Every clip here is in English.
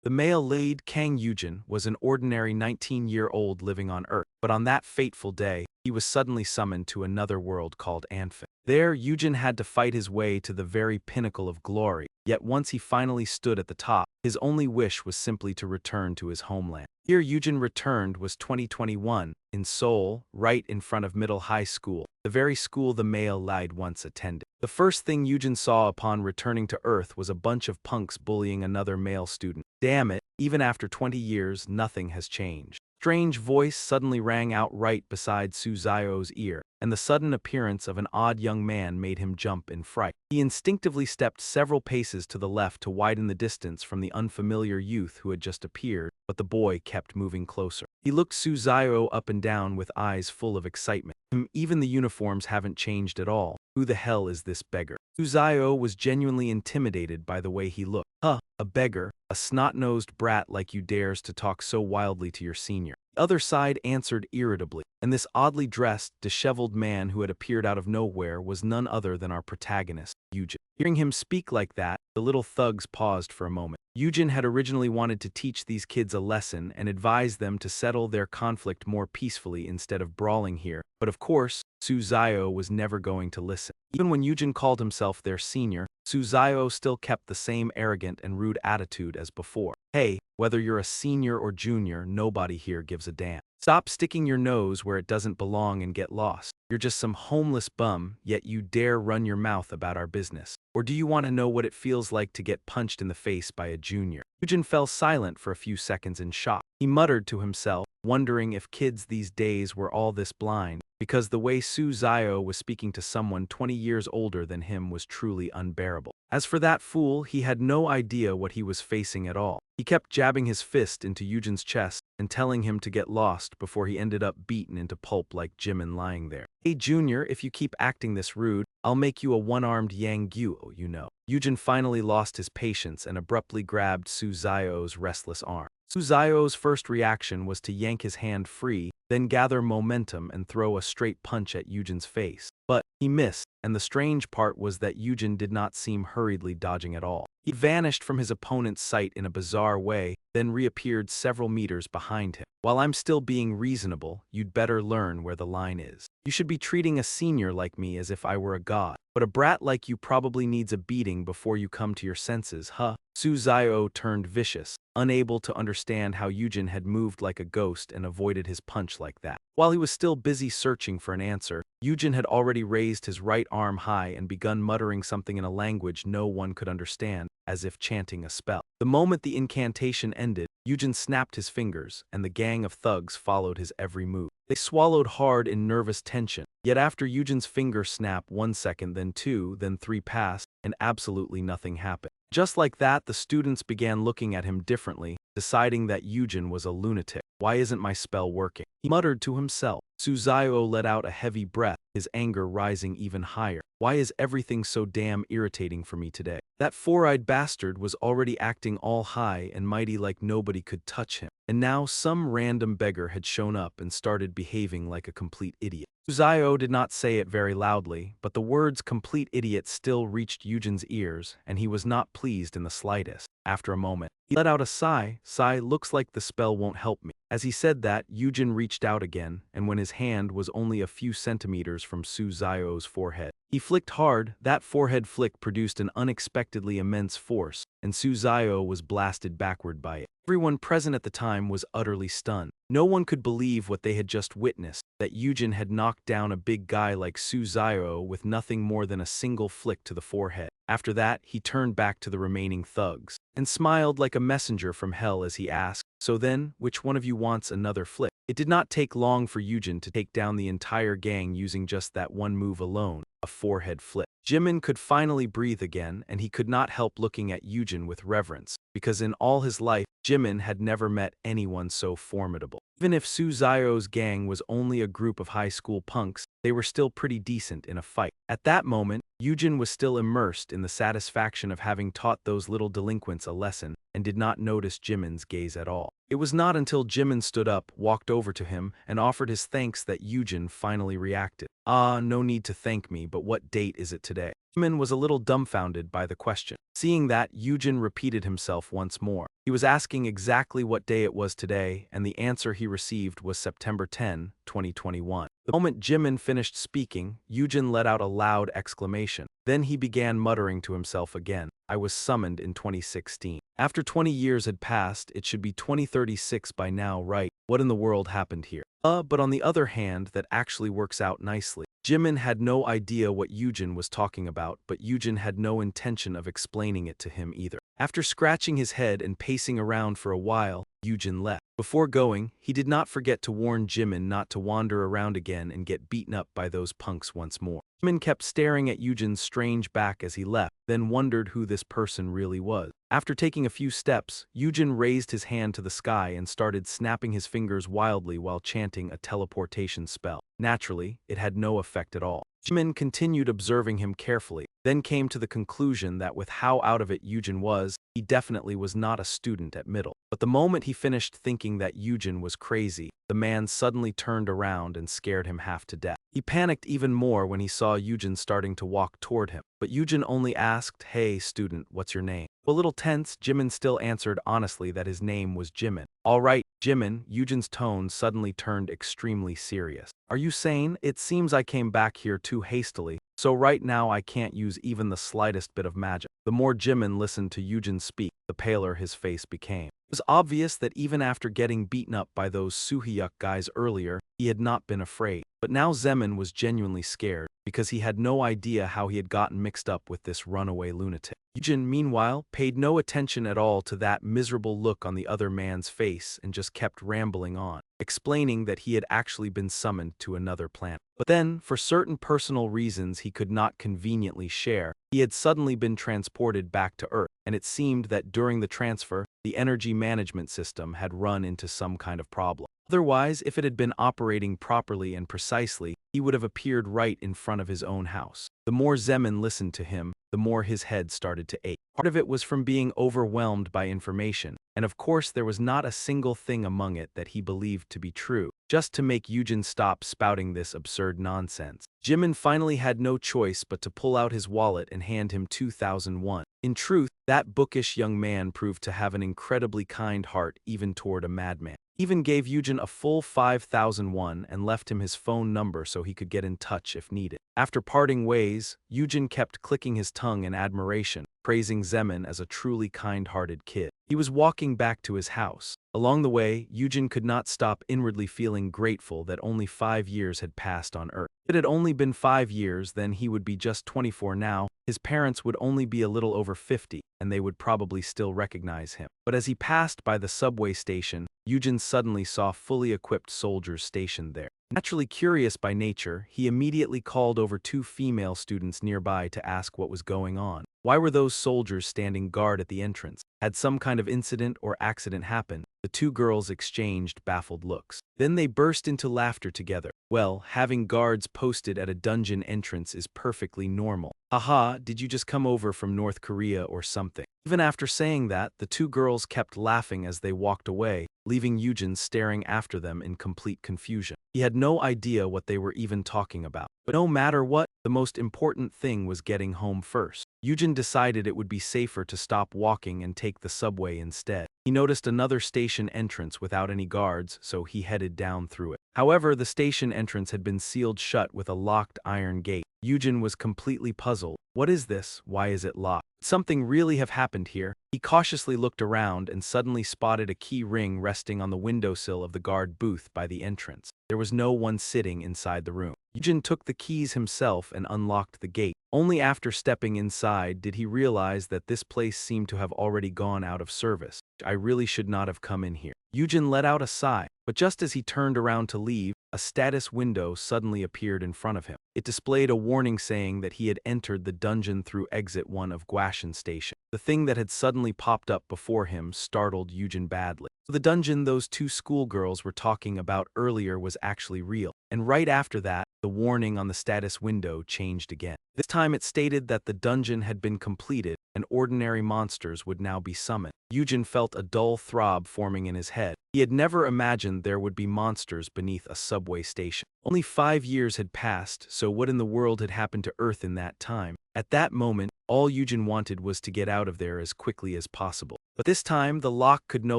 The male lead, Kang Eugene, was an ordinary 19-year-old living on Earth, but on that fateful day, he was suddenly summoned to another world called Anfin. There, Eugene had to fight his way to the very pinnacle of glory, yet once he finally stood at the top, his only wish was simply to return to his homeland. Here Eugene returned was 2021, in Seoul, right in front of Middle High School, the very school the male lead once attended. The first thing Eugene saw upon returning to Earth was a bunch of punks bullying another male student. Damn it, even after 20 years, nothing has changed. Strange voice suddenly rang out right beside Suzao's ear, and the sudden appearance of an odd young man made him jump in fright. He instinctively stepped several paces to the left to widen the distance from the unfamiliar youth who had just appeared, but the boy kept moving closer. He looked Suzao up and down with eyes full of excitement. Even the uniforms haven't changed at all. Who the hell is this beggar? Suzao was genuinely intimidated by the way he looked. Huh, a beggar, a snot-nosed brat like you dares to talk so wildly to your senior. The other side answered irritably, and this oddly dressed, disheveled man who had appeared out of nowhere was none other than our protagonist, Eugene. Hearing him speak like that, the little thugs paused for a moment. Eugene had originally wanted to teach these kids a lesson and advise them to settle their conflict more peacefully instead of brawling here, but of course, Suzao was never going to listen. Even when Eugene called himself their senior, Suzao still kept the same arrogant and rude attitude as before. Hey, whether you're a senior or junior, nobody here gives a damn. Stop sticking your nose where it doesn't belong and get lost. You're just some homeless bum, yet you dare run your mouth about our business. Or do you want to know what it feels like to get punched in the face by a junior? Eugene fell silent for a few seconds in shock. He muttered to himself, wondering if kids these days were all this blind, because the way Suzao was speaking to someone 20 years older than him was truly unbearable. As for that fool, he had no idea what he was facing at all. He kept jabbing his fist into Eugene's chest and telling him to get lost before he ended up beaten into pulp like Jimn lying there. Hey Junior, if you keep acting this rude, I'll make you a one-armed Yangguo, you know. Eugene finally lost his patience and abruptly grabbed Suzao's restless arm. Suzao's first reaction was to yank his hand free, then gather momentum and throw a straight punch at Eugene's face. But he missed, and the strange part was that Eugene did not seem hurriedly dodging at all. He vanished from his opponent's sight in a bizarre way, then reappeared several meters behind him. While I'm still being reasonable, you'd better learn where the line is. You should be treating a senior like me as if I were a god. But a brat like you probably needs a beating before you come to your senses, huh? Suzao turned vicious, unable to understand how Eugene had moved like a ghost and avoided his punch like that. While he was still busy searching for an answer, Eugene had already raised his right arm high and begun muttering something in a language no one could understand, as if chanting a spell. The moment the incantation ended, Eugene snapped his fingers, and the gang of thugs followed his every move. They swallowed hard in nervous tension, yet after Eugene's finger snap 1 second, then 2, then 3 passed, and absolutely nothing happened. Just like that, the students began looking at him differently, deciding that Eugene was a lunatic. Why isn't my spell working? He muttered to himself. Suzao let out a heavy breath, his anger rising even higher. Why is everything so damn irritating for me today? That four-eyed bastard was already acting all high and mighty like nobody could touch him. And now some random beggar had shown up and started behaving like a complete idiot. Suzao did not say it very loudly, but the words complete idiot still reached Eugene's ears, and he was not pleased in the slightest. After a moment, he let out a sigh. Looks like the spell won't help me. As he said that, Eugene reached out again, and when his hand was only a few centimeters from Suzao's forehead, he flicked hard. That forehead flick produced an unexpectedly immense force, and Suzao was blasted backward by it. Everyone present at the time was utterly stunned. No one could believe what they had just witnessed, that Eugene had knocked down a big guy like Suzao with nothing more than a single flick to the forehead. After that, he turned back to the remaining thugs, and smiled like a messenger from hell as he asked, "So then, which one of you wants another flick?" It did not take long for Eugene to take down the entire gang using just that one move alone, a forehead flip. Jimn could finally breathe again, and he could not help looking at Eugene with reverence, because in all his life, Jimn had never met anyone so formidable. Even if Suzao's gang was only a group of high school punks, they were still pretty decent in a fight. At that moment, Eugene was still immersed in the satisfaction of having taught those little delinquents a lesson, and did not notice Jimin's gaze at all. It was not until Jimn stood up, walked over to him, and offered his thanks that Eugene finally reacted. "Ah, no need to thank me, but what date is it today?" Jimn was a little dumbfounded by the question. Seeing that, Eugene repeated himself once more. Seeing that, Eugene repeated himself once more. He was asking exactly what day it was today, and the answer he received was September 10, 2021. The moment Jimn finished speaking, Eugene let out a loud exclamation. Then he began muttering to himself again. I was summoned in 2016. After 20 years had passed, it should be 2036 by now, right? What in the world happened here? But on the other hand, that actually works out nicely. Jimn had no idea what Eugene was talking about, but Eugene had no intention of explaining it to him either. After scratching his head and pacing around for a while, Eugene left. Before going, he did not forget to warn Jimn not to wander around again and get beaten up by those punks once more. Jimn kept staring at Eugene's strange back as he left, then wondered who this person really was. After taking a few steps, Eugene raised his hand to the sky and started snapping his fingers wildly while chanting a teleportation spell. Naturally, it had no effect at all. Jimn continued observing him carefully, then came to the conclusion that with how out of it Eugene was, he definitely was not a student at middle. But the moment he finished thinking that Eugene was crazy, the man suddenly turned around and scared him half to death. He panicked even more when he saw Eugene starting to walk toward him, but Eugene only asked, "Hey, student, what's your name?" A little tense, Jimn still answered honestly that his name was Jimn. "All right, Jimn," Eugene's tone suddenly turned extremely serious. "Are you sane? It seems I came back here too hastily, so right now I can't use even the slightest bit of magic." The more Jimn listened to Eugene speak, the paler his face became. It was obvious that even after getting beaten up by those Suhyuk guys earlier, he had not been afraid. But now Zemin was genuinely scared, because he had no idea how he had gotten mixed up with this runaway lunatic. Eugene, meanwhile, paid no attention at all to that miserable look on the other man's face and just kept rambling on, explaining that he had actually been summoned to another planet. But then, for certain personal reasons he could not conveniently share, he had suddenly been transported back to Earth, and it seemed that during the transfer, the energy management system had run into some kind of problem. Otherwise, if it had been operating properly and precisely, he would have appeared right in front of his own house. The more Zemin listened to him, the more his head started to ache. Part of it was from being overwhelmed by information, and of course there was not a single thing among it that he believed to be true, just to make Eugene stop spouting this absurd nonsense. Jimn finally had no choice but to pull out his wallet and hand him 2001. In truth, that bookish young man proved to have an incredibly kind heart even toward a madman. Even gave Eugene a full 5,001 and left him his phone number so he could get in touch if needed. After parting ways, Eugene kept clicking his tongue in admiration, praising Zemin as a truly kind-hearted kid. He was walking back to his house. Along the way, Eugene could not stop inwardly feeling grateful that only 5 years had passed on Earth. If it had only been 5 years, then he would be just 24 now, his parents would only be a little over 50, and they would probably still recognize him. But as he passed by the subway station, Eugene suddenly saw fully equipped soldiers stationed there. Naturally curious by nature, he immediately called over 2 female students nearby to ask what was going on. Why were those soldiers standing guard at the entrance? Had some kind of incident or accident happened? The 2 girls exchanged baffled looks. Then they burst into laughter together. Well, having guards posted at a dungeon entrance is perfectly normal. Haha, did you just come over from North Korea or something? Even after saying that, the 2 girls kept laughing as they walked away, leaving Eugene staring after them in complete confusion. He had no idea what they were even talking about. But no matter what, the most important thing was getting home first. Eugene decided it would be safer to stop walking and take the subway instead. He noticed another station entrance without any guards, so he headed down through it. However, the station entrance had been sealed shut with a locked iron gate. Eugene was completely puzzled. What is this? Why is it locked? Could something really have happened here? He cautiously looked around and suddenly spotted a key ring resting on the windowsill of the guard booth by the entrance. There was no one sitting inside the room. Eugene took the keys himself and unlocked the gate. Only after stepping inside did he realize that this place seemed to have already gone out of service. I really should not have come in here. Eugene let out a sigh, but just as he turned around to leave, a status window suddenly appeared in front of him. It displayed a warning saying that he had entered the dungeon through exit 1 of Gwashan Station. The thing that had suddenly popped up before him startled Eugene badly. The dungeon those 2 schoolgirls were talking about earlier was actually real, and right after that, the warning on the status window changed again. This time it stated that the dungeon had been completed and ordinary monsters would now be summoned. Eugene felt a dull throb forming in his head. He had never imagined there would be monsters beneath a subway station. Only 5 years had passed, so what in the world had happened to Earth in that time? At that moment, all Eugene wanted was to get out of there as quickly as possible. But this time, the lock could no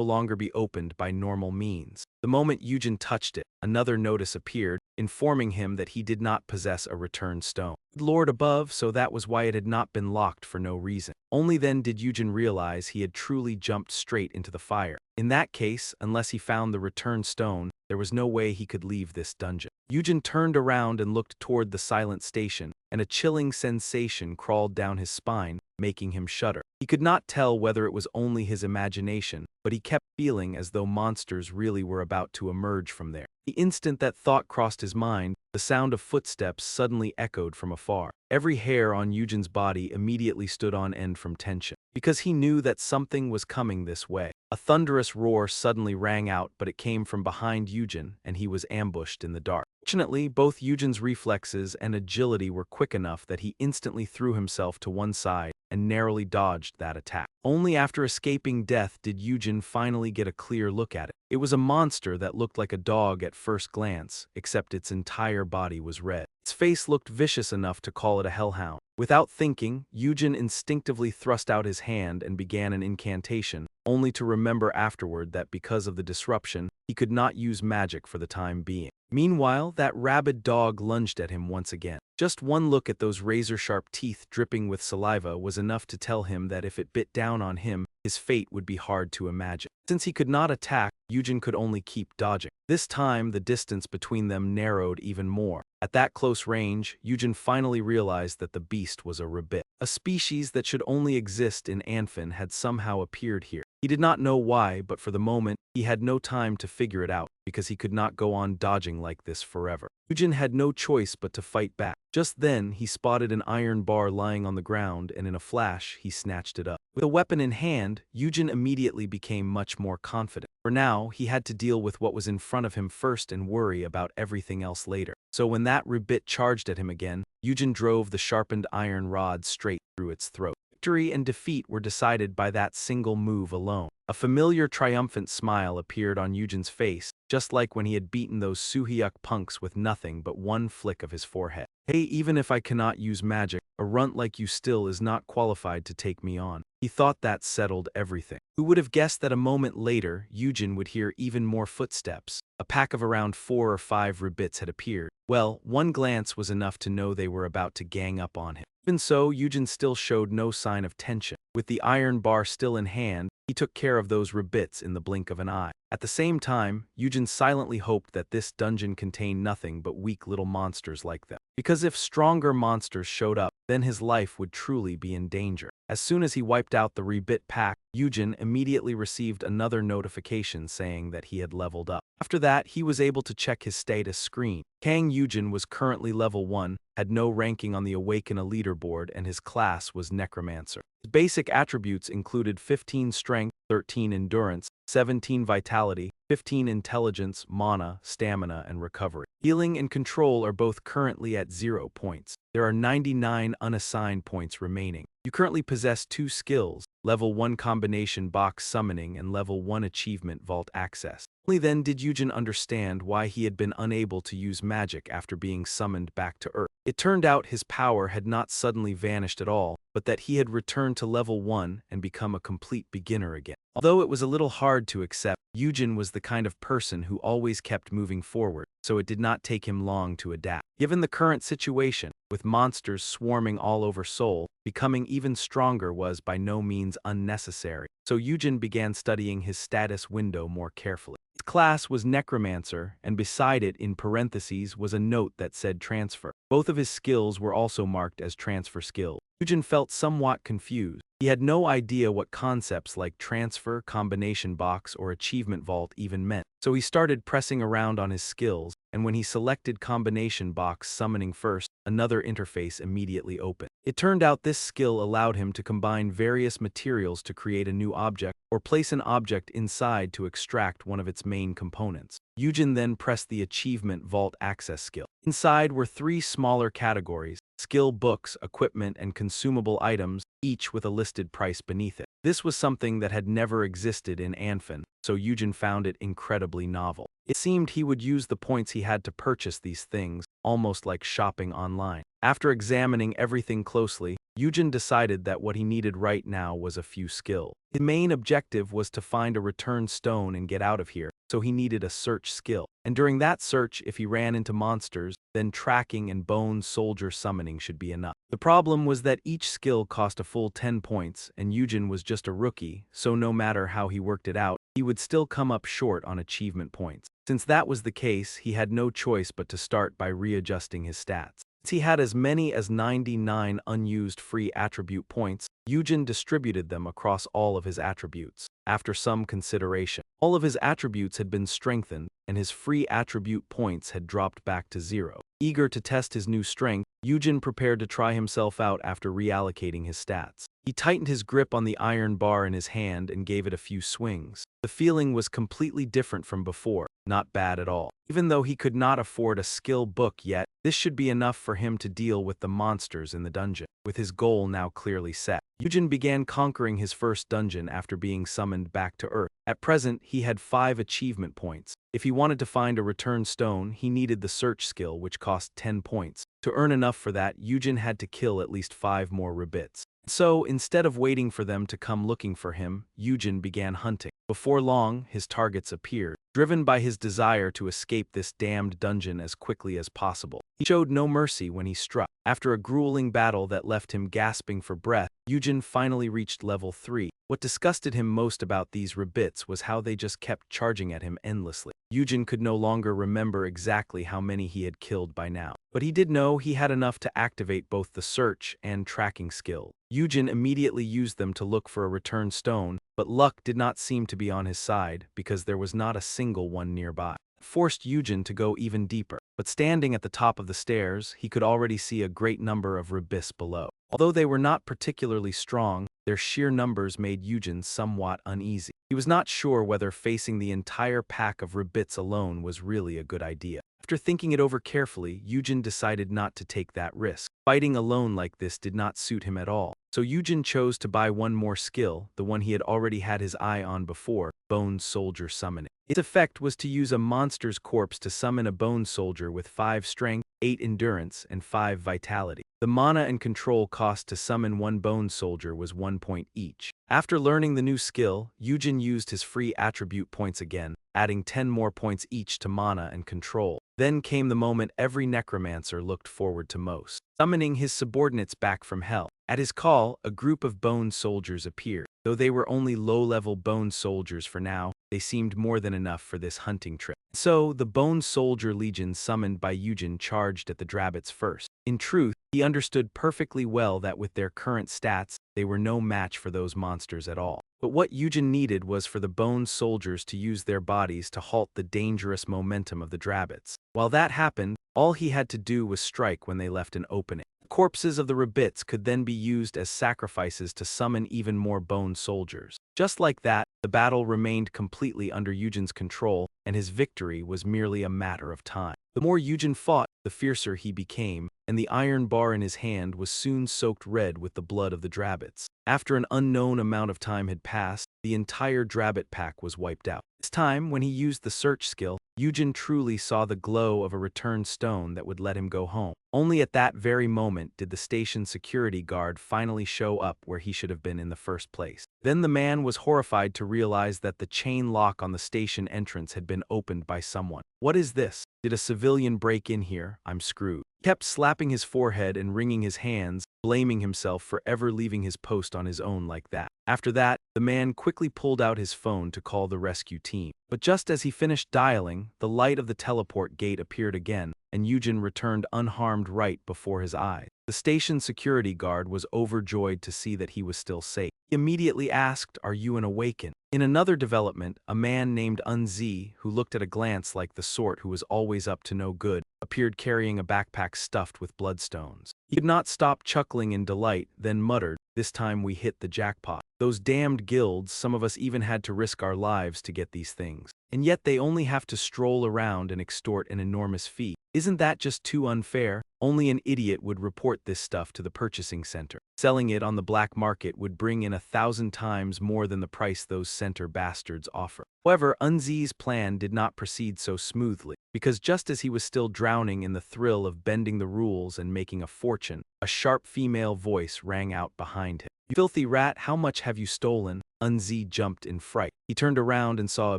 longer be opened by normal means. The moment Eugene touched it, another notice appeared, informing him that he did not possess a return stone. Good Lord above, so that was why it had not been locked for no reason. Only then did Eugene realize he had truly jumped straight into the fire. In that case, unless he found the return stone, there was no way he could leave this dungeon. Eugene turned around and looked toward the silent station, and a chilling sensation crawled down his spine, making him shudder. He could not tell whether it was only his imagination, but he kept feeling as though monsters really were about to emerge from there. The instant that thought crossed his mind, the sound of footsteps suddenly echoed from afar. Every hair on Eugene's body immediately stood on end from tension, because he knew that something was coming this way. A thunderous roar suddenly rang out, but it came from behind Eugene, and he was ambushed in the dark. Fortunately, both Eugene's reflexes and agility were quick enough that he instantly threw himself to one side and narrowly dodged that attack. Only after escaping death did Eugene finally get a clear look at it. It was a monster that looked like a dog at first glance, except its entire body was red. Its face looked vicious enough to call it a hellhound. Without thinking, Eugene instinctively thrust out his hand and began an incantation, only to remember afterward that because of the disruption, he could not use magic for the time being. Meanwhile, that rabid dog lunged at him once again. Just one look at those razor-sharp teeth dripping with saliva was enough to tell him that if it bit down on him, his fate would be hard to imagine. Since he could not attack, Eugene could only keep dodging. This time, the distance between them narrowed even more. At that close range, Eugene finally realized that the beast was a ribbit. A species that should only exist in Anfin had somehow appeared here. He did not know why, but for the moment, he had no time to figure it out, because he could not go on dodging like this forever. Eugene had no choice but to fight back. Just then, he spotted an iron bar lying on the ground, and in a flash, he snatched it up. With a weapon in hand, Eugene immediately became much more confident. For now, he had to deal with what was in front of him first and worry about everything else later. So when that ribbit charged at him again, Eugene drove the sharpened iron rod straight through its throat. Victory and defeat were decided by that single move alone. A familiar triumphant smile appeared on Eugene's face, just like when he had beaten those Suhyuk punks with nothing but one flick of his forehead. Hey, even if I cannot use magic, a runt like you still is not qualified to take me on. He thought that settled everything. Who would have guessed that a moment later, Eugene would hear even more footsteps? A pack of around 4 or 5 ribbits had appeared. Well, one glance was enough to know they were about to gang up on him. Even so, Eugene still showed no sign of tension. With the iron bar still in hand, he took care of those ribbits in the blink of an eye. At the same time, Eugene silently hoped that this dungeon contained nothing but weak little monsters like them. Because if stronger monsters showed up, then his life would truly be in danger. As soon as he wiped out the ribbit pack, Eugene immediately received another notification saying that he had leveled up. After that, he was able to check his status screen. Kang Eugene was currently level 1, had no ranking on the Awakena leaderboard, and his class was Necromancer. His basic attributes included 15 strength, 13 endurance, 17 vitality, 15 intelligence, mana, stamina, and recovery. Healing and control are both currently at 0 points. There are 99 unassigned points remaining. You currently possess 2 skills, level 1 combination box summoning and level 1 achievement vault access. Only then did Eugene understand why he had been unable to use magic after being summoned back to Earth. It turned out his power had not suddenly vanished at all, but that he had returned to level 1 and become a complete beginner again. Although it was a little hard to accept, Eugene was the kind of person who always kept moving forward, so it did not take him long to adapt. Given the current situation, with monsters swarming all over Seoul, becoming even stronger was by no means unnecessary, so Eugene began studying his status window more carefully. His class was Necromancer, and beside it in parentheses was a note that said transfer. Both of his skills were also marked as transfer skills. Eugene felt somewhat confused. He had no idea what concepts like transfer, combination box, or achievement vault even meant. So he started pressing around on his skills, and when he selected combination box summoning first, another interface immediately opened. It turned out this skill allowed him to combine various materials to create a new object, or place an object inside to extract one of its main components. Eugene then pressed the achievement vault access skill. Inside were 3 smaller categories: skill books, equipment, and consumable items, each with a listed price beneath it. This was something that had never existed in Anfin, so Eugene found it incredibly novel. It seemed he would use the points he had to purchase these things, almost like shopping online. After examining everything closely, Eugene decided that what he needed right now was a few skill. His main objective was to find a return stone and get out of here, so he needed a search skill. And during that search, if he ran into monsters, then tracking and bone soldier summoning should be enough. The problem was that each skill cost a full 10 points, and Eugene was just a rookie, so no matter how he worked it out, he would still come up short on achievement points. Since that was the case, he had no choice but to start by readjusting his stats. Since he had as many as 99 unused free attribute points, Eugene distributed them across all of his attributes. After some consideration, all of his attributes had been strengthened, and his free attribute points had dropped back to 0. Eager to test his new strength, Eugene prepared to try himself out after reallocating his stats. He tightened his grip on the iron bar in his hand and gave it a few swings. The feeling was completely different from before, not bad at all. Even though he could not afford a skill book yet, this should be enough for him to deal with the monsters in the dungeon. With his goal now clearly set, Eugene began conquering his first dungeon after being summoned back to Earth. At present, he had 5 achievement points. If he wanted to find a return stone, he needed the search skill, which cost 10 points. To earn enough for that, Eugene had to kill at least 5 more rabbits. So, instead of waiting for them to come looking for him, Eugene began hunting. Before long, his targets appeared. Driven by his desire to escape this damned dungeon as quickly as possible, he showed no mercy when he struck. After a grueling battle that left him gasping for breath, Eugene finally reached level 3. What disgusted him most about these rabbits was how they just kept charging at him endlessly. Eugene could no longer remember exactly how many he had killed by now, but he did know he had enough to activate both the search and tracking skill. Eugene immediately used them to look for a return stone, but luck did not seem to be on his side because there was not a single one nearby. It forced Eugene to go even deeper, but standing at the top of the stairs, he could already see a great number of rabbits below. Although they were not particularly strong, their sheer numbers made Eugene somewhat uneasy. He was not sure whether facing the entire pack of rabbits alone was really a good idea. After thinking it over carefully, Eugene decided not to take that risk. Fighting alone like this did not suit him at all. So Eugene chose to buy one more skill, the one he had already had his eye on before, Bone Soldier Summoning. Its effect was to use a monster's corpse to summon a bone soldier with 5 strength, 8 endurance, and 5 vitality. The mana and control cost to summon one bone soldier was 1 point each. After learning the new skill, Eugene used his free attribute points again, adding 10 more points each to mana and control. Then came the moment every necromancer looked forward to most, summoning his subordinates back from hell. At his call, a group of bone soldiers appeared. Though they were only low-level bone soldiers for now, they seemed more than enough for this hunting trip. So, the Bone Soldier Legion summoned by Eugene charged at the Drabbits first. In truth, he understood perfectly well that with their current stats, they were no match for those monsters at all. But what Eugene needed was for the Bone Soldiers to use their bodies to halt the dangerous momentum of the Drabbits. While that happened, all he had to do was strike when they left an opening. Corpses of the rabbits could then be used as sacrifices to summon even more bone soldiers. Just like that, the battle remained completely under Eugene's control, and his victory was merely a matter of time. The more Eugene fought, the fiercer he became, and the iron bar in his hand was soon soaked red with the blood of the Drabbits. After an unknown amount of time had passed, the entire Drabbit pack was wiped out. This time, when he used the search skill, Eugene truly saw the glow of a returned stone that would let him go home. Only at that very moment did the station security guard finally show up where he should have been in the first place. Then the man was horrified to realize that the chain lock on the station entrance had been opened by someone. What is this? Did a civilian break in here? I'm screwed. He kept slapping his forehead and wringing his hands, blaming himself for ever leaving his post on his own like that. After that, the man quickly pulled out his phone to call the rescue team. But just as he finished dialing, the light of the teleport gate appeared again, and Eugene returned unharmed right before his eyes. The station security guard was overjoyed to see that he was still safe. He immediately asked, "Are you an Awaken?" In another development, a man named Unzi, who looked at a glance like the sort who was always up to no good, appeared carrying a backpack stuffed with bloodstones. He could not stop chuckling in delight, then muttered, "This time we hit the jackpot." Those damned guilds, some of us even had to risk our lives to get these things. And yet they only have to stroll around and extort an enormous fee. Isn't that just too unfair? Only an idiot would report this stuff to the purchasing center. Selling it on the black market would bring in 1,000 times more than the price those center bastards offer. However, Unzi's plan did not proceed so smoothly, because just as he was still drowning in the thrill of bending the rules and making a fortune, a sharp female voice rang out behind him. "You filthy rat, how much have you stolen?" Unzi jumped in fright. He turned around and saw a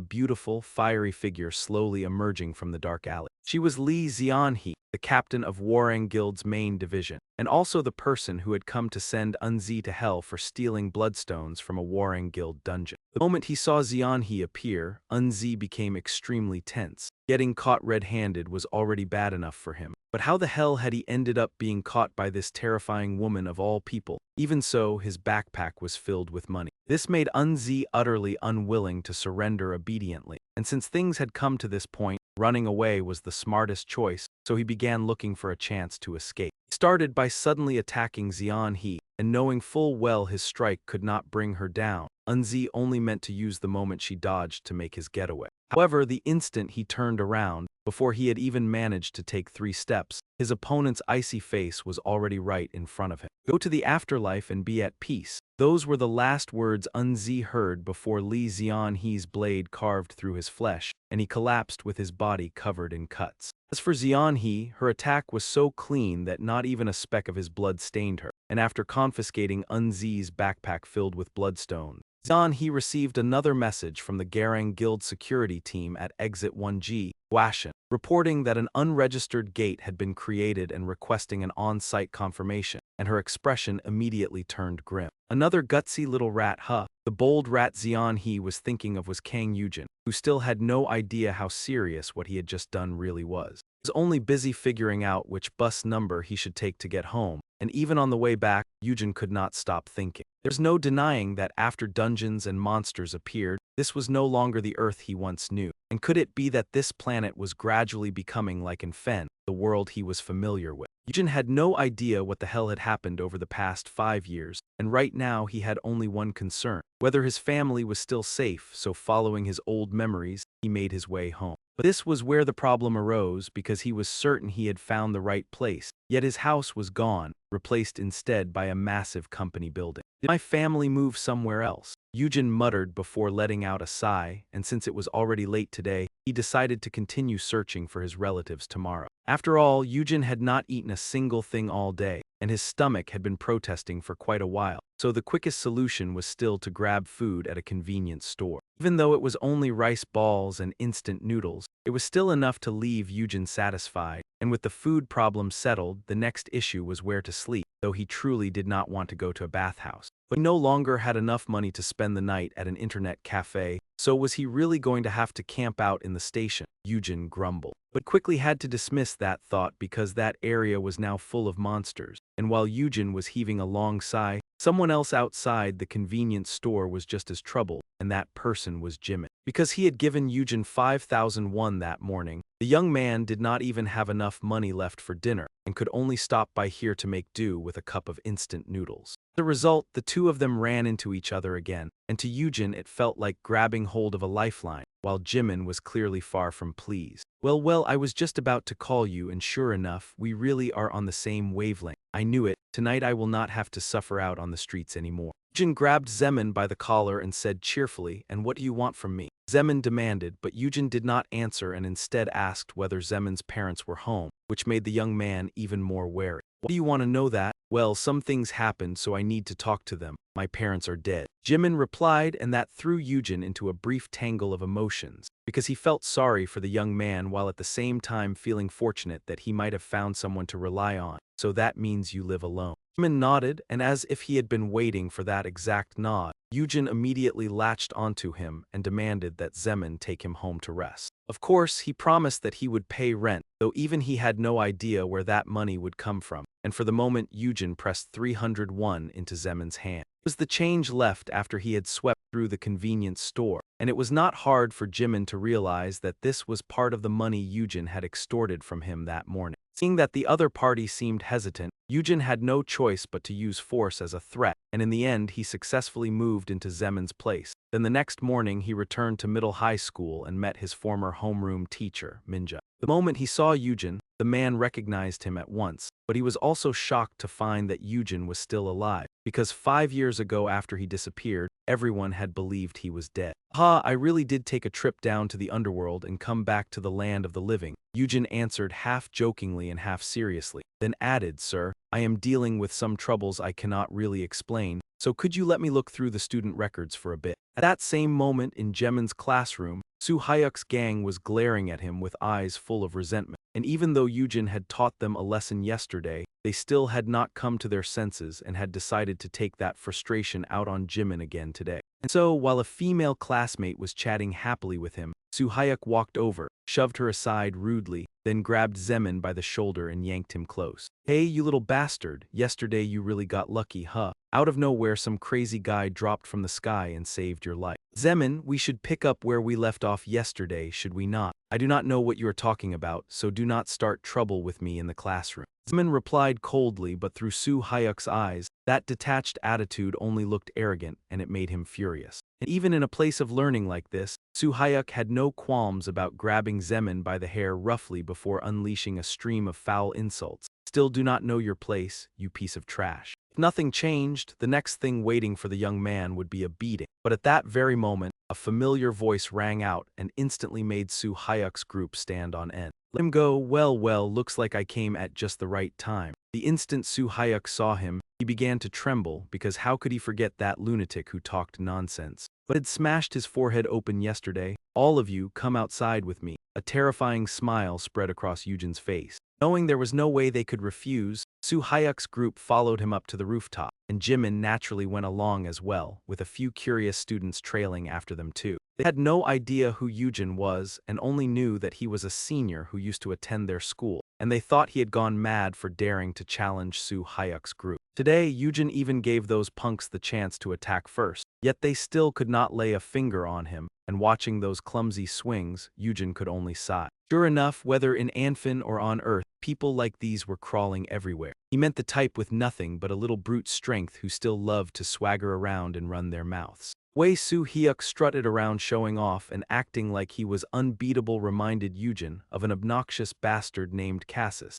beautiful, fiery figure slowly emerging from the dark alley. She was Zeanhi, the captain of Warang Guild's main division, and also the person who had come to send Unzi to hell for stealing bloodstones from a Warang Guild dungeon. The moment he saw Zeanhi appear, Unzi became extremely tense. Getting caught red-handed was already bad enough for him. But how the hell had he ended up being caught by this terrifying woman of all people? Even so, his backpack was filled with money. This made Unzi utterly unwilling to surrender obediently, and since things had come to this point, running away was the smartest choice, so he began looking for a chance to escape. He started by suddenly attacking Zeanhi, and knowing full well his strike could not bring her down, Unzi only meant to use the moment she dodged to make his getaway. However, the instant he turned around, before he had even managed to take 3 steps, his opponent's icy face was already right in front of him. "Go to the afterlife and be at peace." Those were the last words Unzi heard before Zeanhi's blade carved through his flesh, and he collapsed with his body covered in cuts. As for Zeanhi, her attack was so clean that not even a speck of his blood stained her, and after confiscating Unzi's backpack filled with bloodstones, Zeanhi received another message from the Garang Guild security team at Exit 1G, Guashan, reporting that an unregistered gate had been created and requesting an on-site confirmation, and her expression immediately turned grim. Another gutsy little rat, huh? The bold rat Zeanhi was thinking of was Kang Eugene, who still had no idea how serious what he had just done really was. He was only busy figuring out which bus number he should take to get home, and even on the way back, Eugene could not stop thinking. There's no denying that after dungeons and monsters appeared, this was no longer the Earth he once knew. And could it be that this planet was gradually becoming like Infen, the world he was familiar with? Eugene had no idea what the hell had happened over the past 5 years, and right now he had only one concern: whether his family was still safe, so following his old memories, he made his way home. But this was where the problem arose, because he was certain he had found the right place, yet his house was gone, replaced instead by a massive company building. "Did my family move somewhere else?" Eugene muttered before letting out a sigh, and since it was already late today, he decided to continue searching for his relatives tomorrow. After all, Eugene had not eaten a single thing all day, and his stomach had been protesting for quite a while, so the quickest solution was still to grab food at a convenience store. Even though it was only rice balls and instant noodles, it was still enough to leave Eugene satisfied, and with the food problem settled, the next issue was where to sleep, though he truly did not want to go to a bathhouse. But he no longer had enough money to spend the night at an internet cafe, so was he really going to have to camp out in the station? Eugene grumbled, but quickly had to dismiss that thought because that area was now full of monsters, and while Eugene was heaving a long sigh, someone else outside the convenience store was just as troubled, and that person was Jimn. Because he had given Eugene 5,001 that morning, the young man did not even have enough money left for dinner, and could only stop by here to make do with a cup of instant noodles. As a result, the two of them ran into each other again, and to Eugene it felt like grabbing hold of a lifeline, while Jimn was clearly far from pleased. Well, I was just about to call you, and sure enough, we really are on the same wavelength. I knew it. Tonight I will not have to suffer out on the streets anymore." Eugene grabbed Jimn by the collar and said cheerfully, "And what do you want from me?" Jimn demanded, but Eugene did not answer and instead asked whether Jimn's parents were home, which made the young man even more wary. "Why do you want to know that?" "Well, some things happened, so I need to talk to them. My parents are dead," Jimn replied, and that threw Eugene into a brief tangle of emotions, because he felt sorry for the young man while at the same time feeling fortunate that he might have found someone to rely on. "So that means you live alone." Jimn nodded, and as if he had been waiting for that exact nod, Eugene immediately latched onto him and demanded that Jimn take him home to rest. Of course, he promised that he would pay rent, though even he had no idea where that money would come from, and for the moment Eugene pressed 301 into Jimn's hand. It was the change left after he had swept through the convenience store, and it was not hard for Jimn to realize that this was part of the money Eugene had extorted from him that morning. Seeing that the other party seemed hesitant, Eugene had no choice but to use force as a threat, and in the end he successfully moved into Zemin's place. Then the next morning he returned to middle high school and met his former homeroom teacher, Minja. The moment he saw Eugene, the man recognized him at once, but he was also shocked to find that Eugene was still alive, because 5 years ago after he disappeared, everyone had believed he was dead. I really did take a trip down to the underworld and come back to the land of the living, Eugene answered half jokingly and half seriously, then added, Sir, I am dealing with some troubles I cannot really explain, so could you let me look through the student records for a bit? At that same moment in Jimn's classroom, Soo Hyuk's gang was glaring at him with eyes full of resentment, and even though Eugene had taught them a lesson yesterday, they still had not come to their senses and had decided to take that frustration out on Jimn again today. And so, while a female classmate was chatting happily with him, Soo Hyuk walked over, shoved her aside rudely, then grabbed Zemin by the shoulder and yanked him close. Hey, you little bastard, yesterday you really got lucky, huh? Out of nowhere some crazy guy dropped from the sky and saved your life. Zemin, we should pick up where we left off yesterday, should we not? I do not know what you are talking about, so do not start trouble with me in the classroom. Zemin replied coldly, but through Soo Hyuk's eyes, that detached attitude only looked arrogant, and it made him furious. And even in a place of learning like this, Soo Hyuk had no qualms about grabbing Zemin by the hair roughly before unleashing a stream of foul insults. Still do not know your place, you piece of trash. If nothing changed, the next thing waiting for the young man would be a beating. But at that very moment, a familiar voice rang out and instantly made Soo Hyuk's group stand on end. Let him go, well, looks like I came at just the right time. The instant Soo Hyuk saw him, he began to tremble because how could he forget that lunatic who talked nonsense, but had smashed his forehead open yesterday? All of you, come outside with me. A terrifying smile spread across Eugene's face. Knowing there was no way they could refuse, Soo Hyuk's group followed him up to the rooftop, and Jimn naturally went along as well, with a few curious students trailing after them too. They had no idea who Eugene was and only knew that he was a senior who used to attend their school, and they thought he had gone mad for daring to challenge Soo Hyuk's group. Today, Eugene even gave those punks the chance to attack first, yet they still could not lay a finger on him, and watching those clumsy swings, Eugene could only sigh. Sure enough, whether in Anfin or on Earth, people like these were crawling everywhere. He meant the type with nothing but a little brute strength who still loved to swagger around and run their mouths. Way Soo Hyuk strutted around showing off and acting like he was unbeatable reminded Eugene of an obnoxious bastard named Cassis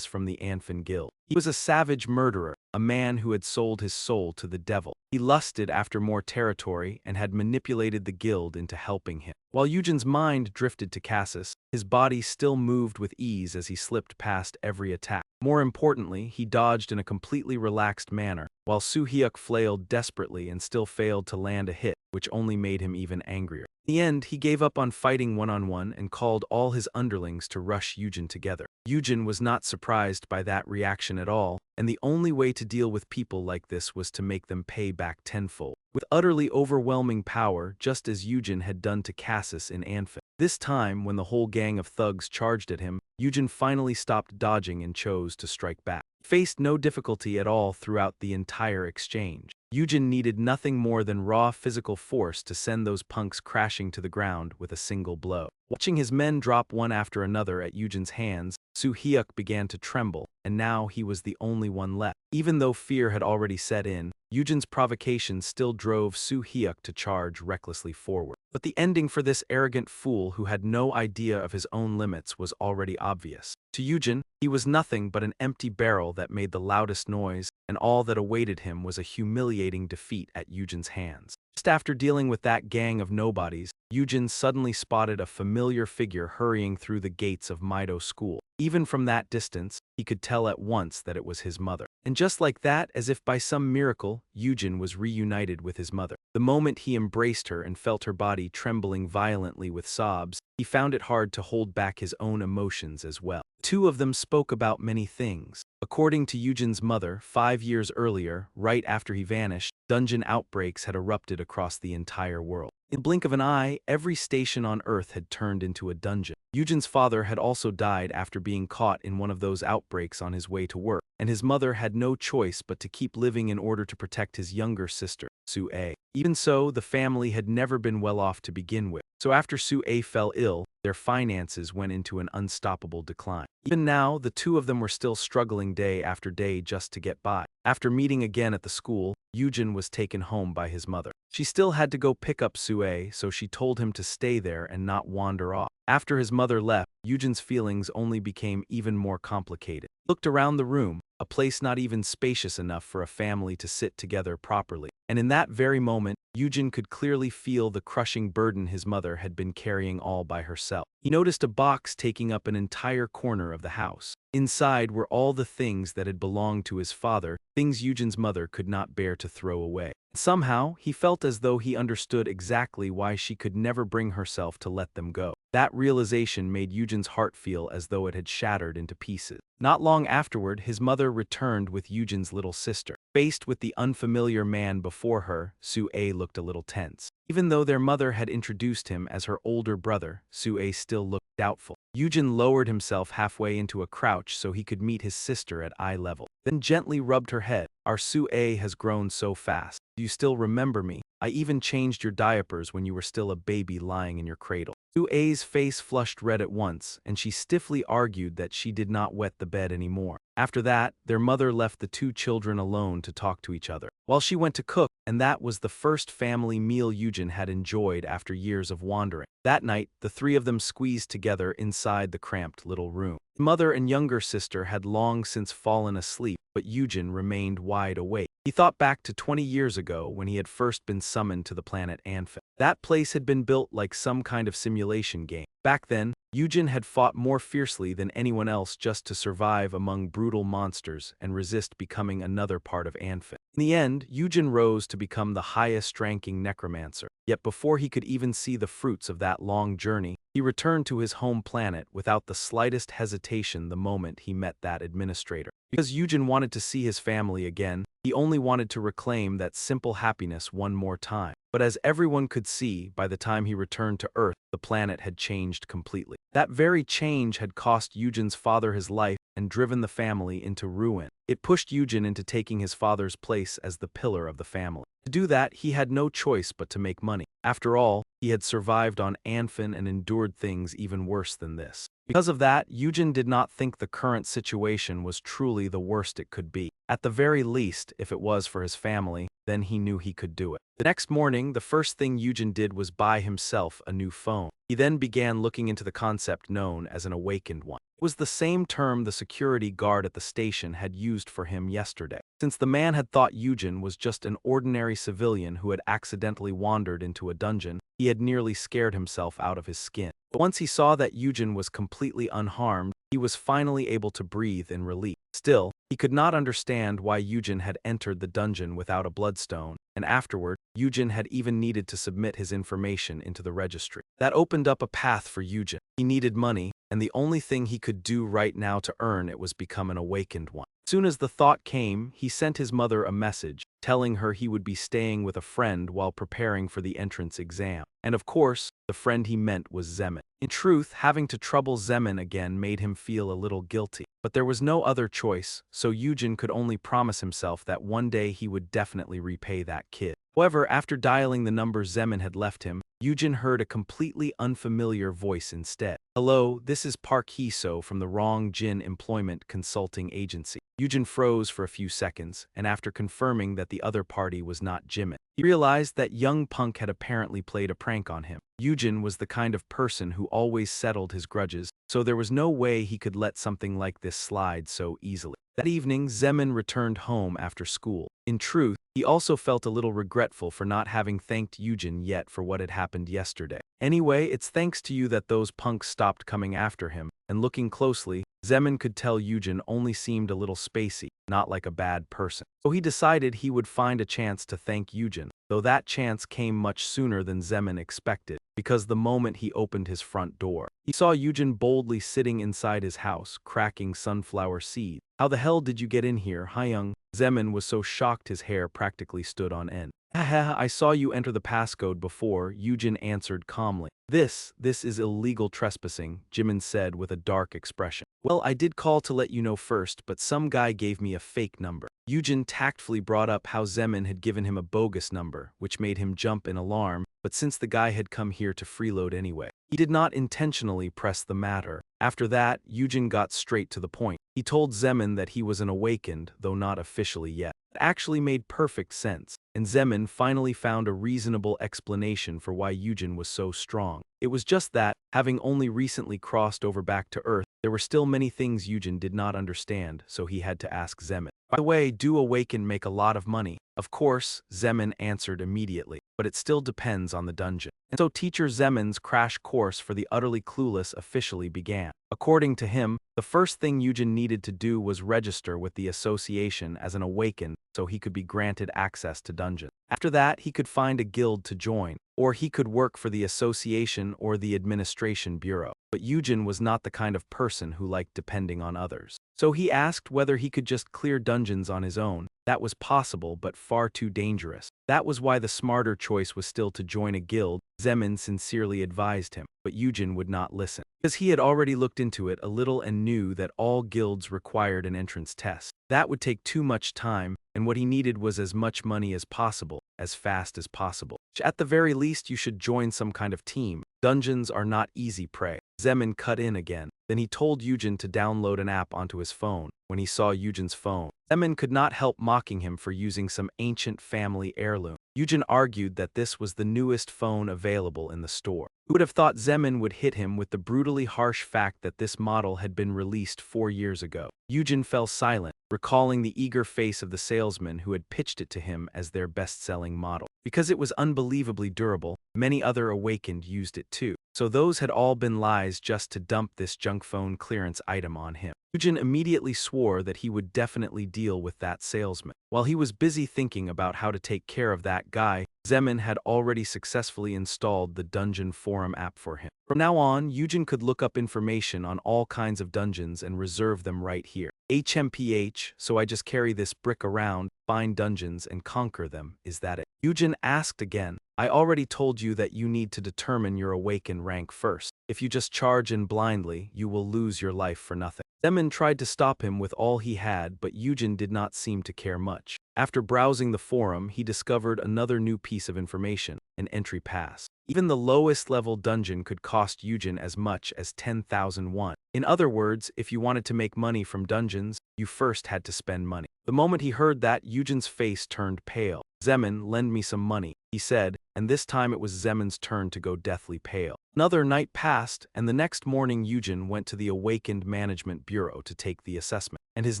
from the Anfin Guild. He was a savage murderer, a man who had sold his soul to the devil. He lusted after more territory and had manipulated the guild into helping him. While Eugene's mind drifted to Cassis, his body still moved with ease as he slipped past every attack. More importantly, he dodged in a completely relaxed manner, while Soo Hyuk flailed desperately and still failed to land a hit, which only made him even angrier. In the end, he gave up on fighting one-on-one and called all his underlings to rush Eugene together. Eugene was not surprised by that reaction at all, and the only way to deal with people like this was to make them pay back tenfold, with utterly overwhelming power, just as Eugene had done to Cassis in Anfin. This time, when the whole gang of thugs charged at him, Eugene finally stopped dodging and chose to strike back. He faced no difficulty at all throughout the entire exchange. Eugene needed nothing more than raw physical force to send those punks crashing to the ground with a single blow. Watching his men drop one after another at Eugene's hands, Soo Hyuk began to tremble, and now he was the only one left. Even though fear had already set in, Eugene's provocation still drove Soo Hyuk to charge recklessly forward. But the ending for this arrogant fool who had no idea of his own limits was already obvious. To Eugene, he was nothing but an empty barrel that made the loudest noise, and all that awaited him was a humiliating defeat at Eugene's hands. Just after dealing with that gang of nobodies, Eugene suddenly spotted a familiar figure hurrying through the gates of Mido School. Even from that distance, he could tell at once that it was his mother. And just like that, as if by some miracle, Eugene was reunited with his mother. The moment he embraced her and felt her body trembling violently with sobs, he found it hard to hold back his own emotions as well. Two of them spoke about many things. According to Eugene's mother, 5 years earlier, right after he vanished, dungeon outbreaks had erupted across the entire world. In the blink of an eye, every station on Earth had turned into a dungeon. Eugene's father had also died after being caught in one of those outbreaks on his way to work, and his mother had no choice but to keep living in order to protect his younger sister, Sue. Even so, the family had never been well off to begin with. So after Sue fell ill, their finances went into an unstoppable decline. Even now, the two of them were still struggling day after day just to get by. After meeting again at the school, Eugene was taken home by his mother. She still had to go pick up Sue, so she told him to stay there and not wander off. After his mother left, Eugene's feelings only became even more complicated. He looked around the room, a place not even spacious enough for a family to sit together properly. And in that very moment, Eugene could clearly feel the crushing burden his mother had been carrying all by herself. He noticed a box taking up an entire corner of the house. Inside were all the things that had belonged to his father, things Eugene's mother could not bear to throw away. Somehow, he felt as though he understood exactly why she could never bring herself to let them go. That realization made Eugene's heart feel as though it had shattered into pieces. Not long afterward, his mother returned with Eugene's little sister. Faced with the unfamiliar man before her, Sue looked a little tense. Even though their mother had introduced him as her older brother, Sue still looked doubtful. Eugene lowered himself halfway into a crouch so he could meet his sister at eye level, then gently rubbed her head. Our Sue has grown so fast. Do you still remember me? I even changed your diapers when you were still a baby lying in your cradle. Sue's face flushed red at once, and she stiffly argued that she did not wet the bed anymore. After that, their mother left the two children alone to talk to each other, while she went to cook, and that was the first family meal Eugene had enjoyed after years of wandering. That night, the three of them squeezed together inside the cramped little room. Mother and younger sister had long since fallen asleep, but Eugene remained wide awake. He thought back to 20 years ago when he had first been summoned to the planet Anphin. That place had been built like some kind of simulation game. Back then, Eugene had fought more fiercely than anyone else just to survive among brutal monsters and resist becoming another part of Anphin. In the end, Eugene rose to become the highest-ranking necromancer. Yet before he could even see the fruits of that long journey, he returned to his home planet without the slightest hesitation the moment he met that administrator. Because Eugene wanted to see his family again, he only wanted to reclaim that simple happiness one more time. But as everyone could see, by the time he returned to Earth, the planet had changed completely. That very change had cost Eugene's father his life and driven the family into ruin. It pushed Eugene into taking his father's place as the pillar of the family. To do that, he had no choice but to make money. After all, he had survived on Anphin and endured things even worse than this. Because of that, Eugene did not think the current situation was truly the worst it could be. At the very least, if it was for his family, then he knew he could do it. The next morning, the first thing Eugene did was buy himself a new phone. He then began looking into the concept known as an awakened one. It was the same term the security guard at the station had used for him yesterday. Since the man had thought Eugene was just an ordinary civilian who had accidentally wandered into a dungeon, he had nearly scared himself out of his skin. But once he saw that Eugene was completely unharmed, he was finally able to breathe in relief. Still, he could not understand why Eugene had entered the dungeon without a bloodstone, and afterward, Eugene had even needed to submit his information into the registry. That opened up a path for Eugene. He needed money, and the only thing he could do right now to earn it was become an awakened one. As soon as the thought came, he sent his mother a message, telling her he would be staying with a friend while preparing for the entrance exam. And of course, the friend he meant was Zeman. In truth, having to trouble Zeman again made him feel a little guilty. But there was no other choice, so Eugene could only promise himself that one day he would definitely repay that kid. However, after dialing the number Zeman had left him, Eugene heard a completely unfamiliar voice instead. "Hello, this is Park Hee-so from the Wrong Jin Employment Consulting Agency." Eugene froze for a few seconds, and after confirming that the other party was not Jimn, he realized that young punk had apparently played a prank on him. Eugene was the kind of person who always settled his grudges, so there was no way he could let something like this slide so easily. That evening, Zeman returned home after school. In truth, he also felt a little regretful for not having thanked Eugene yet for what had happened yesterday. Anyway, it's thanks to you that those punks stopped coming after him, and looking closely, Zeman could tell Eugene only seemed a little spacey, not like a bad person. So he decided he would find a chance to thank Eugene, though that chance came much sooner than Zeman expected, because the moment he opened his front door, he saw Eugene boldly sitting inside his house, cracking sunflower seeds. "How the hell did you get in here, Hyung?" Zeman was so shocked his hair practically stood on end. Haha, I saw you enter the passcode before, Eugene answered calmly. This is illegal trespassing, Jimn said with a dark expression. Well, I did call to let you know first, but some guy gave me a fake number. Eugene tactfully brought up how Zeman had given him a bogus number, which made him jump in alarm, but since the guy had come here to freeload anyway, he did not intentionally press the matter. After that, Eugene got straight to the point. He told Zeman that he was an awakened, though not officially yet. It actually made perfect sense, and Zeman finally found a reasonable explanation for why Eugene was so strong. It was just that, having only recently crossed over back to Earth, there were still many things Eugene did not understand, so he had to ask Zeman. By the way, do awaken make a lot of money? Of course, Zeman answered immediately, but it still depends on the dungeon. And so teacher Zeman's crash course for the utterly clueless officially began. According to him, the first thing Eugene needed to do was register with the association as an awakened so he could be granted access to dungeons. After that, he could find a guild to join, or he could work for the association or the administration bureau. But Eugene was not the kind of person who liked depending on others. So he asked whether he could just clear dungeons on his own. That was possible, but far too dangerous. That was why the smarter choice was still to join a guild, Zeman sincerely advised him, but Eugene would not listen. Because he had already looked into it a little and knew that all guilds required an entrance test. That would take too much time, and what he needed was as much money as possible, as fast as possible. At the very least, you should join some kind of team. Dungeons are not easy prey. Zeman cut in again. Then he told Eugene to download an app onto his phone. When he saw Eugene's phone, Zeman could not help mocking him for using some ancient family heirloom. Eugene argued that this was the newest phone available in the store. Who would have thought Zeman would hit him with the brutally harsh fact that this model had been released 4 years ago? Eugene fell silent, recalling the eager face of the salesman who had pitched it to him as their best-selling model. Because it was unbelievably durable, many other awakened used it too. So those had all been lies just to dump this junk phone clearance item on him. Eugene immediately swore that he would definitely deal with that salesman. While he was busy thinking about how to take care of that guy, Zeman had already successfully installed the Dungeon Forum app for him. From now on, Eugene could look up information on all kinds of dungeons and reserve them right here. HMPH, so I just carry this brick around, find dungeons and conquer them, is that it? Eugene asked again. I already told you that you need to determine your awakened rank first. If you just charge in blindly, you will lose your life for nothing. Zeman tried to stop him with all he had, but Eugene did not seem to care much. After browsing the forum, he discovered another new piece of information, an entry pass. Even the lowest level dungeon could cost Eugene as much as 10,000 won. In other words, if you wanted to make money from dungeons, you first had to spend money. The moment he heard that, Eugene's face turned pale. Zeman, lend me some money, he said, and this time it was Zeman's turn to go deathly pale. Another night passed, and the next morning Eugene went to the Awakened Management Bureau to take the assessment, and his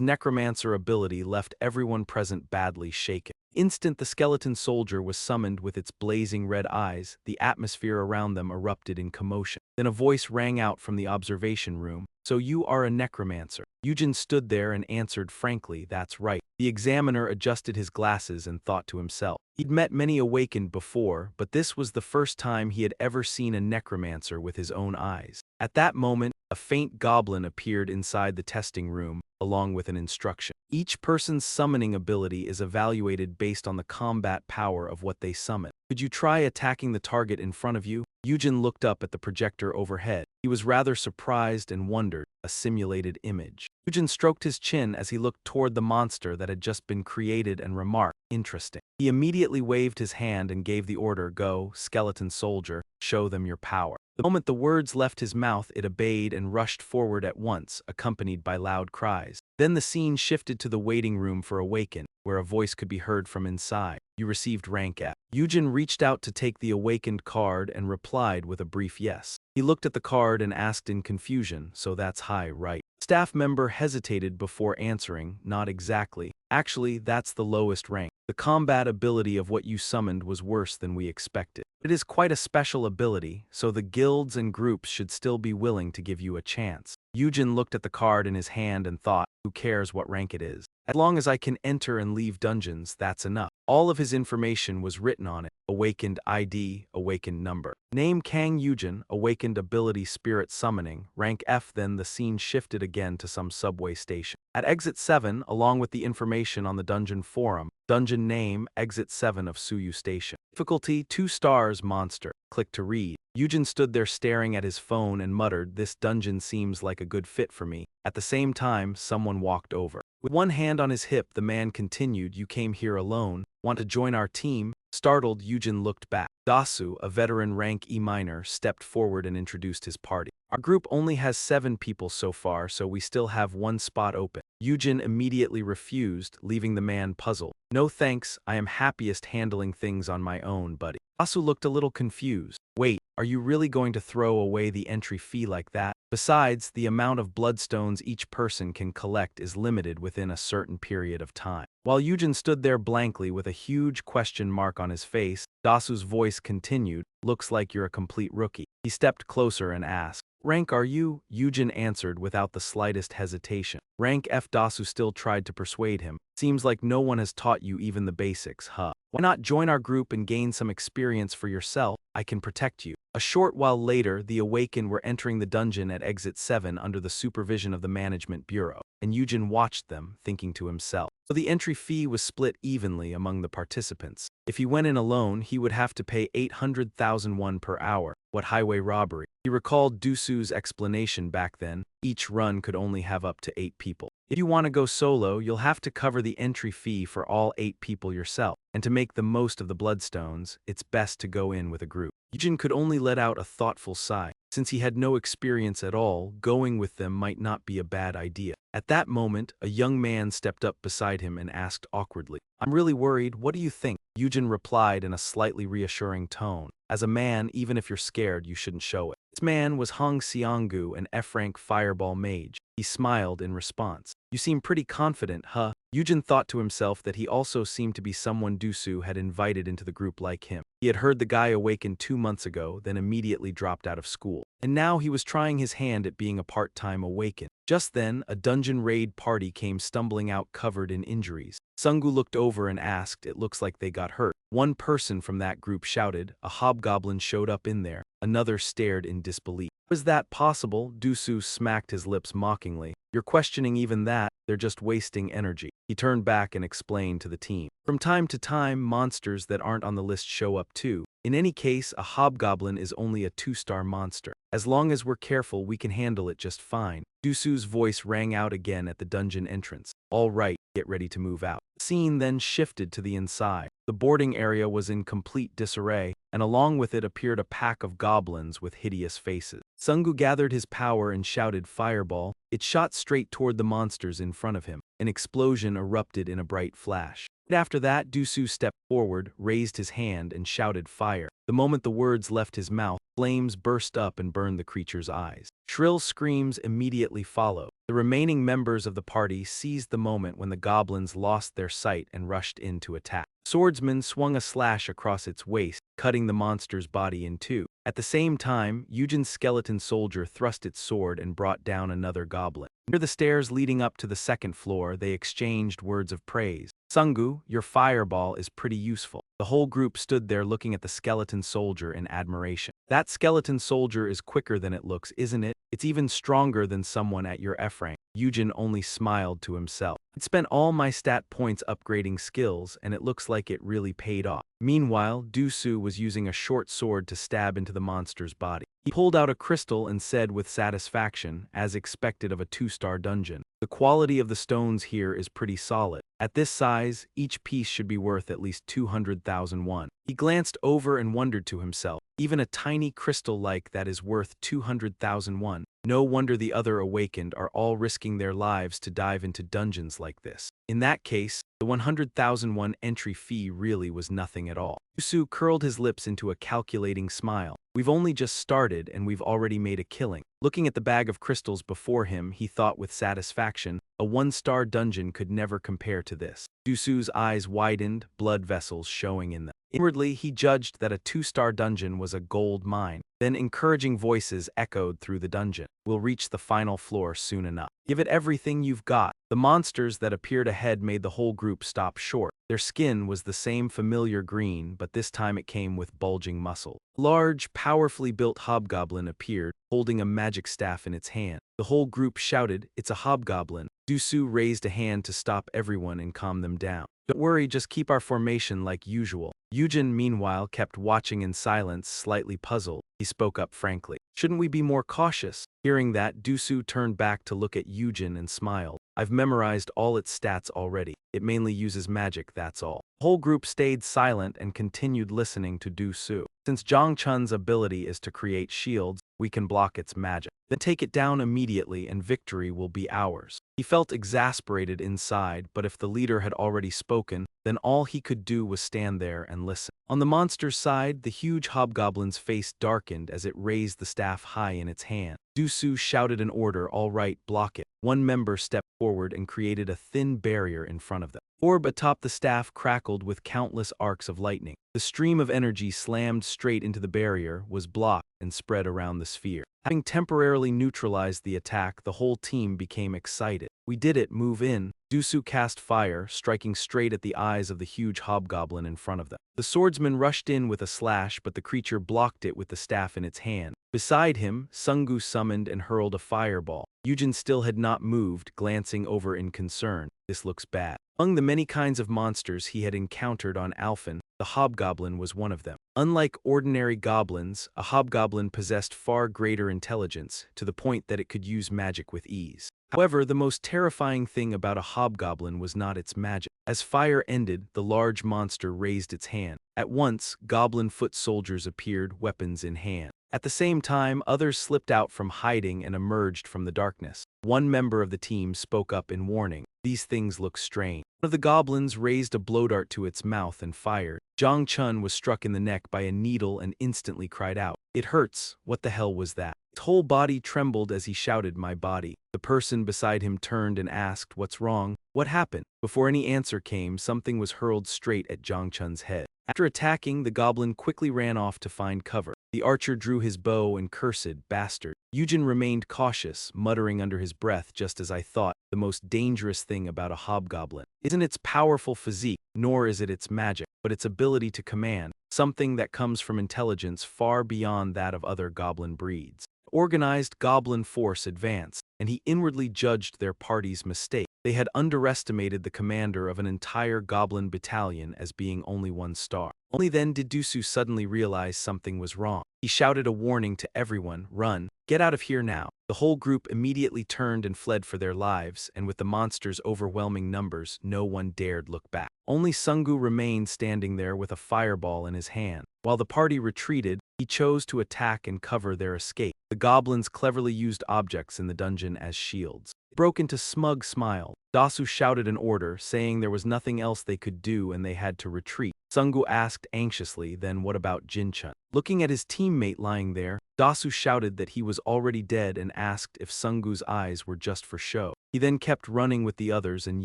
necromancer ability left everyone present badly shaken. Instant the skeleton soldier was summoned with its blazing red eyes, the atmosphere around them erupted in commotion. Then a voice rang out from the observation room. So you are a necromancer. Eugene stood there and answered frankly, that's right. The examiner adjusted his glasses and thought to himself. He'd met many awakened before, but this was the first time he had ever seen a necromancer with his own eyes. At that moment, a faint goblin appeared inside the testing room, along with an instruction. Each person's summoning ability is evaluated based on the combat power of what they summon. Could you try attacking the target in front of you? Eugene looked up at the projector overhead. He was rather surprised and wondered, a simulated image. Eugene stroked his chin as he looked toward the monster that had just been created and remarked, interesting. He immediately waved his hand and gave the order, go, skeleton soldier, show them your power. The moment the words left his mouth, it obeyed and rushed forward at once, accompanied by loud cries. Then the scene shifted to the waiting room for Awaken, where a voice could be heard from inside. You received rank F. Eugene reached out to take the awakened card and replied with a brief yes. He looked at the card and asked in confusion, so that's high, right? Staff member hesitated before answering, not exactly. Actually, that's the lowest rank. The combat ability of what you summoned was worse than we expected. It is quite a special ability, so the guilds and groups should still be willing to give you a chance. Eugene looked at the card in his hand and thought, who cares what rank it is? As long as I can enter and leave dungeons, that's enough. All of his information was written on it. Awakened ID, awakened number. Name Kang Eugene, awakened ability spirit summoning, rank F. Then the scene shifted again to some subway station. At exit 7, along with the information on the dungeon forum, dungeon name, exit 7 of Suyu Station. Difficulty, 2 stars, monster. Click to read. Eugene stood there staring at his phone and muttered, "This dungeon seems like a good fit for me." At the same time, someone walked over. With one hand on his hip, the man continued, "You came here alone. Want to join our team?" Startled, Eugene looked back. Dasu, a veteran rank E minor, stepped forward and introduced his party. "Our group only has 7 people so far, so we still have 1 spot open." Eugene immediately refused, leaving the man puzzled. "No thanks, I am happiest handling things on my own, buddy." Dasu looked a little confused. "Wait, are you really going to throw away the entry fee like that? Besides, the amount of bloodstones each person can collect is limited within a certain period of time." While Eugene stood there blankly with a huge question mark on his face, Dasu's voice continued, "Looks like you're a complete rookie." He stepped closer and asked, "Rank are you?" Eugene answered without the slightest hesitation. "Rank F." Dasu still tried to persuade him. "Seems like no one has taught you even the basics, huh? Why not join our group and gain some experience for yourself? I can protect you." A short while later, the Awakened were entering the dungeon at exit 7 under the supervision of the management bureau, and Eugene watched them, thinking to himself. So the entry fee was split evenly among the participants. If he went in alone, he would have to pay 800,000 won per hour. What highway robbery? He recalled Dusu's explanation back then. Each run could only have up to 8 people. If you want to go solo, you'll have to cover the entry fee for all 8 people yourself. And to make the most of the bloodstones, it's best to go in with a group. Eugene could only let out a thoughtful sigh. Since he had no experience at all, going with them might not be a bad idea. At that moment, a young man stepped up beside him and asked awkwardly, "I'm really worried, what do you think?" Eugene replied in a slightly reassuring tone, "As a man, even if you're scared, you shouldn't show it." This man was Hong Xianggu, an F-rank fireball mage. He smiled in response. "You seem pretty confident, huh?" Eugene thought to himself that he also seemed to be someone Dusu had invited into the group like him. He had heard the guy awakened 2 months ago, then immediately dropped out of school. And now he was trying his hand at being a part-time awakened. Just then, a dungeon raid party came stumbling out covered in injuries. Sungu looked over and asked, "It looks like they got hurt." One person from that group shouted, "A hobgoblin showed up in there." Another stared in disbelief. "How is that possible?" Dusu smacked his lips mockingly. "You're questioning even that? They're just wasting energy." He turned back and explained to the team. "From time to time, monsters that aren't on the list show up too. In any case, a hobgoblin is only a 2-star monster. As long as we're careful, we can handle it just fine." Dusu's voice rang out again at the dungeon entrance. "All right, get ready to move out." The scene then shifted to the inside. The boarding area was in complete disarray, and along with it appeared a pack of goblins with hideous faces. Sungu gathered his power and shouted fireball. It shot straight toward the monsters in front of him. An explosion erupted in a bright flash. Right after that, Dusu stepped forward, raised his hand, and shouted fire. The moment the words left his mouth, flames burst up and burned the creature's eyes. Shrill screams immediately followed. The remaining members of the party seized the moment when the goblins lost their sight and rushed in to attack. Swordsman swung a slash across its waist, cutting the monster's body in two. At the same time, Eugene's skeleton soldier thrust its sword and brought down another goblin. Near the stairs leading up to the second floor, they exchanged words of praise. "Sungu, your fireball is pretty useful." The whole group stood there looking at the skeleton soldier in admiration. "That skeleton soldier is quicker than it looks, isn't it? It's even stronger than someone at your F rank." Eugene only smiled to himself. "I'd spent all my stat points upgrading skills, and it looks like it really paid off." Meanwhile, Dusu was using a short sword to stab into the monster's body. He pulled out a crystal and said with satisfaction, as expected of a 2-star dungeon, "The quality of the stones here is pretty solid. At this size, each piece should be worth at least 200,000 won." He glanced over and wondered to himself, even a tiny crystal like that is worth 200,000 won. No wonder the other awakened are all risking their lives to dive into dungeons like this. In that case, the 100,000 won entry fee really was nothing at all. Dusu curled his lips into a calculating smile. "We've only just started and we've already made a killing." Looking at the bag of crystals before him, he thought with satisfaction, a 1-star dungeon could never compare to this. Dusu's eyes widened, blood vessels showing in them. Inwardly, he judged that a 2-star dungeon was a gold mine. Then encouraging voices echoed through the dungeon. We'll reach the final floor soon enough. Give it everything you've got. The monsters that appeared ahead made the whole group stop short. Their skin was the same familiar green, but this time it came with bulging muscle. A large, powerfully built hobgoblin appeared, holding a magic staff in its hand. The whole group shouted, "It's a hobgoblin." Dusu raised a hand to stop everyone and calm them down. "Don't worry, just keep our formation like usual." Eugene, meanwhile, kept watching in silence, slightly puzzled. He spoke up frankly. "Shouldn't we be more cautious?" Hearing that, Dusu turned back to look at Eugene and smiled. "I've memorized all its stats already. It mainly uses magic, that's all." The whole group stayed silent and continued listening to Dusu. "Since Zhangchun's ability is to create shields, we can block its magic. Then take it down immediately and victory will be ours." He felt exasperated inside, but if the leader had already spoken, then all he could do was stand there and listen. On the monster's side, the huge hobgoblin's face darkened as it raised the staff high in its hand. Dusu shouted an order, "All right, block it." One member stepped forward and created a thin barrier in front of them. Orb atop the staff crackled with countless arcs of lightning. The stream of energy slammed straight into the barrier, was blocked, and spread around the sphere. Having temporarily neutralized the attack, the whole team became excited. "We did it, move in." Dusu cast fire, striking straight at the eyes of the huge hobgoblin in front of them. The swordsman rushed in with a slash, but the creature blocked it with the staff in its hand. Beside him, Sungu summoned and hurled a fireball. Eugene still had not moved, glancing over in concern. "This looks bad." Among the many kinds of monsters he had encountered on Alphen, the hobgoblin was one of them. Unlike ordinary goblins, a hobgoblin possessed far greater intelligence, to the point that it could use magic with ease. However, the most terrifying thing about a hobgoblin was not its magic. As fire ended, the large monster raised its hand. At once, goblin foot soldiers appeared, weapons in hand. At the same time, others slipped out from hiding and emerged from the darkness. One member of the team spoke up in warning. "These things look strange." One of the goblins raised a blow dart to its mouth and fired. Zhang Chun was struck in the neck by a needle and instantly cried out, "It hurts." What the hell was that? His whole body trembled as he shouted, "My body." The person beside him turned and asked, "What's wrong? What happened?" Before any answer came, something was hurled straight at Zhang Chun's head. After attacking, the goblin quickly ran off to find cover. The archer drew his bow and cursed, "Bastard." Eugene remained cautious, muttering under his breath, "Just as I thought. The most dangerous thing about a hobgoblin isn't its powerful physique, nor is it its magic, but its ability to command, something that comes from intelligence far beyond that of other goblin breeds." Organized goblin force advanced, and he inwardly judged their party's mistake. They had underestimated the commander of an entire goblin battalion as being only one star. Only then did Dusu suddenly realize something was wrong. He shouted a warning to everyone, "Run, get out of here now." The whole group immediately turned and fled for their lives, and with the monster's overwhelming numbers, no one dared look back. Only Sungu remained standing there with a fireball in his hand. While the party retreated, he chose to attack and cover their escape. The goblins cleverly used objects in the dungeon as shields. They broke into smug smile. Dasu shouted an order, saying there was nothing else they could do and they had to retreat. Sungu asked anxiously, "Then what about Jinchun?" Looking at his teammate lying there, Dasu shouted that he was already dead and asked if Sungu's eyes were just for show. He then kept running with the others and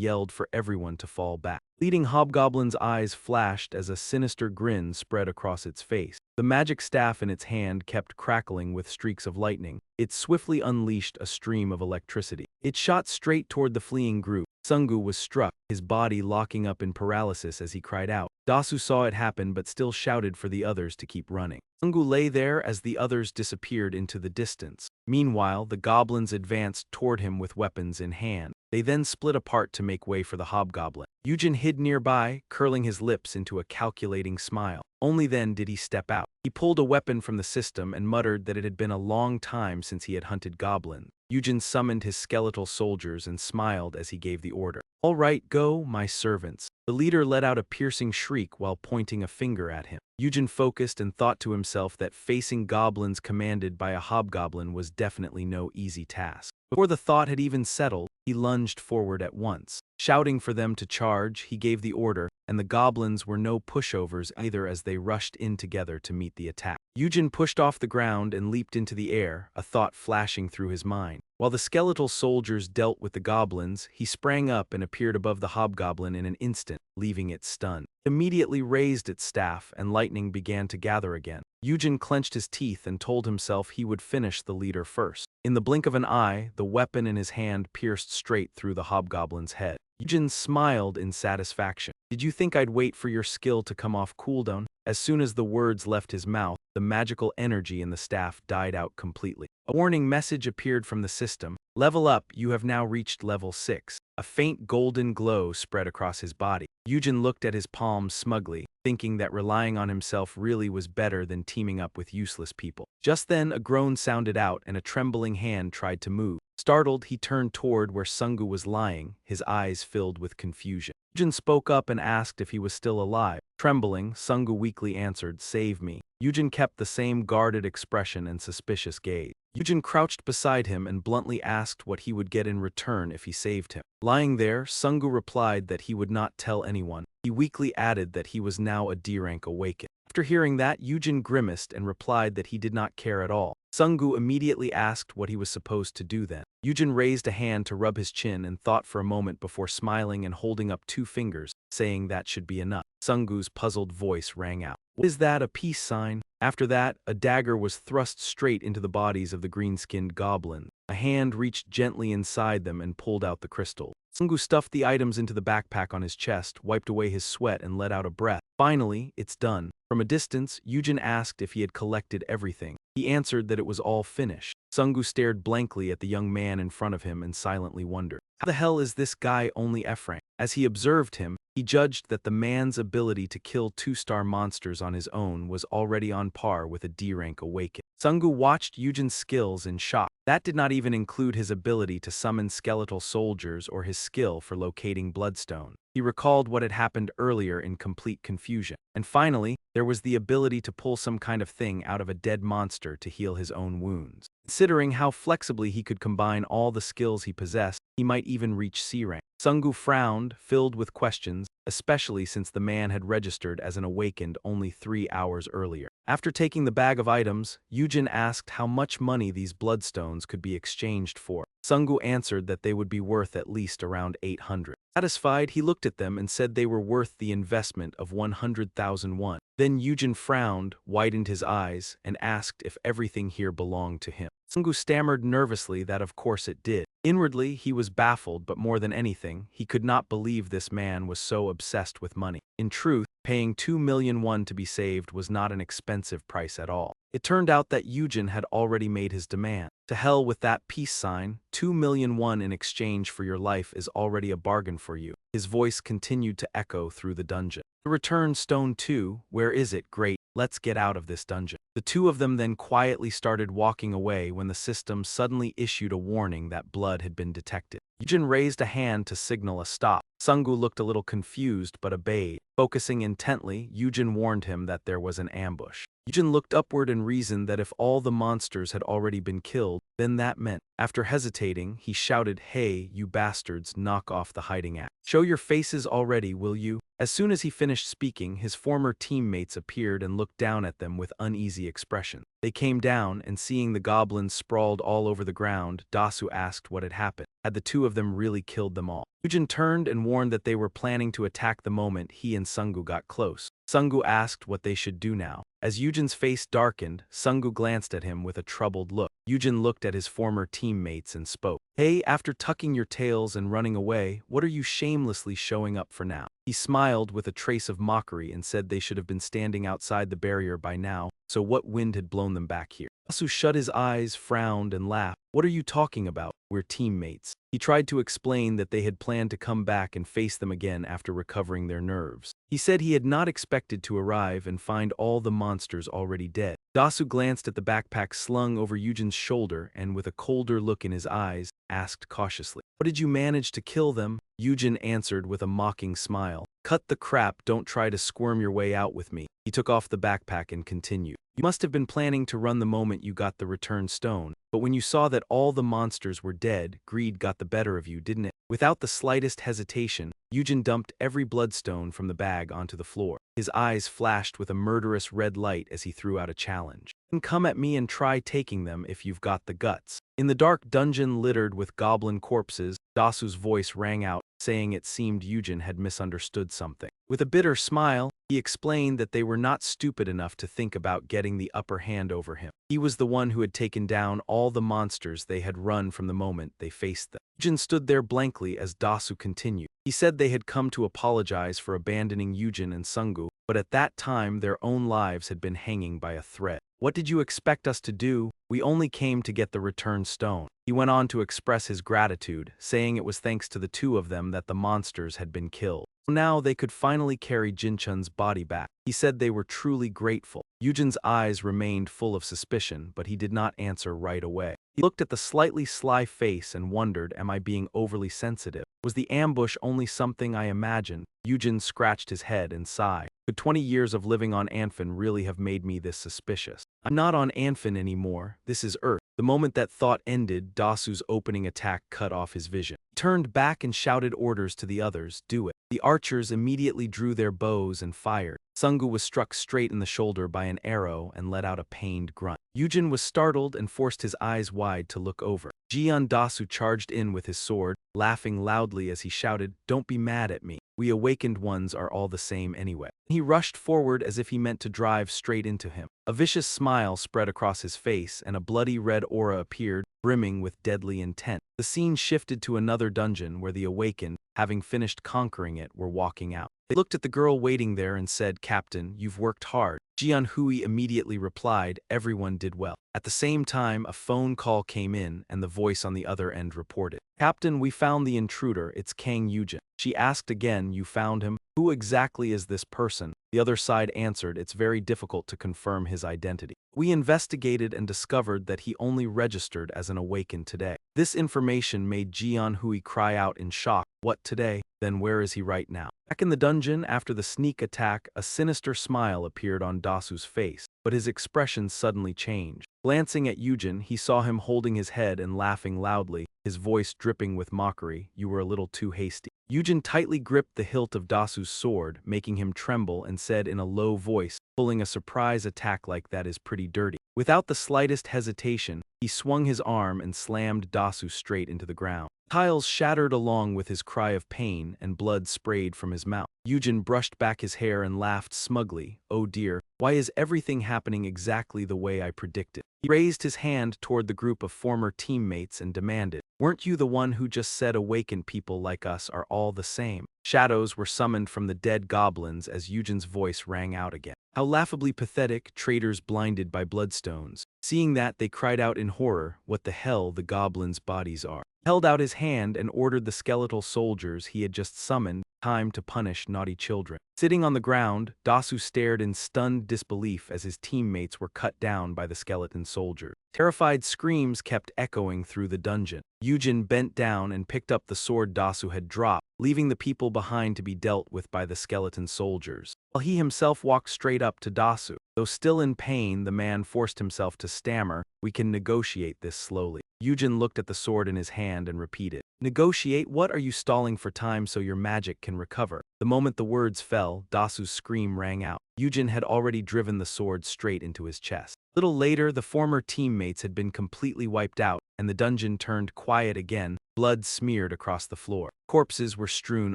yelled for everyone to fall back. Leading Hobgoblin's eyes flashed as a sinister grin spread across its face. The magic staff in its hand kept crackling with streaks of lightning. It swiftly unleashed a stream of electricity. It shot straight toward the fleeing group. Sungu was struck, his body locking up in paralysis as he cried out. Dasu saw it happen but still shouted for the others to keep running. Sungu lay there as the others disappeared into the distance. Meanwhile, the goblins advanced toward him with weapons in hand. They then split apart to make way for the hobgoblin. Eugene hid nearby, curling his lips into a calculating smile. Only then did he step out. He pulled a weapon from the system and muttered that it had been a long time since he had hunted goblins. Eugene summoned his skeletal soldiers and smiled as he gave the order. "All right, go, my servants." The leader let out a piercing shriek while pointing a finger at him. Eugene focused and thought to himself that facing goblins commanded by a hobgoblin was definitely no easy task. Before the thought had even settled, he lunged forward at once. Shouting for them to charge, he gave the order, and the goblins were no pushovers either as they rushed in together to meet the attack. Eugene pushed off the ground and leaped into the air, a thought flashing through his mind. While the skeletal soldiers dealt with the goblins, he sprang up and appeared above the hobgoblin in an instant. leaving it stunned. It immediately raised its staff and lightning began to gather again. Eugene clenched his teeth and told himself he would finish the leader first. In the blink of an eye, the weapon in his hand pierced straight through the hobgoblin's head. Eugene smiled in satisfaction. "Did you think I'd wait for your skill to come off cooldown?" As soon as the words left his mouth, the magical energy in the staff died out completely. A warning message appeared from the system. "Level up, you have now reached level 6. A faint golden glow spread across his body. Eugene looked at his palms smugly, thinking that relying on himself really was better than teaming up with useless people. Just then, a groan sounded out and a trembling hand tried to move. Startled, he turned toward where Sungu was lying, his eyes filled with confusion. Eugene spoke up and asked if he was still alive. Trembling, Sungu weakly answered, "Save me." Eugene kept the same guarded expression and suspicious gaze. Eugene crouched beside him and bluntly asked what he would get in return if he saved him. Lying there, Sungu replied that he would not tell anyone. He weakly added that he was now a D-rank awakened. After hearing that, Eugene grimaced and replied that he did not care at all. Sungu immediately asked what he was supposed to do then. Eugene raised a hand to rub his chin and thought for a moment before smiling and holding up 2 fingers, saying that should be enough. Sungu's puzzled voice rang out. "What is that, a peace sign?" After that, a dagger was thrust straight into the bodies of the green-skinned goblins. A hand reached gently inside them and pulled out the crystal. Sungu stuffed the items into the backpack on his chest, wiped away his sweat, and let out a breath. Finally, "It's done." From a distance, Eugene asked if he had collected everything. He answered that it was all finished. Sungu stared blankly at the young man in front of him and silently wondered, how the hell is this guy only F-rank? As he observed him, he judged that the man's ability to kill 2-star monsters on his own was already on par with a D-rank awakened. Sungu watched Eugene's skills in shock. That did not even include his ability to summon skeletal soldiers or his skill for locating bloodstone. He recalled what had happened earlier in complete confusion. And finally, there was the ability to pull some kind of thing out of a dead monster to heal his own wounds. Considering how flexibly he could combine all the skills he possessed, he might even reach C-rank. Sungu frowned, filled with questions, especially since the man had registered as an awakened only 3 hours earlier. After taking the bag of items, Eugene asked how much money these bloodstones could be exchanged for. Sungu answered that they would be worth at least around 800. Satisfied, he looked at them and said they were worth the investment of 100,000 won. Then Eugene frowned, widened his eyes, and asked if everything here belonged to him. Sungu stammered nervously that of course it did. Inwardly, he was baffled, but more than anything, he could not believe this man was so obsessed with money. In truth, paying 2 million won to be saved was not an expensive price at all. It turned out that Eugene had already made his demand. To hell with that peace sign, 2 million won in exchange for your life is already a bargain for you. His voice continued to echo through the dungeon. The return stone too, where is it? Great, let's get out of this dungeon. The two of them then quietly started walking away when the system suddenly issued a warning that blood had been detected. Eugene raised a hand to signal a stop. Sungu looked a little confused but obeyed. Focusing intently, Eugene warned him that there was an ambush. Eugene looked upward and reasoned that if all the monsters had already been killed, then that meant. After hesitating, he shouted, "Hey, you bastards, knock off the hiding act. Show your faces already, will you?" As soon as he finished speaking, his former teammates appeared and looked down at them with uneasy expressions. They came down, and seeing the goblins sprawled all over the ground, Dasu asked what had happened. Had the two of them really killed them all? Eugene turned and warned that they were planning to attack the moment he and Sungu got close. Sungu asked what they should do now. As Eugene's face darkened, Sungu glanced at him with a troubled look. Eugene looked at his former teammates and spoke. "Hey, after tucking your tails and running away, what are you shamelessly showing up for now?" He smiled with a trace of mockery and said they should have been standing outside the barrier by now, so what wind had blown them back here? Dasu shut his eyes, frowned, and laughed. "What are you talking about? We're teammates." He tried to explain that they had planned to come back and face them again after recovering their nerves. He said he had not expected to arrive and find all the monsters already dead. Dasu glanced at the backpack slung over Eugene's shoulder and, with a colder look in his eyes, asked cautiously, "How did you manage to kill them?" Eugene answered with a mocking smile, "Cut the crap, don't try to squirm your way out with me." He took off the backpack and continued. "You must have been planning to run the moment you got the return stone, but when you saw that all the monsters were dead, greed got the better of you, didn't it?" Without the slightest hesitation, Eugene dumped every bloodstone from the bag onto the floor. His eyes flashed with a murderous red light as he threw out a challenge. Come at me and try taking them if you've got the guts. In the dark dungeon littered with goblin corpses, Dasu's voice rang out, saying it seemed Eugene had misunderstood something. With a bitter smile, he explained that they were not stupid enough to think about getting the upper hand over him. He was the one who had taken down all the monsters they had run from the moment they faced them. Eugene stood there blankly as Dasu continued. He said they had come to apologize for abandoning Eugene and Sungu, but at that time their own lives had been hanging by a thread. What did you expect us to do? We only came to get the return stone. He went on to express his gratitude, saying it was thanks to the two of them that the monsters had been killed. Now they could finally carry Jinchun's body back. He said they were truly grateful. Eugene's eyes remained full of suspicion, but he did not answer right away. He looked at the slightly sly face and wondered, am I being overly sensitive? Was the ambush only something I imagined? Eugene scratched his head and sighed. Could 20 years of living on Anfin really have made me this suspicious? I'm not on Anfin anymore. This is Earth. The moment that thought ended, Dasu's opening attack cut off his vision. He turned back and shouted orders to the others, do it. The archers immediately drew their bows and fired. Sungu was struck straight in the shoulder by an arrow and let out a pained grunt. Eugene was startled and forced his eyes wide to look over. Jimn Dasu charged in with his sword, laughing loudly as he shouted, don't be mad at me. We awakened ones are all the same anyway. He rushed forward as if he meant to drive straight into him. A vicious smile spread across his face and a bloody red aura appeared, brimming with deadly intent. The scene shifted to another dungeon where the awakened, having finished conquering it, were walking out. They looked at the girl waiting there and said, Captain, you've worked hard. Jianhui immediately replied, everyone did well. At the same time, a phone call came in and the voice on the other end reported, Captain, we found the intruder, it's Kang Eugene. She asked again, you found him? Who exactly is this person? The other side answered, it's very difficult to confirm his identity. We investigated and discovered that he only registered as an awakened today. This information made Jianhui cry out in shock, what today? Then where is he right now? Back in the dungeon, after the sneak attack, a sinister smile appeared on Dasu's face, but his expression suddenly changed. Glancing at Eugene, he saw him holding his head and laughing loudly, his voice dripping with mockery, you were a little too hasty. Eugene tightly gripped the hilt of Dasu's sword, making him tremble, and said in a low voice, pulling a surprise attack like that is pretty dirty. Without the slightest hesitation, he swung his arm and slammed Dasu straight into the ground. Tiles shattered along with his cry of pain, and blood sprayed from his mouth. Eugene brushed back his hair and laughed smugly, oh dear, why is everything happening exactly the way I predicted? He raised his hand toward the group of former teammates and demanded, weren't you the one who just said awakened people like us are all the same? Shadows were summoned from the dead goblins as Eugene's voice rang out again. How laughably pathetic, traitors blinded by bloodstones. Seeing that, they cried out in horror, what the hell the goblins' bodies are. He held out his hand and ordered the skeletal soldiers he had just summoned, time to punish naughty children. Sitting on the ground, Dasu stared in stunned disbelief as his teammates were cut down by the skeleton soldiers. Terrified screams kept echoing through the dungeon. Eugene bent down and picked up the sword Dasu had dropped, leaving the people behind to be dealt with by the skeleton soldiers, while he himself walked straight up to Dasu. Though still in pain, the man forced himself to stammer, we can negotiate this slowly. Eugene looked at the sword in his hand and repeated, negotiate? What are you stalling for time so your magic can recover? The moment the words fell, Dasu's scream rang out. Eugene had already driven the sword straight into his chest. A little later, the former teammates had been completely wiped out, and the dungeon turned quiet again, blood smeared across the floor. Corpses were strewn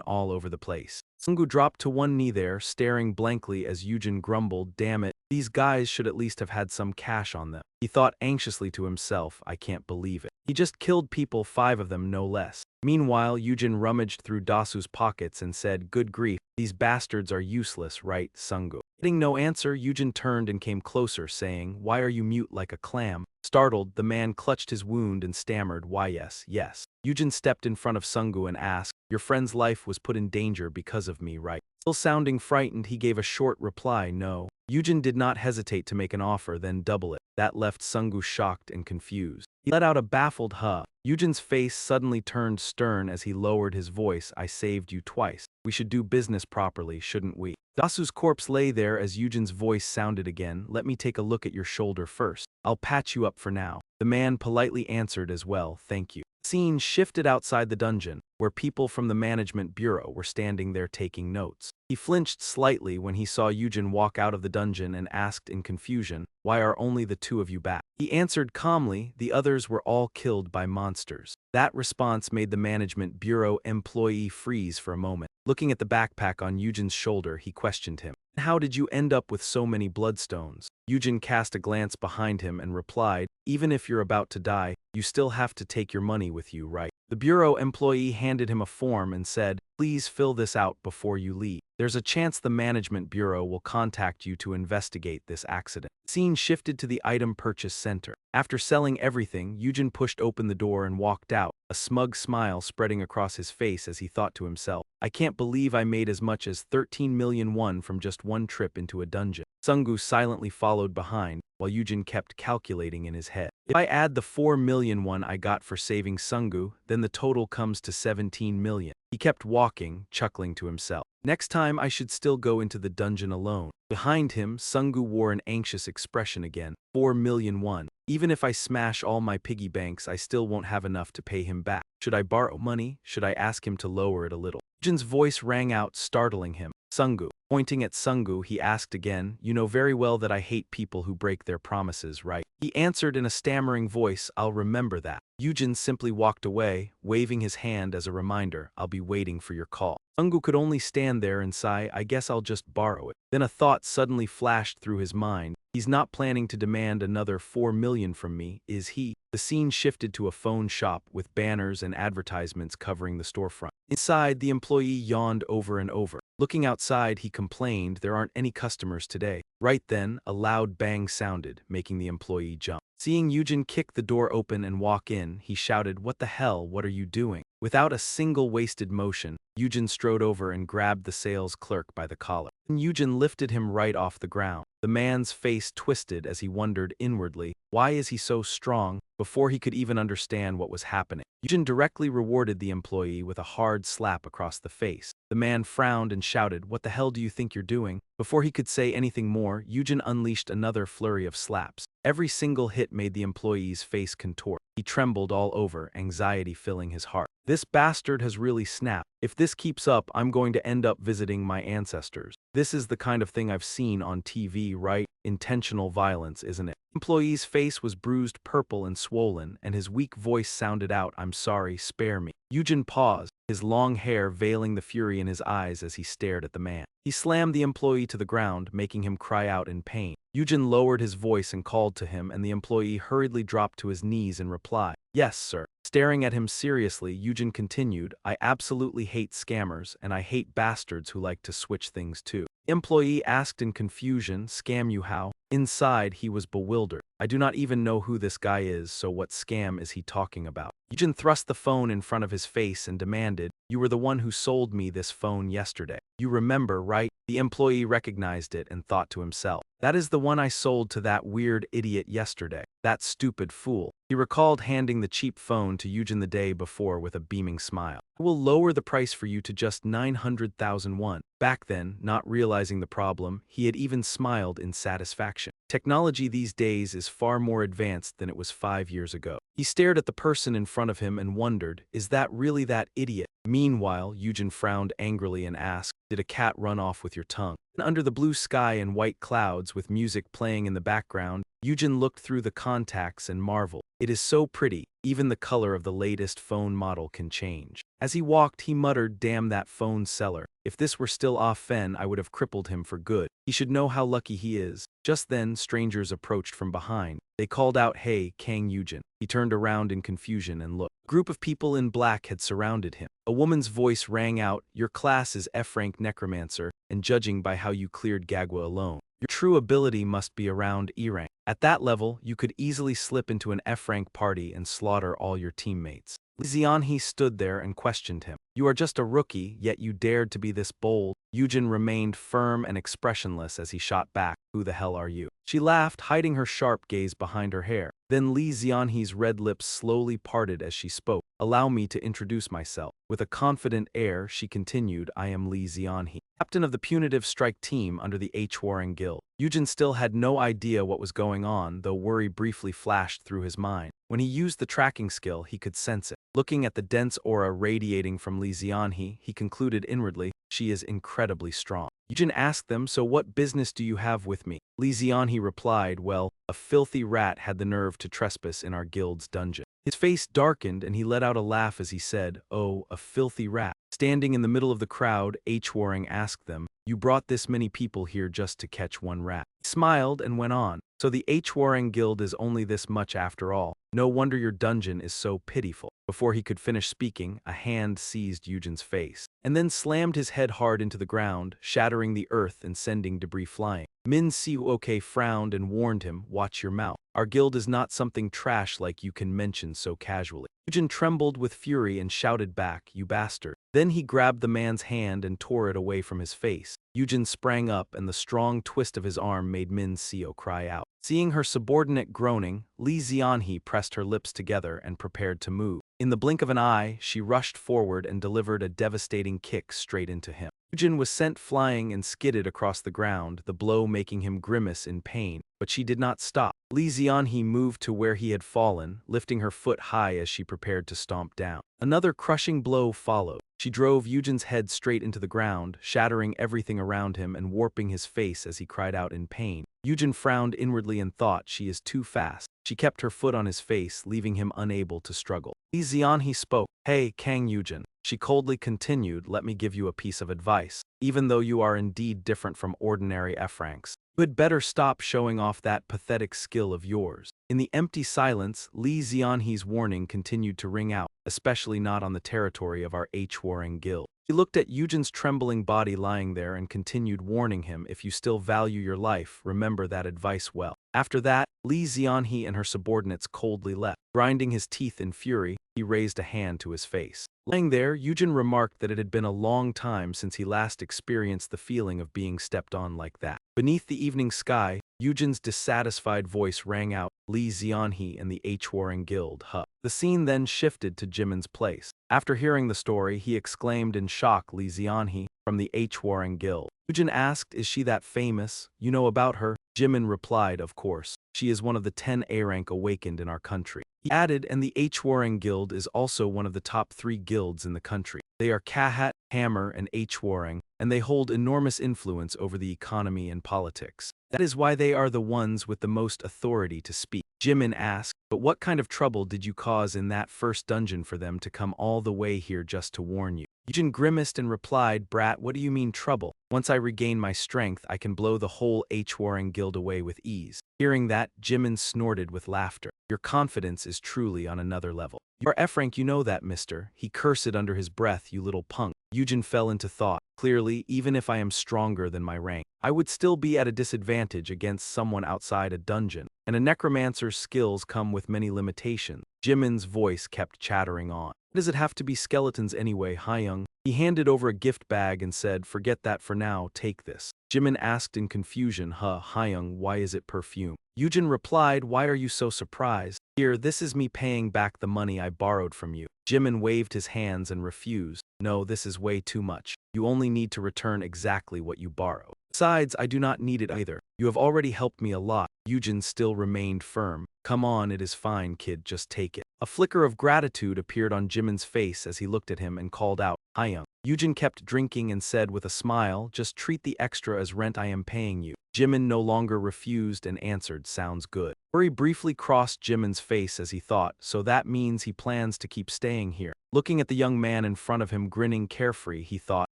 all over the place. Sungu dropped to one knee there, staring blankly as Eugene grumbled, damn it, these guys should at least have had some cash on them. He thought anxiously to himself, I can't believe it. He just killed people, 5 of them no less. Meanwhile, Eugene rummaged through Dasu's pockets and said, good grief, these bastards are useless, right, Sungu? Getting no answer, Eugene turned and came closer, saying, why are you mute like a clam? Startled, the man clutched his wound and stammered, why yes, yes. Eugene stepped in front of Sungu and asked, your friend's life was put in danger because of me, right? Still sounding frightened, he gave a short reply, no. Eugene did not hesitate to make an offer, then double it. That left Sungu shocked and confused. He let out a baffled huh. Eugene's face suddenly turned stern as he lowered his voice, I saved you twice. We should do business properly, shouldn't we? Dasu's corpse lay there as Eugene's voice sounded again, let me take a look at your shoulder first. I'll patch you up for now. The man politely answered as well, thank you. Scene shifted outside the dungeon, where people from the management bureau were standing there taking notes. He flinched slightly when he saw Eugene walk out of the dungeon and asked in confusion, "Why are only the two of you back?" He answered calmly, "The others were all killed by monsters." That response made the management bureau employee freeze for a moment. Looking at the backpack on Eugene's shoulder, he questioned him. "How did you end up with so many bloodstones?" Eugene cast a glance behind him and replied, "Even if you're about to die, you still have to take your money with you, right?" The bureau employee handed him a form and said, "Please fill this out before you leave. There's a chance the management bureau will contact you to investigate this accident." Scene shifted to the item purchase center. After selling everything, Eugene pushed open the door and walked out, a smug smile spreading across his face as he thought to himself, "I can't believe I made as much as 13 million won from just one trip into a dungeon." Sungu silently followed behind, while Eugene kept calculating in his head. "If I add the 4 million won I got for saving Sungu, then the total comes to 17 million. He kept walking, chuckling to himself. "Next time I should still go into the dungeon alone." Behind him, Sungu wore an anxious expression again. 4 million won. Even if I smash all my piggy banks, I still won't have enough to pay him back. Should I borrow money? Should I ask him to lower it a little? Eugene's voice rang out, startling him. "Sungu." Pointing at Sungu, he asked again, "You know very well that I hate people who break their promises, right?" He answered in a stammering voice, "I'll remember that." Eugene simply walked away, waving his hand as a reminder, "I'll be waiting for your call." Sungu could only stand there and sigh, "I guess I'll just borrow it." Then a thought suddenly flashed through his mind. He's not planning to demand another 4 million from me, is he? The scene shifted to a phone shop with banners and advertisements covering the storefront. Inside, the employee yawned over and over. Looking outside, he complained, "There aren't any customers today." Right then, a loud bang sounded, making the employee jump. Seeing Eugene kick the door open and walk in, he shouted, "What the hell, what are you doing?" Without a single wasted motion, Eugene strode over and grabbed the sales clerk by the collar. And Eugene lifted him right off the ground. The man's face twisted as he wondered inwardly, why is he so strong? Before he could even understand what was happening, Eugene directly rewarded the employee with a hard slap across the face. The man frowned and shouted, "What the hell do you think you're doing?" Before he could say anything more, Eugene unleashed another flurry of slaps. Every single hit made the employee's face contort. He trembled all over, anxiety filling his heart. "This bastard has really snapped. If this keeps up, I'm going to end up visiting my ancestors." This is the kind of thing I've seen on TV, right? Intentional violence, isn't it? The employee's face was bruised purple and swollen, and his weak voice sounded out, "I'm sorry, spare me." Eugene paused, his long hair veiling the fury in his eyes as he stared at the man. He slammed the employee to the ground, making him cry out in pain. Eugene lowered his voice and called to him, and the employee hurriedly dropped to his knees in reply. "Yes, sir." Staring at him seriously, Eugene continued, "I absolutely hate scammers, and I hate bastards who like to switch things too." The employee asked in confusion, "Scam you how?" Inside, he was bewildered. "I do not even know who this guy is, so what scam is he talking about?" Eugene thrust the phone in front of his face and demanded, "You were the one who sold me this phone yesterday. You remember, right?" The employee recognized it and thought to himself, "That is the one I sold to that weird idiot yesterday. That stupid fool." He recalled handing the cheap phone to Eugene the day before with a beaming smile. "I will lower the price for you to just 900,000 won." Back then, not realizing the problem, he had even smiled in satisfaction. Technology these days is far more advanced than it was 5 years ago. He stared at the person in front of him and wondered, is that really that idiot? Meanwhile, Eugene frowned angrily and asked, "Did a cat run off with your tongue?" And under the blue sky and white clouds with music playing in the background, Eugene looked through the contacts and marveled. It is so pretty, even the color of the latest phone model can change. As he walked, he muttered, "Damn that phone seller. If this were still off-fen, I would have crippled him for good. He should know how lucky he is." Just then, strangers approached from behind. They called out, "Hey, Kang Eugene." He turned around in confusion and looked. A group of people in black had surrounded him. A woman's voice rang out, "Your class is F-rank Necromancer, and judging by how you cleared Gagwa alone, your true ability must be around E-rank. At that level, you could easily slip into an F-rank party and slaughter all your teammates." Zeanhi stood there and questioned him. "You are just a rookie, yet you dared to be this bold." Eugene remained firm and expressionless as he shot back, "Who the hell are you?" She laughed, hiding her sharp gaze behind her hair. Then Zeanhi's red lips slowly parted as she spoke. "Allow me to introduce myself." With a confident air, she continued, "I am Zeanhi, captain of the punitive strike team under the H-Warring Guild." Eugene still had no idea what was going on, though worry briefly flashed through his mind. When he used the tracking skill, he could sense it. Looking at the dense aura radiating from Zeanhi, he concluded inwardly, she is incredibly strong. Eugene asked them, so what business do you have with me? Zeanhi replied, well, a filthy rat had the nerve to trespass in our guild's dungeon. His face darkened and he let out a laugh as he said, oh, a filthy rat. Standing in the middle of the crowd, Waring asked them, you brought this many people here just to catch one rat. He smiled and went on, so the Waring guild is only this much after all. No wonder your dungeon is so pitiful. Before he could finish speaking, a hand seized Eugene's face, and then slammed his head hard into the ground, shattering the earth and sending debris flying. Min Seoul frowned and warned him, watch your mouth. Our guild is not something trash like you can mention so casually. Eugene trembled with fury and shouted back, you bastard. Then he grabbed the man's hand and tore it away from his face. Eugene sprang up and the strong twist of his arm made Min Seo cry out. Seeing her subordinate groaning, Zeanhi pressed her lips together and prepared to move. In the blink of an eye, she rushed forward and delivered a devastating kick straight into him. Eugene was sent flying and skidded across the ground, the blow making him grimace in pain, but she did not stop. Zeanhi moved to where he had fallen, lifting her foot high as she prepared to stomp down. Another crushing blow followed. She drove Eugene's head straight into the ground, shattering everything around him and warping his face as he cried out in pain. Eugene frowned inwardly and thought, she is too fast. She kept her foot on his face, leaving him unable to struggle. Zeanhi spoke, hey, Kang Eugene. She coldly continued, let me give you a piece of advice. Even though you are indeed different from ordinary F-ranks, you had better stop showing off that pathetic skill of yours. In the empty silence, Zeanhi's warning continued to ring out, especially not on the territory of our Waring guild. He looked at Eugene's trembling body lying there and continued warning him, if you still value your life, remember that advice well. After that, Zeanhi and her subordinates coldly left. Grinding his teeth in fury, he raised a hand to his face. Lying there, Eugene remarked that it had been a long time since he last experienced the feeling of being stepped on like that. Beneath the evening sky, Eugene's dissatisfied voice rang out, Zeanhi and the Waring guild, huh. The scene then shifted to Jimn's place. After hearing the story, he exclaimed in shock, Zeanhi, from the Waring guild. Eugene asked, is she that famous? You know about her? Jimn replied, of course. She is one of the 10 A-rank awakened in our country. He added, and the Waring guild is also one of the top 3 guilds in the country. They are Kahat, Hammer, and Waring, and they hold enormous influence over the economy and politics. That is why they are the ones with the most authority to speak. Jimn asked, but what kind of trouble did you cause in that first dungeon for them to come all the way here just to warn you? Eugene grimaced and replied, brat, what do you mean trouble? Once I regain my strength, I can blow the whole Waring guild away with ease. Hearing that, Jimn snorted with laughter. Your confidence is truly on another level. You're F-rank, you know that, mister. He cursed under his breath, you little punk. Eugene fell into thought. Clearly, even if I am stronger than my rank, I would still be at a disadvantage against someone outside a dungeon, and a necromancer's skills come with many limitations. Jimn's voice kept chattering on. Why does it have to be skeletons anyway, Hyung? He handed over a gift bag and said, forget that for now, take this. Jimn asked in confusion, Hyung, why is it perfume? Eugene replied, why are you so surprised? Here, this is me paying back the money I borrowed from you. Jimn waved his hands and refused. No, this is way too much. You only need to return exactly what you borrow. Besides, I do not need it either. You have already helped me a lot. Eugene still remained firm. Come on, it is fine, kid, just take it. A flicker of gratitude appeared on Jimn's face as he looked at him and called out, Hyung. Eugene kept drinking and said with a smile, just treat the extra as rent I am paying you. Jimn no longer refused and answered, sounds good. Worry briefly crossed Jimn's face as he thought, so that means he plans to keep staying here. Looking at the young man in front of him grinning carefree, he thought,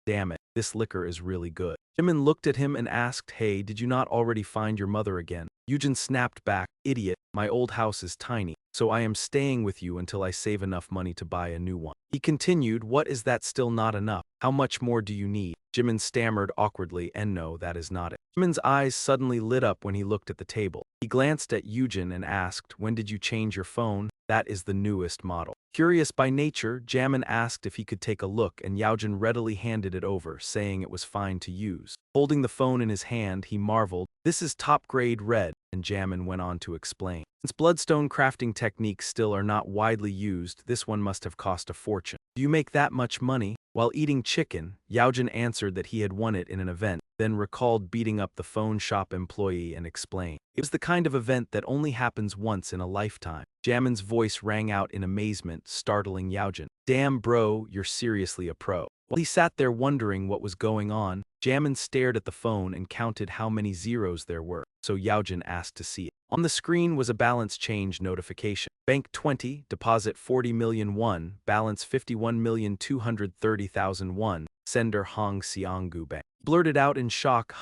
damn it, this liquor is really good. Jimn looked at him and asked, hey, did you not already find your mother again? Eugene snapped back, idiot, my old house is tiny, so I am staying with you until I save enough money to buy a new one. He continued, what is that still not enough? How much more do you need? Jimn stammered awkwardly, and no, that is not it. Jimn's eyes suddenly lit up when he looked at the table. He glanced at Eugene and asked, when did you change your phone? That is the newest model. Curious by nature, Jimn asked if he could take a look, and Eugene readily handed it over, saying it was fine to use. Holding the phone in his hand, he marveled, this is top-grade red, and Jimn went on to explain. Since bloodstone crafting techniques still are not widely used, this one must have cost a fortune. Do you make that much money? While eating chicken, Eugene answered that he had won it in an event, then recalled beating up the phone shop employee and explained. It was the kind of event that only happens once in a lifetime. Jimn's voice rang out in amazement, startling Eugene. Damn bro, you're seriously a pro. While he sat there wondering what was going on, Jimn stared at the phone and counted how many zeros there were, so Eugene asked to see it. On the screen was a balance change notification. Bank 20, deposit 40 million won, balance 51,230,000 won, sender Hong Seong-gu Bank. Blurted out in shock,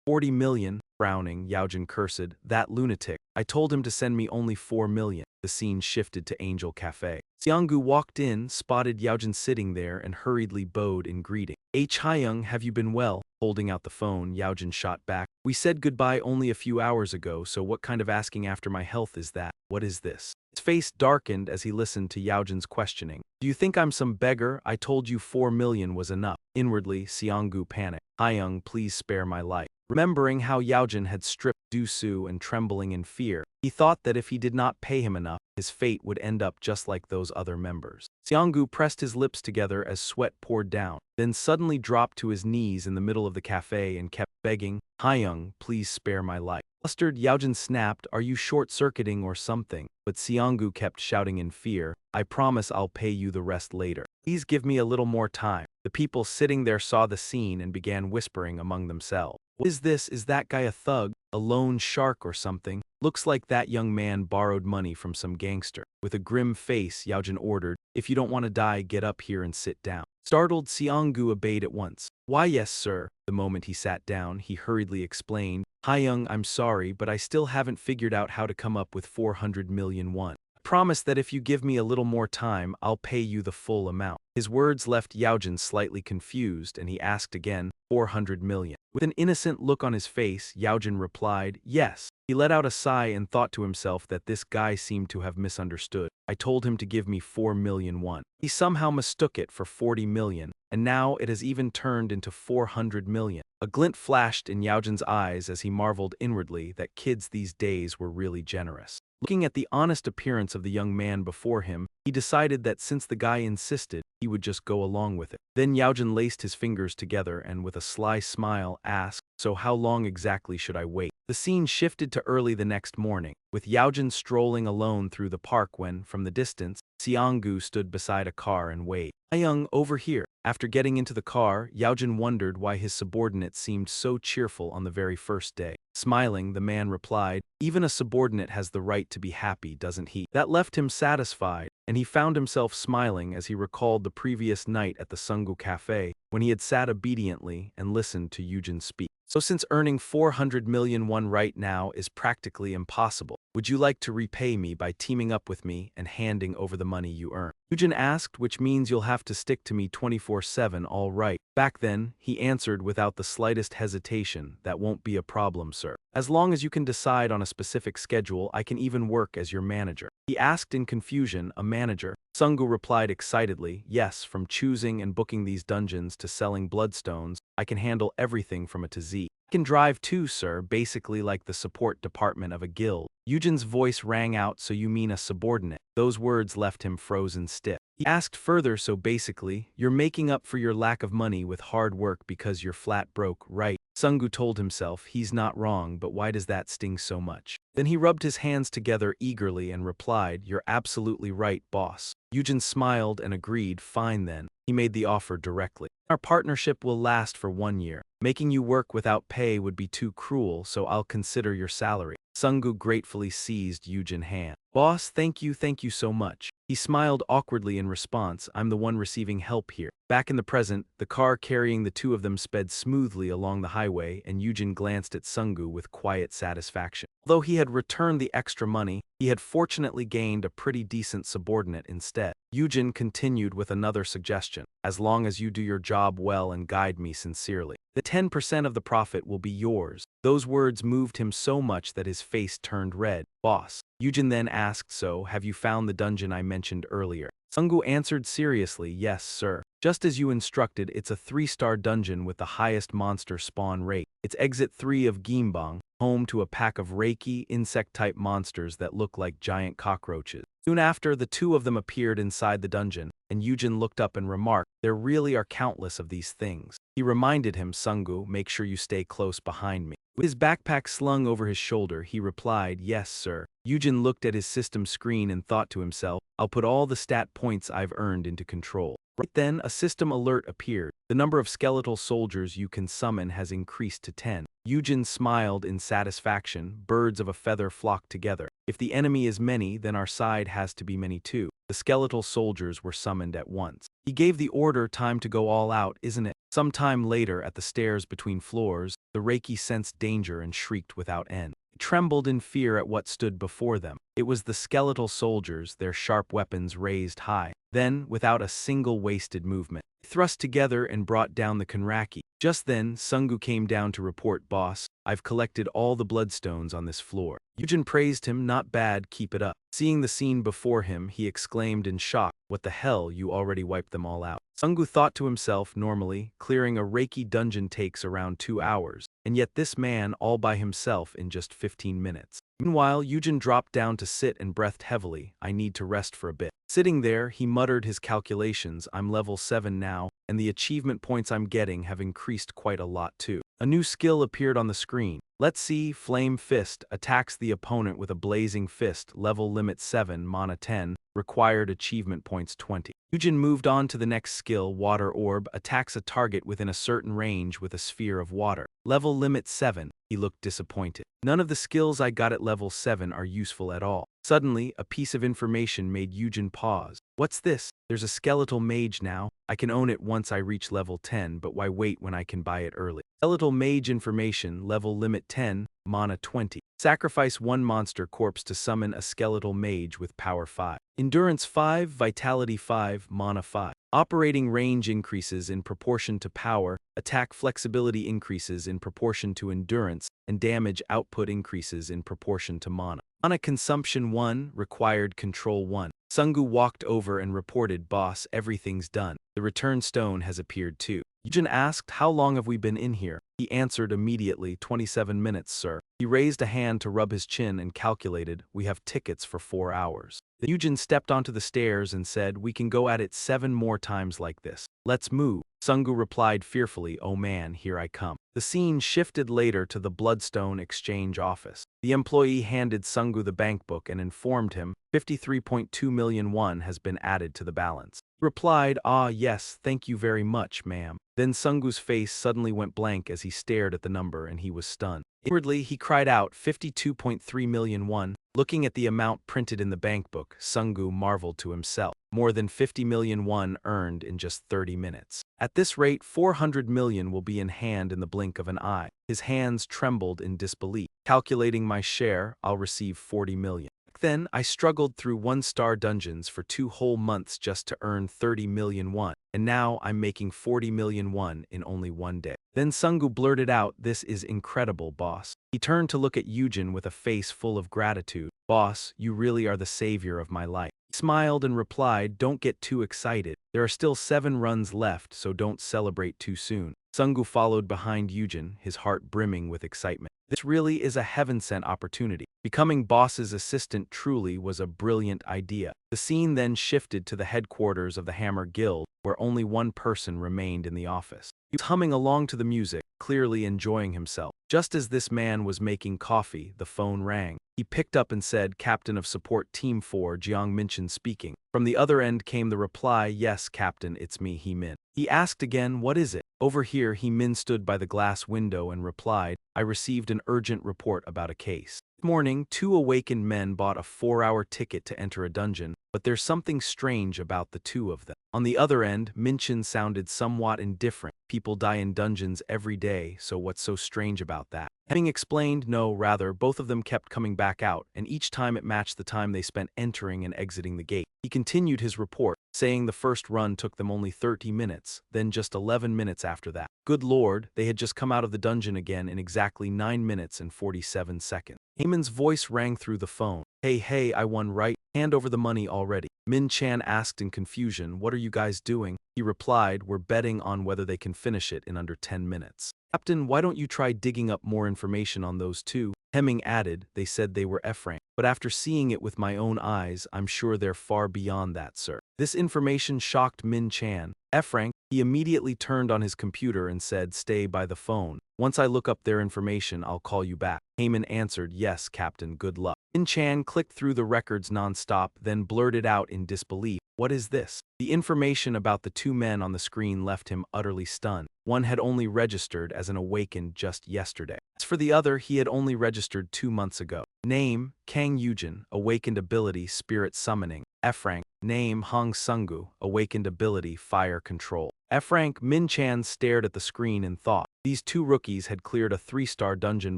40 million, frowning, Eugene cursed, that lunatic. I told him to send me only 4 million. The scene shifted to Angel Cafe. Seong-gu walked in, spotted Eugene sitting there, and hurriedly bowed in greeting. Hyung, have you been well? Holding out the phone, Eugene shot back. We said goodbye only a few hours ago, so what kind of asking after my health is that? What is this? His face darkened as he listened to Eugene's questioning. Do you think I'm some beggar? I told you 4 million was enough. Inwardly, Seong-gu panicked. Hyung, please spare my life. Remembering how Eugene had stripped Du-soo and trembling in fear, he thought that if he did not pay him enough, his fate would end up just like those other members. Seong-gu pressed his lips together as sweat poured down, then suddenly dropped to his knees in the middle of the cafe and kept begging, Hyung, please spare my life. Flustered, Eugene snapped, are you short-circuiting or something? But Seong-gu kept shouting in fear, I promise I'll pay you the rest later. Please give me a little more time. The people sitting there saw the scene and began whispering among themselves. What is this? Is that guy a thug? A lone shark or something? Looks like that young man borrowed money from some gangster. With a grim face, Eugene ordered, if you don't want to die, get up here and sit down. Startled, Seong-gu obeyed at once. Why yes, sir. The moment he sat down, he hurriedly explained, Hyung, I'm sorry, but I still haven't figured out how to come up with 400 million won. Promise that if you give me a little more time, I'll pay you the full amount. His words left Eugene slightly confused, and he asked again, 400 million. With an innocent look on his face, Eugene replied, yes. He let out a sigh and thought to himself that this guy seemed to have misunderstood. I told him to give me 4 million won. He somehow mistook it for 40 million, and now it has even turned into 400 million. A glint flashed in Eugene's eyes as he marveled inwardly that kids these days were really generous. Looking at the honest appearance of the young man before him, he decided that since the guy insisted, he would just go along with it. Then Eugene laced his fingers together and with a sly smile asked, so how long exactly should I wait? The scene shifted to early the next morning, with Eugene strolling alone through the park when, from the distance, Seong-gu stood beside a car and waved. Hyung, over here. After getting into the car, Eugene wondered why his subordinate seemed so cheerful on the very first day. Smiling, the man replied, even a subordinate has the right to be happy, doesn't he? That left him satisfied, and he found himself smiling as he recalled the previous night at the Sungu Cafe, when he had sat obediently and listened to Eugene speak. So since earning 400 million won right now is practically impossible, would you like to repay me by teaming up with me and handing over the money you earn? Eugene asked, which means you'll have to stick to me 24/7, all right. Back then, he answered without the slightest hesitation, that won't be a problem, sir. As long as you can decide on a specific schedule, I can even work as your manager. He asked in confusion, a manager? Sungu replied excitedly, yes, from choosing and booking these dungeons to selling bloodstones, I can handle everything from A to Z. I can drive too, sir, basically like the support department of a guild. Eugene's voice rang out, so you mean a subordinate? Those words left him frozen stiff. He asked further, so basically, you're making up for your lack of money with hard work because you're flat broke, right? Sungu told himself, he's not wrong, but why does that sting so much? Then he rubbed his hands together eagerly and replied, you're absolutely right, boss. Eugene smiled and agreed, fine then. He made the offer directly. Our partnership will last for 1 year. Making you work without pay would be too cruel, so I'll consider your salary. Sungu gratefully seized Eugene's hand. Boss, thank you so much. He smiled awkwardly in response, I'm the one receiving help here. Back in the present, the car carrying the two of them sped smoothly along the highway, and Eugene glanced at Sungu with quiet satisfaction. Although he had returned the extra money, he had fortunately gained a pretty decent subordinate instead. Eugene continued with another suggestion. As long as you do your job well and guide me sincerely, the 10% of the profit will be yours. Those words moved him so much that his face turned red. Boss. Eugene then asked, so, have you found the dungeon I mentioned earlier? Sungu answered seriously, yes, sir. Just as you instructed, it's a 3-star dungeon with the highest monster spawn rate. It's exit 3 of Gimbang, home to a pack of Reiki insect-type monsters that look like giant cockroaches. Soon after, the two of them appeared inside the dungeon, and Eugene looked up and remarked, "There really are countless of these things." He reminded him, "Sungu, make sure you stay close behind me." With his backpack slung over his shoulder, he replied, "Yes, sir." Eugene looked at his system screen and thought to himself, "I'll put all the stat points I've earned into control." Right then, a system alert appeared. The number of skeletal soldiers you can summon has increased to 10. Eugene smiled in satisfaction. Birds of a feather flocked together. If the enemy is many, then our side has to be many too. The skeletal soldiers were summoned at once. He gave the order, "Time to go all out, isn't it?" Some time later, at the stairs between floors, the Reiki sensed danger and shrieked without end. They trembled in fear at what stood before them. It was the skeletal soldiers, their sharp weapons raised high. Then, without a single wasted movement, they thrust together and brought down the Kanraki. Just then, Sungu came down to report, "Boss, I've collected all the bloodstones on this floor." Eugene praised him, "Not bad, keep it up." Seeing the scene before him, he exclaimed in shock, "What the hell, you already wiped them all out." Sungu thought to himself, normally, clearing a Reiki dungeon takes around 2 hours, and yet this man all by himself in just 15 minutes. Meanwhile, Eugene dropped down to sit and breathed heavily. "I need to rest for a bit." Sitting there, he muttered his calculations, "I'm level 7 now, and the achievement points I'm getting have increased quite a lot too." A new skill appeared on the screen. Let's see, Flame Fist attacks the opponent with a blazing fist, level limit 7, mana 10, required achievement points 20. Eugene moved on to the next skill, Water Orb, attacks a target within a certain range with a sphere of water. Level limit 7, he looked disappointed. None of the skills I got at level 7 are useful at all. Suddenly, a piece of information made Eugene pause. What's this? There's a skeletal mage now. I can own it once I reach level 10, but why wait when I can buy it early? Skeletal mage information, level limit 10, mana 20. Sacrifice one monster corpse to summon a skeletal mage with power 5. Endurance 5, vitality 5, mana 5. Operating range increases in proportion to power, attack flexibility increases in proportion to endurance, and damage output increases in proportion to mana. Mana consumption 1, required control 1. Sungu walked over and reported, "Boss, everything's done. The return stone has appeared too." Eugene asked, "How long have we been in here?" He answered immediately, 27 minutes, sir." He raised a hand to rub his chin and calculated, "We have tickets for 4 hours." Then Eugene stepped onto the stairs and said, "We can go at it 7 more times like this. Let's move." Sungu replied fearfully, "Oh man, here I come." The scene shifted later to the Bloodstone Exchange office. The employee handed Sungu the bank book and informed him, 53.2 million won has been added to the balance. He replied, "Ah yes, thank you very much, ma'am." Then Sungu's face suddenly went blank as he stared at the number and he was stunned. Inwardly, he cried out, 52.3 million won. Looking at the amount printed in the bank book, Sungu marveled to himself. More than 50 million won earned in just 30 minutes. At this rate, 400 million will be in hand in the blink of an eye. His hands trembled in disbelief. Calculating my share, I'll receive 40 million. Then, I struggled through 1-star dungeons for 2 whole months just to earn 30 million won, and now I'm making 40 million won in only 1 day. Then Sungu blurted out, "This is incredible, boss." He turned to look at Eugene with a face full of gratitude. "Boss, you really are the savior of my life." He smiled and replied, "Don't get too excited. There are still 7 runs left, so don't celebrate too soon." Sungu followed behind Eugene, his heart brimming with excitement. This really is a heaven-sent opportunity. Becoming boss's assistant truly was a brilliant idea. The scene then shifted to the headquarters of the Hammer Guild, where only one person remained in the office. He was humming along to the music, clearly enjoying himself. Just as this man was making coffee, the phone rang. He picked up and said, "Captain of Support Team 4, Jiang Minchin speaking." From the other end came the reply, "Yes, Captain, it's me, He Min." He asked again, "What is it?" Over here, He Min stood by the glass window and replied, "I received an urgent report about a case. This morning, 2 awakened men bought a 4-hour ticket to enter a dungeon, but there's something strange about the 2 of them." On the other end, Minchin sounded somewhat indifferent. "People die in dungeons every day, so what's so strange about that?" Having explained, no, rather, both of them kept coming back out, and each time it matched the time they spent entering and exiting the gate. He continued his report, saying the first run took them only 30 minutes, then just 11 minutes after that. Good lord, they had just come out of the dungeon again in exactly 9 minutes and 47 seconds. Eamon's voice rang through the phone. Hey, I won, right? Hand over the money already. Min Chan asked in confusion, what are you guys doing? He replied, we're betting on whether they can finish it in under 10 minutes. Captain, why don't you try digging up more information on those two? Hemming added, they said they were F-rank, but after seeing it with my own eyes, I'm sure they're far beyond that, sir. This information shocked Min Chan. F-rank, he immediately turned on his computer and said, stay by the phone. Once I look up their information, I'll call you back. Heyman answered, yes, Captain, good luck. Min Chan clicked through the records non-stop, then blurted out in disbelief, what is this? The information about the two men on the screen left him utterly stunned. One had only registered as an awakened just yesterday. As for the other, he had only registered 2 months ago. Name, Kang Eugene, awakened ability, spirit summoning. F-rank, name, Hong Sungu, awakened ability, fire control. F-rank, Min Chan stared at the screen in thought. These two rookies had cleared a 3-star dungeon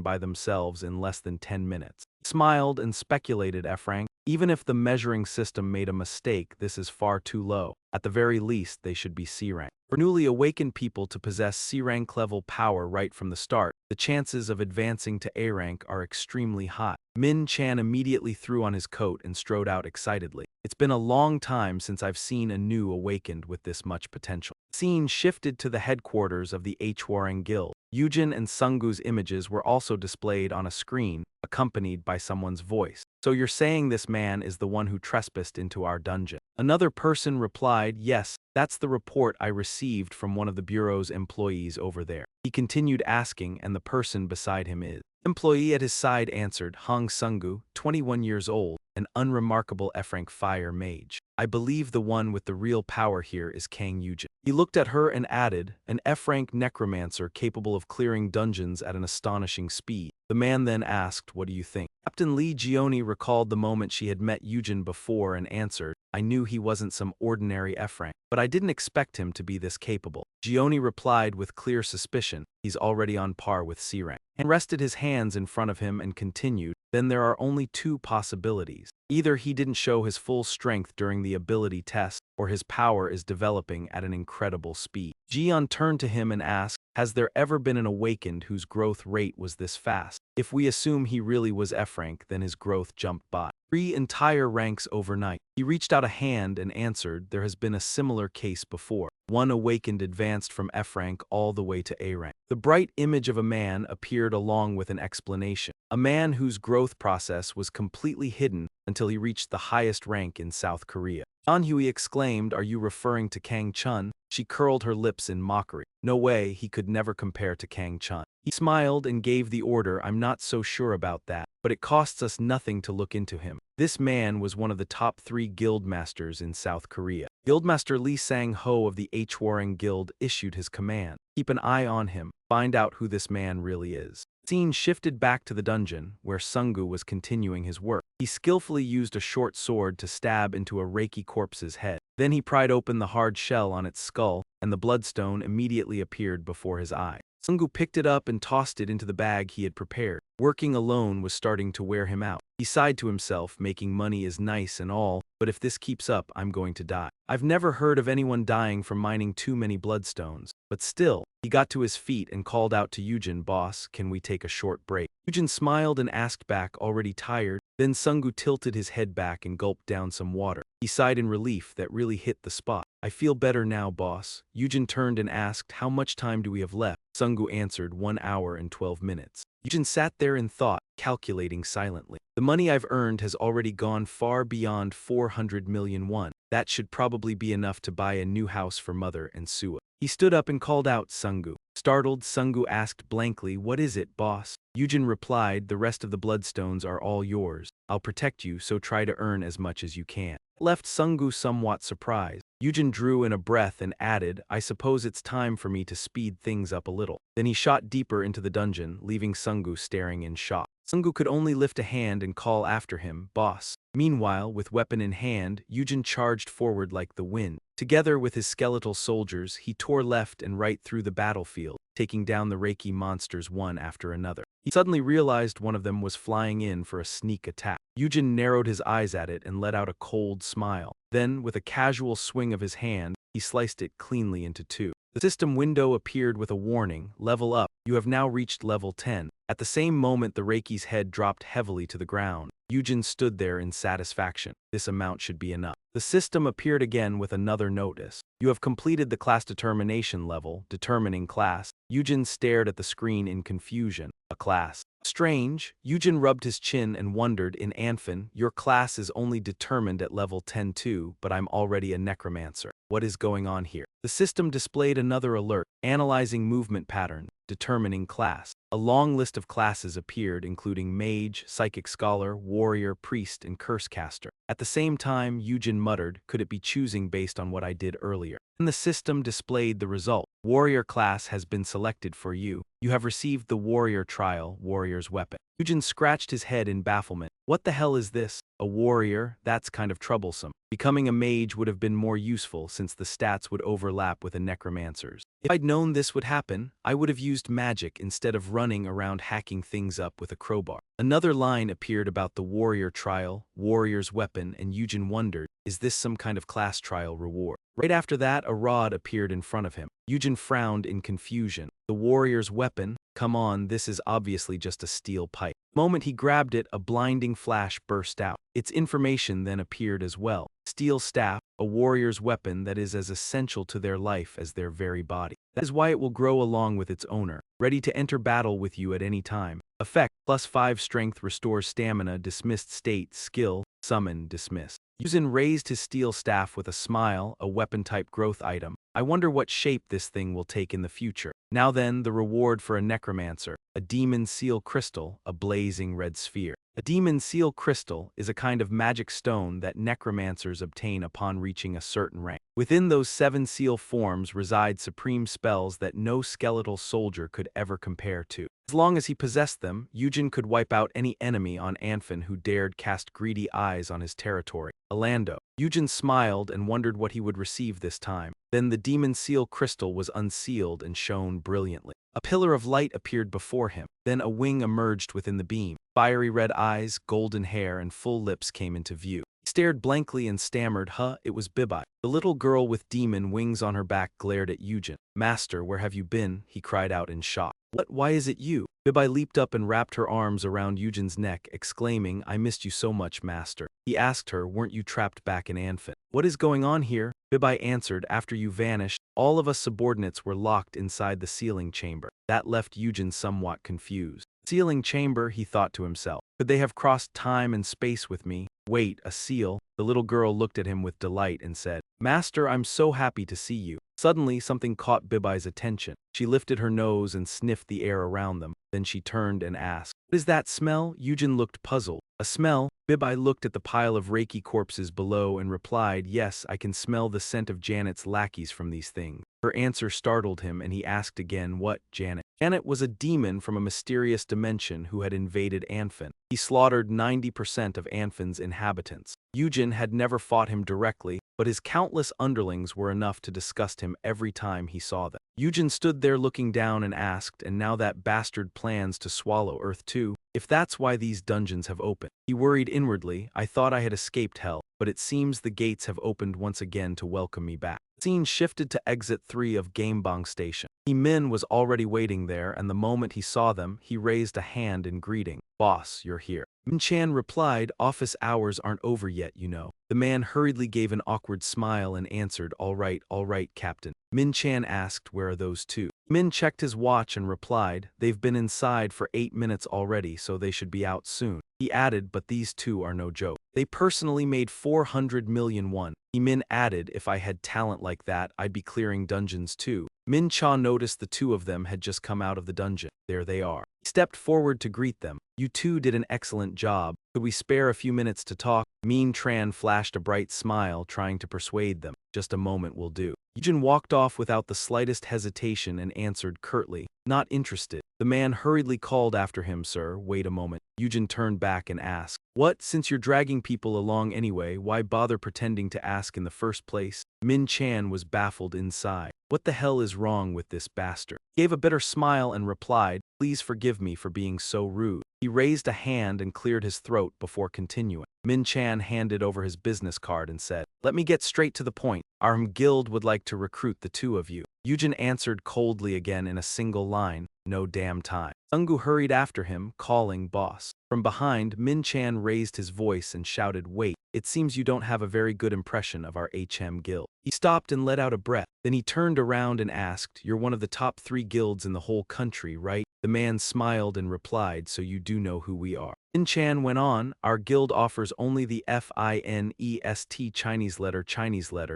by themselves in less than 10 minutes. He smiled and speculated, F-rank, even if the measuring system made a mistake, this is far too low. At the very least, they should be C-rank. For newly awakened people to possess C-rank level power right from the start, the chances of advancing to A-rank are extremely high. Min Chan immediately threw on his coat and strode out excitedly. It's been a long time since I've seen a new awakened with this much potential. Scene shifted to the headquarters of the Hwarang Guild. Eugene and Sungu's images were also displayed on a screen, accompanied by someone's voice. So you're saying this man is the one who trespassed into our dungeon? Another person replied, yes, that's the report I received from one of the Bureau's employees over there. He continued asking, and the person beside him is. Employee at his side answered, Hong Sungu, 21 years old, an unremarkable F-rank fire mage. I believe the one with the real power here is Kang Eugene. He looked at her and added, an F-rank necromancer capable of clearing dungeons at an astonishing speed. The man then asked, what do you think? Captain Lee Gioni recalled the moment she had met Eugene before and answered, I knew he wasn't some ordinary F-rank, but I didn't expect him to be this capable. Gioni replied with clear suspicion, he's already on par with C-rank, and rested his hands in front of him and continued, then there are only two possibilities. Either he didn't show his full strength during the ability test, or his power is developing at an incredible speed. Jian turned to him and asked, has there ever been an awakened whose growth rate was this fast? If we assume he really was F-rank, then his growth jumped by 3 entire ranks overnight. He reached out a hand and answered, there has been a similar case before. One awakened advanced from F-rank all the way to A-rank. The bright image of a man appeared along with an explanation. A man whose growth process was completely hidden until he reached the highest rank in South Korea. Anhui exclaimed, are you referring to Kang Chun? She curled her lips in mockery. No way, he could never compare to Kang Chun. He smiled and gave the order, I'm not so sure about that, but it costs us nothing to look into him. This man was one of the top 3 guildmasters in South Korea. Guildmaster Lee Sang-ho of the Hwarang Guild issued his command. Keep an eye on him, find out who this man really is. Scene shifted back to the dungeon, where Sungu was continuing his work. He skillfully used a short sword to stab into a Reiki corpse's head. Then he pried open the hard shell on its skull, and the bloodstone immediately appeared before his eye. Sungu picked it up and tossed it into the bag he had prepared. Working alone was starting to wear him out. He sighed to himself, making money is nice and all, but if this keeps up, I'm going to die. I've never heard of anyone dying from mining too many bloodstones. But still, he got to his feet and called out to Eugene, boss, can we take a short break? Eugene smiled and asked back, already tired? Then Sungu tilted his head back and gulped down some water. He sighed in relief that really hit the spot. I feel better now, boss. Eugene turned and asked, how much time do we have left? Sungu answered, 1 hour and 12 minutes. Eugene sat there in thought, calculating silently. The money I've earned has already gone far beyond 400 million won. That should probably be enough to buy a new house for mother and Sua. He stood up and called out, Sungu. Startled, Sungu asked blankly, what is it, boss? Eugene replied, the rest of the bloodstones are all yours. I'll protect you, so try to earn as much as you can. Left Sungu somewhat surprised. Eugene drew in a breath and added, I suppose it's time for me to speed things up a little. Then he shot deeper into the dungeon, leaving Sungu staring in shock. Sungu could only lift a hand and call after him, boss. Meanwhile, with weapon in hand, Eugene charged forward like the wind. Together with his skeletal soldiers, he tore left and right through the battlefield, taking down the Reiki monsters one after another. He suddenly realized one of them was flying in for a sneak attack. Eugene narrowed his eyes at it and let out a cold smile. Then, with a casual swing of his hand, he sliced it cleanly into 2. The system window appeared with a warning, level up, you have now reached level 10. At the same moment the Reiki's head dropped heavily to the ground. Eugene stood there in satisfaction. This amount should be enough. The system appeared again with another notice. You have completed the class determination level, determining class. Eugene stared at the screen in confusion. A class. Strange. Eugene rubbed his chin and wondered, in Anfin, your class is only determined at level 10-2, but I'm already a necromancer. What is going on here? The system displayed another alert, analyzing movement pattern, determining class. A long list of classes appeared, including mage, psychic scholar, warrior, priest, and curse caster. At the same time, Eugene muttered, could it be choosing based on what I did earlier? And the system displayed the result. Warrior class has been selected for you. You have received the warrior trial, warrior's weapon. Eugene scratched his head in bafflement. What the hell is this? A warrior? That's kind of troublesome. Becoming a mage would have been more useful since the stats would overlap with a necromancer's. If I'd known this would happen, I would have used magic instead of running around hacking things up with a crowbar. Another line appeared about the warrior trial, warrior's weapon, and Eugene wondered, is this some kind of class trial reward? Right after that, a rod appeared in front of him. Eugene frowned in confusion. The warrior's weapon? Come on, this is obviously just a steel pipe. The moment he grabbed it, a blinding flash burst out. Its information then appeared as well. Steel staff, a warrior's weapon that is as essential to their life as their very body. That is why it will grow along with its owner, ready to enter battle with you at any time. Effect, +5 strength restores stamina, dismissed state, skill, summon, dismissed. Eugene raised his steel staff with a smile, a weapon-type growth item. I wonder what shape this thing will take in the future. Now then, the reward for a necromancer, a demon seal crystal, a blazing red sphere. A demon seal crystal is a kind of magic stone that necromancers obtain upon reaching a certain rank. Within those 7 seal forms reside supreme spells that no skeletal soldier could ever compare to. As long as he possessed them, Eugene could wipe out any enemy on Anfin who dared cast greedy eyes on his territory. Alando. Eugene smiled and wondered what he would receive this time. Then the demon seal crystal was unsealed and shone brilliantly. A pillar of light appeared before him. Then a wing emerged within the beam. Fiery red eyes, golden hair, and full lips came into view. He stared blankly and stammered, it was Bibi. The little girl with demon wings on her back glared at Eugene. Master, where have you been? He cried out in shock. What? Why is it you? Bibi leaped up and wrapped her arms around Eugene's neck, exclaiming, I missed you so much, master. He asked her, weren't you trapped back in Anfin? What is going on here? Bibi answered, after you vanished, all of us subordinates were locked inside the sealing chamber. That left Eugene somewhat confused. Sealing chamber, he thought to himself. Could they have crossed time and space with me? Wait, a seal? The little girl looked at him with delight and said, Master, I'm so happy to see you. Suddenly, something caught Bibi's attention. She lifted her nose and sniffed the air around them. Then she turned and asked, what is that smell? Eugene looked puzzled. A smell? Bibi looked at the pile of Reiki corpses below and replied, yes, I can smell the scent of Janet's lackeys from these things. Her answer startled him and he asked again, what, Janet? Janet was a demon from a mysterious dimension who had invaded Anfin. He slaughtered 90% of Anfin's inhabitants. Eugene had never fought him directly, but his countless underlings were enough to disgust him every time he saw them. Eugene stood there looking down and asked, and now that bastard plans to swallow Earth too? If that's why these dungeons have opened. He worried inwardly, I thought I had escaped hell, but it seems the gates have opened once again to welcome me back. The scene shifted to exit 3 of Gamebong Station. Min was already waiting there, and the moment he saw them, he raised a hand in greeting. Boss, you're here. Min Chan replied, office hours aren't over yet, you know. The man hurriedly gave an awkward smile and answered, all right, Captain. Min Chan asked, where are those two? Min checked his watch and replied, they've been inside for 8 minutes already, so they should be out soon. He added, but these two are no joke. They personally made 400 million won. Min added, if I had talent like that, I'd be clearing dungeons too. Min Cha noticed the two of them had just come out of the dungeon. There they are. He stepped forward to greet them. You two did an excellent job. Could we spare a few minutes to talk? Min Tran flashed a bright smile, trying to persuade them. Just a moment will do. Eugene walked off without the slightest hesitation and answered curtly, not interested. The man hurriedly called after him, sir, wait a moment. Eugene turned back and asked, what, since you're dragging people along anyway, why bother pretending to ask in the first place? Min Chan was baffled inside. What the hell is wrong with this bastard? He gave a bitter smile and replied, please forgive me for being so rude. He raised a hand and cleared his throat before continuing. Min Chan handed over his business card and said, let me get straight to the point. Our guild would like to recruit the two of you. Eugene answered coldly again in a single line, "No damn time." Sungu hurried after him, calling, "Boss." From behind, Min Chan raised his voice and shouted, "Wait, it seems you don't have a very good impression of our HM guild." He stopped and let out a breath. Then he turned around and asked, "You're one of the top 3 guilds in the whole country, right?" The man smiled and replied, "So you do know who we are." Min Chan went on, "Our guild offers only the FINEST Chinese letter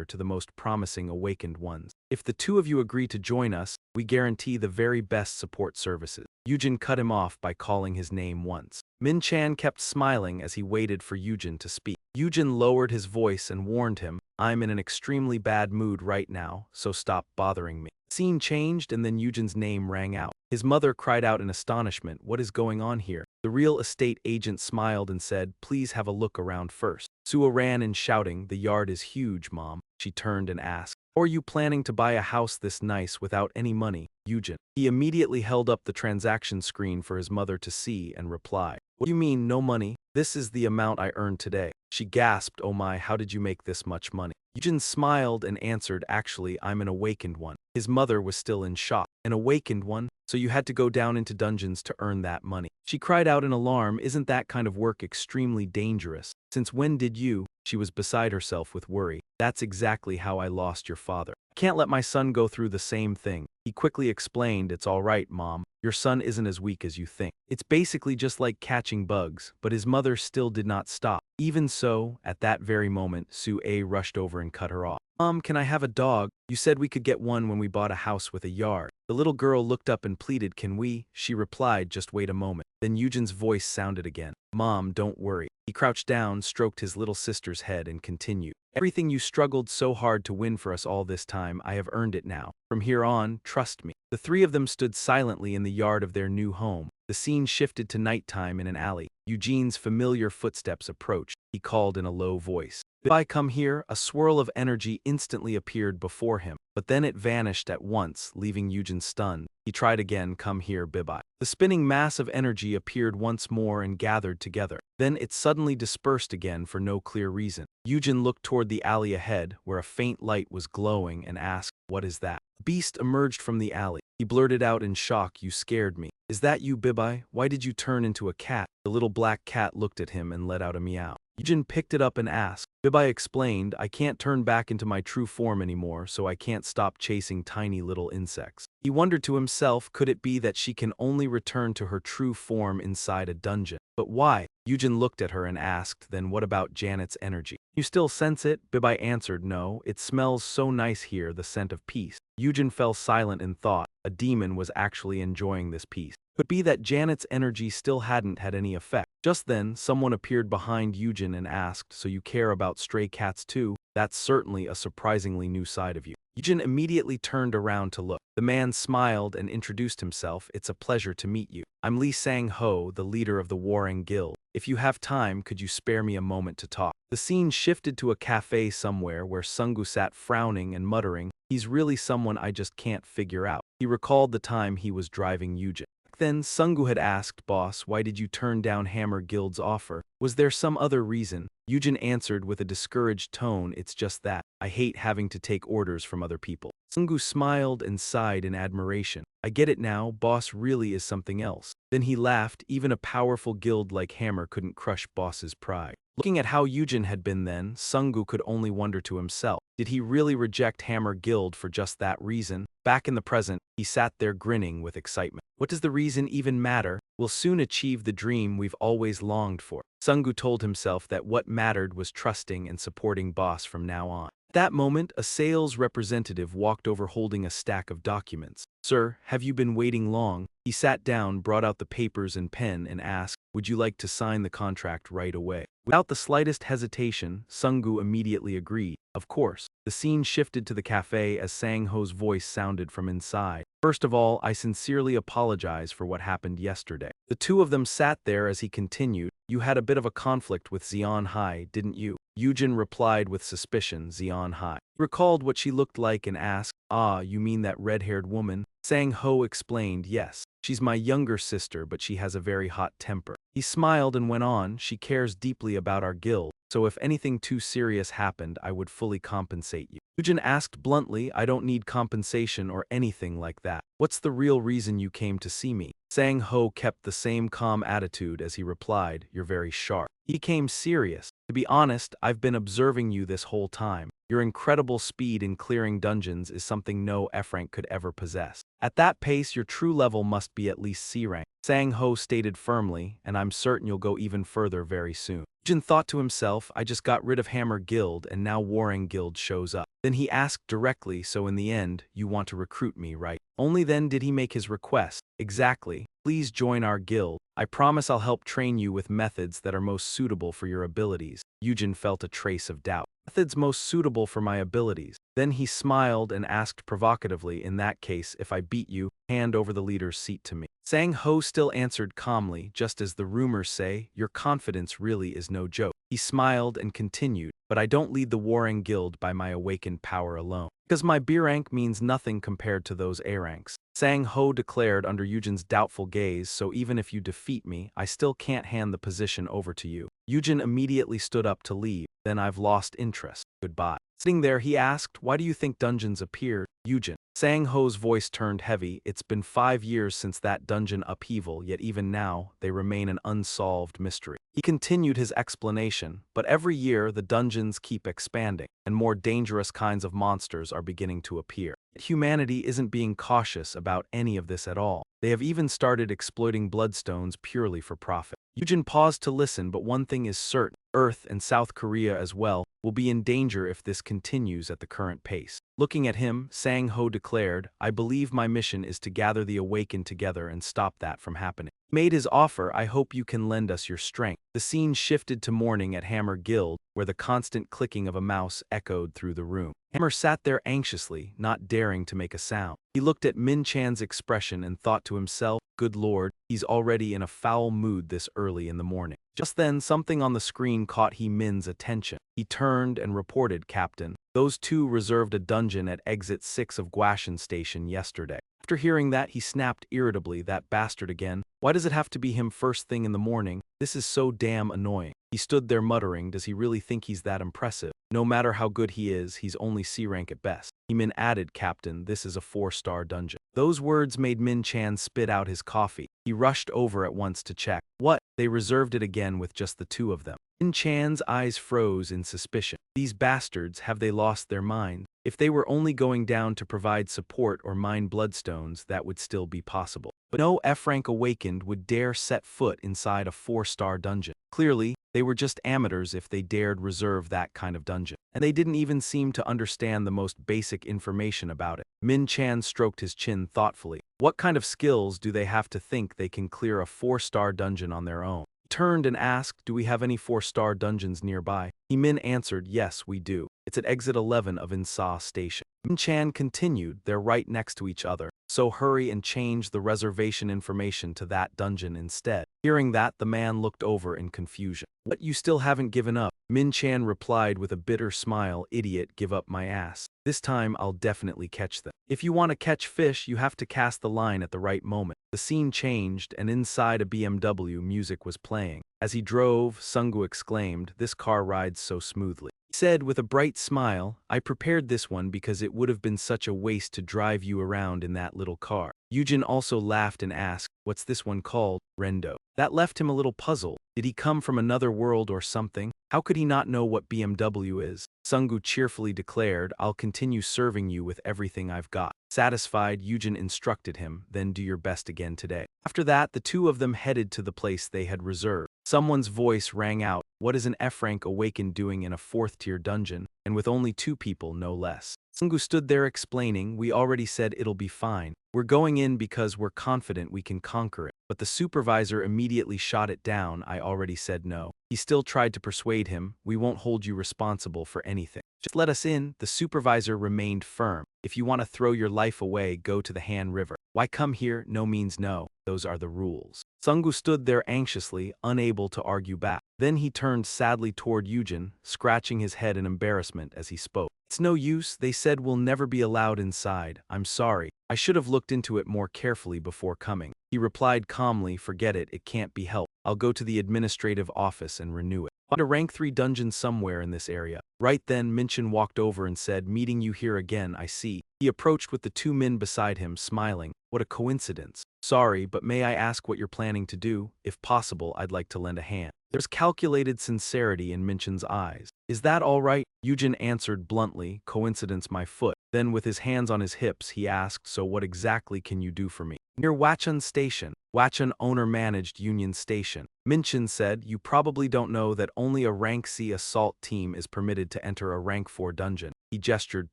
to the most promising awakened ones. If the 2 of you agree to join us, we guarantee the very best support services." Eugene cut him off by calling his name once. Min Chan kept smiling as he waited for Eugene to speak. Eugene lowered his voice and warned him, "I'm in an extremely bad mood right now, so stop bothering me." The scene changed and then Eugene's name rang out. His mother cried out in astonishment, "What is going on here?" The real estate agent smiled and said, "Please have a look around first." Sua ran in shouting, "The yard is huge, Mom." She turned and asked, "Or are you planning to buy a house this nice without any money, Eugene?" He immediately held up the transaction screen for his mother to see and replied, "What do you mean, no money? This is the amount I earned today." She gasped, "Oh my, how did you make this much money?" Eugene smiled and answered, "Actually, I'm an awakened one." His mother was still in shock. "An awakened one? So you had to go down into dungeons to earn that money?" She cried out in alarm, "Isn't that kind of work extremely dangerous? Since when did you?" She was beside herself with worry. "That's exactly how I lost your father. I can't let my son go through the same thing." He quickly explained, "It's all right, Mom. Your son isn't as weak as you think. It's basically just like catching bugs." But his mother still did not stop. Even so, at that very moment, Sue rushed over and cut her off. "Mom, can I have a dog? You said we could get one when we bought a house with a yard." The little girl looked up and pleaded, "Can we?" She replied, "Just wait a moment." Then Eugene's voice sounded again. "Mom, don't worry." He crouched down, stroked his little sister's head, and continued, "Everything you struggled so hard to win for us all this time, I have earned it now. From here on, trust me." The 3 of them stood silently in the yard of their new home. The scene shifted to nighttime in an alley. Eugene's familiar footsteps approached. He called in a low voice, "Bibi, come here." A swirl of energy instantly appeared before him, but then it vanished at once, leaving Eugene stunned. He tried again, "Come here, Bibi." The spinning mass of energy appeared once more and gathered together. Then it suddenly dispersed again for no clear reason. Eugene looked toward the alley ahead, where a faint light was glowing, and asked, "What is that?" A beast emerged from the alley. He blurted out in shock, "You scared me." "Is that you, Bibi? Why did you turn into a cat?" The little black cat looked at him and let out a meow. Eugene picked it up and asked. Bibi explained, "I can't turn back into my true form anymore, so I can't stop chasing tiny little insects." He wondered to himself, could it be that she can only return to her true form inside a dungeon? But why? Eugene looked at her and asked, "Then what about Janet's energy? You still sense it?" Bibi answered, "No, it smells so nice here, the scent of peace." Eugene fell silent in thought. A demon was actually enjoying this peace. Could be that Janet's energy still hadn't had any effect. Just then, someone appeared behind Eugene and asked, "So you care about stray cats too? That's certainly a surprisingly new side of you." Eugene immediately turned around to look. The man smiled and introduced himself. "It's a pleasure to meet you. I'm Lee Sang-ho, the leader of the Warring Guild. If you have time, could you spare me a moment to talk?" The scene shifted to a cafe somewhere where Sungu sat frowning and muttering, "He's really someone I just can't figure out." He recalled the time he was driving Eugene. Then Sungu had asked, "Boss, why did you turn down Hammer Guild's offer? Was there some other reason?" Eugene answered with a discouraged tone, "It's just that. I hate having to take orders from other people." Sungu smiled and sighed in admiration. "I get it now, Boss really is something else." Then he laughed, even a powerful guild like Hammer couldn't crush Boss's pride. Looking at how Eugene had been then, Sungu could only wonder to himself, did he really reject Hammer Guild for just that reason? Back in the present, he sat there grinning with excitement. What does the reason even matter? We'll soon achieve the dream we've always longed for. Sungu told himself that what mattered was trusting and supporting Boss from now on. At that moment, a sales representative walked over holding a stack of documents. "Sir, have you been waiting long?" He sat down, brought out the papers and pen, and asked, "Would you like to sign the contract right away?" Without the slightest hesitation, Sungu immediately agreed. Of course. The scene shifted to the cafe as Sang-ho's voice sounded from inside. "First of all, I sincerely apologize for what happened yesterday." The 2 of them sat there as he continued, "You had a bit of a conflict with Zeanhi, didn't you?" Eugene replied with suspicion, "Zeanhi." He recalled what she looked like and asked, "Ah, you mean that red-haired woman?" Sang-ho explained, "Yes. She's my younger sister, but she has a very hot temper." He smiled and went on, she cares deeply about our guild, so if anything too serious happened I would fully compensate you. Eugene asked bluntly, I don't need compensation or anything like that. What's the real reason you came to see me? Sang-ho kept the same calm attitude as he replied, you're very sharp. He became serious. To be honest, I've been observing you this whole time. Your incredible speed in clearing dungeons is something no F rank could ever possess. At that pace, your true level must be at least C rank. Sang-ho stated firmly, and I'm certain you'll go even further very soon. Jin thought to himself, I just got rid of Hammer Guild and now Warring Guild shows up. Then he asked directly, so in the end, you want to recruit me, right? Only then did he make his request. Exactly. Please join our guild. I promise I'll help train you with methods that are most suitable for your abilities. Eugene felt a trace of doubt. Methods most suitable for my abilities. Then he smiled and asked provocatively, in that case, if I beat you, hand over the leader's seat to me. Sang-ho still answered calmly, just as the rumors say, your confidence really is no joke. He smiled and continued, but I don't lead the Warring Guild by my awakened power alone. Because my B rank means nothing compared to those A ranks. Sang-ho declared under Eugene's doubtful gaze, so even if you defeat me, I still can't hand the position over to you. Eugene immediately stood up to leave. Then I've lost interest. Goodbye. Sitting there, he asked, why do you think dungeons appeared? Eugene. Sang-ho's voice turned heavy. It's been 5 years since that dungeon upheaval, yet even now, they remain an unsolved mystery. He continued his explanation, but every year the dungeons keep expanding, and more dangerous kinds of monsters are beginning to appear. Humanity isn't being cautious about any of this at all. They have even started exploiting bloodstones purely for profit. Eugene paused to listen, but one thing is certain. Earth and South Korea as well will be in danger if this continues at the current pace. Looking at him, Sang-ho declared, I believe my mission is to gather the awakened together and stop that from happening. He made his offer, I hope you can lend us your strength. The scene shifted to morning at Hammer Guild, where the constant clicking of a mouse echoed through the room. Hammer sat there anxiously, not daring to make a sound. He looked at Min Chan's expression and thought to himself, good lord, he's already in a foul mood this early in the morning. Just then, something on the screen caught Min's attention. He turned and reported, Captain, those two reserved a dungeon at exit 6 of Guashan Station yesterday. After hearing that, he snapped irritably, that bastard again. Why does it have to be him first thing in the morning? This is so damn annoying. He stood there muttering, does he really think he's that impressive? No matter how good he is, he's only C rank at best. Min added, Captain, this is a 4-star dungeon. Those words made Min Chan spit out his coffee. He rushed over at once to check. What? They reserved it again with just the two of them. Min Chan's eyes froze in suspicion. These bastards, have they lost their mind? If they were only going down to provide support or mine bloodstones, that would still be possible. But no F-rank awakened would dare set foot inside a 4-star dungeon. Clearly, they were just amateurs if they dared reserve that kind of dungeon. And they didn't even seem to understand the most basic information about it. Min Chan stroked his chin thoughtfully. What kind of skills do they have to think they can clear a 4-star dungeon on their own? He turned and asked, do we have any 4-star dungeons nearby? Min answered, yes, we do. It's at exit 11 of Insa Station. Min Chan continued, they're right next to each other, so hurry and change the reservation information to that dungeon instead. Hearing that, the man looked over in confusion. What, you still haven't given up? Min Chan replied with a bitter smile, idiot, give up my ass. This time I'll definitely catch them. If you want to catch fish, you have to cast the line at the right moment. The scene changed, and inside a BMW music was playing. As he drove, Sungu exclaimed, this car rides so smoothly. He said with a bright smile, I prepared this one because it would have been such a waste to drive you around in that little car. Eugene also laughed and asked, what's this one called? Rendo. That left him a little puzzled. Did he come from another world or something? How could he not know what BMW is? Sungu cheerfully declared, I'll continue serving you with everything I've got. Satisfied, Eugene instructed him, then do your best again today. After that, the two of them headed to the place they had reserved. Someone's voice rang out, what is an F-rank awakened doing in a 4th-tier dungeon, and with only 2 people, no less? Sungu stood there explaining, we already said it'll be fine. We're going in because we're confident we can conquer it. But the supervisor immediately shot it down, I already said no. He still tried to persuade him, we won't hold you responsible for anything. Just let us in. The supervisor remained firm. If you want to throw your life away, go to the Han River. Why come here? No means no. Those are the rules. Sungu stood there anxiously, unable to argue back. Then he turned sadly toward Eugene, scratching his head in embarrassment as he spoke. It's no use, they said we'll never be allowed inside. I'm sorry. I should have looked into it more carefully before coming. He replied calmly, forget it, it can't be helped. I'll go to the administrative office and renew it. Find a rank 3 dungeon somewhere in this area. Right then, Minchin walked over and said, meeting you here again, I see. He approached with the 2 men beside him, smiling. What a coincidence. Sorry, but may I ask what you're planning to do? If possible, I'd like to lend a hand. There's calculated sincerity in Minchin's eyes. Is that all right? Eugene answered bluntly, coincidence my foot. Then with his hands on his hips, he asked, so what exactly can you do for me? Near Wachun Station. Wachun owner-managed Union Station. Minchin said, you probably don't know that only a rank C assault team is permitted to enter a rank 4 dungeon. He gestured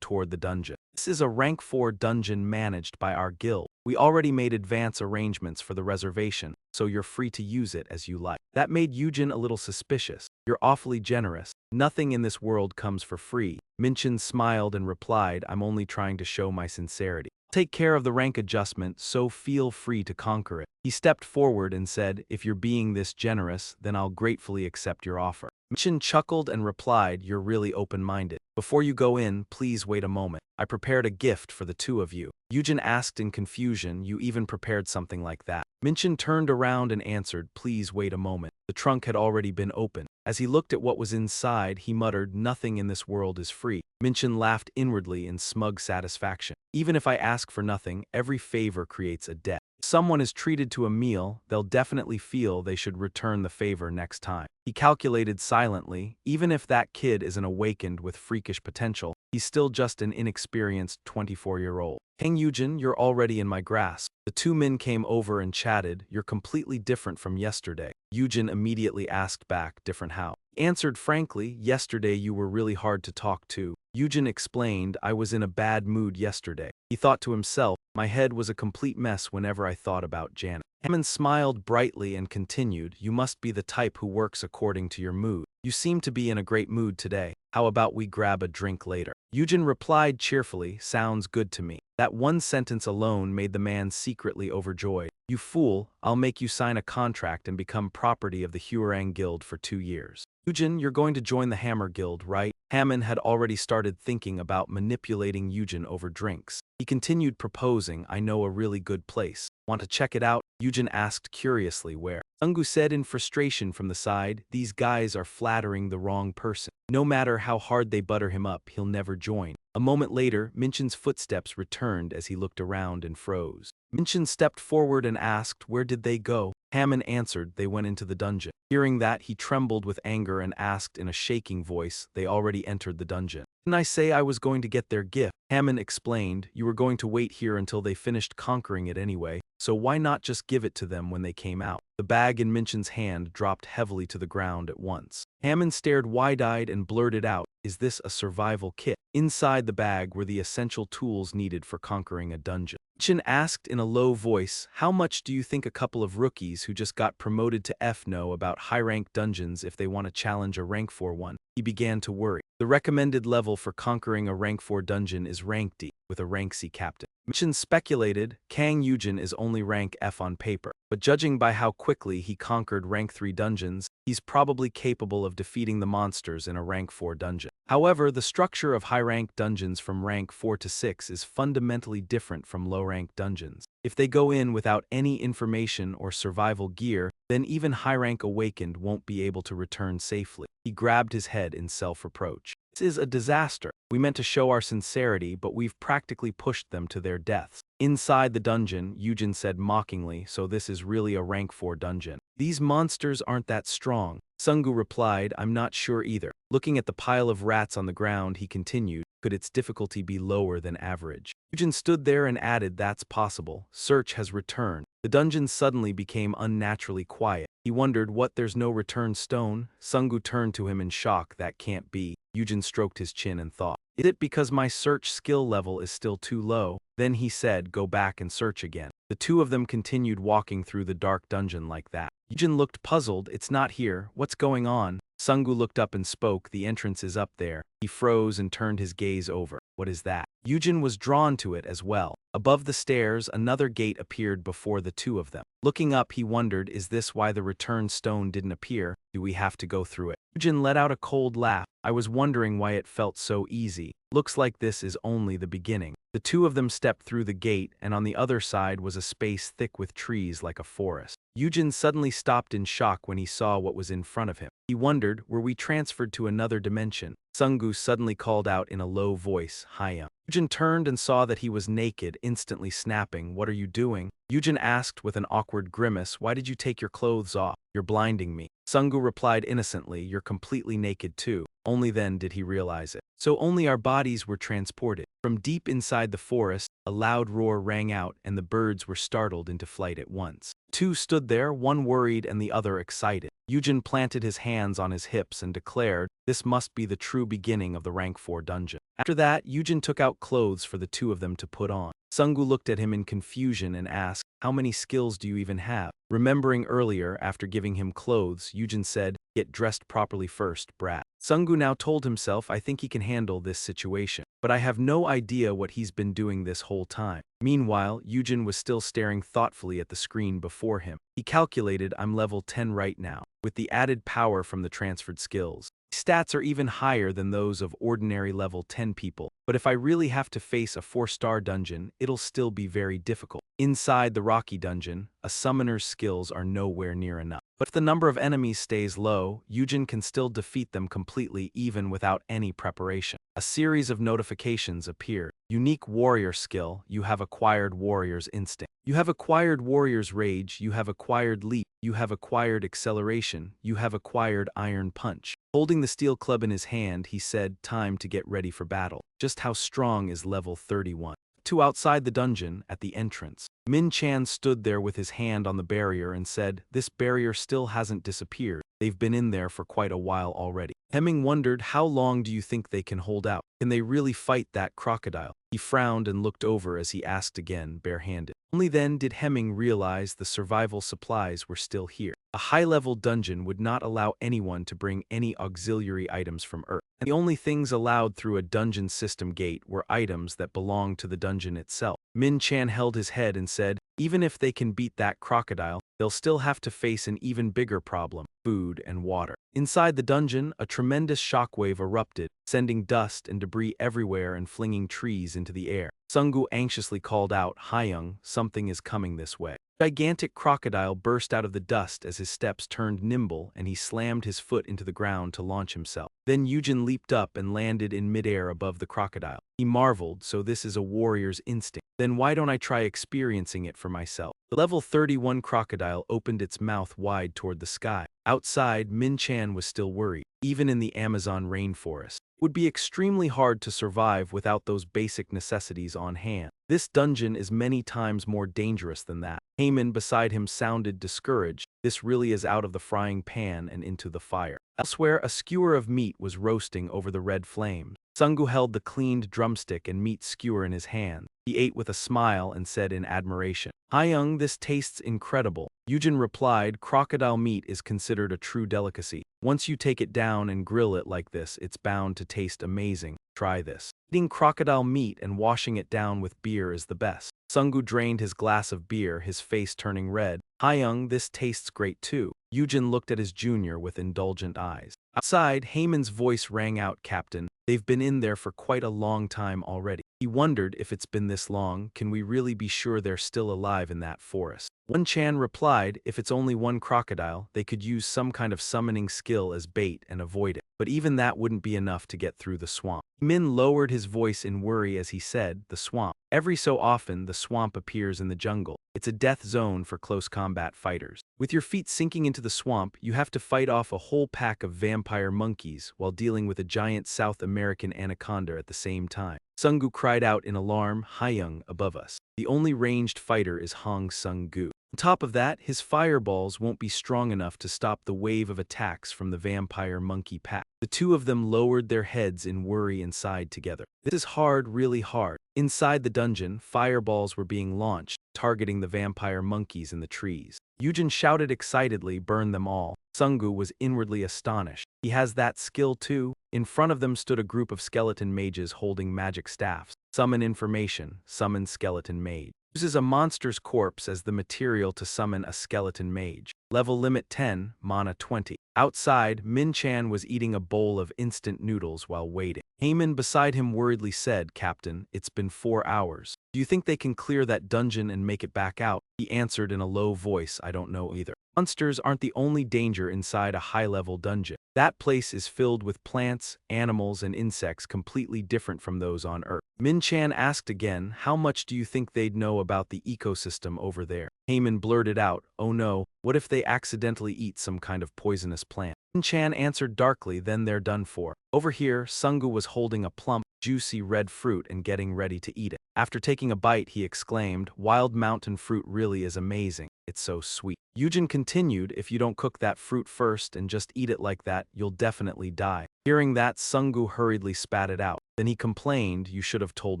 toward the dungeon. This is a rank 4 dungeon managed by our guild. We already made advance arrangements for the reservation, so you're free to use it as you like. That made Eugene a little suspicious. You're awfully generous. Nothing in this world comes for free. Minchin smiled and replied, I'm only trying to show my sincerity. Take care of the rank adjustment, so feel free to conquer it. He stepped forward and said, if you're being this generous, then I'll gratefully accept your offer. Minchin chuckled and replied, you're really open-minded. Before you go in, please wait a moment. I prepared a gift for the 2 of you. Eugene asked in confusion, you even prepared something like that. Minchin turned around and answered, please wait a moment. The trunk had already been opened. As he looked at what was inside, he muttered, nothing in this world is free. Minchin laughed inwardly in smug satisfaction. Even if I ask for nothing, every favor creates a debt. If someone is treated to a meal, they'll definitely feel they should return the favor next time. He calculated silently, even if that kid is an awakened with freakish potential, he's still just an inexperienced 24-year-old. Hang Eugene, you're already in my grasp. The 2 men came over and chatted, you're completely different from yesterday. Eugene immediately asked back, different how? He answered frankly, yesterday you were really hard to talk to. Eugene explained, I was in a bad mood yesterday. He thought to himself, my head was a complete mess whenever I thought about Janet. Hammond smiled brightly and continued, you must be the type who works according to your mood. You seem to be in a great mood today. How about we grab a drink later? Eugene replied cheerfully, sounds good to me. That one sentence alone made the man secretly overjoyed. You fool, I'll make you sign a contract and become property of the Hurang Guild for 2 years. Eugene, you're going to join the Hammer Guild, right? Hammond had already started thinking about manipulating Eugene over drinks. He continued proposing, I know a really good place. Want to check it out? Eugene asked curiously where. Sungu said in frustration from the side, these guys are flattering the wrong person. No matter how hard they butter him up, he'll never join. A moment later, Minchin's footsteps returned as he looked around and froze. Minchin stepped forward and asked, where did they go? Hammond answered, they went into the dungeon. Hearing that, he trembled with anger and asked in a shaking voice, they already entered the dungeon. Didn't I say I was going to get their gift? Hammond explained, you were going to wait here until they finished conquering it anyway, so why not just give it to them when they came out? The bag in Minchin's hand dropped heavily to the ground at once. Hammond stared wide-eyed and blurted out, is this a survival kit? Inside the bag were the essential tools needed for conquering a dungeon. Minchin asked in a low voice, how much do you think a couple of rookies who just got promoted to F know about high-rank dungeons if they want to challenge a rank 4 one? He began to worry. The recommended level for conquering a rank 4 dungeon is rank D, with a rank C captain. Minchin speculated, Kang Eugene is only rank F on paper, but judging by how quickly he conquered rank 3 dungeons, he's probably capable of defeating the monsters in a rank 4 dungeon. However, the structure of high-rank dungeons from rank 4 to 6 is fundamentally different from low-rank dungeons. If they go in without any information or survival gear, then even high-rank awakened won't be able to return safely. He grabbed his head in self-reproach. This is a disaster. We meant to show our sincerity, but we've practically pushed them to their deaths. Inside the dungeon, Eugene said mockingly, so this is really a rank 4 dungeon. These monsters aren't that strong. Sungu replied, I'm not sure either. Looking at the pile of rats on the ground, he continued, could its difficulty be lower than average? Eugene stood there and added, that's possible. Search has returned. The dungeon suddenly became unnaturally quiet. He wondered, what, there's no return stone? Sungu turned to him in shock, that can't be. Eugene stroked his chin and thought, is it because my search skill level is still too low? Then he said, go back and search again. The 2 of them continued walking through the dark dungeon like that. Eugene looked puzzled, it's not here, what's going on? Sungu looked up and spoke, the entrance is up there. He froze and turned his gaze over. What is that? Eugene was drawn to it as well. Above the stairs, another gate appeared before the two of them. Looking up, he wondered, is this why the return stone didn't appear? Do we have to go through it? Eugene let out a cold laugh. I was wondering why it felt so easy. Looks like this is only the beginning. The two of them stepped through the gate, and on the other side was a space thick with trees like a forest. Eugene suddenly stopped in shock when he saw what was in front of him. He wondered, were we transferred to another dimension? Sungu suddenly called out in a low voice, Hyung. Eugene turned and saw that he was naked, instantly snapping, what are you doing? Eugene asked with an awkward grimace, why did you take your clothes off? You're blinding me. Sungu replied innocently, you're completely naked too. Only then did he realize it. So only our bodies were transported. From deep inside the forest, a loud roar rang out and the birds were startled into flight at once. Two stood there, one worried and the other excited. Eugene planted his hands on his hips and declared, this must be the true beginning of the rank 4 dungeon. After that, Eugene took out clothes for the two of them to put on. Sungu looked at him in confusion and asked, how many skills do you even have? Remembering earlier, after giving him clothes, Eugene said, get dressed properly first, brat. Sungu now told himself, I think he can handle this situation. But I have no idea what he's been doing this whole time. Meanwhile, Eugene was still staring thoughtfully at the screen before him. He calculated, I'm level 10 right now, with the added power from the transferred skills. Stats are even higher than those of ordinary level 10 people, but if I really have to face a 4-star dungeon, it'll still be very difficult. Inside the Rocky dungeon, a summoner's skills are nowhere near enough. But if the number of enemies stays low, Eugene can still defeat them completely even without any preparation. A series of notifications appeared. Unique warrior skill, you have acquired warrior's instinct. You have acquired warrior's rage, you have acquired leap, you have acquired acceleration, you have acquired iron punch. Holding the steel club in his hand, he said, time to get ready for battle. Just how strong is level 31? To outside the dungeon, at the entrance. Min Chan stood there with his hand on the barrier and said, this barrier still hasn't disappeared. They've been in there for quite a while already. Hemming wondered, how long do you think they can hold out? Can they really fight that crocodile? He frowned and looked over as he asked again, barehanded. Only then did Hemming realize the survival supplies were still here. A high-level dungeon would not allow anyone to bring any auxiliary items from Earth, and the only things allowed through a dungeon system gate were items that belonged to the dungeon itself. Min Chan held his head and said, even if they can beat that crocodile, they'll still have to face an even bigger problem, food and water. Inside the dungeon, a tremendous shockwave erupted, sending dust and debris everywhere and flinging trees into the air. Sungu anxiously called out, Hyung, something is coming this way. A gigantic crocodile burst out of the dust as his steps turned nimble and he slammed his foot into the ground to launch himself. Then Eugene leaped up and landed in midair above the crocodile. He marveled, so this is a warrior's instinct. Then why don't I try experiencing it for myself? The level 31 crocodile opened its mouth wide toward the sky. Outside, Min Chan was still worried. Even in the Amazon rainforest, it would be extremely hard to survive without those basic necessities on hand. This dungeon is many times more dangerous than that. Heyman beside him sounded discouraged. This really is out of the frying pan and into the fire. Elsewhere, a skewer of meat was roasting over the red flames. Sungu held the cleaned drumstick and meat skewer in his hand. He ate with a smile and said in admiration, Hyung, this tastes incredible. Eugene replied, crocodile meat is considered a true delicacy. Once you take it down and grill it like this, it's bound to taste amazing. Try this. Eating crocodile meat and washing it down with beer is the best. Sungu drained his glass of beer, his face turning red. Hyung, this tastes great too. Eugene looked at his junior with indulgent eyes. Outside, Heyman's voice rang out, Captain. They've been in there for quite a long time already. He wondered, if it's been this long, can we really be sure they're still alive in that forest? One Chan replied, if it's only one crocodile, they could use some kind of summoning skill as bait and avoid it. But even that wouldn't be enough to get through the swamp. Min lowered his voice in worry as he said, the swamp. Every so often, the swamp appears in the jungle. It's a death zone for close combat fighters. With your feet sinking into the swamp, you have to fight off a whole pack of vampire monkeys while dealing with a giant South American anaconda at the same time. Sungu cried out in alarm, Hyung, above us. The only ranged fighter is Hong Sung-gu. On top of that, his fireballs won't be strong enough to stop the wave of attacks from the vampire monkey pack. The two of them lowered their heads in worry and sighed together. This is hard, really hard. Inside the dungeon, fireballs were being launched, targeting the vampire monkeys in the trees. Eugene shouted excitedly, burn them all. Sungu was inwardly astonished. He has that skill too? In front of them stood a group of skeleton mages holding magic staffs. Summon information, summon skeleton mage. Uses a monster's corpse as the material to summon a skeleton mage. Level limit 10, mana 20. Outside, Min-chan was eating a bowl of instant noodles while waiting. Heyman beside him worriedly said, "Captain, it's been 4 hours. Do you think they can clear that dungeon and make it back out?" He answered in a low voice, "I don't know either. Monsters aren't the only danger inside a high-level dungeon. That place is filled with plants, animals, and insects completely different from those on Earth." Min-chan asked again, "How much do you think they'd know about the ecosystem over there?" Heyman blurted out, "Oh no, what if they accidentally eat some kind of poisonous plant?" Min-chan answered darkly, "Then they're done for." Over here, Sungu was holding a plump, juicy red fruit and getting ready to eat it. After taking a bite, he exclaimed, "Wild mountain fruit really is amazing. It's so sweet." Eugene continued, "If you don't cook that fruit first and just eat it like that, you'll definitely die." Hearing that, Sungu hurriedly spat it out. Then he complained, "You should have told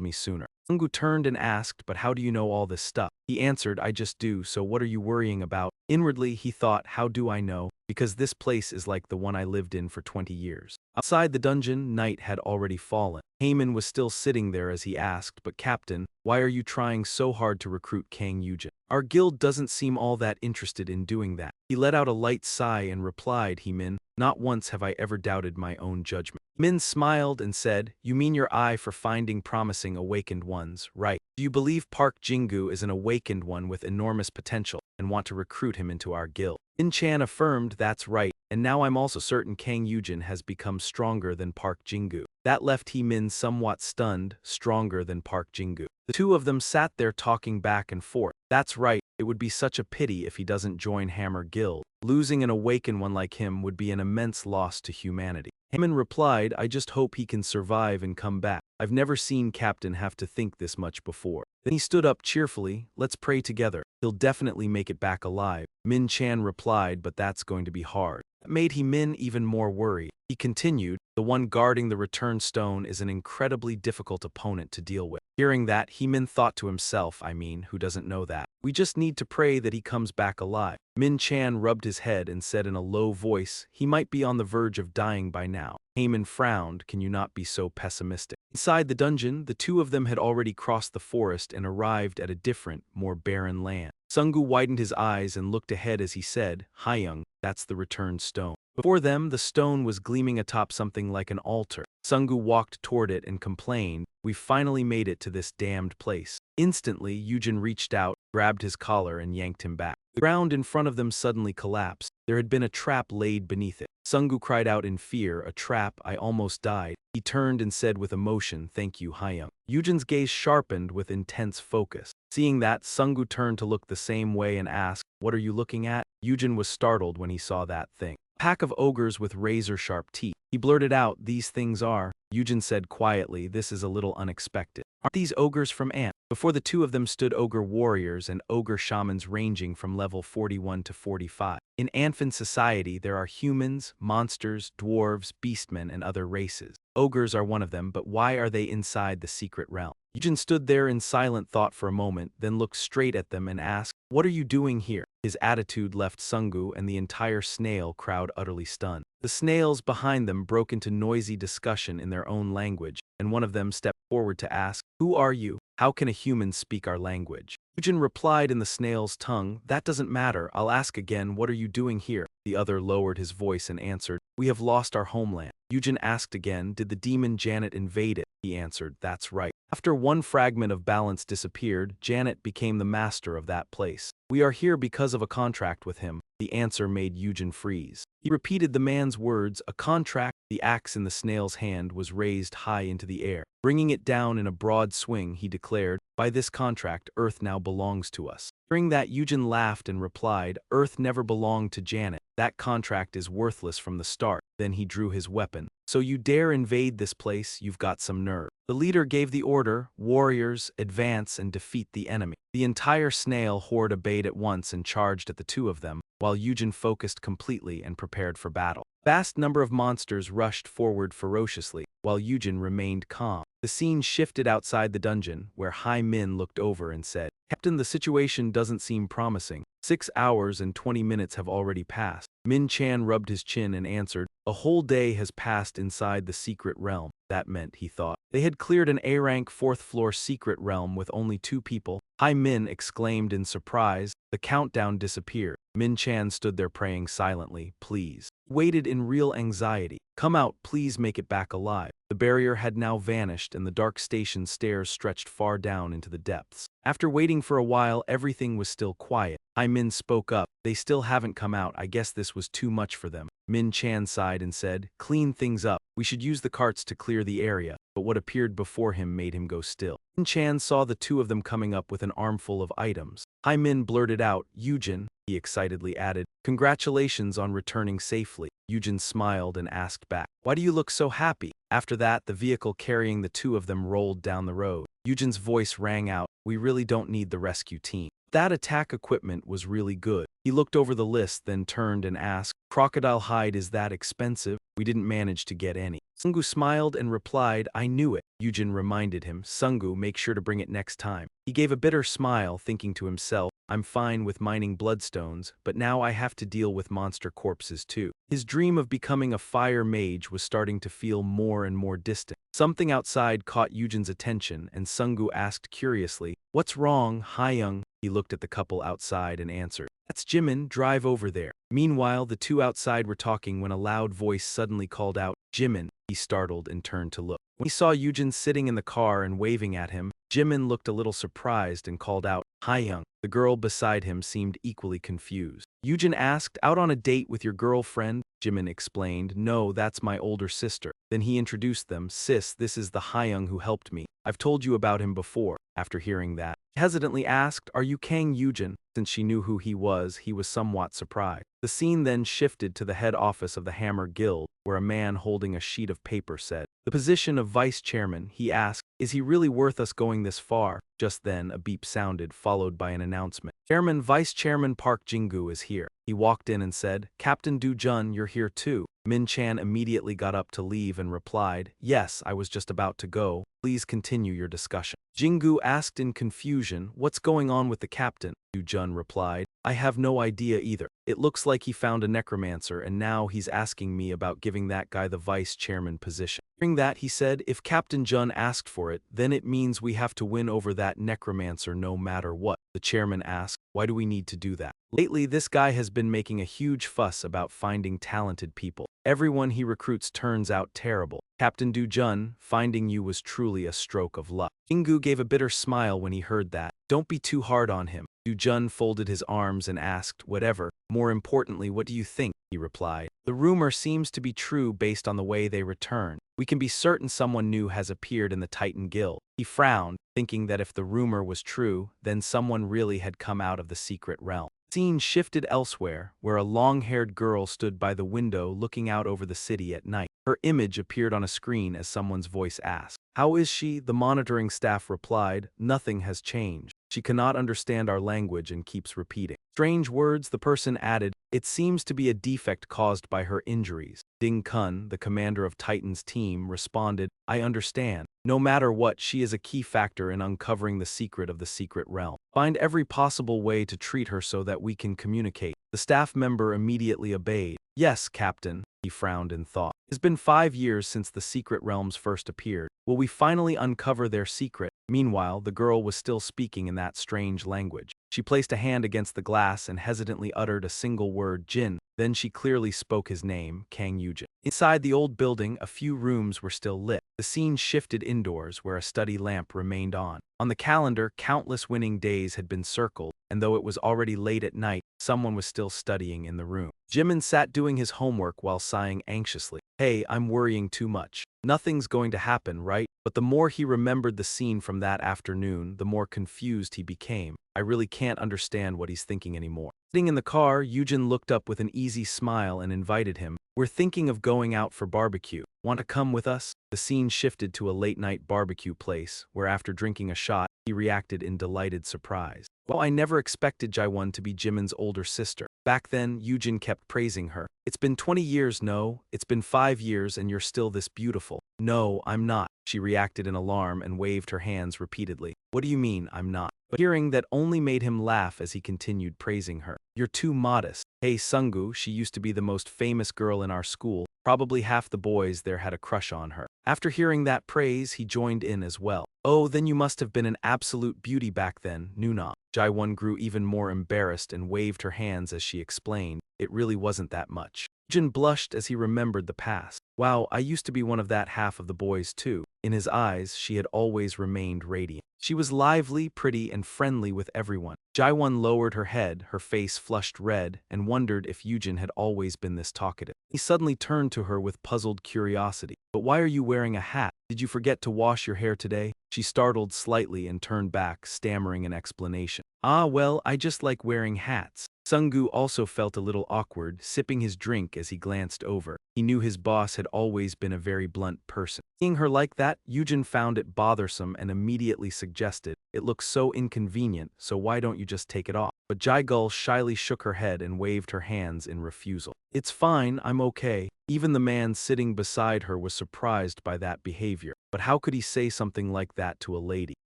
me sooner." Sungu turned and asked, "But how do you know all this stuff?" He answered, "I just do, so what are you worrying about?" Inwardly, he thought, "How do I know? Because this place is like the one I lived in for 20 years. Outside the dungeon, night had already fallen. Heyman was still sitting there as he asked, "But Captain, why are you trying so hard to recruit Kang Eugene? Our guild doesn't seem all that interested in doing that." He let out a light sigh and replied, "Heyman, not once have I ever doubted my own judgment." Min smiled and said, "You mean your eye for finding promising awakened ones, right? Do you believe Park Jingu is an awakened one with enormous potential and want to recruit him into our guild?" Min-chan affirmed, "That's right, and now I'm also certain Kang Eugene has become stronger than Park Jingu." That left Min somewhat stunned, stronger than Park Jingu. The two of them sat there talking back and forth. "That's right, it would be such a pity if he doesn't join Hammer Guild. Losing an awakened one like him would be an immense loss to humanity." Heyman replied, "I just hope he can survive and come back. I've never seen Captain have to think this much before." Then he stood up cheerfully, "Let's pray together. He'll definitely make it back alive." Min-chan replied, "But that's going to be hard." That made Min even more worried. He continued, "The one guarding the return stone is an incredibly difficult opponent to deal with." Hearing that, Min thought to himself, who doesn't know that? We just need to pray that he comes back alive." Min-chan rubbed his head and said in a low voice, "He might be on the verge of dying by now." Heyman frowned, "Can you not be so pessimistic?" Inside the dungeon, the two of them had already crossed the forest and arrived at a different, more barren land. Sungu widened his eyes and looked ahead as he said, "Hyung, that's the return stone." Before them, the stone was gleaming atop something like an altar. Sungu walked toward it and complained, "We've finally made it to this damned place." Instantly, Eugene reached out, grabbed his collar and yanked him back. The ground in front of them suddenly collapsed. There had been a trap laid beneath it. Sungu cried out in fear, "A trap, I almost died." He turned and said with emotion, "Thank you, Hyung." Eugene's gaze sharpened with intense focus. Seeing that, Sungu turned to look the same way and asked, "What are you looking at?" Eugene was startled when he saw that thing. A pack of ogres with razor-sharp teeth. He blurted out, "These things are." Eugene said quietly, "This is a little unexpected. Aren't these ogres from Ant?" Before the two of them stood ogre warriors and ogre shamans ranging from level 41 to 45. In Antfin society, there are humans, monsters, dwarves, beastmen, and other races. Ogres are one of them, but why are they inside the secret realm? Eugene stood there in silent thought for a moment, then looked straight at them and asked, "What are you doing here?" His attitude left Sungu and the entire snail crowd utterly stunned. The snails behind them broke into noisy discussion in their own language, and one of them stepped forward to ask, "Who are you? How can a human speak our language?" Eugene replied in the snail's tongue, "That doesn't matter. I'll ask again, what are you doing here?" The other lowered his voice and answered, "We have lost our homeland." Eugene asked again, "Did the demon Janet invade it?" He answered, "That's right." After one fragment of balance disappeared, Janet became the master of that place. "We are here because of a contract with him." The answer made Eugene freeze. He repeated the man's words, "A contract." The axe in the snail's hand was raised high into the air. Bringing it down in a broad swing, he declared, "By this contract, Earth now belongs to us." Hearing that, Eugene laughed and replied, "Earth never belonged to Janet. That contract is worthless from the start." Then he drew his weapon. "So you dare invade this place? You've got some nerve." The leader gave the order, "Warriors, advance and defeat the enemy." The entire snail horde obeyed at once and charged at the two of them, while Eugene focused completely and prepared for battle. A vast number of monsters rushed forward ferociously, while Eugene remained calm. The scene shifted outside the dungeon, where Hai Min looked over and said, Captain, the situation doesn't seem promising. 6 hours and 20 minutes have already passed. Min Chan rubbed his chin and answered, a whole day has passed inside the secret realm. That meant, he thought, they had cleared an A-rank 4th floor secret realm with only 2 people. Hai Min exclaimed in surprise. The countdown disappeared. Min Chan stood there praying silently, please. Waited in real anxiety. Come out, please make it back alive. The barrier had now vanished and the dark station stairs stretched far down into the depths. After waiting for a while, everything was still quiet. Hai Min spoke up. They still haven't come out. I guess this was too much for them. Min Chan sighed and said, clean things up. We should use the carts to clear the area. But what appeared before him made him go still. Min Chan saw the 2 of them coming up with an armful of items. Hai Min blurted out, Eugene, he excitedly added, congratulations on returning safely. Eugene smiled and asked back, why do you look so happy? After that, the vehicle carrying the 2 of them rolled down the road. Eugene's voice rang out, we really don't need the rescue team. That attack equipment was really good. He looked over the list, then turned and asked, crocodile hide, is that expensive? We didn't manage to get any. Sungu smiled and replied, I knew it. Eugene reminded him, Sungu, make sure to bring it next time. He gave a bitter smile, thinking to himself, I'm fine with mining bloodstones, but now I have to deal with monster corpses too. His dream of becoming a fire mage was starting to feel more and more distant. Something outside caught Eugene's attention, and Sungu asked curiously, what's wrong, Hayoung? He looked at the couple outside and answered, that's Jimn, drive over there. Meanwhile, the 2 outside were talking when a loud voice suddenly called out, Jimn. He startled and turned to look. When he saw Eugene sitting in the car and waving at him, Jimn looked a little surprised and called out, Hayoung. The girl beside him seemed equally confused. Eugene asked, out on a date with your girlfriend? Jimn explained, no, that's my older sister. Then he introduced them, sis, this is the Hayoung who helped me. I've told you about him before. After hearing that, he hesitantly asked, are you Kang Eugene? Since she knew who he was somewhat surprised. The scene then shifted to the head office of the Hammer Guild, where a man holding a sheet of paper said, the position of vice chairman. He asked, is he really worth us going this far? Just then, a beep sounded, followed by an announcement. Chairman Vice Chairman Park Jingu is here. He walked in and said, Captain Du Jun, you're here too. Min Chan immediately got up to leave and replied, yes, I was just about to go. Please continue your discussion. Jingu asked in confusion, what's going on with the captain? Du Jun replied, I have no idea either. It looks like he found a necromancer and now he's asking me about giving that guy the vice chairman position. Hearing that, he said, if Captain Jun asked for it, then it means we have to win over that necromancer no matter what. The chairman asked, why do we need to do that? Lately, this guy has been making a huge fuss about finding talented people. Everyone he recruits turns out terrible. Captain Du Jun, finding you was truly a stroke of luck. Jingu gave a bitter smile when he heard that. Don't be too hard on him. Du Jun folded his arms and asked, whatever. More importantly, what do you think? He replied. The rumor seems to be true based on the way they return. We can be certain someone new has appeared in the Titan Guild. He frowned, thinking that if the rumor was true, then someone really had come out of the secret realm. The scene shifted elsewhere, where a long-haired girl stood by the window looking out over the city at night. Her image appeared on a screen as someone's voice asked, how is she? The monitoring staff replied, nothing has changed. She cannot understand our language and keeps repeating strange words. The person added, it seems to be a defect caused by her injuries. Ding Kun, the commander of Titan's team, responded, I understand. No matter what, she is a key factor in uncovering the secret of the secret realm. Find every possible way to treat her so that we can communicate. The staff member immediately obeyed. Yes, Captain. He frowned in thought. It has been 5 years since the secret realms first appeared. Will we finally uncover their secret? Meanwhile, the girl was still speaking in that strange language. She placed a hand against the glass and hesitantly uttered a single word, Jin. Then she clearly spoke his name, Kang Eugene. Inside the old building, a few rooms were still lit. The scene shifted indoors, where a study lamp remained on. On the calendar, countless winning days had been circled, and though it was already late at night, someone was still studying in the room. Jimn sat doing his homework while sighing anxiously. Hey, I'm worrying too much. Nothing's going to happen, right? But the more he remembered the scene from that afternoon, the more confused he became. I really can't understand what he's thinking anymore. Sitting in the car, Eugene looked up with an easy smile and invited him. We're thinking of going out for barbecue. Want to come with us? The scene shifted to a late-night barbecue place, where after drinking a shot, he reacted in delighted surprise. Well, I never expected Jaiwon to be Jimin's older sister. Back then, Eugene kept praising her. It's been 20 years, no, it's been 5 years and you're still this beautiful. No, I'm not. She reacted in alarm and waved her hands repeatedly. What do you mean, I'm not? But hearing that only made him laugh as he continued praising her. You're too modest. Hey Sungu, she used to be the most famous girl in our school. Probably half the boys there had a crush on her. After hearing that praise, he joined in as well. Oh, then you must have been an absolute beauty back then, Nuna. Jaiwon grew even more embarrassed and waved her hands as she explained, it really wasn't that much. Jin blushed as he remembered the past. Wow, I used to be one of that half of the boys too. In his eyes, she had always remained radiant. She was lively, pretty, and friendly with everyone. Jaiwon lowered her head, her face flushed red, and wondered if Eugene had always been this talkative. He suddenly turned to her with puzzled curiosity. But why are you wearing a hat? Did you forget to wash your hair today? She startled slightly and turned back, stammering an explanation. Ah, well, I just like wearing hats. Sungu also felt a little awkward, sipping his drink as he glanced over. He knew his boss had always been a very blunt person. Seeing her like that, Eugene found it bothersome and immediately suggested, it looks so inconvenient, so why don't you just take it off? But Jaigul shyly shook her head and waved her hands in refusal. It's fine, I'm okay. Even the man sitting beside her was surprised by that behavior. But how could he say something like that to a lady?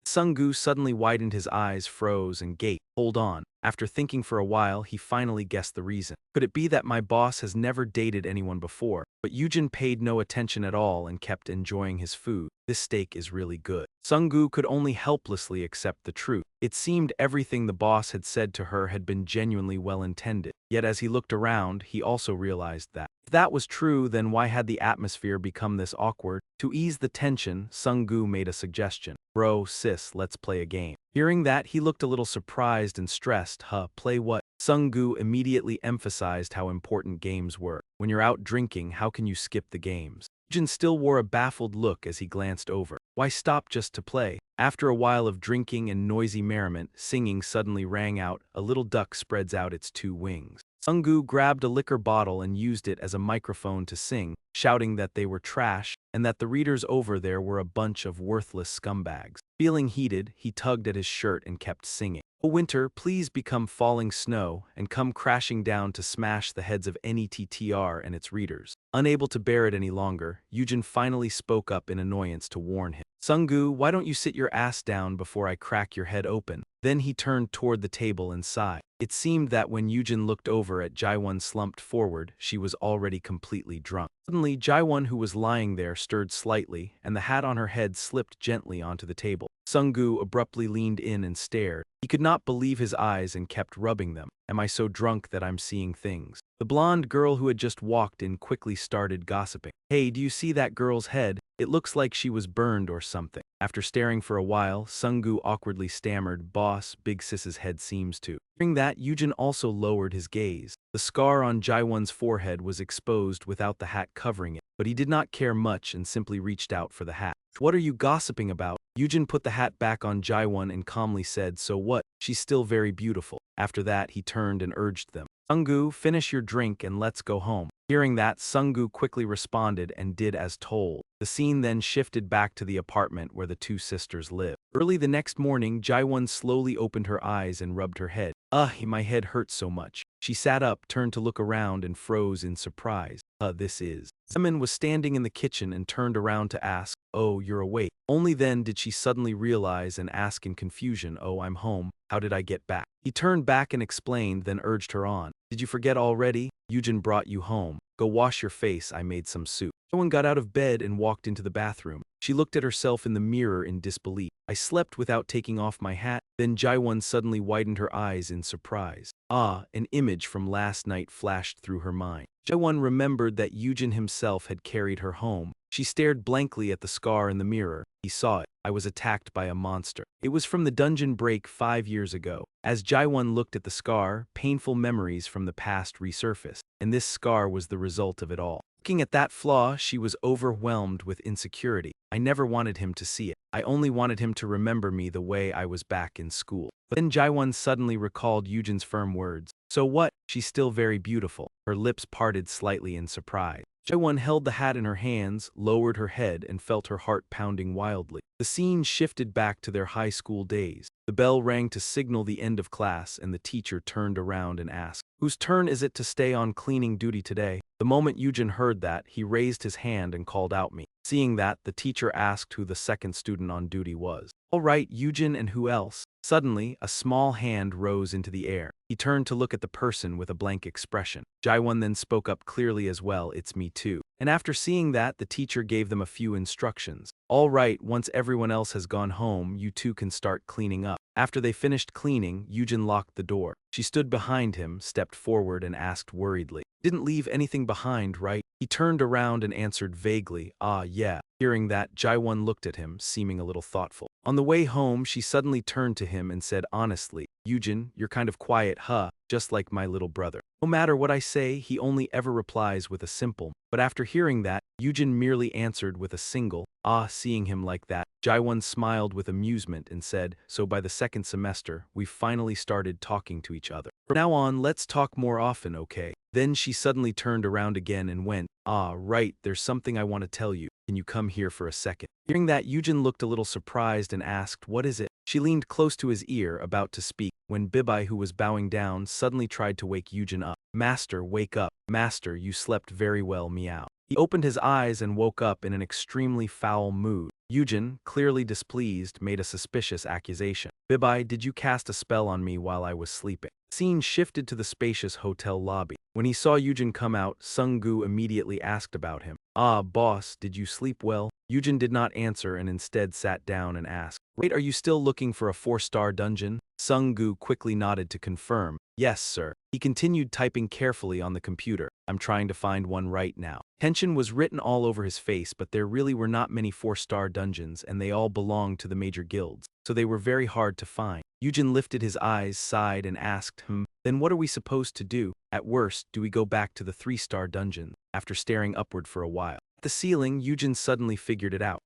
Sungu suddenly widened his eyes, froze, and gaped. Hold on. After thinking for a while, he finally guessed the reason. Could it be that my boss has never dated anyone before? But Eugene paid no attention at all and kept enjoying his food. This steak is really good. Sungu could only helplessly accept the truth. It seemed everything the boss had said to her had been genuinely well-intended. Yet as he looked around, he also realized that if that was true, then why had the atmosphere become this awkward? To ease the tension, Sungu made a suggestion. Bro, sis, let's play a game. Hearing that, he looked a little surprised and stressed. Play what? Sungu immediately emphasized how important games were. When you're out drinking, how can you skip the games? Jin still wore a baffled look as he glanced over. Why stop just to play? After a while of drinking and noisy merriment, singing suddenly rang out, a little duck spreads out its 2 wings. Sungu grabbed a liquor bottle and used it as a microphone to sing, shouting that they were trash and that the readers over there were a bunch of worthless scumbags. Feeling heated, he tugged at his shirt and kept singing. Oh winter, please become falling snow and come crashing down to smash the heads of NETTR and its readers. Unable to bear it any longer, Eugene finally spoke up in annoyance to warn him. Sungu, why don't you sit your ass down before I crack your head open? Then he turned toward the table and sighed. It seemed that when Eugene looked over at Jaiwon slumped forward, she was already completely drunk. Suddenly, Jaiwon, who was lying there, stirred slightly, and the hat on her head slipped gently onto the table. Sungu abruptly leaned in and stared. He could not believe his eyes and kept rubbing them. Am I so drunk that I'm seeing things? The blonde girl who had just walked in quickly started gossiping. Hey, do you see that girl's head? It looks like she was burned or something. After staring for a while, Sungu awkwardly stammered, Boss, Big Sis's head seems to. Hearing that, Eugene also lowered his gaze. The scar on Jaiwon's forehead was exposed without the hat covering it, but he did not care much and simply reached out for the hat. What are you gossiping about? Eugene put the hat back on Jaiwon and calmly said, so what? She's still very beautiful. After that, he turned and urged them. Sungu, finish your drink and let's go home. Hearing that, Sungu quickly responded and did as told. The scene then shifted back to the apartment where the 2 sisters lived. Early the next morning, Jaiwon slowly opened her eyes and rubbed her head. My head hurts so much. She sat up, turned to look around and froze in surprise. This is. Semin was standing in the kitchen and turned around to ask, oh, you're awake. Only then did she suddenly realize and ask in confusion, oh, I'm home. How did I get back? He turned back and explained, then urged her on. Did you forget already? Eugene brought you home. Go wash your face, I made some soup. Someone got out of bed and walked into the bathroom. She looked at herself in the mirror in disbelief. I slept without taking off my hat. Then Jaiwon suddenly widened her eyes in surprise. An image from last night flashed through her mind. Jaiwon remembered that Eugene himself had carried her home. She stared blankly at the scar in the mirror. He saw it. I was attacked by a monster. It was from the dungeon break 5 years ago. As Jaiwon looked at the scar, painful memories from the past resurfaced, and this scar was the result of it all. Looking at that flaw, she was overwhelmed with insecurity. I never wanted him to see it. I only wanted him to remember me the way I was back in school. But then Jaiwon suddenly recalled Eugene's firm words. So what? She's still very beautiful. Her lips parted slightly in surprise. Jaewon held the hat in her hands, lowered her head, and felt her heart pounding wildly. The scene shifted back to their high school days. The bell rang to signal the end of class, and the teacher turned around and asked, "Whose turn is it to stay on cleaning duty today?" The moment Eugene heard that, he raised his hand and called out me. Seeing that, the teacher asked who the second student on duty was. "All right, Eugene, and who else?" Suddenly, a small hand rose into the air. He turned to look at the person with a blank expression. Jaewon then spoke up clearly as well, "It's me too." And after seeing that, the teacher gave them a few instructions. "All right, once everyone else has gone home, you two can start cleaning up." After they finished cleaning, Eugene locked the door. She stood behind him, stepped forward, and asked worriedly, "Didn't leave anything behind, right?" He turned around and answered vaguely, "Ah, yeah." Hearing that, Jaewon looked at him, seeming a little thoughtful. On the way home, she suddenly turned to him and said honestly, "Eugene, you're kind of quiet, huh? Just like my little brother. No matter what I say, he only ever replies with a simple." But after hearing that, Eugene merely answered with a single, "Ah." Seeing him like that, Jaewon smiled with amusement and said, "So by the second semester, we've finally started talking to each other. From now on, let's talk more often, okay?" Then she suddenly turned around again and went, "Ah, right, there's something I want to tell you. Can you come here for a second?" Hearing that, Eugene looked a little surprised and asked, "What is it?" She leaned close to his ear, about to speak, when Bibi, who was bowing down, suddenly tried to wake Eugene up. "Master, wake up. Master, you slept very well, meow." He opened his eyes and woke up in an extremely foul mood. Eugene, clearly displeased, made a suspicious accusation. "Bibi, did you cast a spell on me while I was sleeping?" The scene shifted to the spacious hotel lobby. When he saw Eugene come out, Sung-gu immediately asked about him. "Ah, boss, did you sleep well?" Eugene did not answer and instead sat down and asked, "Wait, are you still looking for a 4-star dungeon?" Sung-gu quickly nodded to confirm, "Yes, sir." He continued typing carefully on the computer. "I'm trying to find one right now." Tension was written all over his face, but there really were not many 4-star dungeons, and they all belonged to the major guilds, so they were very hard to find. Eugene lifted his eyes, sighed, and asked, "Then what are we supposed to do? At worst, do we go back to the 3-star dungeon?" After staring upward for a while at the ceiling, Eugene suddenly figured it out.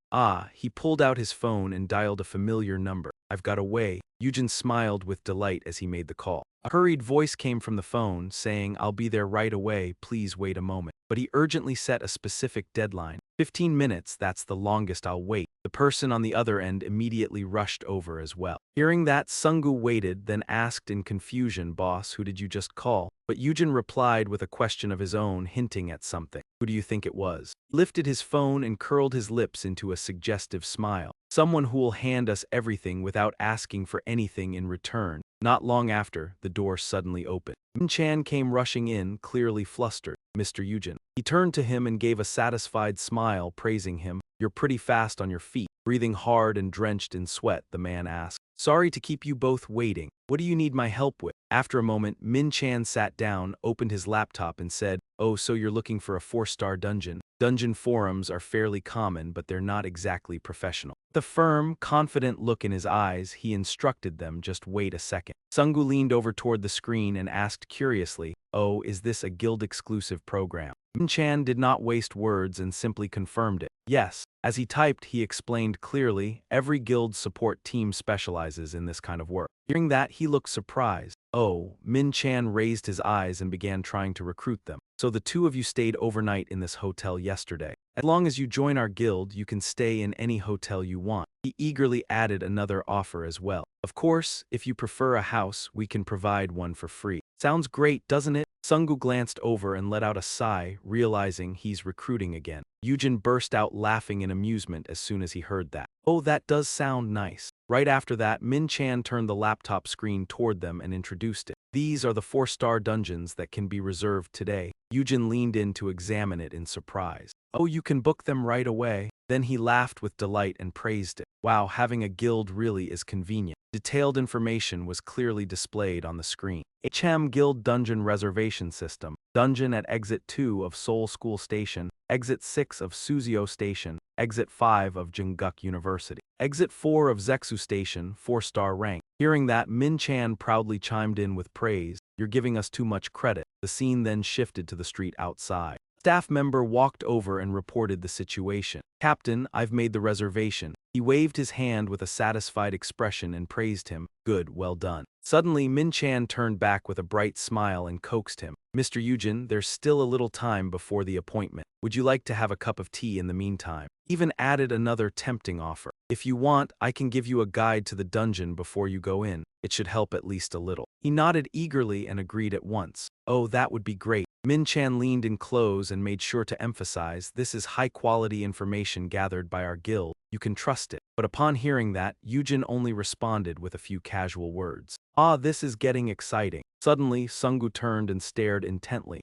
He pulled out his phone and dialed a familiar number. "I've got a way." Eugene smiled with delight as he made the call. A hurried voice came from the phone, saying, "I'll be there right away, please wait a moment." But he urgently set a specific deadline. 15 minutes, that's the longest I'll wait. The person on the other end immediately rushed over as well. Hearing that, Sung-gu waited, then asked in confusion, "Boss, who did you just call?" But Eugene replied with a question of his own, hinting at something. "Who do you think it was?" He lifted his phone and curled his lips into a suggestive smile. "Someone who will hand us everything without asking for anything in return." Not long after, the door suddenly opened. Min-chan came rushing in, clearly flustered. "Mr. Eugene." He turned to him and gave a satisfied smile, praising him. "You're pretty fast on your feet." Breathing hard and drenched in sweat, the man asked, "Sorry to keep you both waiting. What do you need my help with?" After a moment, Min-chan sat down, opened his laptop, and said, "Oh, so you're looking for a 4-star dungeon? Dungeon forums are fairly common, but they're not exactly professional." The firm, confident look in his eyes, he instructed them, "Just wait a second." Sung-gu leaned over toward the screen and asked curiously, "Oh, is this a guild-exclusive program?" Min-chan did not waste words and simply confirmed it. "Yes." As he typed, he explained clearly, "Every guild support team specializes in this kind of work." Hearing that, he looked surprised. "Oh." Min-chan raised his eyes and began trying to recruit them. "So the two of you stayed overnight in this hotel yesterday. As long as you join our guild, you can stay in any hotel you want." He eagerly added another offer as well. "Of course, if you prefer a house, we can provide one for free." "Sounds great, doesn't it?" Sung-gu glanced over and let out a sigh, realizing he's recruiting again. Eugene burst out laughing in amusement as soon as he heard that. "Oh, that does sound nice." Right after that, Min-chan turned the laptop screen toward them and introduced it. "These are the 4-star dungeons that can be reserved today." Eugene leaned in to examine it in surprise. "Oh, you can book them right away." Then he laughed with delight and praised it. "Wow, having a guild really is convenient." Detailed information was clearly displayed on the screen. HM Guild Dungeon Reservation System. Dungeon at Exit 2 of Seoul School Station, Exit 6 of Suzio Station, Exit 5 of Jungkook University, Exit 4 of Zexu Station, 4-star rank. Hearing that, Min-chan proudly chimed in with praise, "You're giving us too much credit." The scene then shifted to the street outside. Staff member walked over and reported the situation. "Captain, I've made the reservation. He waved his hand with a satisfied expression and praised him. Good, well done. Suddenly, Min Chan turned back with a bright smile and coaxed him. Mr. Eugene, there's still a little time before the appointment. Would you like to have a cup of tea in the meantime? Even added another tempting offer. If you want, I can give you a guide to the dungeon before you go in. It should help at least a little. He nodded eagerly and agreed at once. Oh, that would be great. Min Chan leaned in close and made sure to emphasize, this is high-quality information gathered by our guild. You can trust it. But upon hearing that, Eugene only responded with a few casual words. Ah, this is getting exciting. Suddenly, Sungu turned and stared intently.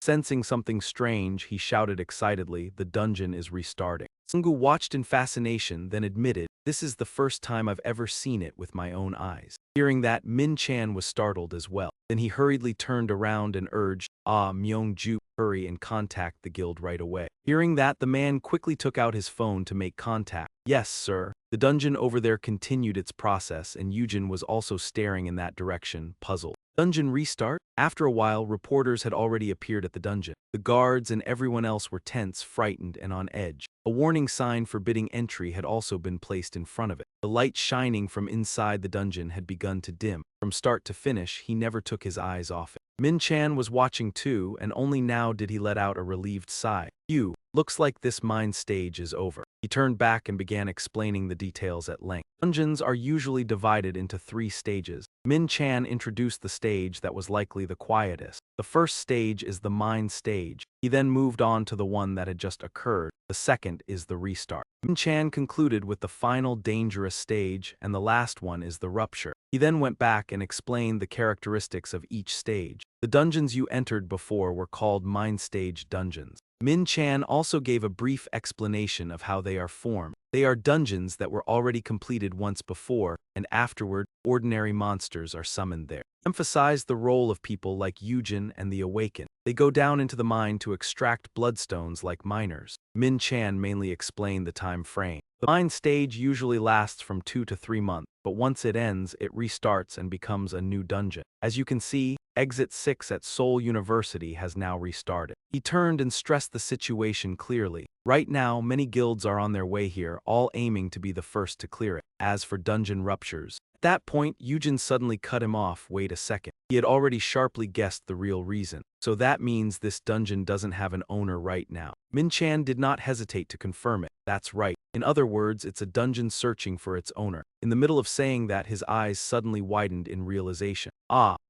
Sensing something strange, he shouted excitedly, the dungeon is restarting. Sungu watched in fascination, then admitted, this is the first time I've ever seen it with my own eyes. Hearing that, Min Chan was startled as well. Then he hurriedly turned around and urged, Myung-ju, hurry and contact the guild right away. Hearing that, the man quickly took out his phone to make contact. Yes, sir. The dungeon over there continued its process, and Eugene was also staring in that direction, puzzled. Dungeon restart? After a while, reporters had already appeared at the dungeon. The guards and everyone else were tense, frightened, and on edge. A warning sign forbidding entry had also been placed in front of it. The light shining from inside the dungeon had begun to dim. From start to finish, he never took his eyes off it. Min Chan was watching too, and only now did he let out a relieved sigh. Phew, looks like this mine stage is over. He turned back and began explaining the details at length. Dungeons are usually divided into 3 stages. Min Chan introduced the stage that was likely the quietest. The first stage is the mine stage. He then moved on to the one that had just occurred. The second is the restart. Min Chan concluded with the final dangerous stage, and the last one is the rupture. He then went back and explained the characteristics of each stage. The dungeons you entered before were called mine stage dungeons. Min Chan also gave a brief explanation of how they are formed. They are dungeons that were already completed once before, and afterward, ordinary monsters are summoned there. Emphasized the role of people like Eugene and the Awakened. They go down into the mine to extract bloodstones like miners. Min Chan mainly explained the time frame. The mine stage usually lasts from 2 to 3 months, but once it ends, it restarts and becomes a new dungeon. As you can see, Exit 6 at Seoul University has now restarted. He turned and stressed the situation clearly. Right now, many guilds are on their way here, all aiming to be the first to clear it. As for dungeon ruptures, at that point, Eugene suddenly cut him off. Wait a second. He had already sharply guessed the real reason. So that means this dungeon doesn't have an owner right now. Min Chan did not hesitate to confirm it. That's right. In other words, it's a dungeon searching for its owner. In the middle of saying that, his eyes suddenly widened in realization.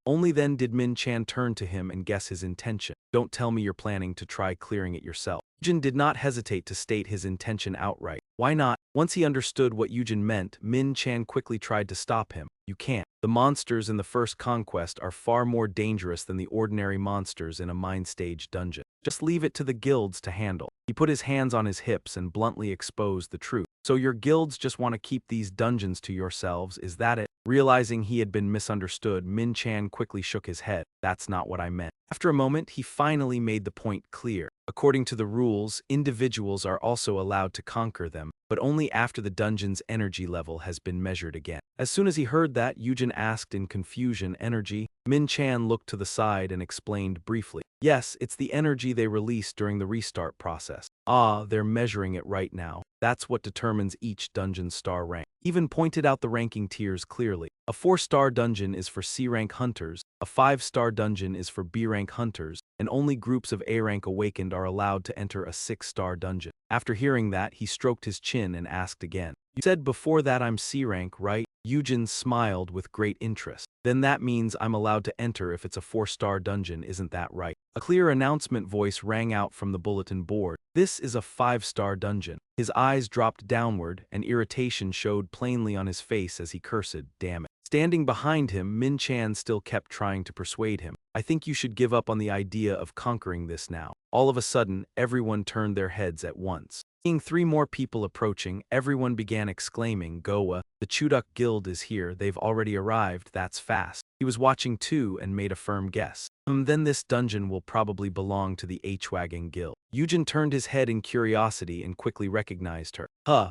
Only then did Min Chan turn to him and guess his intention. Don't tell me you're planning to try clearing it yourself. Eugene did not hesitate to state his intention outright. Why not? Once he understood what Eugene meant, Min Chan quickly tried to stop him. You can't. The monsters in the first conquest are far more dangerous than the ordinary monsters in a mine stage dungeon. Just leave it to the guilds to handle. He put his hands on his hips and bluntly exposed the truth. So your guilds just want to keep these dungeons to yourselves, is that it? Realizing he had been misunderstood, Min Chan quickly shook his head. That's not what I meant. After a moment, he finally made the point clear. According to the rules, individuals are also allowed to conquer them, but only after the dungeon's energy level has been measured again. As soon as he heard that, Eugene asked in confusion, energy? Min Chan looked to the side and explained briefly. Yes, it's the energy they release during the restart process. They're measuring it right now. That's what determines each dungeon's star rank. Even pointed out the ranking tiers clearly. A 4-star dungeon is for C-rank hunters, a 5-star dungeon is for B-rank hunters, and only groups of A-rank awakened are allowed to enter a 6-star dungeon. After hearing that, he stroked his chin and asked again. You said before that I'm C-rank, right? Eugene smiled with great interest. Then that means I'm allowed to enter if it's a 4-star dungeon, isn't that right? A clear announcement voice rang out from the bulletin board. This is a 5-star dungeon. His eyes dropped downward, and irritation showed plainly on his face as he cursed, damn it. Standing behind him, Min Chan still kept trying to persuade him. I think you should give up on the idea of conquering this now. All of a sudden, everyone turned their heads at once. Seeing 3 more people approaching, everyone began exclaiming, Goa, the Chuduk Guild is here, they've already arrived, that's fast. He was watching too and made a firm guess. Then this dungeon will probably belong to the H-Wagon Guild. Eugene turned his head in curiosity and quickly recognized her.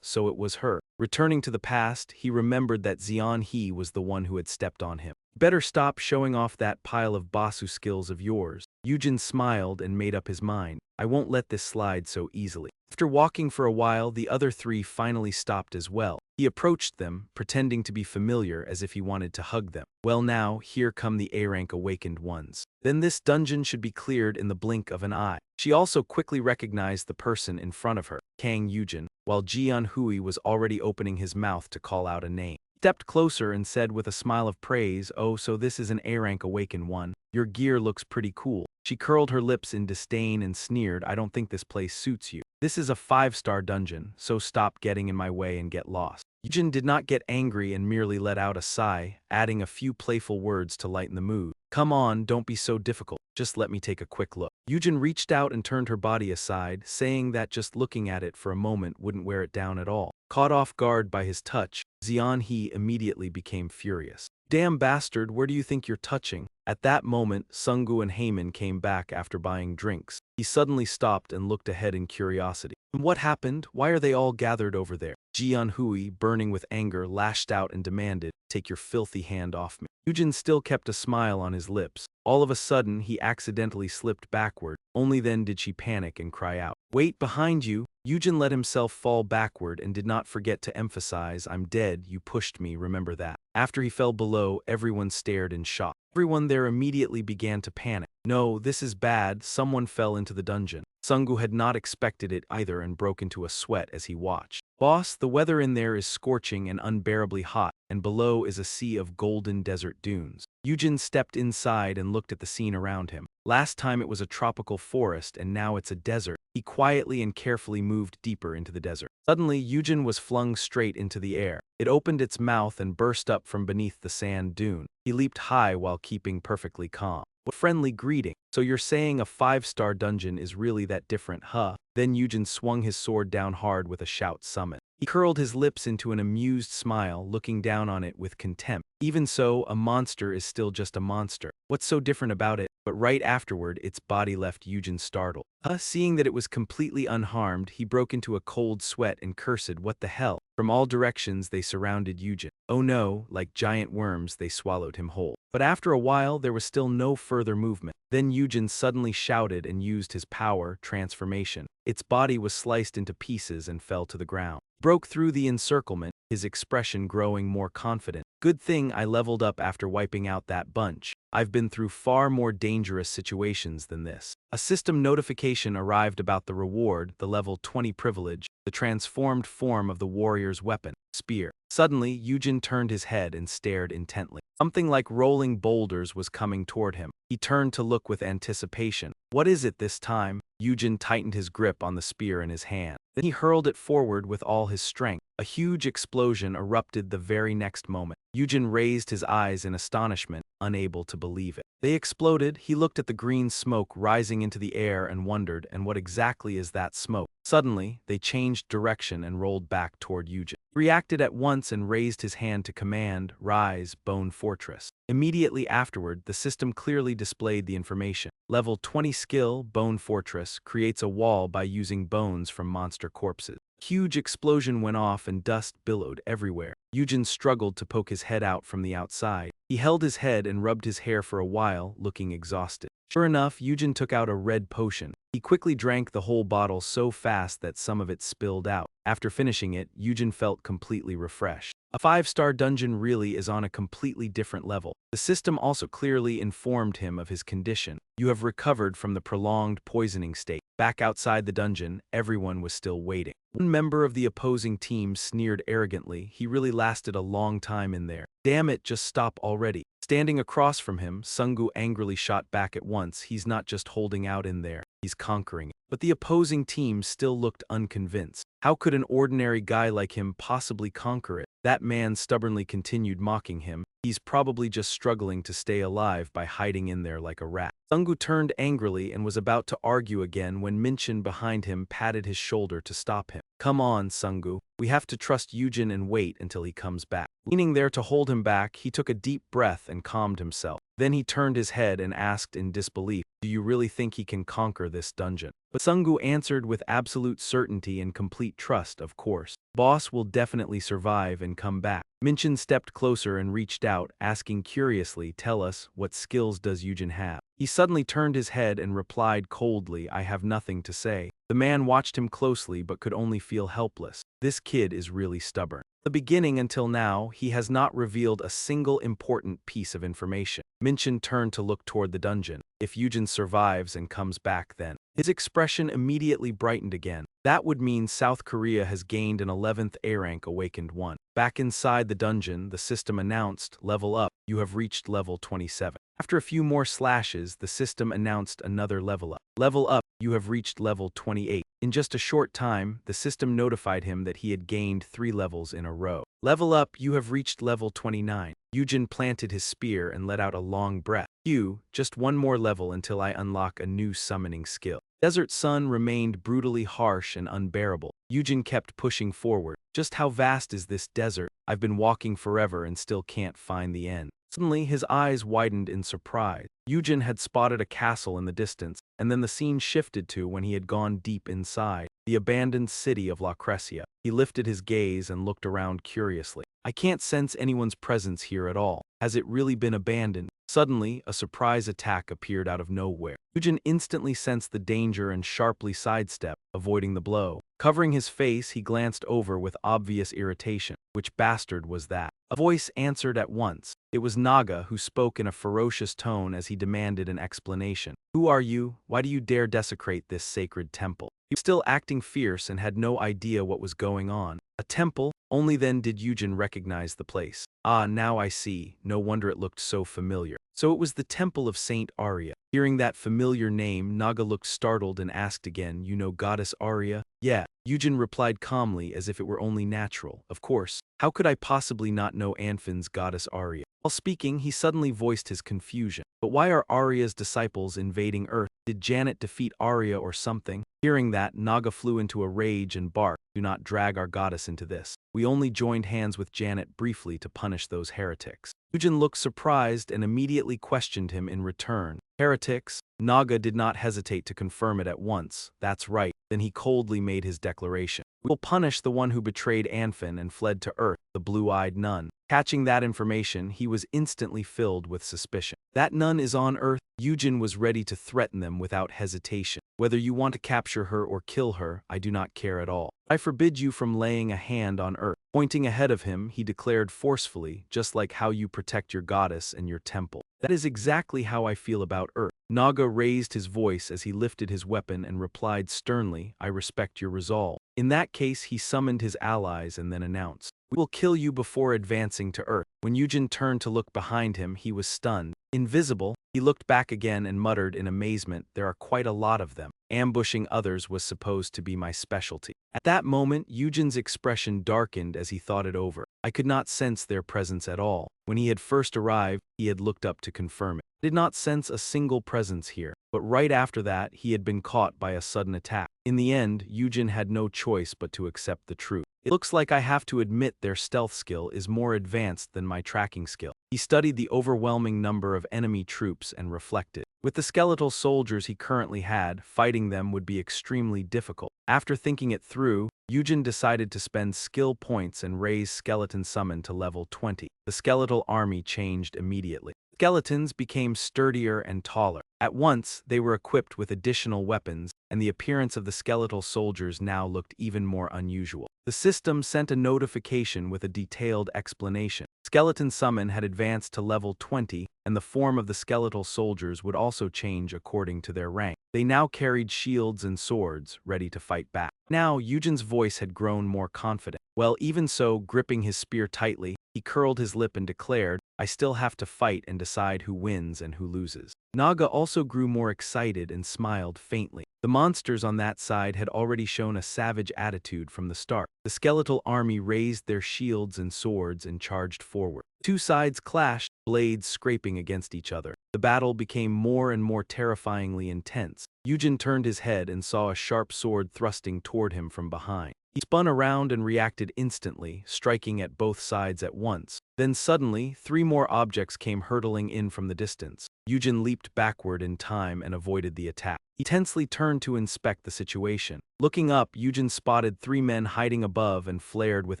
So it was her. Returning to the past, he remembered that Zeanhi was the one who had stepped on him. Better stop showing off that pile of Basu skills of yours. Eugene smiled and made up his mind. I won't let this slide so easily. After walking for a while, the other three finally stopped as well. He approached them, pretending to be familiar as if he wanted to hug them. Well now, here come the A-rank awakened ones. Then this dungeon should be cleared in the blink of an eye. She also quickly recognized the person in front of her, Kang Eugene, while Jian-hui was already opening his mouth to call out a name. He stepped closer and said with a smile of praise, "Oh, so this is an A-rank awakened one. Your gear looks pretty cool." She curled her lips in disdain and sneered, "I don't think this place suits you. This is a 5-star dungeon, so stop getting in my way and get lost." Eugene did not get angry and merely let out a sigh, adding a few playful words to lighten the mood. "Come on, don't be so difficult. Just let me take a quick look." Eugene reached out and turned her body aside, saying that just looking at it for a moment wouldn't wear it down at all. Caught off guard by his touch, Zeanhi immediately became furious. "Damn bastard, where do you think you're touching?" At that moment, Sungu and Heyman came back after buying drinks. He suddenly stopped and looked ahead in curiosity. "What happened? Why are they all gathered over there?" Jian-hui, burning with anger, lashed out and demanded, "Take your filthy hand off me." Eugene still kept a smile on his lips. All of a sudden, he accidentally slipped backward. Only then did she panic and cry out, "Wait, behind you!" Eugene let himself fall backward and did not forget to emphasize, "I'm dead, you pushed me, remember that." After he fell below, everyone stared in shock. Everyone there immediately began to panic. "No, this is bad, someone fell into the dungeon." Sungu had not expected it either and broke into a sweat as he watched. "Boss, the weather in there is scorching and unbearably hot, and below is a sea of golden desert dunes." Eugene stepped inside and looked at the scene around him. Last time it was a tropical forest and now it's a desert. He quietly and carefully moved deeper into the desert. Suddenly, Eugene was flung straight into the air. It opened its mouth and burst up from beneath the sand dune. He leaped high while keeping perfectly calm. "What friendly greeting. So you're saying a 5-star dungeon is really that different, huh?" Then Eugene swung his sword down hard with a shout summon. He curled his lips into an amused smile, looking down on it with contempt. Even so, a monster is still just a monster. What's so different about it? But right afterward, its body left Eugene startled. Seeing that it was completely unharmed, he broke into a cold sweat and cursed, "What the hell?" From all directions, they surrounded Eugene. Oh no, like giant worms, they swallowed him whole. But after a while, there was still no further movement. Then Eugene suddenly shouted and used his power, transformation. Its body was sliced into pieces and fell to the ground. Broke through the encirclement, his expression growing more confident. "Good thing I leveled up after wiping out that bunch. I've been through far more dangerous situations than this." A system notification arrived about the reward, the level 20 privilege, the transformed form of the warrior's weapon, spear. Suddenly, Eugene turned his head and stared intently. Something like rolling boulders was coming toward him. He turned to look with anticipation. What is it this time? Eugene tightened his grip on the spear in his hand. Then he hurled it forward with all his strength. A huge explosion erupted the very next moment. Eugene raised his eyes in astonishment, unable to believe it. They exploded. He looked at the green smoke rising into the air and wondered, and what exactly is that smoke? Suddenly, they changed direction and rolled back toward Eugene. He reacted at once and raised his hand to command, "Rise, Bone Fortress." Immediately afterward, the system clearly displayed the information. Level 20 skill, Bone Fortress, creates a wall by using bones from monster corpses. Huge explosion went off and dust billowed everywhere. Eugene struggled to poke his head out from the outside. He held his head and rubbed his hair for a while, looking exhausted. Sure enough, Eugene took out a red potion. He quickly drank the whole bottle so fast that some of it spilled out. After finishing it, Eugene felt completely refreshed. A 5-star dungeon really is on a completely different level. The system also clearly informed him of his condition. "You have recovered from the prolonged poisoning state." Back outside the dungeon, everyone was still waiting. One member of the opposing team sneered arrogantly, "He really lasted a long time in there. Damn it, just stop already." Standing across from him, Sungu angrily shot back at once, "He's not just holding out in there, he's conquering it." But the opposing team still looked unconvinced. How could an ordinary guy like him possibly conquer it? That man stubbornly continued mocking him. "He's probably just struggling to stay alive by hiding in there like a rat." Sungu turned angrily and was about to argue again when Minchin behind him patted his shoulder to stop him. "Come on, Sungu. We have to trust Eugene and wait until he comes back." Leaning there to hold him back, he took a deep breath and calmed himself. Then he turned his head and asked in disbelief, "Do you really think he can conquer this dungeon?" But Sungu answered with absolute certainty and complete trust, "Of course. Boss will definitely survive and come back." Minchin stepped closer and reached out, asking curiously, "Tell us, what skills does Eugene have?" He suddenly turned his head and replied coldly, "I have nothing to say." The man watched him closely but could only feel helpless. This kid is really stubborn. The beginning until now, he has not revealed a single important piece of information. Minchin turned to look toward the dungeon. If Eugene survives and comes back, then his expression immediately brightened again. That would mean South Korea has gained an 11th A rank awakened one. Back inside the dungeon, the system announced, "Level up, you have reached level 27. After a few more slashes, the system announced another level up. "Level up, you have reached level 28. In just a short time, the system notified him that he had gained 3 levels in a row. "Level up, you have reached level 29. Eugene planted his spear and let out a long breath. "Phew, just one more level until I unlock a new summoning skill." Desert sun remained brutally harsh and unbearable. Eugene kept pushing forward. "Just how vast is this desert? I've been walking forever and still can't find the end." Suddenly, his eyes widened in surprise. Eugene had spotted a castle in the distance, and then the scene shifted to when he had gone deep inside, the abandoned city of La Crecia. He lifted his gaze and looked around curiously. "I can't sense anyone's presence here at all. Has it really been abandoned?" Suddenly, a surprise attack appeared out of nowhere. Eugene instantly sensed the danger and sharply sidestepped, avoiding the blow. Covering his face, he glanced over with obvious irritation. Which bastard was that? A voice answered at once. It was Naga, who spoke in a ferocious tone as he demanded an explanation. "Who are you? Why do you dare desecrate this sacred temple?" He was still acting fierce and had no idea what was going on. A temple? Only then did Eugene recognize the place. "Ah, now I see. No wonder it looked so familiar." So it was the temple of Saint Arya. Hearing that familiar name, Naga looked startled and asked again, "You know Goddess Arya?" "Yeah." Eugene replied calmly as if it were only natural. "Of course. How could I possibly not know Anfin's Goddess Arya?" While speaking, he suddenly voiced his confusion. "But why are Arya's disciples invading Earth? Did Janet defeat Arya or something?" Hearing that, Naga flew into a rage and barked, "Do not drag our goddess into this. We only joined hands with Janet briefly to punish those heretics." Eugene looked surprised and immediately questioned him in return. "Heretics?" Naga did not hesitate to confirm it at once. "That's right." Then he coldly made his declaration. "We will punish the one who betrayed Anfin and fled to Earth, the blue-eyed nun." Catching that information, he was instantly filled with suspicion. "That nun is on Earth?" Eugene was ready to threaten them without hesitation. "Whether you want to capture her or kill her, I do not care at all. I forbid you from laying a hand on Earth." Pointing ahead of him, he declared forcefully, "Just like how you protect your goddess and your temple. That is exactly how I feel about Earth." Naga raised his voice as he lifted his weapon and replied sternly, "I respect your resolve." In that case, he summoned his allies and then announced, "We will kill you before advancing to Earth." When Eugene turned to look behind him, he was stunned. Invisible, he looked back again and muttered in amazement, "There are quite a lot of them. Ambushing others was supposed to be my specialty." At that moment, Eugene's expression darkened as he thought it over. I could not sense their presence at all. When he had first arrived, he had looked up to confirm it. I did not sense a single presence here, but right after that, he had been caught by a sudden attack. In the end, Eugene had no choice but to accept the truth. It looks like I have to admit their stealth skill is more advanced than my tracking skill. He studied the overwhelming number of enemy troops and reflected. With the skeletal soldiers he currently had, fighting them would be extremely difficult. After thinking it through, Eugene decided to spend skill points and raise Skeleton Summon to level 20. The skeletal army changed immediately. Skeletons became sturdier and taller. At once, they were equipped with additional weapons, and the appearance of the skeletal soldiers now looked even more unusual. The system sent a notification with a detailed explanation. Skeleton Summon had advanced to level 20, and the form of the skeletal soldiers would also change according to their rank. They now carried shields and swords, ready to fight back. Now, Eugene's voice had grown more confident. Well, even so, gripping his spear tightly, he curled his lip and declared, "I still have to fight and decide who wins and who loses." Naga also grew more excited and smiled faintly. The monsters on that side had already shown a savage attitude from the start. The skeletal army raised their shields and swords and charged forward. Two sides clashed, blades scraping against each other. The battle became more and more terrifyingly intense. Eugene turned his head and saw a sharp sword thrusting toward him from behind. He spun around and reacted instantly, striking at both sides at once. Then suddenly, 3 more objects came hurtling in from the distance. Eugene leaped backward in time and avoided the attack. He tensely turned to inspect the situation. Looking up, Eugene spotted 3 men hiding above and flared with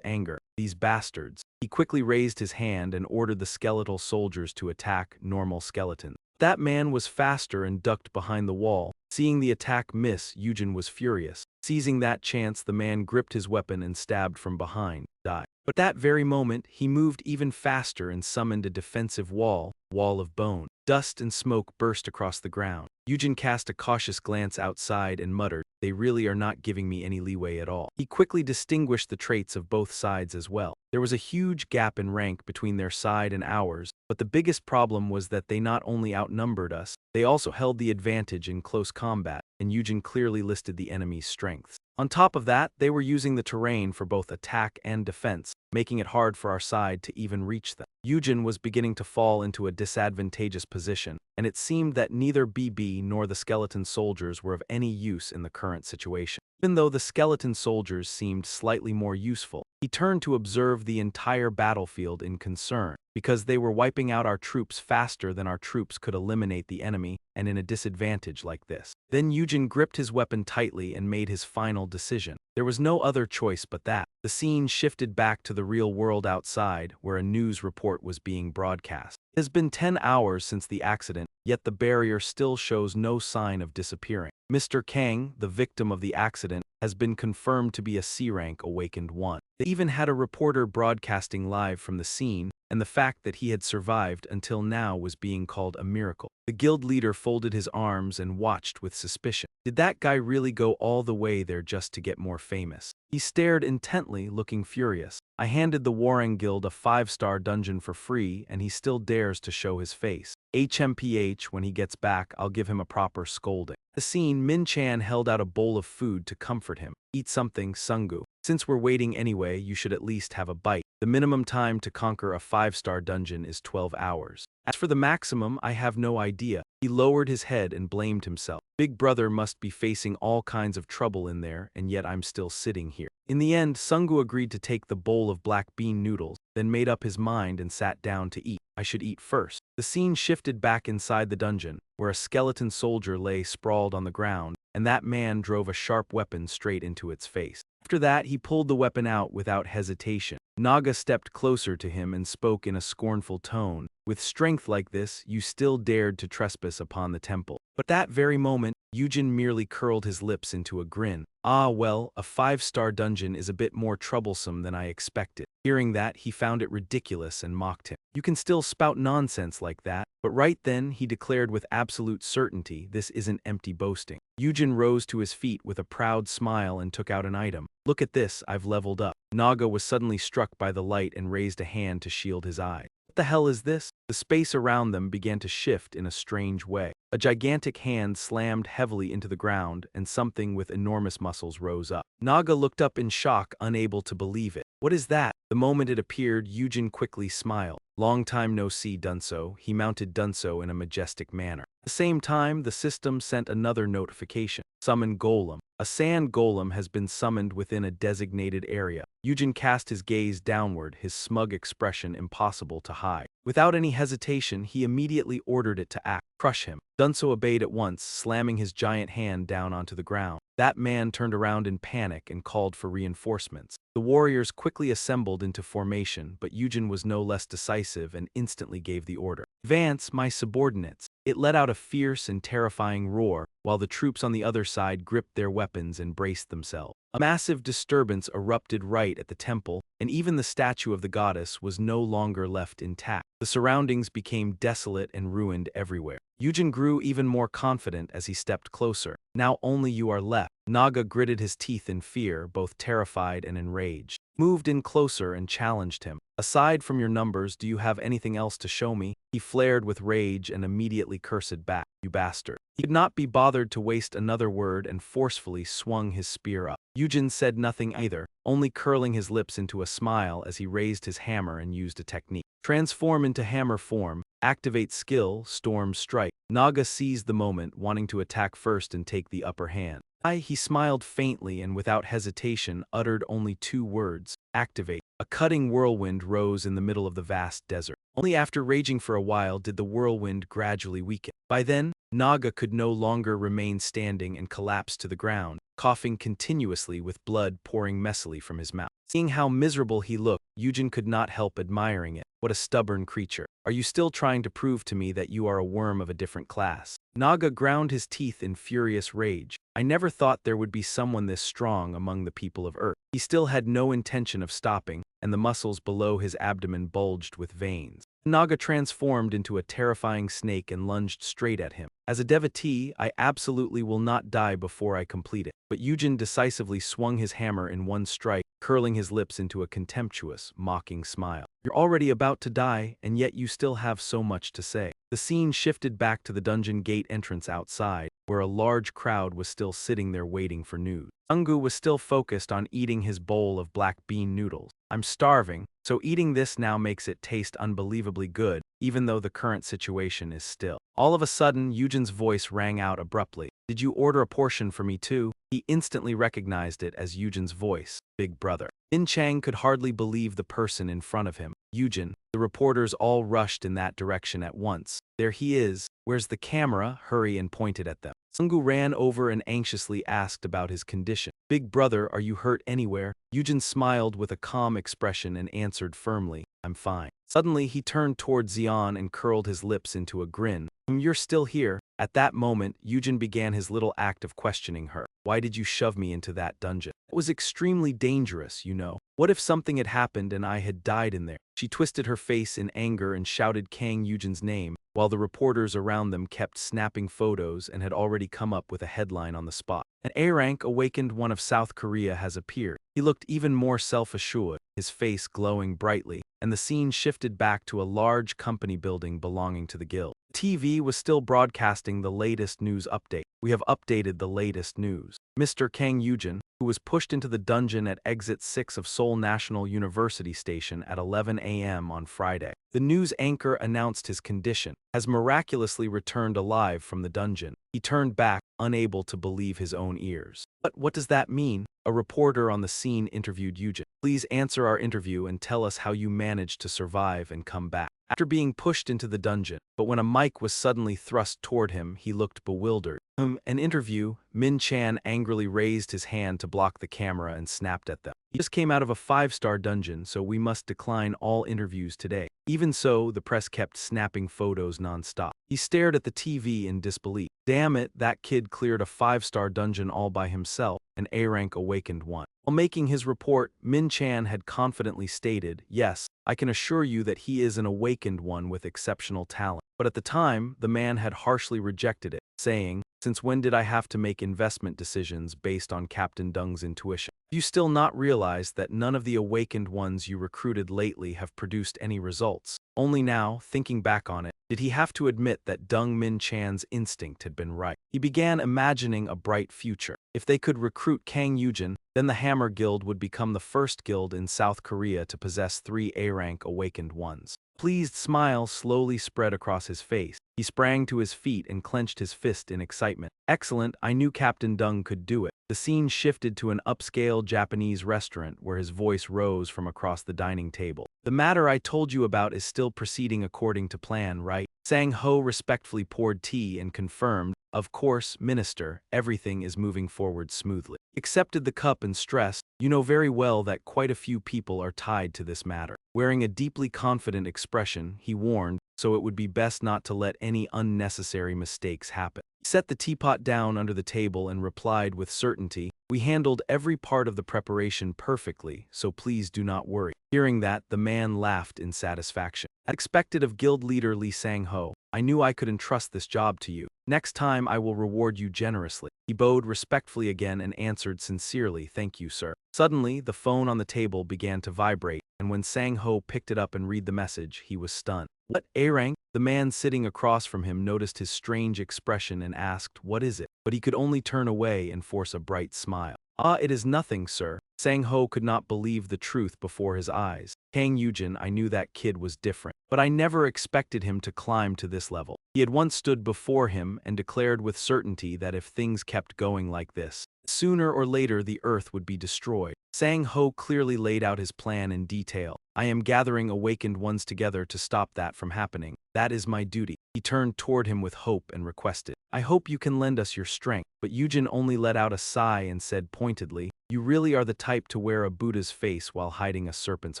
anger. These bastards. He quickly raised his hand and ordered the skeletal soldiers to attack normal skeletons. That man was faster and ducked behind the wall. Seeing the attack miss, Eugene was furious. Seizing that chance, the man gripped his weapon and stabbed from behind. Die. But that very moment, he moved even faster and summoned a defensive wall of bone. Dust and smoke burst across the ground. Eugene cast a cautious glance outside and muttered, "They really are not giving me any leeway at all." He quickly distinguished the traits of both sides as well. There was a huge gap in rank between their side and ours, but the biggest problem was that they not only outnumbered us, they also held the advantage in close combat, and Eugene clearly listed the enemy's strengths. On top of that, they were using the terrain for both attack and defense, making it hard for our side to even reach them. Eugene was beginning to fall into a disadvantageous position, and it seemed that neither Bibi nor the skeleton soldiers were of any use in the current situation. Even though the skeleton soldiers seemed slightly more useful, he turned to observe the entire battlefield in concern, because they were wiping out our troops faster than our troops could eliminate the enemy, and in a disadvantage like this. Then Eugene gripped his weapon tightly and made his final decision. There was no other choice but that. The scene shifted back to the real world outside, where a news report was being broadcast. It has been 10 hours since the accident, yet the barrier still shows no sign of disappearing. Mr. Kang, the victim of the accident, has been confirmed to be a C-rank awakened one. They even had a reporter broadcasting live from the scene, and the fact that he had survived until now was being called a miracle. The guild leader folded his arms and watched with suspicion. Did that guy really go all the way there just to get more famous? He stared intently, looking furious. I handed the Warring Guild a 5-star dungeon for free, and he still dares to show his face. HMPH, when he gets back, I'll give him a proper scolding. The scene, Min-chan held out a bowl of food to comfort him. Eat something, Sungu. Since we're waiting anyway, you should at least have a bite. The minimum time to conquer a 5-star dungeon is 12 hours. As for the maximum, I have no idea. He lowered his head and blamed himself. Big brother must be facing all kinds of trouble in there, and yet I'm still sitting here. In the end, Sungu agreed to take the bowl of black bean noodles, then made up his mind and sat down to eat. I should eat first. The scene shifted back inside the dungeon, where a skeleton soldier lay sprawled on the ground, and that man drove a sharp weapon straight into its face. After that, he pulled the weapon out without hesitation. Naga stepped closer to him and spoke in a scornful tone. With strength like this, you still dared to trespass upon the temple. But that very moment, Eugene merely curled his lips into a grin. Ah well, a 5-star dungeon is a bit more troublesome than I expected. Hearing that, he found it ridiculous and mocked him. You can still spout nonsense like that, but right then he declared with absolute certainty, this isn't empty boasting. Eugene rose to his feet with a proud smile and took out an item. Look at this, I've leveled up. Naga was suddenly struck by the light and raised a hand to shield his eye. What the hell is this? The space around them began to shift in a strange way. A gigantic hand slammed heavily into the ground, and something with enormous muscles rose up. Naga looked up in shock, unable to believe it. What is that? The moment it appeared, Eugene quickly smiled. Long time no see, Dunso. He mounted Dunso in a majestic manner. At the same time, the system sent another notification. Summon Golem. A sand golem has been summoned within a designated area. Eugene cast his gaze downward, his smug expression impossible to hide. Without any hesitation, he immediately ordered it to act. Crush him. Dunso obeyed at once, slamming his giant hand down onto the ground. That man turned around in panic and called for reinforcements. The warriors quickly assembled into formation, but Eugene was no less decisive and instantly gave the order. Advance, my subordinates. It let out a fierce and terrifying roar, while the troops on the other side gripped their weapons and braced themselves. A massive disturbance erupted right at the temple, and even the statue of the goddess was no longer left intact. The surroundings became desolate and ruined everywhere. Eugene grew even more confident as he stepped closer. Now only you are left. Naga gritted his teeth in fear, both terrified and enraged. Moved in closer and challenged him. Aside from your numbers, do you have anything else to show me? He flared with rage and immediately cursed back. You bastard. He could not be bothered to waste another word and forcefully swung his spear up. Eugene said nothing either, only curling his lips into a smile as he raised his hammer and used a technique. Transform into hammer form, activate skill, storm strike. Naga seized the moment, wanting to attack first and take the upper hand. He smiled faintly and without hesitation uttered only 2 words, activate. A cutting whirlwind rose in the middle of the vast desert. Only after raging for a while did the whirlwind gradually weaken. By then, Naga could no longer remain standing and collapsed to the ground, coughing continuously with blood pouring messily from his mouth. Seeing how miserable he looked, Eugene could not help admiring it. What a stubborn creature. Are you still trying to prove to me that you are a worm of a different class? Naga ground his teeth in furious rage. I never thought there would be someone this strong among the people of Earth. He still had no intention of stopping, and the muscles below his abdomen bulged with veins. Naga transformed into a terrifying snake and lunged straight at him. As a devotee, I absolutely will not die before I complete it. But Eugene decisively swung his hammer in one strike, curling his lips into a contemptuous, mocking smile. You're already about to die, and yet you still have so much to say. The scene shifted back to the dungeon gate entrance outside, where a large crowd was still sitting there waiting for news. Sungu was still focused on eating his bowl of black bean noodles. I'm starving, so eating this now makes it taste unbelievably good, even though the current situation is still. All of a sudden, Eugene's voice rang out abruptly. Did you order a portion for me too? He instantly recognized it as Eugene's voice, Big Brother. Min Chang could hardly believe the person in front of him. Eugene. The reporters all rushed in that direction at once. There he is. Where's the camera? Hurry and pointed at them. Sungu ran over and anxiously asked about his condition. Big Brother, are you hurt anywhere? Eugene smiled with a calm expression and answered firmly, I'm fine. Suddenly he turned toward Zeon and curled his lips into a grin. You're still here. At that moment, Eugene began his little act of questioning her. Why did you shove me into that dungeon? It was extremely dangerous, you know. What if something had happened and I had died in there? She twisted her face in anger and shouted Kang Eugene's name, while the reporters around them kept snapping photos and had already come up with a headline on the spot. An A-rank awakened one of South Korea has appeared. He looked even more self-assured, his face glowing brightly, and the scene shifted back to a large company building belonging to the guild. TV was still broadcasting the latest news update. We have updated the latest news. Mr. Kang Eugene, who was pushed into the dungeon at Exit 6 of Seoul National University Station at 11 a.m. on Friday. The news anchor announced his condition, has miraculously returned alive from the dungeon. He turned back, unable to believe his own ears. But what does that mean? A reporter on the scene interviewed Eugene. Please answer our interview and tell us how you managed to survive and come back. After being pushed into the dungeon, but when a mic was suddenly thrust toward him, he looked bewildered. An interview. Min Chan angrily raised his hand to block the camera and snapped at them. He just came out of a 5-star dungeon, so we must decline all interviews today. Even so, the press kept snapping photos non-stop. He stared at the TV in disbelief. Damn it, that kid cleared a 5-star dungeon all by himself, an A-rank awakened one. While making his report, Min Chan had confidently stated, yes, I can assure you that he is an awakened one with exceptional talent. But at the time, the man had harshly rejected it, saying, since when did I have to make investment decisions based on Captain Dung's intuition? You still not realize that none of the awakened ones you recruited lately have produced any results. Only now, thinking back on it, did he have to admit that Dung Min Chan's instinct had been right. He began imagining a bright future. If they could recruit Kang Eugene, then the Hammer Guild would become the first guild in South Korea to possess 3 A-rank awakened ones. A pleased smile slowly spread across his face. He sprang to his feet and clenched his fist in excitement. Excellent, I knew Captain Dung could do it. The scene shifted to an upscale Japanese restaurant where his voice rose from across the dining table. The matter I told you about is still proceeding according to plan, right? Sang Ho respectfully poured tea and confirmed, of course, Minister, everything is moving forward smoothly. He accepted the cup and stressed, you know very well that quite a few people are tied to this matter. Wearing a deeply confident expression, he warned, so it would be best not to let any unnecessary mistakes happen. He set the teapot down under the table and replied with certainty, we handled every part of the preparation perfectly, so please do not worry. Hearing that, the man laughed in satisfaction. As expected of guild leader Lee Sang-ho, I knew I could entrust this job to you. Next time I will reward you generously. He bowed respectfully again and answered sincerely, thank you, sir. Suddenly, the phone on the table began to vibrate, and when Sang-ho picked it up and read the message, he was stunned. What, A-rank? The man sitting across from him noticed his strange expression and asked, what is it? But he could only turn away and force a bright smile. Ah, it is nothing, sir. Sang-ho could not believe the truth before his eyes. Kang Eugene, I knew that kid was different, but I never expected him to climb to this level. He had once stood before him and declared with certainty that if things kept going like this, sooner or later the earth would be destroyed. Sang-ho clearly laid out his plan in detail. I am gathering awakened ones together to stop that from happening. That is my duty. He turned toward him with hope and requested, I hope you can lend us your strength. But Eugene only let out a sigh and said pointedly, you really are the type to wear a Buddha's face while hiding a serpent's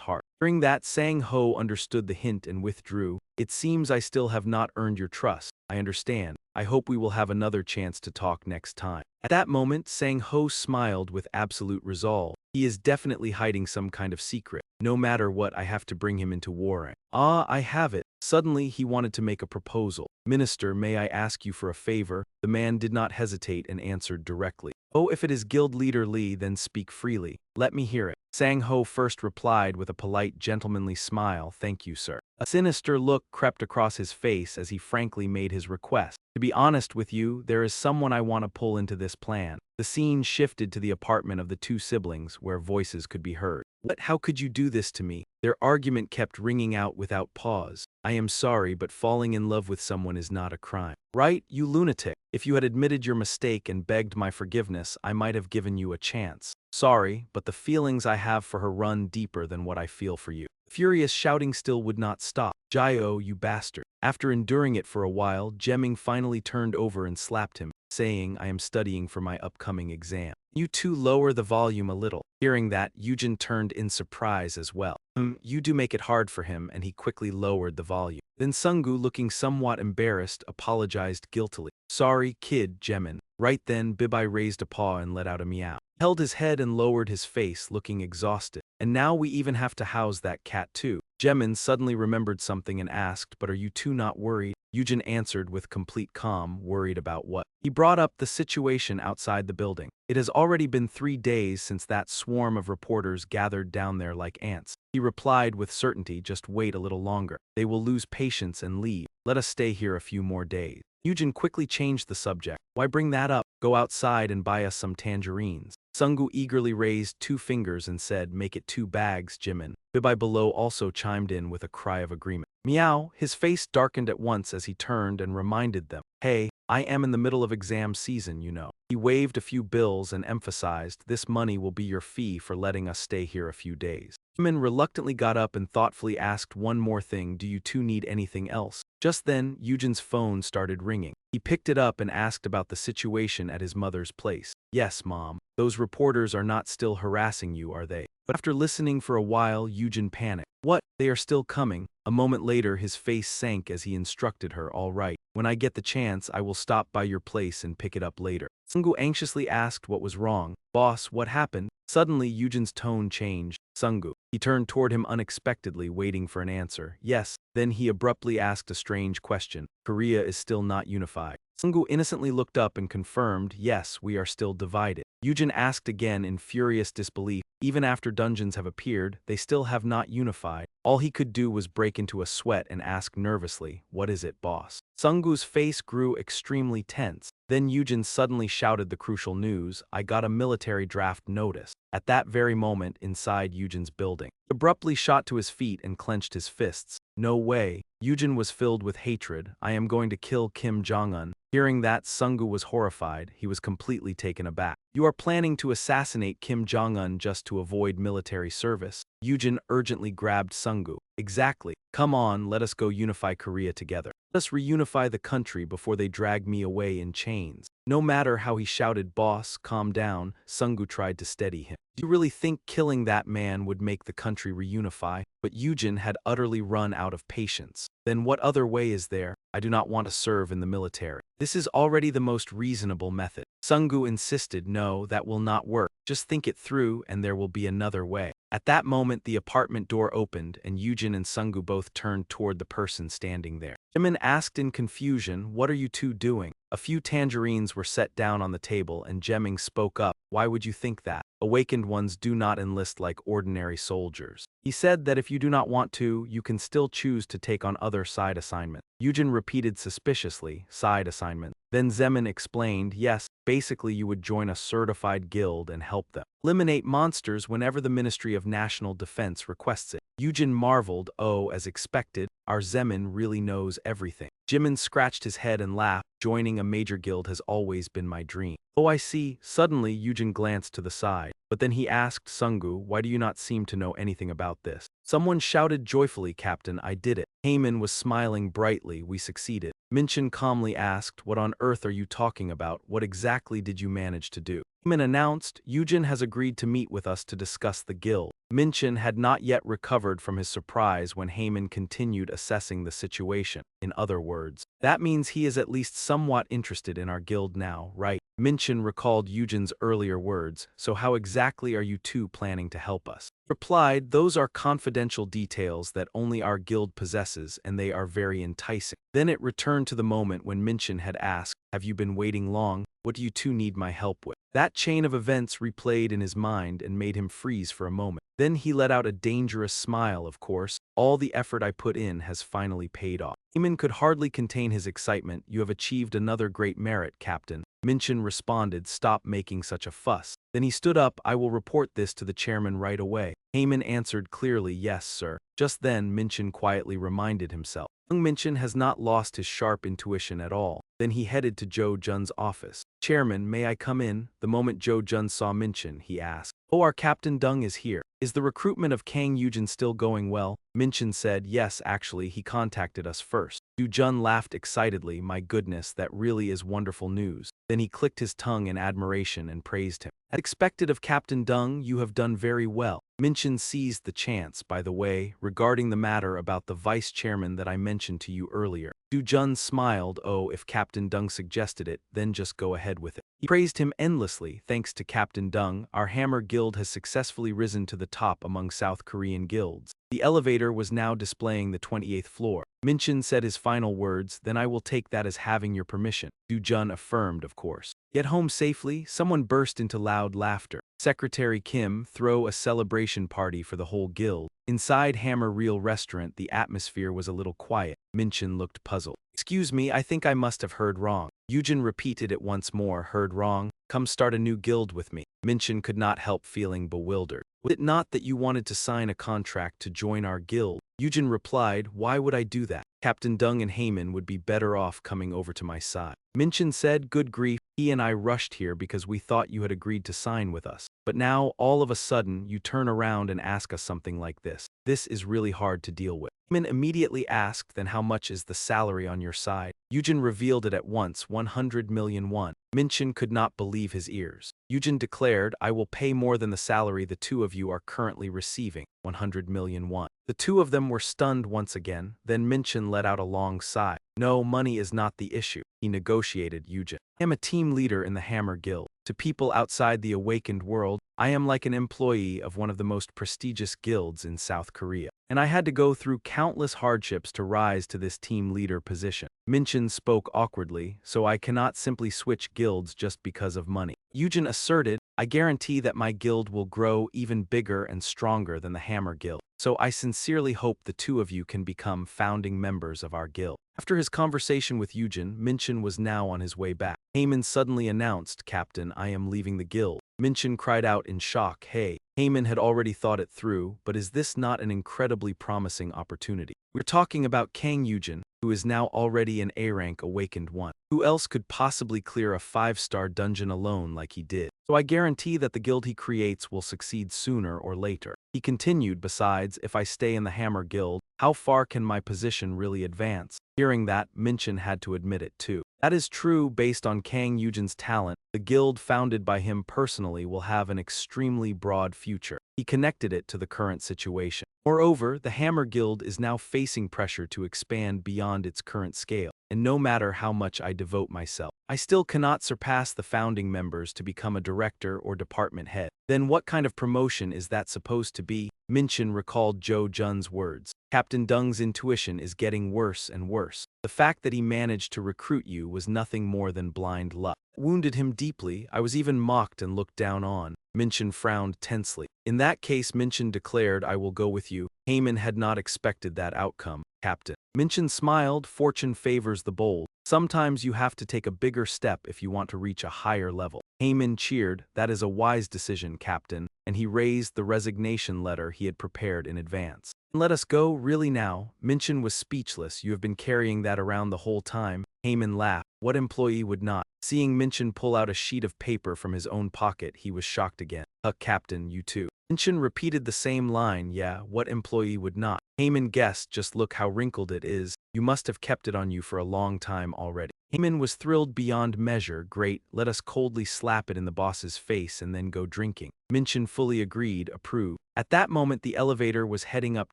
heart. Hearing that, Sang-ho understood the hint and withdrew. It seems I still have not earned your trust. I understand. I hope we will have another chance to talk next time. At that moment, Sang-ho smiled with absolute resolve. He is definitely hiding some kind of secret. No matter what, I have to bring him into war. Ah, I have it. Suddenly, he wanted to make a proposal. Minister, may I ask you for a favor? The man did not hesitate and answered directly. Oh, if it is Guild Leader Lee, then speak freely. Let me hear it. Sang-ho first replied with a polite, gentlemanly smile, thank you, sir. A sinister look crept across his face as he frankly made his request. To be honest with you, there is someone I want to pull into this plan. The scene shifted to the apartment of the two siblings, where voices could be heard. What? How could you do this to me? Their argument kept ringing out without pause. I am sorry, but falling in love with someone is not a crime. Right, you lunatic? If you had admitted your mistake and begged my forgiveness, I might have given you a chance. Sorry, but the feelings I have for her run deeper than what I feel for you. Furious shouting still would not stop. Jio, you bastard. After enduring it for a while, Jimn finally turned over and slapped him, saying, I am studying for my upcoming exam. You two lower the volume a little. Hearing that, Eugene turned in surprise as well. You do make it hard for him, and he quickly lowered the volume. Then Sungu, looking somewhat embarrassed, apologized guiltily. Sorry, kid, Jimn. Right then, Bibi raised a paw and let out a meow. Held his head and lowered his face, looking exhausted. And now we even have to house that cat too. Jimn suddenly remembered something and asked, but are you two not worried? Eugene answered with complete calm, worried about what? He brought up the situation outside the building. It has already been 3 days since that swarm of reporters gathered down there like ants. He replied with certainty, just wait a little longer. They will lose patience and leave. Let us stay here a few more days. Eugene quickly changed the subject. Why bring that up? Go outside and buy us some tangerines. Sungu eagerly raised 2 fingers and said, make it 2 bags, Jimn. Bibi below also chimed in with a cry of agreement. Meow, his face darkened at once as he turned and reminded them, hey, I am in the middle of exam season, you know. He waved a few bills and emphasized, this money will be your fee for letting us stay here a few days. Jimn reluctantly got up and thoughtfully asked one more thing, do you two need anything else? Just then, Eugene's phone started ringing. He picked it up and asked about the situation at his mother's place. Yes, Mom. Those reporters are not still harassing you, are they? But after listening for a while, Eugene panicked. What? They are still coming? A moment later, his face sank as he instructed her, all right. When I get the chance, I will stop by your place and pick it up later. Sungu anxiously asked what was wrong. Boss, what happened? Suddenly, Eugene's tone changed. Sungu. He turned toward him unexpectedly, waiting for an answer. Yes. Then he abruptly asked a strange question. Korea is still not unified. Sungu innocently looked up and confirmed, yes, we are still divided. Eugene asked again in furious disbelief. Even after dungeons have appeared, they still have not unified. All he could do was break into a sweat and ask nervously, what is it, boss? Sungu's face grew extremely tense. Then Eugene suddenly shouted the crucial news, I got a military draft notice. At that very moment, inside Eugene's building, he abruptly shot to his feet and clenched his fists. No way. Eugene was filled with hatred. I am going to kill Kim Jong-un. Hearing that, Sungu was horrified. He was completely taken aback. You are planning to assassinate Kim Jong-un just to avoid military service? Eugene urgently grabbed Sungu. Exactly. Come on, let us go unify Korea together. Let us reunify the country before they drag me away in chains. No matter how he shouted, boss, calm down, Sungu tried to steady him. Do you really think killing that man would make the country reunify? But Eugene had utterly run out of patience. Then what other way is there? I do not want to serve in the military. This is already the most reasonable method. Sungu insisted, no, that will not work. Just think it through and there will be another way. At that moment, the apartment door opened and Eugene and Sungu both turned toward the person standing there. Jimn asked in confusion, what are you two doing? A few tangerines were set down on the table and Jemming spoke up. Why would you think that? Awakened ones do not enlist like ordinary soldiers. He said that if you do not want to, you can still choose to take on other side assignments. Eugene repeated suspiciously, side assignment. Then Zeman explained, yes, basically you would join a certified guild and help them eliminate monsters whenever the Ministry of National Defense requests it. Eugene marveled, oh, as expected, our Zeman really knows everything. Jimn scratched his head and laughed. Joining a major guild has always been my dream. Oh, I see. Suddenly, Eugene glanced to the side. But then he asked Sungu, why do you not seem to know anything about this? Someone shouted joyfully, Captain, I did it. Heyman was smiling brightly, we succeeded. Minchin calmly asked, what on earth are you talking about? What exactly did you manage to do? Heyman announced, Eugene has agreed to meet with us to discuss the guild. Minchin had not yet recovered from his surprise when Heyman continued assessing the situation. In other words, that means he is at least somewhat interested in our guild now, right? Minchin recalled Eugene's earlier words, so how exactly are you two planning to help us? Replied, those are confidential details that only our guild possesses and they are very enticing. Then it returned to the moment when Minchin had asked, have you been waiting long? What do you two need my help with? That chain of events replayed in his mind and made him freeze for a moment. Then he let out a dangerous smile, of course. All the effort I put in has finally paid off. Heyman could hardly contain his excitement. You have achieved another great merit, Captain. Minchin responded, stop making such a fuss. Then he stood up, I will report this to the chairman right away. Heyman answered clearly, yes, sir. Just then, Minchin quietly reminded himself. Young Minchin has not lost his sharp intuition at all. Then he headed to Joe Jun's office. Chairman, may I come in? The moment Joe Jun saw Minchin, he asked. Oh, our Captain Dung is here. Is the recruitment of Kang Eugene still going well? Minchin said, yes, actually, he contacted us first. Yu Jun laughed excitedly, my goodness, that really is wonderful news. Then he clicked his tongue in admiration and praised him. As expected of Captain Dung, you have done very well. Minchin seized the chance, by the way, regarding the matter about the vice chairman that I mentioned to you earlier. Du Jun smiled, oh, if Captain Dung suggested it, then just go ahead with it. He praised him endlessly. Thanks to Captain Dung, our Hammer Guild has successfully risen to the top among South Korean guilds. The elevator was now displaying the 28th floor. Minchin said his final words, then I will take that as having your permission. Du Jun affirmed, of course. Get home safely, someone burst into loud laughter. Secretary Kim throw a celebration party for the whole guild. Inside Hammer Real restaurant, the atmosphere was a little quiet. Minchin looked puzzled. Excuse me, I think I must have heard wrong. Eugene repeated it once more, heard wrong? Come start a new guild with me. Minchin could not help feeling bewildered. Was it not that you wanted to sign a contract to join our guild? Eugene replied, why would I do that? Captain Dung and Heyman would be better off coming over to my side. Minchin said, good grief, he and I rushed here because we thought you had agreed to sign with us. But now, all of a sudden, you turn around and ask us something like this. This is really hard to deal with. Heyman immediately asked, then how much is the salary on your side? Eugene revealed it at once, 100 million won. Minchin could not believe his ears. Eugene declared, I will pay more than the salary the two of you are currently receiving, 100 million won. The two of them were stunned once again, then Minchin let out a long sigh. No, money is not the issue, he negotiated Eugene. I am a team leader in the Hammer Guild. To people outside the awakened world, I am like an employee of one of the most prestigious guilds in South Korea. And I had to go through countless hardships to rise to this team leader position. Minchin spoke awkwardly, so I cannot simply switch guilds just because of money. Eugene asserted, I guarantee that my guild will grow even bigger and stronger than the Hammer Guild. So I sincerely hope the two of you can become founding members of our guild. After his conversation with Eugene, Minchin was now on his way back. Heyman suddenly announced, Captain, I am leaving the guild. Minchin cried out in shock, hey. Heyman had already thought it through, but is this not an incredibly promising opportunity? We're talking about Kang Eugene, who is now already an A-rank awakened one. Who else could possibly clear a 5-star dungeon alone like he did? So I guarantee that the guild he creates will succeed sooner or later. He continued, besides, if I stay in the Hammer Guild, how far can my position really advance? Hearing that, Minchin had to admit it too. That is true based on Kang Eugene's talent. The guild founded by him personally will have an extremely broad future. He connected it to the current situation. Moreover, the Hammer Guild is now facing pressure to expand beyond its current scale. and no matter how much I devote myself, I still cannot surpass the founding members to become a director or department head. Then what kind of promotion is that supposed to be? Minchin recalled Jo Jun's words. Captain Dung's intuition is getting worse and worse. The fact that he managed to recruit you was nothing more than blind luck. Wounded him deeply. I was even mocked and looked down on. Minchin frowned tensely. In that case, Minchin declared, I will go with you. Heyman had not expected that outcome, Captain. Minchin smiled. Fortune favors the bold. Sometimes you have to take a bigger step if you want to reach a higher level. Heyman cheered. That is a wise decision, Captain, and he raised the resignation letter he had prepared in advance. Let us go, really now? Minchin was speechless. You have been carrying that around the whole time. Heyman laughed. What employee would not? Seeing Minchin pull out a sheet of paper from his own pocket, he was shocked again. Captain, you too. Minchin repeated the same line. Yeah, what employee would not? Heyman guessed. Just look how wrinkled it is. You must have kept it on you for a long time already. Heyman was thrilled beyond measure. Great, let us coldly slap it in the boss's face and then go drinking. Minchin fully agreed, approved. At that moment the elevator was heading up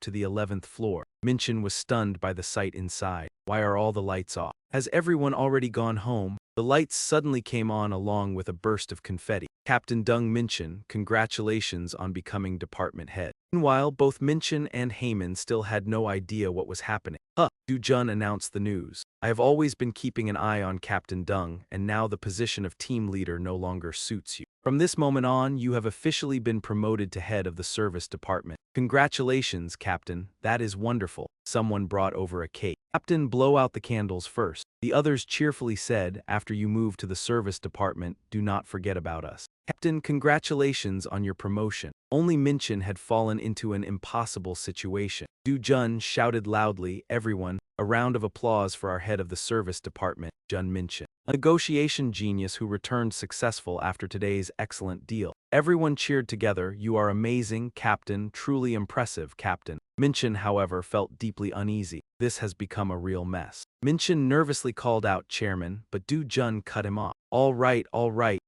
to the 11th floor. Minchin was stunned by the sight inside. Why are all the lights off? Has everyone already gone home? The lights suddenly came on along with a burst of confetti. Captain Dung Minchin, congratulations on becoming department head. Meanwhile, both Minchin and Heyman still had no idea what was happening. Eugene announced the news. I have always been keeping an eye on Captain Dung, and now the position of team leader no longer suits you. From this moment on, you have officially been promoted to head of the service department. Congratulations, Captain. That is wonderful. Someone brought over a cake. Captain, blow out the candles first. The others cheerfully said, after you move to the service department, do not forget about us. Captain, congratulations on your promotion. Only Minchin had fallen into an impossible situation. Jun shouted loudly, everyone, a round of applause for our head of the service department, Jun Minchin, a negotiation genius who returned successful after today's excellent deal. Everyone cheered together. You are amazing, Captain, truly impressive, Captain. Minchin, however, felt deeply uneasy. This has become a real mess. Minchin nervously called out, Chairman, but Jun cut him off. All right,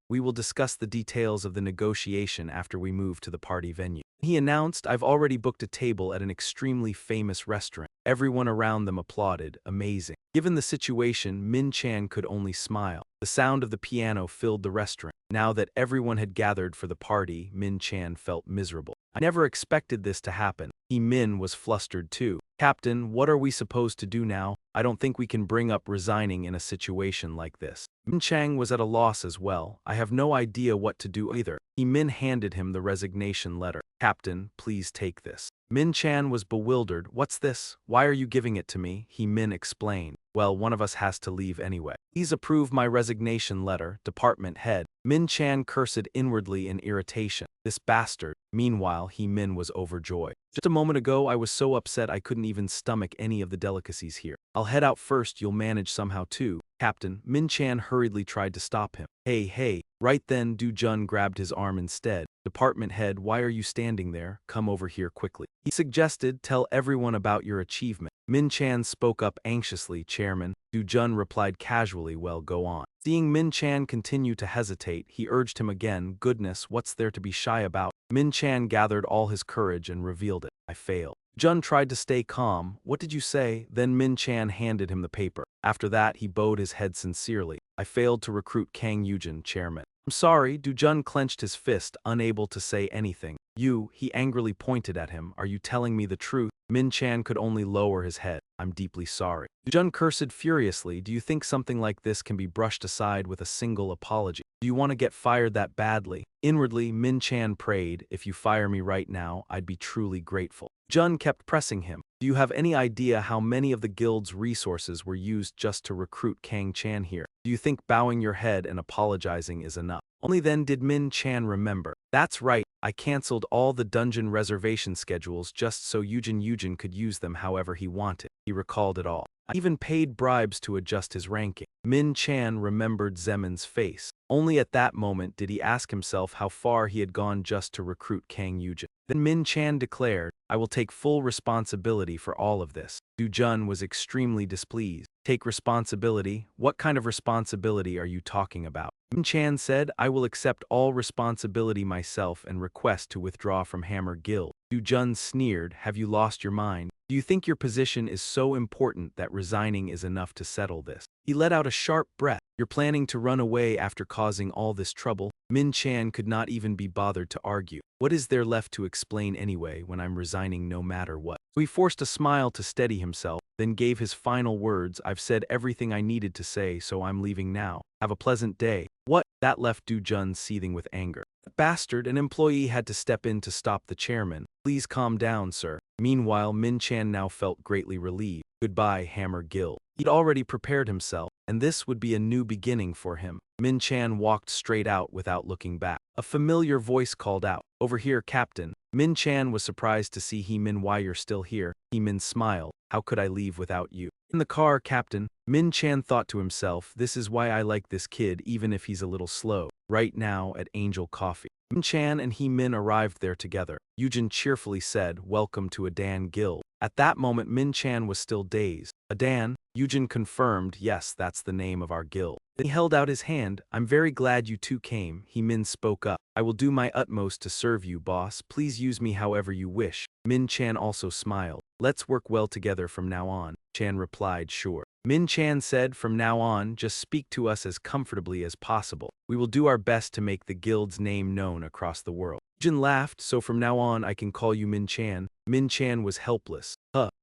we will discuss the details of the negotiation after we move to the party venue. He announced, I've already booked a table at an extremely famous restaurant. Everyone around them applauded. Amazing. Given the situation, Min Chan could only smile. The sound of the piano filled the restaurant. Now that everyone had gathered for the party, Min Chan felt miserable. I never expected this to happen. Min was flustered too. Captain, what are we supposed to do now? I don't think we can bring up resigning in a situation like this. Min Chang was at a loss as well. I have no idea what to do either. Min handed him the resignation letter. Captain, please take this. Min Chan was bewildered. What's this? Why are you giving it to me? Min explained. Well, one of us has to leave anyway. Please approve my resignation letter, department head. Min Chan cursed inwardly in irritation. This bastard. Meanwhile, Min was overjoyed. Just a moment ago, I was so upset I couldn't even stomach any of the delicacies here. I'll head out first, you'll manage somehow too. Captain, Min Chan hurriedly tried to stop him. Hey. Right then, Jun grabbed his arm instead. Department head, why are you standing there? Come over here quickly. He suggested, tell everyone about your achievement. Min Chan spoke up anxiously, Chairman. Jun replied casually, well, go on. Seeing Min Chan continue to hesitate, he urged him again, goodness, what's there to be shy about? Min Chan gathered all his courage and revealed it. I failed. Jun tried to stay calm. What did you say? Then Min Chan handed him the paper. After that, he bowed his head sincerely. I failed to recruit Kang Eugene, Chairman. I'm sorry. Jun clenched his fist, unable to say anything. He angrily pointed at him. Are you telling me the truth? Min Chan could only lower his head. I'm deeply sorry. Jun cursed furiously. Do you think something like this can be brushed aside with a single apology? Do you want to get fired that badly? Inwardly, Min Chan prayed, if you fire me right now, I'd be truly grateful. Jun kept pressing him. Do you have any idea how many of the guild's resources were used just to recruit Kang Chan here? Do you think bowing your head and apologizing is enough? Only then did Min Chan remember. That's right, I cancelled all the dungeon reservation schedules just so Eugene could use them however he wanted. He recalled it all. I even paid bribes to adjust his ranking. Min Chan remembered Zemin's face. Only at that moment did he ask himself how far he had gone just to recruit Kang Eugene. Then Min Chan declared, I will take full responsibility for all of this. Jun was extremely displeased. Take responsibility? What kind of responsibility are you talking about? Min Chan said, I will accept all responsibility myself and request to withdraw from Hammer Guild. Jun sneered, have you lost your mind? Do you think your position is so important that resigning is enough to settle this? He let out a sharp breath. You're planning to run away after causing all this trouble? Min Chan could not even be bothered to argue. What is there left to explain anyway when I'm resigning no matter what? So he forced a smile to steady himself, then gave his final words, I've said everything I needed to say, so I'm leaving now. Have a pleasant day. What? That left Jun seething with anger. Bastard, an employee had to step in to stop the chairman. Please calm down, sir. Meanwhile, Min Chan now felt greatly relieved. Goodbye, Hammer Gill. He'd already prepared himself, and this would be a new beginning for him. Min Chan walked straight out without looking back. A familiar voice called out, over here, Captain. Min Chan was surprised to see He-min. Why you're still here? He-min smiled. How could I leave without you? In the car, Captain. Min Chan thought to himself, this is why I like this kid even if he's a little slow. Right now at Angel Coffee. Min Chan and He-min arrived there together. Eugene cheerfully said, welcome to Adan Guild. At that moment Min Chan was still dazed. Adan? Eugene confirmed, yes, that's the name of our guild. Then he held out his hand. I'm very glad you two came. He-min spoke up. I will do my utmost to serve you, boss. Please use me however you wish. Min Chan also smiled. Let's work well together from now on. Chan replied, sure. Min Chan said, from now on, just speak to us as comfortably as possible. We will do our best to make the guild's name known across the world. Jin laughed, so from now on I can call you Min Chan. Min Chan was helpless.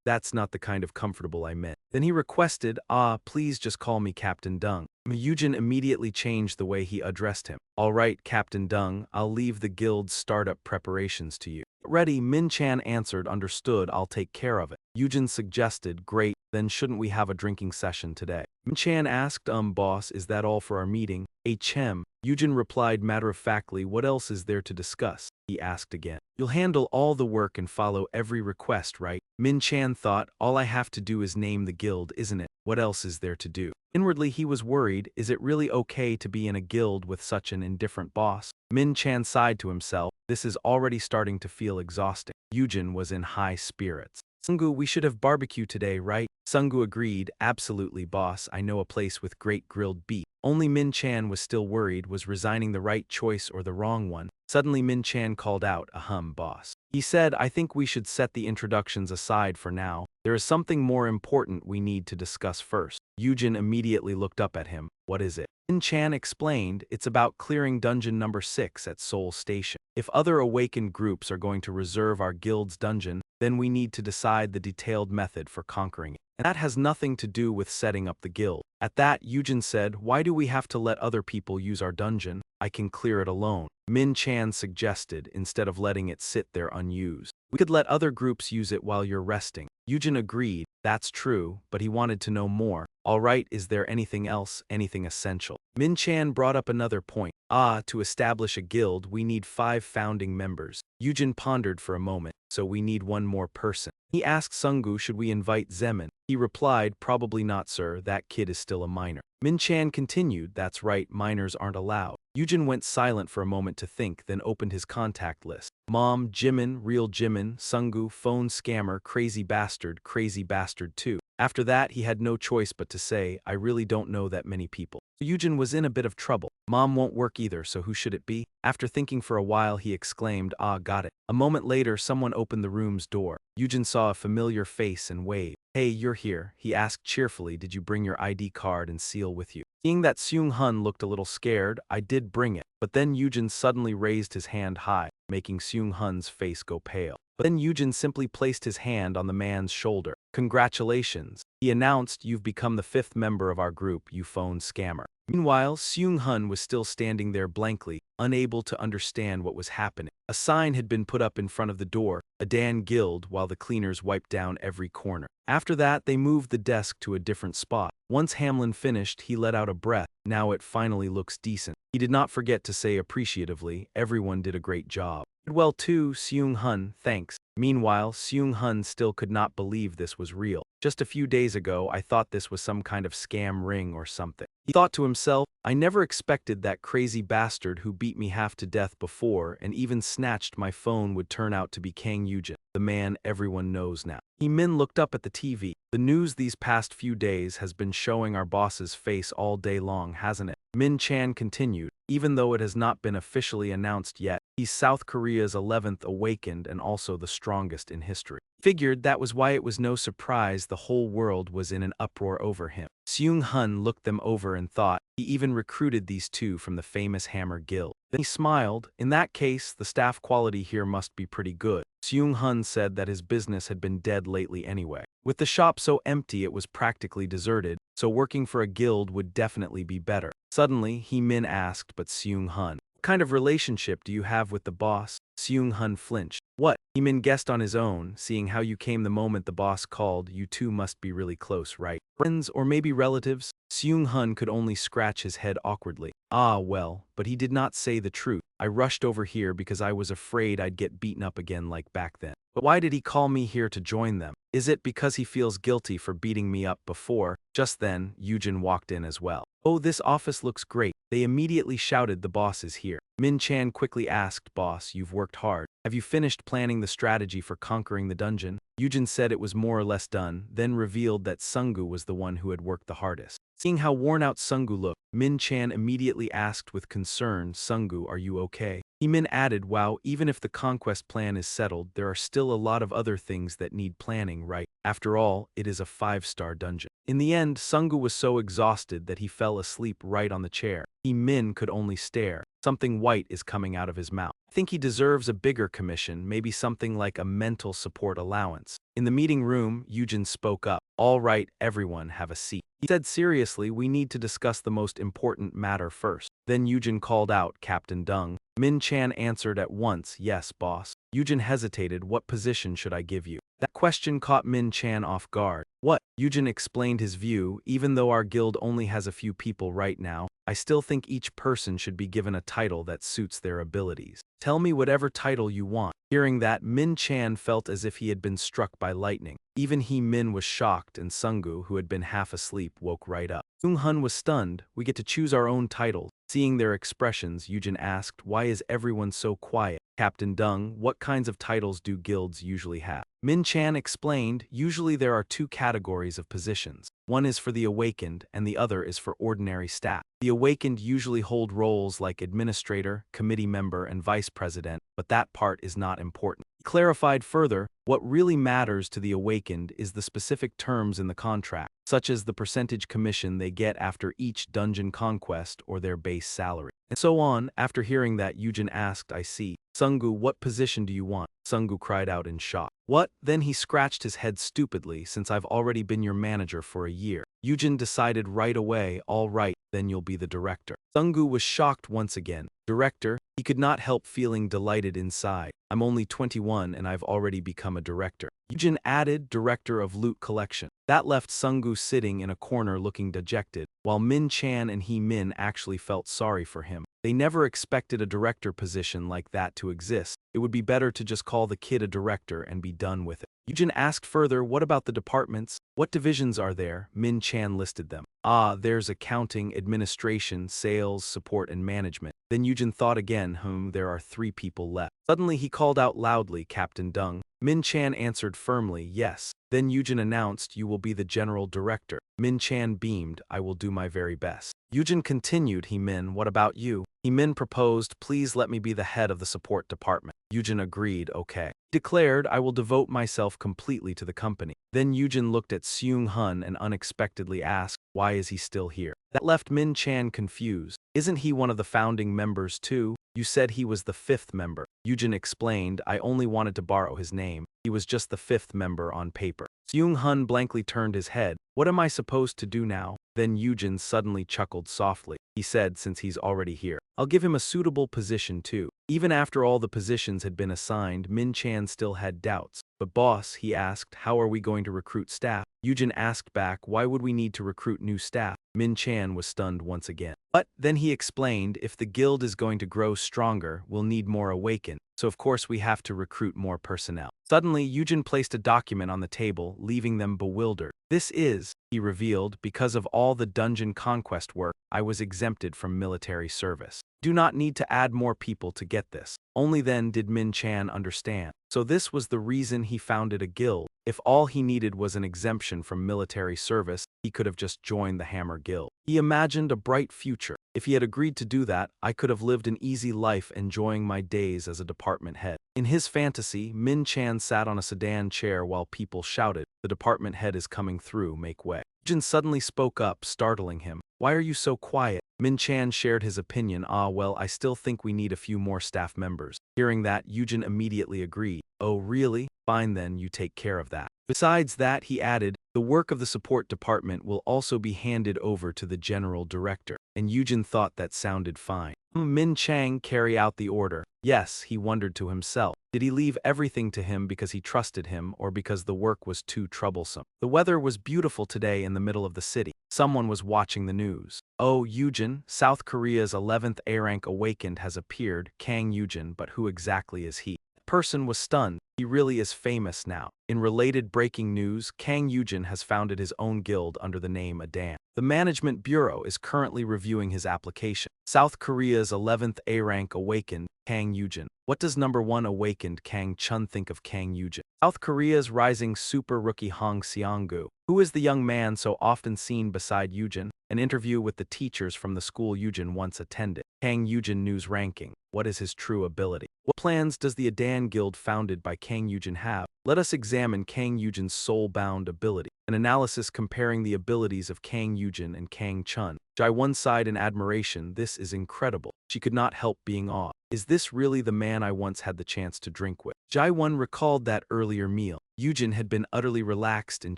That's not the kind of comfortable I meant. Then he requested, please just call me Captain Dung. Eugene immediately changed the way he addressed him. All right, Captain Dung, I'll leave the guild's startup preparations to you. Ready, Min Chan answered, understood, I'll take care of it. Eugene suggested, great, then shouldn't we have a drinking session today? Min Chan asked, boss, is that all for our meeting? H.M. Eugene replied matter-of-factly, what else is there to discuss? He asked again. You'll handle all the work and follow every request, right? Min Chan thought, all I have to do is name the guild, isn't it? What else is there to do? Inwardly he was worried, is it really okay to be in a guild with such an indifferent boss? Min Chan sighed to himself, this is already starting to feel exhausting. Eugene was in high spirits. Sungu, we should have barbecue today, right? Sungu agreed, absolutely boss, I know a place with great grilled beef. Only Min Chan was still worried, was resigning the right choice or the wrong one? Suddenly Min Chan called out, boss. He said, I think we should set the introductions aside for now. There is something more important we need to discuss first. Eugene immediately looked up at him. What is it? Min Chan explained, it's about clearing dungeon number 6 at Seoul Station. If other awakened groups are going to reserve our guild's dungeon, then we need to decide the detailed method for conquering it. And that has nothing to do with setting up the guild. At that, Eugene said, why do we have to let other people use our dungeon? I can clear it alone. Min Chan suggested, instead of letting it sit there unused. We could let other groups use it while you're resting. Eugene agreed, that's true, but he wanted to know more. All right, is there anything else, anything essential? Min Chan brought up another point. To establish a guild, we need 5 founding members. Eugene pondered for a moment, so we need one more person. He asked Sungu, should we invite Zemin? He replied, probably not, sir, that kid is still a minor. Min Chan continued, that's right, minors aren't allowed. Eugene went silent for a moment to think, then opened his contact list. Mom, Jimn, real Jimn, Sungu, phone scammer, crazy bastard 2. After that, he had no choice but to say, I really don't know that many people. Eugene was in a bit of trouble. Mom won't work either, so who should it be? After thinking for a while, he exclaimed, got it. A moment later, someone opened the room's door. Eugene saw a familiar face and waved. Hey, you're here, he asked cheerfully, did you bring your ID card and seal with you? Seeing that Seung Hun looked a little scared, I did bring it. But then Eugene suddenly raised his hand high, making Seung Hun's face go pale. But then Eugene simply placed his hand on the man's shoulder. Congratulations. He announced, you've become the 5th member of our group, you phone scammer. Meanwhile, Seung Hun was still standing there blankly, unable to understand what was happening. A sign had been put up in front of the door, Adan Guild, while the cleaners wiped down every corner. After that, they moved the desk to a different spot. Once Hamlin finished, he let out a breath. Now it finally looks decent. He did not forget to say appreciatively, everyone did a great job. Well too, Seung Hun, thanks. Meanwhile, Seung Hun still could not believe this was real. Just a few days ago, I thought this was some kind of scam ring or something. He thought to himself, I never expected that crazy bastard who beat me half to death before and even snatched my phone would turn out to be Kang Eugene, the man everyone knows now. He-min looked up at the TV. The news these past few days has been showing our boss's face all day long, hasn't it? Min Chan continued, even though it has not been officially announced yet, He's South Korea's 11th awakened and also the strongest in history. Figured that was why it was no surprise the whole world was in an uproar over him. Seung-hun looked them over and thought he even recruited these two from the famous Hammer Guild. Then he smiled. In that case, the staff quality here must be pretty good. Seung-hun said that his business had been dead lately anyway. With the shop so empty it was practically deserted, so working for a guild would definitely be better. Suddenly, Min asked, but Seung-hun, what kind of relationship do you have with the boss? Seung-hun flinched. What? Min guessed on his own, seeing how you came the moment the boss called, you two must be really close, right? Friends or maybe relatives? Seung-hun could only scratch his head awkwardly. Ah well, but he did not say the truth. I rushed over here because I was afraid I'd get beaten up again like back then. But why did he call me here to join them? Is it because he feels guilty for beating me up before? Just then, Eugene walked in as well. Oh, this office looks great. They immediately shouted, the boss is here. Min Chan quickly asked, boss, you've worked hard. Have you finished planning the strategy for conquering the dungeon? Eugene said it was more or less done, then revealed that Sungu was the one who had worked the hardest. Seeing how worn out Sungu looked, Min Chan immediately asked with concern, Sungu, are you okay? Min added, wow, even if the conquest plan is settled, there are still a lot of other things that need planning, right? After all, it is a 5-star dungeon. In the end, Sungu was so exhausted that he fell asleep right on the chair. Min could only stare. Something white is coming out of his mouth. I think he deserves a bigger commission, maybe something like a mental support allowance. In the meeting room, Eugene spoke up. All right, everyone, have a seat. He said seriously, we need to discuss the most important matter first. Then Eugene called out, Captain Dung. Min Chan answered at once, yes, boss. Eugene hesitated, what position should I give you? That question caught Min Chan off guard. What? Eugene explained his view, even though our guild only has a few people right now, I still think each person should be given a title that suits their abilities. Tell me whatever title you want. Hearing that, Min Chan felt as if he had been struck by lightning. Even Min was shocked, and Sungu, who had been half asleep, woke right up. Seung-hun was stunned. We get to choose our own titles. Seeing their expressions, Eugene asked, why is everyone so quiet? Captain Dung, what kinds of titles do guilds usually have? Min Chan explained, usually there are 2 categories of positions. One is for the awakened, and the other is for ordinary staff. The awakened usually hold roles like administrator, committee member, and vice president, but that part is not important. He clarified further, what really matters to the awakened is the specific terms in the contract, such as the percentage commission they get after each dungeon conquest or their base salary. And so on. After hearing that, Eugene asked, I see. Sungu, what position do you want? Sungu cried out in shock. What? Then he scratched his head stupidly, since I've already been your manager for a year. Eugene decided right away, all right, then you'll be the director. Sungu was shocked once again. Director? He could not help feeling delighted inside. I'm only 21 and I've already become a director. Eugene added, director of loot collection. That left Sungu sitting in a corner looking dejected, while Min Chan and Min actually felt sorry for him. They never expected a director position like that to exist. It would be better to just call the kid a director and be done with it. Eugene asked further, what about the departments? What divisions are there? Min Chan listed them. Ah, there's accounting, administration, sales, support, and management. Then Eugene thought again, there are 3 people left. Suddenly he called out loudly, Captain Dung. Min Chan answered firmly, yes. Then Eugene announced, you will be the general director. Min Chan beamed, I will do my very best. Eugene continued, Min, what about you? Min proposed, please let me be the head of the support department. Eugene agreed, okay. He declared, I will devote myself completely to the company. Then Eugene looked at Seung-hun and unexpectedly asked, why is he still here? That left Min Chan confused. Isn't he one of the founding members too? You said he was the 5th member. Eugene explained, I only wanted to borrow his name. He was just the 5th member on paper. Seung-hun blankly turned his head. What am I supposed to do now? Then Eugene suddenly chuckled softly. He said, since he's already here, I'll give him a suitable position too. Even after all the positions had been assigned, Min Chan still had doubts. But boss, he asked, how are we going to recruit staff? Eugene asked back, why would we need to recruit new staff? Min Chan was stunned once again. But then he explained, if the guild is going to grow stronger, we'll need more awakened. So of course we have to recruit more personnel. Suddenly, Eugene placed a document on the table, leaving them bewildered. This is, he revealed, because of all the dungeon conquest work, I was exempted from military service. Do not need to add more people to get this. Only then did Min Chan understand. So this was the reason he founded a guild. If all he needed was an exemption from military service, he could have just joined the Hammer Guild. He imagined a bright future. If he had agreed to do that, I could have lived an easy life enjoying my days as a department head. In his fantasy, Min Chan sat on a sedan chair while people shouted, "The department head is coming through, make way." Jin suddenly spoke up, startling him. "Why are you so quiet?" Min Chan shared his opinion. Well, I still think we need a few more staff members." Hearing that, Eugene immediately agreed. "Oh really? Fine then, you take care of that." Besides that, he added, "The work of the support department will also be handed over to the general director." And Eugene thought that sounded fine. Min Chang carry out the order. Yes, he wondered to himself. Did he leave everything to him because he trusted him or because the work was too troublesome? The weather was beautiful today in the middle of the city. Someone was watching the news. "Oh, Eugene, South Korea's 11th A-rank awakened has appeared, Kang Eugene, but who exactly is he?" The person was stunned. He really is famous now. In related breaking news, Kang Eugene has founded his own guild under the name Adan. The Management Bureau is currently reviewing his application. South Korea's 11th A-rank awakened, Kang Eugene. What does number 1 awakened Kang Chun think of Kang Eugene? South Korea's rising super rookie Hong Seong-gu. Who is the young man so often seen beside Eugene? An interview with the teachers from the school Eugene once attended. Kang Eugene news ranking. What is his true ability? What plans does the Adan Guild founded by Kang Eugene have? Let us examine Kang Eugene's soul-bound ability. An analysis comparing the abilities of Kang Eugene and Kang Chun. Jai-won sighed in admiration. This is incredible. She could not help being awed. Is this really the man I once had the chance to drink with? Jai-won recalled that earlier meal. Eugene had been utterly relaxed and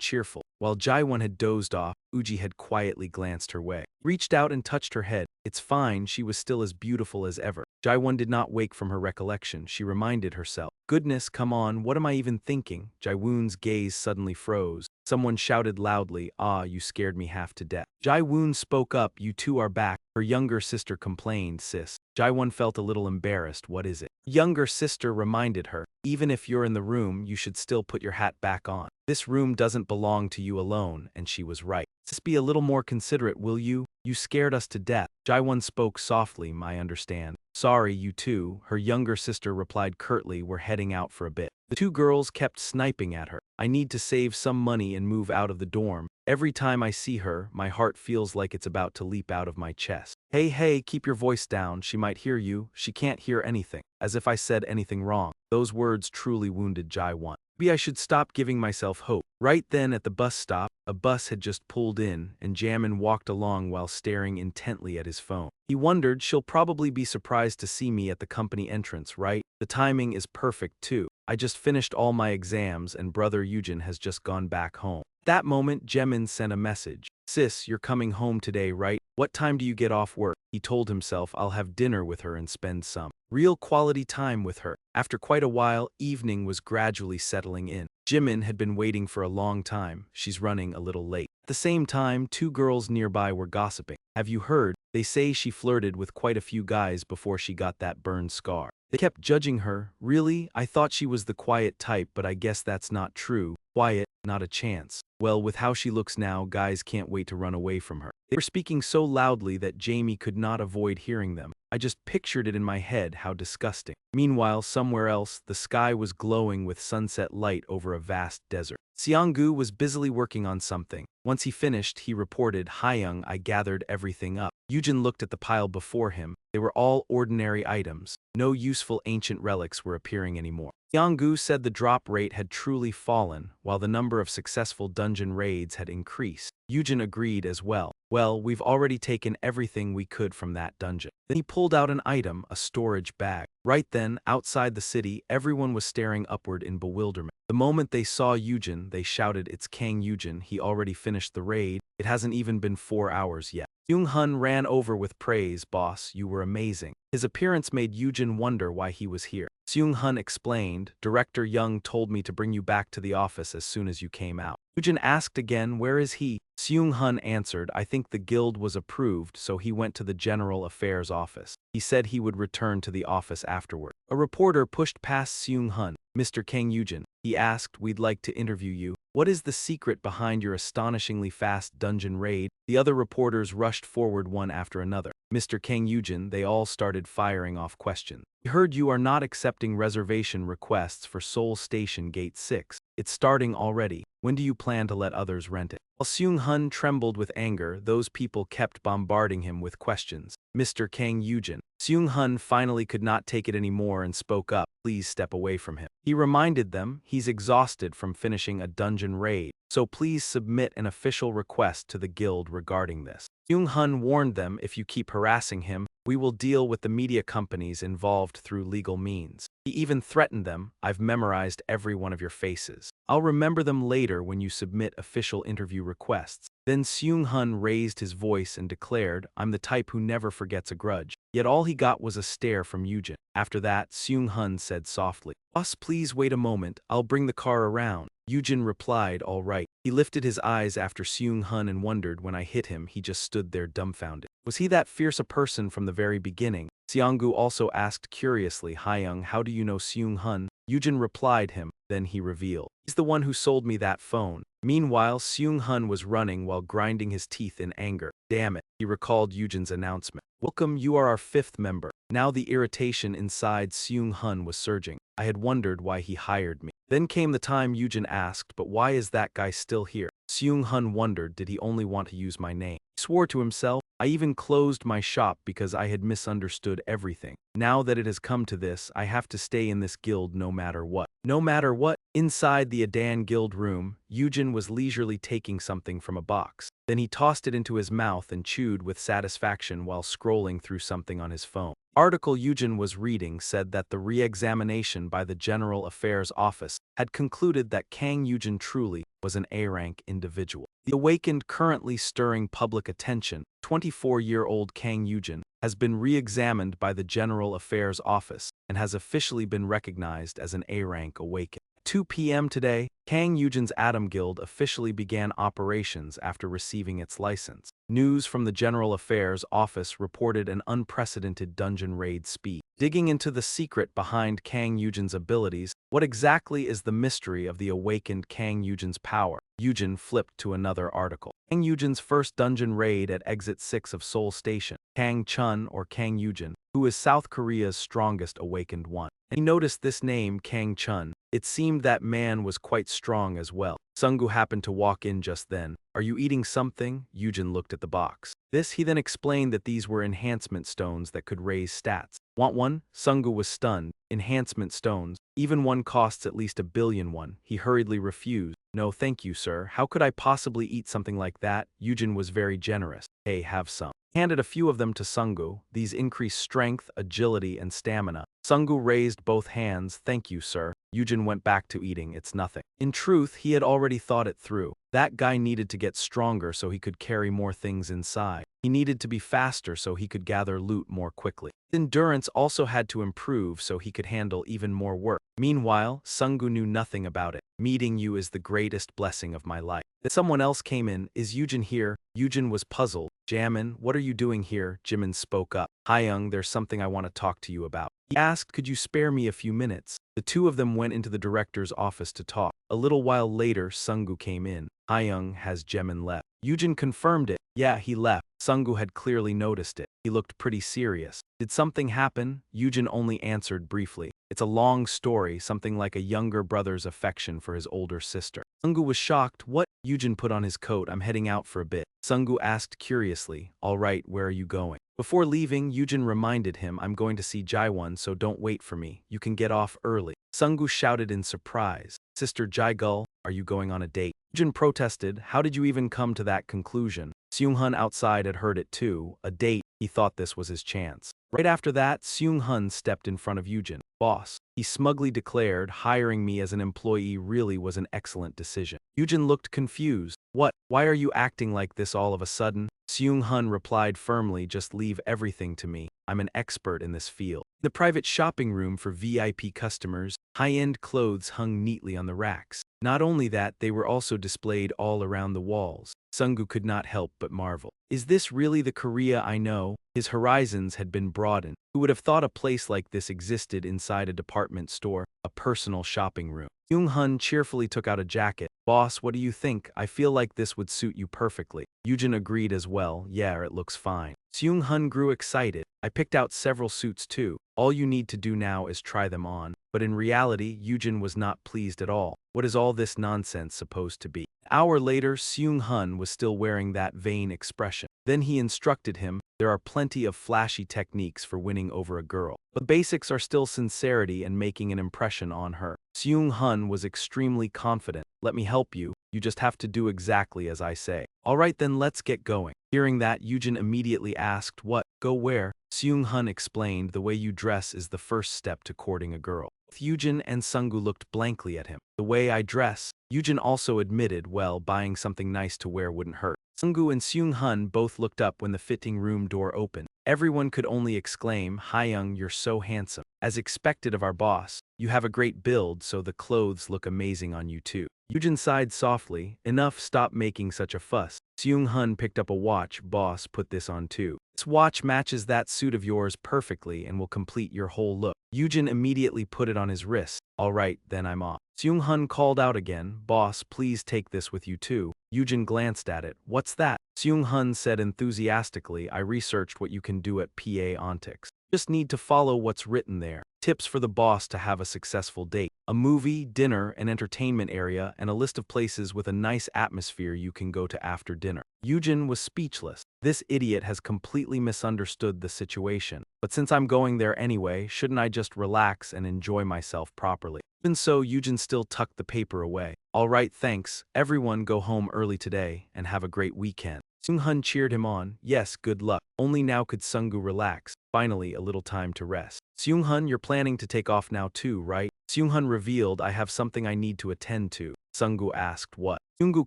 cheerful. While Jai-won had dozed off, Uji had quietly glanced her way. Reached out and touched her head. It's fine, she was still as beautiful as ever. Jai-won did not wake from her recollection. She reminded herself. Goodness, come on, what am I even thinking? Jai-woon's gaze suddenly froze. Someone shouted loudly, you scared me half to death. Jai-woon spoke up, you two are back. Her younger sister complained, sis. Jai-won felt a little embarrassed. What is it? Younger sister reminded her, even if you're in the room, you should still put your hat back on. This room doesn't belong to you alone, and she was right. Just be a little more considerate, will you? You scared us to death. Jai-won spoke softly, I understand. Sorry, you too, her younger sister replied curtly, we're heading out for a bit. The two girls kept sniping at her. I need to save some money and move out of the dorm. Every time I see her, my heart feels like it's about to leap out of my chest. Hey, keep your voice down, she might hear you. She can't hear anything. As if I said anything wrong. Those words truly wounded Jai-won. Maybe I should stop giving myself hope. Right then at the bus stop, a bus had just pulled in, and Jamin walked along while staring intently at his phone. He wondered, she'll probably be surprised to see me at the company entrance, right? The timing is perfect too. I just finished all my exams and brother Eugene has just gone back home. That moment, Jamin sent a message. Sis, you're coming home today, right? What time do you get off work? He told himself, I'll have dinner with her and spend some real quality time with her. After quite a while, evening was gradually settling in. Jimn had been waiting for a long time. She's running a little late. At the same time, two girls nearby were gossiping. Have you heard? They say she flirted with quite a few guys before she got that burn scar. They kept judging her. Really? I thought she was the quiet type, but I guess that's not true. Quiet? Not a chance. Well, with how she looks now, guys can't wait to run away from her. They were speaking so loudly that Jamie could not avoid hearing them. I just pictured it in my head, how disgusting. Meanwhile, somewhere else, the sky was glowing with sunset light over a vast desert. Seong-gu was busily working on something. Once he finished, he reported, Hyung, I gathered everything up. Eugene looked at the pile before him. They were all ordinary items. No useful ancient relics were appearing anymore. Seong-gu said the drop rate had truly fallen, while the number of successful dungeon raids had increased. Eugene agreed as well. Well, we've already taken everything we could from that dungeon. Then he pulled out an item, a storage bag. Right then, outside the city, everyone was staring upward in bewilderment. The moment they saw Eugene, they shouted, it's Kang Eugene, he already finished the raid. It hasn't even been 4 hours yet. Young-hun ran over with praise, boss, you were amazing. His appearance made Eugene wonder why he was here. Seung-hun explained, Director Young told me to bring you back to the office as soon as you came out. Eugene asked again, where is he? Seung-hun answered, I think the guild was approved, so he went to the General Affairs office. He said he would return to the office afterward. A reporter pushed past Seung-hun. Mr. Kang Eugene, he asked, we'd like to interview you. What is the secret behind your astonishingly fast dungeon raid? The other reporters rushed forward one after another. Mr. Kang Eugene, they all started firing off questions. We heard you are not accepting reservation requests for Seoul Station Gate 6. It's starting already. When do you plan to let others rent it? While Seung-hun trembled with anger, those people kept bombarding him with questions. Mr. Kang Eugene. Seung-hun finally could not take it anymore and spoke up. Please step away from him. He reminded them he's exhausted from finishing a dungeon raid, so please submit an official request to the guild regarding this. Seung-hun warned them, if you keep harassing him, we will deal with the media companies involved through legal means. He even threatened them, I've memorized every one of your faces. I'll remember them later when you submit official interview requests. Then Seung-hun raised his voice and declared, I'm the type who never forgets a grudge. Yet all he got was a stare from Eugene. After that, Seung-hun said softly, Boss, please wait a moment, I'll bring the car around. Eugene replied, all right. He lifted his eyes after Seung-hun and wondered when I hit him, he just stood there dumbfounded. Was he that fierce a person from the very beginning? Seong-gu also asked curiously, Hyung, how do you know Seung-hun? Eugene replied him, then he revealed. He's the one who sold me that phone. Meanwhile, Seung-hun was running while grinding his teeth in anger. Damn it, he recalled Eugene's announcement. Welcome, you are our 5th member. Now the irritation inside Seung-hun was surging. I had wondered why he hired me. Then came the time Eugene asked, but why is that guy still here? Seung-hun wondered, did he only want to use my name? He swore to himself, I even closed my shop because I had misunderstood everything. Now that it has come to this, I have to stay in this guild no matter what. No matter what? Inside the Adan guild room, Eugene was leisurely taking something from a box. Then he tossed it into his mouth and chewed with satisfaction while scrolling through something on his phone. Article Eugene was reading said that the re-examination by the General Affairs Office had concluded that Kang Eugene truly was an A-rank individual. The awakened, currently stirring public attention, 24-year-old Kang Eugene has been re-examined by the General Affairs Office and has officially been recognized as an A-rank awakened. 2 p.m. today, Kang Eugene's Atom Guild officially began operations after receiving its license. News from the General Affairs Office reported an unprecedented dungeon raid speed. Digging into the secret behind Kang Eugene's abilities, what exactly is the mystery of the awakened Kang Eugene's power? Eugene flipped to another article. Kang Eugene's first dungeon raid at Exit 6 of Seoul Station. Kang Chun, or Kang Eugene, who is South Korea's strongest awakened one. And he noticed this name, Kang Chun. It seemed that man was quite strong as well. Sung-gu happened to walk in just then. Are you eating something? Eugene looked at the box. He then explained that these were enhancement stones that could raise stats. Want one? Sung-gu was stunned. Enhancement stones. Even one costs at least 1 billion won. He hurriedly refused. No thank you, sir. How could I possibly eat something like that? Eugene was very generous. Hey, have some. He handed a few of them to Sung-gu. These increase strength, agility, and stamina. Sung-gu raised both hands. Thank you, sir. Eugene went back to eating. It's nothing. In truth, he had already thought it through. That guy needed to get stronger so he could carry more things inside. He needed to be faster so he could gather loot more quickly. Endurance also had to improve so he could handle even more work. Meanwhile, Sung-gu knew nothing about it. Meeting you is the greatest blessing of my life. That someone else came in. Is Eugene here? Eugene was puzzled. Jamin, what are you doing here? Jimn spoke up. Hyung, there's something I want to talk to you about. He asked, could you spare me a few minutes? The two of them went into the director's office to talk. A little while later, Sung-gu came in. Hyung, has Jimn left? Eugene confirmed it. Yeah, he left. Sung-gu had clearly noticed it. He looked pretty serious. Did something happen? Eugene only answered briefly. It's a long story, something like a younger brother's affection for his older sister. Sung-gu was shocked. What? Eugene put on his coat. I'm heading out for a bit. Sung-gu asked curiously. All right, where are you going? Before leaving, Eugene reminded him, I'm going to see Jaewon, so don't wait for me. You can get off early. Sung-gu shouted in surprise. Sister Jaegul, are you going on a date? Eugene protested. How did you even come to that conclusion? Seung-hun outside had heard it too. A date. He thought this was his chance. Right after that, Seung-hun stepped in front of Eugene. Boss, he smugly declared, hiring me as an employee really was an excellent decision. Eugene looked confused. What? Why are you acting like this all of a sudden? Seung-hun replied firmly, just leave everything to me. I'm an expert in this field. The private shopping room for VIP customers, high-end clothes hung neatly on the racks. Not only that, they were also displayed all around the walls. Sung-gu could not help but marvel. Is this really the Korea I know? His horizons had been broadened. Who would have thought a place like this existed inside a department store, a personal shopping room? Seung-hun cheerfully took out a jacket. Boss, what do you think? I feel like this would suit you perfectly. Eugene agreed as well. Yeah, it looks fine. Seung-hun grew excited. I picked out several suits too. All you need to do now is try them on. But in reality, Eugene was not pleased at all. What is all this nonsense supposed to be? An hour later, Seung-hun was still wearing that vain expression. Then he instructed him, there are plenty of flashy techniques for winning over a girl. But basics are still sincerity and making an impression on her. Seung-hun was extremely confident. Let me help you. You just have to do exactly as I say. All right, then let's get going. Hearing that, Eugene immediately asked, what? Go where? Seung-hun explained, the way you dress is the first step to courting a girl. Eugene and Sungu looked blankly at him. The way I dress? Eugene also admitted, well, buying something nice to wear wouldn't hurt. Sungu and Seung-hun both looked up when the fitting room door opened. Everyone could only exclaim, Hayoung, you're so handsome. As expected of our boss, you have a great build, so the clothes look amazing on you too. Eugene sighed softly, enough, stop making such a fuss. Seung-hun picked up a watch, boss, put this on too. This watch matches that suit of yours perfectly and will complete your whole look. Eugene immediately put it on his wrist. All right, then I'm off. Seung-hun called out again, boss, please take this with you too. Eugene glanced at it. What's that? Seung-hun said enthusiastically, I researched what you can do at PA Ontics. Just need to follow what's written there. Tips for the boss to have a successful date. A movie, dinner, an entertainment area, and a list of places with a nice atmosphere you can go to after dinner. Eugene was speechless. This idiot has completely misunderstood the situation. But since I'm going there anyway, shouldn't I just relax and enjoy myself properly? Even so, Eugene still tucked the paper away. All right, thanks. Everyone go home early today and have a great weekend. Seung-hun cheered him on. Yes, good luck. Only now could Sungu relax. Finally, a little time to rest. Seung-hun, you're planning to take off now too, right? Seung-hun revealed, I have something I need to attend to. Sungu asked, what? Sungu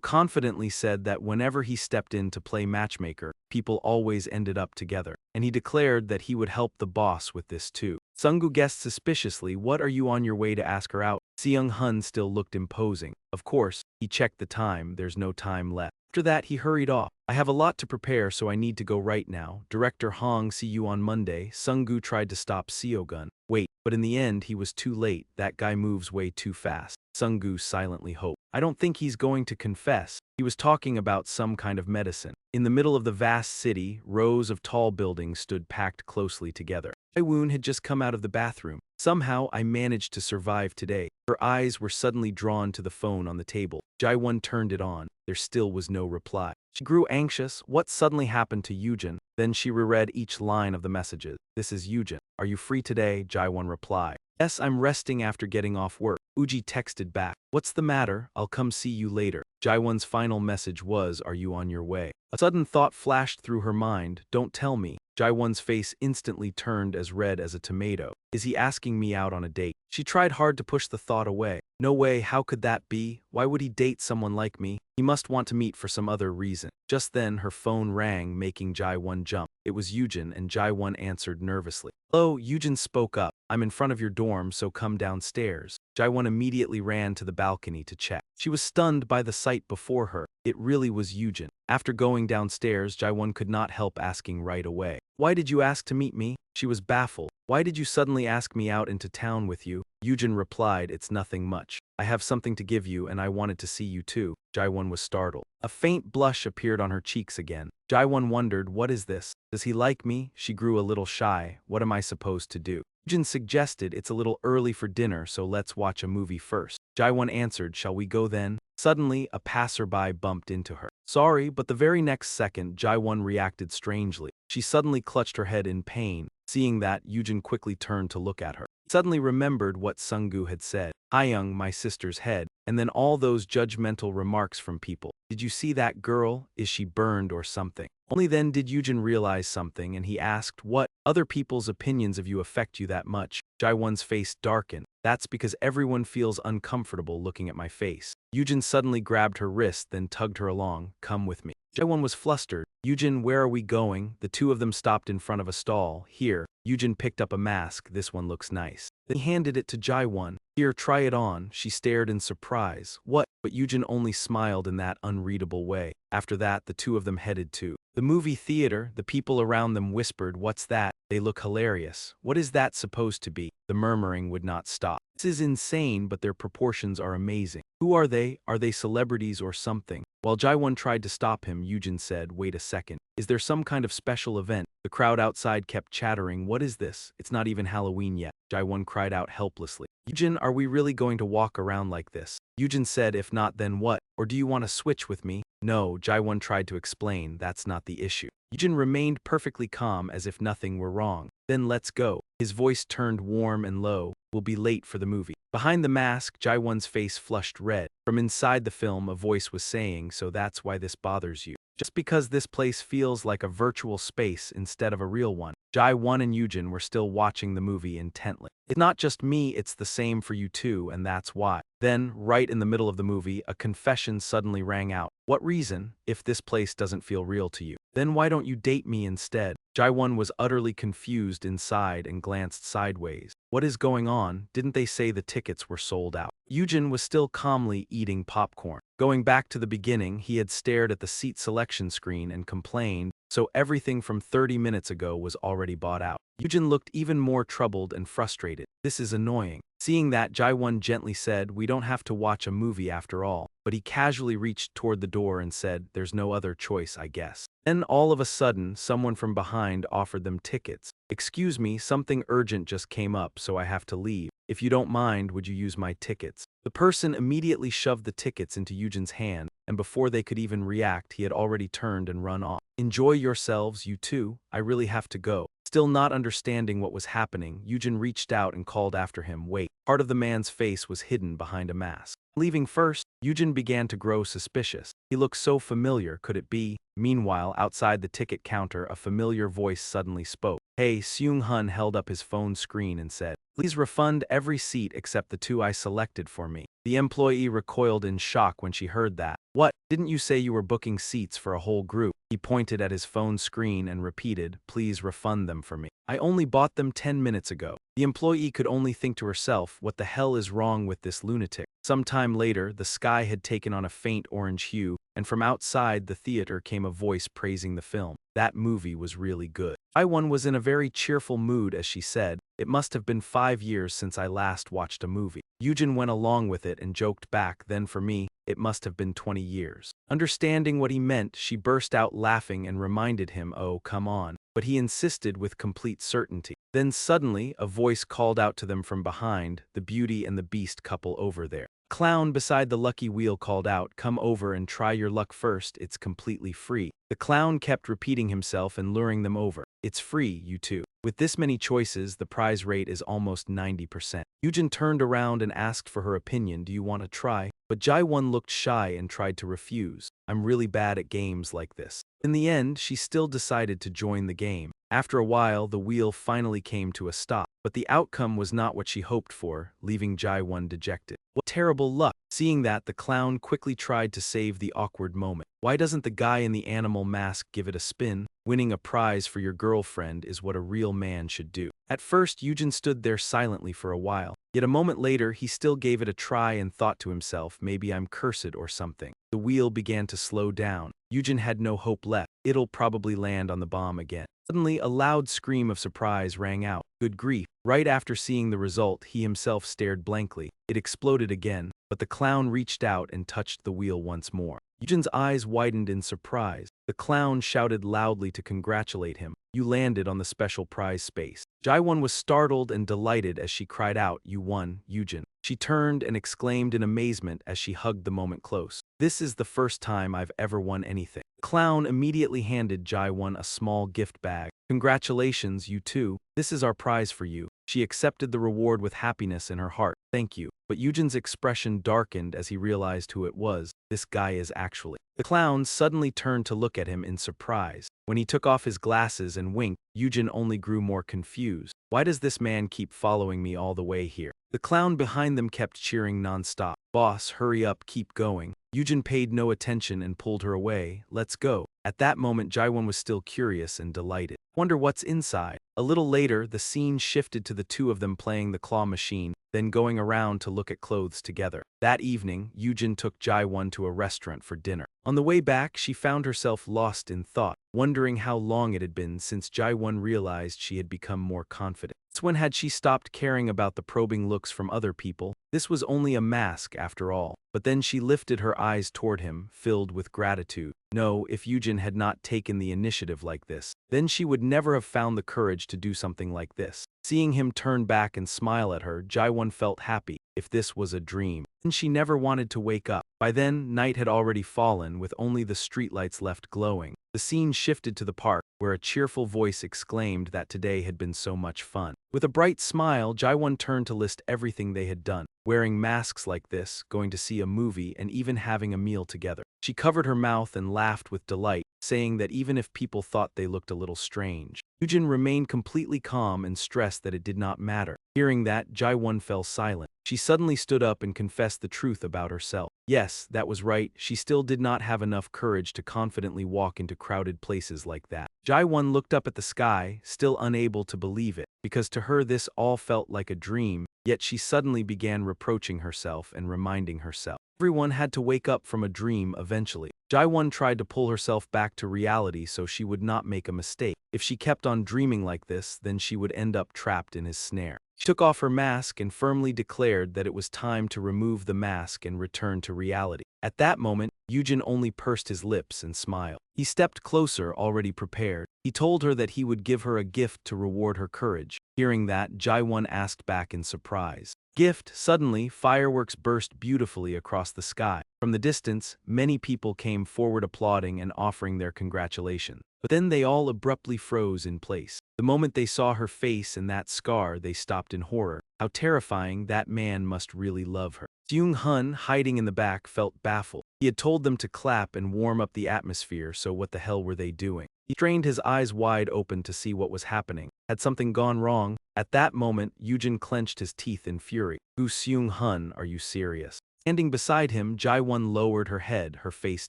confidently said that whenever he stepped in to play matchmaker, people always ended up together, and he declared that he would help the boss with this too. Sungu guessed suspiciously, what are you on your way to ask her out? Seung-hun still looked imposing. Of course, he checked the time, there's no time left. After that, he hurried off. I have a lot to prepare, so I need to go right now. Director Hong, see you on Monday. Sungu tried to stop Seogun. Wait, but in the end, he was too late. That guy moves way too fast. Sungu silently hoped. I don't think he's going to confess. He was talking about some kind of medicine. In the middle of the vast city, rows of tall buildings stood packed closely together. Jae-woon had just come out of the bathroom. Somehow, I managed to survive today. Her eyes were suddenly drawn to the phone on the table. Jae-woon turned it on. There still was no reply. She grew anxious. What suddenly happened to Eugene? Then she reread each line of the messages. This is Eugene. Are you free today? Jae-woon replied. Yes, I'm resting after getting off work. Uji texted back. What's the matter? I'll come see you later. Jae-woon's final message was, are you on your way? A sudden thought flashed through her mind. Don't tell me. Jae-woon's face instantly turned as red as a tomato. Is he asking me out on a date? She tried hard to push the thought away. No way, how could that be? Why would he date someone like me? He must want to meet for some other reason. Just then, her phone rang, making Jae-woon jump. It was Eugene, and Jae-woon answered nervously. Hello, Eugene spoke up. I'm in front of your dorm, so come downstairs. Jae-woon immediately ran to the balcony to check. She was stunned by the sight before her. It really was Eugene. After going downstairs, Jae-woon could not help asking right away. Why did you ask to meet me? She was baffled. Why did you suddenly ask me out into town with you? Eugene replied, it's nothing much. I have something to give you and I wanted to see you too. Jae-woon was startled. A faint blush appeared on her cheeks again. Jae-woon wondered, what is this? Does he like me? She grew a little shy. What am I supposed to do? Eugene suggested, it's a little early for dinner, so let's watch a movie first. Jae-woon answered, shall we go then? Suddenly, a passerby bumped into her. Sorry, but the very next second, Jae-woon reacted strangely. She suddenly clutched her head in pain. Seeing that, Eugene quickly turned to look at her. He suddenly remembered what Sungu had said. Hayoung, my sister's head, and then all those judgmental remarks from people. Did you see that girl? Is she burned or something? Only then did Eugene realize something, and he asked, what? Other people's opinions of you affect you that much? Jae-woon's face darkened. That's because everyone feels uncomfortable looking at my face. Eugene suddenly grabbed her wrist, then tugged her along. Come with me. Jae-woon was flustered. Eugene, where are we going? The two of them stopped in front of a stall. Here. Eugene picked up a mask. This one looks nice. Then he handed it to Jae-woon. Here, try it on. She stared in surprise. What? But Eugene only smiled in that unreadable way. After that, the two of them headed to the movie theater. The people around them whispered, what's that? They look hilarious. What is that supposed to be? The murmuring would not stop. This is insane, but their proportions are amazing. Who are they? Are they celebrities or something? While Jaiwon tried to stop him, Eugene said, wait a second. Is there some kind of special event? The crowd outside kept chattering, what is this? It's not even Halloween yet. Jaiwon cried out helplessly. Eugene, are we really going to walk around like this? Eugene said, if not, then what? Or do you want to switch with me? No, Jaiwon tried to explain, that's not the issue. Eugene remained perfectly calm as if nothing were wrong. Then let's go. His voice turned warm and low. We'll be late for the movie. Behind the mask, Jaiwon's face flushed red. From inside the film, a voice was saying, so that's why this bothers you. Just because this place feels like a virtual space instead of a real one. Jaiwon and Eugene were still watching the movie intently. It's not just me, it's the same for you too, and that's why. Then, right in the middle of the movie, a confession suddenly rang out. What reason, if this place doesn't feel real to you? Then why don't you date me instead? Jaiwon was utterly confused inside and glanced sideways. What is going on? Didn't they say the tickets were sold out? Eugene was still calmly eating popcorn. Going back to the beginning, he had stared at the seat selection screen and complained, so everything from 30 minutes ago was already bought out. Eugene looked even more troubled and frustrated. This is annoying. Seeing that, Jaiwon gently said, we don't have to watch a movie after all. But he casually reached toward the door and said, there's no other choice, I guess. Then all of a sudden, someone from behind offered them tickets. Excuse me, something urgent just came up, so I have to leave. If you don't mind, would you use my tickets? The person immediately shoved the tickets into Eugene's hand, and before they could even react, he had already turned and run off. Enjoy yourselves, you two. I really have to go. Still not understanding what was happening, Eugene reached out and called after him, wait. Part of the man's face was hidden behind a mask. Leaving first, Eugene began to grow suspicious. He looked so familiar, could it be? Meanwhile, outside the ticket counter, a familiar voice suddenly spoke. Hey, Seung-hun held up his phone screen and said, please refund every seat except the two I selected for me. The employee recoiled in shock when she heard that. What? Didn't you say you were booking seats for a whole group? He pointed at his phone screen and repeated, please refund them for me. I only bought them 10 minutes ago. The employee could only think to herself, what the hell is wrong with this lunatic? Sometime later, the sky had taken on a faint orange hue, and from outside the theater came a voice praising the film. That movie was really good. Jaiwon was in a very cheerful mood as she said, it must have been 5 years since I last watched a movie. Eugene went along with it and joked back, then for me, it must have been 20 years. Understanding what he meant, she burst out laughing and reminded him, oh, come on. But he insisted with complete certainty. Then suddenly, a voice called out to them from behind, the Beauty and the Beast couple over there. Clown beside the lucky wheel called out, come over and try your luck first, it's completely free. The clown kept repeating himself and luring them over. It's free, you two. With this many choices, the prize rate is almost 90%. Eugene turned around and asked for her opinion, do you want to try? But Jaiwon looked shy and tried to refuse. I'm really bad at games like this. In the end, she still decided to join the game. After a while, the wheel finally came to a stop, but the outcome was not what she hoped for, leaving Jaiwon dejected. What terrible luck! Seeing that, the clown quickly tried to save the awkward moment. Why doesn't the guy in the animal mask give it a spin? Winning a prize for your girlfriend is what a real man should do. At first, Eugene stood there silently for a while. Yet a moment later, he still gave it a try and thought to himself, maybe I'm cursed or something. The wheel began to slow down. Eugene had no hope left. It'll probably land on the bomb again. Suddenly, a loud scream of surprise rang out. Good grief. Right after seeing the result, he himself stared blankly. It exploded again, but the clown reached out and touched the wheel once more. Eugene's eyes widened in surprise. The clown shouted loudly to congratulate him. You landed on the special prize space. Jaiwon was startled and delighted as she cried out, you won, Eugene. She turned and exclaimed in amazement as she hugged the moment close. This is the first time I've ever won anything. The clown immediately handed Jaiwon a small gift bag. Congratulations, you two. This is our prize for you. She accepted the reward with happiness in her heart. Thank you. But Eugene's expression darkened as he realized who it was. This guy is actually. The clown suddenly turned to look at him in surprise. When he took off his glasses and winked, Eugene only grew more confused. Why does this man keep following me all the way here? The clown behind them kept cheering nonstop. Boss, hurry up, keep going. Eugene paid no attention and pulled her away. Let's go. At that moment, Jaiwon was still curious and delighted. Wonder what's inside. A little later, the scene shifted to the two of them playing the claw machine, then going around to look at clothes together. That evening, Eugene took Jaiwon to a restaurant for dinner. On the way back, she found herself lost in thought, wondering how long it had been since Jaiwon realized she had become more confident. When had she stopped caring about the probing looks from other people? This was only a mask after all. But then she lifted her eyes toward him, filled with gratitude. No, if Eugene had not taken the initiative like this, then she would never have found the courage to do something like this. Seeing him turn back and smile at her, Jaiwon felt happy. If this was a dream, then she never wanted to wake up. By then, night had already fallen, with only the streetlights left glowing. The scene shifted to the park, where a cheerful voice exclaimed that today had been so much fun. With a bright smile, Jaiwon turned to list everything they had done. Wearing masks like this, going to see a movie, and even having a meal together. She covered her mouth and laughed with delight, saying that even if people thought they looked a little strange, Eugene remained completely calm and stressed that it did not matter. Hearing that, Jaiwon fell silent. She suddenly stood up and confessed the truth about herself. Yes, that was right, she still did not have enough courage to confidently walk into crowded places like that. Jaiwon looked up at the sky, still unable to believe it, because to her this all felt like a dream, yet she suddenly began reproaching herself and reminding herself. Everyone had to wake up from a dream eventually. Jaiwon tried to pull herself back to reality so she would not make a mistake. If she kept on dreaming like this, then she would end up trapped in his snare. She took off her mask and firmly declared that it was time to remove the mask and return to reality. At that moment, Eugene only pursed his lips and smiled. He stepped closer, already prepared. He told her that he would give her a gift to reward her courage. Hearing that, Jaiwon asked back in surprise. Gift. Suddenly, fireworks burst beautifully across the sky. From the distance, many people came forward applauding and offering their congratulations. But then they all abruptly froze in place. The moment they saw her face and that scar, they stopped in horror. How terrifying, that man must really love her. Seung-hun, hiding in the back, felt baffled. He had told them to clap and warm up the atmosphere, so what the hell were they doing? He strained his eyes wide open to see what was happening. Had something gone wrong? At that moment, Eugene clenched his teeth in fury. Gu Seung-hun, are you serious? Standing beside him, Jaiwon lowered her head, her face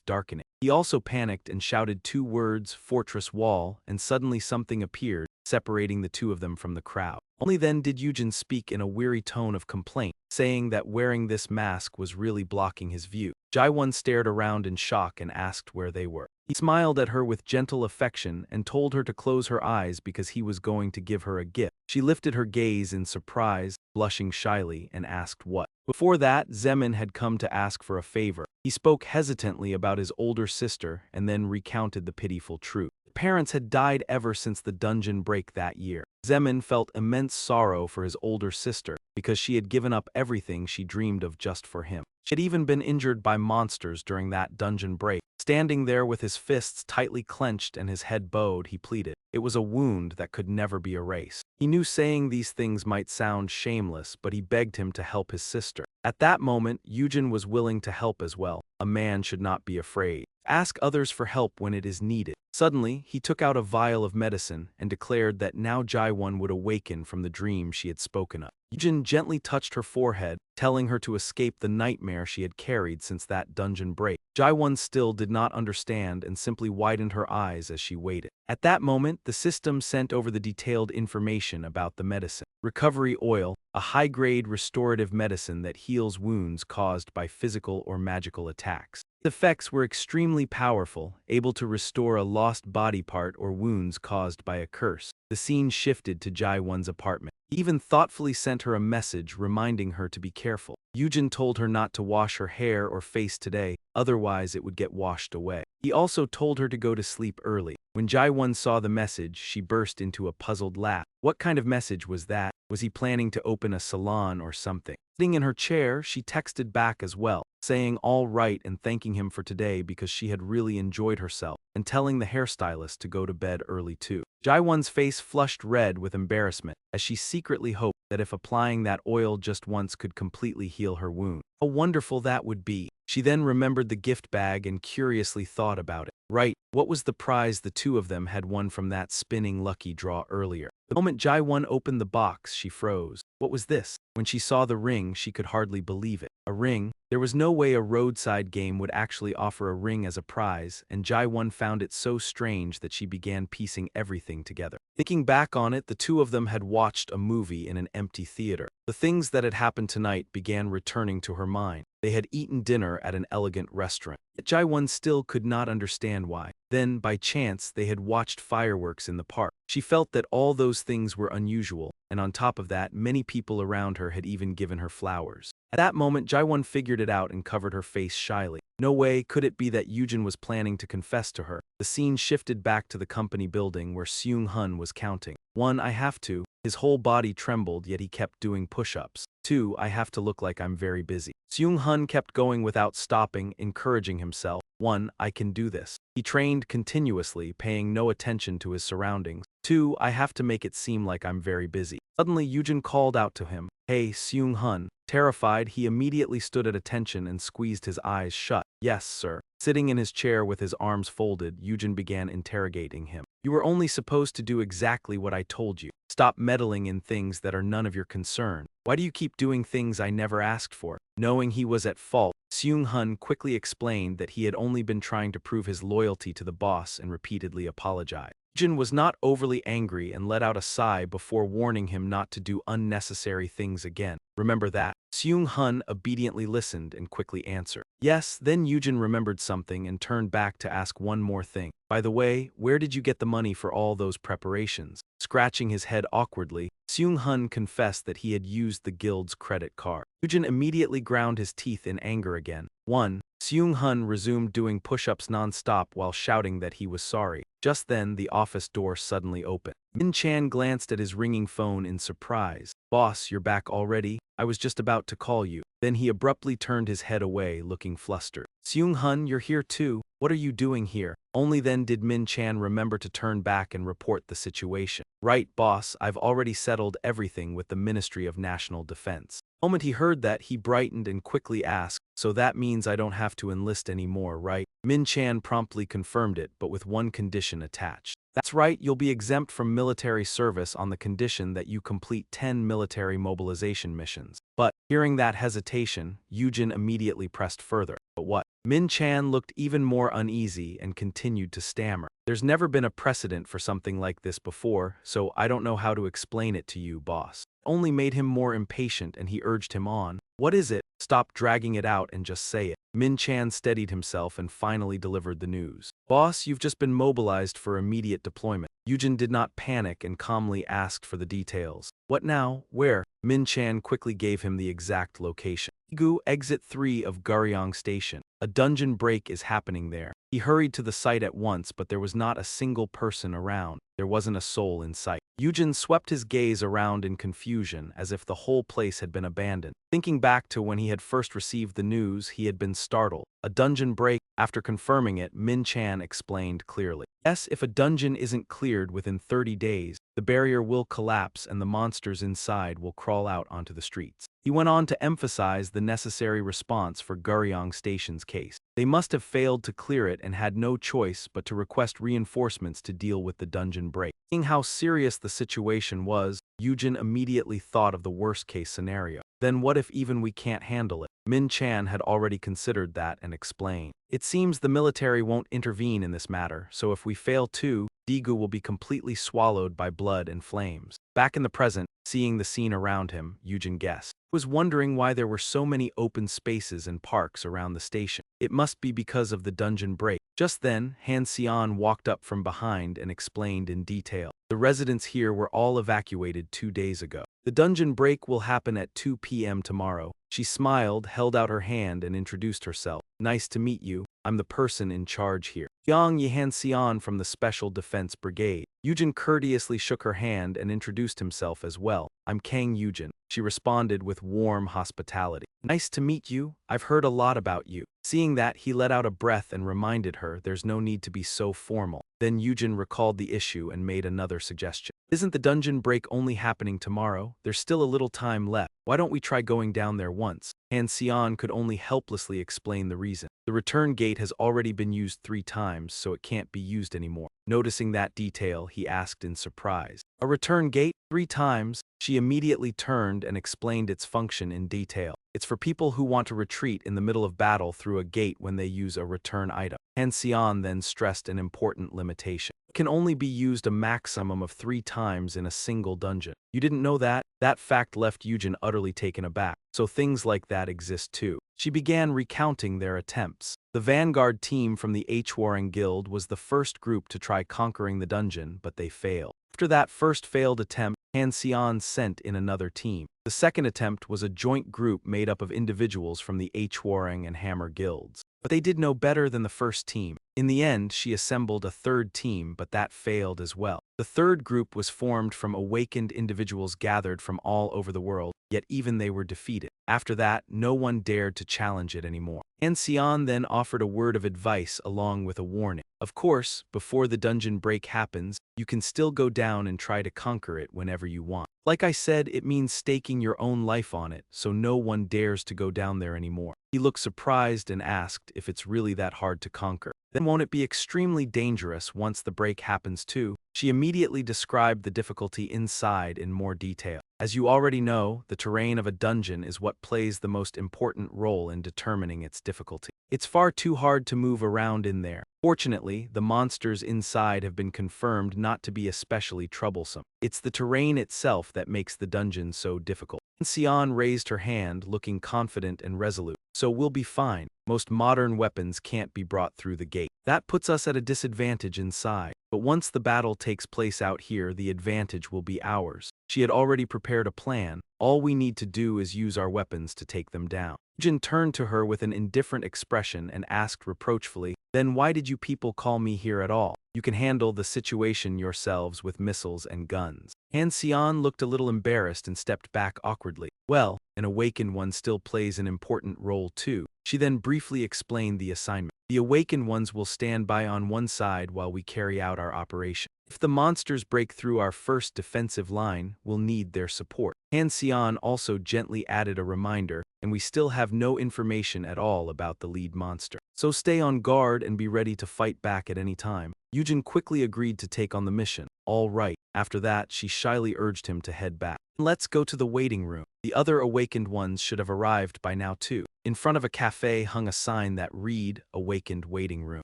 darkening. He also panicked and shouted two words, "Fortress Wall," and suddenly something appeared, separating the two of them from the crowd. Only then did Eugene speak in a weary tone of complaint, saying that wearing this mask was really blocking his view. Jaiwon stared around in shock and asked where they were. He smiled at her with gentle affection and told her to close her eyes because he was going to give her a gift. She lifted her gaze in surprise, blushing shyly, and asked what. Before that, Zemin had come to ask for a favor. He spoke hesitantly about his older sister and then recounted the pitiful truth. Parents had died ever since the dungeon break that year. Zemin felt immense sorrow for his older sister because she had given up everything she dreamed of just for him. She had even been injured by monsters during that dungeon break. Standing there with his fists tightly clenched and his head bowed, he pleaded. It was a wound that could never be erased. He knew saying these things might sound shameless, but he begged him to help his sister. At that moment, Eugene was willing to help as well. A man should not be afraid. Ask others for help when it is needed. Suddenly, he took out a vial of medicine and declared that now Jaiwon would awaken from the dream she had spoken of. Eugene gently touched her forehead, telling her to escape the nightmare she had carried since that dungeon break. Jaiwon still did not understand and simply widened her eyes as she waited. At that moment, the system sent over the detailed information about the medicine. Recovery oil, a high-grade restorative medicine that heals wounds caused by physical or magical attacks. The effects were extremely powerful, able to restore a lost body part or wounds caused by a curse. The scene shifted to Jaiwon's apartment. He even thoughtfully sent her a message reminding her to be careful. Eugene told her not to wash her hair or face today, otherwise it would get washed away. He also told her to go to sleep early. When Jaiwon saw the message, she burst into a puzzled laugh. What kind of message was that? Was he planning to open a salon or something? Sitting in her chair, she texted back as well, saying all right and thanking him for today because she had really enjoyed herself, and telling the hairstylist to go to bed early too. Jaiwon's face flushed red with embarrassment, as she secretly hoped that if applying that oil just once could completely heal her wound. How wonderful that would be. She then remembered the gift bag and curiously thought about it. Right, what was the prize the two of them had won from that spinning lucky draw earlier? The moment Jaiwon opened the box, she froze. What was this? When she saw the ring, she could hardly believe it. A ring? There was no way a roadside game would actually offer a ring as a prize, and Jaiwon found it so strange that she began piecing everything together. Thinking back on it, the two of them had watched a movie in an empty theater. The things that had happened tonight began returning to her mind. They had eaten dinner at an elegant restaurant. Yet Jaiwon still could not understand why. Then, by chance, they had watched fireworks in the park. She felt that all those things were unusual, and on top of that, many people around her had even given her flowers. At that moment, Jaiwon figured it out and covered her face shyly. No way could it be that Eugene was planning to confess to her. The scene shifted back to the company building where Seung-hun was counting. 1. I have to. His whole body trembled, yet he kept doing push-ups. 2. I have to look like I'm very busy. Seung-hun kept going without stopping, encouraging himself. 1. I can do this. He trained continuously, paying no attention to his surroundings. 2. I have to make it seem like I'm very busy. Suddenly, Eugene called out to him, "Hey, Seung-hun." Terrified, he immediately stood at attention and squeezed his eyes shut. "Yes, sir." Sitting in his chair with his arms folded, Eugene began interrogating him. "You were only supposed to do exactly what I told you. Stop meddling in things that are none of your concern. Why do you keep doing things I never asked for?" Knowing he was at fault, Seung-hun quickly explained that he had only been trying to prove his loyalty to the boss and repeatedly apologized. Jin was not overly angry and let out a sigh before warning him not to do unnecessary things again. "Remember that?" Seung-hun obediently listened and quickly answered, "Yes." Then Eugene remembered something and turned back to ask one more thing. "By the way, where did you get the money for all those preparations?" Scratching his head awkwardly, Seung-hun confessed that he had used the guild's credit card. Eugene immediately ground his teeth in anger again. 1. Seung-hun resumed doing push-ups non-stop while shouting that he was sorry. Just then, the office door suddenly opened. Min-chan glanced at his ringing phone in surprise. "Boss, you're back already? I was just about to call you." Then he abruptly turned his head away, looking flustered. "Seung-hun, you're here too? What are you doing here?" Only then did Min-chan remember to turn back and report the situation. "Right, boss, I've already settled everything with the Ministry of National Defense." The moment he heard that, he brightened and quickly asked, "So that means I don't have to enlist anymore, right?" Min-chan promptly confirmed it, but with one condition attached. "That's right, you'll be exempt from military service on the condition that you complete 10 military mobilization missions." But, hearing that hesitation, Eugene immediately pressed further. "But what?" Min-chan looked even more uneasy and continued to stammer. "There's never been a precedent for something like this before, so I don't know how to explain it to you, boss." Only made him more impatient and he urged him on. "What is it? Stop dragging it out and just say it." Min-chan steadied himself and finally delivered the news. "Boss, you've just been mobilized for immediate deployment." Eugene did not panic and calmly asked for the details. "What now? Where?" Min-chan quickly gave him the exact location. "Gu, exit 3 of Guryong Station. A dungeon break is happening there." He hurried to the site at once, but there was not a single person around. There wasn't a soul in sight. Eugene swept his gaze around in confusion, as if the whole place had been abandoned. Thinking back to when he had first received the news, he had been startled. A dungeon break. After confirming it, Min-chan explained clearly. "Yes, if a dungeon isn't cleared within 30 days, the barrier will collapse and the monsters inside will crawl out onto the streets." He went on to emphasize the necessary response for Guryong Station's case. They must have failed to clear it and had no choice but to request reinforcements to deal with the dungeon break. Seeing how serious the situation was, Eugene immediately thought of the worst-case scenario. "Then what if even we can't handle it?" Min-chan had already considered that and explained. "It seems the military won't intervene in this matter, so if we fail too, Daegu will be completely swallowed by blood and flames." Back in the present, seeing the scene around him, Eugene guessed. He was wondering why there were so many open spaces and parks around the station. It must be because of the dungeon break. Just then, Han Seon walked up from behind and explained in detail. "The residents here were all evacuated 2 days ago. The dungeon break will happen at 2 p.m. tomorrow." She smiled, held out her hand, and introduced herself. "Nice to meet you. I'm the person in charge here. Han Seon from the Special Defense Brigade." Eugene courteously shook her hand and introduced himself as well. "I'm Kang Eugene." She responded with warm hospitality. "Nice to meet you. I've heard a lot about you." Seeing that, he let out a breath and reminded her there's no need to be so formal. Then Eugene recalled the issue and made another suggestion. "Isn't the dungeon break only happening tomorrow? There's still a little time left. Why don't we try going down there once?" Han Seon could only helplessly explain the reason. "The return gate has already been used 3 times, so it can't be used anymore." Noticing that detail, he asked in surprise. "A return gate? 3 times?" She immediately turned and explained its function in detail. "It's for people who want to retreat in the middle of battle through a gate when they use a return item." Han Seon then stressed an important limitation. can only be used a maximum of 3 times in a single dungeon. You didn't know that? That fact left Eugene utterly taken aback. So things like that exist too. She began recounting their attempts. The vanguard team from the H-Warring Guild was the first group to try conquering the dungeon, but they failed. After that first failed attempt, Han Xian sent in another team. The second attempt was a joint group made up of individuals from the H-Warring and Hammer guilds. But they did no better than the first team. In the end, she assembled a third team, but that failed as well. The third group was formed from awakened individuals gathered from all over the world, yet even they were defeated. After that, no one dared to challenge it anymore. Han Xian then offered a word of advice along with a warning. Of course, before the dungeon break happens, you can still go down and try to conquer it whenever you want. Like I said, it means staking your own life on it, so no one dares to go down there anymore. He looked surprised and asked if it's really that hard to conquer. Then won't it be extremely dangerous once the break happens too? She immediately described the difficulty inside in more detail. As you already know, the terrain of a dungeon is what plays the most important role in determining its difficulty. It's far too hard to move around in there. Fortunately, the monsters inside have been confirmed not to be especially troublesome. It's the terrain itself that makes the dungeon so difficult. Xian raised her hand, looking confident and resolute. So we'll be fine. Most modern weapons can't be brought through the gate. That puts us at a disadvantage inside. But once the battle takes place out here, the advantage will be ours. She had already prepared a plan. All we need to do is use our weapons to take them down. Jin turned to her with an indifferent expression and asked reproachfully, "Then why did you people call me here at all? You can handle the situation yourselves with missiles and guns." Han Xian looked a little embarrassed and stepped back awkwardly. "Well, an awakened one still plays an important role too." She then briefly explained the assignment. "The awakened ones will stand by on one side while we carry out our operation. If the monsters break through our first defensive line, we'll need their support." Han Xian also gently added a reminder, "And we still have no information at all about the lead monster. So stay on guard and be ready to fight back at any time." Eugene quickly agreed to take on the mission. All right. After that, she shyly urged him to head back. "Let's go to the waiting room." The other awakened ones should have arrived by now too. In front of a cafe hung a sign that read, "Awakened Waiting Room."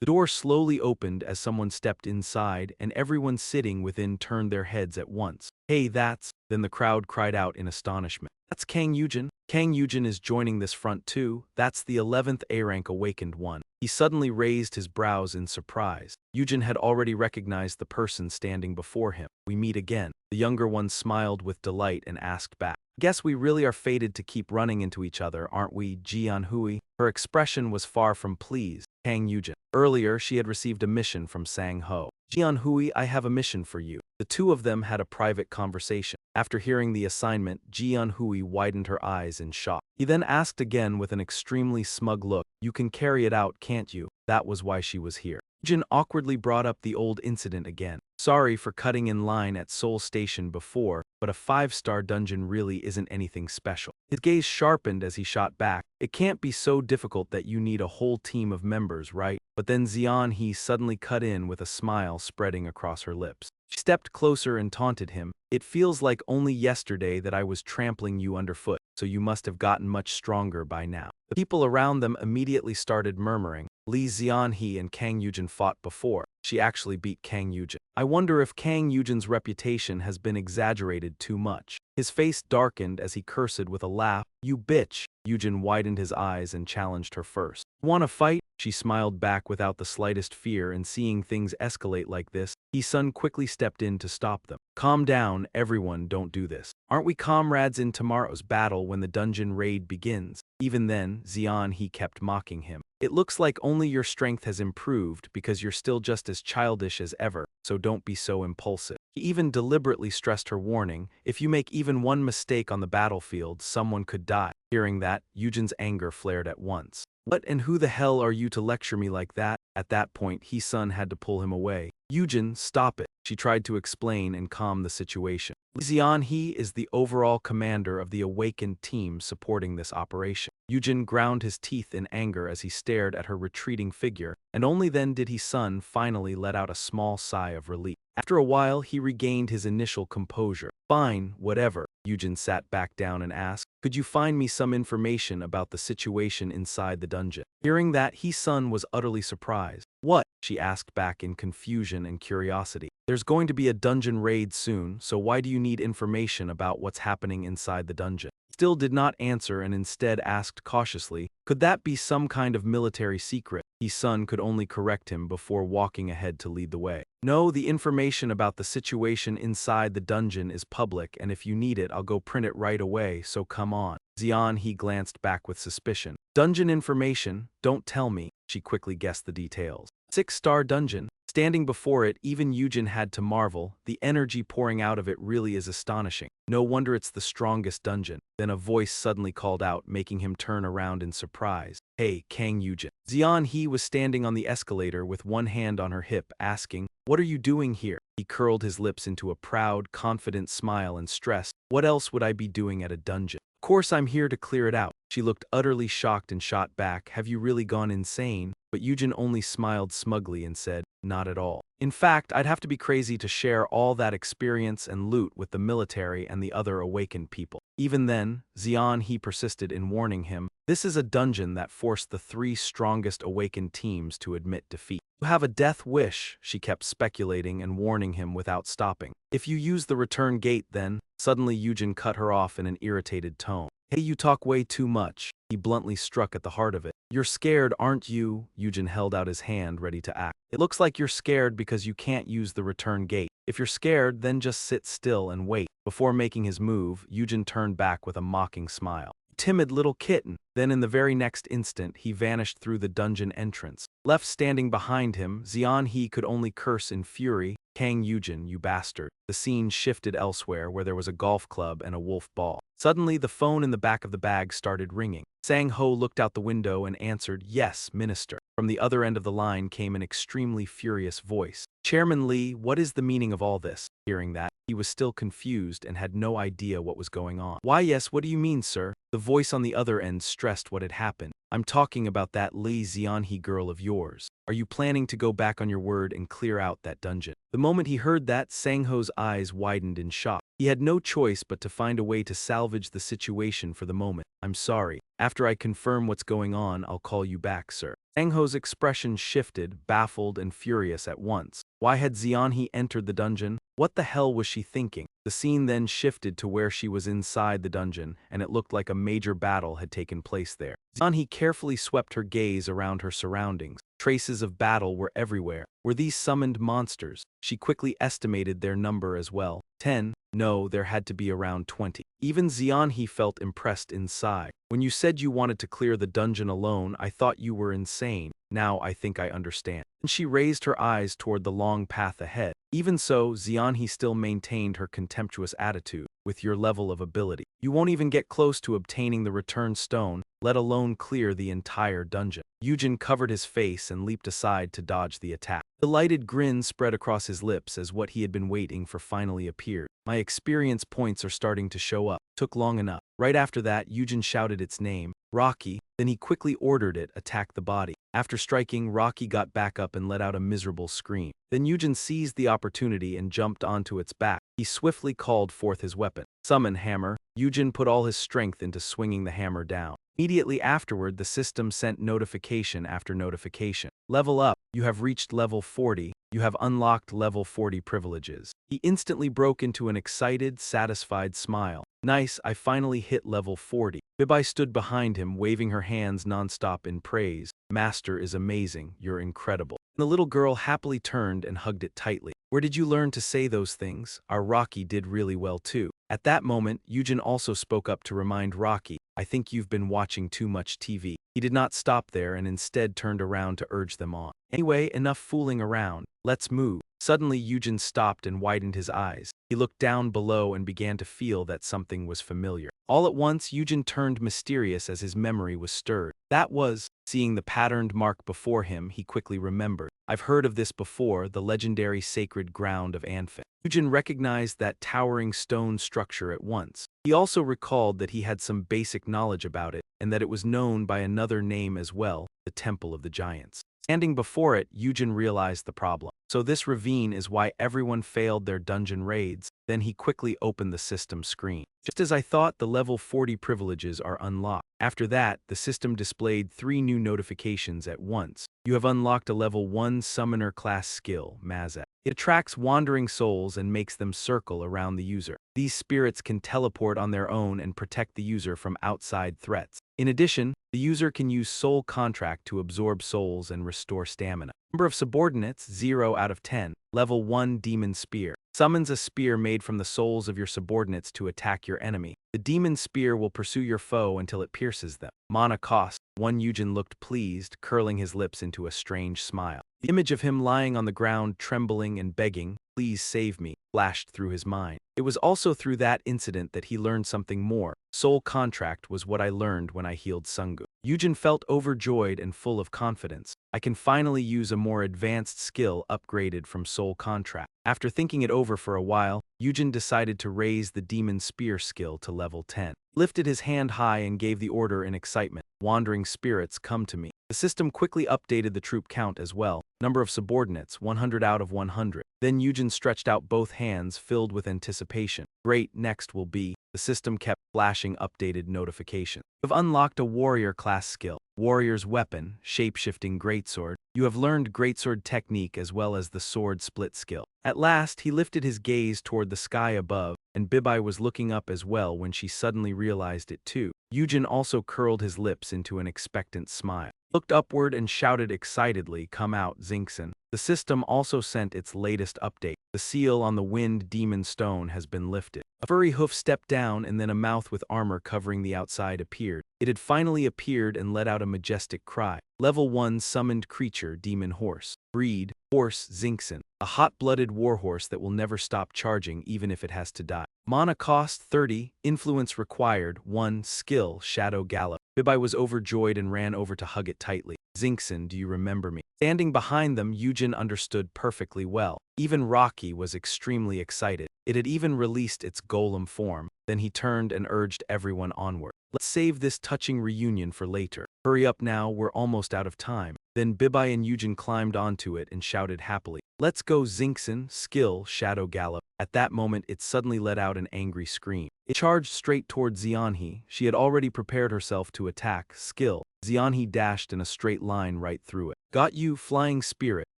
The door slowly opened as someone stepped inside, and everyone sitting within turned their heads at once. "Hey, that's..." Then the crowd cried out in astonishment. "That's Kang Eugene. Kang Eugene is joining this front too. That's the 11th A-rank awakened one." He suddenly raised his brows in surprise. Eugene had already recognized the person standing before him. "We meet again." The younger one smiled with delight and asked back, "Guess we really are fated to keep running into each other, aren't we, Jianhui?" Her expression was far from pleased. Kang Eugene. Earlier, she had received a mission from Sang Ho. "Jianhui, I have a mission for you." The two of them had a private conversation. After hearing the assignment, Jianhui widened her eyes in shock. He then asked again with an extremely smug look, "You can carry it out, can't you?" That was why she was here. Jin awkwardly brought up the old incident again. "Sorry for cutting in line at Seoul Station before, but a 5-star dungeon really isn't anything special." His gaze sharpened as he shot back. "It can't be so difficult that you need a whole team of members, right?" But then Zeanhi suddenly cut in with a smile spreading across her lips. She stepped closer and taunted him. "It feels like only yesterday that I was trampling you underfoot, so you must have gotten much stronger by now." The people around them immediately started murmuring. Li Zeanhi and Kang Eugene fought before. She actually beat Kang Eugene. I wonder if Kang Eugene's reputation has been exaggerated too much. His face darkened as he cursed with a laugh. "You bitch." Eugene widened his eyes and challenged her first. "Want to fight?" She smiled back without the slightest fear, and seeing things escalate like this, Sun quickly stepped in to stop them. "Calm down, everyone, don't do this. Aren't we comrades in tomorrow's battle when the dungeon raid begins?" Even then, Zeanhi kept mocking him. "It looks like only your strength has improved because you're still just as childish as ever, so don't be so impulsive." He even deliberately stressed her warning, "If you make even one mistake on the battlefield, someone could die." Hearing that, Eugene's anger flared at once. "What and who the hell are you to lecture me like that?" At that point, Sun had to pull him away. "Eugene, stop it." She tried to explain and calm the situation. Zeanhi is the overall commander of the awakened team supporting this operation. Eugene ground his teeth in anger as he stared at her retreating figure, and only then did Sun finally let out a small sigh of relief. After a while, he regained his initial composure. "Fine, whatever." Eugene sat back down and asked, "Could you find me some information about the situation inside the dungeon?" Hearing that, Sun was utterly surprised. What? She asked back in confusion and curiosity. There's going to be a dungeon raid soon, so why do you need information about what's happening inside the dungeon? Still did not answer and instead asked cautiously, could that be some kind of military secret? His son could only correct him before walking ahead to lead the way. No, the information about the situation inside the dungeon is public, and if you need it, I'll go print it right away, so come on. Zeanhi glanced back with suspicion. Dungeon information? Don't tell me. She quickly guessed the details. 6-star dungeon. Standing before it, even Eugene had to marvel. The energy pouring out of it really is astonishing. No wonder it's the strongest dungeon. Then a voice suddenly called out, making him turn around in surprise. Hey, Kang Eugene. Zeanhi was standing on the escalator with one hand on her hip, asking, what are you doing here? He curled his lips into a proud, confident smile and stressed, what else would I be doing at a dungeon? Of course I'm here to clear it out. She looked utterly shocked and shot back, have you really gone insane? But Eugene only smiled smugly and said, not at all. In fact, I'd have to be crazy to share all that experience and loot with the military and the other awakened people. Even then, Zeanhi persisted in warning him, this is a dungeon that forced the 3 strongest awakened teams to admit defeat. You have a death wish, she kept speculating and warning him without stopping. If you use the return gate then, suddenly Eugene cut her off in an irritated tone. Hey, you talk way too much. He bluntly struck at the heart of it. You're scared, aren't you? Eugene held out his hand, ready to act. It looks like you're scared because you can't use the return gate. If you're scared, then just sit still and wait. Before making his move, Eugene turned back with a mocking smile. Timid little kitten. Then in the very next instant, he vanished through the dungeon entrance. Left standing behind him, Zeanhi could only curse in fury, Kang Eugene, you bastard. The scene shifted elsewhere where there was a golf club and a wolf ball. Suddenly, the phone in the back of the bag started ringing. Sang-ho looked out the window and answered, yes, minister. From the other end of the line came an extremely furious voice. Chairman Lee, what is the meaning of all this? Hearing that, he was still confused and had no idea what was going on. Why yes, what do you mean, sir? The voice on the other end stressed what had happened. I'm talking about that Lee Zeanhi girl of yours. Are you planning to go back on your word and clear out that dungeon? The moment he heard that, Sang-ho's eyes widened in shock. He had no choice but to find a way to salvage the situation for the moment. I'm sorry. After I confirm what's going on, I'll call you back, sir. Sang-ho's expression shifted, baffled and furious at once. Why had Zeanhi entered the dungeon? What the hell was she thinking? The scene then shifted to where she was inside the dungeon, and it looked like a major battle had taken place there. Zeanhi carefully swept her gaze around her surroundings. Traces of battle were everywhere. Were these summoned monsters? She quickly estimated their number as well. 10. No, there had to be around 20. Even Zeanhi felt impressed inside. When you said you wanted to clear the dungeon alone, I thought you were insane. Now I think I understand. And she raised her eyes toward the long path ahead. Even so, Zeanhi still maintained her contemptuous attitude. With your level of ability, you won't even get close to obtaining the return stone, let alone clear the entire dungeon. Eugene covered his face and leaped aside to dodge the attack. A delighted grin spread across his lips as what he had been waiting for finally appeared. My experience points are starting to show up. Took long enough. Right after that, Eugene shouted its name, Rocky, then he quickly ordered it attack the body. After striking, Rocky got back up and let out a miserable scream. Then Eugene seized the opportunity and jumped onto its back. He swiftly called forth his weapon. Summon hammer. Eugene put all his strength into swinging the hammer down. Immediately afterward, the system sent notification after notification. Level up. You have reached level 40. You have unlocked level 40 privileges. He instantly broke into an excited, satisfied smile. Nice, I finally hit level 40. Bibi stood behind him, waving her hands nonstop in praise. Master is amazing, you're incredible. The little girl happily turned and hugged it tightly. Where did you learn to say those things? Our Rocky did really well too. At that moment, Eugene also spoke up to remind Rocky, I think you've been watching too much TV. He did not stop there and instead turned around to urge them on. Anyway, enough fooling around. Let's move. Suddenly, Eugene stopped and widened his eyes. He looked down below and began to feel that something was familiar. All at once, Eugene turned mysterious as his memory was stirred. That was, seeing the patterned mark before him, he quickly remembered. I've heard of this before, the legendary sacred ground of Anfin. Eugene recognized that towering stone structure at once. He also recalled that he had some basic knowledge about it, and that it was known by another name as well, the Temple of the Giants. Standing before it, Eugene realized the problem. So this ravine is why everyone failed their dungeon raids. Then he quickly opened the system screen. Just as I thought, the level 40 privileges are unlocked. After that, the system displayed 3 new notifications at once. You have unlocked a level 1 summoner class skill, Mazet. It attracts wandering souls and makes them circle around the user. These spirits can teleport on their own and protect the user from outside threats. In addition, the user can use soul contract to absorb souls and restore stamina. Number of subordinates, 0 out of 10. Level 1 Demon Spear. Summons a spear made from the souls of your subordinates to attack your enemy. The demon spear will pursue your foe until it pierces them. Mana cost. 1 Eugene looked pleased, curling his lips into a strange smile. The image of him lying on the ground, trembling and begging, "Please save me," flashed through his mind. It was also through that incident that he learned something more. Soul contract was what I learned when I healed Sungu. Eugene felt overjoyed and full of confidence. I can finally use a more advanced skill upgraded from soul contract. After thinking it over for a while, Eugene decided to raise the demon spear skill to level 10. Lifted his hand high and gave the order in excitement. "Wandering spirits, come to me." The system quickly updated the troop count as well. Number of subordinates, 100 out of 100. Then Eugene stretched out both hands, filled with anticipation. "Great, next will be." The system kept flashing updated notifications. You have unlocked a warrior class skill. Warrior's weapon, shape-shifting greatsword. You have learned greatsword technique as well as the sword split skill. At last, he lifted his gaze toward the sky above, and Bibi was looking up as well when she suddenly realized it too. Eugene also curled his lips into an expectant smile. Looked upward and shouted excitedly, "Come out, Zinxin." The system also sent its latest update. The seal on the wind demon stone has been lifted. A furry hoof stepped down and then a mouth with armor covering the outside appeared. It had finally appeared and let out a majestic cry. Level 1 summoned creature, demon horse. Breed, horse Zinxin. A hot-blooded warhorse that will never stop charging even if it has to die. Mana cost 30, influence required 1, skill, shadow gallop. Bibi was overjoyed and ran over to hug it tightly. "Zinxin, do you remember me?" Standing behind them, Eugene understood perfectly well. Even Rocky was extremely excited. It had even released its golem form. Then he turned and urged everyone onward. "Let's save this touching reunion for later. Hurry up now, we're almost out of time." Then Bibi and Eugene climbed onto it and shouted happily, "Let's go Zinxin, skill, shadow gallop." At that moment it suddenly let out an angry scream. It charged straight toward Zeanhi. She had already prepared herself to attack, skill. Zeanhi dashed in a straight line right through it. "Got you, flying spirit."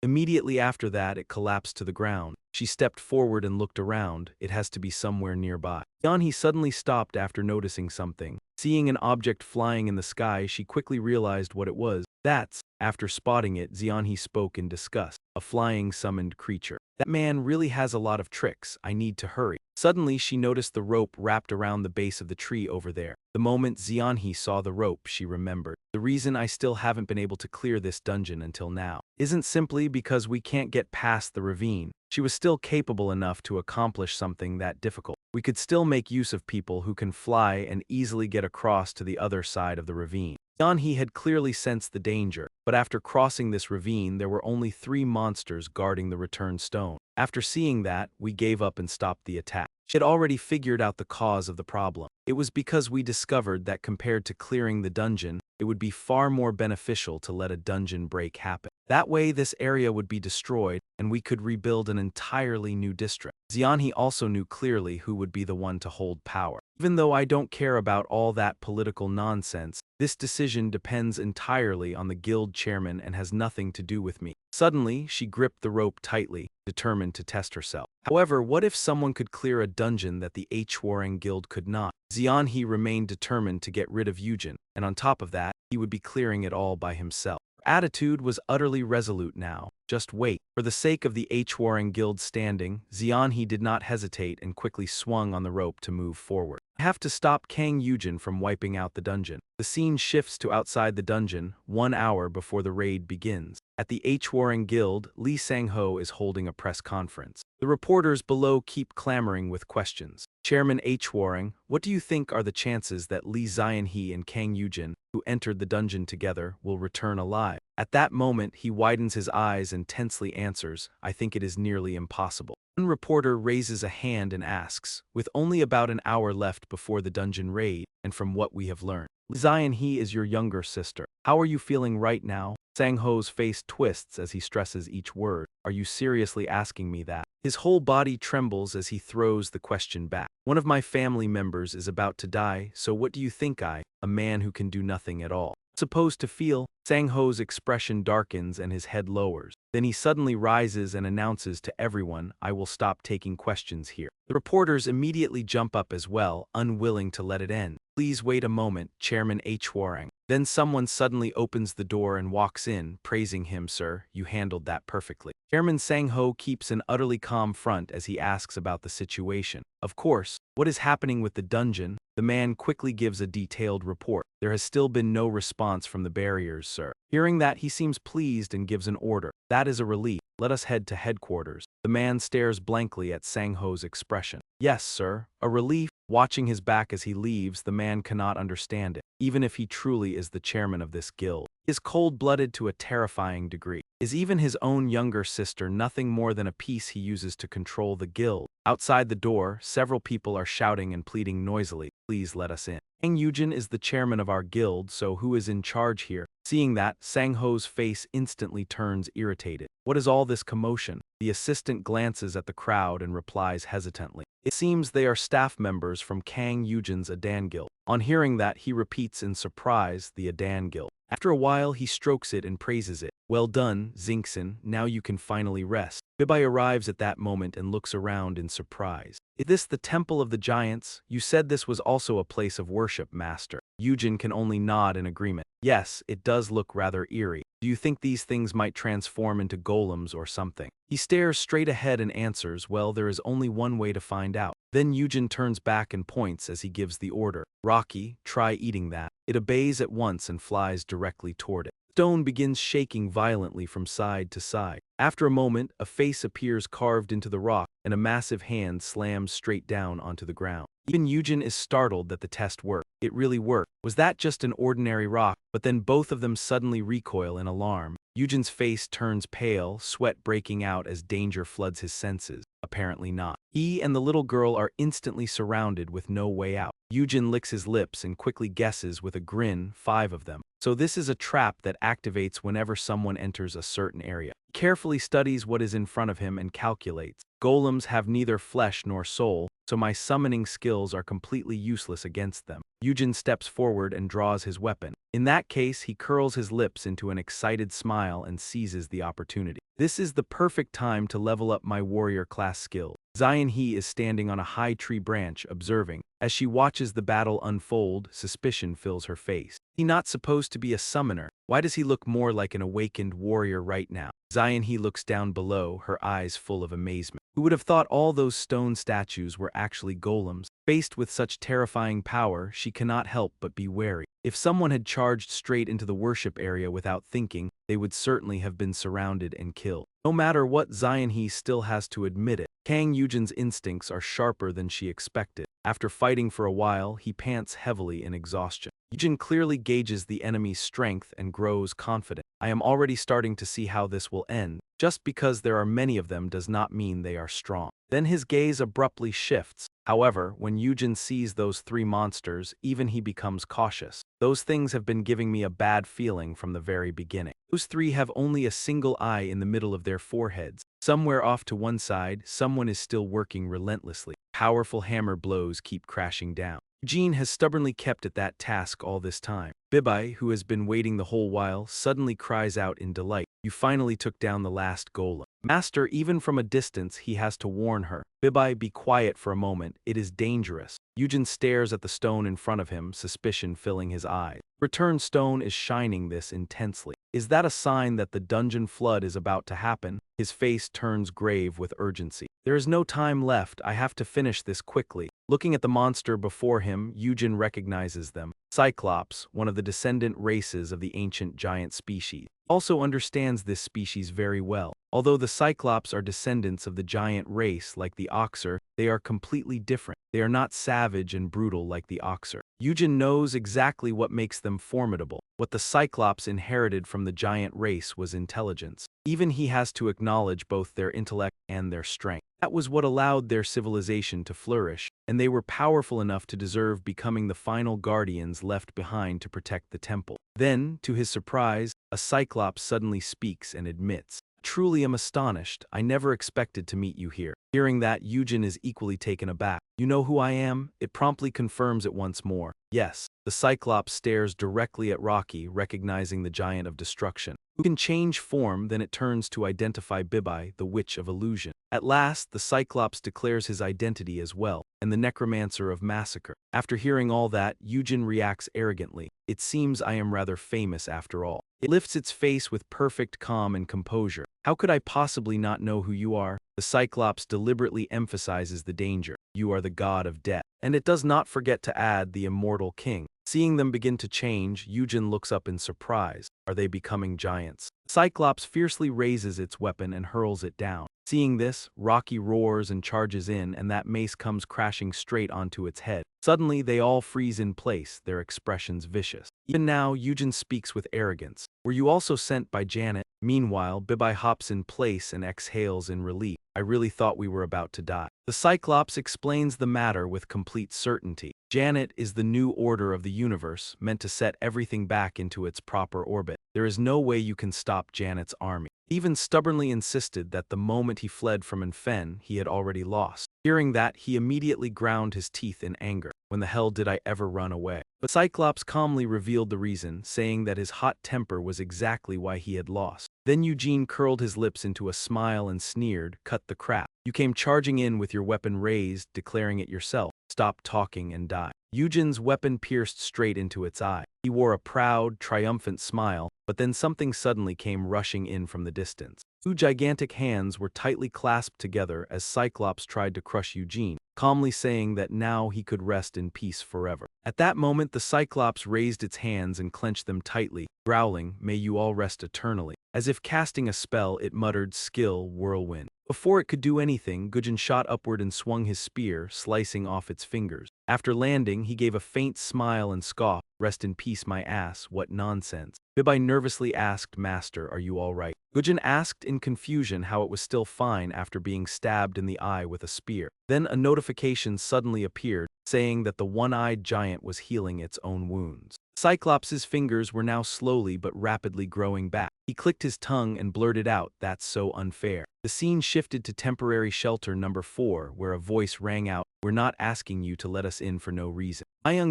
Immediately after that it collapsed to the ground. She stepped forward and looked around. It has to be somewhere nearby. Zeanhi suddenly stopped after noticing something. Seeing an object flying in the sky, she quickly realized what it was. "That's..." After spotting it, Zeanhi spoke in disgust. "A flying summoned creature. That man really has a lot of tricks. I need to hurry." Suddenly she noticed the rope wrapped around the base of the tree over there. The moment Zeanhi saw the rope, she remembered. "The reason I still haven't been able to clear this dungeon until now isn't simply because we can't get past the ravine. She was still capable enough to accomplish something that difficult. We could still make use of people who can fly and easily get across to the other side of the ravine." Zeanhi had clearly sensed the danger, but after crossing this ravine there were only 3 monsters guarding the return stone. After seeing that, we gave up and stopped the attack. She had already figured out the cause of the problem. It was because we discovered that compared to clearing the dungeon, it would be far more beneficial to let a dungeon break happen. That way this area would be destroyed and we could rebuild an entirely new district. Zeanhi also knew clearly who would be the one to hold power. "Even though I don't care about all that political nonsense, this decision depends entirely on the guild chairman and has nothing to do with me." Suddenly, she gripped the rope tightly, determined to test herself. However, what if someone could clear a dungeon that the Hwarang Guild could not? Zeanhi remained determined to get rid of Eugene, and on top of that, he would be clearing it all by himself. Her attitude was utterly resolute now. Just wait. For the sake of the Hwarang Guild standing, Zeanhi did not hesitate and quickly swung on the rope to move forward. "I have to stop Kang Eugene from wiping out the dungeon." The scene shifts to outside the dungeon, 1 hour before the raid begins. At the Hwarang Guild, Lee Sang-ho is holding a press conference. The reporters below keep clamoring with questions. "Chairman Hwarang, what do you think are the chances that Lee Zeanhi and Kang Eugene, who entered the dungeon together, will return alive?" At that moment, he widens his eyes and tensely answers, "I think it is nearly impossible." One reporter raises a hand and asks, "With only about an hour left before the dungeon raid, and from what we have learned, Lee Zeanhi is your younger sister. How are you feeling right now?" Sang-ho's face twists as he stresses each word. "Are you seriously asking me that?" His whole body trembles as he throws the question back. One of my family members is about to die, so what do you think I, a man who can do nothing at all, supposed to feel? Sang-ho's expression darkens and his head lowers. Then he suddenly rises and announces to everyone, I will stop taking questions here. The reporters immediately jump up as well, unwilling to let it end. Please wait a moment, Chairman Hwarang. Then someone suddenly opens the door and walks in, praising him, sir, you handled that perfectly. Chairman Sang-ho keeps an utterly calm front as he asks about the situation. Of course, what is happening with the dungeon? The man quickly gives a detailed report. There has still been no response from the barriers, sir. Hearing that, he seems pleased and gives an order. That is a relief. Let us head to headquarters. The man stares blankly at Sang-ho's expression. Yes, sir. A relief. Watching his back as he leaves, the man cannot understand it, even if he truly is the chairman of this guild. He is cold-blooded to a terrifying degree. Is even his own younger sister nothing more than a piece he uses to control the guild? Outside the door, several people are shouting and pleading noisily, please let us in. Eugene is the chairman of our guild, so who is in charge here? Seeing that, Sang-ho's face instantly turns irritated. What is all this commotion? The assistant glances at the crowd and replies hesitantly. It seems they are staff members from Kang Eugene's Adan Guild. On hearing that, he repeats in surprise, the Adan Guild. After a while, he strokes it and praises it. Well done, Xingxin, now you can finally rest. Bibi arrives at that moment and looks around in surprise. Is this the Temple of the Giants? You said this was also a place of worship, Master. Eugene can only nod in agreement. Yes, it does look rather eerie. Do you think these things might transform into golems or something? He stares straight ahead and answers, well, there is only one way to find out. Then Eugene turns back and points as he gives the order. Rocky, try eating that. It obeys at once and flies directly toward it. Stone begins shaking violently from side to side. After a moment, a face appears carved into the rock, and a massive hand slams straight down onto the ground. Even Eugene is startled that the test worked. It really worked. Was that just an ordinary rock? But then both of them suddenly recoil in alarm. Eugene's face turns pale, sweat breaking out as danger floods his senses. Apparently not. He and the little girl are instantly surrounded with no way out. Eugene licks his lips and quickly guesses with a grin, 5 of them. So this is a trap that activates whenever someone enters a certain area. He carefully studies what is in front of him and calculates. Golems have neither flesh nor soul, so my summoning skills are completely useless against them. Eugene steps forward and draws his weapon. In that case, he curls his lips into an excited smile and seizes the opportunity. This is the perfect time to level up my warrior class skill. Zeanhi is standing on a high tree branch, observing. As she watches the battle unfold, suspicion fills her face. He not supposed to be a summoner. Why does he look more like an awakened warrior right now? Zeanhi looks down below, her eyes full of amazement. Who would have thought all those stone statues were actually golems? Faced with such terrifying power, she cannot help but be wary. If someone had charged straight into the worship area without thinking, they would certainly have been surrounded and killed. No matter what, Zeanhi still has to admit it. Kang Eugene's instincts are sharper than she expected. After fighting for a while, he pants heavily in exhaustion. Eugene clearly gauges the enemy's strength and grows confident. I am already starting to see how this will end. Just because there are many of them does not mean they are strong. Then his gaze abruptly shifts. However, when Eugene sees those 3 monsters, even he becomes cautious. Those things have been giving me a bad feeling from the very beginning. Those 3 have only a single eye in the middle of their foreheads. Somewhere off to one side, someone is still working relentlessly. Powerful hammer blows keep crashing down. Eugene has stubbornly kept at that task all this time. Bibi, who has been waiting the whole while, suddenly cries out in delight. You finally took down the last golem. Master, even from a distance, he has to warn her. Bibi, be quiet for a moment. It is dangerous. Eugene stares at the stone in front of him, suspicion filling his eyes. Return stone is shining this intensely. Is that a sign that the dungeon flood is about to happen? His face turns grave with urgency. There is no time left. I have to finish this quickly. Looking at the monster before him, Eugene recognizes them. Cyclops, one of the descendant races of the ancient giant species, also understands this species very well. Although the Cyclops are descendants of the giant race like the Oxer, they are completely different. They are not savage and brutal like the Oxer. Eugene knows exactly what makes them formidable. What the Cyclops inherited from the giant race was intelligence. Even he has to acknowledge both their intellect and their strength. That was what allowed their civilization to flourish, and they were powerful enough to deserve becoming the final guardians left behind to protect the temple. Then, to his surprise, a Cyclops suddenly speaks and admits, Truly am astonished. I never expected to meet you here. Hearing that, Eugene is equally taken aback. You know who I am? It promptly confirms it once more. Yes. The Cyclops stares directly at Rocky, recognizing the giant of destruction, who can change form. Then it turns to identify Bibi, the witch of illusion. At last, the Cyclops declares his identity as well, and the Necromancer of massacre. After hearing all that, Eugene reacts arrogantly. It seems I am rather famous after all. It lifts its face with perfect calm and composure. How could I possibly not know who you are? The Cyclops deliberately emphasizes the danger. You are the god of death. And it does not forget to add the immortal king. Seeing them begin to change, Eugene looks up in surprise. Are they becoming giants? Cyclops fiercely raises its weapon and hurls it down. Seeing this, Rocky roars and charges in, and that mace comes crashing straight onto its head. Suddenly, they all freeze in place, their expressions vicious. Even now, Eugene speaks with arrogance. Were you also sent by Janet? Meanwhile, Bibi hops in place and exhales in relief. I really thought we were about to die. The Cyclops explains the matter with complete certainty. Janet is the new order of the universe, meant to set everything back into its proper orbit. There is no way you can stop Janet's army. He even stubbornly insisted that the moment he fled from Infen, he had already lost. Hearing that, he immediately ground his teeth in anger. When the hell did I ever run away? But Cyclops calmly revealed the reason, saying that his hot temper was exactly why he had lost. Then Eugene curled his lips into a smile and sneered, "Cut the crap. You came charging in with your weapon raised, declaring it yourself. Stop talking and die." Eugene's weapon pierced straight into its eye. He wore a proud, triumphant smile, but then something suddenly came rushing in from the distance. Two gigantic hands were tightly clasped together as Cyclops tried to crush Eugene, calmly saying that now he could rest in peace forever. At that moment, the Cyclops raised its hands and clenched them tightly, growling, "May you all rest eternally." As if casting a spell, it muttered, "Skill, whirlwind." Before it could do anything, Eugene shot upward and swung his spear, slicing off its fingers. After landing, he gave a faint smile and scoffed, "Rest in peace, my ass, what nonsense." Bibi nervously asked, "Master, are you all right?" Eugene asked in confusion how it was still fine after being stabbed in the eye with a spear. Then a notification suddenly appeared, saying that the one-eyed giant was healing its own wounds. Cyclops' fingers were now slowly but rapidly growing back. He clicked his tongue and blurted out, "That's so unfair." The scene shifted to temporary shelter number 4, where a voice rang out, "We're not asking you to let us in for no reason."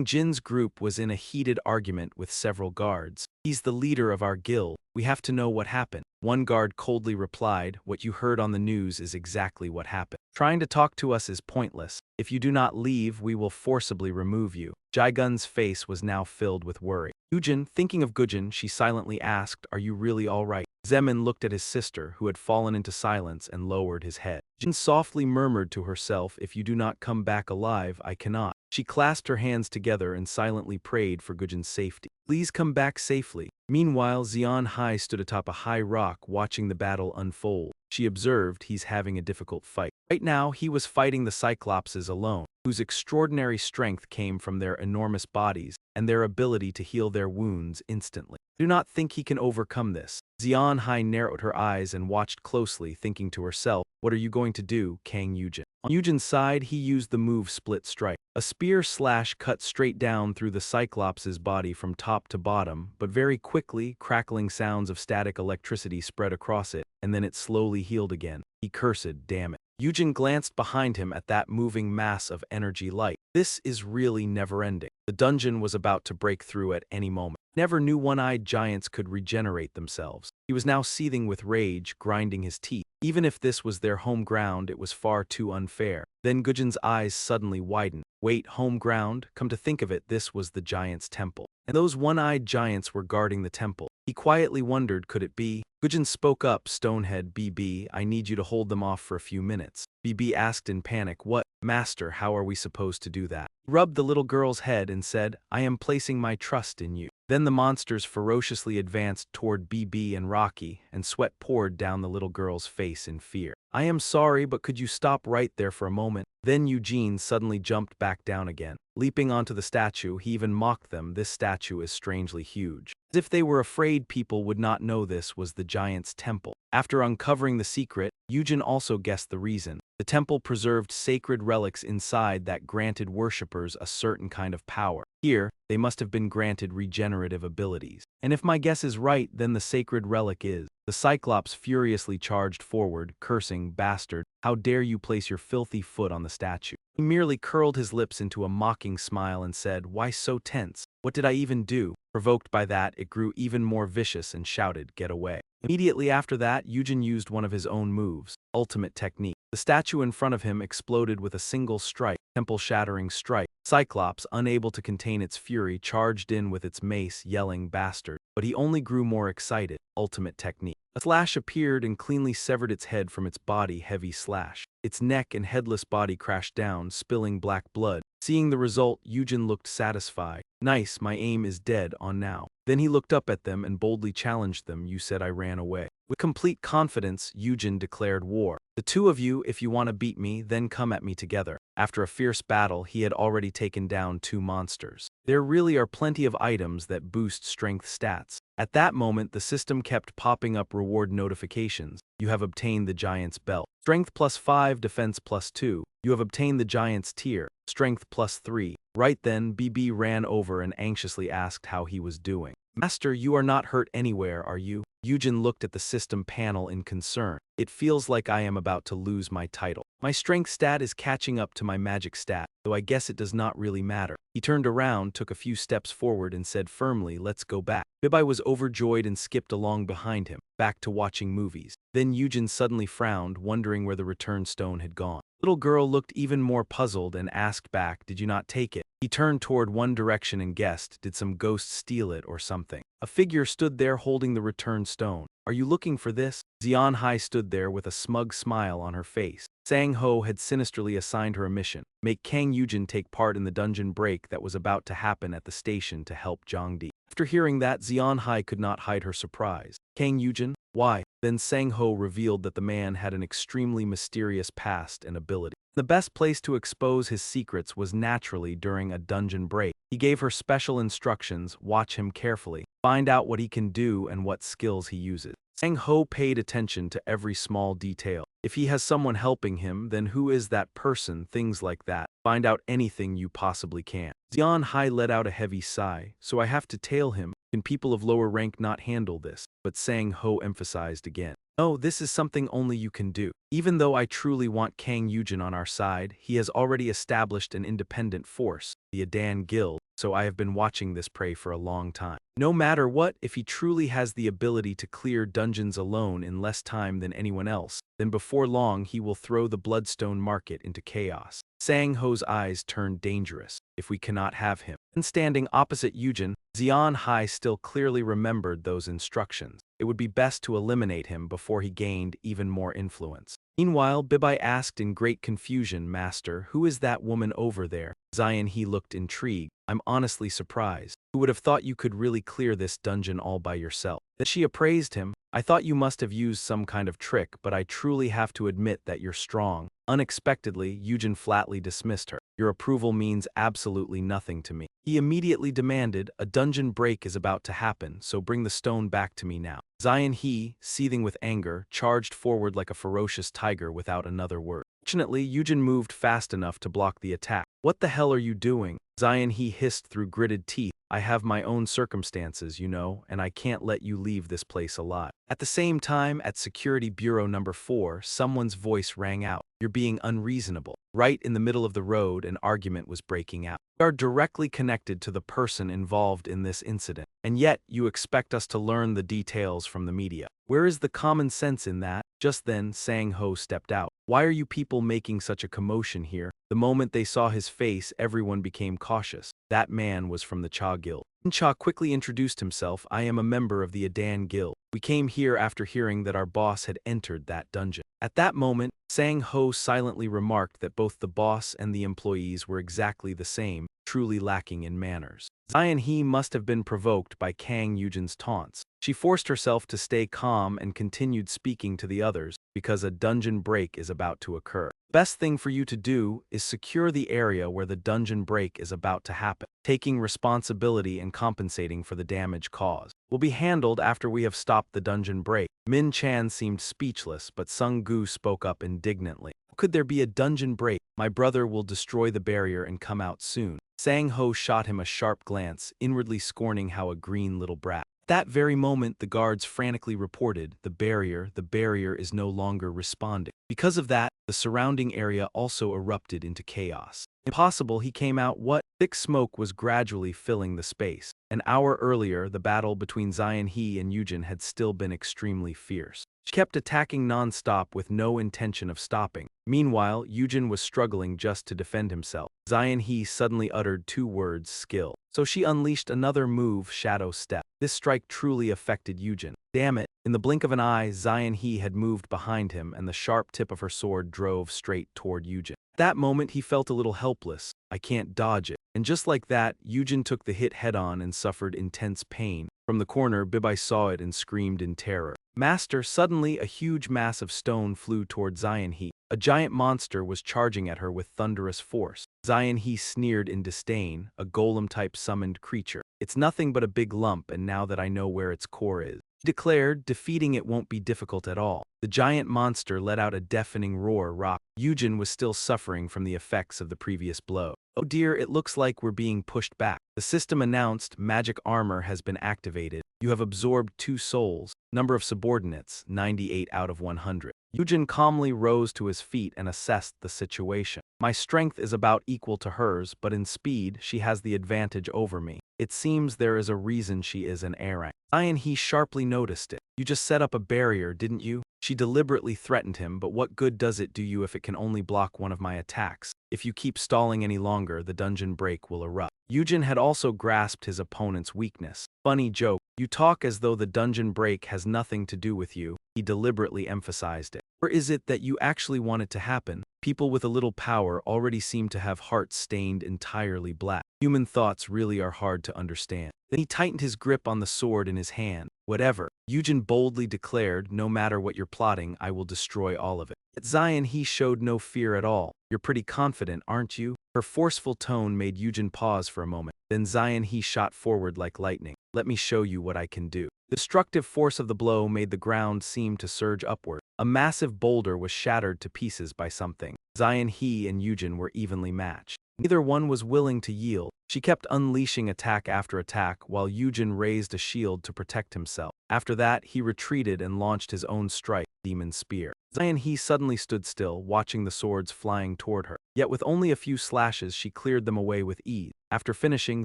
Jin's group was in a heated argument with several guards. "He's the leader of our guild. We have to know what happened." One guard coldly replied, "What you heard on the news is exactly what happened. Trying to talk to us is pointless. If you do not leave, we will forcibly remove you." Jae-gun's face was now filled with worry. Eugene, thinking of Eugene, she silently asked, "Are you really all right?" Zemin looked at his sister, who had fallen into silence, and lowered his head. Jin softly murmured to herself, "If you do not come back alive, I cannot." She clasped her hands together and silently prayed for Eugene safety. "Please come back safely." Meanwhile, Zeanhi stood atop a high rock watching the battle unfold. She observed, "He's having a difficult fight." Right now, he was fighting the Cyclopses alone, whose extraordinary strength came from their enormous bodies and their ability to heal their wounds instantly. "Do not think he can overcome this." Zeanhi narrowed her eyes and watched closely, thinking to herself, "What are you going to do, Kang Eugene?" On Eugene's side, he used the move Split Strike. A spear slash cut straight down through the Cyclops' body from top to bottom, but very quickly, crackling sounds of static electricity spread across it, and then it slowly healed again. He cursed, "Damn it." Eugene glanced behind him at that moving mass of energy light. This is really never-ending. The dungeon was about to break through at any moment. Never knew one-eyed giants could regenerate themselves. He was now seething with rage, grinding his teeth. Even if this was their home ground, it was far too unfair. Then Eugene's eyes suddenly widened. Wait, home ground? Come to think of it, this was the giant's temple. And those one-eyed giants were guarding the temple. He quietly wondered, could it be? Eugene spoke up, "Stonehead, Bibi, I need you to hold them off for a few minutes." Bibi asked in panic, "What? Master, how are we supposed to do that?" He rubbed the little girl's head and said, "I am placing my trust in you." Then the monsters ferociously advanced toward Bibi and Rocky, and sweat poured down the little girl's face in fear. "I am sorry, but could you stop right there for a moment?" Then Eugene suddenly jumped back down again. Leaping onto the statue, he even mocked them, "This statue is strangely huge." as if they were afraid people would not know this was the giant's temple. After uncovering the secret, Eugene also guessed the reason. The temple preserved sacred relics inside that granted worshippers a certain kind of power. Here, they must have been granted regenerative abilities. And if my guess is right, then the sacred relic is. The Cyclops furiously charged forward, cursing, "Bastard, how dare you place your filthy foot on the statue?" He merely curled his lips into a mocking smile and said, "Why so tense? What did I even do?" Provoked by that, it grew even more vicious and shouted, "Get away." Immediately after that, Eugene used one of his own moves, ultimate technique. The statue in front of him exploded with a single strike, temple-shattering strike. Cyclops, unable to contain its fury, charged in with its mace, yelling, "Bastard." But he only grew more excited. Ultimate technique. A slash appeared and cleanly severed its head from its body, heavy slash. Its neck and headless body crashed down, spilling black blood. Seeing the result, Eugene looked satisfied. "Nice, my aim is dead on now." Then he looked up at them and boldly challenged them, "You said I ran away." With complete confidence, Eugene declared war. "The two of you, if you want to beat me, then come at me together." After a fierce battle, he had already taken down 2 monsters. There really are plenty of items that boost strength stats. At that moment, the system kept popping up reward notifications. You have obtained the giant's belt. Strength +5, defense +2. You have obtained the giant's tier. Strength +3. Right then, Bibi ran over and anxiously asked how he was doing. "Master, you are not hurt anywhere, are you?" Eugene looked at the system panel in concern. "It feels like I am about to lose my title. My strength stat is catching up to my magic stat, though I guess it does not really matter." He turned around, took a few steps forward, and said firmly, "Let's go back." Bibi was overjoyed and skipped along behind him, back to watching movies. Then Eugene suddenly frowned, wondering where the return stone had gone. The little girl looked even more puzzled and asked back, "Did you not take it?" He turned toward one direction and guessed, did some ghost steal it or something? A figure stood there holding the return stone. "Are you looking for this?" Zeanhi stood there with a smug smile on her face. Sang-ho had sinisterly assigned her a mission: make Kang Eugene take part in the dungeon break that was about to happen at the station to help Jongdi. After hearing that, Zeanhi could not hide her surprise. "Kang Eugene? Why?" Then Sang-ho revealed that the man had an extremely mysterious past and ability. The best place to expose his secrets was naturally during a dungeon break. He gave her special instructions: watch him carefully, find out what he can do and what skills he uses. Sang-ho paid attention to every small detail. If he has someone helping him, then who is that person? Things like that. Find out anything you possibly can. Zeanhi let out a heavy sigh. "So I have to tail him? Can people of lower rank not handle this?" But Sang-ho emphasized again, "No, this is something only you can do. Even though I truly want Kang Eugene on our side, he has already established an independent force, the Adan Guild, so I have been watching this prey for a long time. No matter what, if he truly has the ability to clear dungeons alone in less time than anyone else, then before long he will throw the Bloodstone Market into chaos." Sang-ho's eyes turned dangerous. "If we cannot have him." And standing opposite Eugene, Zeanhi still clearly remembered those instructions. It would be best to eliminate him before he gained even more influence. Meanwhile, Bibi asked in great confusion, "Master, who is that woman over there?" Zeanhi looked intrigued. "I'm honestly surprised. Who would have thought you could really clear this dungeon all by yourself?" Then she appraised him. "I thought you must have used some kind of trick, but I truly have to admit that you're strong." Unexpectedly, Eugene flatly dismissed her. "Your approval means absolutely nothing to me." He immediately demanded, "A dungeon break is about to happen, so bring the stone back to me now." Zeanhi, seething with anger, charged forward like a ferocious tiger without another word. Fortunately, Eugene moved fast enough to block the attack. "What the hell are you doing?" Zeanhi hissed through gritted teeth. "I have my own circumstances, you know, and I can't let you leave this place alive." At the same time, at Security Bureau number 4, someone's voice rang out. "You're being unreasonable." Right in the middle of the road, an argument was breaking out. "We are directly connected to the person involved in this incident, and yet you expect us to learn the details from the media. Where is the common sense in that?" Just then, Sang-ho stepped out. "Why are you people making such a commotion here?" The moment they saw his face, everyone became cautious. That man was from the Cha Guild. Cha quickly introduced himself. "I am a member of the Adan Guild. We came here after hearing that our boss had entered that dungeon." At that moment, Sang-ho silently remarked that both the boss and the employees were exactly the same, truly lacking in manners. Zeanhi must have been provoked by Kang Eugene's taunts. She forced herself to stay calm and continued speaking to the others, because a dungeon break is about to occur. "The best thing for you to do is secure the area where the dungeon break is about to happen, taking responsibility and compensating for the damage caused. will be handled after we have stopped the dungeon break. Min Chan seemed speechless, but Sung Gu spoke up indignantly. Could there be a dungeon break? My brother will destroy the barrier and come out soon. Sang Ho shot him a sharp glance, inwardly scorning how a green little brat. At that very moment, the guards frantically reported, the barrier is no longer responding. Because of that, the surrounding area also erupted into chaos. Impossible, he came out. What? Thick smoke was gradually filling the space. An hour earlier, the battle between Zeanhi and Eugene had still been extremely fierce. She kept attacking non-stop with no intention of stopping. Meanwhile, Eugene was struggling just to defend himself. Zeanhi suddenly uttered two words, skill. So she unleashed another move, shadow step. This strike truly affected Eugene. Damn it. In the blink of an eye, Zeanhi had moved behind him and the sharp tip of her sword drove straight toward Eugene. At that moment, he felt a little helpless. I can't dodge it. And just like that, Eugene took the hit head-on and suffered intense pain. From the corner, Bibi saw it and screamed in terror. Master, suddenly a huge mass of stone flew toward Zeanhi. A giant monster was charging at her with thunderous force. Zeanhi sneered in disdain, a golem-type summoned creature. It's nothing but a big lump, and now that I know where its core is, he declared, defeating it won't be difficult at all. The giant monster let out a deafening roar. Eugene was still suffering from the effects of the previous blow. Oh dear, it looks like we're being pushed back. The system announced, magic armor has been activated. You have absorbed 2 souls. Number of subordinates, 98 out of 100. Eugene calmly rose to his feet and assessed the situation. My strength is about equal to hers, but in speed, she has the advantage over me. It seems there is a reason she is an A rank. Zeanhi sharply noticed it. You just set up a barrier, didn't you? She deliberately threatened him, but what good does it do you if it can only block one of my attacks? If you keep stalling any longer, the dungeon break will erupt. Eugene had also grasped his opponent's weakness. Funny joke. You talk as though the dungeon break has nothing to do with you. He deliberately emphasized it. Or is it that you actually want it to happen? People with a little power already seem to have hearts stained entirely black. Human thoughts really are hard to understand. Then he tightened his grip on the sword in his hand. Whatever. Eugene boldly declared, no matter what you're plotting, I will destroy all of it. At Zeanhi showed no fear at all. You're pretty confident, aren't you? Her forceful tone made Eugene pause for a moment. Then Zeanhi shot forward like lightning. Let me show you what I can do. The destructive force of the blow made the ground seem to surge upward. A massive boulder was shattered to pieces by something. Zeanhi and Eugene were evenly matched. Neither one was willing to yield. She kept unleashing attack after attack while Eugene raised a shield to protect himself. After that, he retreated and launched his own strike, Demon Spear. Zeanhi suddenly stood still, watching the swords flying toward her. Yet with only a few slashes, she cleared them away with ease. After finishing,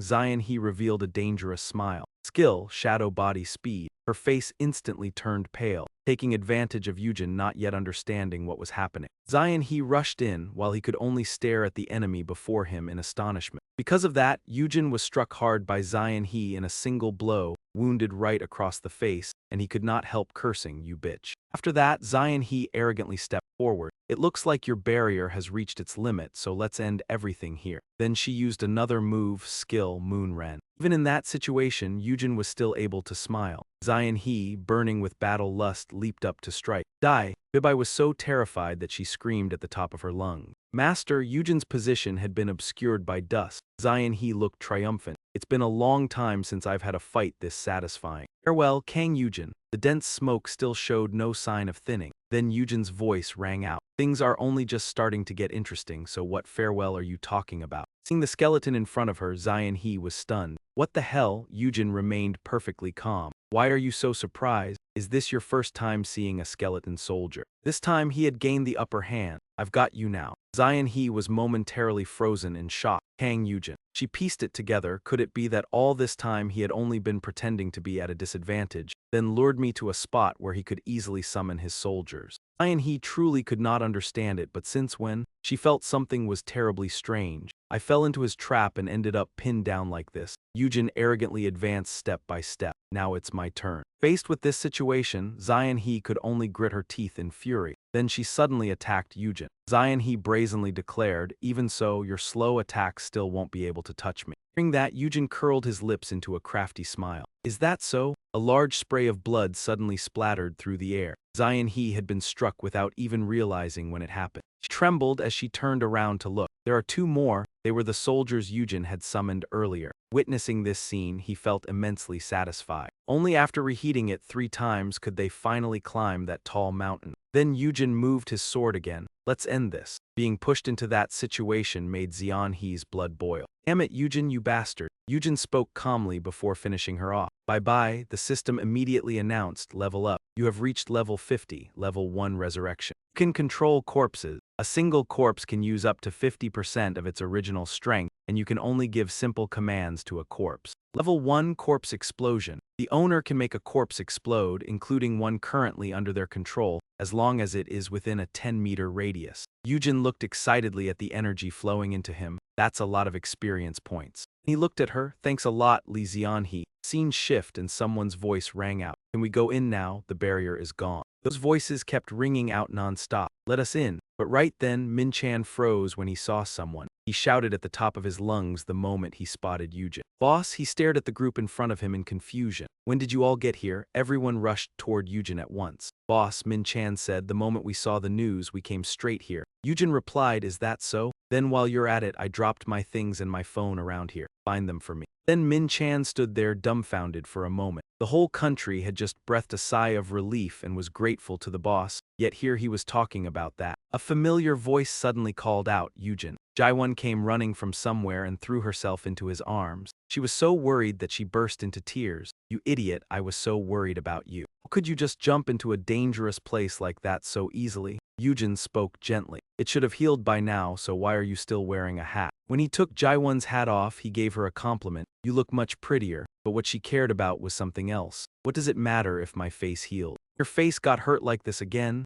Zeanhi revealed a dangerous smile. Skill, shadow body speed. Her face instantly turned pale, taking advantage of Eugene not yet understanding what was happening. Zeanhi rushed in while he could only stare at the enemy before him in astonishment. Because of that, Eugene was struck hard by Zeanhi in a single blow, wounded right across the face, and he could not help cursing, you bitch. After that, Zeanhi arrogantly stepped forward. It looks like your barrier has reached its limit, so let's end everything here. Then she used another move, skill, Moonren. Even in that situation, Eugene was still able to smile. Zeanhi, burning with battle lust, leaped up to strike. Die! Bibi was so terrified that she screamed at the top of her lungs. Master, Eugene's position had been obscured by dust. Zeanhi looked triumphant. It's been a long time since I've had a fight this satisfying. Farewell, Kang Eugene. The dense smoke still showed no sign of thinning. Then Eugene's voice rang out. Things are only just starting to get interesting, so what farewell are you talking about? Seeing the skeleton in front of her, Zeanhi was stunned. What the hell? Eugene remained perfectly calm. Why are you so surprised? Is this your first time seeing a skeleton soldier? This time he had gained the upper hand. I've got you now. Zeanhi was momentarily frozen in shock. Kang Eugene. She pieced it together. Could it be that all this time he had only been pretending to be at a disadvantage, then lured me to a spot where he could easily summon his soldiers? Zeanhi truly could not understand it, but since when? She felt something was terribly strange. I fell into his trap and ended up pinned down like this. Eugene arrogantly advanced step by step. Now it's my turn. Faced with this situation, Zeanhi could only grit her teeth in fury. Then she suddenly attacked Eugene. Zeanhi brazenly declared, even so, your slow attacks still won't be able to touch me. Hearing that, Eugene curled his lips into a crafty smile. Is that so? A large spray of blood suddenly splattered through the air. Zeanhi had been struck without even realizing when it happened. She trembled as she turned around to look. There are 2 more. They were the soldiers Eugene had summoned earlier. Witnessing this scene, he felt immensely satisfied. Only after reheating it 3 times could they finally climb that tall mountain. Then Eugene moved his sword again. Let's end this. Being pushed into that situation made Zeanhi's blood boil. Damn it, Eugene, you bastard. Eugene spoke calmly before finishing her off. Bye-bye, the system immediately announced, level up. You have reached level 50, level 1 resurrection. You can control corpses. A single corpse can use up to 50% of its original strength, and you can only give simple commands to a corpse. Level 1 corpse explosion. The owner can make a corpse explode, including one currently under their control, as long as it is within a 10-meter radius. Eugene looked excitedly at the energy flowing into him. That's a lot of experience points. He looked at her. Thanks a lot, Zeanhi. Scene shift and someone's voice rang out. Can we go in now? The barrier is gone. Those voices kept ringing out non-stop. Let us in. But right then, Min-chan froze when he saw someone. He shouted at the top of his lungs the moment he spotted Eugene. Boss, he stared at the group in front of him in confusion. When did you all get here? Everyone rushed toward Eugene at once. Boss, Min-chan said, the moment we saw the news, we came straight here. Eugene replied, is that so? Then while you're at it, I dropped my things and my phone around here. Find them for me. Then Min-chan stood there dumbfounded for a moment. The whole country had just breathed a sigh of relief and was grateful to the boss, yet here he was talking about that. A familiar voice suddenly called out, Eugene. Jaewon came running from somewhere and threw herself into his arms. She was so worried that she burst into tears. You idiot, I was so worried about you. How could you just jump into a dangerous place like that so easily? Eugene spoke gently. It should have healed by now, so why are you still wearing a hat? When he took Jaewon's hat off, he gave her a compliment. You look much prettier, but what she cared about was something else. What does it matter if my face healed? Your face got hurt like this again?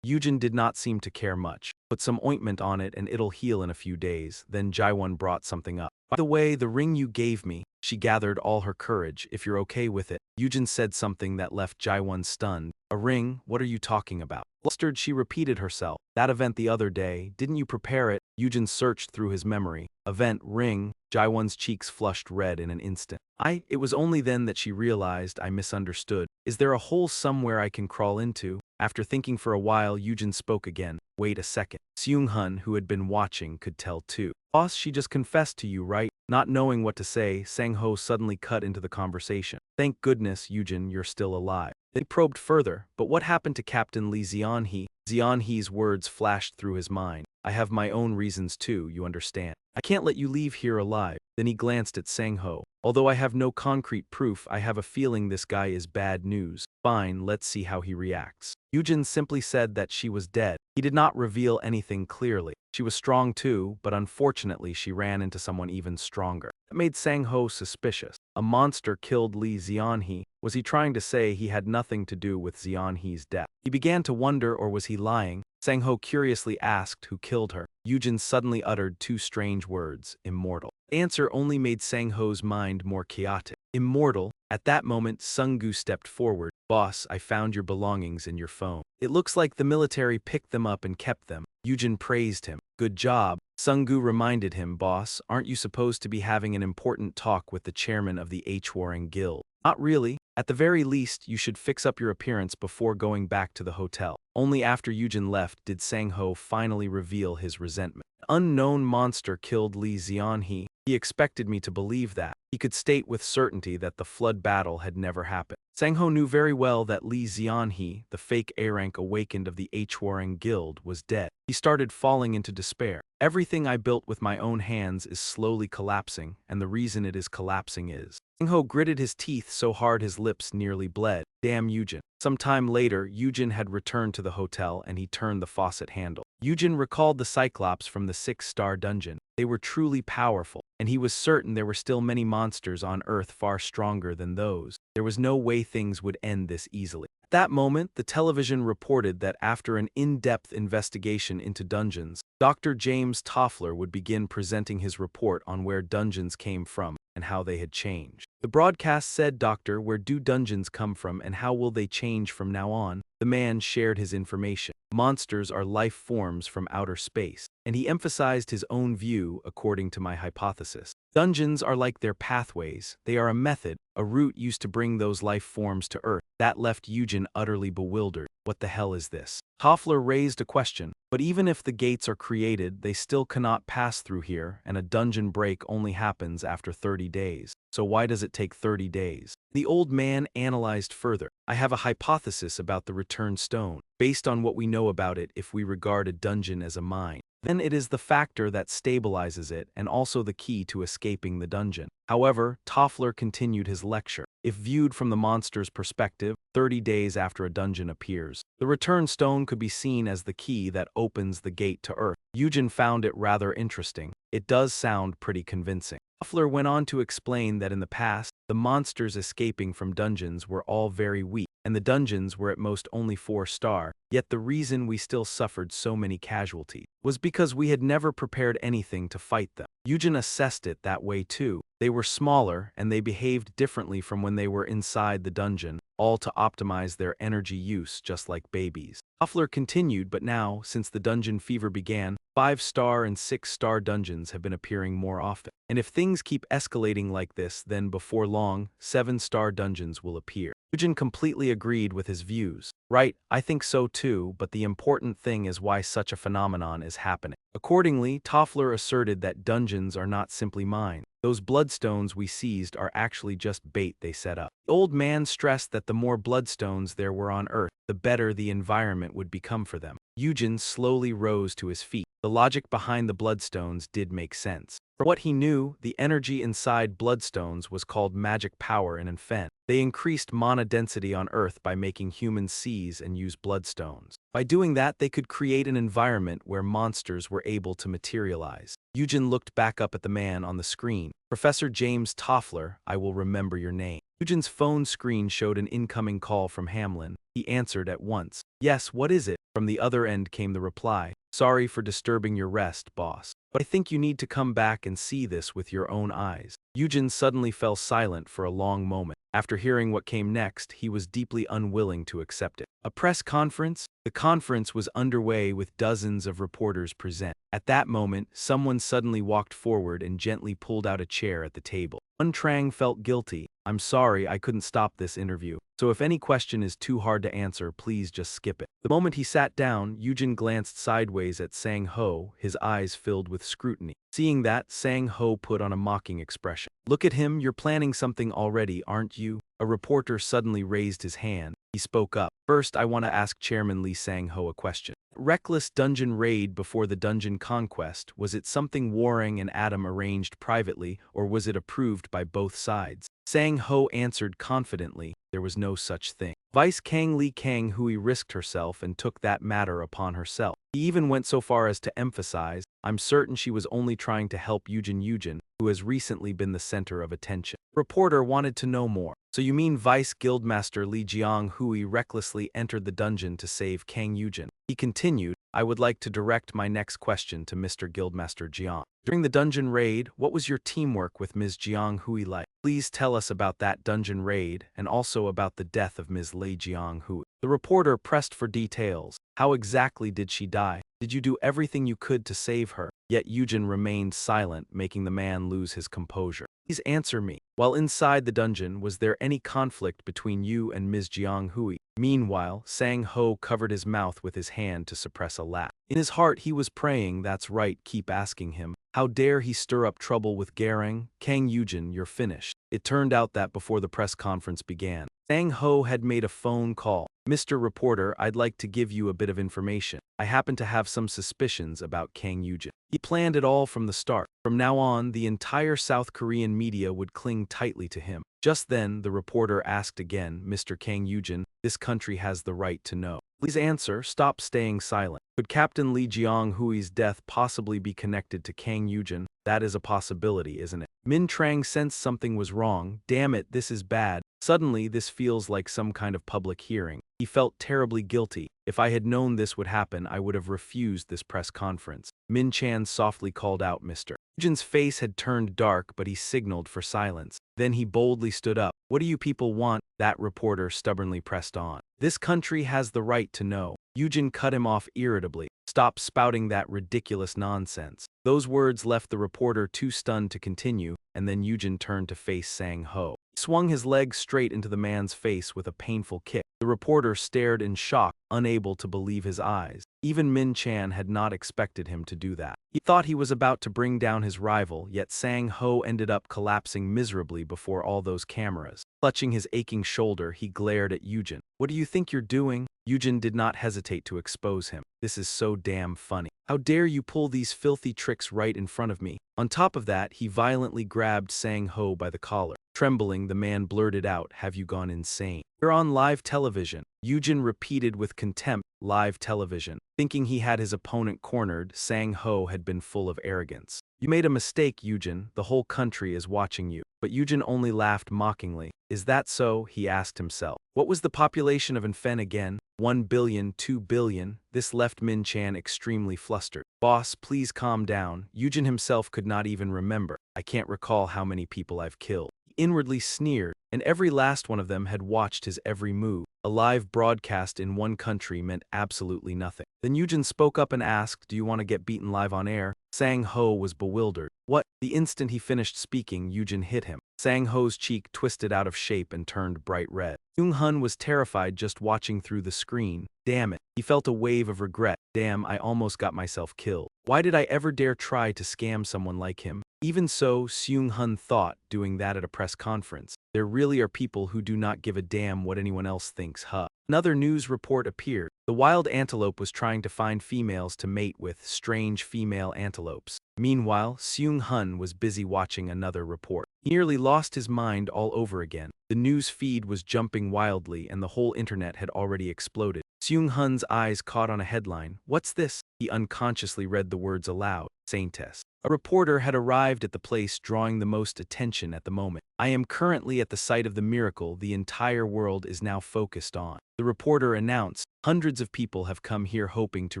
Eugene did not seem to care much. Put some ointment on it and it'll heal in a few days. Then Jaewon brought something up. By the way, the ring you gave me. She gathered all her courage. If you're okay with it. Eugene said something that left Jaewon stunned. A ring? What are you talking about? Flustered, she repeated herself. That event the other day, didn't you prepare it? Eugene searched through his memory. Event, ring. Jaewon's cheeks flushed red in an instant. It was only then that she realized I misunderstood. Is there a hole somewhere I can crawl into? After thinking for a while, Eugene spoke again. Wait a second. Seung-hun, who had been watching, could tell too. Boss, she just confessed to you, right? Not knowing what to say, Sang-ho suddenly cut into the conversation. Thank goodness, Eugene, you're still alive. They probed further, but what happened to Captain Zeanhi? Zeanhi's words flashed through his mind. I have my own reasons too, you understand. I can't let you leave here alive. Then he glanced at Sang-ho. Although I have no concrete proof, I have a feeling this guy is bad news. Fine, let's see how he reacts. Eugene simply said that she was dead. He did not reveal anything clearly. She was strong too, but unfortunately she ran into someone even stronger. That made Sang-ho suspicious. A monster killed Zeanhi. Was he trying to say he had nothing to do with Zeanhi's death? He began to wonder, or was he lying? Sang-ho curiously asked who killed her. Eugene suddenly uttered 2 strange words, immortal. The answer only made Sang-ho's mind more chaotic. Immortal? At that moment, Sung-gu stepped forward. Boss, I found your belongings in your phone. It looks like the military picked them up and kept them. Eugene praised him. Good job. Sung-gu reminded him, Boss, aren't you supposed to be having an important talk with the chairman of the H-Warring Guild? Not really. At the very least, you should fix up your appearance before going back to the hotel. Only after Eugene left did Sang-ho finally reveal his resentment. An unknown monster killed Zeanhi. He expected me to believe that. He could state with certainty that the flood battle had never happened. Sang-ho knew very well that Zeanhi, the fake A-rank awakened of the H-Warring Guild, was dead. He started falling into despair. Everything I built with my own hands is slowly collapsing, and the reason it is collapsing is. Sang-ho gritted his teeth so hard his lips nearly bled. Damn Eugene. Some time later, Eugene had returned to the hotel and he turned the faucet handle. Eugene recalled the Cyclops from the 6-star dungeon. They were truly powerful, and he was certain there were still many monsters on Earth far stronger than those. There was no way things would end this easily. At that moment, the television reported that after an in-depth investigation into dungeons, Dr. James Toffler would begin presenting his report on where dungeons came from and how they had changed. The broadcast said, Doctor, where do dungeons come from and how will they change from now on? The man shared his information. Monsters are life forms from outer space, and he emphasized his own view according to my hypothesis. Dungeons are like their pathways. They are a method, a route used to bring those life forms to Earth. That left Eugene utterly bewildered. What the hell is this? Toffler raised a question. But even if the gates are created, they still cannot pass through here, and a dungeon break only happens after 30 days. So why does it take 30 days? The old man analyzed further. I have a hypothesis about the return stone. Based on what we know about it, if we regard a dungeon as a mine, then it is the factor that stabilizes it and also the key to escaping the dungeon. However, Toffler continued his lecture. If viewed from the monster's perspective, 30 days after a dungeon appears, the return stone could be seen as the key that opens the gate to Earth. Eugene found it rather interesting. It does sound pretty convincing. Toffler went on to explain that in the past, the monsters escaping from dungeons were all very weak, and the dungeons were at most only 4-star, yet the reason we still suffered so many casualties was because we had never prepared anything to fight them. Eugene assessed it that way too. They were smaller, and they behaved differently from when they were inside the dungeon, all to optimize their energy use just like babies. Toffler continued, but now, since the dungeon fever began, 5-star and 6-star dungeons have been appearing more often. And if things keep escalating like this, then before long, 7-star dungeons will appear. Eugene completely agreed with his views. Right, I think so too, but the important thing is why such a phenomenon is happening. Accordingly, Toffler asserted that dungeons are not simply mines. Those bloodstones we seized are actually just bait they set up. The old man stressed that the more bloodstones there were on Earth, the better the environment would become for them. Eugene slowly rose to his feet. The logic behind the bloodstones did make sense. From what he knew, the energy inside bloodstones was called magic power in Infen. They increased mana density on Earth by making humans seize and use bloodstones. By doing that, they could create an environment where monsters were able to materialize. Eugene looked back up at the man on the screen. Professor James Toffler, I will remember your name. Eugene's phone screen showed an incoming call from Hamlin. He answered at once. Yes, what is it? From the other end came the reply. Sorry for disturbing your rest, boss. But I think you need to come back and see this with your own eyes. Eugene suddenly fell silent for a long moment. After hearing what came next, he was deeply unwilling to accept it. A press conference? The conference was underway with dozens of reporters present. At that moment, someone suddenly walked forward and gently pulled out a chair at the table. Trang felt guilty. I'm sorry, I couldn't stop this interview. So if any question is too hard to answer, please just skip it. The moment he sat down, Eugene glanced sideways at Sang-ho, his eyes filled with scrutiny. Seeing that, Sang-ho put on a mocking expression. Look at him, you're planning something already, aren't you? A reporter suddenly raised his hand. He spoke up. First, I want to ask Chairman Lee Sang-ho a question. Reckless dungeon raid before the dungeon conquest, was it something Warring and Adam arranged privately, or was it approved by both sides? Sang-ho answered confidently, there was no such thing. Vice Kang Lee Kang-hui risked herself and took that matter upon herself. He even went so far as to emphasize, I'm certain she was only trying to help Eugene, who has recently been the center of attention. The reporter wanted to know more. So you mean Vice Guildmaster Lee Jiang-hui recklessly entered the dungeon to save Kang Eugene? He continued, I would like to direct my next question to Mr. Guildmaster Jiang. During the dungeon raid, what was your teamwork with Ms. Jiang-hui like? Please tell us about that dungeon raid and also about the death of Ms. Lee Jiang-hui. The reporter pressed for details. How exactly did she die? Did you do everything you could to save her? Yet Eugene remained silent, making the man lose his composure. Please answer me. While inside the dungeon, was there any conflict between you and Ms. Jiang-hui? Meanwhile, Sang-ho covered his mouth with his hand to suppress a laugh. In his heart he was praying, that's right, keep asking him. How dare he stir up trouble with Garang? Kang Eugene, you're finished. It turned out that before the press conference began, Sang-ho had made a phone call. Mr. Reporter, I'd like to give you a bit of information. I happen to have some suspicions about Kang Eugene. He planned it all from the start. From now on, the entire South Korean media would cling tightly to him. Just then, the reporter asked again, Mr. Kang Eugene, this country has the right to know. Please answer, stop staying silent. Could Captain Lee Jiang-hui's death possibly be connected to Kang Eugene? That is a possibility, isn't it? Min Trang sensed something was wrong. Damn it, this is bad. Suddenly, this feels like some kind of public hearing. He felt terribly guilty. If I had known this would happen, I would have refused this press conference. Min Chan softly called out, Mr. Eugene's face had turned dark, but he signaled for silence. Then he boldly stood up. What do you people want? That reporter stubbornly pressed on. This country has the right to know. Eugene cut him off irritably. Stop spouting that ridiculous nonsense. Those words left the reporter too stunned to continue, and then Eugene turned to face Sang-ho. He swung his leg straight into the man's face with a painful kick. The reporter stared in shock. unable to believe his eyes. Even Min Chan had not expected him to do that. He thought he was about to bring down his rival, yet Sang Ho ended up collapsing miserably before all those cameras. Clutching his aching shoulder, he glared at Eugene. "What do you think you're doing?" Eugene did not hesitate to expose him. "This is so damn funny. How dare you pull these filthy tricks right in front of me?" On top of that, he violently grabbed Sang Ho by the collar. Trembling, the man blurted out, "Have you gone insane? You're on live television." Eugene repeated with contempt, "Live television." Thinking he had his opponent cornered, Sang Ho had been full of arrogance. "You made a mistake, Eugene. The whole country is watching you." But Eugene only laughed mockingly. "Is that so?" he asked himself. What was the population of Infen again? 1 billion, 2 billion? This left Min Chan extremely flustered. "Boss, please calm down." Eugene himself could not even remember. "I can't recall how many people I've killed." He inwardly sneered, and every last one of them had watched his every move. A live broadcast in one country meant absolutely nothing. Then Eugene spoke up and asked, "Do you want to get beaten live on air?" Sang Ho was bewildered. "What?" The instant he finished speaking, Eugene hit him. Sang Ho's cheek twisted out of shape and turned bright red. Seung-hun was terrified just watching through the screen. Damn it. He felt a wave of regret. Damn, I almost got myself killed. Why did I ever dare try to scam someone like him? Even so, Seung-hun thought, doing that at a press conference. There really are people who do not give a damn what anyone else thinks, huh? Another news report appeared. The wild antelope was trying to find females to mate with strange female antelopes. Meanwhile, Seung-hun was busy watching another report. He nearly lost his mind all over again. The news feed was jumping wildly and the whole internet had already exploded. Seung-hun's eyes caught on a headline. "What's this?" He unconsciously read the words aloud. "Saintess." A reporter had arrived at the place drawing the most attention at the moment. "I am currently at the site of the miracle the entire world is now focused on." The reporter announced, "Hundreds of people have come here hoping to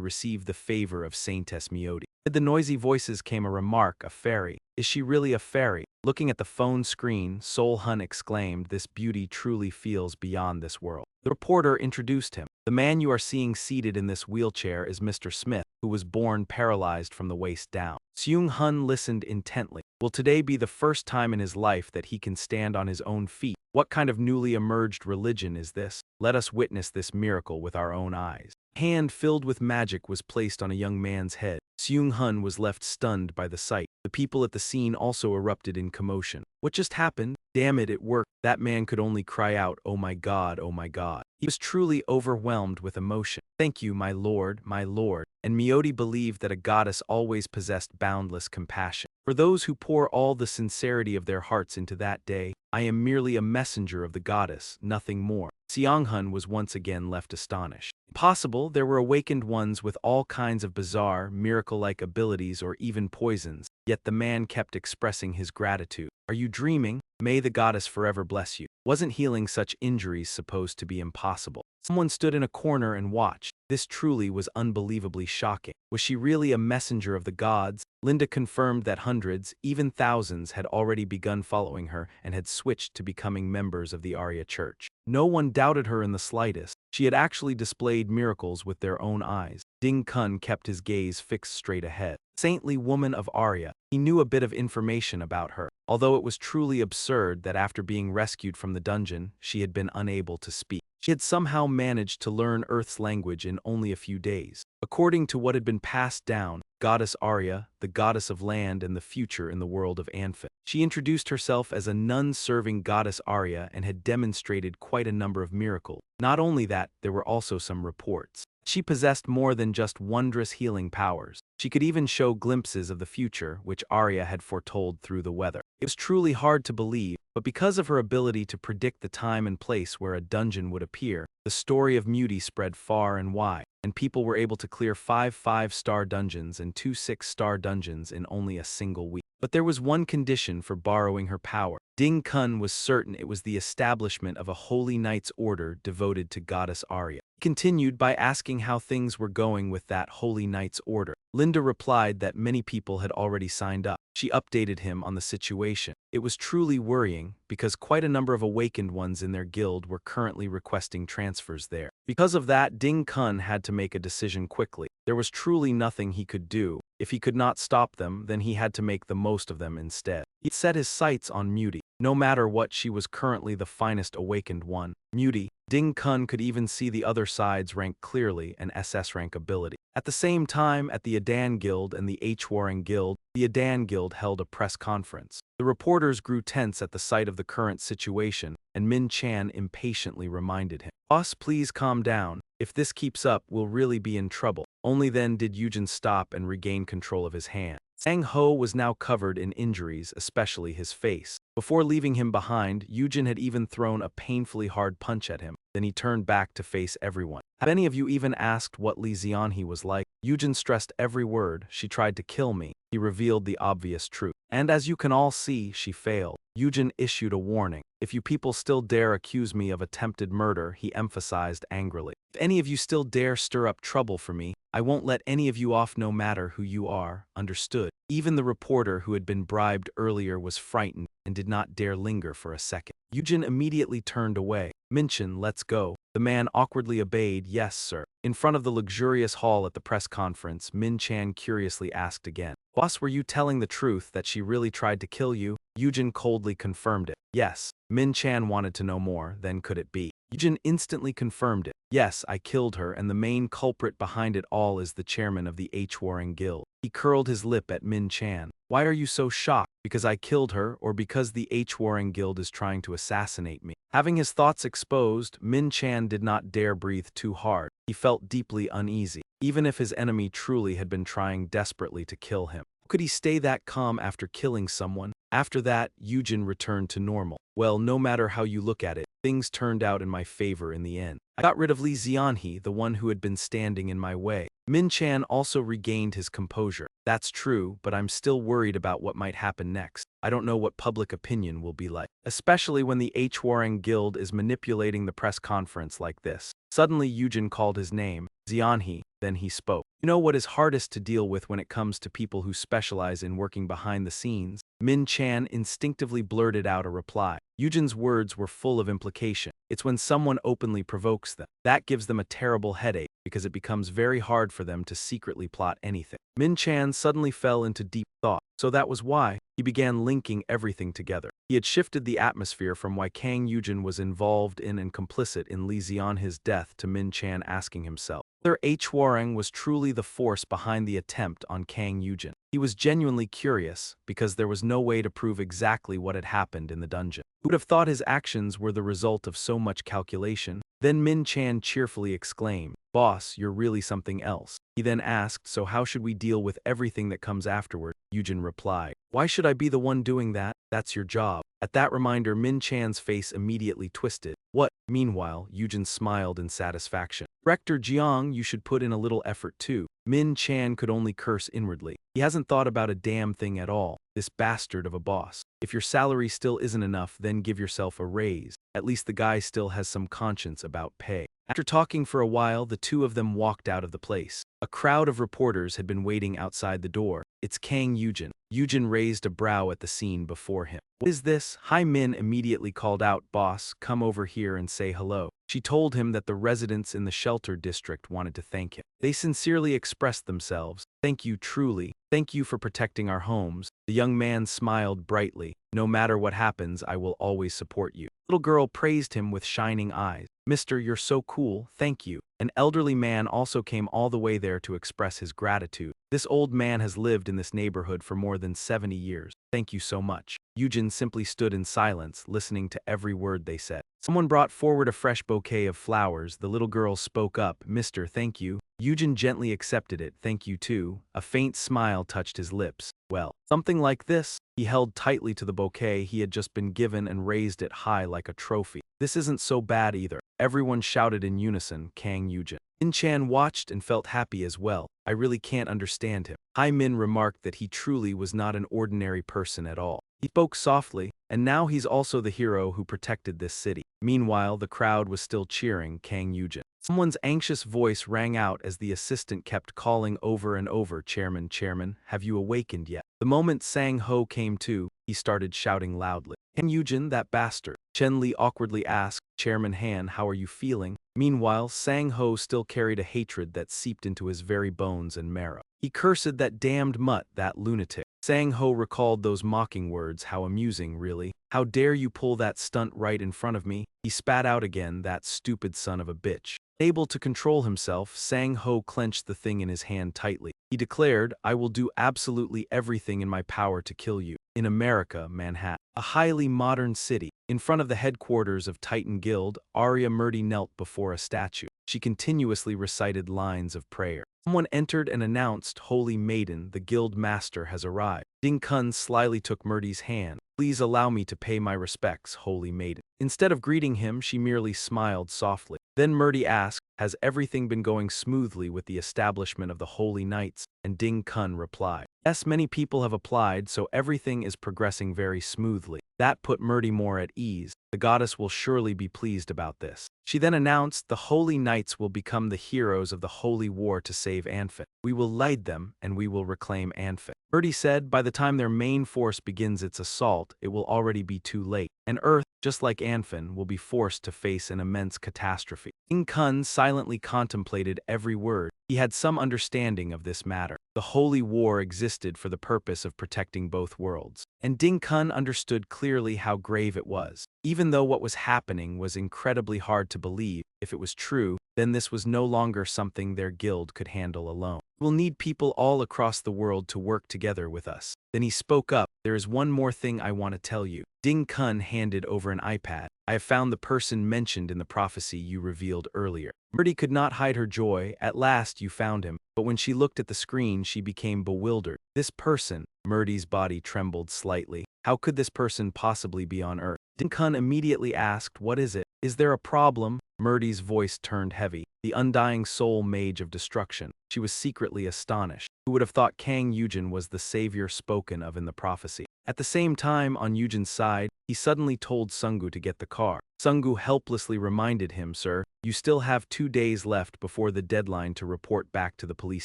receive the favor of Saintess Miodi." Amid the noisy voices came a remark, "A fairy. Is she really a fairy?" Looking at the phone screen, Seoul-hun exclaimed, "This beauty truly feels beyond this world." The reporter introduced him. "The man you are seeing seated in this wheelchair is Mr. Smith, who was born paralyzed from the waist down." Seung-hun listened intently. Will today be the first time in his life that he can stand on his own feet? What kind of newly emerged religion is this? Let us witness this miracle with our own eyes. A hand filled with magic was placed on a young man's head. Seung-hun was left stunned by the sight. The people at the scene also erupted in commotion. What just happened? Damn it, it worked. That man could only cry out, "Oh my God, oh my God." He was truly overwhelmed with emotion. "Thank you, my lord, my lord." And Miodi believed that a goddess always possessed boundless compassion. For those who pour all the sincerity of their hearts into that day, I am merely a messenger of the goddess, nothing more. Seung-hun was once again left astonished. Possible there were awakened ones with all kinds of bizarre, miracle-like abilities or even poisons, yet the man kept expressing his gratitude. "Are you dreaming? May the goddess forever bless you." Wasn't healing such injuries supposed to be impossible? Someone stood in a corner and watched. This truly was unbelievably shocking. Was she really a messenger of the gods? Linda confirmed that hundreds, even thousands, had already begun following her and had switched to becoming members of the Arya Church. No one doubted her in the slightest. She had actually displayed miracles with their own eyes. Ding Kun kept his gaze fixed straight ahead. Saintly woman of Arya. He knew a bit of information about her, although it was truly absurd that after being rescued from the dungeon, she had been unable to speak. She had somehow managed to learn Earth's language in only a few days. According to what had been passed down, Goddess Arya, the goddess of land and the future in the world of Anfin. She introduced herself as a nun-serving Goddess Arya and had demonstrated quite a number of miracles. Not only that, there were also some reports. She possessed more than just wondrous healing powers. She could even show glimpses of the future, which Arya had foretold through the weather. It was truly hard to believe, but because of her ability to predict the time and place where a dungeon would appear, the story of Muti spread far and wide, and people were able to clear 5 5-star dungeons and 2 6-star dungeons in only a single week. But there was one condition for borrowing her power. Ding Kun was certain it was the establishment of a holy knight's order devoted to Goddess Arya. He continued by asking how things were going with that holy knight's order. Linda replied that many people had already signed up. She updated him on the situation. It was truly worrying, because quite a number of awakened ones in their guild were currently requesting transfers there. Because of that, Ding Kun had to make a decision quickly. There was truly nothing he could do. If he could not stop them, then he had to make the most of them instead. He set his sights on Muti. No matter what, she was currently the finest awakened one. Muti, Ding Kun could even see the other side's rank clearly and SS rank ability. At the same time, at the Adan Guild and the H-Warring Guild, the Adan Guild held a press conference. The reporters grew tense at the sight of the current situation, and Min Chan impatiently reminded him, "Boss, please calm down. If this keeps up, we'll really be in trouble." Only then did Eugene stop and regain control of his hand. Sang Ho was now covered in injuries, especially his face. Before leaving him behind, Eugene had even thrown a painfully hard punch at him. Then he turned back to face everyone. "Have any of you even asked what Zeanhi was like?" Eugene stressed every word. "She tried to kill me." He revealed the obvious truth. "And as you can all see, she failed." Eugene issued a warning. "If you people still dare accuse me of attempted murder," he emphasized angrily. "If any of you still dare stir up trouble for me, I won't let any of you off no matter who you are, understood?" Even the reporter who had been bribed earlier was frightened and did not dare linger for a second. Eugene immediately turned away. "Minchin, let's go." The man awkwardly obeyed. "Yes, sir." In front of the luxurious hall at the press conference, Min Chan curiously asked again, "Boss, were you telling the truth that she really tried to kill you?" Eugene coldly confirmed it. "Yes." Min Chan wanted to know more. Then could it be? Eugene instantly confirmed it. "Yes, I killed her, and the main culprit behind it all is the chairman of the H-Warring Guild." He curled his lip at Min Chan. "Why are you so shocked? Because I killed her, or because the H-Warring Guild is trying to assassinate me?" Having his thoughts exposed, Min Chan did not dare breathe too hard. He felt deeply uneasy. Even if his enemy truly had been trying desperately to kill him, could he stay that calm after killing someone? After that, Eugene returned to normal. "Well, no matter how you look at it, things turned out in my favor in the end. I got rid of Zeanhi, the one who had been standing in my way." Min Chan also regained his composure. "That's true, but I'm still worried about what might happen next. I don't know what public opinion will be like, especially when the H-Warring Guild is manipulating the press conference like this." Suddenly Eugene called his name, Zeanhi, then he spoke. "You know what is hardest to deal with when it comes to people who specialize in working behind the scenes?" Min Chan instinctively blurted out a reply. Eugene's words were full of implication. "It's when someone openly provokes them. That gives them a terrible headache, because it becomes very hard for them to secretly plot anything." Min Chan suddenly fell into deep thought. So that was why. He began linking everything together. He had shifted the atmosphere from why Kang Eugene was involved in and complicit in Zeanhi's death to Min Chan asking himself whether H-Warring was truly the force behind the attempt on Kang Eugene. He was genuinely curious, because there was no way to prove exactly what had happened in the dungeon. Who would have thought his actions were the result of so much calculation? Then Min Chan cheerfully exclaimed, "Boss, you're really something else." He then asked, "So how should we deal with everything that comes afterward?" Eugene replied, "Why should I be the one doing that? That's your job." At that reminder, Min Chan's face immediately twisted. "What?" Meanwhile, Eugene smiled in satisfaction. "Director Jiang, you should put in a little effort too." Min Chan could only curse inwardly. He hasn't thought about a damn thing at all. This bastard of a boss. If your salary still isn't enough, then give yourself a raise. At least the guy still has some conscience about pay. After talking for a while, the two of them walked out of the place. A crowd of reporters had been waiting outside the door. "It's Kang Eugene." Eugene raised a brow at the scene before him. "What is this?" Hai Min immediately called out, "Boss, come over here and say hello." She told him that the residents in the shelter district wanted to thank him. They sincerely expressed themselves. "Thank you truly. Thank you for protecting our homes." The young man smiled brightly. "No matter what happens, I will always support you." The little girl praised him with shining eyes. "Mister, you're so cool, thank you." An elderly man also came all the way there to express his gratitude. "This old man has lived in this neighborhood for more than 70 years. Thank you so much." Eugene simply stood in silence, listening to every word they said. Someone brought forward a fresh bouquet of flowers. The little girl spoke up, "Mister, thank you." Eugene gently accepted it. "Thank you too." A faint smile touched his lips. "Well, something like this." He held tightly to the bouquet he had just been given and raised it high like a trophy. "This isn't so bad either." Everyone shouted in unison, "Kang Eugene." Min Chan watched and felt happy as well. "I really can't understand him." Hai Min remarked that he truly was not an ordinary person at all. He spoke softly, and now he's also the hero who protected this city. Meanwhile, the crowd was still cheering Kang Eugene. Someone's anxious voice rang out as the assistant kept calling over and over, "Chairman, Chairman, have you awakened yet?" The moment Sang Ho came to, he started shouting loudly, "Kang Eugene, that bastard." Chen Li awkwardly asked, "Chairman Han, how are you feeling?" Meanwhile, Sang Ho still carried a hatred that seeped into his very bones and marrow. He cursed that damned mutt, that lunatic. Sang-ho recalled those mocking words. How amusing, really. How dare you pull that stunt right in front of me? He spat out again, that stupid son of a bitch. Able to control himself, Sang-ho clenched the thing in his hand tightly. He declared, I will do absolutely everything in my power to kill you. In America, Manhattan, a highly modern city, in front of the headquarters of Titan Guild, Arya Murdy knelt before a statue. She continuously recited lines of prayer. Someone entered and announced, Holy Maiden, the guild master has arrived. Ding-kun slyly took Murdy's hand. Please allow me to pay my respects, Holy Maiden. Instead of greeting him, she merely smiled softly. Then Murdy asked, has everything been going smoothly with the establishment of the Holy Knights? And Ding-kun replied, yes, many people have applied, so everything is progressing very smoothly. That put Murdy more at ease. The goddess will surely be pleased about this. She then announced, the Holy Knights will become the heroes of the Holy War to save Anfin. We will lead them, and we will reclaim Anfin. Murdy said, by the time their main force begins its assault, it will already be too late, and Earth, just like Anfin, will be forced to face an immense catastrophe. Ding-kun silently contemplated every word. He had some understanding of this matter. The Holy War existed for the purpose of protecting both worlds, and Ding-kun understood clearly how grave it was. Even though what was happening was incredibly hard to believe, if it was true, then this was no longer something their guild could handle alone. We'll need people all across the world to work together with us. Then he spoke up, there is one more thing I want to tell you. Ding-kun handed over an iPad. I have found the person mentioned in the prophecy you revealed earlier. Murdy could not hide her joy. At last you found him. But when she looked at the screen, she became bewildered. This person, Murdy's body trembled slightly. How could this person possibly be on Earth? Ding-kun immediately asked, what is it? Is there a problem? Murdy's voice turned heavy. The undying soul mage of destruction. She was secretly astonished. Who would have thought Kang Eugene was the savior spoken of in the prophecy? At the same time, on Eugene's side, he suddenly told Sungu to get the car. Sungu helplessly reminded him, sir, you still have 2 days left before the deadline to report back to the police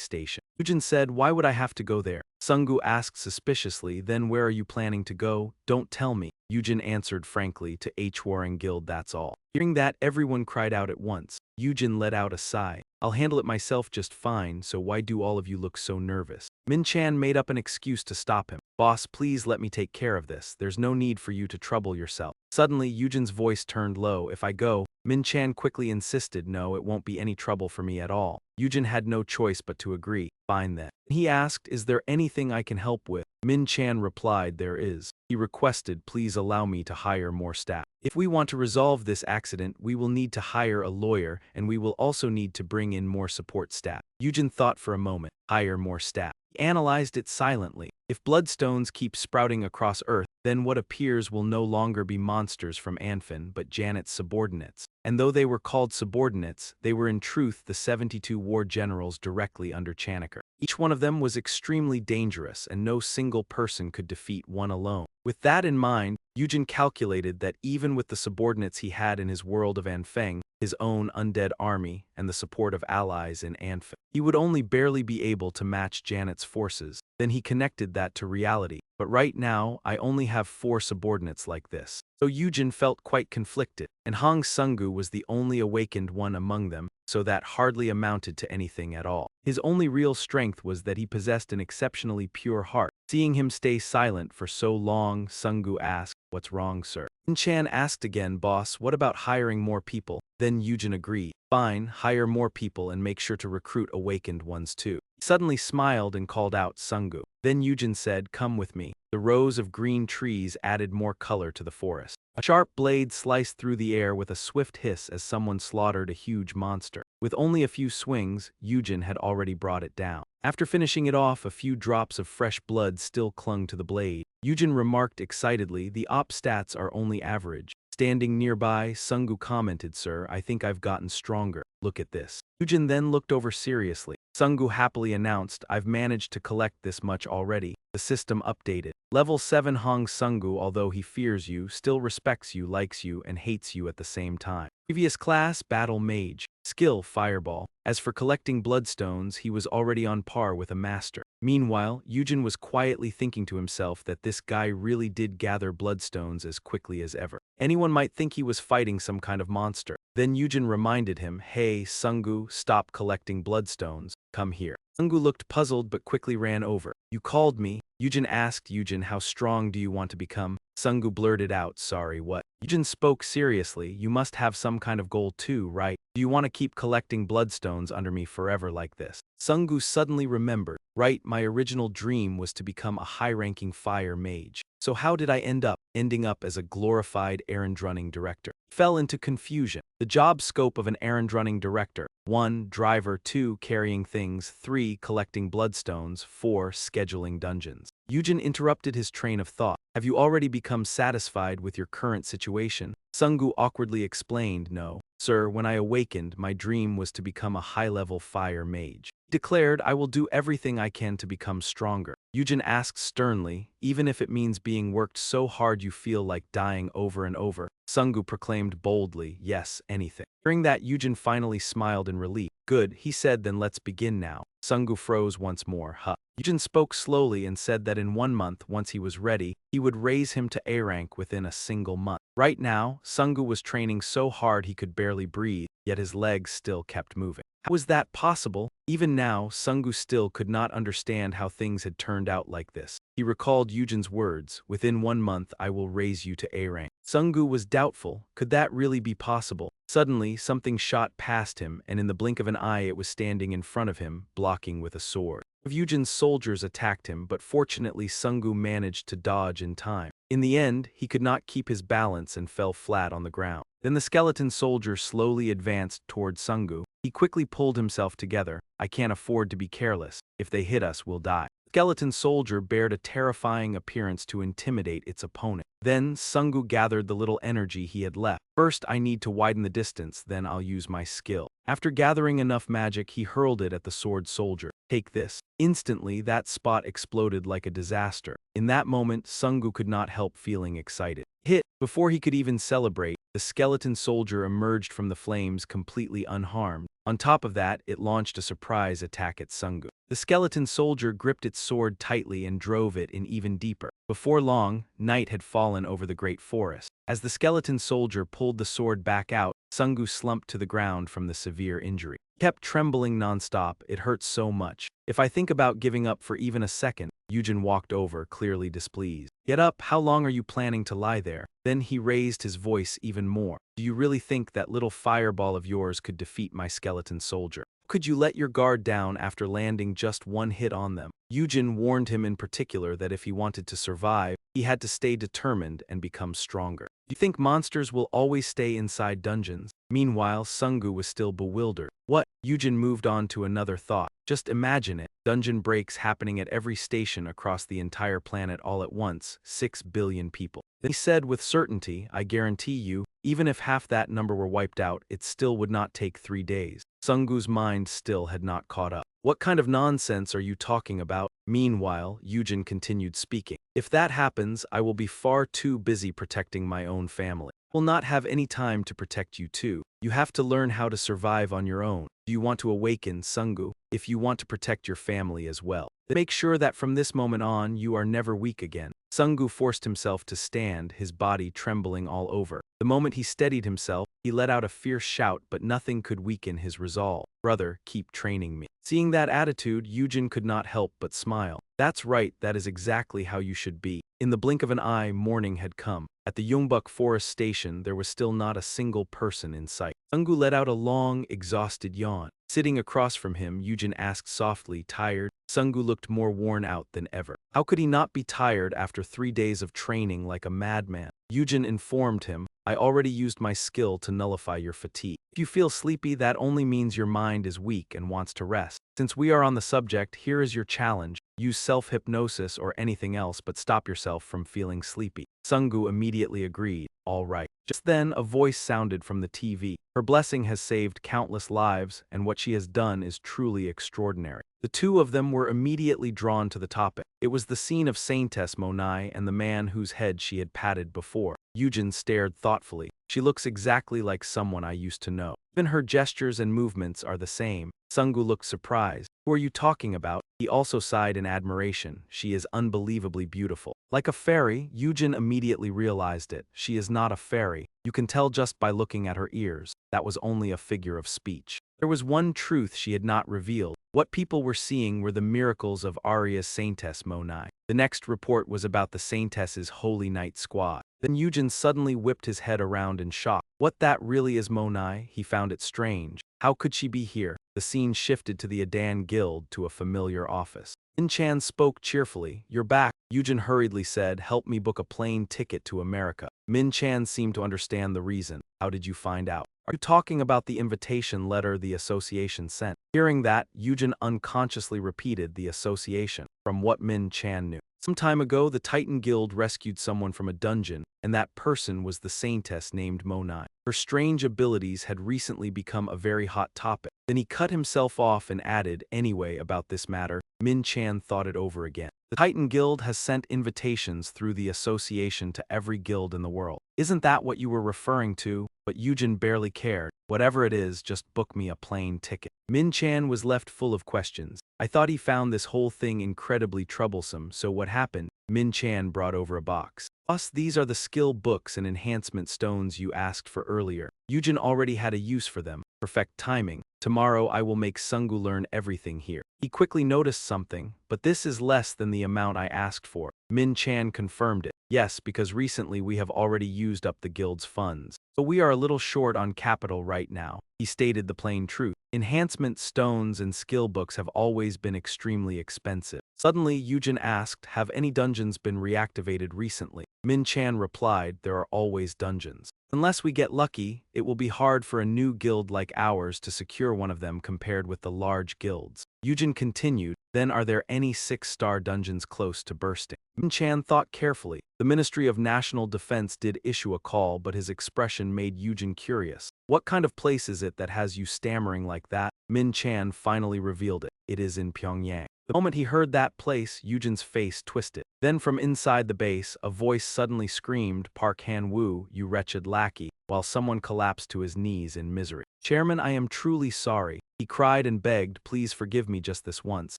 station. Eugene said, why would I have to go there? Sungu asked suspiciously, then where are you planning to go? Don't tell me. Eugene answered frankly, to H-Warring Guild, that's all. Hearing that, everyone cried out at once. Eugene let out a sigh. I'll handle it myself just fine, so why do all of you look so nervous? Min-chan made up an excuse to stop him. Boss, please let me take care of this. There's no need for you to trouble yourself. Suddenly, Eugene's voice turned low. If I go, Min-chan quickly insisted, no, it won't be any trouble for me at all. Eugene had no choice but to agree. Fine then. He asked, is there anything I can help with? Min-chan replied, there is. He requested, please allow me to hire more staff. If we want to resolve this accident, we will need to hire a lawyer, and we will also need to bring in more support staff. Eugene thought for a moment. Hire more staff. He analyzed it silently. If bloodstones keep sprouting across Earth, then what appears will no longer be monsters from Anfin, but Janet's subordinates. And though they were called subordinates, they were in truth the 72 war generals directly under Chanakar. Each one of them was extremely dangerous, and no single person could defeat one alone. With that in mind, Eugene calculated that even with the subordinates he had in his world of Anfeng, his own undead army, and the support of allies in Anfeng, he would only barely be able to match Janet's forces. Then he connected that to reality. But right now, I only have 4 subordinates like this. So Eugene felt quite conflicted, and Hong Sungu was the only awakened one among them, so that hardly amounted to anything at all. His only real strength was that he possessed an exceptionally pure heart. Seeing him stay silent for so long, Sungu asked, what's wrong, sir? Min-chan asked again, boss, what about hiring more people? Then Eugene agreed. Fine, hire more people and make sure to recruit awakened ones too. He suddenly smiled and called out Sungu. Then Eugene said, come with me. The rows of green trees added more color to the forest. A sharp blade sliced through the air with a swift hiss as someone slaughtered a huge monster. With only a few swings, Eugene had already brought it down. After finishing it off, a few drops of fresh blood still clung to the blade. Eugene remarked excitedly, the op stats are only average. Standing nearby, Sungu commented, sir, I think I've gotten stronger. Look at this. Eugene then looked over seriously. Sungu happily announced, I've managed to collect this much already. The system updated. Level 7 Hong Sungu, although he fears you, still respects you, likes you, and hates you at the same time. Previous class, Battle Mage. Skill, Fireball. As for collecting bloodstones, he was already on par with a master. Meanwhile, Eugene was quietly thinking to himself that this guy really did gather bloodstones as quickly as ever. Anyone might think he was fighting some kind of monster. Then Eugene reminded him, "Hey, Sungu, stop collecting bloodstones. Come here." Sungu looked puzzled but quickly ran over. "You called me?" Eugene asked. "Eugene, how strong do you want to become?" Sungu blurted out, "Sorry, what?" Eugene spoke seriously. "You must have some kind of goal too, right? Do you want to keep collecting bloodstones under me forever like this?" Sungu suddenly remembered. "Right, my original dream was to become a high-ranking fire mage. So how did I end up as a glorified errand-running director?" Fell into confusion. The job scope of an errand-running director: 1. Driver, 2. Carrying things, 3. Collecting bloodstones, 4. Scheduling dungeons. Eugene interrupted his train of thought. "Have you already become satisfied with your current situation?" Sungu awkwardly explained, "No, sir, when I awakened, my dream was to become a high-level fire mage." He declared, "I will do everything I can to become stronger." Eugene asked sternly, "Even if it means being worked so hard you feel like dying over and over?" Sungu proclaimed boldly, "Yes, anything." Hearing that, Eugene finally smiled in relief. "Good," he said, "then let's begin now." Sungu froze once more. "Huh." Eugene spoke slowly and said that in 1 month, once he was ready, he would raise him to A rank within a single month. Right now, Sungu was training so hard he could barely breathe, yet his legs still kept moving. How was that possible? Even now, Sungu still could not understand how things had turned out like this. He recalled Eugene's words, "Within 1 month I will raise you to A rank." Sungu was doubtful. Could that really be possible? Suddenly, something shot past him, and in the blink of an eye it was standing in front of him, blocking with a sword. One of Eugene's soldiers attacked him, but fortunately Sungu managed to dodge in time. In the end, he could not keep his balance and fell flat on the ground. Then the skeleton soldier slowly advanced toward Sungu. He quickly pulled himself together. "I can't afford to be careless. If they hit us, we'll die." The skeleton soldier bared a terrifying appearance to intimidate its opponent. Then Sungu gathered the little energy he had left. "First, I need to widen the distance, then I'll use my skill." After gathering enough magic, he hurled it at the sword soldier. "Take this." Instantly, that spot exploded like a disaster. In that moment, Sungu could not help feeling excited. Hit! Before he could even celebrate, the skeleton soldier emerged from the flames completely unharmed. On top of that, it launched a surprise attack at Sungu. The skeleton soldier gripped its sword tightly and drove it in even deeper. Before long, night had fallen over the great forest. As the skeleton soldier pulled the sword back out, Sungu slumped to the ground from the severe injury. He kept trembling nonstop. "It hurts so much. If I think about giving up for even a second." Eugene walked over, clearly displeased. "Get up, how long are you planning to lie there?" Then he raised his voice even more. "Do you really think that little fireball of yours could defeat my skeleton soldier? Could you let your guard down after landing just 1 hit on them?" Eugene warned him in particular that if he wanted to survive, he had to stay determined and become stronger. "Do you think monsters will always stay inside dungeons?" Meanwhile, Sungu was still bewildered. "What?" Eugene moved on to another thought. "Just imagine it. Dungeon breaks happening at every station across the entire planet all at once, 6 billion people." Then he said with certainty, "I guarantee you, even if half that number were wiped out, it still would not take 3 days. Sungu's mind still had not caught up. "What kind of nonsense are you talking about?" Meanwhile, Eugene continued speaking. "If that happens, I will be far too busy protecting my own family. I will not have any time to protect you too. You have to learn how to survive on your own. Do you want to awaken, Sungu? If you want to protect your family as well, then make sure that from this moment on you are never weak again." Sungu forced himself to stand, his body trembling all over. The moment he steadied himself, he let out a fierce shout, but nothing could weaken his resolve. "Brother, keep training me." Seeing that attitude, Eugene could not help but smile. "That's right, that is exactly how you should be." In the blink of an eye, morning had come. At the Yongbuk Forest Station, there was still not a single person in sight. Sungu let out a long, exhausted yawn. Sitting across from him, Eugene asked softly, "Tired?" Sungu looked more worn out than ever. How could he not be tired after 3 days of training like a madman? Eugene informed him, "I already used my skill to nullify your fatigue. If you feel sleepy, that only means your mind is weak and wants to rest. Since we are on the subject, here is your challenge. Use self-hypnosis or anything else, but stop yourself from feeling sleepy." Sungu immediately agreed. "All right." Just then, a voice sounded from the TV. "Her blessing has saved countless lives, and what she has done is truly extraordinary." The two of them were immediately drawn to the topic. It was the scene of Saintess Monai and the man whose head she had patted before. Eugene stared thoughtfully. "She looks exactly like someone I used to know." Even her gestures and movements are the same. Sungu looked surprised. Who are you talking about? He also sighed in admiration. She is unbelievably beautiful. Like a fairy, Eugene immediately realized it. She is not a fairy. You can tell just by looking at her ears. That was only a figure of speech. There was one truth she had not revealed. What people were seeing were the miracles of Arya's Saintess Monai. The next report was about the Saintess's Holy Night Squad. Then Eugene suddenly whipped his head around in shock. What that really is Monai? He found it strange. How could she be here? The scene shifted to the Adan Guild, to a familiar office. Min Chan spoke cheerfully. You're back. Eugene hurriedly said, help me book a plane ticket to America. Min Chan seemed to understand the reason. How did you find out? Are you talking about the invitation letter the association sent? Hearing that, Eugene unconsciously repeated the association, from what Min Chan knew. Some time ago, the Titan Guild rescued someone from a dungeon, and that person was the saintess named Monai. Her strange abilities had recently become a very hot topic. Then he cut himself off and added, anyway, about this matter. Min Chan thought it over again. The Titan Guild has sent invitations through the association to every guild in the world. Isn't that what you were referring to? But Eugene barely cared. Whatever it is, just book me a plane ticket. Min Chan was left full of questions. I thought he found this whole thing incredibly troublesome, so what happened? Min Chan brought over a box. Plus, these are the skill books and enhancement stones you asked for earlier. Eugene already had a use for them. Perfect timing. Tomorrow I will make Sungu learn everything here. He quickly noticed something, but this is less than the amount I asked for. Min Chan confirmed it. Yes, because recently we have already used up the guild's funds. So we are a little short on capital right now. He stated the plain truth. Enhancement stones and skill books have always been extremely expensive. Suddenly, Eugene asked, have any dungeons been reactivated recently? Min Chan replied, there are always dungeons. Unless we get lucky, it will be hard for a new guild like ours to secure one of them compared with the large guilds. Eugene continued, then are there any 6-star dungeons close to bursting? Min Chan thought carefully. The Ministry of National Defense did issue a call, but his expression made Eugene curious. What kind of place is it that has you stammering like that? Min Chan finally revealed it. It is in Pyongyang. The moment he heard that place, Eugene's face twisted. Then from inside the base, a voice suddenly screamed, Park Han-woo, you wretched lackey, while someone collapsed to his knees in misery. Chairman, I am truly sorry. He cried and begged, please forgive me just this once.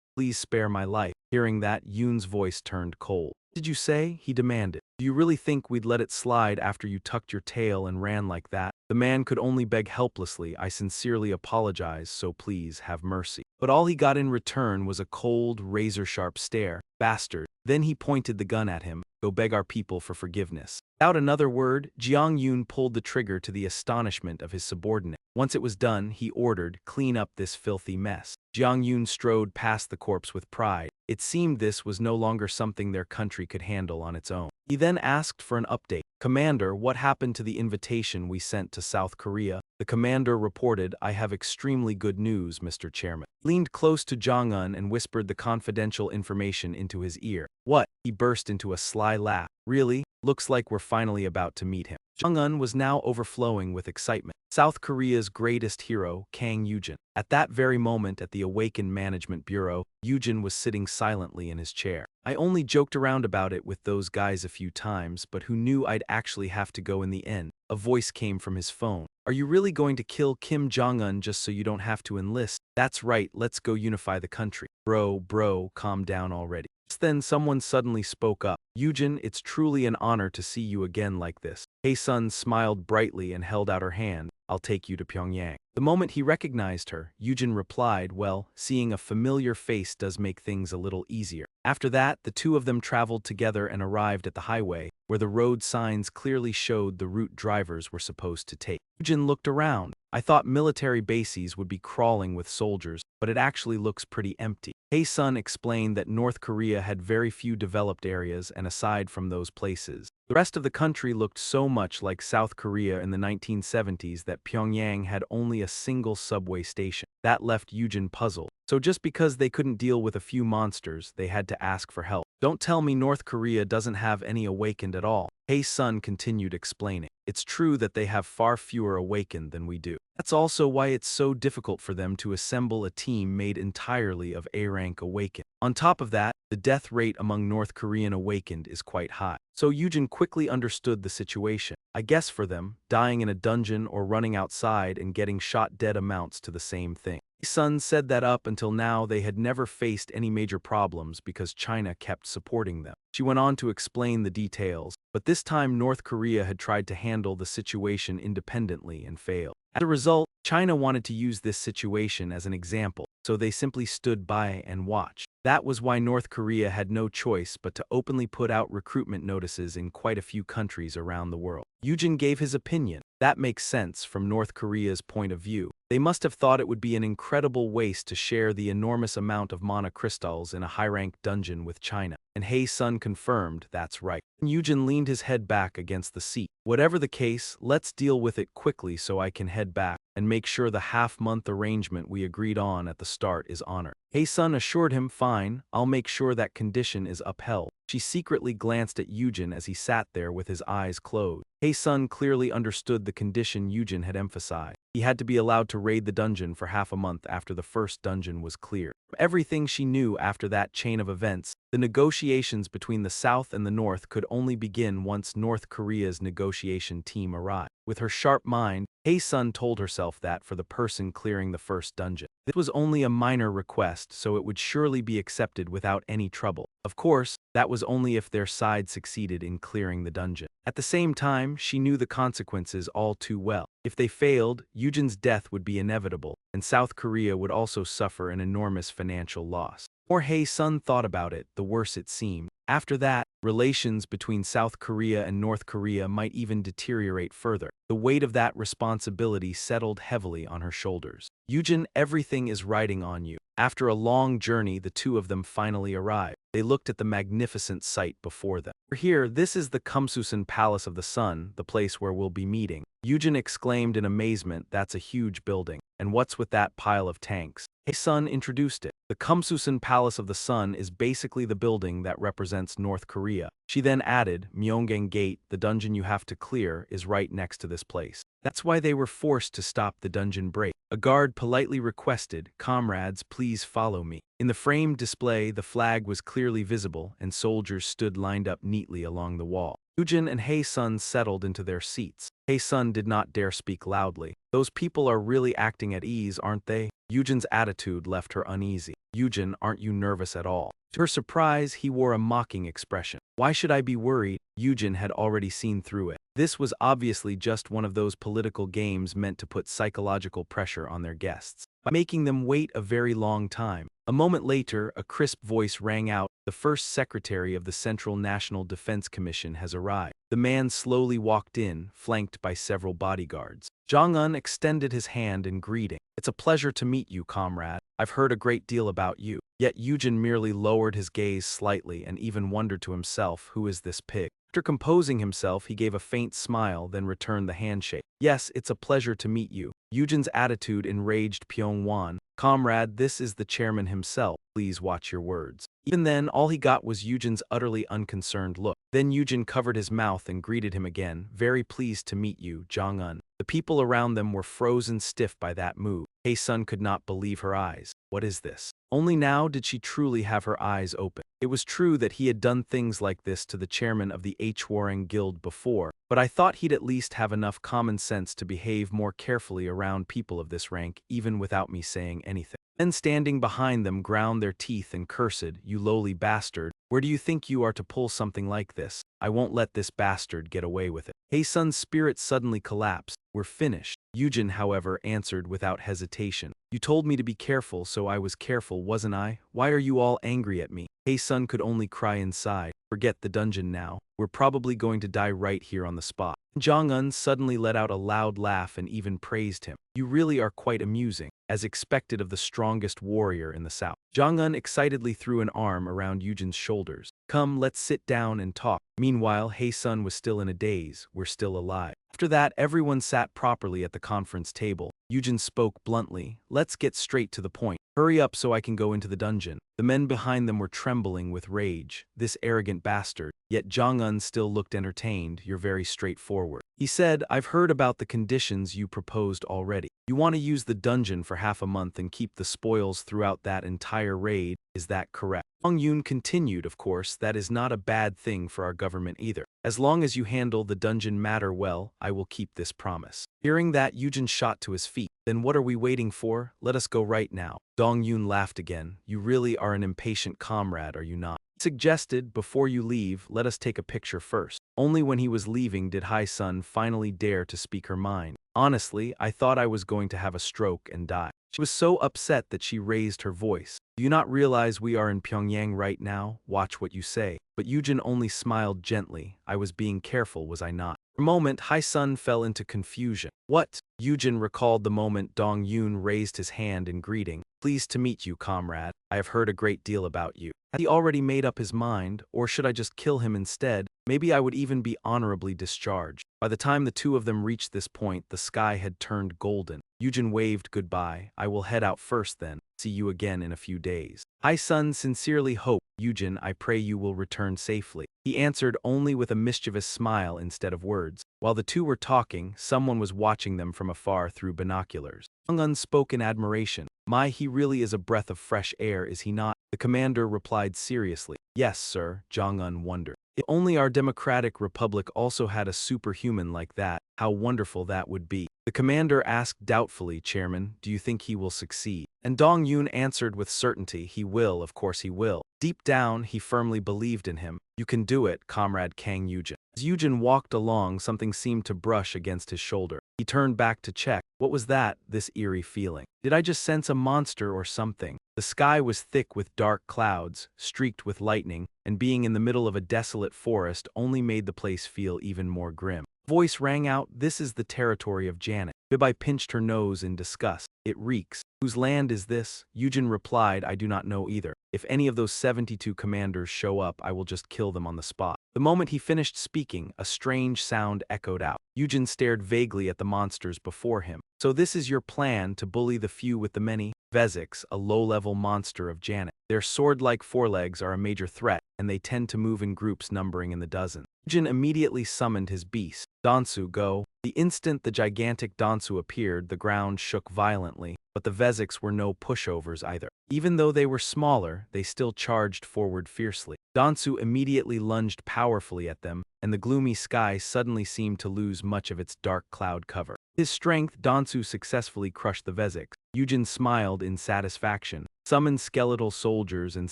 Please spare my life. Hearing that, Yoon's voice turned cold. What did you say? He demanded. Do you really think we'd let it slide after you tucked your tail and ran like that? The man could only beg helplessly, I sincerely apologize, so please have mercy. But all he got in return was a cold, razor-sharp stare. Bastard. Then he pointed the gun at him. Go beg our people for forgiveness. Without another word, Jiang Yun pulled the trigger to the astonishment of his subordinate. Once it was done, he ordered, clean up this filthy mess. Jiang Yun strode past the corpse with pride. It seemed this was no longer something their country could handle on its own. He then asked for an update. Commander, what happened to the invitation we sent to South Korea? The commander reported, I have extremely good news, Mr. Chairman. He leaned close to Jong-un and whispered the confidential information into his ear. What? He burst into a sly laugh. Really? Looks like we're finally about to meet him. Jong-un was now overflowing with excitement. South Korea's greatest hero, Kang Eugene. At that very moment at the Awakened Management Bureau, Eugene was sitting silently in his chair. I only joked around about it with those guys a few times, but who knew I'd actually have to go in the end? A voice came from his phone. Are you really going to kill Kim Jong-un just so you don't have to enlist? That's right, let's go unify the country. Bro, calm down already. Just then someone suddenly spoke up. Eugene, it's truly an honor to see you again like this. Hae-sun smiled brightly and held out her hand. I'll take you to Pyongyang. The moment he recognized her, Eugene replied, well, seeing a familiar face does make things a little easier. After that, the two of them traveled together and arrived at the highway, where the road signs clearly showed the route drivers were supposed to take. Eugene looked around. I thought military bases would be crawling with soldiers, but it actually looks pretty empty. Hae-sun explained that North Korea had very few developed areas, and aside from those places, the rest of the country looked so much like South Korea in the 1970s that Pyongyang had only a single subway station. That left Eugene puzzled. So just because they couldn't deal with a few monsters, they had to ask for help. Don't tell me North Korea doesn't have any awakened at all. Hae-sun continued explaining. It's true that they have far fewer awakened than we do. That's also why it's so difficult for them to assemble a team made entirely of A-rank awakened. On top of that, the death rate among North Korean awakened is quite high. So Eugene quickly understood the situation. I guess for them, dying in a dungeon or running outside and getting shot dead amounts to the same thing. Sun said that up until now they had never faced any major problems because China kept supporting them. She went on to explain the details, but this time North Korea had tried to handle the situation independently and failed. As a result, China wanted to use this situation as an example, so they simply stood by and watched. That was why North Korea had no choice but to openly put out recruitment notices in quite a few countries around the world. Eugene gave his opinion. That makes sense from North Korea's point of view. They must have thought it would be an incredible waste to share the enormous amount of mana crystals in a high-ranked dungeon with China. And Sun confirmed that's right. Eugene leaned his head back against the seat. Whatever the case, let's deal with it quickly so I can head back and make sure the half-month arrangement we agreed on at the start is honored. Sun assured him, fine, I'll make sure that condition is upheld. She secretly glanced at Eugene as he sat there with his eyes closed. Sun clearly understood the condition Eugene had emphasized. He had to be allowed to raid the dungeon for half a month after the first dungeon was cleared. From everything she knew after that chain of events, the negotiations between the South and the North could only begin once North Korea's negotiation team arrived. With her sharp mind, Sun told herself that for the person clearing the first dungeon, this was only a minor request, so it would surely be accepted without any trouble. Of course, that was only if their side succeeded in clearing the dungeon. At the same time, she knew the consequences all too well. If they failed, Eugene's death would be inevitable, and South Korea would also suffer an enormous financial loss. The more Sun thought about it, the worse it seemed. After that, relations between South Korea and North Korea might even deteriorate further. The weight of that responsibility settled heavily on her shoulders. Eugene, everything is riding on you. After a long journey, the two of them finally arrived. They looked at the magnificent sight before them. Here, this is the Kumsusan Palace of the Sun, the place where we'll be meeting. Eugene exclaimed in amazement, that's a huge building. And what's with that pile of tanks? Sun introduced it. The Kumsusan Palace of the Sun is basically the building that represents North Korea. She then added, Myeonggang Gate, the dungeon you have to clear, is right next to this place. That's why they were forced to stop the dungeon break. A guard politely requested, comrades, please follow me. In the framed display, the flag was clearly visible, and soldiers stood lined up neatly along the wall. Eugene and Sun settled into their seats. Sun did not dare speak loudly. Those people are really acting at ease, aren't they? Eugene's attitude left her uneasy. Eugene, aren't you nervous at all? To her surprise, he wore a mocking expression. Why should I be worried? Eugene had already seen through it. This was obviously just one of those political games meant to put psychological pressure on their guests, by making them wait a very long time. A moment later, a crisp voice rang out, the first secretary of the Central National Defense Commission has arrived. The man slowly walked in, flanked by several bodyguards. Jong-un extended his hand in greeting. It's a pleasure to meet you, comrade. I've heard a great deal about you. Yet Eugene merely lowered his gaze slightly and even wondered to himself, who is this pig? After composing himself, he gave a faint smile, then returned the handshake. Yes, it's a pleasure to meet you. Eugene's attitude enraged Pyong-won. Comrade, this is the chairman himself. Please watch your words. Even then, all he got was Eugene's utterly unconcerned look. Then Eugene covered his mouth and greeted him again. Very pleased to meet you, Jong-un. The people around them were frozen stiff by that move. Sun could not believe her eyes. What is this? Only now did she truly have her eyes open. It was true that he had done things like this to the chairman of the Hwarang Guild before, but I thought he'd at least have enough common sense to behave more carefully around people of this rank, even without me saying anything. Men standing behind them ground their teeth and cursed, you lowly bastard, where do you think you are to pull something like this? I won't let this bastard get away with it. Sun's spirit suddenly collapsed. We're finished. Eugene, however, answered without hesitation. You told me to be careful, so I was careful, wasn't I? Why are you all angry at me? Sun could only cry inside. Forget the dungeon now. We're probably going to die right here on the spot. Jong-un suddenly let out a loud laugh and even praised him. You really are quite amusing, as expected of the strongest warrior in the South. Jong-un excitedly threw an arm around Eugene's shoulders. Come, let's sit down and talk. Meanwhile, Sun was still in a daze. We're still alive. After that, everyone sat properly at the conference table. Eugene spoke bluntly. Let's get straight to the point. Hurry up so I can go into the dungeon. The men behind them were trembling with rage. This arrogant bastard. Yet Jong-un still looked entertained. You're very straightforward. He said, I've heard about the conditions you proposed already. You want to use the dungeon for half a month and keep the spoils throughout that entire raid. Is that correct? Hong Yun continued, of course, that is not a bad thing for our government either. As long as you handle the dungeon matter well, I will keep this promise. Hearing that, Eugene shot to his feet. Then what are we waiting for? Let us go right now. Dong Yun laughed again. You really are an impatient comrade, are you not? He suggested, before you leave, let us take a picture first. Only when he was leaving did Hai Sun finally dare to speak her mind. Honestly, I thought I was going to have a stroke and die. She was so upset that she raised her voice. Do you not realize we are in Pyongyang right now? Watch what you say. But Eugene only smiled gently. I was being careful, was I not? For a moment, Hai Sun fell into confusion. What? Eugene recalled the moment Dong Yun raised his hand in greeting. Pleased to meet you, comrade. I have heard a great deal about you. Had he already made up his mind, or should I just kill him instead? Maybe I would even be honorably discharged. By the time the two of them reached this point, the sky had turned golden. Eugene waved goodbye. I will head out first then. See you again in a few days. Hai Sun sincerely hoped. Eugene, I pray you will return safely. He answered only with a mischievous smile instead of words. While the two were talking, someone was watching them from afar through binoculars. Jong-un spoke in admiration. My, he really is a breath of fresh air, is he not? The commander replied seriously. Yes, sir, Jong-un wondered. If only our democratic republic also had a superhuman like that, how wonderful that would be. The commander asked doubtfully, Chairman, do you think he will succeed? And Dong Yun answered with certainty, he will, of course he will. Deep down, he firmly believed in him. You can do it, Comrade Kang Eugene. As Eugene walked along, something seemed to brush against his shoulder. He turned back to check. What was that, this eerie feeling? Did I just sense a monster or something? The sky was thick with dark clouds, streaked with lightning, and being in the middle of a desolate forest only made the place feel even more grim. Voice rang out, this is the territory of Janet. Bibi pinched her nose in disgust. It reeks. Whose land is this? Eugene replied, I do not know either. If any of those 72 commanders show up, I will just kill them on the spot. The moment he finished speaking, a strange sound echoed out. Eugene stared vaguely at the monsters before him. So this is your plan, to bully the few with the many? Vezix, a low-level monster of Janet. Their sword-like forelegs are a major threat, and they tend to move in groups numbering in the dozen. Eugene immediately summoned his beast. Dansu, go. The instant the gigantic Dansu appeared, the ground shook violently, but the Vezix were no pushovers either. Even though they were smaller, they still charged forward fiercely. Dansu immediately lunged powerfully at them, and the gloomy sky suddenly seemed to lose much of its dark cloud cover. His strength, Dansu successfully crushed the Vezix. Eugene smiled in satisfaction. Summoned skeletal soldiers and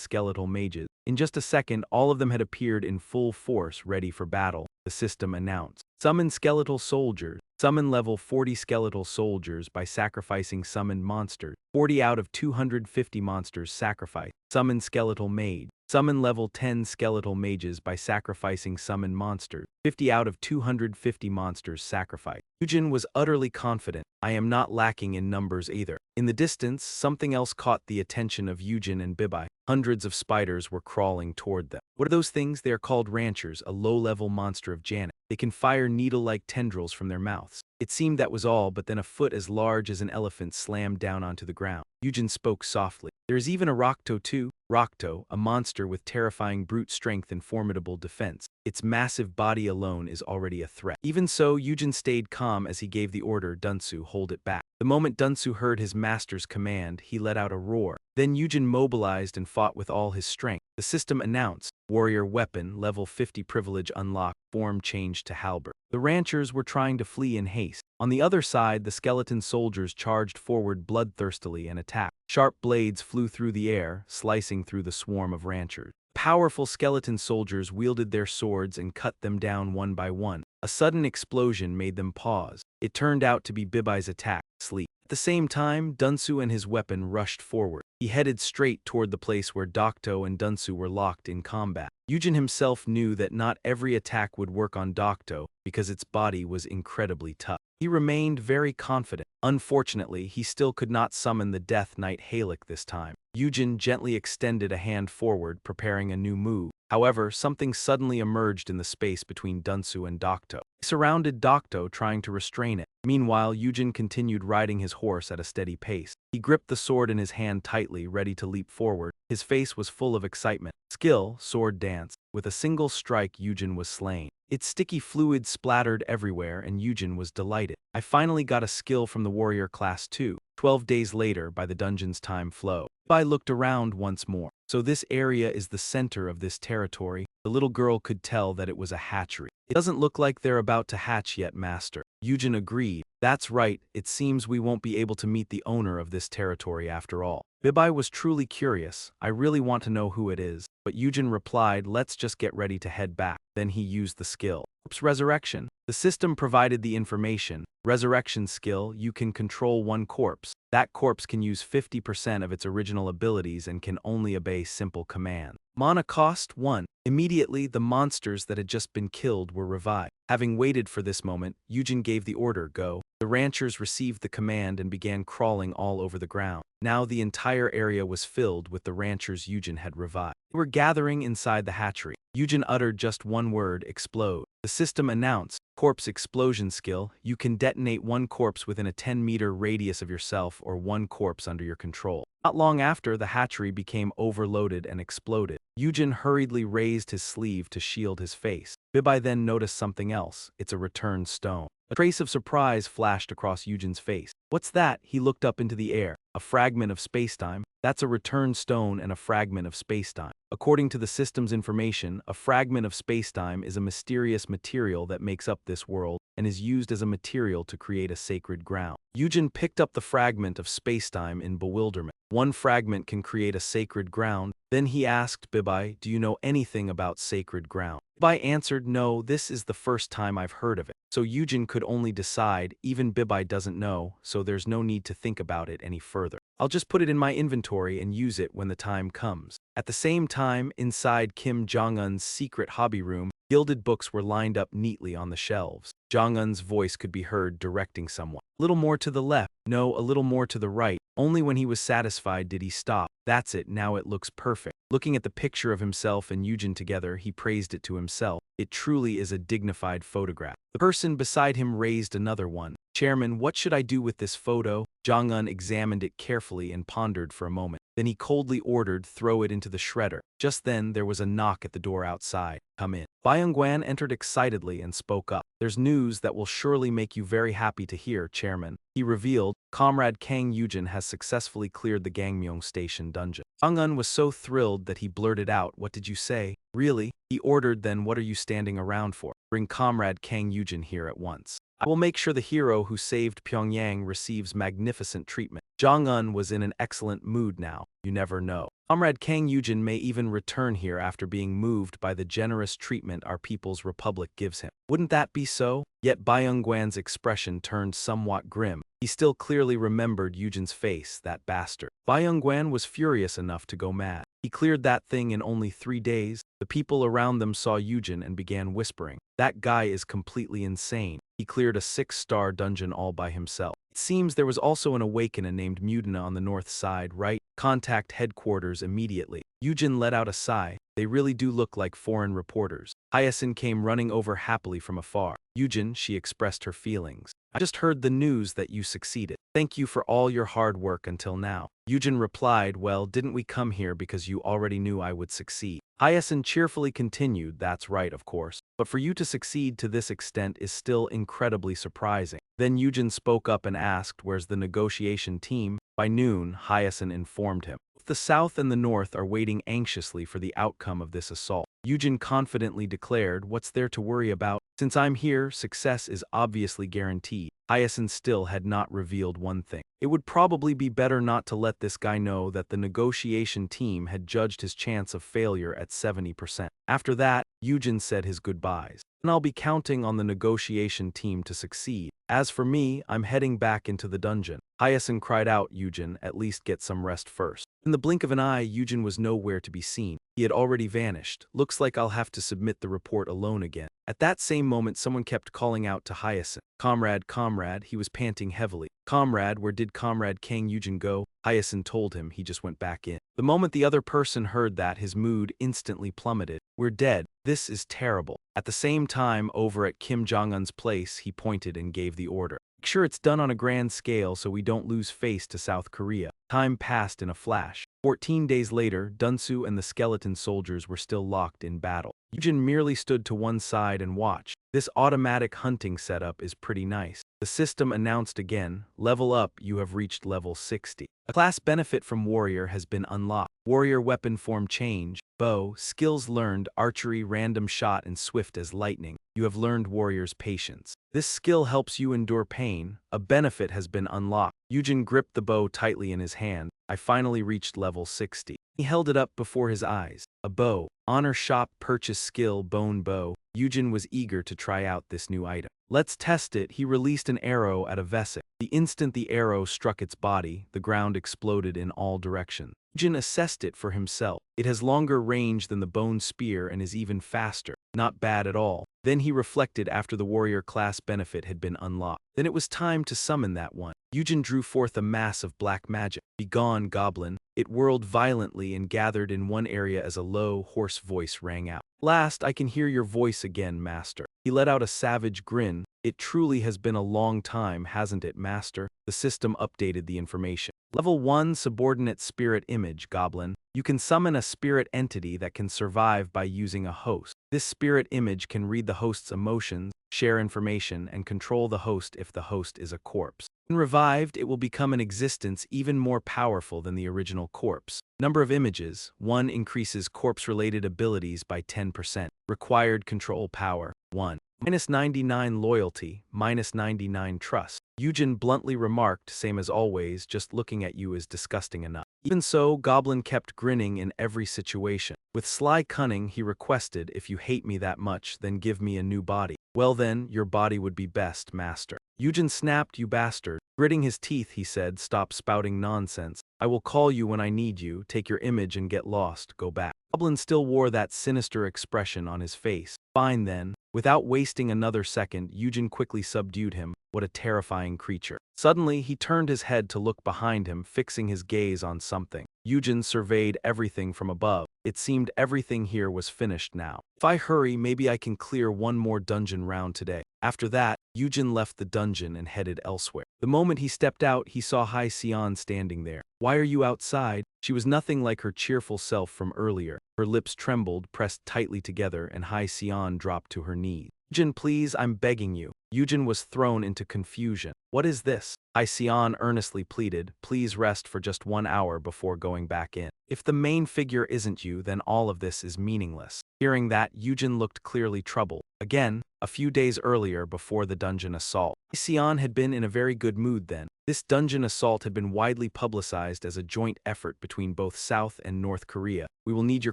skeletal mages. In just a second, all of them had appeared in full force, ready for battle. The system announced. Summon skeletal soldiers. Summon level 40 skeletal soldiers by sacrificing summoned monsters. 40 out of 250 monsters sacrificed. Summon skeletal mage. Summon level 10 skeletal mages by sacrificing summoned monsters. 50 out of 250 monsters sacrificed. Eugene was utterly confident. I am not lacking in numbers either. In the distance, something else caught the attention of Eugene and Bibi. Hundreds of spiders were crawling toward them. What are those things? They are called ranchers, a low-level monster of Janet. They can fire needle-like tendrils from their mouths. It seemed that was all, but then a foot as large as an elephant slammed down onto the ground. Eugene spoke softly. There is even a Rokto too. Rokto, a monster with terrifying brute strength and formidable defense. Its massive body alone is already a threat. Even so, Eugene stayed calm as he gave the order, Dunsu, hold it back. The moment Dunsu heard his master's command, he let out a roar. Then Eugene mobilized and fought with all his strength. The system announced, warrior weapon, level 50 privilege unlocked, form changed to halberd. The ranchers were trying to flee in haste. On the other side, the skeleton soldiers charged forward bloodthirstily and attacked. Sharp blades flew through the air, slicing through the swarm of ranchers. Powerful skeleton soldiers wielded their swords and cut them down one by one. A sudden explosion made them pause. It turned out to be Bibi's attack, sleep. At the same time, Dunsu and his weapon rushed forward. He headed straight toward the place where Dokto and Dunsu were locked in combat. Eugene himself knew that not every attack would work on Dokto because its body was incredibly tough. He remained very confident. Unfortunately, he still could not summon the Death Knight Halik this time. Eugene gently extended a hand forward, preparing a new move. However, something suddenly emerged in the space between Dunsu and Dokto. He surrounded Dokto, trying to restrain it. Meanwhile, Eugene continued riding his horse at a steady pace. He gripped the sword in his hand tightly, ready to leap forward. His face was full of excitement. Skill, sword dance. With a single strike, Eugene was slain. Its sticky fluid splattered everywhere, and Eugene was delighted. I finally got a skill from the warrior class 2. 12 days later, by the dungeon's time flow. I looked around once more. So this area is the center of this territory. The little girl could tell that it was a hatchery. It doesn't look like they're about to hatch yet, master. Eugene agreed. That's right, it seems we won't be able to meet the owner of this territory after all. Bibi was truly curious. I really want to know who it is. But Eugene replied, let's just get ready to head back. Then he used the skill. Corpse resurrection. The system provided the information. Resurrection skill, you can control one corpse. That corpse can use 50% of its original abilities and can only obey simple commands. Mana cost 1. Immediately, the monsters that had just been killed were revived. Having waited for this moment, Eugene gave the order, go. The ranchers received the command and began crawling all over the ground. Now the entire area was filled with the ranchers Eugene had revived. They were gathering inside the hatchery. Eugene uttered just one word, explode. The system announced, corpse explosion skill, you can detonate one corpse within a 10-meter radius of yourself or one corpse under your control. Not long after, the hatchery became overloaded and exploded. Eugene hurriedly raised his sleeve to shield his face. Bibi then noticed something else. It's a returned stone. A trace of surprise flashed across Eugene's face. What's that? He looked up into the air. A fragment of spacetime. That's a returned stone and a fragment of spacetime. According to the system's information, a fragment of spacetime is a mysterious material that makes up this world and is used as a material to create a sacred ground. Eugene picked up the fragment of spacetime in bewilderment. One fragment can create a sacred ground. Then he asked Bibi, do you know anything about sacred ground? Bibi answered, no, this is the first time I've heard of it. So Eugene could only decide, even Bibi doesn't know, so there's no need to think about it any further. I'll just put it in my inventory and use it when the time comes. At the same time, inside Kim Jong-un's secret hobby room, gilded books were lined up neatly on the shelves. Jong-un's voice could be heard directing someone. A little more to the left, no, a little more to the right. Only when he was satisfied did he stop. That's it, now it looks perfect. Looking at the picture of himself and Eugene together, he praised it to himself. It truly is a dignified photograph. The person beside him raised another one. Chairman, what should I do with this photo? Jong-un examined it carefully and pondered for a moment. Then he coldly ordered, throw it into the shredder. Just then, there was a knock at the door outside. Come in. Byung-gwan entered excitedly and spoke up. There's news that will surely make you very happy to hear, Chairman. He revealed, Comrade Kang Eugene has successfully cleared the Gangmyeong Station dungeon. Jong-un was so thrilled that he blurted out, what did you say? Really? He ordered, then what are you standing around for? Bring Comrade Kang Eugene here at once. I will make sure the hero who saved Pyongyang receives magnificent treatment. Jong-un was in an excellent mood now. You never know. Comrade Kang Eugene may even return here after being moved by the generous treatment our People's Republic gives him. Wouldn't that be so? Yet Byung-gwan's expression turned somewhat grim. He still clearly remembered Eugene's face, that bastard. Byung-gwan was furious enough to go mad. He cleared that thing in only 3 days. The people around them saw Eugene and began whispering, that guy is completely insane. He cleared a 6-star dungeon all by himself. It seems there was also an awakener named Mutina on the north side, right? Contact headquarters immediately. Eugene let out a sigh. They really do look like foreign reporters. Hyacinth came running over happily from afar. Eugene, she expressed her feelings. I just heard the news that you succeeded. Thank you for all your hard work until now. Eugene replied, well, didn't we come here because you already knew I would succeed? Hyacinth cheerfully continued, that's right, of course. But for you to succeed to this extent is still incredibly surprising. Then Eugene spoke up and asked, where's the negotiation team? By noon, Hyacinth informed him. The South and the North are waiting anxiously for the outcome of this assault. Eugene confidently declared, what's there to worry about? Since I'm here, success is obviously guaranteed. Hyacinth still had not revealed one thing. It would probably be better not to let this guy know that the negotiation team had judged his chance of failure at 70%. After that, Eugene said his goodbyes. And I'll be counting on the negotiation team to succeed. As for me, I'm heading back into the dungeon. Hyacinth cried out, Eugene, at least get some rest first. In the blink of an eye, Eugene was nowhere to be seen. He had already vanished. Looks like I'll have to submit the report alone again. At that same moment, someone kept calling out to Hyacinth. Comrade, comrade, he was panting heavily. Comrade, where did Comrade Kang Eugene go? Hyacinth told him he just went back in. The moment the other person heard that, his mood instantly plummeted. We're dead. This is terrible. At the same time, over at Kim Jong-un's place, he pointed and gave the order. Make sure it's done on a grand scale so we don't lose face to South Korea. Time passed in a flash. 14 days later, Dunsu and the skeleton soldiers were still locked in battle. Eugene merely stood to one side and watched. This automatic hunting setup is pretty nice. The system announced again, level up, you have reached level 60. A class benefit from warrior has been unlocked. Warrior weapon form change, bow, skills learned, archery, random shot, and swift as lightning. You have learned warrior's patience. This skill helps you endure pain. A benefit has been unlocked. Eugene gripped the bow tightly in his hand. I finally reached level 60. He held it up before his eyes. A bow. Honor shop purchase skill bone bow. Eugene was eager to try out this new item. Let's test it. He released an arrow at a Vesic. The instant the arrow struck its body, the ground exploded in all directions. Eugene assessed it for himself. It has longer range than the bone spear and is even faster. Not bad at all. Then he reflected after the warrior class benefit had been unlocked. Then it was time to summon that one. Eugene drew forth a mass of black magic. Begone, goblin. It whirled violently and gathered in one area as a low, hoarse voice rang out. Last, I can hear your voice again, master. He let out a savage grin. It truly has been a long time, hasn't it, master? The system updated the information. Level 1 Subordinate Spirit Image, Goblin. You can summon a spirit entity that can survive by using a host. This spirit image can read the host's emotions, share information, and control the host if the host is a corpse. When revived, it will become an existence even more powerful than the original corpse. Number of images. 1 increases corpse-related abilities by 10%. Required control power. 1. -99 loyalty, -99 trust. Eugene bluntly remarked, same as always, just looking at you is disgusting enough. Even so, Goblin kept grinning in every situation. With sly cunning, he requested, if you hate me that much, then give me a new body. Well then, your body would be best, master. Eugene snapped, you bastard. Gritting his teeth, he said, stop spouting nonsense. I will call you when I need you, take your image and get lost, go back. Goblin still wore that sinister expression on his face. Fine then. Without wasting another second, Eugene quickly subdued him. What a terrifying creature. Suddenly, he turned his head to look behind him, fixing his gaze on something. Eugene surveyed everything from above. It seemed everything here was finished now. If I hurry, maybe I can clear one more dungeon round today. After that, Eugene left the dungeon and headed elsewhere. The moment he stepped out, he saw Hai Xian standing there. Why are you outside? She was nothing like her cheerful self from earlier. Her lips trembled, pressed tightly together, and Hai Xian dropped to her knees. Eugene, please, I'm begging you. Eugene was thrown into confusion. What is this? Hai Xian earnestly pleaded, please rest for just 1 hour before going back in. If the main figure isn't you, then all of this is meaningless. Hearing that, Eugene looked clearly troubled. Again, a few days earlier before the dungeon assault. Hai Xian had been in a very good mood then. This dungeon assault had been widely publicized as a joint effort between both South and North Korea. We will need your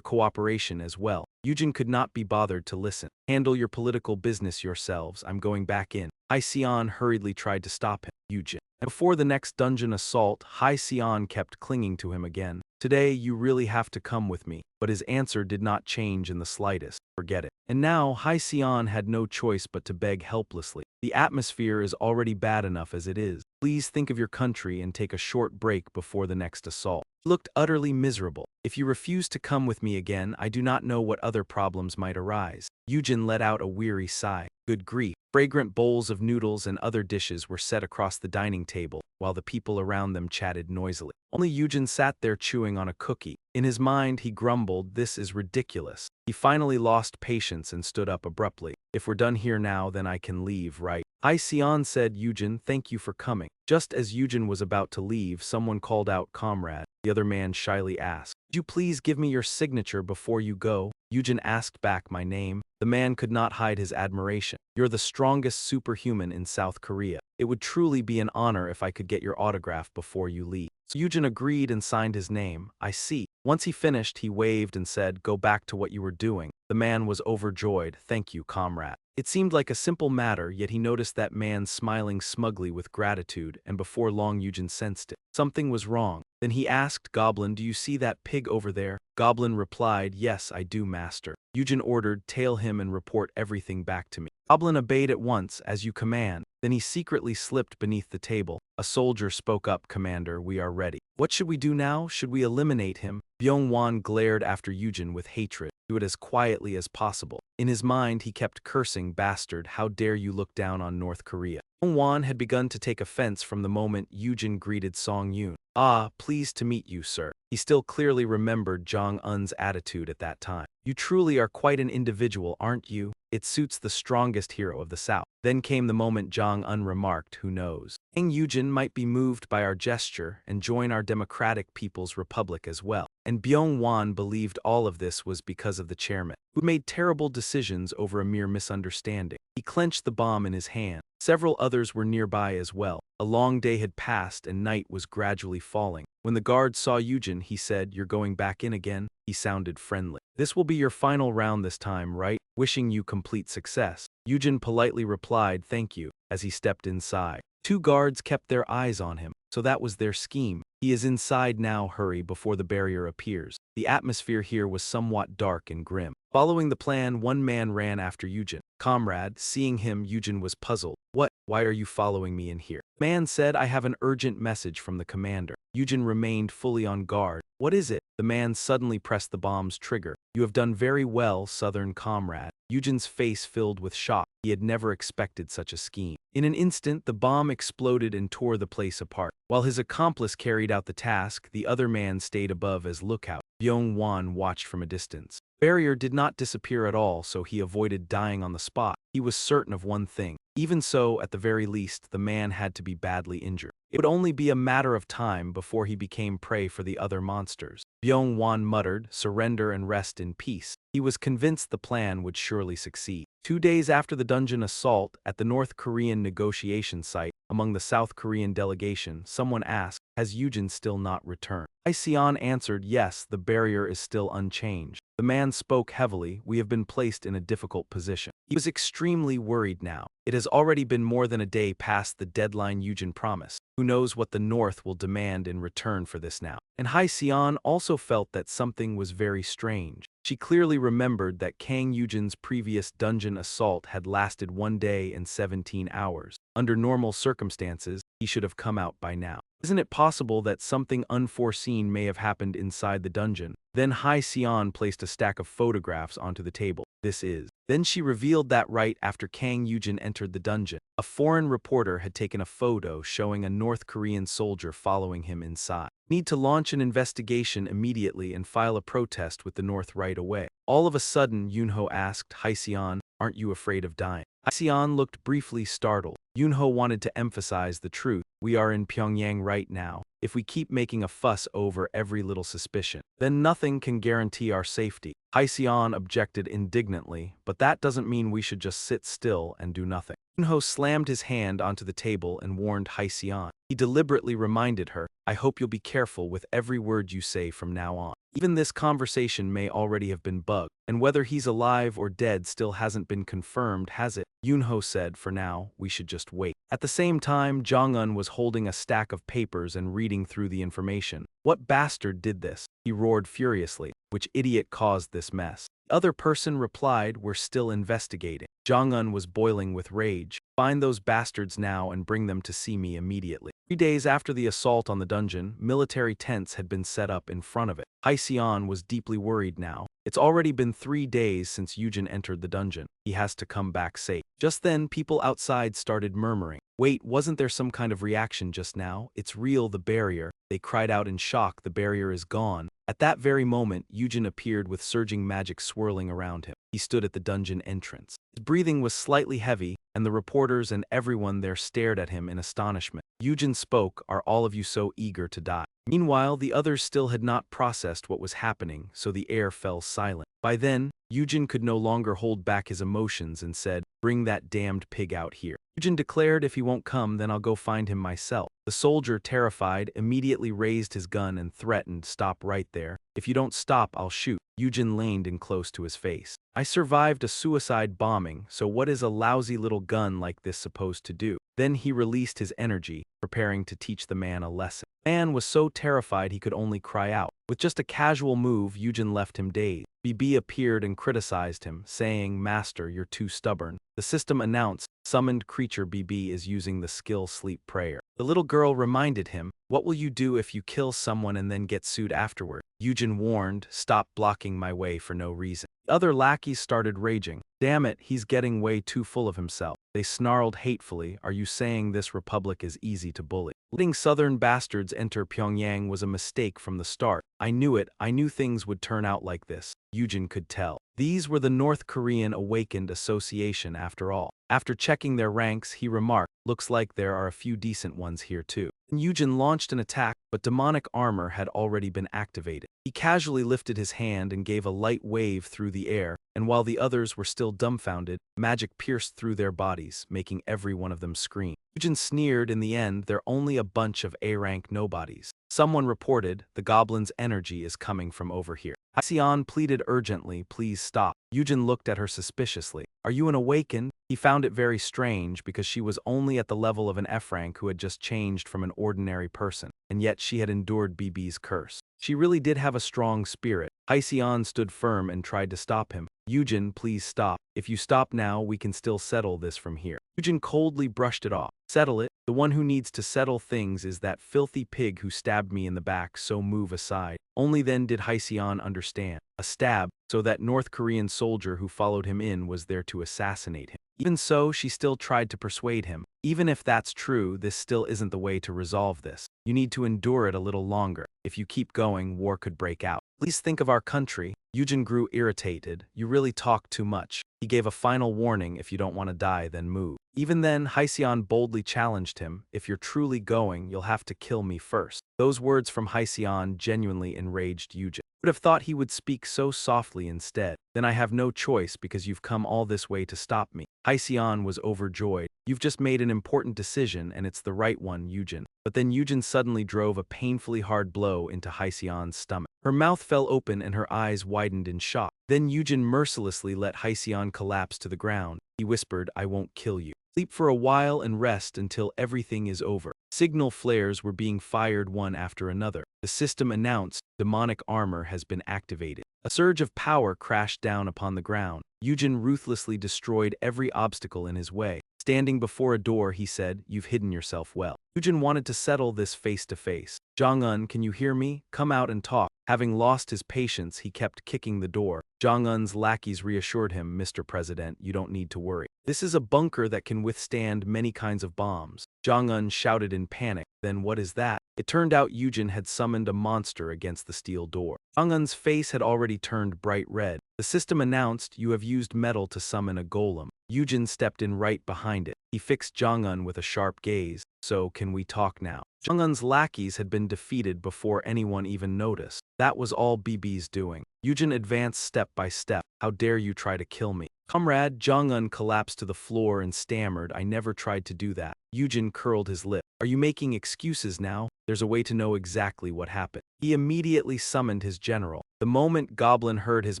cooperation as well. Eugene could not be bothered to listen. Handle your political business yourselves, I'm going back in. Hai Xian hurriedly tried to stop him. Eugene. And before the next dungeon assault, Hai Xian kept clinging to him again. Today you really have to come with me. But his answer did not change in the slightest. Forget it. And now Hai Xian had no choice but to beg helplessly. The atmosphere is already bad enough as it is. Please think of your country and take a short break before the next assault. He looked utterly miserable. If you refuse to come with me again, I do not know what other problems might arise. Eugene let out a weary sigh. Good grief. Fragrant bowls of noodles and other dishes were set across the dining table, while the people around them chatted noisily. Only Eugene sat there chewing on a cookie. In his mind, he grumbled, this is ridiculous. He finally lost patience and stood up abruptly. If we're done here now, then I can leave, right? Hai Xian said, Eugene, thank you for coming. Just as Eugene was about to leave, someone called out, comrade. The other man shyly asked, could you please give me your signature before you go? Eugene asked back my name. The man could not hide his admiration. You're the strongest superhuman in South Korea. It would truly be an honor if I could get your autograph before you leave. So Eugene agreed and signed his name. I see. Once he finished, he waved and said, go back to what you were doing. The man was overjoyed. Thank you, comrade. It seemed like a simple matter, yet he noticed that man smiling smugly with gratitude, and before long Eugene sensed it. Something was wrong. Then he asked Goblin, do you see that pig over there? Goblin replied, yes, I do, master. Eugene ordered, tail him and report everything back to me. Goblin obeyed at once, as you command. Then he secretly slipped beneath the table. A soldier spoke up, Commander, we are ready. What should we do now? Should we eliminate him? Byung-won glared after Eugene with hatred. Do it as quietly as possible. In his mind, he kept cursing, "Bastard, how dare you look down on North Korea." Won had begun to take offense from the moment Eugene greeted Song Yoon. "Ah, pleased to meet you, sir." He still clearly remembered Jong-un's attitude at that time. "You truly are quite an individual, aren't you? It suits the strongest hero of the South." Then came the moment Jong-un remarked, "Who knows? King Eugene might be moved by our gesture and join our Democratic People's Republic as well." And Byung-won believed all of this was because of the chairman, who made terrible decisions over a mere misunderstanding. He clenched the bomb in his hand. Several others were nearby as well. A long day had passed and night was gradually falling. When the guard saw Eugene, he said, "You're going back in again?" He sounded friendly. "This will be your final round this time, right? Wishing you complete success." Eugene politely replied, "Thank you," as he stepped inside. Two guards kept their eyes on him, so that was their scheme. "He is inside now, hurry before the barrier appears." The atmosphere here was somewhat dark and grim. Following the plan, one man ran after Eugene. "Comrade," seeing him, Eugene was puzzled. "What? Why are you following me in here?" The man said, "I have an urgent message from the commander." Eugene remained fully on guard. "What is it?" The man suddenly pressed the bomb's trigger. "You have done very well, Southern comrade." Eugene's face filled with shock. He had never expected such a scheme. In an instant, the bomb exploded and tore the place apart. While his accomplice carried out the task, the other man stayed above as lookout. Byung-won watched from a distance. Barrier did not disappear at all, so he avoided dying on the spot. He was certain of one thing. Even so, at the very least, the man had to be badly injured. It would only be a matter of time before he became prey for the other monsters. Byung-won muttered, "Surrender and rest in peace." He was convinced the plan would surely succeed. 2 days after the dungeon assault, at the North Korean negotiation site, among the South Korean delegation, someone asked, "Has Eugene still not returned?" Seon answered, "Yes, the barrier is still unchanged." The man spoke heavily, "We have been placed in a difficult position." He was extremely worried now. It has already been more than a day past the deadline Eugene promised. Who knows what the North will demand in return for this now? And Seon also felt that something was very strange. She clearly remembered that Kang Eugene's previous dungeon assault had lasted 1 day and 17 hours. Under normal circumstances, he should have come out by now. Isn't it possible that something unforeseen may have happened inside the dungeon? Then Seon placed a stack of photographs onto the table. "This is." Then she revealed that right after Kang Eugene entered the dungeon, a foreign reporter had taken a photo showing a North Korean soldier following him inside. "Need to launch an investigation immediately and file a protest with the North right away." All of a sudden, Yoonho asked, "Seon, aren't you afraid of dying?" Seon looked briefly startled. Yoonho wanted to emphasize the truth. "We are in Pyongyang right now. If we keep making a fuss over every little suspicion, then nothing can guarantee our safety." Seon objected indignantly, "But that doesn't mean we should just sit still and do nothing." Yoonho slammed his hand onto the table and warned Seon. He deliberately reminded her, "I hope you'll be careful with every word you say from now on. Even this conversation may already have been bugged, and whether he's alive or dead still hasn't been confirmed, has it?" Yoonho said, "For now, we should just wait." At the same time, Jong-un was holding a stack of papers and reading through the information. "What bastard did this?" he roared furiously. "Which idiot caused this mess?" The other person replied, "We're still investigating." Jong-un was boiling with rage. "Find those bastards now and bring them to see me immediately." 3 days after the assault on the dungeon, military tents had been set up in front of it. Seon was deeply worried now. It's already been 3 days since Eugene entered the dungeon. He has to come back safe. Just then, people outside started murmuring. "Wait, wasn't there some kind of reaction just now? It's real, the barrier." They cried out in shock, "The barrier is gone." At that very moment, Eugene appeared with surging magic swirling around him. He stood at the dungeon entrance. His breathing was slightly heavy, and the reporters and everyone there stared at him in astonishment. Eugene spoke, "Are all of you so eager to die?" Meanwhile, the others still had not processed what was happening, so the air fell silent. By then, Eugene could no longer hold back his emotions and said, "Bring that damned pig out here." Eugene declared, "If he won't come, then I'll go find him myself." The soldier, terrified, immediately raised his gun and threatened, "Stop right there. If you don't stop, I'll shoot." Eugene leaned in close to his face. "I survived a suicide bombing, so what is a lousy little gun like this supposed to do?" Then he released his energy, preparing to teach the man a lesson. The man was so terrified he could only cry out. With just a casual move, Eugene left him dazed. Bibi appeared and criticized him, saying, "Master, you're too stubborn." The system announced, "Summoned creature Bibi is using the skill sleep prayer." The little girl reminded him, "What will you do if you kill someone and then get sued afterward?" Eugene warned, "Stop blocking my way for no reason." The other lackeys started raging. "Damn it, he's getting way too full of himself." They snarled hatefully, "Are you saying this republic is easy to bully? Letting southern bastards enter Pyongyang was a mistake from the start. I knew it, I knew things would turn out like this." Eugene could tell. These were the North Korean Awakened Association after all. After checking their ranks, he remarked, "Looks like there are a few decent ones here too." And Eugene launched an attack, but demonic armor had already been activated. He casually lifted his hand and gave a light wave through the air, and while the others were still dumbfounded, magic pierced through their bodies, making every one of them scream. Eugene sneered, "In the end, they're only a bunch of A-rank nobodies." Someone reported, "The goblin's energy is coming from over here." Halcyon pleaded urgently, "Please stop." Eugene looked at her suspiciously. "Are you an awakened?" He found it very strange because she was only at the level of an F-rank who had just changed from an ordinary person, and yet she had endured Bibi's curse. She really did have a strong spirit. Halcyon stood firm and tried to stop him. "Eugene, please stop. If you stop now, we can still settle this from here." Eugene coldly brushed it off. "Settle it? The one who needs to settle things is that filthy pig who stabbed me in the back, so move aside." Only then did Halcyon understand. A stab, so that North Korean soldier who followed him in was there to assassinate him. Even so, she still tried to persuade him. "Even if that's true, this still isn't the way to resolve this. You need to endure it a little longer. If you keep going, war could break out. Please think of our country." Eugene grew irritated. "You really talk too much." He gave a final warning, "If you don't want to die, then move." Even then, Halcyon boldly challenged him, "If you're truly going, you'll have to kill me first." Those words from Halcyon genuinely enraged Eugene. Would have thought he would speak so softly instead. "Then I have no choice because you've come all this way to stop me." Halcyon was overjoyed. "You've just made an important decision and it's the right one, Eugene." But then Eugene suddenly drove a painfully hard blow into Halcyon's stomach. Her mouth fell open and her eyes widened in shock. Then Eugene mercilessly let Halcyon collapse to the ground. He whispered, "I won't kill you. Sleep for a while and rest until everything is over." Signal flares were being fired one after another. The system announced, "Demonic armor has been activated." A surge of power crashed down upon the ground. Eugene ruthlessly destroyed every obstacle in his way. Standing before a door, he said, "You've hidden yourself well." Eugene wanted to settle this face to face. "Jong-un, can you hear me? Come out and talk." Having lost his patience, he kept kicking the door. Jong-un's lackeys reassured him, "Mr. President, you don't need to worry. This is a bunker that can withstand many kinds of bombs." Jong-un shouted in panic, "Then what is that?" It turned out Eugene had summoned a monster against the steel door. Jong-un's face had already turned bright red. The system announced, "You have used metal to summon a golem." Eugene stepped in right behind it. He fixed Jong-un with a sharp gaze. "So, can we talk now?" Jong-un's lackeys had been defeated before anyone even noticed. That was all Bibi's doing. Eugene advanced step by step. "How dare you try to kill me?" "Comrade," Jong-un collapsed to the floor and stammered, "I never tried to do that." Eugene curled his lip. "Are you making excuses now? There's a way to know exactly what happened." He immediately summoned his general. The moment Goblin heard his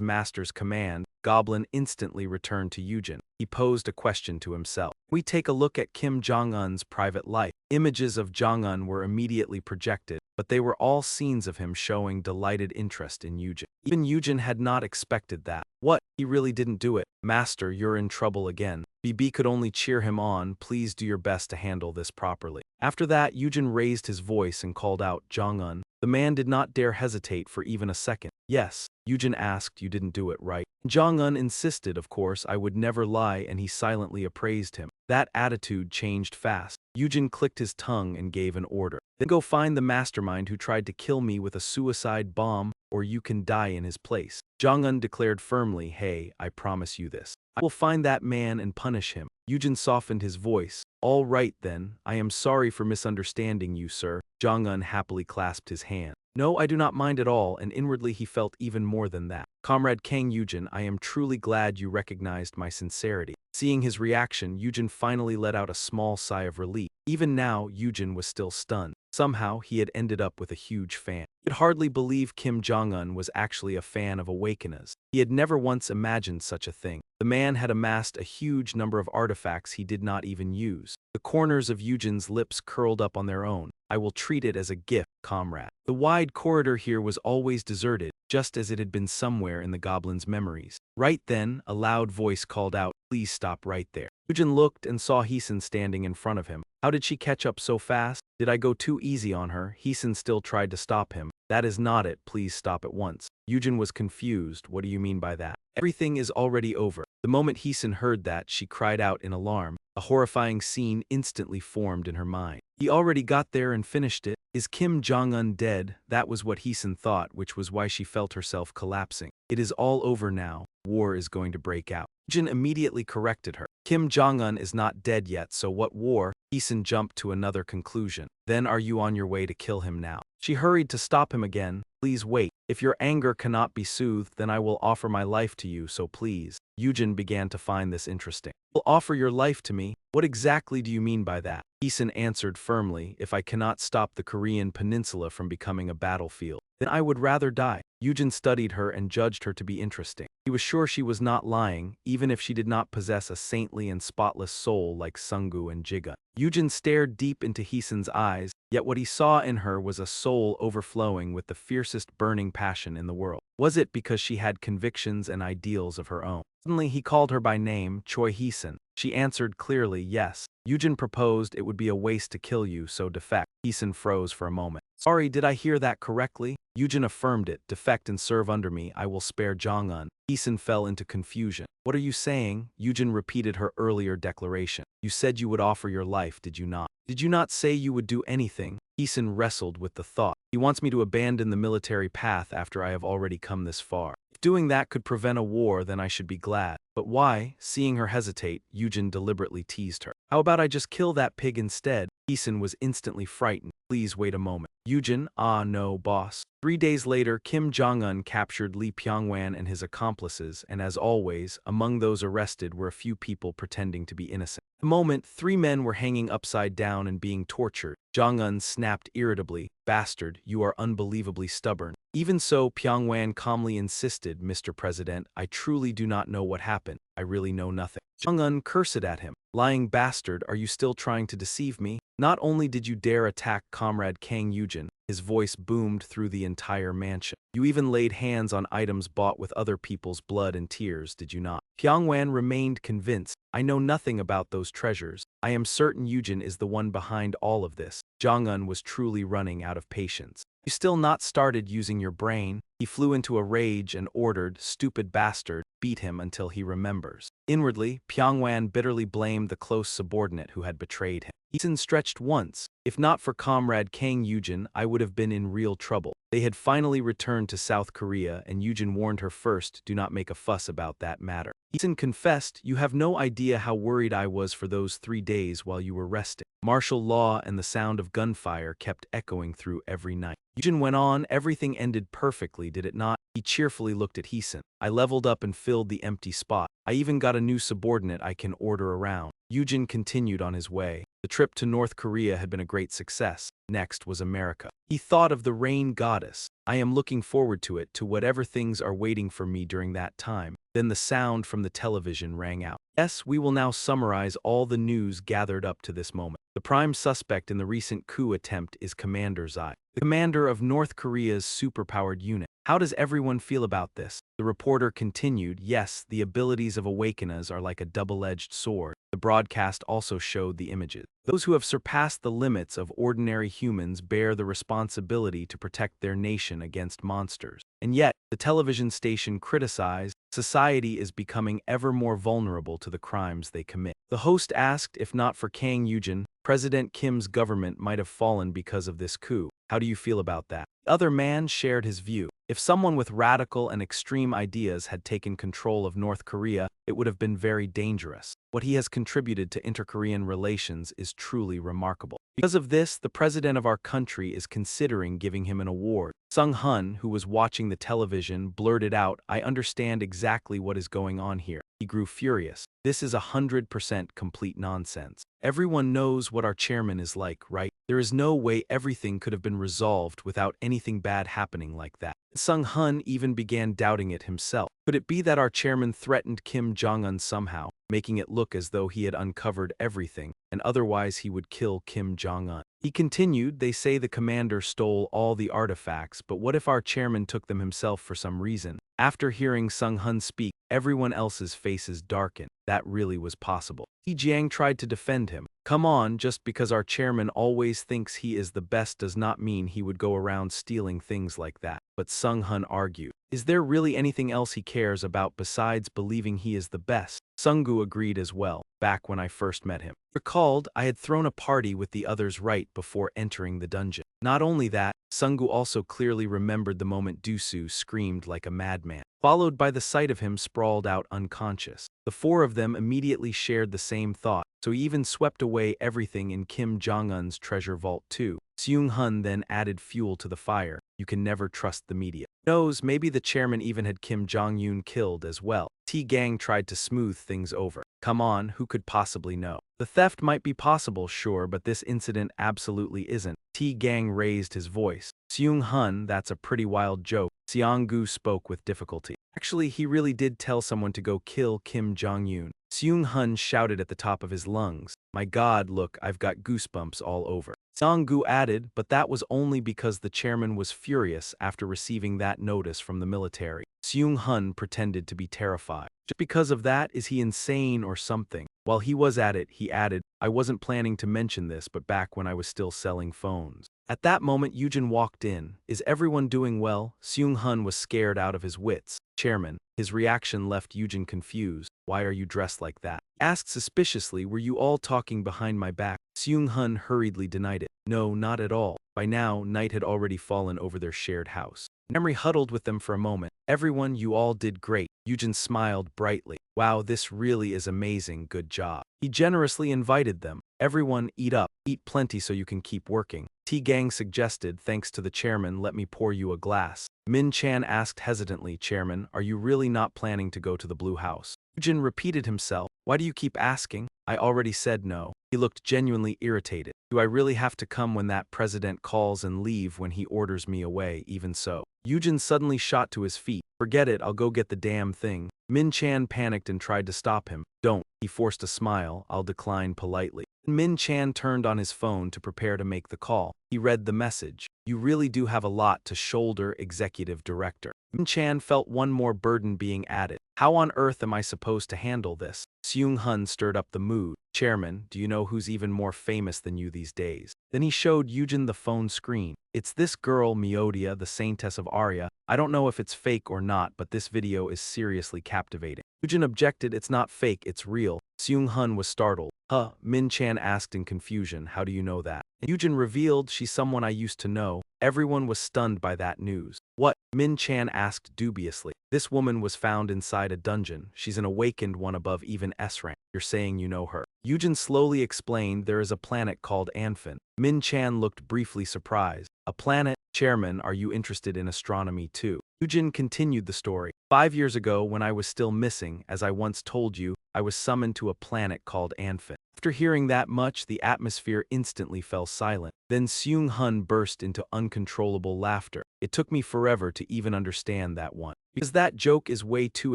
master's command, Goblin instantly returned to Eugene. He posed a question to himself. "We take a look at Kim Jong-un's private life." Images of Jong-un were immediately projected, but they were all scenes of him showing delighted interest in Eugene. Even Eugene had not expected that. "What? He really didn't do it. Master, you're in trouble again." Bibi could only cheer him on, "Please do your best to handle this properly." After that, Eugene raised his voice and called out, "Jong-un." The man did not dare hesitate for even a second. "Yes." Eugene asked, "You didn't do it, right?" Jong-un insisted, "Of course, I would never lie," and he silently appraised him. That attitude changed fast. Eugene clicked his tongue and gave an order. "Then go find the mastermind who tried to kill me with a suicide bomb, or you can die in his place." Jong-un declared firmly, "Hey, I promise you this. I will find that man and punish him." Eugene softened his voice. "All right then, I am sorry for misunderstanding you, sir." Jong-un happily clasped his hand. "No, I do not mind at all," and inwardly he felt even more than that. "Comrade Kang Eugene, I am truly glad you recognized my sincerity." Seeing his reaction, Eugene finally let out a small sigh of relief. Even now, Eugene was still stunned. Somehow, he had ended up with a huge fan. He could hardly believe Kim Jong-un was actually a fan of Awakeners. He had never once imagined such a thing. The man had amassed a huge number of artifacts he did not even use. The corners of Eugene's lips curled up on their own. "I will treat it as a gift, comrade." The wide corridor here was always deserted, just as it had been somewhere in the goblin's memories. Right then, a loud voice called out, "Please stop right there." Eugene looked and saw Heesun standing in front of him. How did she catch up so fast? Did I go too easy on her? Heesun still tried to stop him. That is not it, please stop at once. Eugene was confused. What do you mean by that? Everything is already over. The moment Heesun heard that, she cried out in alarm. A horrifying scene instantly formed in her mind. He already got there and finished it. Is Kim Jong-un dead? That was what Heesun thought, which was why she felt herself collapsing. It is all over now. War is going to break out. Jin immediately corrected her. Kim Jong-un is not dead yet, so what war? Heesun jumped to another conclusion. Then are you on your way to kill him now? She hurried to stop him again. Please wait. If your anger cannot be soothed, then I will offer my life to you, so please. Eugene began to find this interesting. Will offer your life to me? What exactly do you mean by that? Heesun answered firmly, if I cannot stop the Korean peninsula from becoming a battlefield, then I would rather die. Eugene studied her and judged her to be interesting. He was sure she was not lying, even if she did not possess a saintly and spotless soul like Sungu and Jigun. Eugene stared deep into Heesun's eyes, yet what he saw in her was a soul overflowing with the fiercest burning passion in the world. Was it because she had convictions and ideals of her own? Suddenly he called her by name, Choi Heesun. She answered clearly, yes. Eugene proposed it would be a waste to kill you, so defect. Heesun froze for a moment. Sorry, did I hear that correctly? Eugene affirmed it. Defect and serve under me, I will spare Jong-un. Heesun fell into confusion. What are you saying? Eugene repeated her earlier declaration. You said you would offer your life, did you not? Did you not say you would do anything? Heesun wrestled with the thought. He wants me to abandon the military path after I have already come this far. If doing that could prevent a war, then I should be glad. But why? Seeing her hesitate, Eugene deliberately teased her. How about I just kill that pig instead? Heesun was instantly frightened. Please wait a moment. Eugene, ah no, boss. 3 days later, Kim Jong-un captured Lee Pyongwan and his accomplices, and as always, among those arrested were a few people pretending to be innocent. At the moment, 3 men were hanging upside down and being tortured. Jong-un snapped irritably, bastard, you are unbelievably stubborn. Even so, Pyongwan calmly insisted, Mr. President, I truly do not know what happened. I really know nothing. Jong-un cursed at him. Lying bastard, are you still trying to deceive me? Not only did you dare attack Comrade Kang Eugene, his voice boomed through the entire mansion. You even laid hands on items bought with other people's blood and tears, did you not? Pyongwan remained convinced. I know nothing about those treasures. I am certain Eugene is the one behind all of this. Jong-un was truly running out of patience. You still not started using your brain? He flew into a rage and ordered, stupid bastard, beat him until he remembers. Inwardly, Pyongwan bitterly blamed the close subordinate who had betrayed him. Heesun stretched once. If not for Comrade Kang Eugene, I would have been in real trouble. They had finally returned to South Korea, and Eugene warned her first, do not make a fuss about that matter. Heesun confessed, you have no idea how worried I was for those 3 days while you were resting. Martial law and the sound of gunfire kept echoing through every night. Eugene went on, everything ended perfectly, did it not? He cheerfully looked at Heesun. I leveled up and filled the empty spot. I even got a new subordinate I can order around. Eugene continued on his way. The trip to North Korea had been a great success. Next was America. He thought of the rain goddess. I am looking forward to it, to whatever things are waiting for me during that time. Then the sound from the television rang out. Yes, we will now summarize all the news gathered up to this moment. The prime suspect in the recent coup attempt is Commander Zai, the commander of North Korea's superpowered unit. How does everyone feel about this? The reporter continued, yes, the abilities of Awakeners are like a double-edged sword. The broadcast also showed the images. Those who have surpassed the limits of ordinary humans bear the responsibility to protect their nation against monsters. And yet, the television station criticized, society is becoming ever more vulnerable to the crimes they commit. The host asked, if not for Kang Eugene, President Kim's government might have fallen because of this coup. How do you feel about that? The other man shared his view. If someone with radical and extreme ideas had taken control of North Korea, it would have been very dangerous. What he has contributed to inter-Korean relations is truly remarkable. Because of this, the president of our country is considering giving him an award. Sung-hun, who was watching the television, blurted out, I understand exactly what is going on here. He grew furious. This is 100% complete nonsense. Everyone knows what our chairman is like, right? There is no way everything could have been resolved without anything bad happening like that. Sung-hun even began doubting it himself. Could it be that our chairman threatened Kim Jong-un somehow, making it look as though he had uncovered everything, and otherwise he would kill Kim Jong-un? He continued, they say the commander stole all the artifacts, but what if our chairman took them himself for some reason? After hearing Sung Hun speak, everyone else's faces darkened. That really was possible. Jiang tried to defend him. Come on, just because our chairman always thinks he is the best does not mean he would go around stealing things like that. But Sung Hun argued. Is there really anything else he cares about besides believing he is the best? Sunggu agreed as well, back when I first met him. Recalled, I had thrown a party with the others right before entering the dungeon. Not only that, Sunggu also clearly remembered the moment Dusu screamed like a madman, followed by the sight of him sprawled out unconscious. The four of them immediately shared the same thought, so he even swept away everything in Kim Jong-un's treasure vault too. Seung Hun then added fuel to the fire. You can never trust the media. Knows, maybe the chairman even had Kim Jong-un killed as well. T-Gang tried to smooth things over. Come on, who could possibly know? The theft might be possible, sure, but this incident absolutely isn't. T-Gang raised his voice. Seung Hun, that's a pretty wild joke. Seong-gu spoke with difficulty. Actually, he really did tell someone to go kill Kim Jong-un. Seung Hun shouted at the top of his lungs. My god, look, I've got goosebumps all over. Seong-gu added, but that was only because the chairman was furious after receiving that notice from the military. Seung Hun pretended to be terrified. Just because of that, is he insane or something? While he was at it, he added, I wasn't planning to mention this, but back when I was still selling phones. At that moment, Eugene walked in. Is everyone doing well? Seung Hun was scared out of his wits. Chairman. His reaction left Eugene confused. Why are you dressed like that? Asked suspiciously, were you all talking behind my back? Seung Hun hurriedly denied it. No, not at all. By now, night had already fallen over their shared house. Memory huddled with them for a moment. Everyone, you all did great. Eugene smiled brightly. Wow, this really is amazing, good job. He generously invited them. Everyone, eat up. Eat plenty so you can keep working. T-Gang suggested, thanks to the chairman, let me pour you a glass. Min Chan asked hesitantly, Chairman, are you really not planning to go to the Blue House? Eugene repeated himself. Why do you keep asking? I already said no. He looked genuinely irritated. Do I really have to come when that president calls and leave when he orders me away, even so? Eugene suddenly shot to his feet. Forget it, I'll go get the damn thing. Min Chan panicked and tried to stop him. Don't. He forced a smile. I'll decline politely. Min Chan turned on his phone to prepare to make the call. He read the message. You really do have a lot to shoulder, Executive Director. Min Chan felt one more burden being added. How on earth am I supposed to handle this? Seung Hun stirred up the mood. Chairman, do you know who's even more famous than you these days? Then he showed Eugene the phone screen. It's this girl, Miodia, the Saintess of Arya. I don't know if it's fake or not, but this video is seriously captivating. Eugene objected, it's not fake, it's real. Seung Hun was startled. Huh, Min Chan asked in confusion, how do you know that? And Eugene revealed, she's someone I used to know. Everyone was stunned by that news. What? Min Chan asked dubiously. This woman was found inside a dungeon. She's an awakened one above even S rank. You're saying you know her? Eugene slowly explained there is a planet called Anfin. Min Chan looked briefly surprised. A planet? Chairman, are you interested in astronomy too? Eugene continued the story. 5 years ago, when I was still missing, as I once told you, I was summoned to a planet called Anfin. After hearing that much, the atmosphere instantly fell silent. Then Seung Hun burst into uncontrollable laughter. It took me forever to even understand that one. Because that joke is way too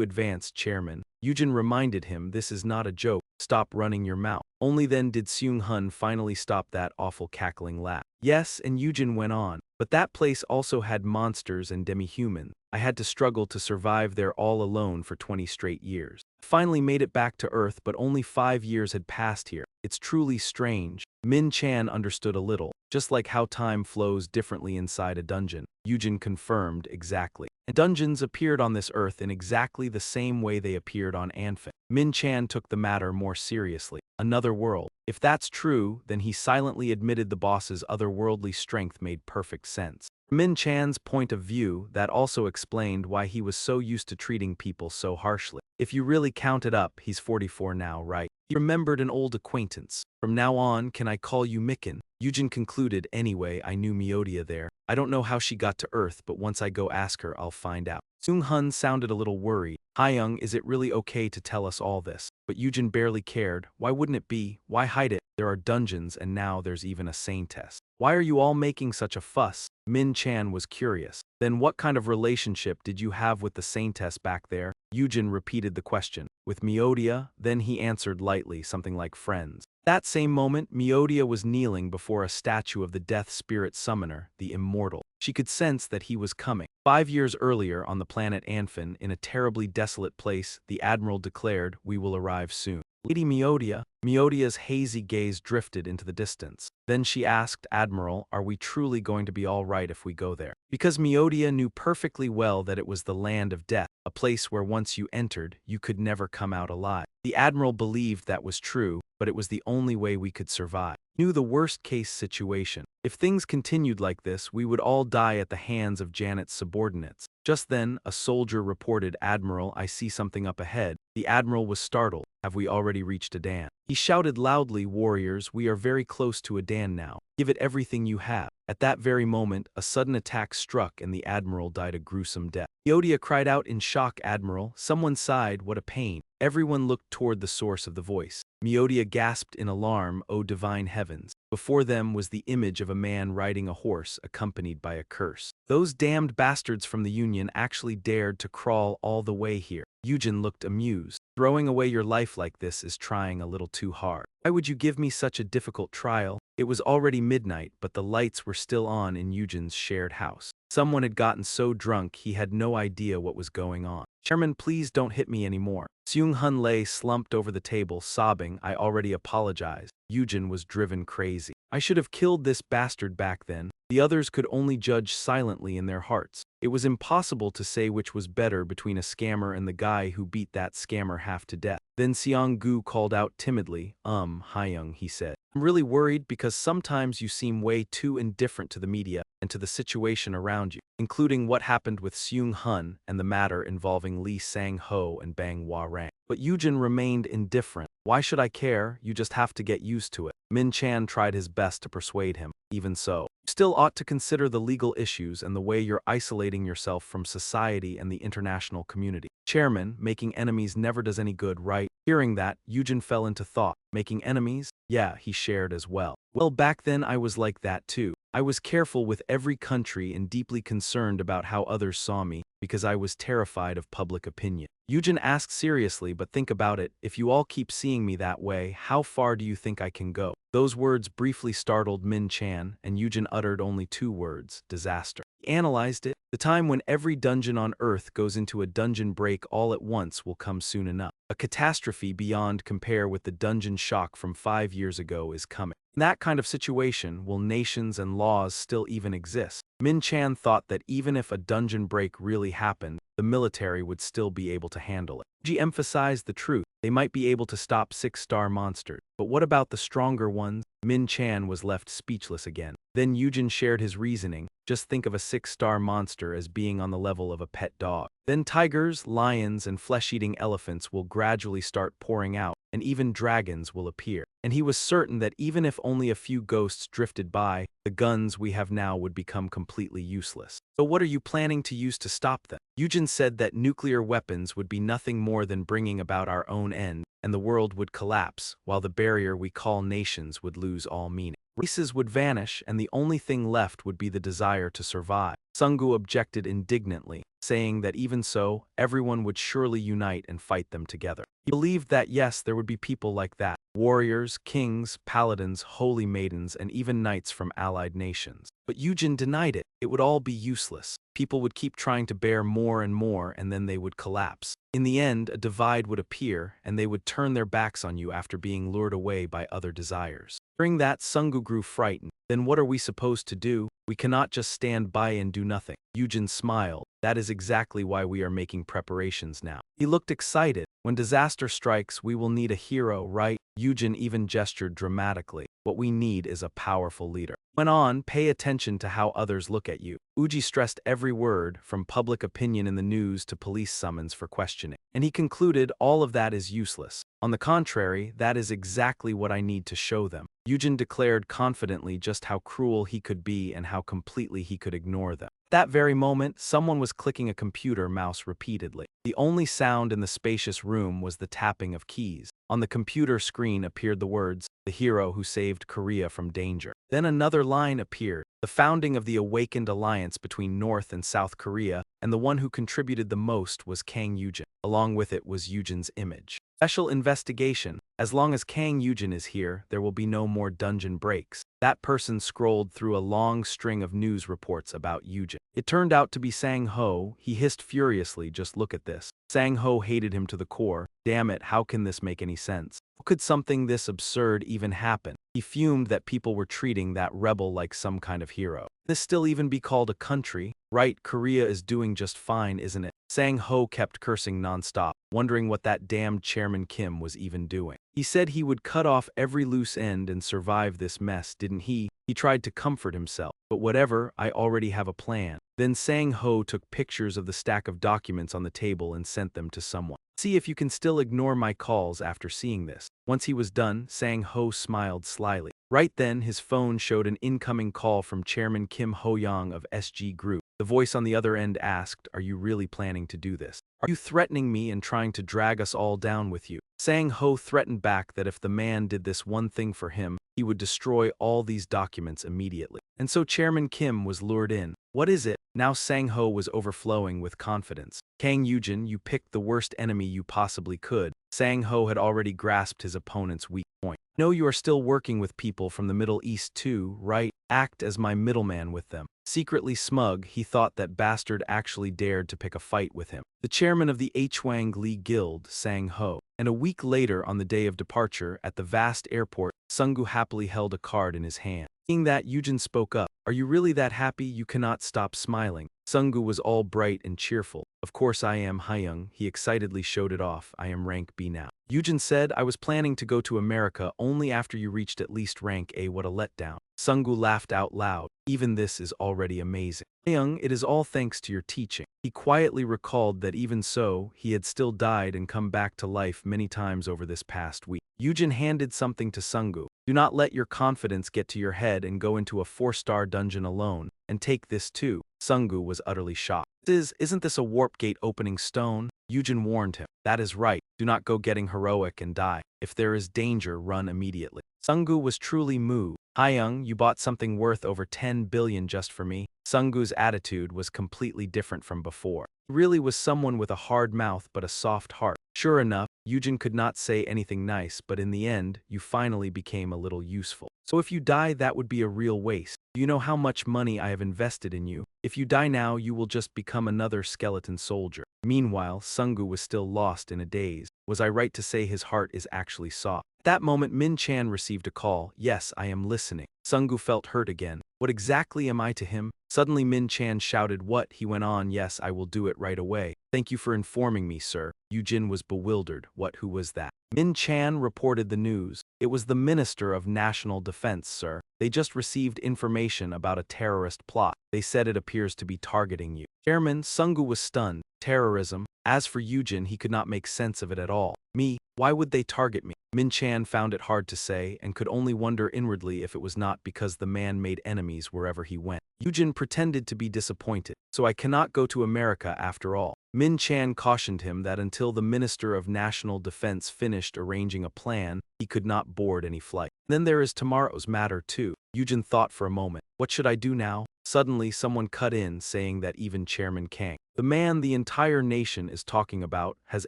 advanced, Chairman. Eugene reminded him, this is not a joke. Stop running your mouth. Only then did Seung Hun finally stop that awful cackling laugh. Yes, and Eugene went on. But that place also had monsters and demi-humans. I had to struggle to survive there all alone for 20 straight years. I finally made it back to Earth, but only 5 years had passed here. It's truly strange. Min Chan understood a little, just like how time flows differently inside a dungeon. Eugene confirmed exactly. And dungeons appeared on this Earth in exactly the same way they appeared on Anfin. Min Chan took the matter more seriously. Another world. If that's true, then he silently admitted the boss's otherworldly strength made perfect sense. From Min Chan's point of view, that also explained why he was so used to treating people so harshly. If you really count it up, he's 44 now, right? He remembered an old acquaintance. From now on, can I call you Mikin? Eugene concluded, anyway, I knew Miodia there. I don't know how she got to Earth, but once I go ask her, I'll find out. Seung Hun sounded a little worried. Hyung, is it really okay to tell us all this? But Eugene barely cared. Why wouldn't it be? Why hide it? There are dungeons, and now there's even a Saintess. Why are you all making such a fuss? Min Chan was curious. Then what kind of relationship did you have with the Saintess back there? Eugene repeated the question. With Meodia, then he answered lightly, something like friends. That same moment, Meodia was kneeling before a statue of the death spirit summoner, the Immortal. She could sense that he was coming. 5 years earlier, on the planet Anfin, in a terribly desolate place, the Admiral declared, "We will arrive soon." Lady Meodia. Meodia's hazy gaze drifted into the distance. Then she asked, "Admiral, are we truly going to be all right if we go there?" Because Meodia knew perfectly well that it was the land of death, a place where once you entered, you could never come out alive. The Admiral believed that was true, but it was the only way we could survive. Knew the worst-case situation. If things continued like this, we would all die at the hands of Janet's subordinates. Just then, a soldier reported, "Admiral, I see something up ahead." The Admiral was startled. "Have we already reached Adan?" He shouted loudly, "Warriors, we are very close to Adan now. Give it everything you have." At that very moment, a sudden attack struck and the Admiral died a gruesome death. Meodia cried out in shock, "Admiral!" Someone sighed, "What a pain." Everyone looked toward the source of the voice. Meodia gasped in alarm, "O divine heavens." Before them was the image of a man riding a horse accompanied by a curse. Those damned bastards from the Union actually dared to crawl all the way here. Eugene looked amused. "Throwing away your life like this is trying a little too hard. Why would you give me such a difficult trial?" It was already midnight, but the lights were still on in Eugene's shared house. Someone had gotten so drunk he had no idea what was going on. "Chairman, please don't hit me anymore." Seung-hun lay slumped over the table, sobbing, "I already apologized." Eugene was driven crazy. "I should have killed this bastard back then." The others could only judge silently in their hearts. It was impossible to say which was better between a scammer and the guy who beat that scammer half to death. Then Seong-gu called out timidly, Hyung," he said. "I'm really worried because sometimes you seem way too indifferent to the media and to the situation around you, including what happened with Seung-hun and the matter involving Lee Sang-ho and Bang Hwa-rang." But Eugene remained indifferent. "Why should I care? You just have to get used to it." Min-chan tried his best to persuade him. "Even so, you still ought to consider the legal issues and the way you're isolating yourself from society and the international community. Chairman, making enemies never does any good, right?" Hearing that, Eugene fell into thought. Making enemies? Yeah, he shared as well. "Well, back then I was like that too. I was careful with every country and deeply concerned about how others saw me, because I was terrified of public opinion." Eugene asked seriously, "But think about it, if you all keep seeing me that way, how far do you think I can go?" Those words briefly startled Min-chan, and Eugene uttered only two words: disaster. He analyzed it. The time when every dungeon on Earth goes into a dungeon break all at once will come soon enough. A catastrophe beyond compare with the dungeon shock from 5 years ago is coming. In that kind of situation, will nations and laws still even exist? Min-chan thought that even if a dungeon break really happened, the military would still be able to handle it. She emphasized the truth. They might be able to stop 6-star monsters. But what about the stronger ones? Min-chan was left speechless again. Then Eugene shared his reasoning. Just think of a 6-star monster as being on the level of a pet dog. Then tigers, lions, and flesh-eating elephants will gradually start pouring out, and even dragons will appear. And he was certain that even if only a few ghosts drifted by, the guns we have now would become completely useless. So what are you planning to use to stop them? Eugene said that nuclear weapons would be nothing more than bringing about our own end, and the world would collapse, while the barrier we call nations would lose all meaning. Races would vanish, and the only thing left would be the desire to survive. Sungu objected indignantly, saying that even so, everyone would surely unite and fight them together. He believed that yes, there would be people like that. Warriors, kings, paladins, holy maidens, and even knights from allied nations. But Eugene denied it. It would all be useless. People would keep trying to bear more, and then they would collapse. In the end, a divide would appear, and they would turn their backs on you after being lured away by other desires. Hearing that, Sungu grew frightened. Then what are we supposed to do? We cannot just stand by and do nothing. Eugene smiled. That is exactly why we are making preparations now. He looked excited. When disaster strikes, we will need a hero, right? Eugene even gestured dramatically. What we need is a powerful leader. Went on, pay attention to how others look at you. Uji stressed every word, from public opinion in the news to police summons for questioning. And he concluded all of that is useless. On the contrary, that is exactly what I need to show them. Eugene declared confidently just how cruel he could be and how completely he could ignore them. At that very moment, someone was clicking a computer mouse repeatedly. The only sound in the spacious room was the tapping of keys. On the computer screen appeared the words, "The hero who saved Korea from danger." Then another line appeared, "The founding of the awakened alliance between North and South Korea, and the one who contributed the most was Kang Eugene." Along with it was Eugene's image. Special investigation. As long as Kang Eugene is here, there will be no more dungeon breaks. That person scrolled through a long string of news reports about Eugene. It turned out to be Sang-ho. He hissed furiously, just look at this. Sang-ho hated him to the core. Damn it, how can this make any sense? How could something this absurd even happen? He fumed that people were treating that rebel like some kind of hero. This still even be called a country? Right, Korea is doing just fine, isn't it? Sang-ho kept cursing nonstop, wondering what that damned Chairman Kim was even doing. He said he would cut off every loose end and survive this mess, didn't he? He tried to comfort himself. But whatever, I already have a plan. Then Sang-ho took pictures of the stack of documents on the table and sent them to someone. See if you can still ignore my calls after seeing this. Once he was done, Sang-ho smiled slyly. Right then, his phone showed an incoming call from Chairman Kim Ho-young of SG Group. The voice on the other end asked, "Are you really planning to do this? Are you threatening me and trying to drag us all down with you?" Sang-ho threatened back that if the man did this one thing for him, he would destroy all these documents immediately. And so Chairman Kim was lured in. What is it? Now Sang-ho was overflowing with confidence. Kang Eugene, you picked the worst enemy you possibly could. Sang-ho had already grasped his opponent's weak point. No, you are still working with people from the Middle East too, right? Act as my middleman with them. Secretly smug, he thought that bastard actually dared to pick a fight with him. The chairman of the Hwang Lee Guild, Sang-ho. And a week later, on the day of departure, at the vast airport, Sungu happily held a card in his hand. Seeing that, Eugene spoke up. Are you really that happy you cannot stop smiling? Sungu was all bright and cheerful. Of course I am, Hyung. He excitedly showed it off. I am rank B now. Eugene said, I was planning to go to America only after you reached at least rank A. What a letdown. Sungu laughed out loud. Even this is already amazing. Hyung, it is all thanks to your teaching. He quietly recalled that even so, he had still died and come back to life many times over this past week. Eugene handed something to Sungu. Do not let your confidence get to your head and go into a 4-star dungeon alone. And take this too. Sungu was utterly shocked. Isn't this a warp gate opening stone? Eugene warned him. That is right. Do not go getting heroic and die. If there is danger, run immediately. Sungu was truly moved. Hyung, you bought something worth over 10 billion just for me. Sungu's attitude was completely different from before. He really was someone with a hard mouth but a soft heart. Sure enough, Eugene could not say anything nice, but in the end, you finally became a little useful. So if you die, that would be a real waste. Do you know how much money I have invested in you? If you die now, you will just become another skeleton soldier. Meanwhile, Sungu was still lost in a daze. Was I right to say his heart is actually soft? At that moment, Min Chan received a call. Yes, I am listening. Sungu felt hurt again. What exactly am I to him? Suddenly Min Chan shouted, what? He went on, yes, I will do it right away. Thank you for informing me, sir. Eugene was bewildered. What? Who was that? Min Chan reported the news. It was the Minister of National Defense, sir. They just received information about a terrorist plot. They said it appears to be targeting you. Chairman, Sungu was stunned. Terrorism? As for Eugene, he could not make sense of it at all. Me? Why would they target me? Min Chan found it hard to say and could only wonder inwardly if it was not because the man made enemies wherever he went. Eugene pretended to be disappointed. So I cannot go to America after all. Min Chan cautioned him that until the Minister of National Defense finished arranging a plan, he could not board any flight. Then there is tomorrow's matter too. Eugene thought for a moment. What should I do now? Suddenly someone cut in saying that even Chairman Kang, the man the entire nation is talking about, has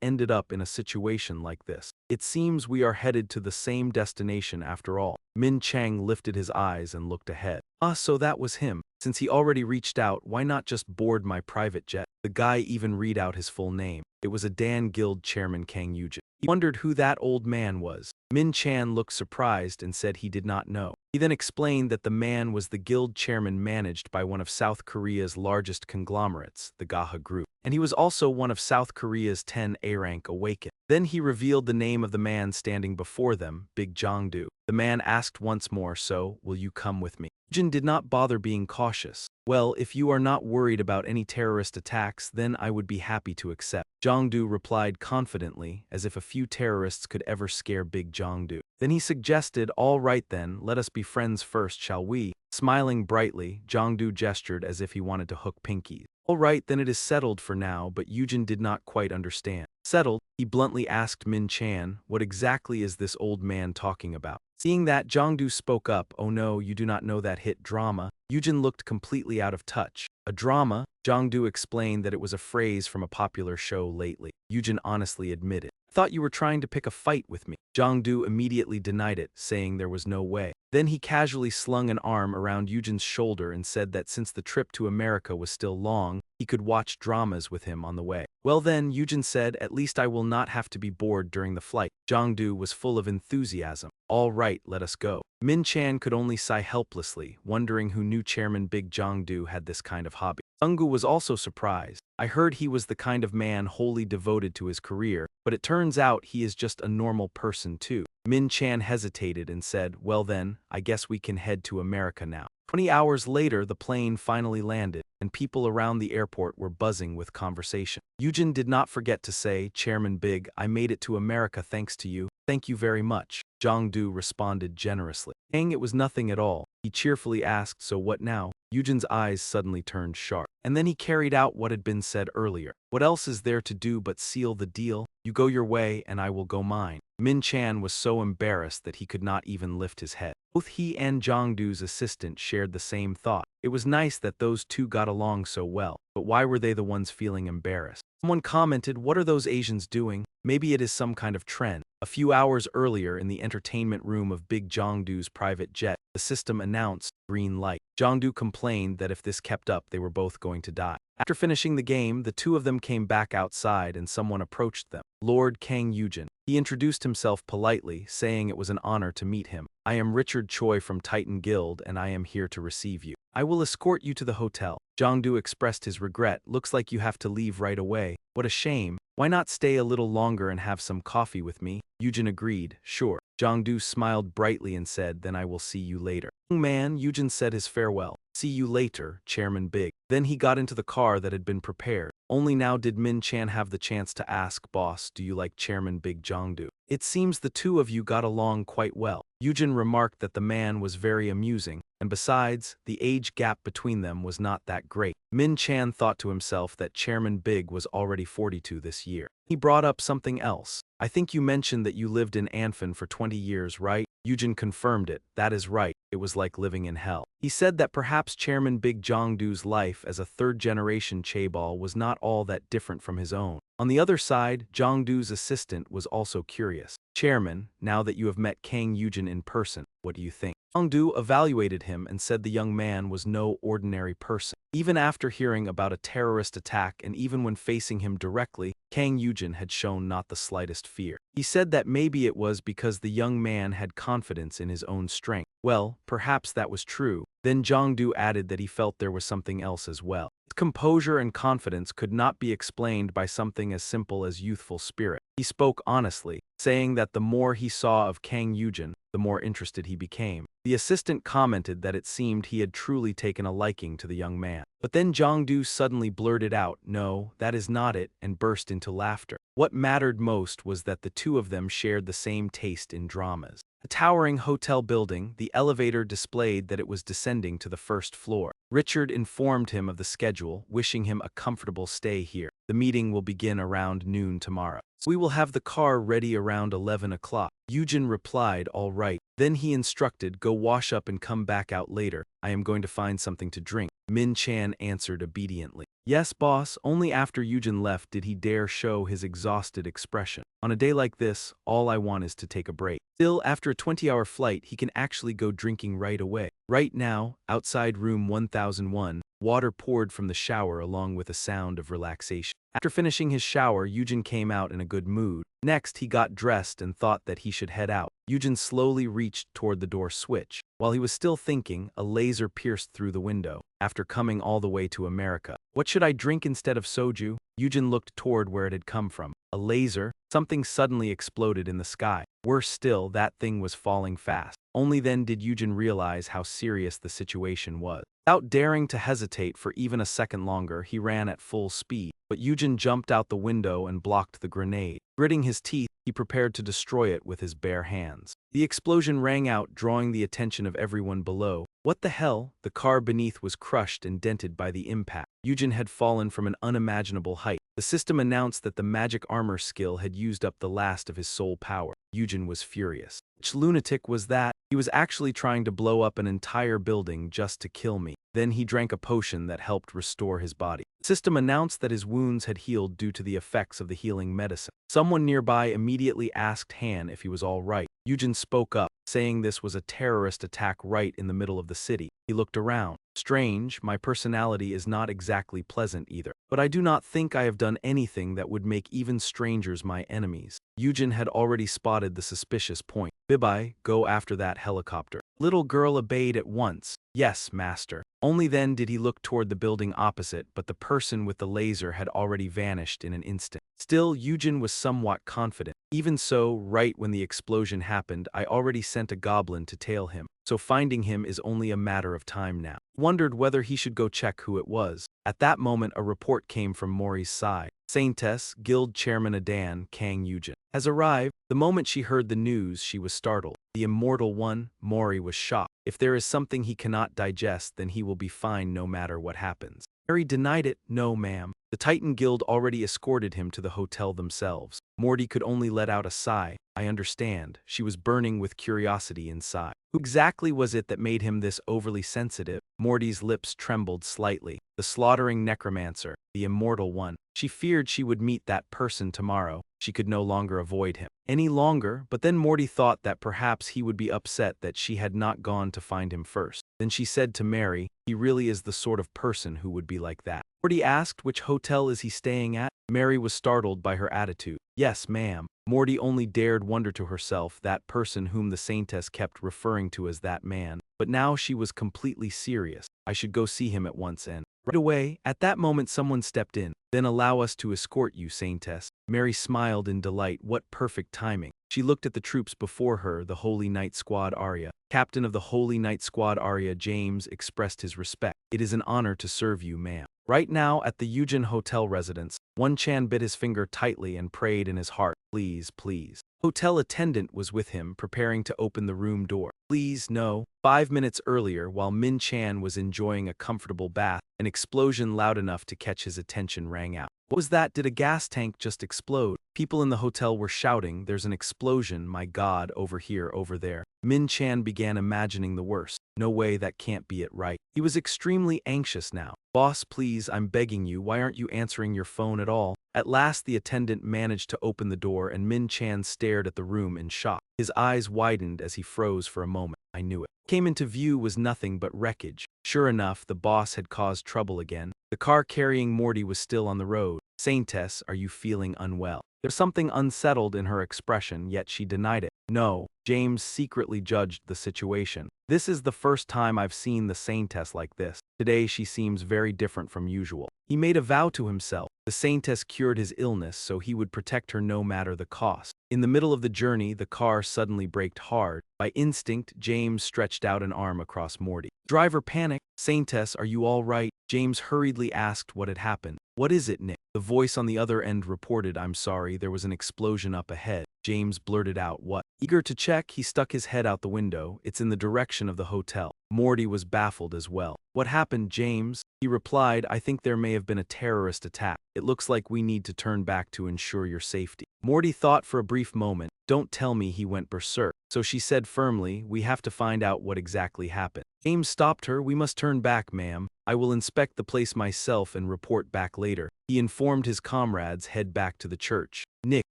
ended up in a situation like this. It seems we are headed to the same destination after all. Min Chang lifted his eyes and looked ahead. So that was him. Since he already reached out, why not just board my private jet? The guy even read out his full name. It was a Dan Guild Chairman Kang Eugene. He wondered who that old man was. Min Chan looked surprised and said he did not know. He then explained that the man was the guild chairman managed by one of South Korea's largest conglomerates, the Gaha Group, and he was also one of South Korea's 10 A-rank awakened. Then he revealed the name of the man standing before them, Big Jongdu. The man asked once more, so, will you come with me? Jin did not bother being cautious. Well, if you are not worried about any terrorist attacks, then I would be happy to accept. Jongdu replied confidently, as if a few terrorists could ever scare Big Jongdu. Then he suggested, all right then, let us be friends first, shall we? Smiling brightly, Jongdu gestured as if he wanted to hook pinkies. All right, then it is settled for now, but Eugene did not quite understand. Settled? He bluntly asked Min Chan, what exactly is this old man talking about? Seeing that, Jongdu spoke up, "Oh no, you do not know that hit drama." Eugene looked completely out of touch. "A drama?" Jongdu explained that it was a phrase from a popular show lately. Eugene honestly admitted, "Thought you were trying to pick a fight with me." Jongdu immediately denied it, saying there was no way. Then he casually slung an arm around Eugene's shoulder and said that since the trip to America was still long, he could watch dramas with him on the way. "Well then," Eugene said, "at least I will not have to be bored during the flight." Jongdu was full of enthusiasm. "All right, let us go." Min Chan could only sigh helplessly, wondering who knew Chairman Big Jongdu had this kind of hobby. Sungu was also surprised. "I heard he was the kind of man wholly devoted to his career, but it turns out he is just a normal person too." Min Chan hesitated and said, "Well then, I guess we can head to America now." 20 hours later, the plane finally landed, and people around the airport were buzzing with conversation. Eugene did not forget to say, "Chairman Big, I made it to America thanks to you. Thank you very much." Jongdu responded generously. Saying it was nothing at all, he cheerfully asked, "So what now?" Eugene's eyes suddenly turned sharp. And then he carried out what had been said earlier. "What else is there to do but seal the deal? You go your way and I will go mine." Min Chan was so embarrassed that he could not even lift his head. Both he and Jongdu's assistant shared the same thought. It was nice that those two got along so well, but why were they the ones feeling embarrassed? Someone commented, "What are those Asians doing? Maybe it is some kind of trend." A few hours earlier, in the entertainment room of Big Jongdu's private jet, the system announced green light. Jongdu complained that if this kept up, they were both going to die. After finishing the game, the two of them came back outside and someone approached them. Lord Kang Eugene. He introduced himself politely, saying it was an honor to meet him. "I am Richard Choi from Titan Guild and I am here to receive you. I will escort you to the hotel." Jongdu expressed his regret. "Looks like you have to leave right away. What a shame. Why not stay a little longer and have some coffee with me?" Eugene agreed, "Sure." Jongdu smiled brightly and said, "Then I will see you later." "Young man," Eugene said his farewell. "See you later, Chairman Big." Then he got into the car that had been prepared. Only now did Min Chan have the chance to ask, "Boss, do you like Chairman Big Jongdu? It seems the two of you got along quite well." Eugene remarked that the man was very amusing, and besides, the age gap between them was not that great. Min Chan thought to himself that Chairman Big was already 42 this year. He brought up something else. "I think you mentioned that you lived in Anfin for 20 years, right?" Eugene confirmed it. "That is right. It was like living in hell." He said that perhaps Chairman Big Jongdu's life as a third-generation chaebol was not all that different from his own. On the other side, Jongdu's assistant was also curious. "Chairman, now that you have met Kang Eugene in person, what do you think?" Jongdu evaluated him and said the young man was no ordinary person. Even after hearing about a terrorist attack and even when facing him directly, Kang Eugene had shown not the slightest fear. He said that maybe it was because the young man had confidence in his own strength. Well, perhaps that was true. Then Jongdu added that he felt there was something else as well. His composure and confidence could not be explained by something as simple as youthful spirit. He spoke honestly, saying that the more he saw of Kang Eugene, the more interested he became. The assistant commented that it seemed he had truly taken a liking to the young man. But then Jongdu suddenly blurted out, "No, that is not it," and burst into laughter. What mattered most was that the two of them shared the same taste in dramas. A towering hotel building, the elevator displayed that it was descending to the first floor. Richard informed him of the schedule, wishing him a comfortable stay here. "The meeting will begin around noon tomorrow. We will have the car ready around 11 o'clock. Eugene replied, "All right." Then he instructed, "Go wash up and come back out later. I am going to find something to drink." Min Chan answered obediently. "Yes, boss." Only after Eugene left did he dare show his exhausted expression. "On a day like this, all I want is to take a break." Still, after a 20-hour flight, he can actually go drinking right away. Right now, outside room 1001, water poured from the shower along with a sound of relaxation. After finishing his shower, Eugene came out in a good mood. Next, he got dressed and thought that he should head out. Eugene slowly reached toward the door switch. While he was still thinking, a laser pierced through the window. After coming all the way to America, "What should I drink instead of soju?" Eugene looked toward where it had come from. A laser? Something suddenly exploded in the sky. Worse still, that thing was falling fast. Only then did Eugene realize how serious the situation was. Without daring to hesitate for even a second longer, he ran at full speed. But Eugene jumped out the window and blocked the grenade. Gritting his teeth, he prepared to destroy it with his bare hands. The explosion rang out, drawing the attention of everyone below. What the hell? The car beneath was crushed and dented by the impact. Eugene had fallen from an unimaginable height. The system announced that the magic armor skill had used up the last of his soul power. Eugene was furious. Which lunatic was that? He was actually trying to blow up an entire building just to kill me. Then he drank a potion that helped restore his body. The system announced that his wounds had healed due to the effects of the healing medicine. Someone nearby immediately asked Han if he was all right. Eugene spoke up, saying this was a terrorist attack right in the middle of the city. He looked around. Strange, my personality is not exactly pleasant either. But I do not think I have done anything that would make even strangers my enemies. Eugene had already spotted the suspicious point. Bibi, go after that helicopter. Little girl obeyed at once. Yes, master. Only then did he look toward the building opposite, but the person with the laser had already vanished in an instant. Still, Eugene was somewhat confident. Even so, right when the explosion happened, I already sent a goblin to tail him, so finding him is only a matter of time now. Wondered whether he should go check who it was. At that moment, a report came from Mori's side. Saintess, Guild Chairman Adan, Kang Eugene, has arrived. The moment she heard the news, she was startled. The immortal one, Mori, was shocked. If there is something he cannot digest, then he will be fine no matter what happens. Mary denied it. No, ma'am. The Titan Guild already escorted him to the hotel themselves. Morty could only let out a sigh. I understand. She was burning with curiosity inside. Who exactly was it that made him this overly sensitive? Morty's lips trembled slightly. The slaughtering necromancer, the immortal one. She feared she would meet that person tomorrow. She could no longer avoid him any longer, but then Morty thought that perhaps he would be upset that she had not gone to find him first. Then she said to Mary, he really is the sort of person who would be like that. Morty asked which hotel is he staying at. Mary was startled by her attitude. Yes, ma'am. Morty only dared wonder to herself that person whom the Saintess kept referring to as that man. But now she was completely serious. I should go see him at once and right away. At that moment someone stepped in. Then allow us to escort you, Saintess. Mary smiled in delight. What perfect timing. She looked at the troops before her, the Holy Knight Squad Arya. Captain of the Holy Knight Squad Arya James expressed his respect. It is an honor to serve you, ma'am. Right now, at the Eugene Hotel residence, One Chan bit his finger tightly and prayed in his heart, please, please. Hotel attendant was with him, preparing to open the room door. Please, no. 5 minutes earlier, while Min Chan was enjoying a comfortable bath, an explosion loud enough to catch his attention rang out. What was that? Did a gas tank just explode? People in the hotel were shouting, there's an explosion, my god, over here, over there. Min Chan began imagining the worst. No way, that can't be it, right? He was extremely anxious now. Boss, please, I'm begging you, why aren't you answering your phone at all? At last the attendant managed to open the door and Min Chan stared at the room in shock. His eyes widened as he froze for a moment. I knew it. Came into view was nothing but wreckage. Sure enough, the boss had caused trouble again. The car carrying Morty was still on the road. Saintess, are you feeling unwell? There's something unsettled in her expression, yet she denied it. No, James secretly judged the situation. This is the first time I've seen the Saintess like this. Today she seems very different from usual. He made a vow to himself. The Saintess cured his illness, so he would protect her no matter the cost. In the middle of the journey, the car suddenly braked hard. By instinct, James stretched out an arm across Morty. Driver panicked. Saintess, are you all right? James hurriedly asked what had happened. What is it, Nick? The voice on the other end reported, I'm sorry, there was an explosion up ahead. James blurted out, what? Eager to check, he stuck his head out the window. It's in the direction of the hotel. Morty was baffled as well. What happened, James? He replied, I think there may have been a terrorist attack. It looks like we need to turn back to ensure your safety. Morty thought for a brief moment. Don't tell me he went berserk. So she said firmly, we have to find out what exactly happened. James stopped her. We must turn back, ma'am. I will inspect the place myself and report back later. He informed his comrades, head back to the church. Nick,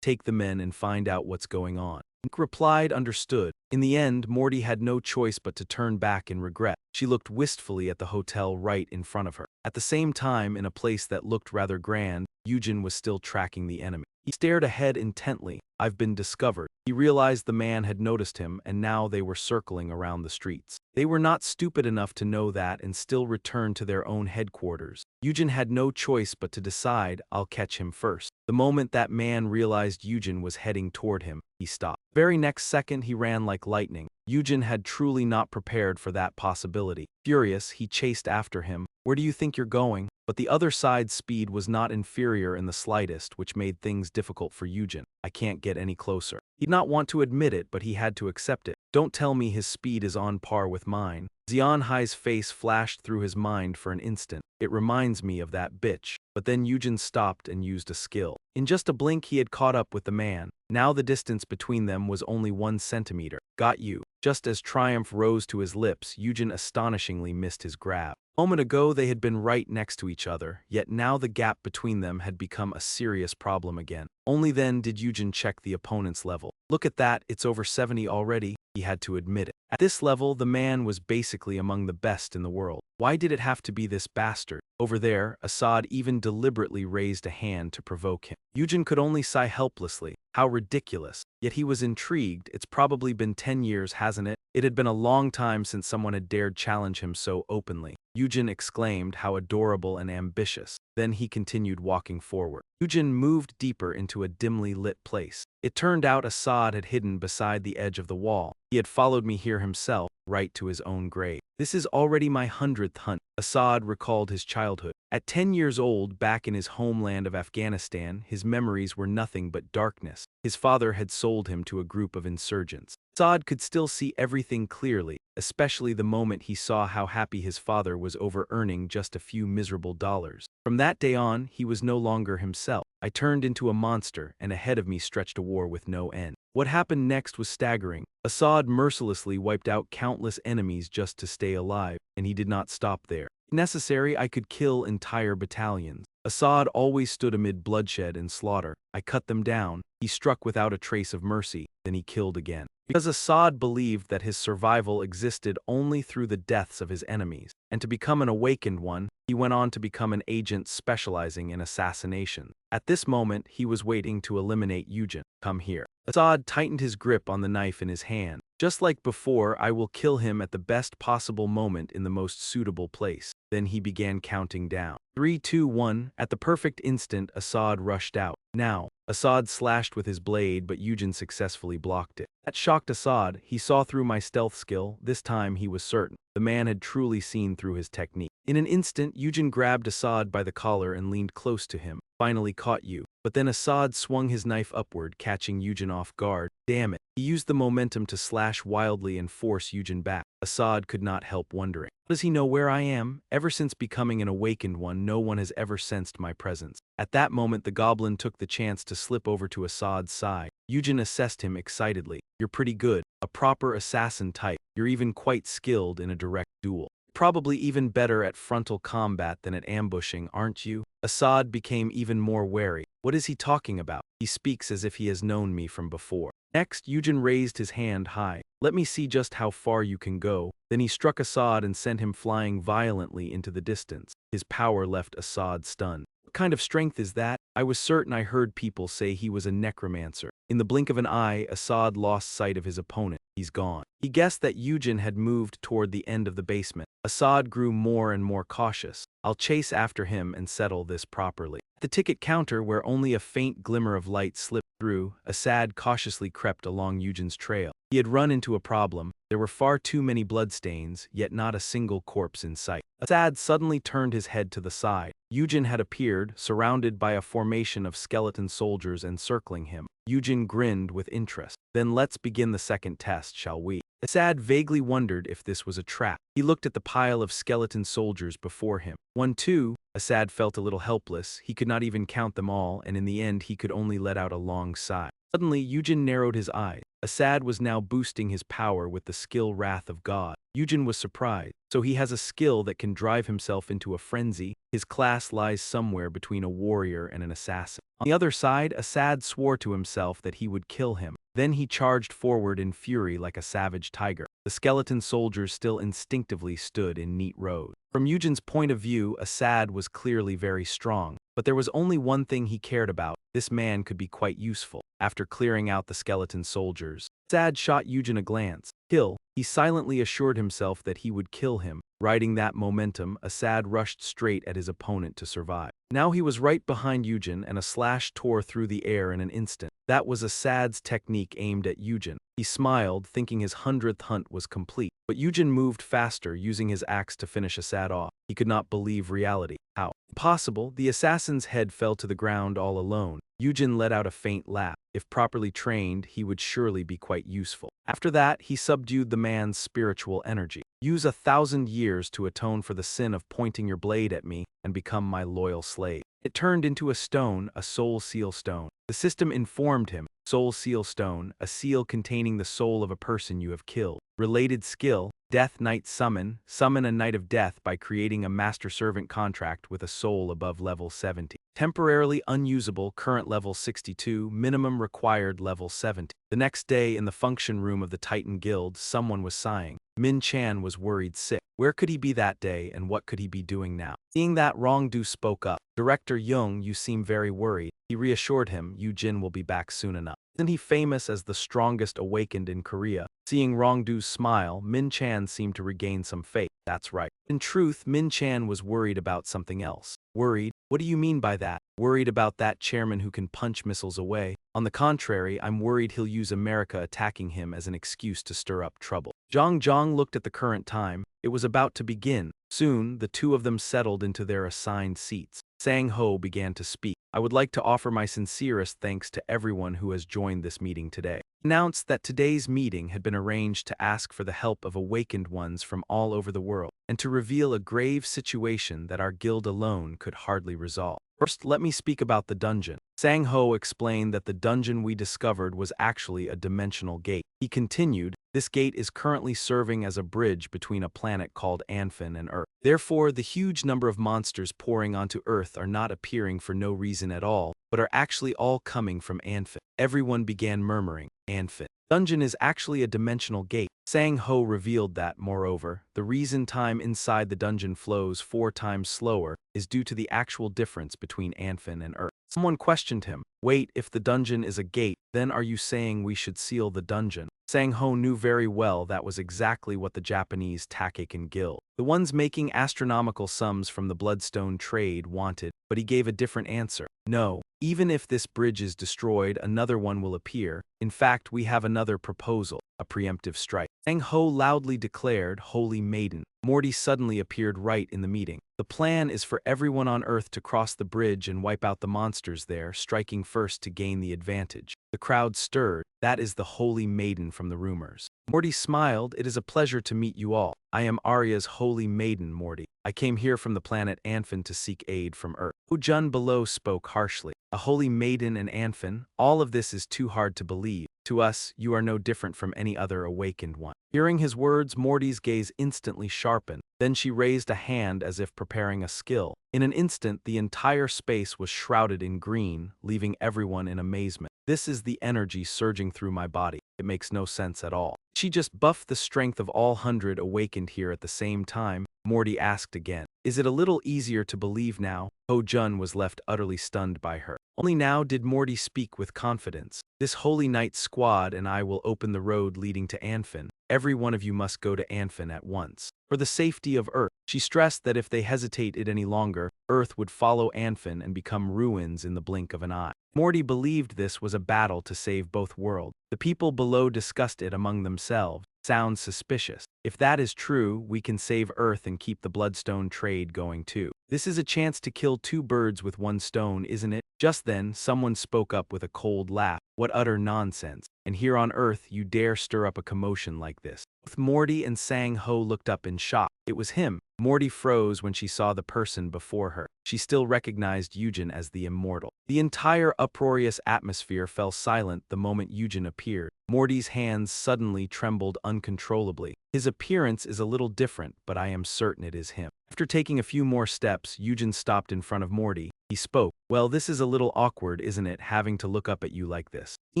take the men and find out what's going on. Nick replied, understood. In the end, Morty had no choice but to turn back in regret. She looked wistfully at the hotel right in front of her. At the same time, in a place that looked rather grand, Eugene was still tracking the enemy. He stared ahead intently. I've been discovered. He realized the man had noticed him, and now they were circling around the streets. They were not stupid enough to know that and still return to their own headquarters. Eugene had no choice but to decide, I'll catch him first. The moment that man realized Eugene was heading toward him, he stopped. Very next second he ran like lightning. Eugene had truly not prepared for that possibility. Furious, he chased after him. Where do you think you're going? But the other side's speed was not inferior in the slightest, which made things difficult for Eugene. I can't get any closer. He'd not want to admit it, but he had to accept it. Don't tell me his speed is on par with mine. Zeanhi's face flashed through his mind for an instant. It reminds me of that bitch. But then Eugene stopped and used a skill. In just a blink he had caught up with the man. Now the distance between them was only 1 centimeter. Got you. Just as triumph rose to his lips, Eugene astonishingly missed his grab. A moment ago they had been right next to each other, yet now the gap between them had become a serious problem again. Only then did Eugene check the opponent's level. Look at that, it's over 70 already, he had to admit it. At this level, the man was basically among the best in the world. Why did it have to be this bastard? Over there, Assad even deliberately raised a hand to provoke him. Eugene could only sigh helplessly. How ridiculous. Yet he was intrigued. It's probably been 10 years, hasn't it? It had been a long time since someone had dared challenge him so openly. Eugene exclaimed, how adorable and ambitious. Then he continued walking forward. Eugene moved deeper into a dimly lit place. It turned out Assad had hidden beside the edge of the wall. He had followed me here himself, right to his own grave. This is already my 100th hunt. Assad recalled his childhood. At 10 years old, back in his homeland of Afghanistan, his memories were nothing but darkness. His father had sold him to a group of insurgents. Assad could still see everything clearly, especially the moment he saw how happy his father was over earning just a few miserable dollars. From that day on, he was no longer himself. I turned into a monster, and ahead of me stretched a war with no end. What happened next was staggering. Assad mercilessly wiped out countless enemies just to stay alive, and he did not stop there. If necessary, I could kill entire battalions. Assad always stood amid bloodshed and slaughter. I cut them down. He struck without a trace of mercy, then he killed again. Because Assad believed that his survival existed only through the deaths of his enemies, and to become an awakened one, he went on to become an agent specializing in assassination. At this moment, he was waiting to eliminate Eugene. Come here. Assad tightened his grip on the knife in his hand. Just like before, I will kill him at the best possible moment in the most suitable place. Then he began counting down. 3, 2, 1. At the perfect instant, Assad rushed out. Now, Assad slashed with his blade, but Eugene successfully blocked it. That shocked Assad. He saw through my stealth skill. This time he was certain. The man had truly seen through his technique. In an instant, Eugene grabbed Assad by the collar and leaned close to him. Finally caught you. But then Assad swung his knife upward, catching Eugene off guard. Damn it. He used the momentum to slash wildly and force Eugene back. Assad could not help wondering. Does he know where I am? Ever since becoming an awakened one, no one has ever sensed my presence. At that moment, the goblin took the chance to slip over to Assad's side. Eugene assessed him excitedly. You're pretty good. A proper assassin type. You're even quite skilled in a direct duel. Probably even better at frontal combat than at ambushing, aren't you? Assad became even more wary. What is he talking about? He speaks as if he has known me from before. Next, Eugene raised his hand high. Let me see just how far you can go. Then he struck Assad and sent him flying violently into the distance. His power left Assad stunned. What kind of strength is that? I was certain I heard people say he was a necromancer. In the blink of an eye, Assad lost sight of his opponent. He's gone. He guessed that Eugene had moved toward the end of the basement. Assad grew more and more cautious. I'll chase after him and settle this properly. At the ticket counter, where only a faint glimmer of light slipped through, Assad cautiously crept along Eugene's trail. He had run into a problem. There were far too many bloodstains, yet not a single corpse in sight. Assad suddenly turned his head to the side. Eugene had appeared, surrounded by a formation of skeleton soldiers encircling him. Eugene grinned with interest. Then let's begin the second test, shall we? Assad vaguely wondered if this was a trap. He looked at the pile of skeleton soldiers before him. 1, 2. Assad felt a little helpless. He could not even count them all, and in the end he could only let out a long sigh. Suddenly, Eugene narrowed his eyes. Assad was now boosting his power with the skill Wrath of God. Eugene was surprised. So he has a skill that can drive himself into a frenzy. His class lies somewhere between a warrior and an assassin. On the other side, Assad swore to himself that he would kill him. Then he charged forward in fury like a savage tiger. The skeleton soldiers still instinctively stood in neat rows. From Eugene's point of view, Assad was clearly very strong. But there was only one thing he cared about. This man could be quite useful. After clearing out the skeleton soldiers, Assad shot Eugene a glance. Kill. He silently assured himself that he would kill him. Riding that momentum, Assad rushed straight at his opponent to survive. Now he was right behind Eugene, and a slash tore through the air in an instant. That was Assad's technique aimed at Eugene. He smiled, thinking his 100th hunt was complete. But Eugene moved faster, using his axe to finish Assad off. He could not believe reality. How? Impossible. The assassin's head fell to the ground all alone. Eugene let out a faint laugh. If properly trained, he would surely be quite useful. After that, he subdued the man's spiritual energy. Use 1,000 years to atone for the sin of pointing your blade at me and become my loyal slave. It turned into a stone, a soul seal stone. The system informed him, soul seal stone, a seal containing the soul of a person you have killed. Related skill, Death Knight Summon, summon a Knight of Death by creating a master-servant contract with a soul above level 70. Temporarily unusable, current level 62, minimum required level 70. The next day in the function room of the Titan Guild, someone was sighing. Min Chan was worried sick. Where could he be that day and what could he be doing now? Seeing that, Rongdu spoke up. Director Jung, you seem very worried. He reassured him, Eugene will be back soon enough. Isn't he famous as the strongest awakened in Korea? Seeing Rongdu's smile, Min Chan seemed to regain some faith. That's right. In truth, Min Chan was worried about something else. Worried? What do you mean by that? Worried about that chairman who can punch missiles away? On the contrary, I'm worried he'll use America attacking him as an excuse to stir up trouble. Zhang Zhang looked at the current time. It was about to begin. Soon, the two of them settled into their assigned seats. Sang Ho began to speak. I would like to offer my sincerest thanks to everyone who has joined this meeting today. Announced that today's meeting had been arranged to ask for the help of awakened ones from all over the world, and to reveal a grave situation that our guild alone could hardly resolve. First, let me speak about the dungeon. Sang Ho explained that the dungeon we discovered was actually a dimensional gate. He continued, this gate is currently serving as a bridge between a planet called Anfin and Earth. Therefore, the huge number of monsters pouring onto Earth are not appearing for no reason at all, but are actually all coming from Anfin. Everyone began murmuring, Anfin. Dungeon is actually a dimensional gate. Sang Ho revealed that, moreover, the reason time inside the dungeon flows 4 times slower is due to the actual difference between Anfin and Earth. Someone questioned him, wait, if the dungeon is a gate, then are you saying we should seal the dungeon? Sang Ho knew very well that was exactly what the Japanese Takekin Guild, the ones making astronomical sums from the bloodstone trade, wanted, but he gave a different answer. No, even if this bridge is destroyed, another one will appear. In fact, we have another proposal, a preemptive strike. Sang Ho loudly declared, Holy Maiden. Morty suddenly appeared right in the meeting. The plan is for everyone on Earth to cross the bridge and wipe out the monsters there, striking first to gain the advantage. The crowd stirred. That is the Holy Maiden from the rumors. Morty smiled. It is a pleasure to meet you all. I am Arya's Holy Maiden, Morty. I came here from the planet Anfin to seek aid from Earth. Jun below spoke harshly. A Holy Maiden and Anfin, all of this is too hard to believe. To us, you are no different from any other awakened one. Hearing his words, Morty's gaze instantly sharpened. Then she raised a hand as if preparing a skill. In an instant, the entire space was shrouded in green, leaving everyone in amazement. This is the energy surging through my body. It makes no sense at all. She just buffed the strength of all 100 awakened here at the same time. Morty asked again. Is it a little easier to believe now? Jun was left utterly stunned by her. Only now did Morty speak with confidence. This Holy Knight squad and I will open the road leading to Anfin. Every one of you must go to Anfin at once. For the safety of Earth, she stressed that if they hesitated any longer, Earth would follow Anfin and become ruins in the blink of an eye. Morty believed this was a battle to save both worlds. The people below discussed it among themselves. Sounds suspicious. If that is true, we can save Earth and keep the bloodstone trade going too. This is a chance to kill 2 birds with 1 stone, isn't it? Just then, someone spoke up with a cold laugh. What utter nonsense. And here on Earth, you dare stir up a commotion like this. Both Morty and Sang Ho looked up in shock. It was him. Morty froze when she saw the person before her. She still recognized Eugene as the immortal. The entire uproarious atmosphere fell silent the moment Eugene appeared. Morty's hands suddenly trembled uncontrollably. His appearance is a little different, but I am certain it is him. After taking a few more steps, Eugene stopped in front of Morty. He spoke. Well, this is a little awkward, isn't it, having to look up at you like this? The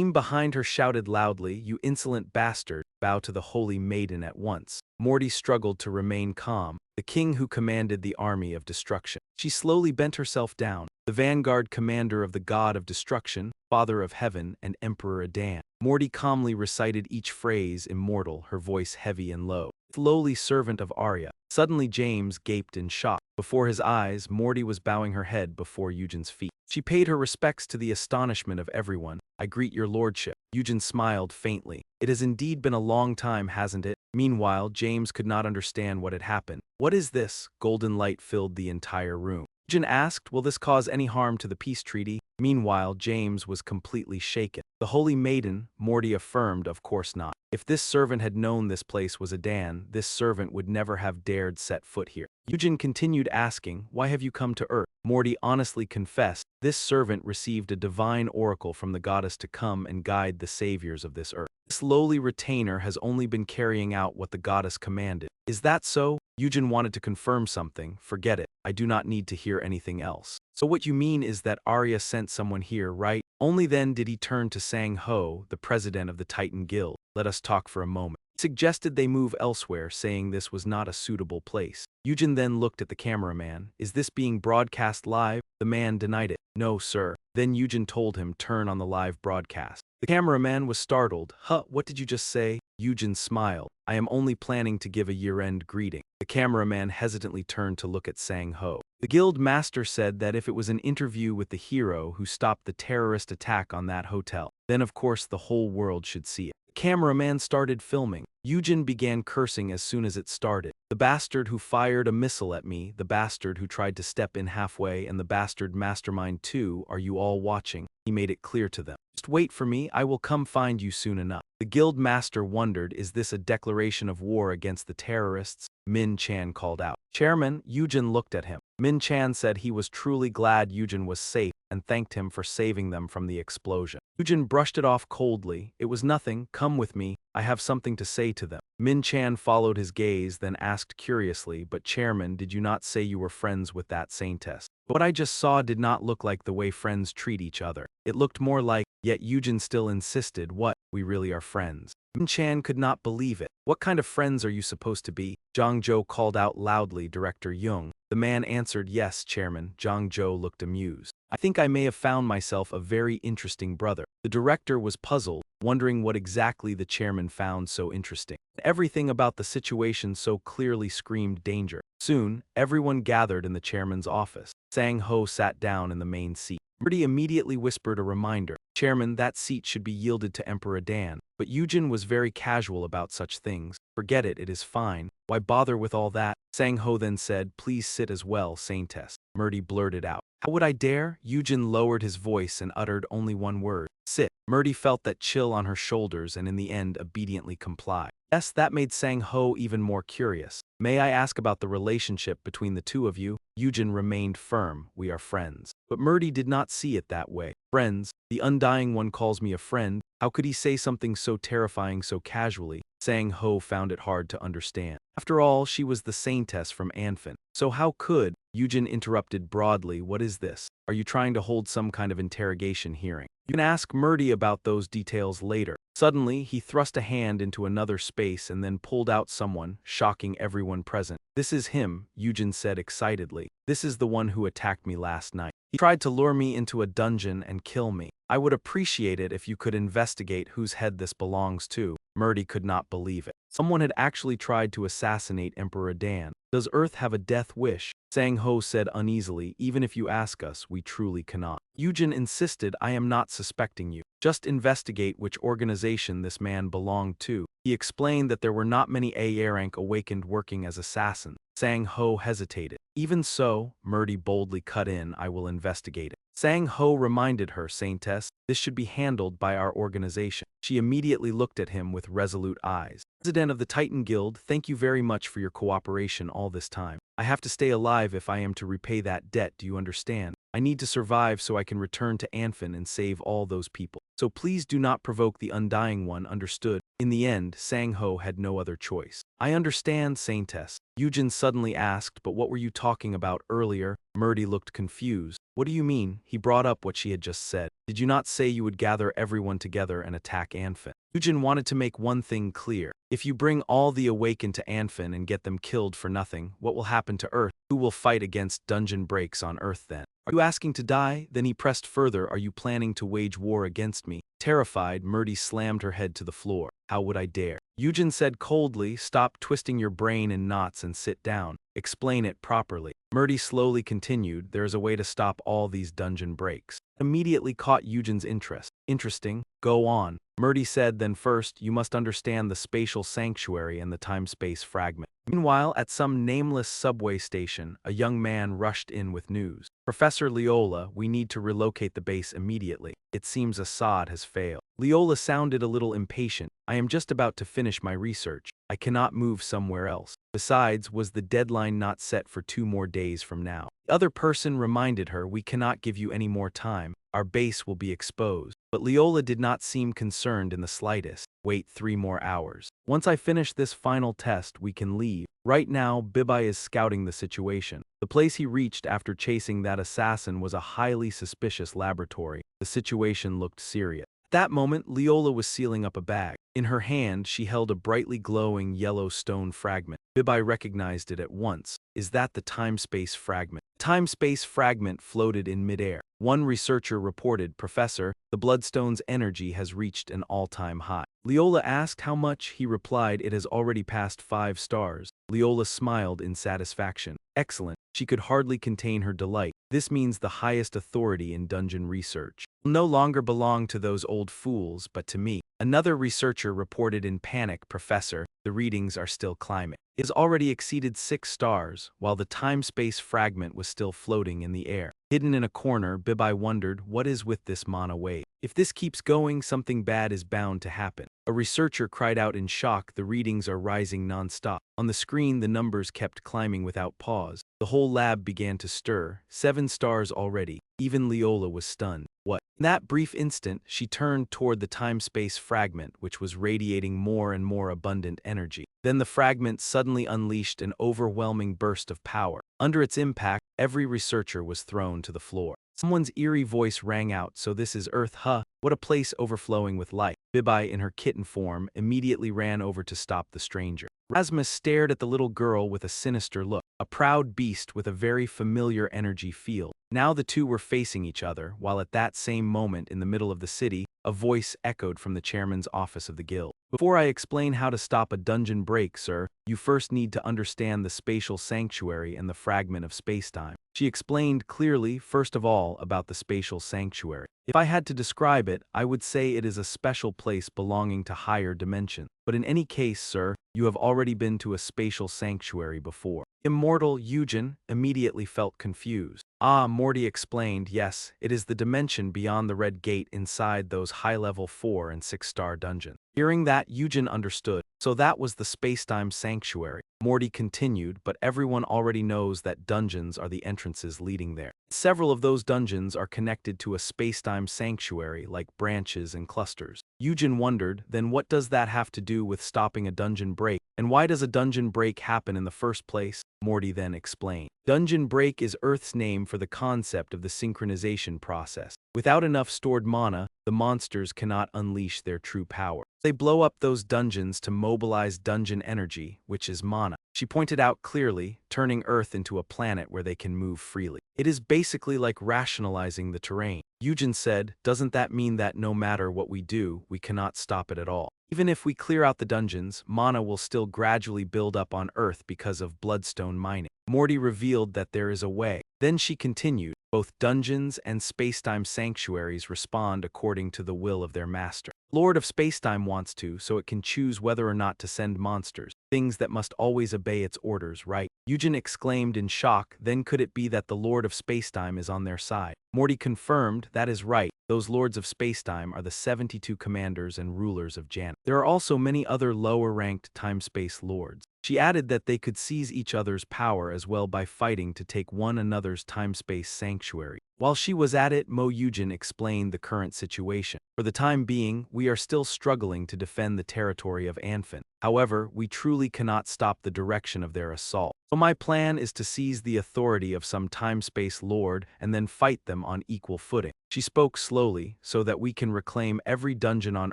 team behind her shouted loudly, you insolent bastard, bow to the Holy Maiden at once. Morty struggled to remain calm. The king who commanded the army of destruction. She slowly bent herself down. The vanguard commander of the god of destruction, father of heaven, and Emperor Adan. Morty calmly recited each phrase, immortal, her voice heavy and low. Lowly servant of Arya. Suddenly James gaped in shock. Before his eyes, Morty was bowing her head before Eugene's feet. She paid her respects to the astonishment of everyone. I greet your lordship. Eugene smiled faintly. It has indeed been a long time, hasn't it? Meanwhile, James could not understand what had happened. What is this? Golden light filled the entire room. Eugene asked, will this cause any harm to the peace treaty? Meanwhile, James was completely shaken. The holy maiden, Morty affirmed, of course not. If this servant had known this place was a den, this servant would never have dared set foot here. Eugene continued asking, why have you come to Earth? Morty honestly confessed, this servant received a divine oracle from the goddess to come and guide the saviors of this Earth. This lowly retainer has only been carrying out what the goddess commanded. Is that so? Eugene wanted to confirm something. Forget it. I do not need to hear anything else. So what you mean is that Arya sent someone here, right? Only then did he turn to Sang-ho, the president of the Titan Guild. Let us talk for a moment. He suggested they move elsewhere, saying this was not a suitable place. Eugene then looked at the cameraman. Is this being broadcast live? The man denied it. No, sir. Then Eugene told him turn on the live broadcast. The cameraman was startled. Huh, what did you just say? Eugene smiled. I am only planning to give a year-end greeting. The cameraman hesitantly turned to look at Sang-ho. The guild master said that if it was an interview with the hero who stopped the terrorist attack on that hotel, then of course the whole world should see it. The cameraman started filming. Eugene began cursing as soon as it started. The bastard who fired a missile at me, the bastard who tried to step in halfway, and the bastard mastermind too. Are you all watching? He made it clear to them. Just wait for me, I will come find you soon enough. The guild master wondered, is this a declaration of war against the terrorists? Min Chan called out. Chairman, Eugene looked at him. Min Chan said he was truly glad Eugene was safe and thanked him for saving them from the explosion. Eugene brushed it off coldly. It was nothing, come with me, I have something to say to them. Min Chan followed his gaze, then asked curiously, but Chairman, did you not say you were friends with that saintess? What I just saw did not look like the way friends treat each other. It looked more like, yet Eugene still insisted, what, we really are friends. Min Chan could not believe it. What kind of friends are you supposed to be? Zhang Zhou called out loudly, Director Jung. The man answered, yes, Chairman. Zhang Zhou looked amused. I think I may have found myself a very interesting brother. The director was puzzled, wondering what exactly the chairman found so interesting. Everything about the situation so clearly screamed danger. Soon, everyone gathered in the chairman's office. Sang-ho sat down in the main seat. Morty immediately whispered a reminder. Chairman, that seat should be yielded to Emperor Dan. But Eugene was very casual about such things. Forget it, it is fine. Why bother with all that? Sang-ho then said, please sit as well, Saintess. Morty blurted out. How would I dare? Eugene lowered his voice and uttered only one word. Sit. Morty felt that chill on her shoulders and in the end obediently complied. Yes, that made Sang-ho even more curious. May I ask about the relationship between the two of you? Eugene remained firm. We are friends. But Morty did not see it that way. Friends? The Undying One calls me a friend. How could he say something so terrifying so casually? Sang-ho found it hard to understand. After all, she was the saintess from Anfin. So how could? Eugene interrupted broadly, what is this? Are you trying to hold some kind of interrogation hearing? You can ask Morty about those details later. Suddenly, he thrust a hand into another space and then pulled out someone, shocking everyone present. This is him, Eugene said excitedly. This is the one who attacked me last night. He tried to lure me into a dungeon and kill me. I would appreciate it if you could investigate whose head this belongs to. Morty could not believe it. Someone had actually tried to assassinate Emperor Dan. Does Earth have a death wish? Sang-ho said uneasily, even if you ask us, we truly cannot. Eugene insisted, I am not suspecting you. Just investigate which organization this man belonged to. He explained that there were not many A-rank awakened working as assassins. Sang-ho hesitated. Even so, Morty boldly cut in, I will investigate it. Sang-ho reminded her, Saintess, this should be handled by our organization. She immediately looked at him with resolute eyes. President of the Titan Guild, thank you very much for your cooperation all this time. I have to stay alive if I am to repay that debt, do you understand? I need to survive so I can return to Anfin and save all those people. So please do not provoke the Undying One, understood? In the end, Sang-ho had no other choice. I understand, Saintess. Eugene suddenly asked, but what were you talking about earlier? Morty looked confused. What do you mean? He brought up what she had just said. Did you not say you would gather everyone together and attack Anfin? Eugene wanted to make one thing clear. If you bring all the Awakened to Anfin and get them killed for nothing, what will happen to Earth? Who will fight against dungeon breaks on Earth then? Are you asking to die? Then he pressed further, are you planning to wage war against me? Terrified, Morty slammed her head to the floor. How would I dare? Eugene said coldly, stop twisting your brain in knots and sit down. Explain it properly. Morty slowly continued, there is a way to stop all these dungeon breaks. Immediately caught Eugene's interest. Interesting. Go on. Murdy said, then first, you must understand the spatial sanctuary and the time-space fragment. Meanwhile, at some nameless subway station, a young man rushed in with news. Professor Leola, we need to relocate the base immediately. It seems Assad has failed. Leola sounded a little impatient. I am just about to finish my research. I cannot move somewhere else. Besides, was the deadline not set for 2 more days from now? The other person reminded her, we cannot give you any more time. Our base will be exposed. But Leola did not seem concerned in the slightest. Wait 3 more hours. Once I finish this final test, we can leave. Right now, Bibi is scouting the situation. The place he reached after chasing that assassin was a highly suspicious laboratory. The situation looked serious. At that moment, Leola was sealing up a bag. In her hand, she held a brightly glowing yellow stone fragment. Bibi recognized it at once. Is that the time-space fragment? The time-space fragment floated in midair. One researcher reported, Professor, the Bloodstone's energy has reached an all-time high. Leola asked how much. He replied, it has already passed 5 stars. Leola smiled in satisfaction. Excellent. She could hardly contain her delight. This means the highest authority in dungeon research will no longer belong to those old fools, but to me. Another researcher reported in panic, Professor, the readings are still climbing. It has already exceeded 6 stars, while the time-space fragment was still floating in the air. Hidden in a corner, Bibi wondered, what is with this mana wave? If this keeps going, something bad is bound to happen. A researcher cried out in shock, the readings are rising non-stop. On the screen, the numbers kept climbing without pause. The whole lab began to stir. 7 stars already. Even Leola was stunned. What? In that brief instant, she turned toward the time-space fragment, which was radiating more and more abundant energy. Then the fragment suddenly unleashed an overwhelming burst of power. Under its impact, every researcher was thrown to the floor. Someone's eerie voice rang out, so this is Earth, huh? What a place overflowing with life. Bibi, in her kitten form, immediately ran over to stop the stranger. Rasmus stared at the little girl with a sinister look, a proud beast with a very familiar energy field. Now the two were facing each other, while at that same moment in the middle of the city, a voice echoed from the chairman's office of the guild. Before I explain how to stop a dungeon break, sir, you first need to understand the spatial sanctuary and the fragment of spacetime. She explained clearly, first of all, about the spatial sanctuary. If I had to describe it, I would say it is a special place belonging to higher dimensions. But in any case, sir, you have already been to a spatial sanctuary before. Immortal Eugene immediately felt confused. Ah, Morty explained, yes, it is the dimension beyond the red gate inside those high-level 4- and 6-star dungeons. Hearing that, Eugene understood. So that was the spacetime sanctuary. Morty continued, but everyone already knows that dungeons are the entrances leading there. Several of those dungeons are connected to a spacetime sanctuary like branches and clusters. Eugene wondered, then what does that have to do with stopping a dungeon break? And why does a dungeon break happen in the first place? Morty then explained. Dungeon break is Earth's name for the concept of the synchronization process. Without enough stored mana, the monsters cannot unleash their true power. They blow up those dungeons to mobilize dungeon energy, which is mana. She pointed out clearly, turning Earth into a planet where they can move freely. It is basically like rationalizing the terrain. Eugene said, doesn't that mean that no matter what we do, we cannot stop it at all? Even if we clear out the dungeons, mana will still gradually build up on Earth because of bloodstone mining. Morty revealed that there is a way. Then she continued, both dungeons and spacetime sanctuaries respond according to the will of their master. Lord of Spacetime wants to, so it can choose whether or not to send monsters, things that must always obey its orders, right? Eugene exclaimed in shock, then could it be that the Lord of Spacetime is on their side? Morty confirmed, that is right, those Lords of Spacetime are the 72 commanders and rulers of Jan. There are also many other lower-ranked time-space lords. She added that they could seize each other's power as well by fighting to take one another's time-space sanctuary. While she was at it, Eugene explained the current situation. For the time being, we are still struggling to defend the territory of Anfin. However, we truly cannot stop the direction of their assault. So my plan is to seize the authority of some time-space lord and then fight them on equal footing. She spoke slowly, so that we can reclaim every dungeon on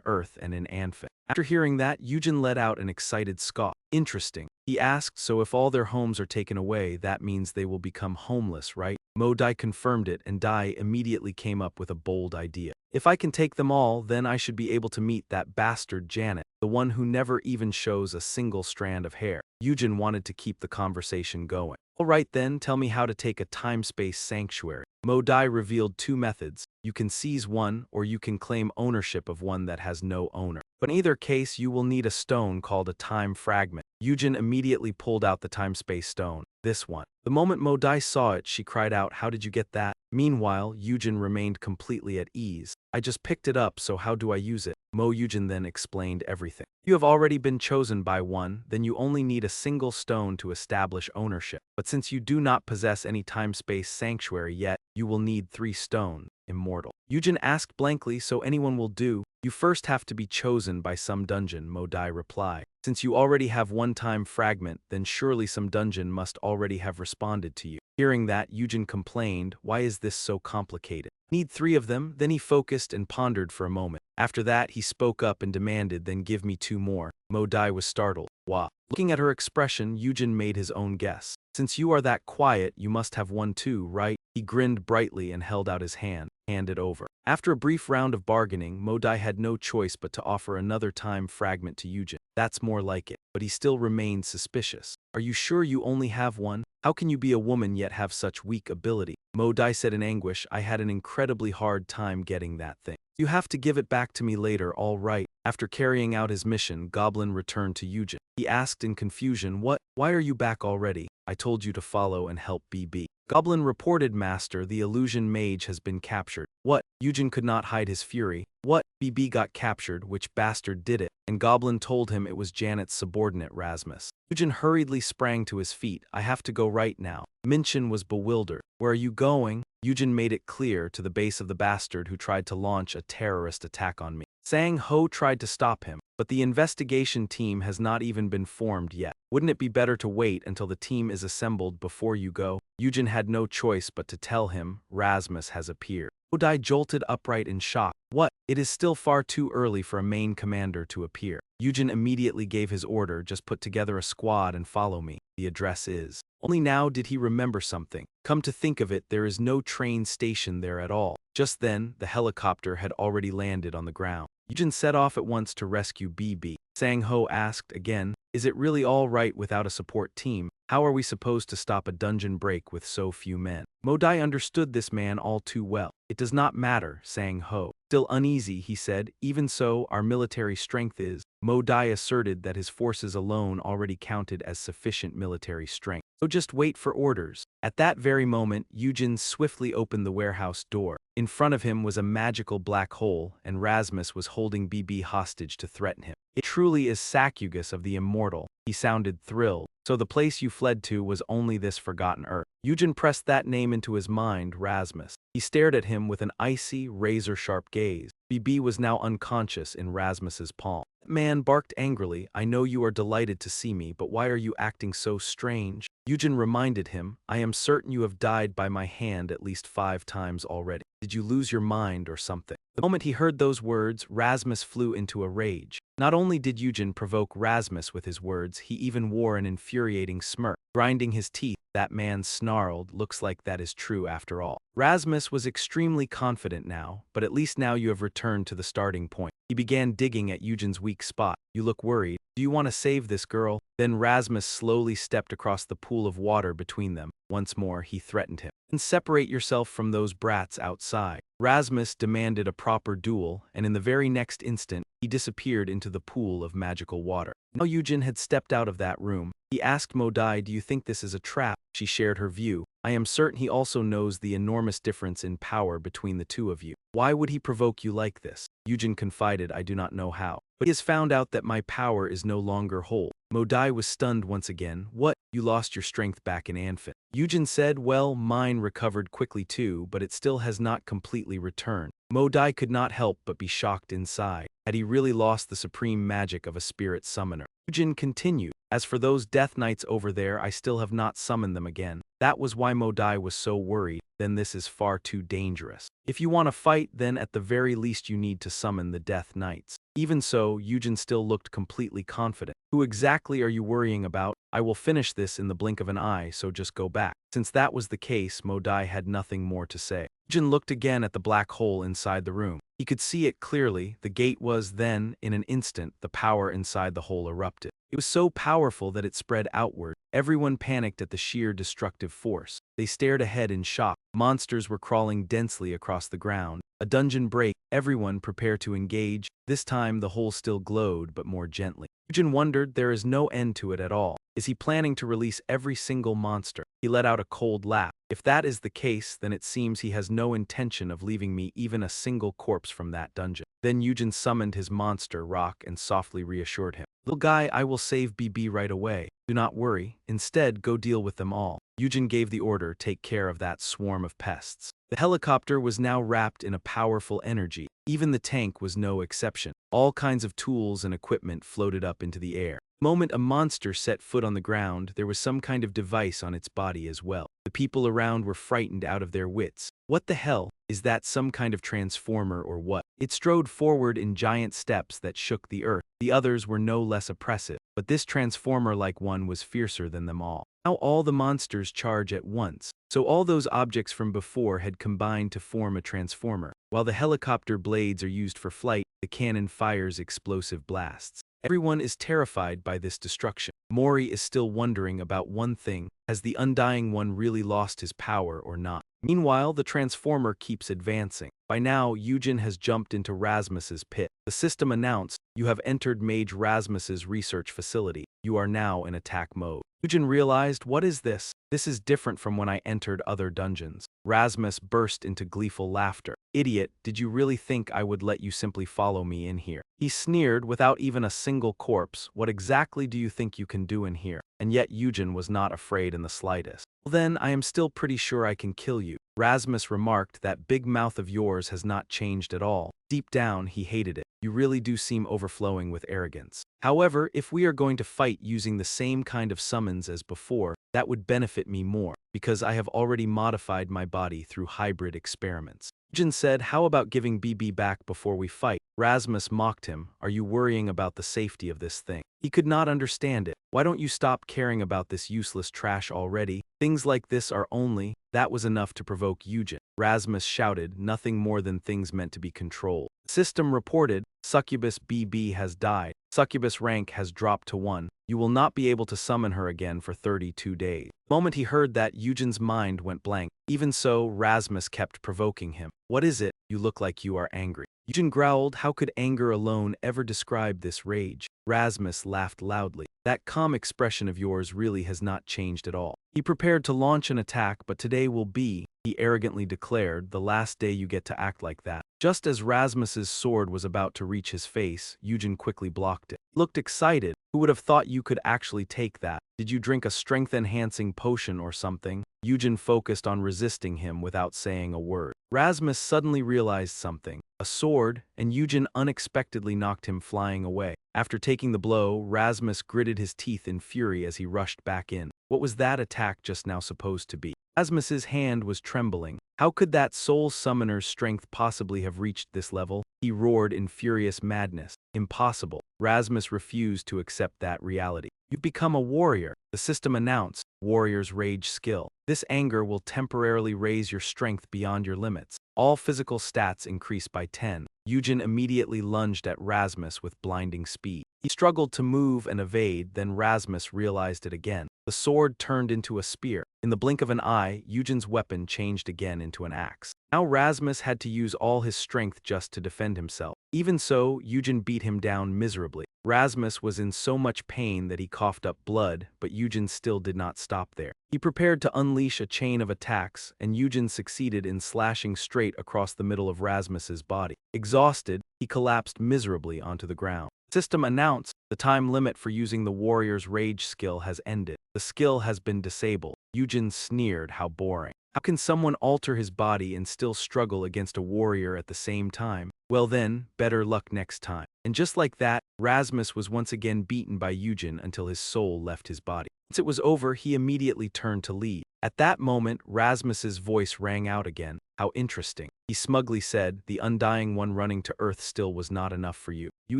Earth and in Anfin. After hearing that, Eugene let out an excited scoff. Interesting. He asked, so if all their homes are taken away, that means they will become homeless, right? Dai confirmed it, and Dai immediately came up with a bold idea. If I can take them all, then I should be able to meet that bastard Janet, the one who never even shows a single strand of hair. Eugene wanted to keep the conversation going. Alright then, tell me how to take a time-space sanctuary. Modai revealed two methods. You can seize one, or you can claim ownership of one that has no owner. But in either case, you will need a stone called a time fragment. Eugene immediately pulled out the time-space stone. This one. The moment Modai saw it, she cried out, "How did you get that?" Meanwhile, Eugene remained completely at ease. "I just picked it up, so how do I use it?" Eugene then explained everything. "You have already been chosen by one, then you only need a single stone to establish ownership. But since you do not possess any time-space sanctuary yet, you will need 3 stones. Immortal." Eugene asked blankly, "So anyone will do?" "You first have to be chosen by some dungeon," Modai replied. "Since you already have one time fragment, then surely some dungeon must already have responded to you." Hearing that, Eugene complained, "Why is this so complicated? Need 3 of them?" Then he focused and pondered for a moment. After that, he spoke up and demanded, "Then give me 2 more." Modai was startled. "Wah." Looking at her expression, Eugene made his own guess. "Since you are that quiet, you must have one too, right?" He grinned brightly and held out his hand. "Hand it over." After a brief round of bargaining, Modai had no choice but to offer another time fragment to Eugene. "That's more like it." But he still remained suspicious. "Are you sure you only have one? How can you be a woman yet have such weak ability?" Modai said in anguish, "I had an incredibly hard time getting that thing. You have to give it back to me later, all right." After carrying out his mission, Goblin returned to Eugene. He asked in confusion, "What? Why are you back already? I told you to follow and help Bibi." Goblin reported, "Master, the illusion mage has been captured." "What?" Eugene could not hide his fury. "What? Bibi got captured? Which bastard did it?" And Goblin told him it was Janet's subordinate Rasmus. Eugene hurriedly sprang to his feet. "I have to go right now." Minchin was bewildered. "Where are you going?" Eugene made it clear, to the base of the bastard who tried to launch a terrorist attack on me. Sang Ho tried to stop him, but the investigation team has not even been formed yet. Wouldn't it be better to wait until the team is assembled before you go? Eugene had no choice but to tell him, "Rasmus has appeared." Modai jolted upright in shock. "What? It is still far too early for a main commander to appear." Eugene immediately gave his order, "Just put together a squad and follow me. The address is." Only now did he remember something. Come to think of it, there is no train station there at all. Just then, the helicopter had already landed on the ground. Eugene set off at once to rescue Bibi. Sang Ho asked again, "Is it really all right without a support team? How are we supposed to stop a dungeon break with so few men?" Modai understood this man all too well. "It does not matter," Sang Ho. Still uneasy, he said, "Even so, our military strength is." Modai asserted that his forces alone already counted as sufficient military strength. "So just wait for orders." At that very moment, Eugene swiftly opened the warehouse door. In front of him was a magical black hole, and Rasmus was holding Bibi hostage to threaten him. "It truly is Sacugus of the Immortal." He sounded thrilled. "So the place you fled to was only this forgotten earth." Eugene pressed that name into his mind, Rasmus. He stared at him with an icy, razor-sharp gaze. Bibi was now unconscious in Rasmus's palm. The man barked angrily, "I know you are delighted to see me, but why are you acting so strange?" Eugene reminded him, "I am certain you have died by my hand at least 5 times already. Did you lose your mind or something?" The moment he heard those words, Rasmus flew into a rage. Not only did Eugene provoke Rasmus with his words, he even wore an infuriating smirk. Grinding his teeth, that man snarled, "Looks like that is true after all." Rasmus was extremely confident now, but at least now you have returned to the starting point. He began digging at Eugene's weak spot. "You look worried. Do you want to save this girl?" Then Rasmus slowly stepped across the pool of water between them. Once more, he threatened him. "And separate yourself from those brats outside." Rasmus demanded a proper duel, and in the very next instant, he disappeared into the pool of magical water. Now Eugene had stepped out of that room. He asked Modai, "Do you think this is a trap?" She shared her view. "I am certain he also knows the enormous difference in power between the two of you. Why would he provoke you like this?" Eugene confided, "I do not know how. But he has found out that my power is no longer whole." Modai was stunned once again. "What? You lost your strength back in Anfin?" Eugene said, "Well, mine recovered quickly too, but it still has not completely returned." Modai could not help but be shocked inside. Had he really lost the supreme magic of a spirit summoner? Eugene continued, "As for those death knights over there, I still have not summoned them again." That was why Modai was so worried. "Then this is far too dangerous. If you want to fight, then at the very least you need to summon the death knights." Even so, Eugene still looked completely confident. "Who exactly are you worrying about? I will finish this in the blink of an eye, so just go back." Since that was the case, Modai had nothing more to say. Eugene looked again at the black hole inside the room. He could see it clearly. The gate was then, in an instant, the power inside the hole erupted. It was so powerful that it spread outward. Everyone panicked at the sheer destructive force. They stared ahead in shock. Monsters were crawling densely across the ground. A dungeon break. Everyone prepare to engage. This time the hole still glowed, but more gently. Eugene wondered, there is no end to it at all. Is he planning to release every single monster? He let out a cold laugh. If that is the case, then it seems he has no intention of leaving me even a single corpse from that dungeon. Then Eugene summoned his monster, Rock, and softly reassured him. Little guy, I will save Bibi right away. Do not worry. Instead, go deal with them all. Eugene gave the order, take care of that swarm of pests. The helicopter was now wrapped in a powerful energy. Even the tank was no exception. All kinds of tools and equipment floated up into the air. The moment a monster set foot on the ground, there was some kind of device on its body as well. The people around were frightened out of their wits. What the hell? Is that some kind of transformer or what? It strode forward in giant steps that shook the earth. The others were no less oppressive, but this transformer-like one was fiercer than them all. Now all the monsters charge at once. So all those objects from before had combined to form a transformer. While the helicopter blades are used for flight, the cannon fires explosive blasts. Everyone is terrified by this destruction. Mori is still wondering about one thing: has the Undying One really lost his power or not? Meanwhile, the transformer keeps advancing. By now, Eugene has jumped into Rasmus's pit. The system announced, you have entered Mage Rasmus's research facility. You are now in attack mode. Eugene realized, what is this? This is different from when I entered other dungeons. Rasmus burst into gleeful laughter. Idiot, did you really think I would let you simply follow me in here? He sneered, without even a single corpse. What exactly do you think you can do in here? And yet Eugene was not afraid in the slightest. Well then, I am still pretty sure I can kill you. Rasmus remarked, that big mouth of yours has not changed at all. Deep down, he hated it. You really do seem overflowing with arrogance. However, if we are going to fight using the same kind of summons as before, that would benefit me more, because I have already modified my body through hybrid experiments. Eugene said, how about giving Bibi back before we fight? Rasmus mocked him, are you worrying about the safety of this thing? He could not understand it. Why don't you stop caring about this useless trash already? Things like this are only... That was enough to provoke Eugene. Rasmus shouted, nothing more than things meant to be controlled. System reported, Succubus Bibi has died. Succubus rank has dropped to 1. You will not be able to summon her again for 32 days. The moment he heard that, Eugene's mind went blank. Even so, Rasmus kept provoking him. What is it? You look like you are angry. Eugene growled, how could anger alone ever describe this rage? Rasmus laughed loudly. That calm expression of yours really has not changed at all. He prepared to launch an attack, but today will be, he arrogantly declared, the last day you get to act like that. Just as Rasmus's sword was about to reach his face, Eugene quickly blocked it. He looked excited. Who would have thought you could actually take that? Did you drink a strength-enhancing potion or something? Eugene focused on resisting him without saying a word. Rasmus suddenly realized something. A sword, and Eugene unexpectedly knocked him flying away. After taking the blow, Rasmus gritted his teeth in fury as he rushed back in. What was that attack just now supposed to be? Rasmus's hand was trembling. How could that soul summoner's strength possibly have reached this level? He roared in furious madness. Impossible. Rasmus refused to accept that reality. You've become a warrior. The system announced, Warrior's Rage skill. This anger will temporarily raise your strength beyond your limits. All physical stats increase by 10. Eugene immediately lunged at Rasmus with blinding speed. He struggled to move and evade, then Rasmus realized it again. The sword turned into a spear. In the blink of an eye, Eugene's weapon changed again into an axe. Now Rasmus had to use all his strength just to defend himself. Even so, Eugene beat him down miserably. Rasmus was in so much pain that he coughed up blood, but Eugene still did not stop there. He prepared to unleash a chain of attacks, and Eugene succeeded in slashing straight across the middle of Rasmus's body. Exhausted, he collapsed miserably onto the ground. System announced, the time limit for using the Warrior's Rage skill has ended. The skill has been disabled. Eugene sneered, how boring. How can someone alter his body and still struggle against a warrior at the same time? Well then, better luck next time. And just like that, Rasmus was once again beaten by Eugene until his soul left his body. Once it was over, he immediately turned to leave. At that moment, Rasmus's voice rang out again. How interesting. He smugly said, the Undying One running to Earth still was not enough for you. You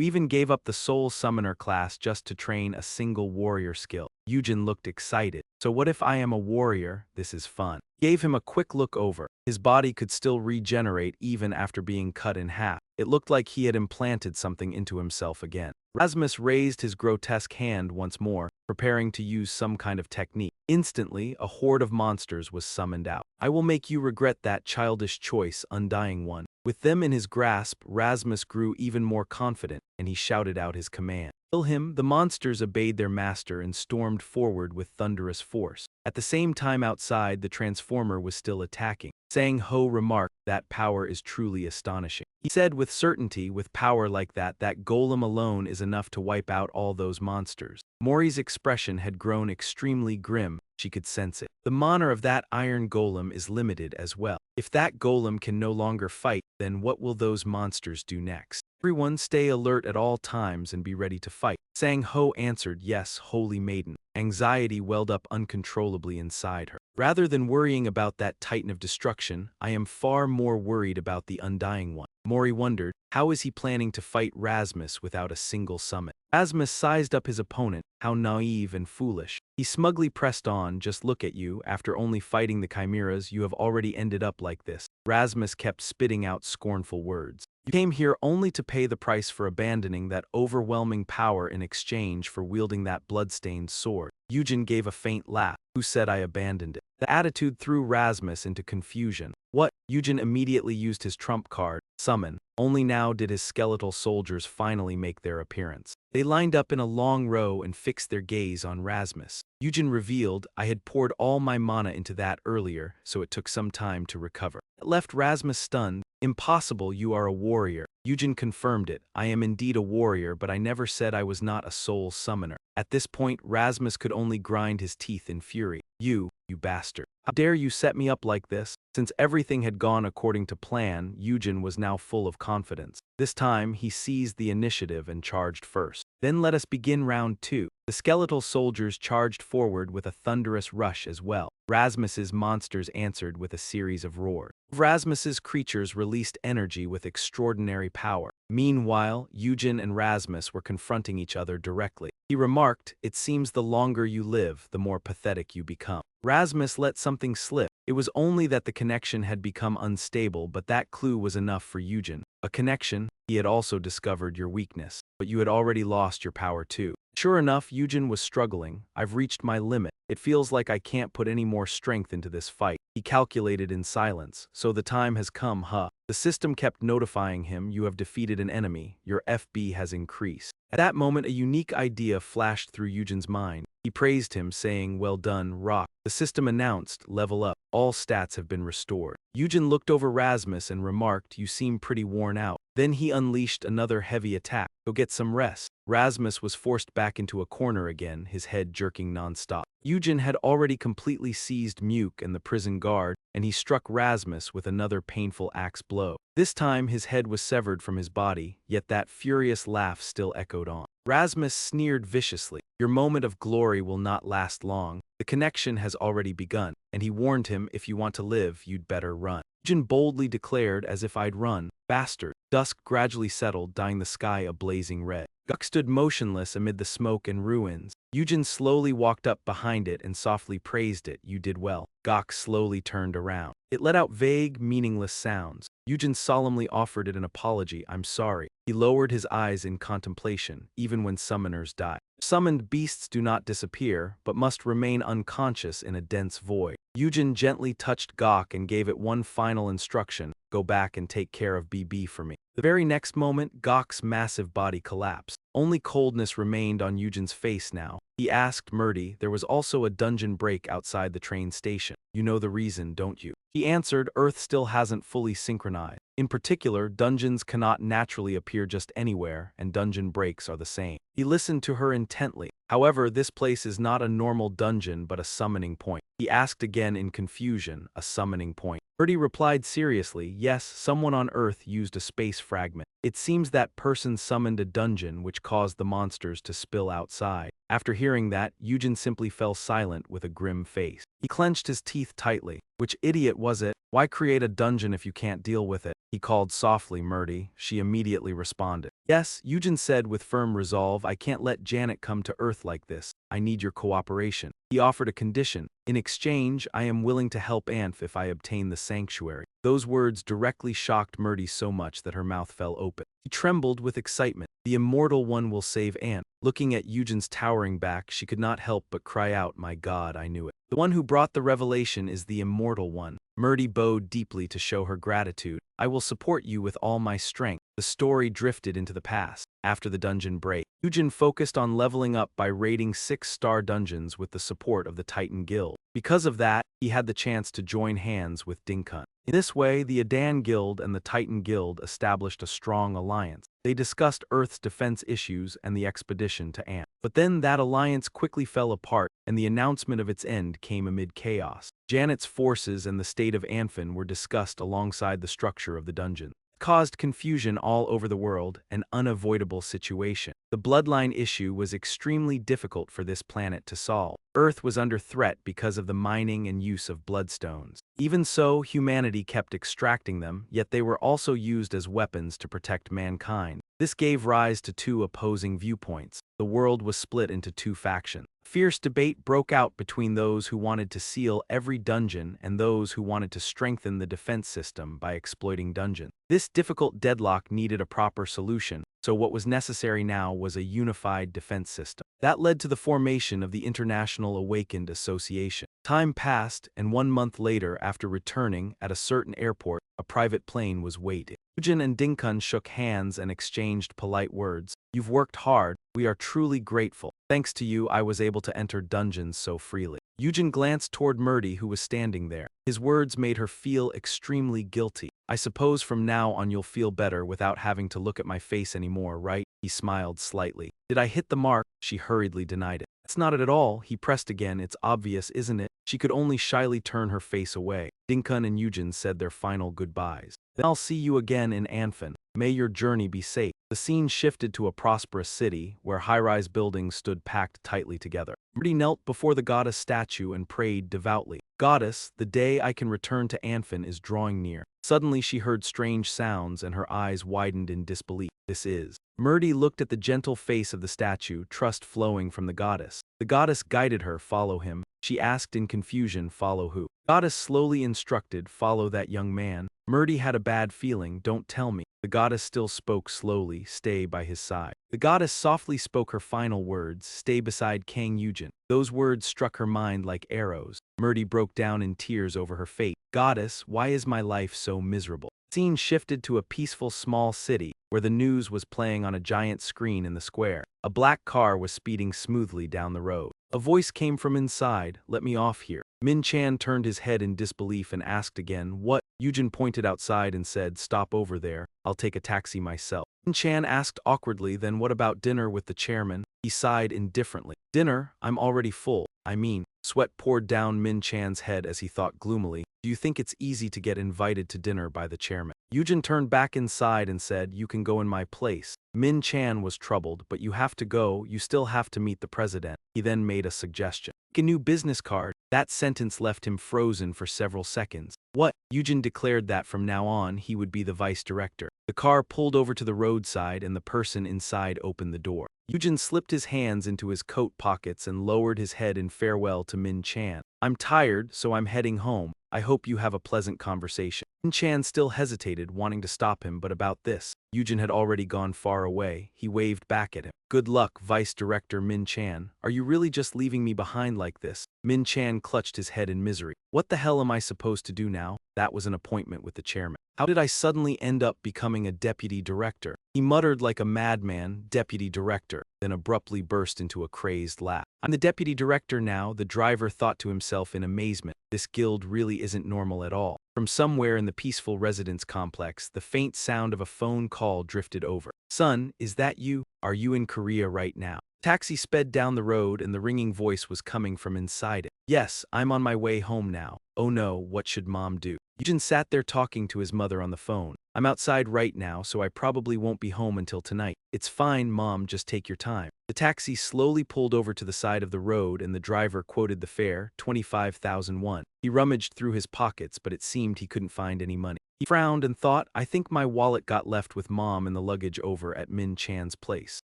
even gave up the Soul Summoner class just to train a single warrior skill. Eugene looked excited. So what if I am a warrior? This is fun. He gave him a quick look over. His body could still regenerate even after being cut in half. It looked like he had implanted something into himself again. Rasmus raised his grotesque hand once more. preparing to use some kind of technique. Instantly, a horde of monsters was summoned out. I will make you regret that childish choice, Undying One. With them in his grasp, Rasmus grew even more confident, and he shouted out his command. Kill him. The monsters obeyed their master and stormed forward with thunderous force. At the same time outside, the Transformer was still attacking. Sang Ho remarked, "That power is truly astonishing." He said with certainty, with power like that golem alone is enough to wipe out all those monsters. Mori's expression had grown extremely grim. She could sense it. The mana of that iron golem is limited as well. If that golem can no longer fight, then what will those monsters do next? Everyone stay alert at all times and be ready to fight. Sang Ho answered, "Yes, holy maiden." Anxiety welled up uncontrollably inside her. Rather than worrying about that titan of destruction, I am far more worried about the Undying One. Mori wondered, how is he planning to fight Rasmus without a single summon? Rasmus sized up his opponent. How naive and foolish. He smugly pressed on, "Just look at you, after only fighting the chimeras, you have already ended up like this." Rasmus kept spitting out scornful words. "You came here only to pay the price for abandoning that overwhelming power in exchange for wielding that bloodstained sword." Eugene gave a faint laugh. "Who said I abandoned it?" The attitude threw Rasmus into confusion. "What?" Eugene immediately used his trump card, Summon. Only now did his skeletal soldiers finally make their appearance. They lined up in a long row and fixed their gaze on Rasmus. Eugene revealed, "I had poured all my mana into that earlier, so it took some time to recover." It left Rasmus stunned. "Impossible, you are a warrior." Eugene confirmed it. "I am indeed a warrior, but I never said I was not a soul summoner." At this point, Rasmus could only grind his teeth in fury. You bastard. How dare you set me up like this?" Since everything had gone according to plan, Eugene was now full of confidence. This time, he seized the initiative and charged first. "Then let us begin round 2. The skeletal soldiers charged forward with a thunderous rush as well. Rasmus's monsters answered with a series of roars. Rasmus's creatures released energy with extraordinary power. Meanwhile, Eugene and Rasmus were confronting each other directly. He remarked, "It seems the longer you live, the more pathetic you become." Rasmus let something slip. It was only that the connection had become unstable, but that clue was enough for Eugene. A connection? He had also discovered your weakness. But you had already lost your power too. Sure enough, Eugene was struggling. "I've reached my limit. It feels like I can't put any more strength into this fight." He calculated in silence. "So the time has come, huh?" The system kept notifying him, "You have defeated an enemy. Your FB has increased." At that moment, a unique idea flashed through Eugene's mind. He praised him, saying, "Well done, Rock." The system announced, "Level up. All stats have been restored." Eugene looked over Rasmus and remarked, "You seem pretty worn out." Then he unleashed another heavy attack. "Go get some rest." Rasmus was forced back into a corner again, his head jerking non-stop. Eugene had already completely seized Muke and the prison guard, and he struck Rasmus with another painful axe blow. This time his head was severed from his body, yet that furious laugh still echoed on. Rasmus sneered viciously. "Your moment of glory will not last long. The connection has already begun." And he warned him, "If you want to live, you'd better run." Eugene boldly declared, "As if I'd run." "Bastard." Dusk gradually settled, dyeing the sky a blazing red. Guk stood motionless amid the smoke and ruins. Eugene slowly walked up behind it and softly praised it. "You did well." Gok slowly turned around. It let out vague, meaningless sounds. Eugene solemnly offered it an apology. "I'm sorry." He lowered his eyes in contemplation, even when summoners die. Summoned beasts do not disappear, but must remain unconscious in a dense void. Eugene gently touched Gok and gave it one final instruction: "Go back and take care of Bibi for me." The very next moment, Gok's massive body collapsed. Only coldness remained on Eugene's face now. He asked Murdy, "There was also a dungeon break outside the train station. You know the reason, don't you?" He answered, "Earth still hasn't fully synchronized. In particular, dungeons cannot naturally appear just anywhere, and dungeon breaks are the same." He listened to her intently. "However, this place is not a normal dungeon but a summoning point." He asked again in confusion, "A summoning point?" Murdy replied seriously, "Yes, someone on Earth used a space fragment. It seems that person summoned a dungeon which caused the monsters to spill outside." After hearing that, Eugene simply fell silent with a grim face. He clenched his teeth tightly. Which idiot was it? Why create a dungeon if you can't deal with it? He called softly, "Murdy." She immediately responded. "Yes," Eugene said with firm resolve, "I can't let Janet come to Earth like this. I need your cooperation." He offered a condition. "In exchange, I am willing to help Anf if I obtain the sanctuary." Those words directly shocked Murdy so much that her mouth fell open. He trembled with excitement. The immortal one will save Anne. Looking at Eugene's towering back, she could not help but cry out, "My God, I knew it. The one who brought the revelation is the immortal one." Murdy bowed deeply to show her gratitude. "I will support you with all my strength." The story drifted into the past. After the dungeon break, Eugene focused on leveling up by raiding 6-star dungeons with the support of the Titan Guild. Because of that, he had the chance to join hands with Dinkum. In this way, the Adan Guild and the Titan Guild established a strong alliance. They discussed Earth's defense issues and the expedition to Anne. But then that alliance quickly fell apart, and the announcement of its end came amid chaos. Janet's forces and the state of Anfin were discussed alongside the structure of the dungeon. Caused confusion all over the world, an unavoidable situation. The bloodline issue was extremely difficult for this planet to solve. Earth was under threat because of the mining and use of bloodstones. Even so, humanity kept extracting them, yet they were also used as weapons to protect mankind. This gave rise to two opposing viewpoints. The world was split into two factions. Fierce debate broke out between those who wanted to seal every dungeon and those who wanted to strengthen the defense system by exploiting dungeons. This difficult deadlock needed a proper solution, so what was necessary now was a unified defense system. That led to the formation of the International Awakened Association. Time passed, and 1 month later, after returning at a certain airport, a private plane was waiting. Eugene and Dinkum shook hands and exchanged polite words. "You've worked hard. We are truly grateful. Thanks to you, I was able to enter dungeons so freely." Eugene glanced toward Murdy, who was standing there. His words made her feel extremely guilty. "I suppose from now on you'll feel better without having to look at my face anymore, right?" He smiled slightly. "Did I hit the mark?" She hurriedly denied it. "It's not it at all." He pressed again. "It's obvious, isn't it?" She could only shyly turn her face away. Dinkum and Eugene said their final goodbyes. "Then I'll see you again in Anfin. May your journey be safe." The scene shifted to a prosperous city, where high-rise buildings stood packed tightly together. Murdy knelt before the goddess statue and prayed devoutly. "Goddess, the day I can return to Anfin is drawing near." Suddenly she heard strange sounds and her eyes widened in disbelief. "This is..." Murdy looked at the gentle face of the statue, trust flowing from the goddess. The goddess guided her, "Follow him." She asked in confusion, "Follow who?" Goddess slowly instructed, "Follow that young man." Murdy had a bad feeling. "Don't tell me." The goddess still spoke slowly, "Stay by his side." The goddess softly spoke her final words, "Stay beside Kang Eugene." Those words struck her mind like arrows. Murdy broke down in tears over her fate. "Goddess, why is my life so miserable?" The scene shifted to a peaceful small city, where the news was playing on a giant screen in the square. A black car was speeding smoothly down the road. A voice came from inside, "Let me off here." Min Chan turned his head in disbelief and asked again, "What?" Eugene pointed outside and said, "Stop over there. I'll take a taxi myself." Min Chan asked awkwardly, "Then what about dinner with the chairman?" He sighed indifferently. "Dinner? I'm already full. I mean..." Sweat poured down Min Chan's head as he thought gloomily, "Do you think it's easy to get invited to dinner by the chairman?" Eugene turned back inside and said, "You can go in my place." Min Chan was troubled, "But you have to go, you still have to meet the president." He then made a suggestion. "Make a new business card." That sentence left him frozen for several seconds. "What?" Eugene declared that from now on he would be the vice director. The car pulled over to the roadside and the person inside opened the door. Eugene slipped his hands into his coat pockets and lowered his head in farewell to Min Chan. "I'm tired, so I'm heading home. I hope you have a pleasant conversation." Min Chan still hesitated, wanting to stop him, but about this. Eugene had already gone far away. He waved back at him. "Good luck, Vice Director Min Chan. Are you really just leaving me behind like this?" Min Chan clutched his head in misery. "What the hell am I supposed to do now?" That was an appointment with the chairman. "How did I suddenly end up becoming a deputy director?" He muttered like a madman, "Deputy director," then abruptly burst into a crazed laugh. "I'm the deputy director now," the driver thought to himself in amazement. This guild really isn't normal at all. From somewhere in the peaceful residence complex, the faint sound of a phone call drifted over. "Son, is that you? Are you in Korea right now?" Taxi sped down the road and the ringing voice was coming from inside it. "Yes, I'm on my way home now." "Oh no, what should mom do?" Eugene sat there talking to his mother on the phone. "I'm outside right now, so I probably won't be home until tonight." "It's fine, Mom, just take your time." The taxi slowly pulled over to the side of the road and the driver quoted the fare, 25,000 won. He rummaged through his pockets, but it seemed he couldn't find any money. He frowned and thought, "I think my wallet got left with Mom in the luggage over at Min Chan's place."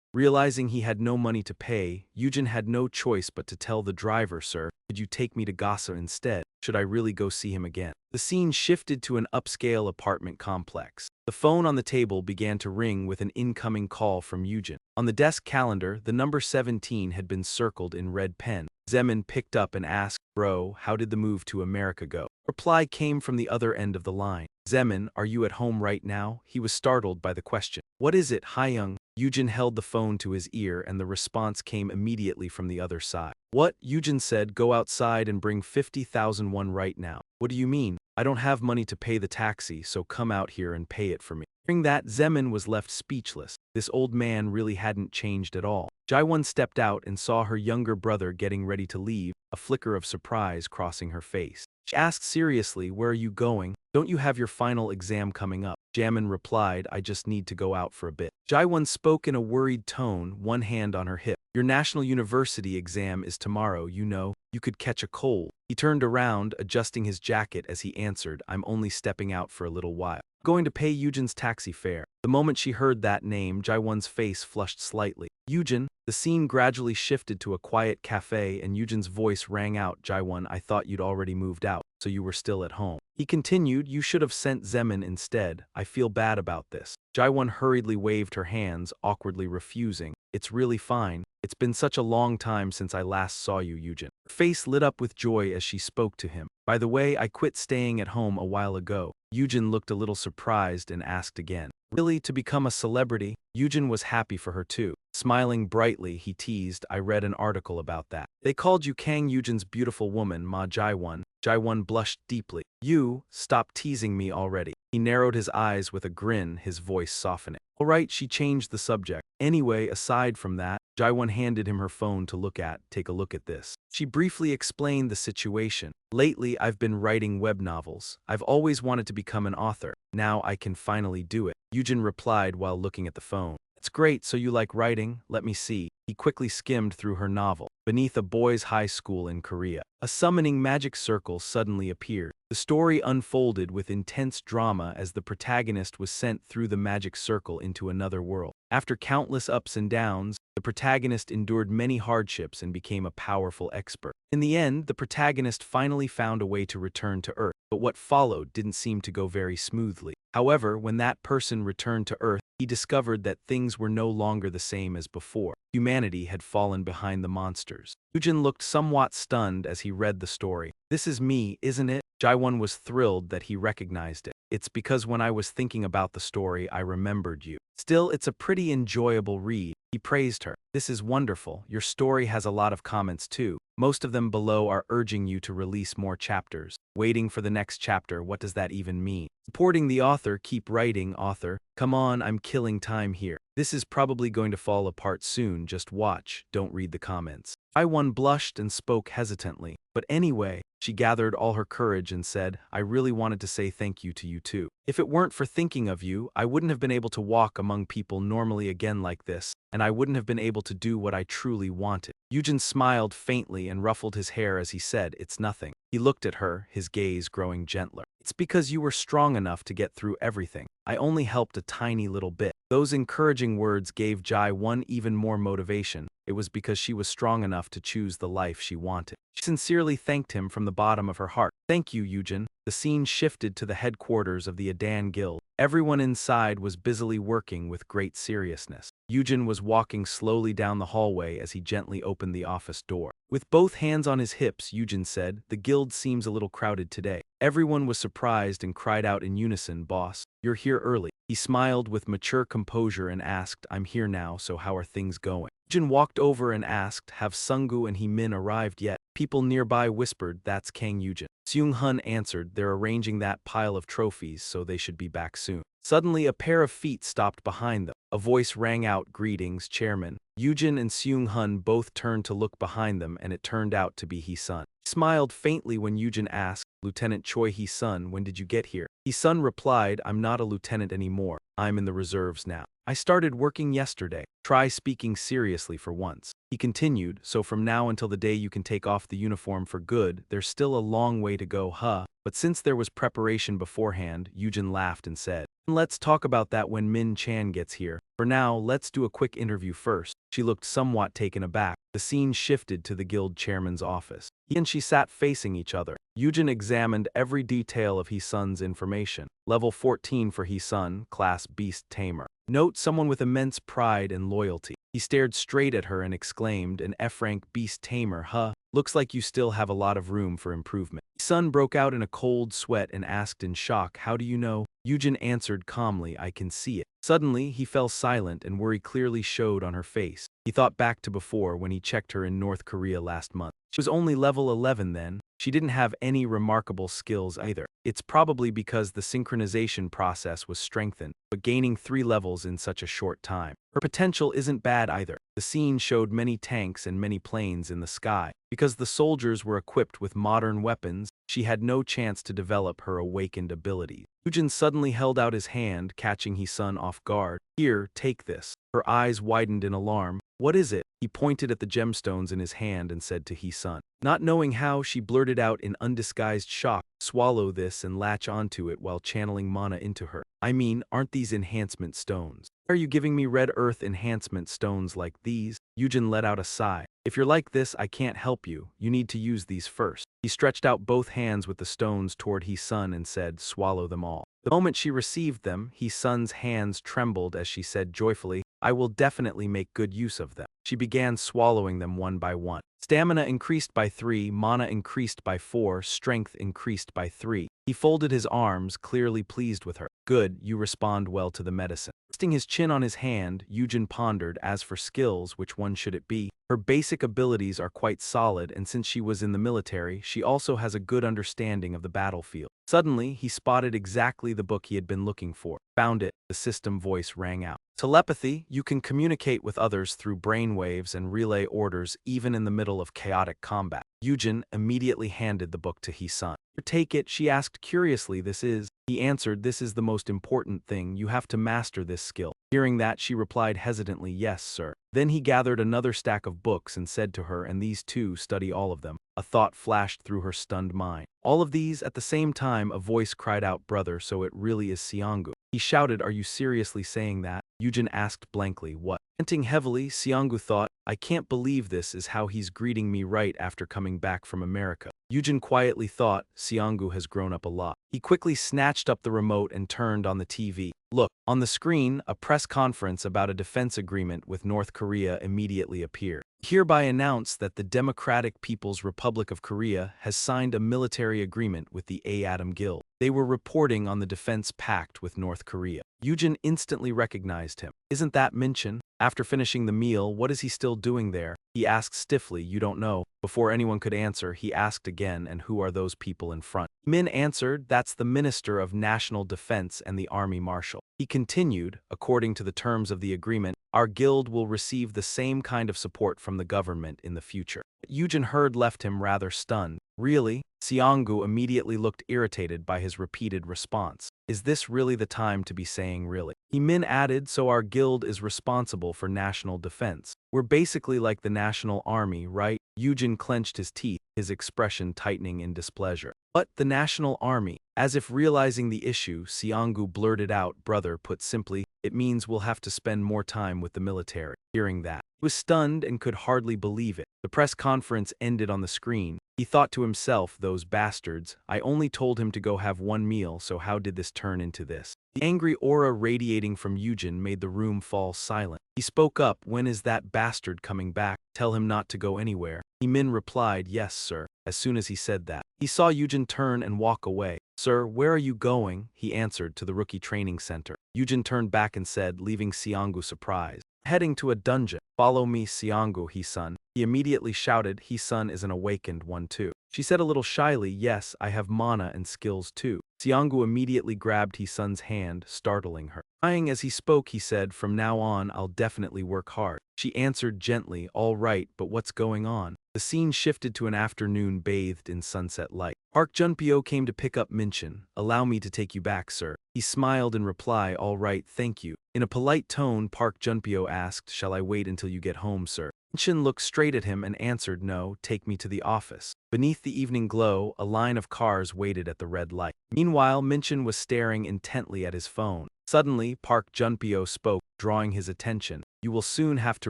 Realizing he had no money to pay, Eugene had no choice but to tell the driver, "Sir, could you take me to Gasa instead? Should I really go see him again?" The scene shifted to an upscale apartment complex. The phone on the table began to ring with an incoming call from Eugene. On the desk calendar, the number 17 had been circled in red pen. Zeman picked up and asked, "Bro, how did the move to America go?" Reply came from the other end of the line. "Zeman, are you at home right now?" He was startled by the question. "What is it, Hyung?" Eugene held the phone to his ear and the response came immediately from the other side. "What?" Eugene said. "Go outside and bring 50,000 won right now." "What do you mean? I don't have money to pay the taxi, so come out here and pay it for me." Hearing that, Zeman was left speechless. This old man really hadn't changed at all. Jaewon stepped out and saw her younger brother getting ready to leave, a flicker of surprise crossing her face. She asked seriously, "Where are you going? Don't you have your final exam coming up?" Jamin replied, "I just need to go out for a bit." Jaewon spoke in a worried tone, one hand on her hip. "Your national university exam is tomorrow, you know. You could catch a cold." He turned around, adjusting his jacket as he answered, "I'm only stepping out for a little while. Going to pay Eugene's taxi fare." The moment she heard that name, Jaewon's face flushed slightly. "Eugene?" The scene gradually shifted to a quiet cafe and Eugene's voice rang out, "Jaewon, I thought you'd already moved out, so you were still at home." He continued, "You should have sent Zeman instead. I feel bad about this." Jaewon hurriedly waved her hands, awkwardly refusing. "It's really fine. It's been such a long time since I last saw you, Eugene." Her face lit up with joy as she spoke to him. "By the way, I quit staying at home a while ago." Eugene looked a little surprised and asked again, "Really, to become a celebrity?" Eugene was happy for her too. Smiling brightly, he teased, "I read an article about that. They called you Kang Eugene's beautiful woman, Ma Jaewon." Jaewon blushed deeply. "You, stop teasing me already." He narrowed his eyes with a grin, his voice softening. "All right," she changed the subject. "Anyway, aside from that," Jaewon handed him her phone to look at. "Take a look at this." She briefly explained the situation. "Lately, I've been writing web novels. I've always wanted to become an author. Now I can finally do it." Eugene replied while looking at the phone. "It's great, so you like writing? Let me see." He quickly skimmed through her novel. Beneath a boys' high school in Korea, a summoning magic circle suddenly appeared. The story unfolded with intense drama as the protagonist was sent through the magic circle into another world. After countless ups and downs, the protagonist endured many hardships and became a powerful expert. In the end, the protagonist finally found a way to return to Earth, but what followed didn't seem to go very smoothly. However, when that person returned to Earth, he discovered that things were no longer the same as before. Humanity had fallen behind the monsters. Eugene looked somewhat stunned as he read the story. "This is me, isn't it?" Jaewon was thrilled that he recognized it. "It's because when I was thinking about the story, I remembered you." "Still, it's a pretty enjoyable read." He praised her. "This is wonderful. Your story has a lot of comments too. Most of them below are urging you to release more chapters." Waiting for the next chapter, what does that even mean? Supporting the author, keep writing, author. Come on, I'm killing time here. This is probably going to fall apart soon, just watch, don't read the comments. Jaewon blushed and spoke hesitantly. "But anyway," she gathered all her courage and said, "I really wanted to say thank you to you too. If it weren't for thinking of you, I wouldn't have been able to walk among people normally again like this, and I wouldn't have been able to do what I truly wanted." Eugene smiled faintly and ruffled his hair as he said, "It's nothing." He looked at her, his gaze growing gentler. "It's because you were strong enough to get through everything. I only helped a tiny little bit." Those encouraging words gave Jaewon even more motivation. It was because she was strong enough to choose the life she wanted. She sincerely thanked him from the bottom of her heart. "Thank you, Eugene." The scene shifted to the headquarters of the Adan Guild. Everyone inside was busily working with great seriousness. Eugene was walking slowly down the hallway as he gently opened the office door. With both hands on his hips, Eugene said, "The guild seems a little crowded today." Everyone was surprised and cried out in unison, "Boss, you're here early." He smiled with mature composure and asked, "I'm here now, so how are things going?" Eugene walked over and asked, "Have Sunggu and Hemin arrived yet?" People nearby whispered, "That's Kang Eugene." Seung-hun answered, "They're arranging that pile of trophies, so they should be back soon." Suddenly, a pair of feet stopped behind them. A voice rang out, "Greetings, Chairman." Eugene and Seung-hun both turned to look behind them, and it turned out to be Hee-sun. He smiled faintly when Eugene asked, "Lieutenant Choi Hee-sun, when did you get here?" Hee-sun replied, "I'm not a lieutenant anymore. I'm in the reserves now. I started working yesterday. Try speaking seriously for once." He continued, "So from now until the day you can take off the uniform for good, there's still a long way to go, huh?" But since there was preparation beforehand, Eugene laughed and said, "Let's talk about that when Min Chan gets here. For now, let's do a quick interview first. She looked somewhat taken aback. The scene shifted to the guild chairman's office. He and she sat facing each other. Eugene examined every detail of He-sun's information. Level 14 for He-sun, class Beast Tamer. Note someone with immense pride and loyalty. He stared straight at her and exclaimed, an F-rank Beast Tamer, huh? Looks like you still have a lot of room for improvement. He-sun broke out in a cold sweat and asked in shock, how do you know? Eugene answered calmly, I can see it. Suddenly, he fell silent and worry clearly showed on her face. He thought back to before when he checked her in North Korea last month. She was only level 11 then. She didn't have any remarkable skills either. It's probably because the synchronization process was strengthened, but gaining 3 levels in such a short time. Her potential isn't bad either. The scene showed many tanks and many planes in the sky. Because the soldiers were equipped with modern weapons, she had no chance to develop her awakened abilities. Eugene suddenly held out his hand, catching He-sun off guard. Here, take this. Her eyes widened in alarm. What is it? He pointed at the gemstones in his hand and said to He-sun. Not knowing how, she blurted out in undisguised shock, swallow this and latch onto it while channeling mana into her. I mean, aren't these enhancement stones? Why are you giving me red earth enhancement stones like these? Eugene let out a sigh. If you're like this, I can't help you. You need to use these first. He stretched out both hands with the stones toward He-sun and said, swallow them all. The moment she received them, He-sun's hands trembled as she said joyfully, I will definitely make good use of them. She began swallowing them one by one. Stamina increased by 3, mana increased by 4, strength increased by 3. He folded his arms, clearly pleased with her. Good, you respond well to the medicine. Resting his chin on his hand, Eugene pondered, as for skills, which one should it be? Her basic abilities are quite solid, and since she was in the military, she also has a good understanding of the battlefield. Suddenly, he spotted exactly the book he had been looking for. Found it, the system voice rang out. Telepathy, you can communicate with others through brainwaves and relay orders even in the middle of chaotic combat. Eugene immediately handed the book to He-sun. Take it, she asked curiously, this is. He answered, this is the most important thing, you have to master this skill. Hearing that, she replied hesitantly, yes, sir. Then he gathered another stack of books and said to her, and these too, study all of them. A thought flashed through her stunned mind. All of these, at the same time, a voice cried out, brother, so it really is Seongu. He shouted, are you seriously saying that? Eugene asked blankly, what? Panting heavily, Seongu thought, I can't believe this is how he's greeting me right after coming back from America. Eugene quietly thought, Seongu has grown up a lot. He quickly snatched up the remote and turned on the TV. Look, on the screen, a press conference about a defense agreement with North Korea immediately appeared. Hereby announce that the Democratic People's Republic of Korea has signed a military agreement with the A-Atom Guild. They were reporting on the defense pact with North Korea. Eugene instantly recognized him. Isn't that Minchin? After finishing the meal, what is he still doing there? He asked stiffly, you don't know. Before anyone could answer, he asked again, and who are those people in front? Min answered, that's the Minister of National Defense and the Army Marshal. He continued, according to the terms of the agreement, our guild will receive the same kind of support from the government in the future. Eugene heard left him rather stunned. Really? Seongu immediately looked irritated by his repeated response. Is this really the time to be saying really? Min added, so our guild is responsible for national defense. We're basically like the national army, right? Eugene clenched his teeth, his expression tightening in displeasure. But the national army? As if realizing the issue, Seongu blurted out, brother, put simply, it means we'll have to spend more time with the military. Hearing that, he was stunned and could hardly believe it. The press conference ended on the screen. He thought to himself, those bastards, I only told him to go have one meal, so how did this turn into this? The angry aura radiating from Eugene made the room fall silent. He spoke up, when is that bastard coming back? Tell him not to go anywhere. Min replied, yes, sir. As soon as he said that, he saw Eugene turn and walk away. Sir, where are you going? He answered, to the rookie training center. Eugene turned back and said, leaving Seongu surprised. Heading to a dungeon. Follow me, Seongu, He-sun. He immediately shouted, He-sun is an awakened one too. She said a little shyly, yes, I have mana and skills too. Seongu immediately grabbed He-sun's hand, startling her. Crying as he spoke, he said, from now on, I'll definitely work hard. She answered gently, all right, but what's going on? The scene shifted to an afternoon bathed in sunset light. Park Junpyo came to pick up Minchin. Allow me to take you back, sir. He smiled in reply, all right, thank you. In a polite tone, Park Junpyo asked, shall I wait until you get home, sir? Minchin looked straight at him and answered, no, take me to the office. Beneath the evening glow, a line of cars waited at the red light. Meanwhile, Minchin was staring intently at his phone. Suddenly, Park Junpyo spoke, drawing his attention. You will soon have to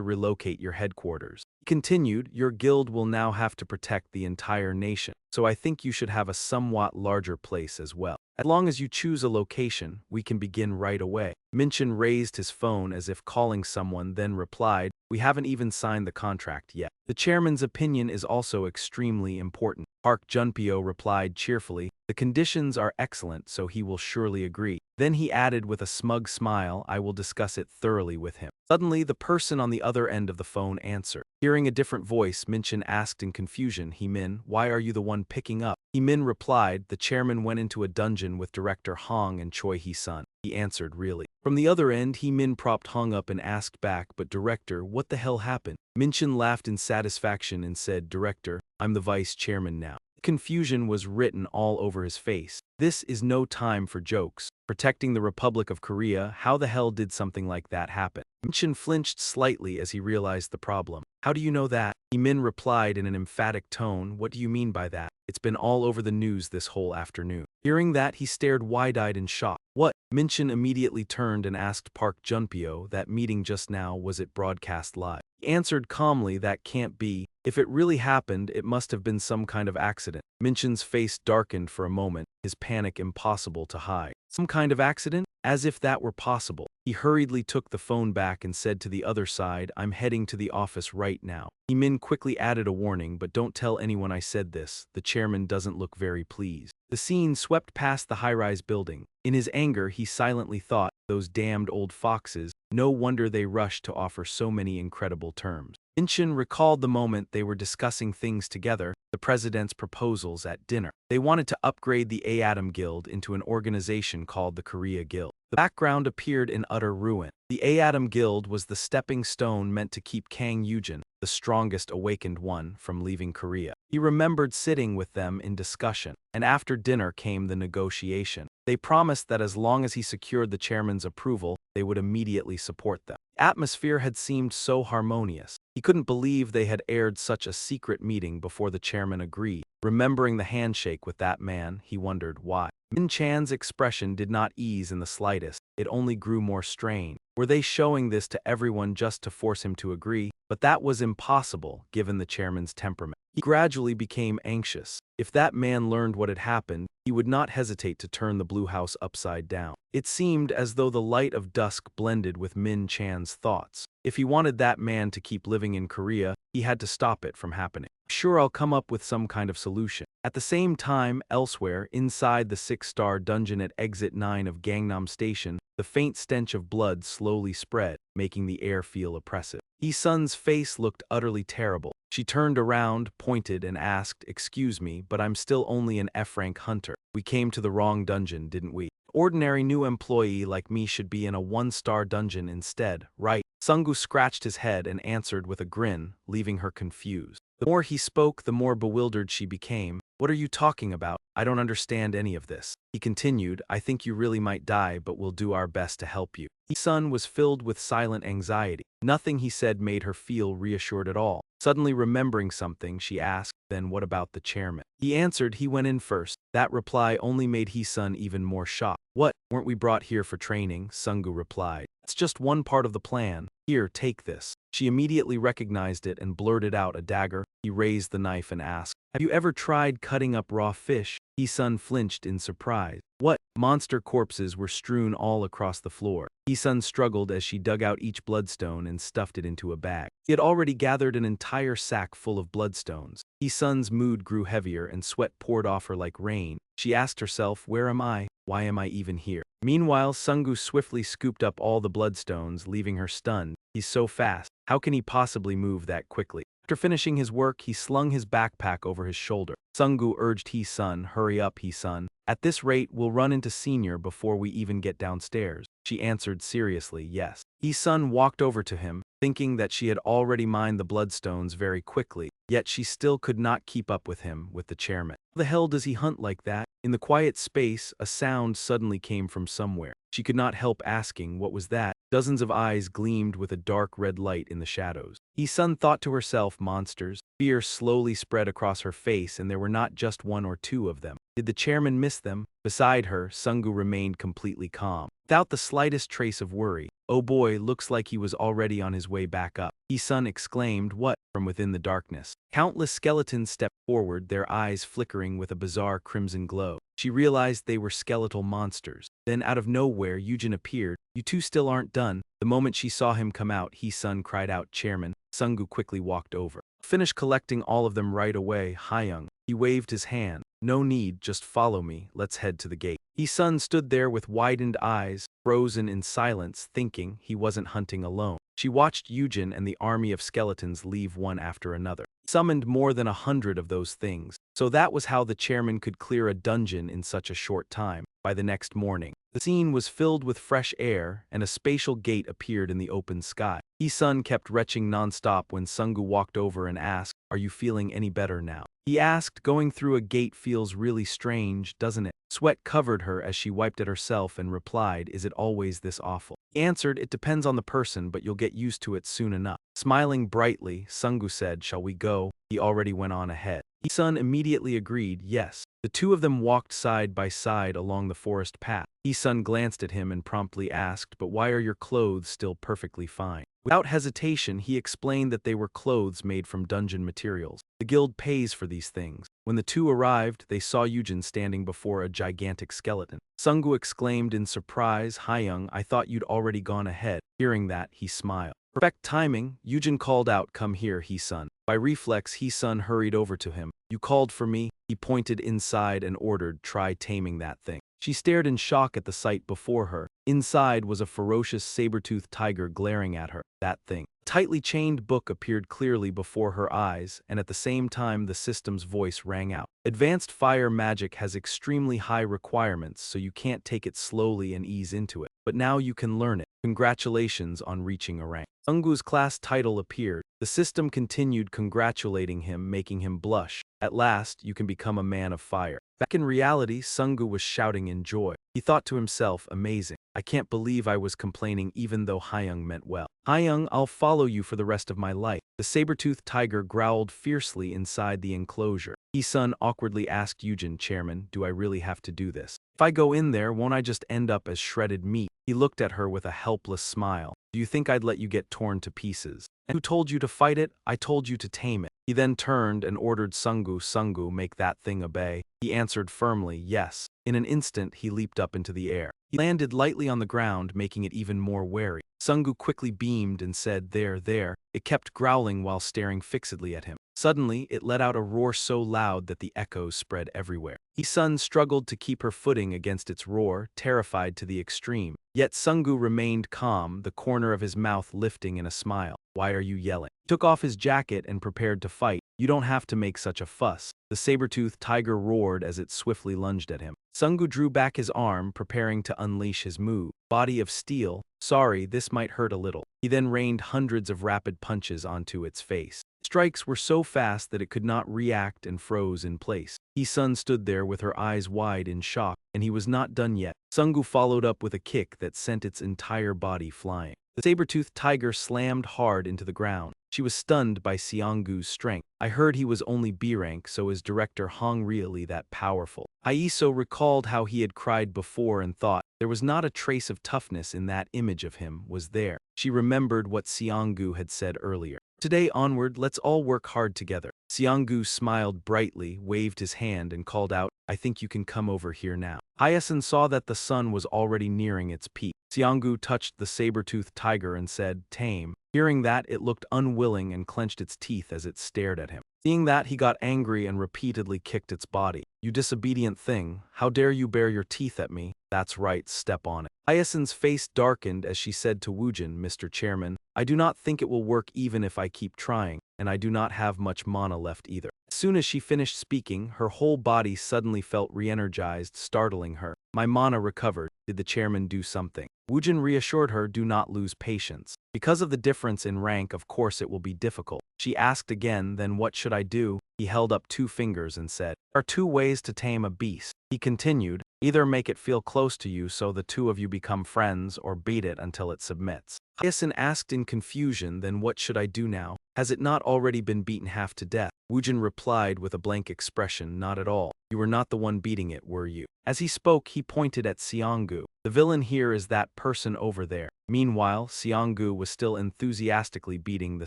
relocate your headquarters. He continued, your guild will now have to protect the entire nation, so I think you should have a somewhat larger place as well. As long as you choose a location, we can begin right away. Minchin raised his phone as if calling someone, then replied, we haven't even signed the contract yet. The chairman's opinion is also extremely important. Park Junpyo replied cheerfully, the conditions are excellent, so he will surely agree. Then he added with a smug smile, I will discuss it thoroughly with him. Suddenly, the person on the other end of the phone answered. Hearing a different voice, Minchin asked in confusion, Heemin, why are you the one picking up? Heemin replied, the chairman went into a dungeon with director Hong and Choi Hee-sun. He answered, really? From the other end, Heemin propped Hong up and asked back, but director, what the hell happened? Minchin laughed in satisfaction and said, director, I'm the vice chairman now. Confusion was written all over his face. This is no time for jokes. Protecting the Republic of Korea, how the hell did something like that happen? Minchin flinched slightly as he realized the problem. How do you know that? Heemin replied in an emphatic tone, what do you mean by that? It's been all over the news this whole afternoon. Hearing that, he stared wide-eyed in shock. What? Minchin immediately turned and asked Park Junpyo, that meeting just now, was it broadcast live? He answered calmly, that can't be. If it really happened, it must have been some kind of accident. Minchin's face darkened for a moment, his panic impossible to hide. Some kind of accident? As if that were possible. He hurriedly took the phone back and said to the other side, I'm heading to the office right now. Heemin quickly added a warning, but don't tell anyone I said this. The chairman doesn't look very pleased. The scene swept past the high-rise building. In his anger, he silently thought, those damned old foxes, no wonder they rushed to offer so many incredible terms. Minchin recalled the moment they were discussing things together, the president's proposals at dinner. They wanted to upgrade the A-Atom Guild into an organization called the Korea Guild. The background appeared in utter ruin. The A-Atom Guild was the stepping stone meant to keep Kang Eugene, the strongest awakened one, from leaving Korea. He remembered sitting with them in discussion, and after dinner came the negotiation. They promised that as long as he secured the chairman's approval, they would immediately support them. The atmosphere had seemed so harmonious. He couldn't believe they had aired such a secret meeting before the chairman agreed. Remembering the handshake with that man, he wondered why. Min Chan's expression did not ease in the slightest, it only grew more strained. Were they showing this to everyone just to force him to agree? But that was impossible, given the chairman's temperament. He gradually became anxious. If that man learned what had happened, he would not hesitate to turn the Blue House upside down. It seemed as though the light of dusk blended with Min Chan's thoughts. If he wanted that man to keep living in Korea, he had to stop it from happening. Sure, I'll come up with some kind of solution. At the same time, elsewhere, inside the 6-star dungeon at Exit 9 of Gangnam Station, the faint stench of blood slowly spread, making the air feel oppressive. Hee-sun's face looked utterly terrible. She turned around, pointed, and asked, excuse me, but I'm still only an F-rank hunter. We came to the wrong dungeon, didn't we? Ordinary new employee like me should be in a 1-star dungeon instead, right? Sungu scratched his head and answered with a grin, leaving her confused. The more he spoke, the more bewildered she became. What are you talking about? I don't understand any of this. He continued, I think you really might die, but we'll do our best to help you. Hee-sun was filled with silent anxiety. Nothing he said made her feel reassured at all. Suddenly remembering something, she asked, then what about the chairman? He answered he went in first. That reply only made Hee-sun even more shocked. What? Weren't we brought here for training? Sungu replied. It's just one part of the plan. Here, take this. She immediately recognized it and blurted out a dagger. He raised the knife and asked, have you ever tried cutting up raw fish? Hee-sun flinched in surprise. What? Monster corpses were strewn all across the floor. Hee-sun struggled as she dug out each bloodstone and stuffed it into a bag. He had already gathered an entire sack full of bloodstones. Hee-sun's mood grew heavier and sweat poured off her like rain. She asked herself, where am I? Why am I even here? Meanwhile, Sungu swiftly scooped up all the bloodstones, leaving her stunned. He's so fast. How can he possibly move that quickly? After finishing his work, he slung his backpack over his shoulder. Sungu urged Hee-sun, hurry up, Hee-sun. At this rate, we'll run into senior before we even get downstairs. She answered seriously, yes. Hee-sun walked over to him, thinking that she had already mined the bloodstones very quickly, yet she still could not keep up with him, with the chairman. How the hell does he hunt like that? In the quiet space, a sound suddenly came from somewhere. She could not help asking what was that. Dozens of eyes gleamed with a dark red light in the shadows. Sun thought to herself, monsters. Fear slowly spread across her face, and there were not just one or two of them. Did the chairman miss them? Beside her, Sungu remained completely calm, without the slightest trace of worry. Oh boy, looks like he was already on his way back up. Sun exclaimed, what? From within the darkness. Countless skeletons stepped forward, their eyes flickering with a bizarre crimson glow. She realized they were skeletal monsters. Then out of nowhere, Eugene appeared. You two still aren't done. The moment she saw him come out, Sun cried out, Chairman. Sungu quickly walked over. Finish collecting all of them right away, Hyung. He waved his hand. No need, just follow me, let's head to the gate. Sun stood there with widened eyes, frozen in silence, thinking he wasn't hunting alone. She watched Eugene and the army of skeletons leave one after another. Summoned more than 100 of those things. So that was how the chairman could clear a dungeon in such a short time. By the next morning, the scene was filled with fresh air, and a spatial gate appeared in the open sky. Sun kept retching nonstop when Sungu walked over and asked, are you feeling any better now? He asked, going through a gate feels really strange, doesn't it? Sweat covered her as she wiped at herself and replied, is it always this awful? He answered, it depends on the person, but you'll get used to it soon enough. Smiling brightly, Sungu said, shall we go? He already went on ahead. Sun immediately agreed, yes. The two of them walked side by side along the forest path. Sun glanced at him and promptly asked, but why are your clothes still perfectly fine? Without hesitation, he explained that they were clothes made from dungeon materials. The guild pays for these things. When the two arrived, they saw Eugene standing before a gigantic skeleton. Sungu exclaimed in surprise, Hyung, I thought you'd already gone ahead. Hearing that, he smiled. Perfect timing, Eugene called out, come here, Sun. By reflex, Sun hurried over to him. You called for me? He pointed inside and ordered, try taming that thing. She stared in shock at the sight before her. Inside was a ferocious saber-toothed tiger glaring at her. That thing. A tightly chained book appeared clearly before her eyes, and at the same time the system's voice rang out. Advanced fire magic has extremely high requirements, so you can't take it slowly and ease into it. But now you can learn it. Congratulations on reaching a rank. Sungu's class title appeared. The system continued congratulating him, making him blush. At last, you can become a man of fire. Back in reality, Sungu was shouting in joy. He thought to himself, amazing. I can't believe I was complaining even though Hyung meant well. Hyung, I'll follow you for the rest of my life. The saber-toothed tiger growled fiercely inside the enclosure. Sun awkwardly asked Eugene, Chairman, do I really have to do this? If I go in there, won't I just end up as shredded meat? He looked at her with a helpless smile. Do you think I'd let you get torn to pieces? And who told you to fight it? I told you to tame it. He then turned and ordered Sungu, make that thing obey. He answered firmly, yes. In an instant, he leaped up into the air. He landed lightly on the ground, making it even more wary. Sungu quickly beamed and said, there. It kept growling while staring fixedly at him. Suddenly, it let out a roar so loud that the echoes spread everywhere. Sun struggled to keep her footing against its roar, terrified to the extreme. Yet Sungu remained calm, the corner of his mouth lifting in a smile. Why are you yelling? He took off his jacket and prepared to fight. You don't have to make such a fuss. The saber-toothed tiger roared as it swiftly lunged at him. Sungu drew back his arm, preparing to unleash his move. Body of steel. Sorry, this might hurt a little. He then rained hundreds of rapid punches onto its face. Strikes were so fast that it could not react and froze in place. Sun stood there with her eyes wide in shock, and he was not done yet. Sungu followed up with a kick that sent its entire body flying. The saber-toothed tiger slammed hard into the ground. She was stunned by Seongu's strength. I heard he was only B rank, so is director Hong really that powerful? Aiso recalled how he had cried before and thought, there was not a trace of toughness in that image of him, was there? She remembered what Seongu had said earlier. Today onward, let's all work hard together. Seongu smiled brightly, waved his hand, and called out, I think you can come over here now. Hyacinth saw that the sun was already nearing its peak. Seongu touched the saber-toothed tiger and said, tame. Hearing that, it looked unwilling and clenched its teeth as it stared at him. Seeing that, he got angry and repeatedly kicked its body. You disobedient thing, how dare you bare your teeth at me? That's right, step on it. Hyacinth's face darkened as she said to Woojin, Mr. Chairman, I do not think it will work even if I keep trying, and I do not have much mana left either. As soon as she finished speaking, her whole body suddenly felt re-energized, startling her. My mana recovered. Did the chairman do something? Woojin reassured her, do not lose patience. Because of the difference in rank, of course it will be difficult. She asked again, then what should I do? He held up 2 fingers and said, there are 2 ways to tame a beast. He continued, either make it feel close to you so the two of you become friends or beat it until it submits. Hyacinth asked in confusion, then what should I do now? Has it not already been beaten half to death? Eugene replied with a blank expression, not at all. You were not the one beating it, were you? As he spoke, he pointed at Seongu. The villain here is that person over there. Meanwhile, Seongu was still enthusiastically beating the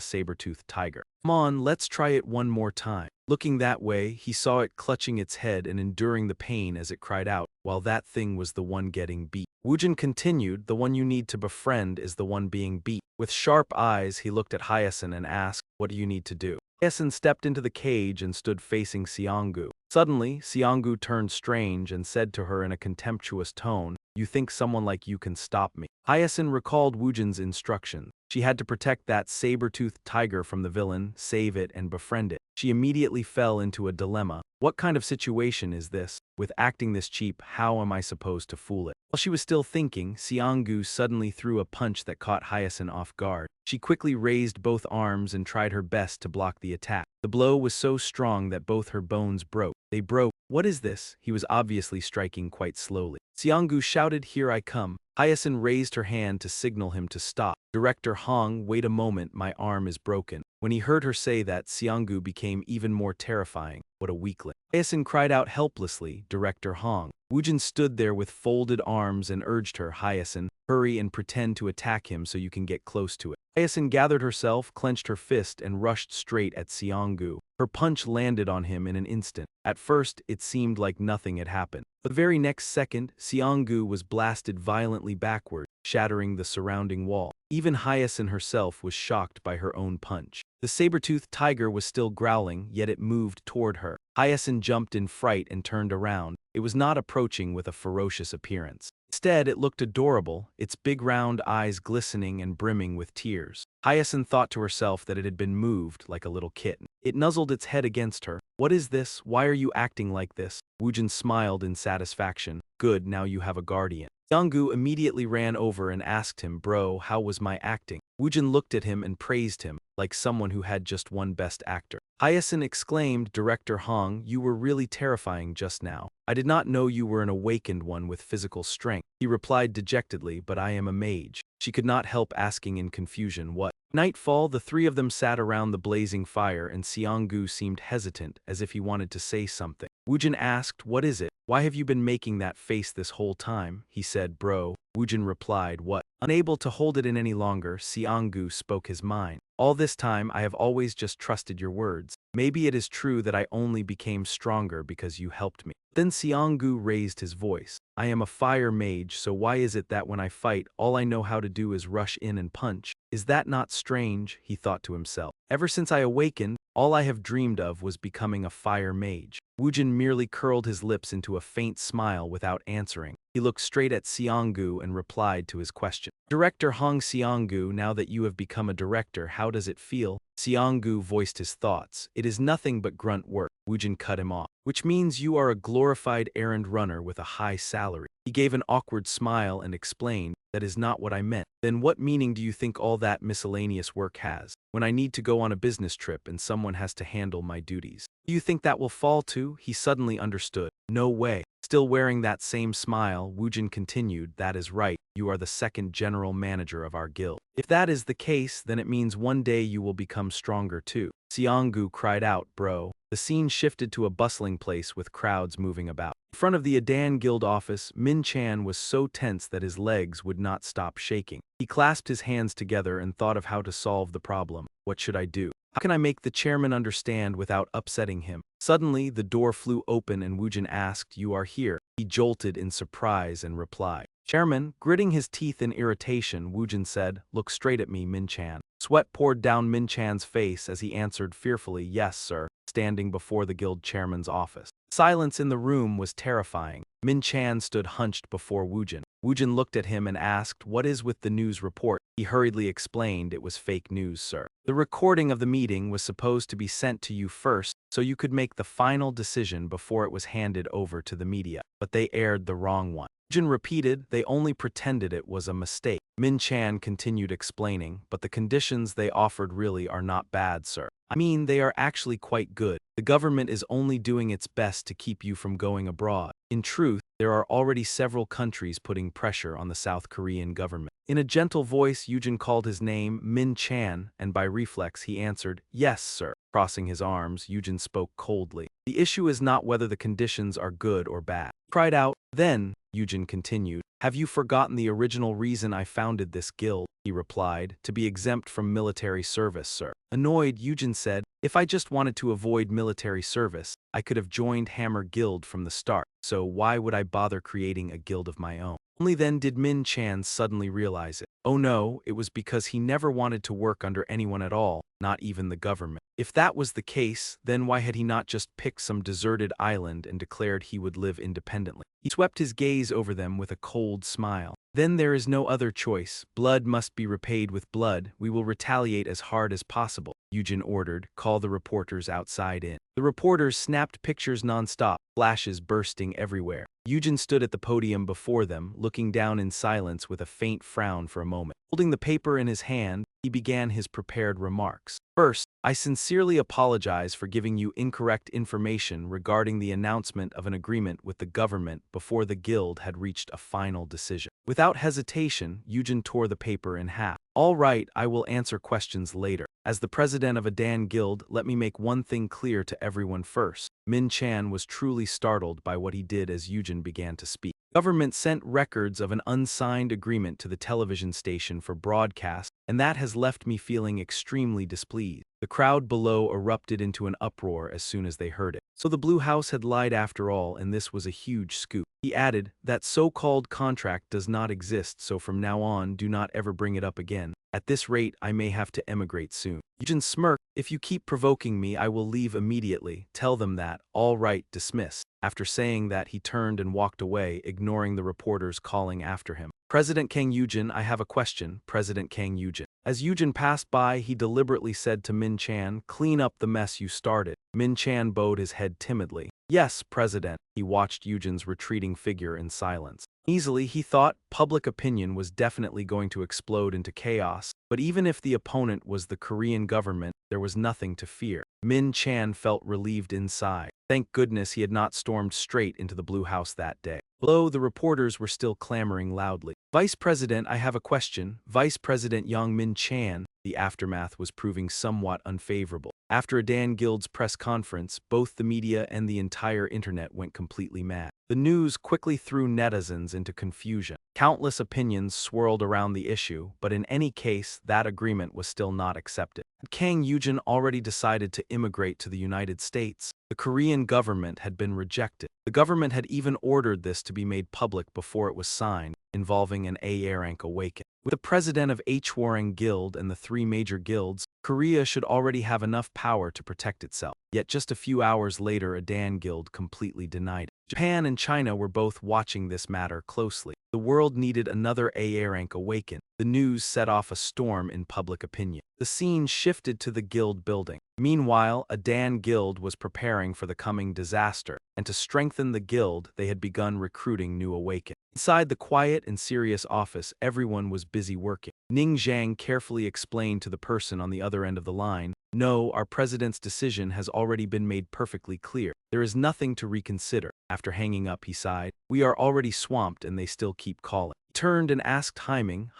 saber-toothed tiger. Come on, let's try it one more time. Looking that way, he saw it clutching its head and enduring the pain as it cried out, while that thing was the one getting beat. Eugene continued, the one you need to befriend is the one being beat. With sharp eyes, he looked at Hyacinth and asked, what do you need to do? Hyacinth stepped into the cage and stood facing Seongu. Suddenly, Seongu turned strange and said to her in a contemptuous tone, you think someone like you can stop me? Hyacinth recalled Eugene's instructions. She had to protect that saber-toothed tiger from the villain, save it, and befriend it. She immediately fell into a dilemma. What kind of situation is this? With acting this cheap, how am I supposed to fool it? While she was still thinking, Seongu suddenly threw a punch that caught Hyacinth off guard. She quickly raised both arms and tried her best to block the attack. The blow was so strong that both her bones broke. They broke. What is this? He was obviously striking quite slowly. Seongu shouted, here I come. Hyacinth raised her hand to signal him to stop. Director Hong, wait a moment, my arm is broken. When he heard her say that, Seongu became even more terrifying. What a weakling. Hyacinth cried out helplessly, Director Hong. Eugene stood there with folded arms and urged her, Hyacinth, hurry and pretend to attack him so you can get close to it. Hyacinth gathered herself, clenched her fist, and rushed straight at Seongu. Her punch landed on him in an instant. At first, it seemed like nothing had happened. But the very next second, Seongu was blasted violently backward, shattering the surrounding wall. Even Hyacinth herself was shocked by her own punch. The saber-toothed tiger was still growling, yet it moved toward her. Hyacinth jumped in fright and turned around. It was not approaching with a ferocious appearance. Instead, it looked adorable, its big round eyes glistening and brimming with tears. Hyacinth thought to herself that it had been moved like a little kitten. It nuzzled its head against her. What is this? Why are you acting like this? Eugene smiled in satisfaction. Good, now you have a guardian. Seongu immediately ran over and asked him, bro, how was my acting? Eugene looked at him and praised him, like someone who had just won Best Actor. Hyacinth exclaimed, Director Hong, you were really terrifying just now. I did not know you were an awakened one with physical strength. He replied dejectedly, but I am a mage. She could not help asking in confusion what. Nightfall, the three of them sat around the blazing fire and Seongu seemed hesitant, as if he wanted to say something. Eugene asked, what is it? Why have you been making that face this whole time? He said, bro. Eugene replied, what? Unable to hold it in any longer, Seongu spoke his mind. All this time, I have always just trusted your words. Maybe it is true that I only became stronger because you helped me. Then Seongu raised his voice. I am a fire mage, so why is it that when I fight, all I know how to do is rush in and punch? Is that not strange? He thought to himself. Ever since I awakened, all I have dreamed of was becoming a fire mage. Eugene merely curled his lips into a faint smile without answering. He looked straight at Seongu and replied to his question. Director Hong, Seongu, now that you have become a director, how does it feel? Seongu voiced his thoughts. It is nothing but grunt work. Eugene cut him off. Which means you are a glorified errand runner with a high salary. He gave an awkward smile and explained, that is not what I meant. Then what meaning do you think all that miscellaneous work has? When I need to go on a business trip and someone has to handle my duties. Do you think that will fall too? He suddenly understood. No way. Still wearing that same smile, Eugene continued, that is right, you are the second general manager of our guild. If that is the case, then it means one day you will become stronger too. Seongu cried out, bro. The scene shifted to a bustling place with crowds moving about. In front of the Adan Guild office, Min Chan was so tense that his legs would not stop shaking. He clasped his hands together and thought of how to solve the problem. What should I do? How can I make the chairman understand without upsetting him? Suddenly, the door flew open and Eugene asked, you are here. He jolted in surprise and replied. Chairman, gritting his teeth in irritation, Eugene said, look straight at me, Min Chan. Sweat poured down Min Chan's face as he answered fearfully, yes, sir, standing before the guild chairman's office. Silence in the room was terrifying. Min Chan stood hunched before Eugene. Eugene looked at him and asked, what is with the news report? He hurriedly explained it was fake news, sir. The recording of the meeting was supposed to be sent to you first, so you could make the final decision before it was handed over to the media. But they aired the wrong one. Jin repeated, they only pretended it was a mistake. Min Chan continued explaining, but the conditions they offered really are not bad, sir. I mean, they are actually quite good. The government is only doing its best to keep you from going abroad. In truth, there are already several countries putting pressure on the South Korean government. In a gentle voice, Eugene called his name, Min Chan, and by reflex he answered, yes, sir. Crossing his arms, Eugene spoke coldly. The issue is not whether the conditions are good or bad. He cried out, then, Eugene continued, have you forgotten the original reason I founded this guild? He replied, to be exempt from military service, sir. Annoyed, Eugene said, if I just wanted to avoid military service, I could have joined Hammer Guild from the start, so why would I bother creating a guild of my own? Only then did Min Chan suddenly realize it. Oh no, it was because he never wanted to work under anyone at all, not even the government. If that was the case, then why had he not just picked some deserted island and declared he would live independently? He swept his gaze over them with a cold smile. Then there is no other choice. Blood must be repaid with blood. We will retaliate as hard as possible, Eugene ordered. Call the reporters outside in. The reporters snapped pictures non-stop, flashes bursting everywhere. Eugene stood at the podium before them, looking down in silence with a faint frown for a moment. Holding the paper in his hand, he began his prepared remarks. First, I sincerely apologize for giving you incorrect information regarding the announcement of an agreement with the government before the guild had reached a final decision. Without hesitation, Eugene tore the paper in half. All right, I will answer questions later. As the president of a Dan guild, let me make one thing clear to everyone first. Min Chan was truly startled by what he did as Eugene began to speak. Government sent records of an unsigned agreement to the television station for broadcast, and that has left me feeling extremely displeased. The crowd below erupted into an uproar as soon as they heard it. So the Blue House had lied after all, and this was a huge scoop. He added, that so-called contract does not exist, so from now on, do not ever bring it up again. At this rate, I may have to emigrate soon. Eugene smirked. If you keep provoking me, I will leave immediately. Tell them that. All right, dismissed. After saying that, he turned and walked away, ignoring the reporters calling after him. President Kang Eugene, I have a question. President Kang Eugene. As Eugene passed by, he deliberately said to Min Chan, clean up the mess you started. Min Chan bowed his head timidly. Yes, President. He watched Eugene's retreating figure in silence. Easily, he thought public opinion was definitely going to explode into chaos, but even if the opponent was the Korean government, there was nothing to fear. Min Chan felt relieved inside. Thank goodness he had not stormed straight into the Blue House that day. Below, the reporters were still clamoring loudly. Vice President, I have a question. Vice President Yang Min Chan. The aftermath was proving somewhat unfavorable. After a Dan Guild's press conference, both the media and the entire internet went completely mad. The news quickly threw netizens into confusion. Countless opinions swirled around the issue, but in any case, that agreement was still not accepted. Had Kang Eugene already decided to immigrate to the United States? The Korean government had been rejected. The government had even ordered this to be made public before it was signed, involving an A-rank awakening. With the president of Hwarang Guild and the three major guilds, Korea should already have enough power to protect itself. Yet just a few hours later, a Dan guild completely denied it. Japan and China were both watching this matter closely. The world needed another A-rank awaken. The news set off a storm in public opinion. The scene shifted to the guild building. Meanwhile, a Dan guild was preparing for the coming disaster, and to strengthen the guild, they had begun recruiting new awaken. Inside the quiet and serious office, everyone was busy working. Ning Zhang carefully explained to the person on the other end of the line, no, our president's decision has already been made perfectly clear. There is nothing to reconsider. After hanging up, he sighed. We are already swamped and they still keep calling. He turned and asked Heiming,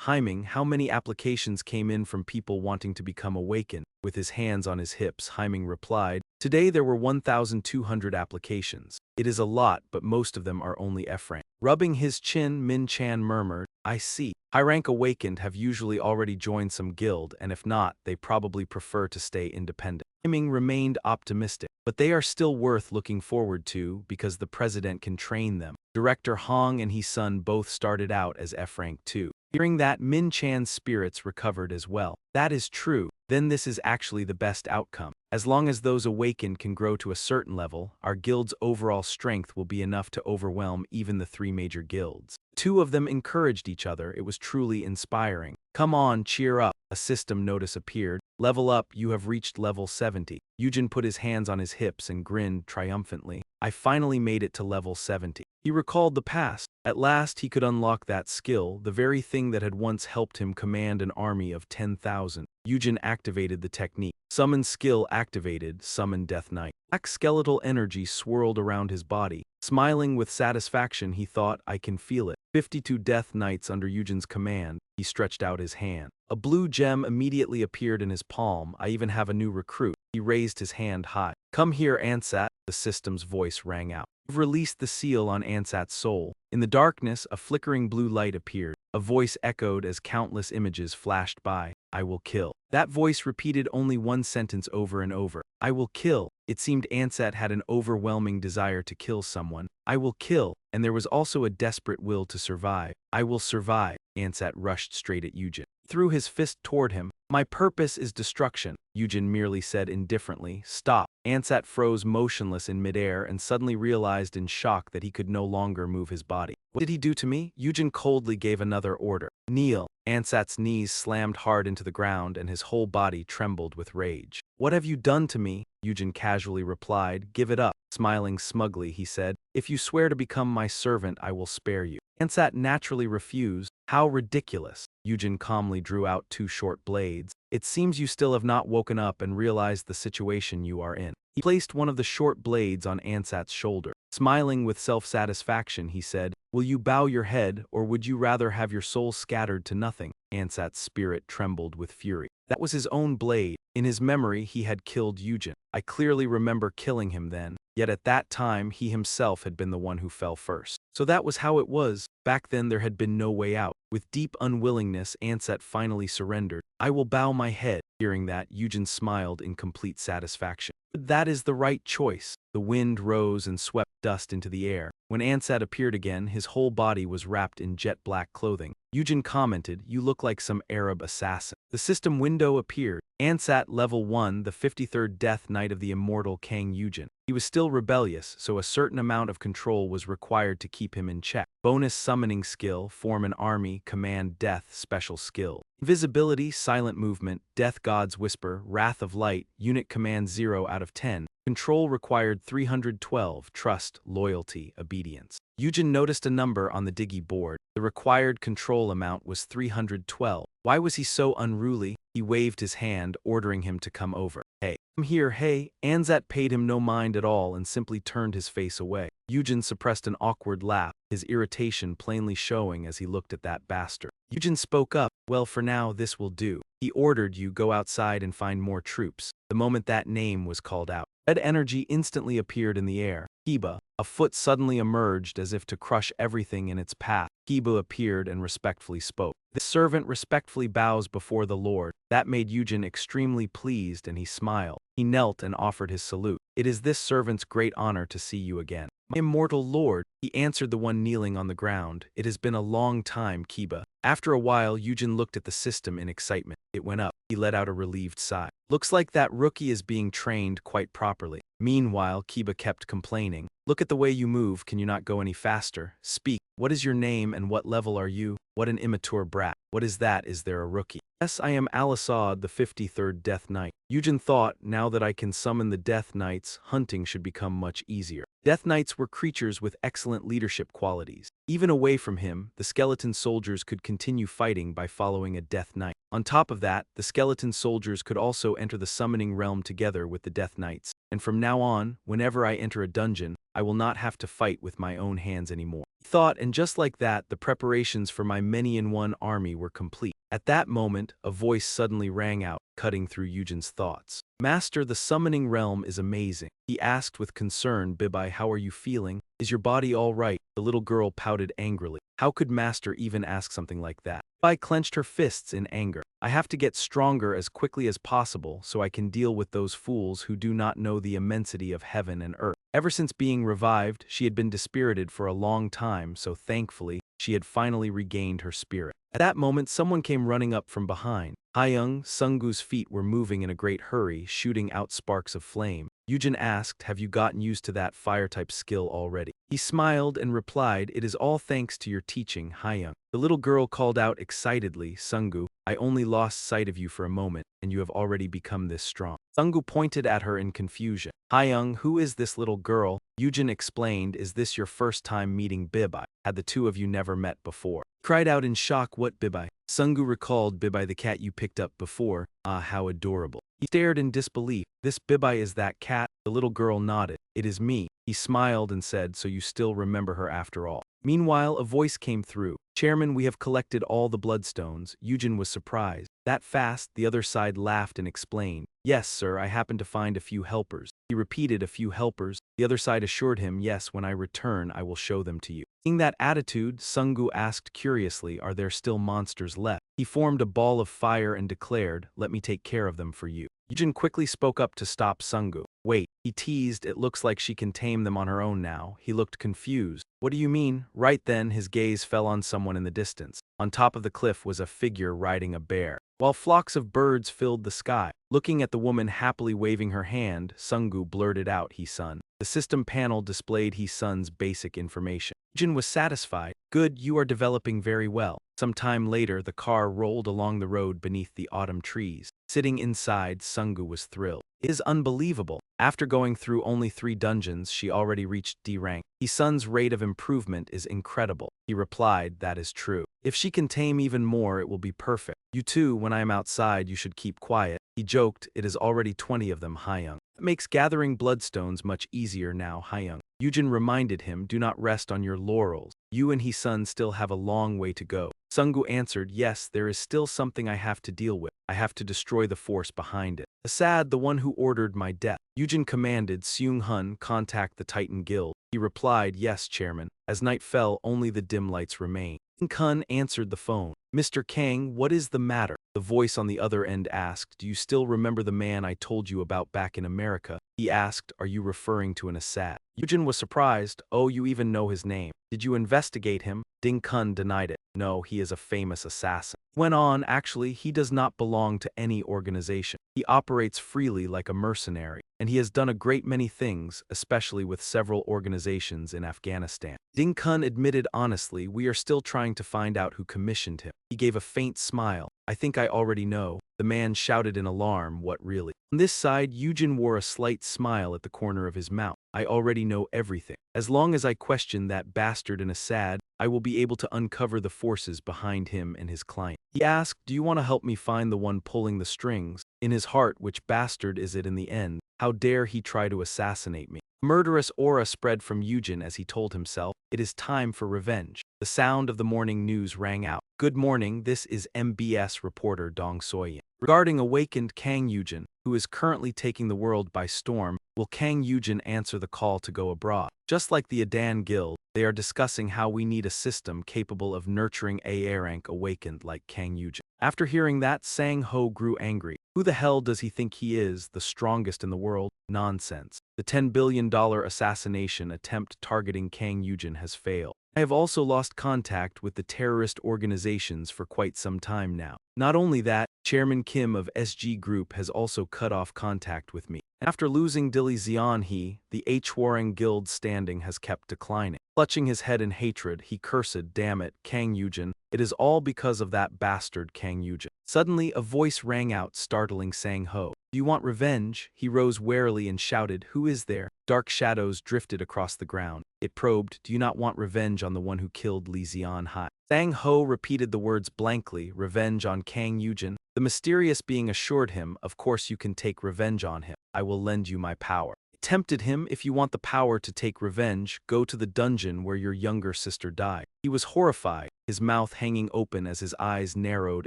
how many applications came in from people wanting to become awakened? With his hands on his hips, Heiming replied, today there were 1,200 applications. It is a lot, but most of them are only F-rank. Rubbing his chin, Min Chan murmured, I see. High-rank awakened have usually already joined some guild, and if not, they probably prefer to stay independent. Heiming remained optimistic, but they are still worth looking forward to because the president can train them. Director Hong and his son both started out as F-rank too. Hearing that, Min Chan's spirits recovered as well. That is true. Then this is actually the best outcome. As long as those awakened can grow to a certain level, our guild's overall strength will be enough to overwhelm even the three major guilds. Two of them encouraged each other. It was truly inspiring. Come on, cheer up. A system notice appeared. Level up, you have reached level 70. Eugene put his hands on his hips and grinned triumphantly. I finally made it to level 70. He recalled the past. At last he could unlock that skill, the very thing that had once helped him command an army of 10,000. Eugene activated the technique. Summon skill activated, summon Death Knight. Black skeletal energy swirled around his body. Smiling with satisfaction, he thought, I can feel it. 52 Death Knights under Eugene's command. He stretched out his hand. A blue gem immediately appeared in his palm. I even have a new recruit. He raised his hand high. Come here, Ansat. The system's voice rang out. You've released the seal on Ansat's soul. In the darkness, a flickering blue light appeared. A voice echoed as countless images flashed by. I will kill. That voice repeated only one sentence over and over. I will kill. It seemed Ansat had an overwhelming desire to kill someone. I will kill. And there was also a desperate will to survive. I will survive. Ansat rushed straight at Eugene. Threw his fist toward him. My purpose is destruction. Eugene merely said indifferently, Stop. Ansat froze motionless in midair and suddenly realized in shock that he could no longer move his body. What did he do to me? Eugene coldly gave another order. Kneel. Ansat's knees slammed hard into the ground and his whole body trembled with rage. What have you done to me? Eugene casually replied, Give it up. Smiling smugly, he said, If you swear to become my servant, I will spare you. Ansat naturally refused. How ridiculous. Eugene calmly drew out 2 short blades. It seems you still have not woken up and realized the situation you are in. He placed one of the short blades on Ansat's shoulder. Smiling with self-satisfaction, he said, Will you bow your head, or would you rather have your soul scattered to nothing? Ansat's spirit trembled with fury. That was his own blade. In his memory, he had killed Eugene. I clearly remember killing him then. Yet at that time, he himself had been the one who fell first. So that was how it was. Back then there had been no way out. With deep unwillingness, Ansat finally surrendered. I will bow my head. Hearing that, Eugene smiled in complete satisfaction. But that is the right choice. The wind rose and swept dust into the air. When Ansat appeared again, his whole body was wrapped in jet-black clothing. Eugene commented, You look like some Arab assassin. The system window appeared. Ansat, level 1, the 53rd Death Knight of the immortal Kang Eugene. He was still rebellious, so a certain amount of control was required to keep him in check. Bonus summoning skill, form an army, command death, special skill. Invisibility, silent movement, death god's whisper, wrath of light, unit command 0 out of 10. Control required 312, trust, loyalty, obedience. Eugene noticed a number on the Diggy board. The required control amount was 312. Why was he so unruly? He waved his hand, ordering him to come over. Hey, come here, hey. Ansat paid him no mind at all and simply turned his face away. Eugene suppressed an awkward laugh, his irritation plainly showing as he looked at that bastard. Eugene spoke up, Well, for now, this will do. He ordered you go outside and find more troops. The moment that name was called out, red energy instantly appeared in the air. Kiba, a foot suddenly emerged as if to crush everything in its path. Kiba appeared and respectfully spoke. The servant respectfully bows before the Lord. That made Eugene extremely pleased and he smiled. He knelt and offered his salute. It is this servant's great honor to see you again. My immortal lord, he answered the one kneeling on the ground. It has been a long time, Kiba. After a while, Eugene looked at the system in excitement. It went up. He let out a relieved sigh. Looks like that rookie is being trained quite properly. Meanwhile, Kiba kept complaining. Look at the way you move, can you not go any faster? Speak. What is your name and what level are you? What an immature brat. What is that? Is there a rookie? Yes, I am Al-Assad, the 53rd Death Knight. Eugene thought, now that I can summon the Death Knights, hunting should become much easier. Death Knights were creatures with excellent leadership qualities. Even away from him, the skeleton soldiers could continue fighting by following a Death Knight. On top of that, the skeleton soldiers could also enter the summoning realm together with the Death Knights. And from now on, whenever I enter a dungeon, I will not have to fight with my own hands anymore. He thought, and just like that, the preparations for my many-in-one army were complete. At that moment, a voice suddenly rang out, cutting through Eugene's thoughts. Master, the summoning realm is amazing. He asked with concern, Bibi, how are you feeling? Is your body all right? The little girl pouted angrily. How could Master even ask something like that? Bibi clenched her fists in anger. I have to get stronger as quickly as possible so I can deal with those fools who do not know the immensity of heaven and earth. Ever since being revived, she had been dispirited for a long time, so thankfully, she had finally regained her spirit. At that moment, someone came running up from behind. Hyung, Sungu's feet were moving in a great hurry, shooting out sparks of flame. Eugene asked, have you gotten used to that fire-type skill already? He smiled and replied, it is all thanks to your teaching, Hyung. The little girl called out excitedly, Sungu, I only lost sight of you for a moment, and you have already become this strong. Sungu pointed at her in confusion. Hyung, who is this little girl? Eugene explained, is this your first time meeting Bibi? Had the two of you never met before? He cried out in shock, what Bibi? Sungu recalled, Bibi, the cat you picked up before. Ah, how adorable. He stared in disbelief. This Bibi is that cat? The little girl nodded. It is me. He smiled and said, so you still remember her after all. Meanwhile, a voice came through. Chairman, we have collected all the bloodstones. Eugene was surprised. That fast? The other side laughed and explained. Yes, sir, I happened to find a few helpers. He repeated, a few helpers. The other side assured him, yes, when I return, I will show them to you. Seeing that attitude, Sungu asked curiously, are there still monsters left? He formed a ball of fire and declared, let me take care of them for you. Eugene quickly spoke up to stop Sungu. Wait, he teased, it looks like she can tame them on her own now. He looked confused. What do you mean? Right then, his gaze fell on someone in the distance. On top of the cliff was a figure riding a bear, while flocks of birds filled the sky. Looking at the woman happily waving her hand, Sungu blurted out, He-sun. The system panel displayed He-sun's basic information. Jin was satisfied. Good, you are developing very well. Some time later, the car rolled along the road beneath the autumn trees. Sitting inside, Sungu was thrilled. It is unbelievable. After going through only 3 dungeons, she already reached D rank. He-sun's rate of improvement is incredible. He replied, that is true. If she can tame even more, it will be perfect. You too, when I am outside, you should keep quiet. He joked, it is already 20 of them, Hyung. It makes gathering bloodstones much easier now, Hyung. Eugene reminded him, do not rest on your laurels. You and He-sun still have a long way to go. Sungu answered, yes, there is still something I have to deal with. I have to destroy the force behind it. Assad, the one who ordered my death. Eugene commanded Seung-hun contact the Titan Guild. He replied, yes, Chairman. As night fell, only the dim lights remained. Seung-hun answered the phone. Mr. Kang, what is the matter? The voice on the other end asked, do you still remember the man I told you about back in America? He asked, are you referring to an Assad? Eugene was surprised. Oh, you even know his name. Did you investigate him? Ding Kun denied it. No, he is a famous assassin. Went on, actually, he does not belong to any organization. He operates freely like a mercenary, and he has done a great many things, especially with several organizations in Afghanistan. Ding Kun admitted honestly, we are still trying to find out who commissioned him. He gave a faint smile. I think I already know. The man shouted in alarm, what really? On this side, Eugene wore a slight smile at the corner of his mouth. I already know everything. As long as I question that bastard in Assad, I will be able to uncover the forces behind him and his client. He asked, do you want to help me find the one pulling the strings? In his heart, which bastard is it in the end? How dare he try to assassinate me? A murderous aura spread from Eugene as he told himself, it is time for revenge. The sound of the morning news rang out. Good morning, this is MBS reporter Dong Soyan. Regarding awakened Kang Eugene, who is currently taking the world by storm, will Kang Eugene answer the call to go abroad? Just like the Adan Guild, they are discussing how we need a system capable of nurturing a rank awakened like Kang Eugene. After hearing that, Sang Ho grew angry. Who the hell does he think he is, the strongest in the world? Nonsense. The $10 billion assassination attempt targeting Kang Eugene has failed. I have also lost contact with the terrorist organizations for quite some time now. Not only that, Chairman Kim of SG Group has also cut off contact with me. After losing Unzi and Zeanhi, the Hwarang Guild's standing has kept declining. Clutching his head in hatred, he cursed, damn it, Kang Eugene, it is all because of that bastard Kang Eugene. Suddenly, a voice rang out, startling Sang Ho. Do you want revenge? He rose warily and shouted, who is there? Dark shadows drifted across the ground. It probed, do you not want revenge on the one who killed Zeanhi? Sang Ho repeated the words blankly, revenge on Kang Eugene. The mysterious being assured him, of course you can take revenge on him. I will lend you my power. It tempted him, if you want the power to take revenge, go to the dungeon where your younger sister died. He was horrified, his mouth hanging open as his eyes narrowed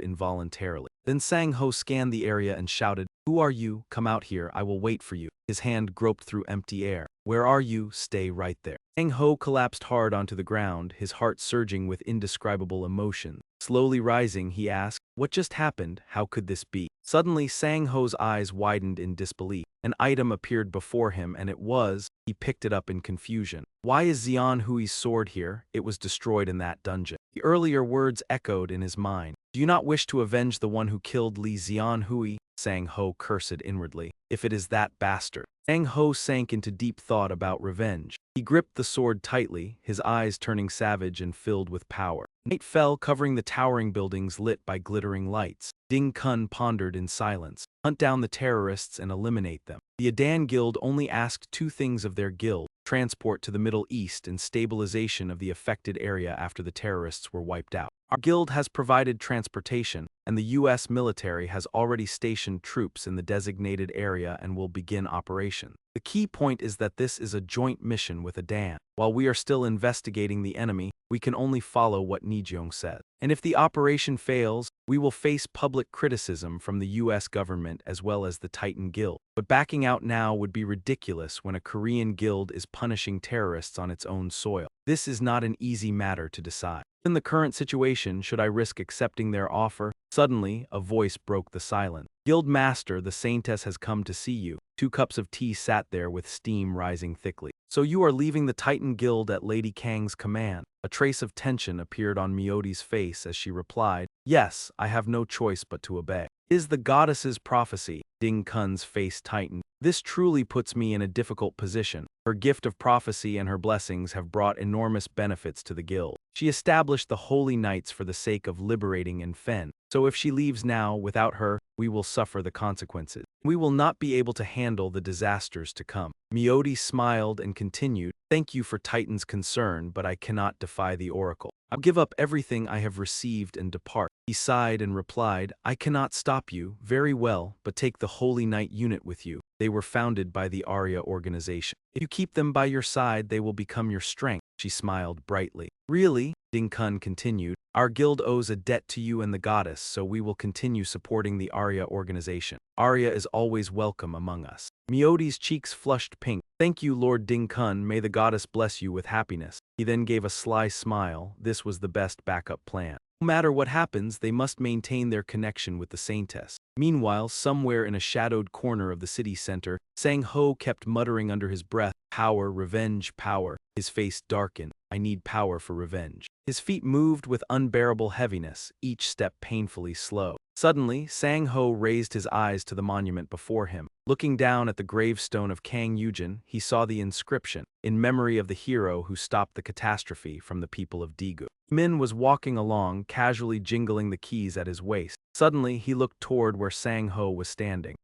involuntarily. Then Sang Ho scanned the area and shouted, who are you? Come out here, I will wait for you. His hand groped through empty air. Where are you? Stay right there. Sang Ho collapsed hard onto the ground, his heart surging with indescribable emotion. Slowly rising, he asked, what just happened? How could this be? Suddenly, Sang Ho's eyes widened in disbelief. An item appeared before him, and it was, he picked it up in confusion. Why is Zeanhui's sword here? It was destroyed in that dungeon. The earlier words echoed in his mind. Do you not wish to avenge the one who killed Zeanhui? Sang Ho cursed inwardly. If it is that bastard. Sang Ho sank into deep thought about revenge. He gripped the sword tightly, his eyes turning savage and filled with power. Night fell, covering the towering buildings lit by glittering lights. Ding Kun pondered in silence. Hunt down the terrorists and eliminate them. The Adan Guild only asked two things of their guild: transport to the Middle East and stabilization of the affected area after the terrorists were wiped out. Our guild has provided transportation, and the U.S. military has already stationed troops in the designated area and will begin operation. The key point is that this is a joint mission with Adan. While we are still investigating the enemy, we can only follow what Nijong said. And if the operation fails, we will face public criticism from the U.S. government as well as the Titan Guild. But backing out now would be ridiculous when a Korean guild is punishing terrorists on its own soil. This is not an easy matter to decide. In the current situation, should I risk accepting their offer? Suddenly, a voice broke the silence. Guild Master, the Saintess has come to see you. 2 cups of tea sat there with steam rising thickly. So you are leaving the Titan Guild at Lady Kang's command. A trace of tension appeared on Miyoti's face as she replied, yes, I have no choice but to obey. Is the goddess's prophecy? Ding Kun's face tightened. This truly puts me in a difficult position. Her gift of prophecy and her blessings have brought enormous benefits to the guild. She established the Holy Knights for the sake of liberating and Fen. So if she leaves now, without her, we will suffer the consequences. We will not be able to handle the disasters to come. Miyoti smiled and continued, thank you for Titan's concern, but I cannot defy the oracle. I'll give up everything I have received and depart. He sighed and replied, I cannot stop you, very well, but take the Holy Knight unit with you. They were founded by the Arya organization. If you keep them by your side, they will become your strength. She smiled brightly. Really? Ding Kun continued, our guild owes a debt to you and the goddess, so we will continue supporting the Arya organization. Arya is always welcome among us. Miyoti's cheeks flushed pink. Thank you, Lord Ding Kun, may the goddess bless you with happiness. He then gave a sly smile. This was the best backup plan. No matter what happens, they must maintain their connection with the Saintess. Meanwhile, somewhere in a shadowed corner of the city center, Sang Ho kept muttering under his breath, power, revenge, power. His face darkened. I need power for revenge. His feet moved with unbearable heaviness, each step painfully slow. Suddenly, Sang Ho raised his eyes to the monument before him. Looking down at the gravestone of Kang Eugene, he saw the inscription, in memory of the hero who stopped the catastrophe from the people of Daegu. Min was walking along, casually jingling the keys at his waist. Suddenly, he looked toward where Sang Ho was standing.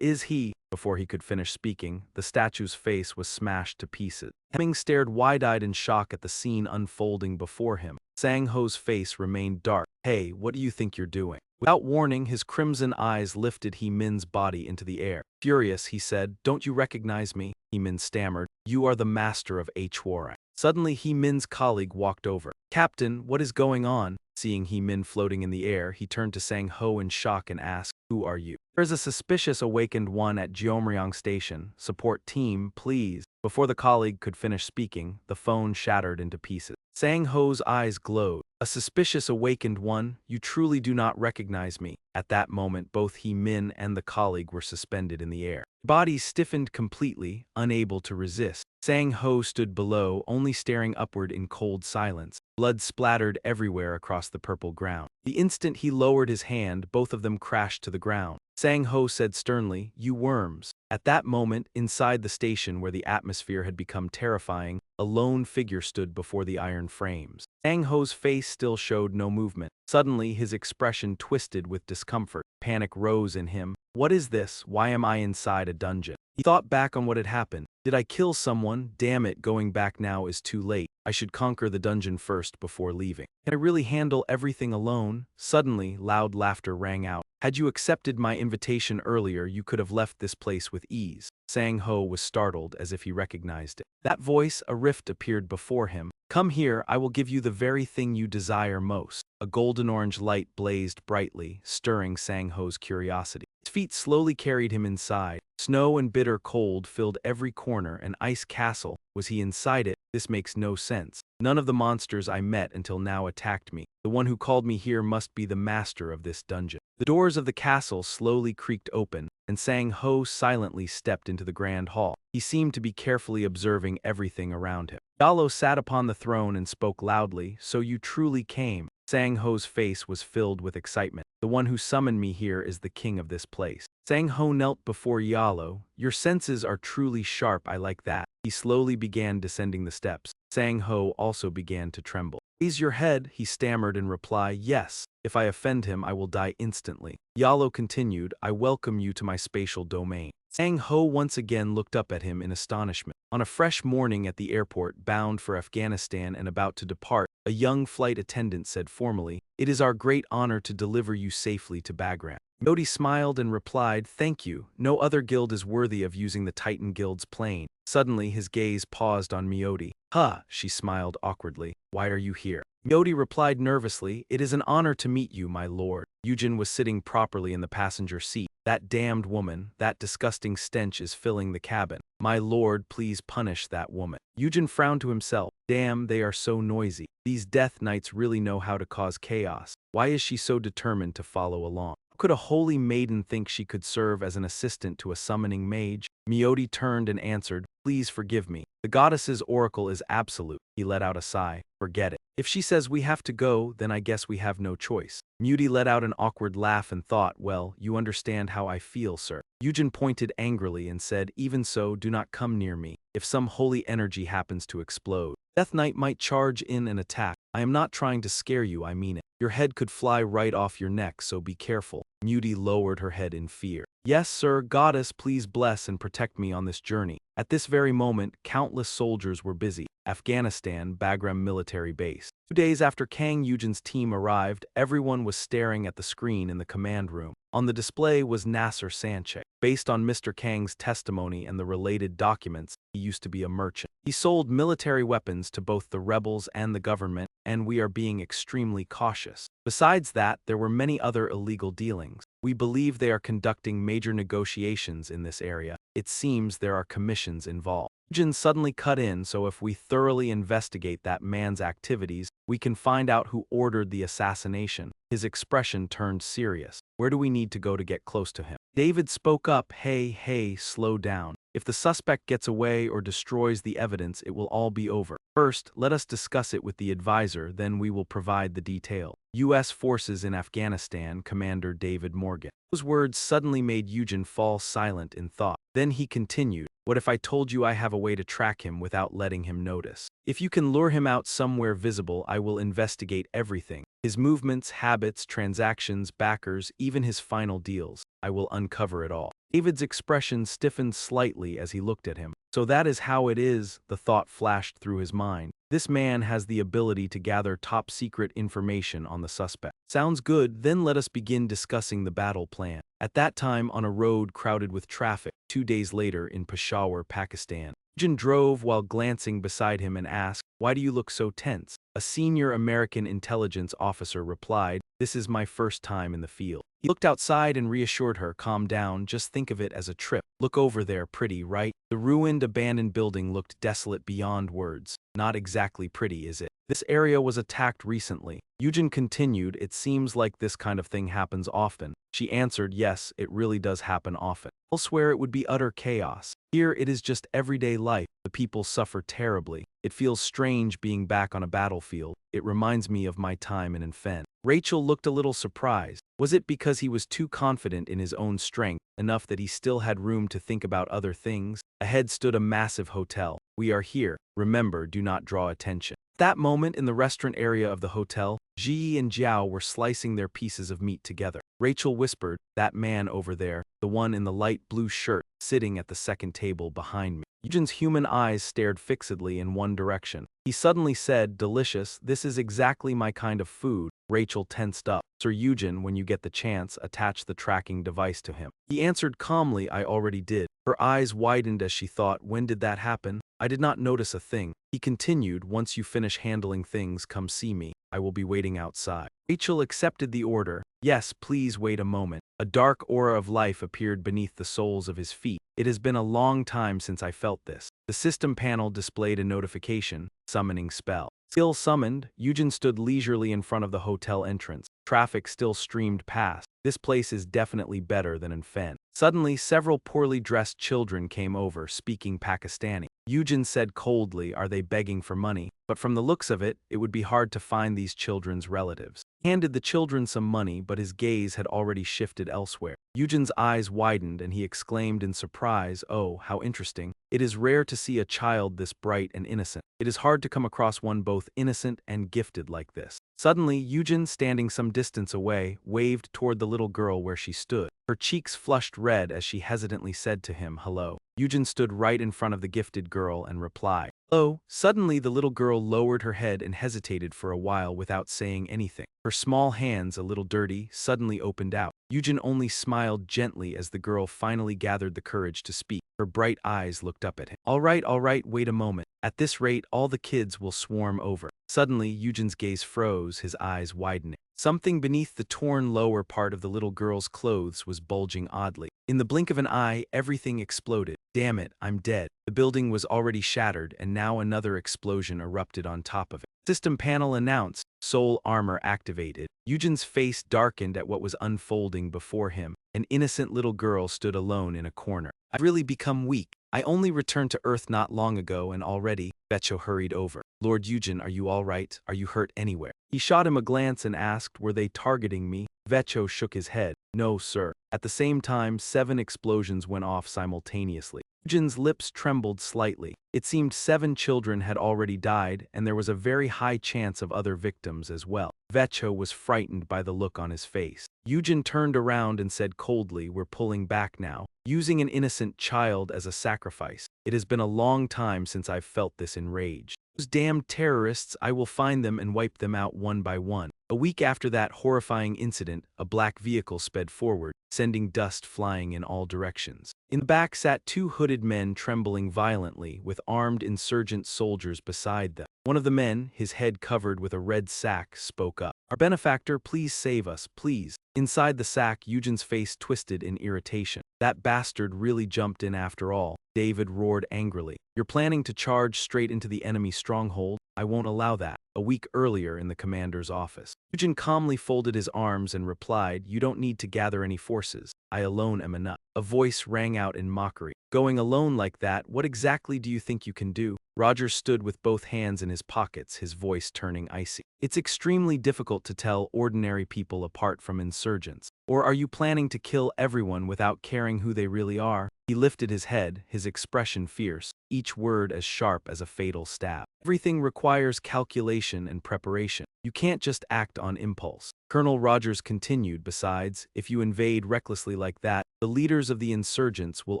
Is he? Before he could finish speaking, the statue's face was smashed to pieces. Hemming stared wide-eyed in shock at the scene unfolding before him. Sang Ho's face remained dark. Hey, what do you think you're doing? Without warning, his crimson eyes lifted He Min's body into the air. Furious, he said, don't you recognize me? He Min stammered. You are the master of Hwari. Suddenly, He Min's colleague walked over. Captain, what is going on? Seeing He Min floating in the air, he turned to Sang Ho in shock and asked, who are you? There is a suspicious awakened one at Jeomryong Station. Support team, please. Before the colleague could finish speaking, the phone shattered into pieces. Sang Ho's eyes glowed. A suspicious awakened one? You truly do not recognize me. At that moment, both He Min and the colleague were suspended in the air. Bodies stiffened completely, unable to resist. Sang Ho stood below, only staring upward in cold silence. Blood splattered everywhere across the purple ground. The instant he lowered his hand, both of them crashed to the ground. Sang Ho said sternly, you worms. At that moment, inside the station where the atmosphere had become terrifying, a lone figure stood before the iron frames. Sang Ho's face still showed no movement. Suddenly, his expression twisted with discomfort. Panic rose in him. What is this? Why am I inside a dungeon? He thought back on what had happened. Did I kill someone? Damn it, going back now is too late. I should conquer the dungeon first before leaving. Can I really handle everything alone? Suddenly, loud laughter rang out. Had you accepted my invitation earlier, you could have left this place with ease. Sang Ho was startled as if he recognized it. That voice, a rift appeared before him. Come here, I will give you the very thing you desire most. A golden-orange light blazed brightly, stirring Sang Ho's curiosity. His feet slowly carried him inside. Snow and bitter cold filled every corner, an ice castle. Was he inside it? This makes no sense. None of the monsters I met until now attacked me. The one who called me here must be the master of this dungeon. The doors of the castle slowly creaked open, and Sang Ho silently stepped into the grand hall. He seemed to be carefully observing everything around him. Yalo sat upon the throne and spoke loudly, so you truly came. Sang Ho's face was filled with excitement. The one who summoned me here is the king of this place. Sang-ho knelt before Yalo. Your senses are truly sharp, I like that. He slowly began descending the steps. Sang-ho also began to tremble. Raise your head, he stammered in reply. Yes, if I offend him I will die instantly. Yalo continued, I welcome you to my spatial domain. Sang-ho once again looked up at him in astonishment. On a fresh morning at the airport, bound for Afghanistan and about to depart, a young flight attendant said formally, it is our great honor to deliver you safely to Bagram. Modi smiled and replied, thank you, no other guild is worthy of using the Titan Guild's plane. Suddenly his gaze paused on Modi. Huh, she smiled awkwardly. Why are you here? Modi replied nervously, it is an honor to meet you, my lord. Eugene was sitting properly in the passenger seat. That damned woman, that disgusting stench is filling the cabin. My lord, please punish that woman. Eugene frowned to himself. Damn, they are so noisy. These death knights really know how to cause chaos. Why is she so determined to follow along? Could a holy maiden think she could serve as an assistant to a summoning mage? Modi turned and answered, please forgive me. The goddess's oracle is absolute. He let out a sigh. Forget it. If she says we have to go, then I guess we have no choice. Mudi let out an awkward laugh and thought, well, you understand how I feel, sir. Eugene pointed angrily and said, even so, do not come near me. If some holy energy happens to explode, Death Knight might charge in and attack. I am not trying to scare you, I mean it. Your head could fly right off your neck, so be careful. Mudi lowered her head in fear. Yes, sir, goddess, please bless and protect me on this journey. At this very moment, countless soldiers were busy. Afghanistan, Bagram military base. 2 days after Kang Eugene's team arrived, everyone was staring at the screen in the command room. On the display was Nasser Sanche. Based on Mr. Kang's testimony and the related documents, he used to be a merchant. He sold military weapons to both the rebels and the government, and we are being extremely cautious. Besides that, there were many other illegal dealings. We believe they are conducting major negotiations in this area. It seems there are commissions involved. Eugene suddenly cut in, so if we thoroughly investigate that man's activities, we can find out who ordered the assassination. His expression turned serious. Where do we need to go to get close to him? David spoke up, hey, slow down. If the suspect gets away or destroys the evidence, it will all be over. First, let us discuss it with the advisor, then we will provide the detail. U.S. Forces in Afghanistan, Commander David Morgan. Those words suddenly made Eugene fall silent in thought. Then he continued, what if I told you I have a way to track him without letting him notice? If you can lure him out somewhere visible, I will investigate everything. His movements, habits, transactions, backers, even his final deals. I will uncover it all. David's expression stiffened slightly as he looked at him. So that is how it is, the thought flashed through his mind. This man has the ability to gather top-secret information on the suspect. Sounds good, then let us begin discussing the battle plan. At that time, on a road crowded with traffic, 2 days later in Peshawar, Pakistan, Eugene drove while glancing beside him and asked, why do you look so tense? A senior American intelligence officer replied, this is my first time in the field. He looked outside and reassured her, calm down, just think of it as a trip. Look over there, pretty, right? The ruined, abandoned building looked desolate beyond words. Not exactly pretty, is it? This area was attacked recently. Eugene continued, it seems like this kind of thing happens often. She answered, yes, it really does happen often. Elsewhere it would be utter chaos. Here it is just everyday life. The people suffer terribly. It feels strange being back on a battlefield. It reminds me of my time in Enfen. Rachel looked a little surprised. Was it because he was too confident in his own strength, enough that he still had room to think about other things? Ahead stood a massive hotel. We are here. Remember, do not draw attention. At that moment in the restaurant area of the hotel, Ji and Jiao were slicing their pieces of meat together. Rachel whispered, that man over there, the one in the light blue shirt, sitting at the second table behind me. Eugene's human eyes stared fixedly in one direction. He suddenly said, delicious, this is exactly my kind of food. Rachel tensed up. Sir Eugene, when you get the chance, attach the tracking device to him. He answered calmly, I already did. Her eyes widened as she thought, when did that happen? I did not notice a thing. He continued, once you finish handling things, come see me. I will be waiting outside. Rachel accepted the order. Yes, please wait a moment. A dark aura of life appeared beneath the soles of his feet. It has been a long time since I felt this. The system panel displayed a notification, summoning spell. Skill summoned, Eugene stood leisurely in front of the hotel entrance. Traffic still streamed past. This place is definitely better than in Fen. Suddenly, several poorly dressed children came over, speaking Pakistani. Eugene said coldly, "Are they begging for money?" But from the looks of it, it would be hard to find these children's relatives. He handed the children some money, but his gaze had already shifted elsewhere. Eugene's eyes widened and he exclaimed in surprise, "Oh, how interesting. It is rare to see a child this bright and innocent. It is hard to come across one both innocent and gifted like this." Suddenly, Eugene, standing some distance away, waved toward the little girl where she stood. Her cheeks flushed red as she hesitantly said to him, "Hello." Eugene stood right in front of the gifted girl and replied, "Hello." Suddenly, the little girl lowered her head and hesitated for a while without saying anything. Her small hands, a little dirty, suddenly opened out. Eugene only smiled gently as the girl finally gathered the courage to speak. Her bright eyes looked up at him. All right, wait a moment. At this rate, all the kids will swarm over." Suddenly, Eugene's gaze froze, his eyes widening. Something beneath the torn lower part of the little girl's clothes was bulging oddly. In the blink of an eye, everything exploded. Damn it, I'm dead. The building was already shattered, and now another explosion erupted on top of it. System panel announced, "Soul armor activated." Eugene's face darkened at what was unfolding before him. An innocent little girl stood alone in a corner. "I've really become weak. I only returned to Earth not long ago and already." Becho hurried over. "Lord Eugene, are you all right? Are you hurt anywhere?" He shot him a glance and asked, "Were they targeting me?" Vecho shook his head. "No, sir." At the same time, 7 explosions went off simultaneously. Eugene's lips trembled slightly. It seemed 7 children had already died, and there was a very high chance of other victims as well. Vecho was frightened by the look on his face. Eugene turned around and said coldly, "We're pulling back now. Using an innocent child as a sacrifice. It has been a long time since I've felt this enraged. Those damned terrorists, I will find them and wipe them out one by one." A week after that horrifying incident, a black vehicle sped forward, sending dust flying in all directions. In the back sat 2 hooded men trembling violently, with armed insurgent soldiers beside them. One of the men, his head covered with a red sack, spoke up. "Our benefactor, please save us, please." Inside the sack, Eugene's face twisted in irritation. "That bastard really jumped in after all," David roared angrily. "You're planning to charge straight into the enemy stronghold? I won't allow that." A week earlier in the commander's office, Eugene calmly folded his arms and replied, "You don't need to gather any forces. I alone am enough." A voice rang out in mockery. "Going alone like that, what exactly do you think you can do?" Rogers stood with both hands in his pockets, his voice turning icy. "It's extremely difficult to tell ordinary people apart from insurgents. Or are you planning to kill everyone without caring who they really are?" He lifted his head, his expression fierce, each word as sharp as a fatal stab. "Everything requires calculation and preparation. You can't just act on impulse." Colonel Rogers continued, "Besides, if you invade recklessly like that, the leaders of the insurgents will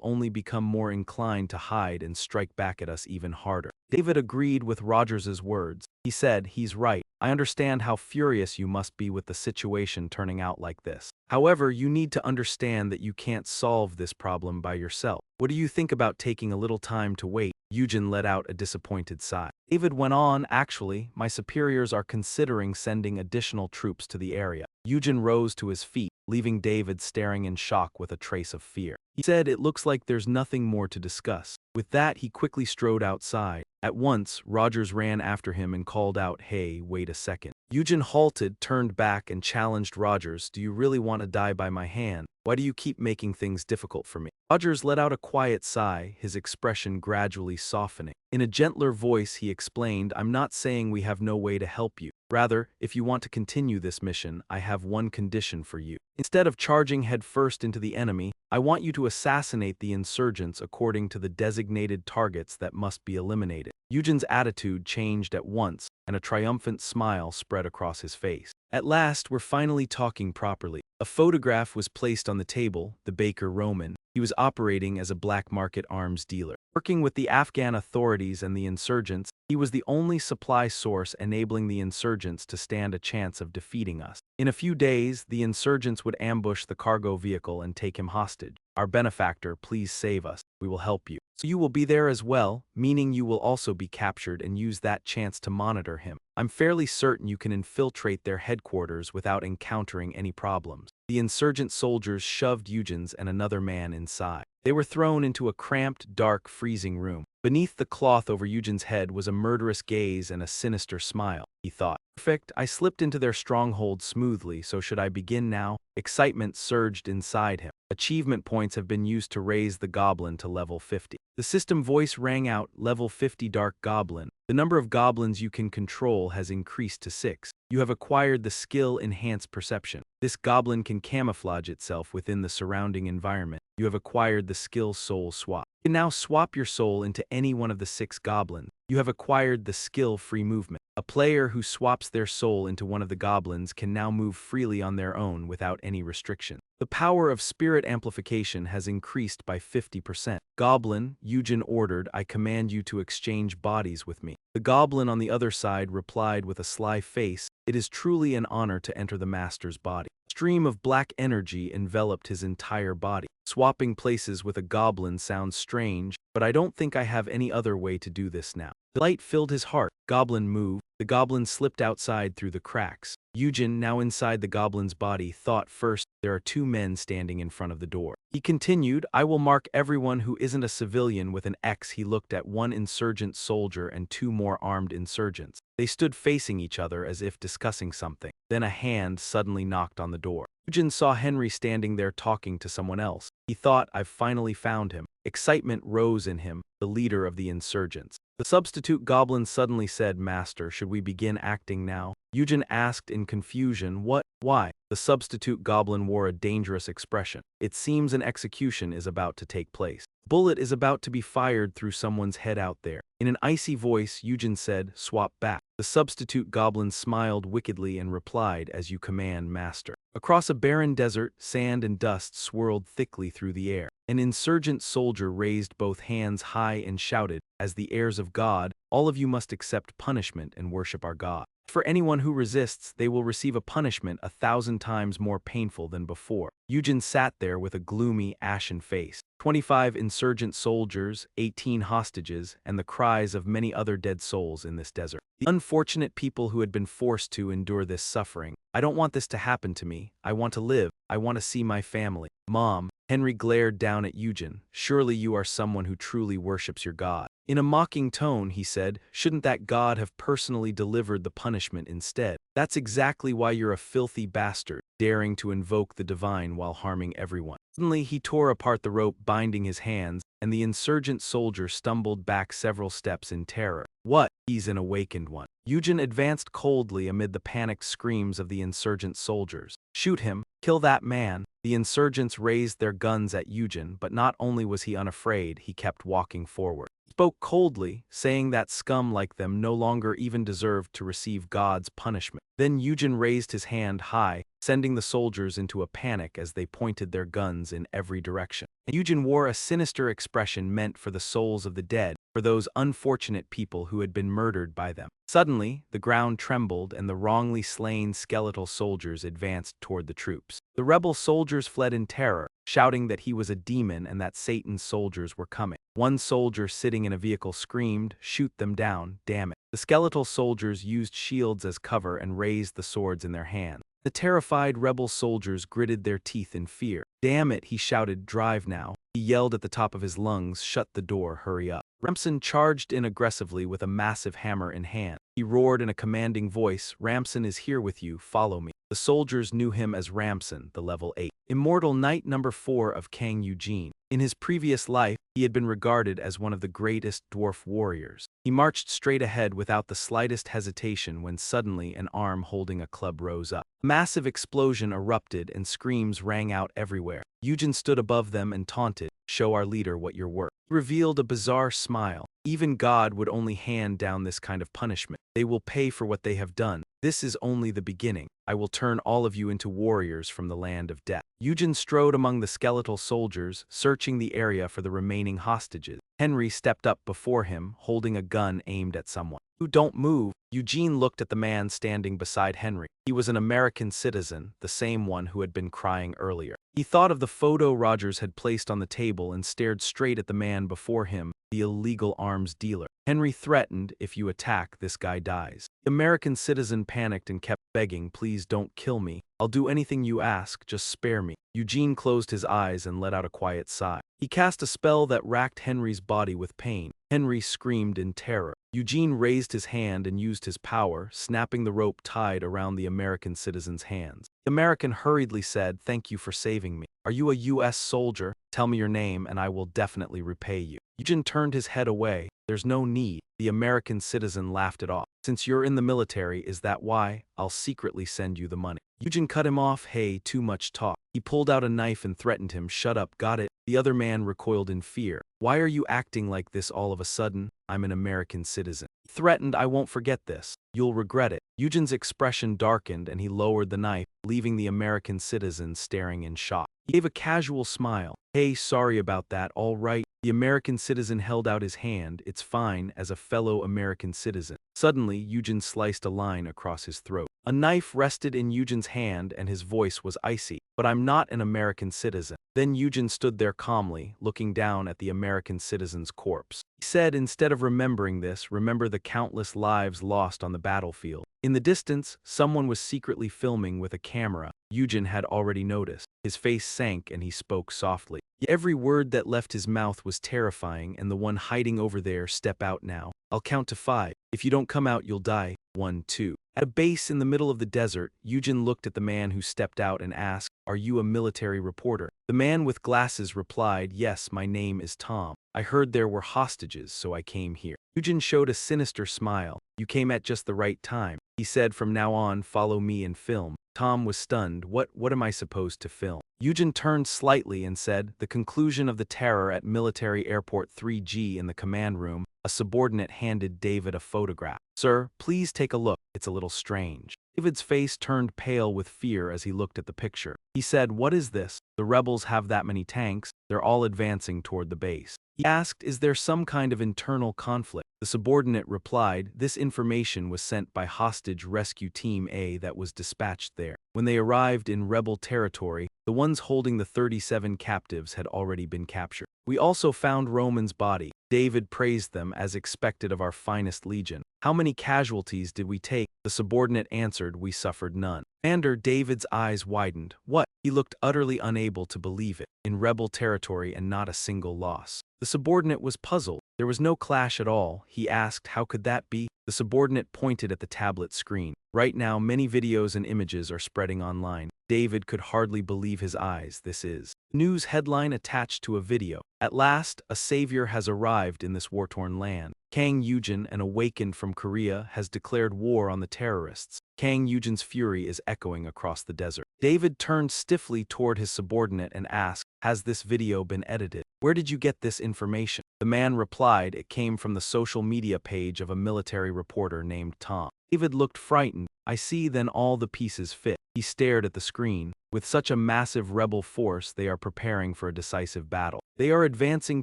only become more inclined to hide and strike back at us even harder." David agreed with Rogers's words. He said, "He's right. I understand how furious you must be with the situation turning out like this. However, you need to understand that you can't solve this problem by yourself. What do you think about taking a little time to wait?" Eugene let out a disappointed sigh. David went on, "Actually, my superiors are considering sending additional troops to the area." Eugene rose to his feet, leaving David staring in shock with a trace of fear. He said, "It looks like there's nothing more to discuss." With that, he quickly strode outside. At once, Rogers ran after him and called out, "Hey, wait a second." Eugene halted, turned back, and challenged Rogers, "Do you really want to die by my hand? Why do you keep making things difficult for me?" Rogers let out a quiet sigh, his expression gradually softening. In a gentler voice, he explained, "I'm not saying we have no way to help you. Rather, if you want to continue this mission, I have one condition for you. Instead of charging headfirst into the enemy, I want you to assassinate the insurgents according to the designated targets that must be eliminated." Eugene's attitude changed at once, and a triumphant smile spread across his face. "At last, we're finally talking properly." A photograph was placed on the table. The baker Roman. He was operating as a black market arms dealer. Working with the Afghan authorities and the insurgents, he was the only supply source enabling the insurgents to stand a chance of defeating us. In a few days, the insurgents would ambush the cargo vehicle and take him hostage. "Our benefactor, please save us. We will help you." "So you will be there as well, meaning you will also be captured and use that chance to monitor him. I'm fairly certain you can infiltrate their headquarters without encountering any problems." The insurgent soldiers shoved Eugene's and another man inside. They were thrown into a cramped, dark, freezing room. Beneath the cloth over Eugene's head was a murderous gaze and a sinister smile. He thought, perfect, I slipped into their stronghold smoothly, so should I begin now? Excitement surged inside him. Achievement points have been used to raise the goblin to level 50. The system voice rang out, level 50 Dark Goblin. The number of goblins you can control has increased to 6. You have acquired the skill Enhanced Perception. This goblin can camouflage itself within the surrounding environment. You have acquired the skill Soul Swap. You can now swap your soul into any one of the 6 goblins. You have acquired the skill Free Movement. A player who swaps their soul into one of the goblins can now move freely on their own without any restriction. The power of spirit amplification has increased by 50%. Goblin, Eugene ordered, I command you to exchange bodies with me. The goblin on the other side replied with a sly face, it is truly an honor to enter the master's body. A stream of black energy enveloped his entire body. Swapping places with a goblin sounds strange, but I don't think I have any other way to do this now. Delight filled his heart. Goblin moved. The goblin slipped outside through the cracks. Eugene, now inside the goblin's body, thought first, there are 2 men standing in front of the door. He continued, I will mark everyone who isn't a civilian with an X. He looked at 1 insurgent soldier and 2 more armed insurgents. They stood facing each other as if discussing something. Then a hand suddenly knocked on the door. Eugene saw Henry standing there talking to someone else. He thought, I've finally found him. Excitement rose in him, the leader of the insurgents. The substitute goblin suddenly said, Master, should we begin acting now? Eugene asked in confusion, what? Why? The substitute goblin wore a dangerous expression. It seems an execution is about to take place. Bullet is about to be fired through someone's head out there. In an icy voice, Eugene said, swap back. The substitute goblin smiled wickedly and replied, as you command, Master. Across a barren desert, sand and dust swirled thickly through the air. An insurgent soldier raised both hands high and shouted, as the heirs of God, all of you must accept punishment and worship our God. For anyone who resists, they will receive a punishment 1,000 times more painful than before. Eugene sat there with a gloomy, ashen face. 25 insurgent soldiers, 18 hostages, and the cries of many other dead souls in this desert. The unfortunate people who had been forced to endure this suffering. I don't want this to happen to me. I want to live. I want to see my family. Mom. Henry glared down at Eugene. Surely you are someone who truly worships your God. In a mocking tone, he said, shouldn't that God have personally delivered the punishment instead? That's exactly why you're a filthy bastard, daring to invoke the divine while harming everyone. Suddenly, he tore apart the rope binding his hands, and the insurgent soldier stumbled back several steps in terror. What? He's an awakened one. Eugene advanced coldly amid the panicked screams of the insurgent soldiers. Shoot him. Kill that man. The insurgents raised their guns at Eugene, but not only was he unafraid, he kept walking forward. He spoke coldly, saying that scum like them no longer even deserved to receive God's punishment. Then Eugene raised his hand high, sending the soldiers into a panic as they pointed their guns in every direction. Eugene wore a sinister expression meant for the souls of the dead, for those unfortunate people who had been murdered by them. Suddenly, the ground trembled and the wrongly slain skeletal soldiers advanced toward the troops. The rebel soldiers fled in terror, shouting that he was a demon and that Satan's soldiers were coming. One soldier sitting in a vehicle screamed, shoot them down, damn it. The skeletal soldiers used shields as cover and raised the swords in their hands. The terrified rebel soldiers gritted their teeth in fear. Damn it, he shouted, drive now. He yelled at the top of his lungs, shut the door, hurry up. Ramson charged in aggressively with a massive hammer in hand. He roared in a commanding voice, Ramson is here with you, follow me. The soldiers knew him as Ramson, the level 8. Immortal Knight number 4 of Kang Eugene. In his previous life, he had been regarded as one of the greatest dwarf warriors. He marched straight ahead without the slightest hesitation when suddenly an arm holding a club rose up. A massive explosion erupted and screams rang out everywhere. Eugene stood above them and taunted, show our leader what you're worth. He revealed a bizarre smile. Even God would only hand down this kind of punishment. They will pay for what they have done. This is only the beginning. I will turn all of you into warriors from the land of death. Eugene strode among the skeletal soldiers, searching the area for the remaining hostages. Henry stepped up before him, holding a gun aimed at someone. You don't move. Eugene looked at the man standing beside Henry. He was an American citizen, the same one who had been crying earlier. He thought of the photo Rogers had placed on the table and stared straight at the man before him, the illegal arms dealer. Henry threatened, if you attack, this guy dies. The American citizen panicked and kept begging, please please don't kill me. I'll do anything you ask, just spare me. Eugene closed his eyes and let out a quiet sigh. He cast a spell that racked Henry's body with pain. Henry screamed in terror. Eugene raised his hand and used his power, snapping the rope tied around the American citizen's hands. The American hurriedly said, "Thank you for saving me. Are you a U.S. soldier? Tell me your name and I will definitely repay you." Eugene turned his head away. "There's no need." The American citizen laughed it off. "Since you're in the military, is that why? I'll secretly send you the money." Eugene cut him off. "Hey, too much talk." He pulled out a knife and threatened him. "Shut up, got it?" The other man recoiled in fear. "Why are you acting like this all of a sudden? I'm an American citizen." He threatened, "I won't forget this. You'll regret it." Eugene's expression darkened and he lowered the knife, leaving the American citizen staring in shock. He gave a casual smile. "Hey, sorry about that, all right?" The American citizen held out his hand. "It's fine," as a fellow American citizen. Suddenly, Eugene sliced a line across his throat. A knife rested in Eugene's hand and his voice was icy. "But I'm not an American citizen." Then Eugene stood there calmly, looking down at the American citizen's corpse. He said, "Instead of remembering this, remember the countless lives lost on the battlefield." In the distance, someone was secretly filming with a camera. Eugene had already noticed. His face sank and he spoke softly. Every word that left his mouth was terrifying, and the one hiding over there, "Step out now. I'll count to 5. If you don't come out, you'll die. 1, 2. At a base in the middle of the desert, Eugene looked at the man who stepped out and asked, "Are you a military reporter?" The man with glasses replied, "Yes, my name is Tom. I heard there were hostages, so I came here." Eugene showed a sinister smile. "You came at just the right time." He said, "From now on, follow me and film." Tom was stunned. What am I supposed to film?" Eugene turned slightly and said, "The conclusion of the terror at Military Airport 3G in the command room." A subordinate handed David a photograph. "Sir, please take a look. It's a little strange." David's face turned pale with fear as he looked at the picture. He said, "What is this? The rebels have that many tanks. They're all advancing toward the base." He asked, "Is there some kind of internal conflict?" The subordinate replied, "This information was sent by hostage rescue team A that was dispatched there. When they arrived in rebel territory, the ones holding the 37 captives had already been captured. We also found Roman's body. David praised them as expected of our finest legion." "How many casualties did we take?" The subordinate answered, "We suffered none." Commander David's eyes widened. "What?" He looked utterly unable to believe it. In rebel territory and not a single loss. The subordinate was puzzled. There was no clash at all. He asked, "How could that be?" The subordinate pointed at the tablet screen. "Right now, many videos and images are spreading online." David could hardly believe his eyes. "This is." News headline attached to a video. "At last, a savior has arrived in this war-torn land. Kang Eugene, an awakened from Korea, has declared war on the terrorists." Kang Eugene's fury is echoing across the desert. David turned stiffly toward his subordinate and asked, "Has this video been edited? Where did you get this information?" The man replied, "It came from the social media page of a military reporter named Tom." David looked frightened. "I see, then all the pieces fit." He stared at the screen. "With such a massive rebel force, they are preparing for a decisive battle. They are advancing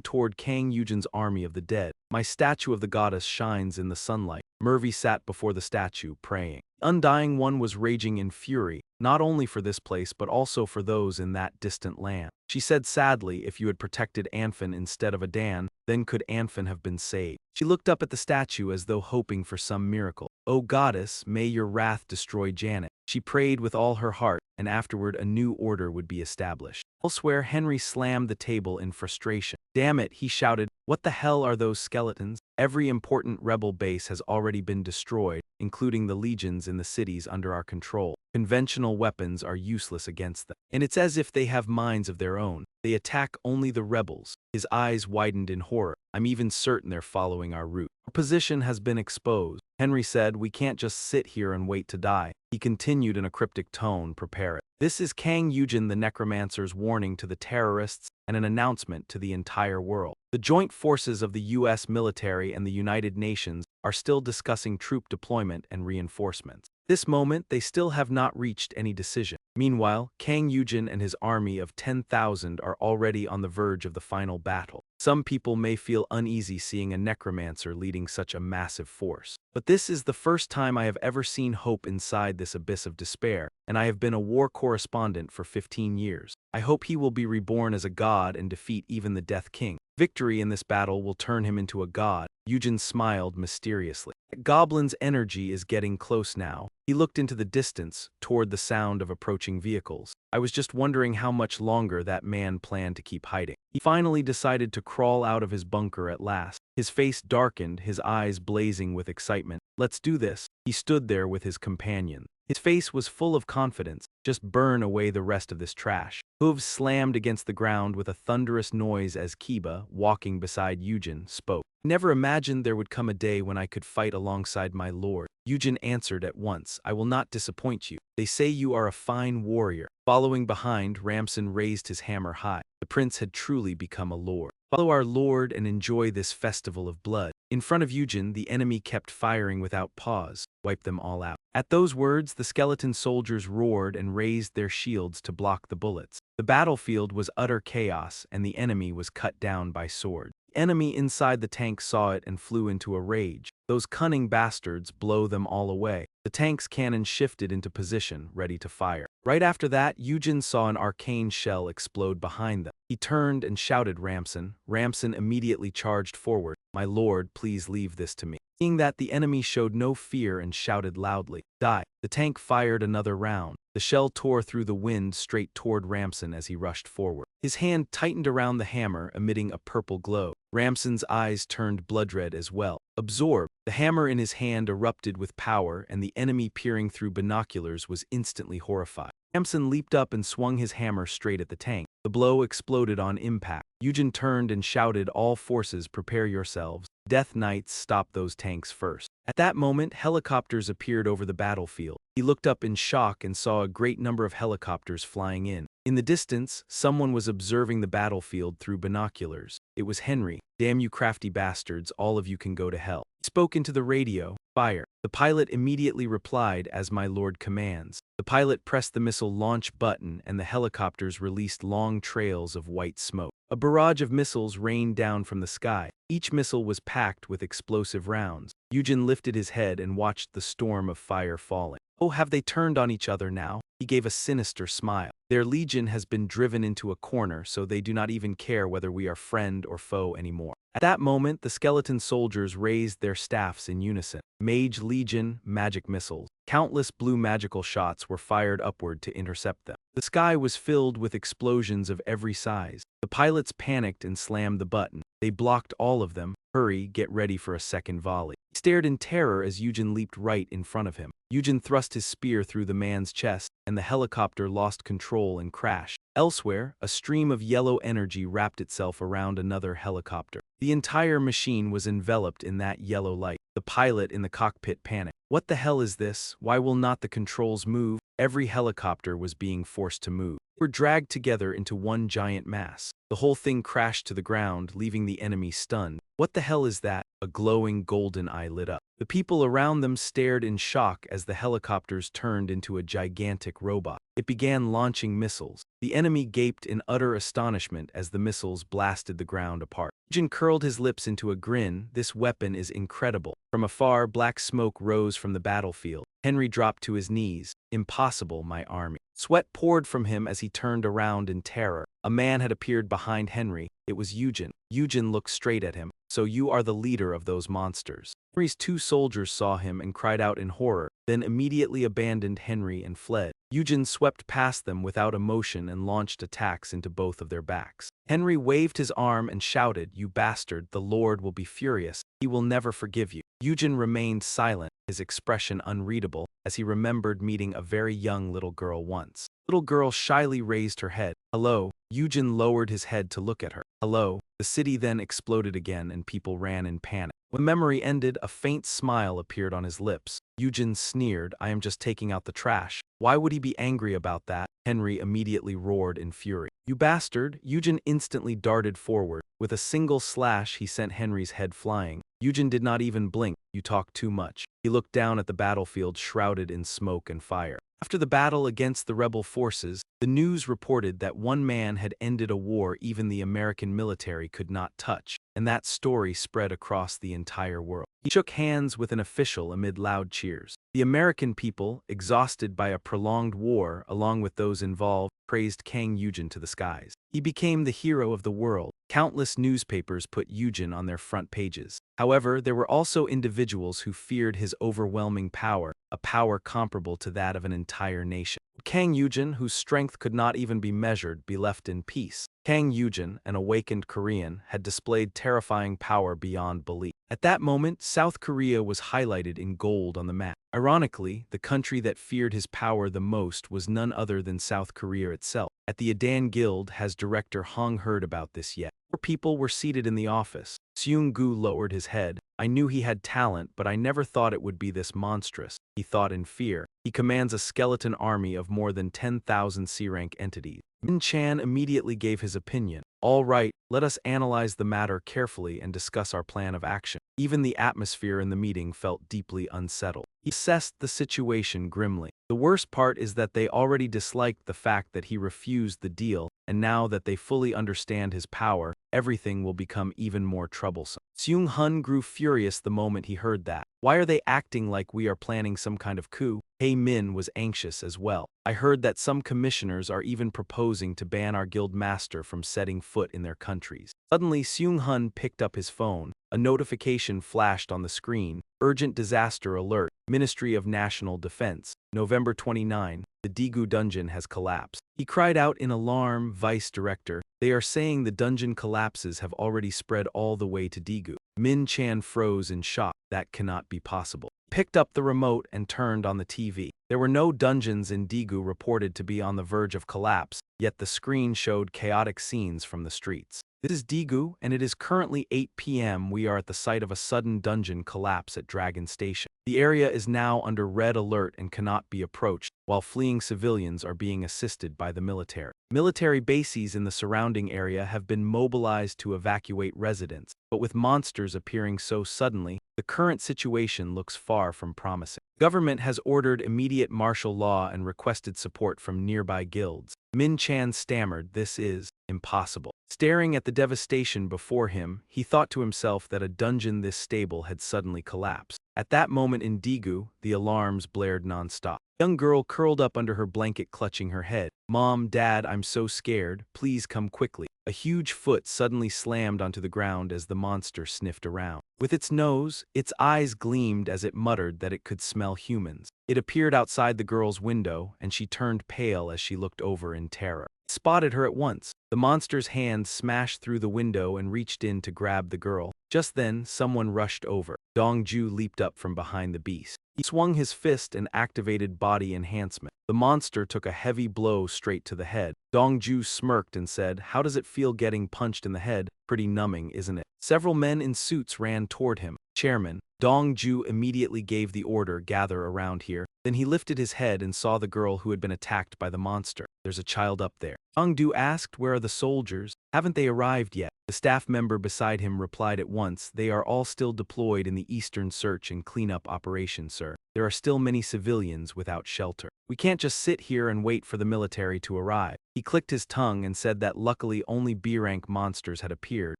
toward Kang Eugene's army of the dead. My statue of the goddess shines in the sunlight." Mervy sat before the statue, praying. The Undying One was raging in fury, not only for this place but also for those in that distant land. She said sadly, "If you had protected Anfin instead of Adan, then could Anfin have been saved." She looked up at the statue as though hoping for some miracle. "O goddess, may your wrath destroy Janet." She prayed with all her heart, and afterward a new order would be established. Elsewhere, Henry slammed the table in frustration. "Damn it," he shouted. "What the hell are those skeletons? Every important rebel base has already been destroyed, including the legions in the cities under our control. Conventional weapons are useless against them. And it's as if they have minds of their own. They attack only the rebels." His eyes widened in horror. "I'm even certain they're following our route. Our position has been exposed." Henry said, "We can't just sit here and wait to die." He continued in a cryptic tone, "Prepare it. This is Kang Eugene the Necromancer's warning to the terrorists and an announcement to the entire world. The joint forces of the U.S. military and the United Nations are still discussing troop deployment and reinforcements. This moment, they still have not reached any decision. Meanwhile, Kang Eugene and his army of 10,000 are already on the verge of the final battle. Some people may feel uneasy seeing a necromancer leading such a massive force. But this is the first time I have ever seen hope inside this abyss of despair, and I have been a war correspondent for 15 years. I hope he will be reborn as a god and defeat even the Death King. Victory in this battle will turn him into a god." Eugene smiled mysteriously. That goblin's energy is getting close now. He looked into the distance, toward the sound of approaching vehicles. I was just wondering how much longer that man planned to keep hiding. He finally decided to crawl out of his bunker at last. His face darkened, his eyes blazing with excitement. "Let's do this." He stood there with his companion. His face was full of confidence. "Just burn away the rest of this trash." Hooves slammed against the ground with a thunderous noise as Kiba, walking beside Eugene, spoke. "Never imagined there would come a day when I could fight alongside my lord." Eugene answered at once, "I will not disappoint you. They say you are a fine warrior." Following behind, Ramson raised his hammer high. The prince had truly become a lord. "Follow our lord and enjoy this festival of blood." In front of Eugene, the enemy kept firing without pause. "Wipe them all out." At those words, the skeleton soldiers roared and raised their shields to block the bullets. The battlefield was utter chaos, and the enemy was cut down by sword. The enemy inside the tank saw it and flew into a rage. "Those cunning bastards, blow them all away." The tank's cannon shifted into position, ready to fire. Right after that, Eugene saw an arcane shell explode behind them. He turned and shouted Ramson. Ramson immediately charged forward. "My lord, please leave this to me." Seeing that, the enemy showed no fear and shouted loudly, "Die!" The tank fired another round. The shell tore through the wind straight toward Ramson as he rushed forward. His hand tightened around the hammer, emitting a purple glow. Ramson's eyes turned blood-red as well. Absorbed, the hammer in his hand erupted with power, and the enemy peering through binoculars was instantly horrified. Ramson leaped up and swung his hammer straight at the tank. The blow exploded on impact. Eugene turned and shouted, "All forces, prepare yourselves. Death Knights, stop those tanks first." At that moment, helicopters appeared over the battlefield. He looked up in shock and saw a great number of helicopters flying in. In the distance, someone was observing the battlefield through binoculars. It was Henry. "Damn you crafty bastards, all of you can go to hell." He spoke into the radio. "Fire." The pilot immediately replied, "As my lord commands." The pilot pressed the missile launch button, and the helicopters released long trails of white smoke. A barrage of missiles rained down from the sky. Each missile was packed with explosive rounds. Eugene lifted his head and watched the storm of fire falling. "Oh, have they turned on each other now?" He gave a sinister smile. "Their legion has been driven into a corner, so they do not even care whether we are friend or foe anymore." At that moment, the skeleton soldiers raised their staffs in unison. Mage Legion, magic missiles. Countless blue magical shots were fired upward to intercept them. The sky was filled with explosions of every size. The pilots panicked and slammed the button. They blocked all of them. "Hurry, get ready for a second volley." He stared in terror as Eugene leaped right in front of him. Eugene thrust his spear through the man's chest, and the helicopter lost control and crashed. Elsewhere, a stream of yellow energy wrapped itself around another helicopter. The entire machine was enveloped in that yellow light. The pilot in the cockpit panicked. "What the hell is this? Why will not the controls move?" Every helicopter was being forced to move. They were dragged together into one giant mass. The whole thing crashed to the ground, leaving the enemy stunned. "What the hell is that?" A glowing golden eye lit up. The people around them stared in shock as the helicopters turned into a gigantic robot. It began launching missiles. The enemy gaped in utter astonishment as the missiles blasted the ground apart. Eugene curled his lips into a grin. "This weapon is incredible." From afar, black smoke rose from the battlefield. Henry dropped to his knees. "Impossible, my army." Sweat poured from him as he turned around in terror. A man had appeared behind Henry. It was Eugene. Eugene looked straight at him. "So you are the leader of those monsters." Henry's two soldiers saw him and cried out in horror, then immediately abandoned Henry and fled. Eugene swept past them without emotion and launched attacks into both of their backs. Henry waved his arm and shouted, "You bastard, the Lord will be furious. He will never forgive you." Eugene remained silent, his expression unreadable, as he remembered meeting a very young little girl once. The little girl shyly raised her head. "Hello." Eugene lowered his head to look at her. "Hello." The city then exploded again and people ran in panic. When memory ended, a faint smile appeared on his lips. Eugene sneered, "I am just taking out the trash." Why would he be angry about that? Henry immediately roared in fury. "You bastard!" Eugene instantly darted forward. With a single slash, he sent Henry's head flying. Eugene did not even blink. "You talk too much." He looked down at the battlefield shrouded in smoke and fire. After the battle against the rebel forces, the news reported that one man had ended a war even the American military could not touch, and that story spread across the entire world. He shook hands with an official amid loud cheers. The The American people, exhausted by a prolonged war along with those involved, praised Kang Eugene to the skies. He became the hero of the world. Countless newspapers put Eugene on their front pages. However, there were also individuals who feared his overwhelming power, a power comparable to that of an entire nation. Kang Eugene, whose strength could not even be measured, be left in peace. Kang Eugene, an awakened Korean, had displayed terrifying power beyond belief. At that moment, South Korea was highlighted in gold on the map. Ironically, the country that feared his power the most was none other than South Korea itself. At the Adan Guild, has director Hong heard about this yet? 4 people were seated in the office. Seung-gu lowered his head. I knew he had talent, but I never thought it would be this monstrous, he thought in fear. He commands a skeleton army of more than 10,000 C-rank entities. Min Chan immediately gave his opinion. All right, let us analyze the matter carefully and discuss our plan of action. Even the atmosphere in the meeting felt deeply unsettled. He assessed the situation grimly. The worst part is that they already disliked the fact that he refused the deal, and now that they fully understand his power, everything will become even more troublesome. Seung-hun grew furious the moment he heard that. Why are they acting like we are planning some kind of coup? Hae Min was anxious as well. I heard that some commissioners are even proposing to ban our guild master from setting foot in their countries. Suddenly, Seung-hun picked up his phone. A notification flashed on the screen. Urgent disaster alert. Ministry of National Defense. November 29. The Daegu dungeon has collapsed. He cried out in alarm, Vice Director. They are saying the dungeon collapses have already spread all the way to Daegu. Min Chan froze in shock. That cannot be possible. Picked up the remote and turned on the TV. There were no dungeons in Daegu reported to be on the verge of collapse, yet the screen showed chaotic scenes from the streets. This is Daegu, and it is currently 8 p.m. We are at the site of a sudden dungeon collapse at Dragon Station. The area is now under red alert and cannot be approached, while fleeing civilians are being assisted by the military. Military bases in the surrounding area have been mobilized to evacuate residents, but with monsters appearing so suddenly, the current situation looks far from promising. Government has ordered immediate martial law and requested support from nearby guilds. Min Chan stammered, this is impossible. Staring at the devastation before him, he thought to himself that a dungeon this stable had suddenly collapsed. At that moment in Daegu, the alarms blared non-stop. Young girl curled up under her blanket clutching her head. Mom, Dad, I'm so scared. Please come quickly. A huge foot suddenly slammed onto the ground as the monster sniffed around. With its nose, its eyes gleamed as it muttered that it could smell humans. It appeared outside the girl's window, and she turned pale as she looked over in terror. It spotted her at once. The monster's hand smashed through the window and reached in to grab the girl. Just then, someone rushed over. Dong-ju leaped up from behind the beast. He swung his fist and activated body enhancement. The monster took a heavy blow straight to the head. Dong-ju smirked and said, how does it feel getting punched in the head? Pretty numbing, isn't it? Several men in suits ran toward him. Chairman, Dong-ju immediately gave the order, gather around here. Then he lifted his head and saw the girl who had been attacked by the monster. There's a child up there. Dong-ju asked, where are the soldiers? Haven't they arrived yet? The staff member beside him replied at once, they are all still deployed in the Eastern search and cleanup operation, sir. There are still many civilians without shelter. We can't just sit here and wait for the military to arrive. He clicked his tongue and said that luckily only B-rank monsters had appeared.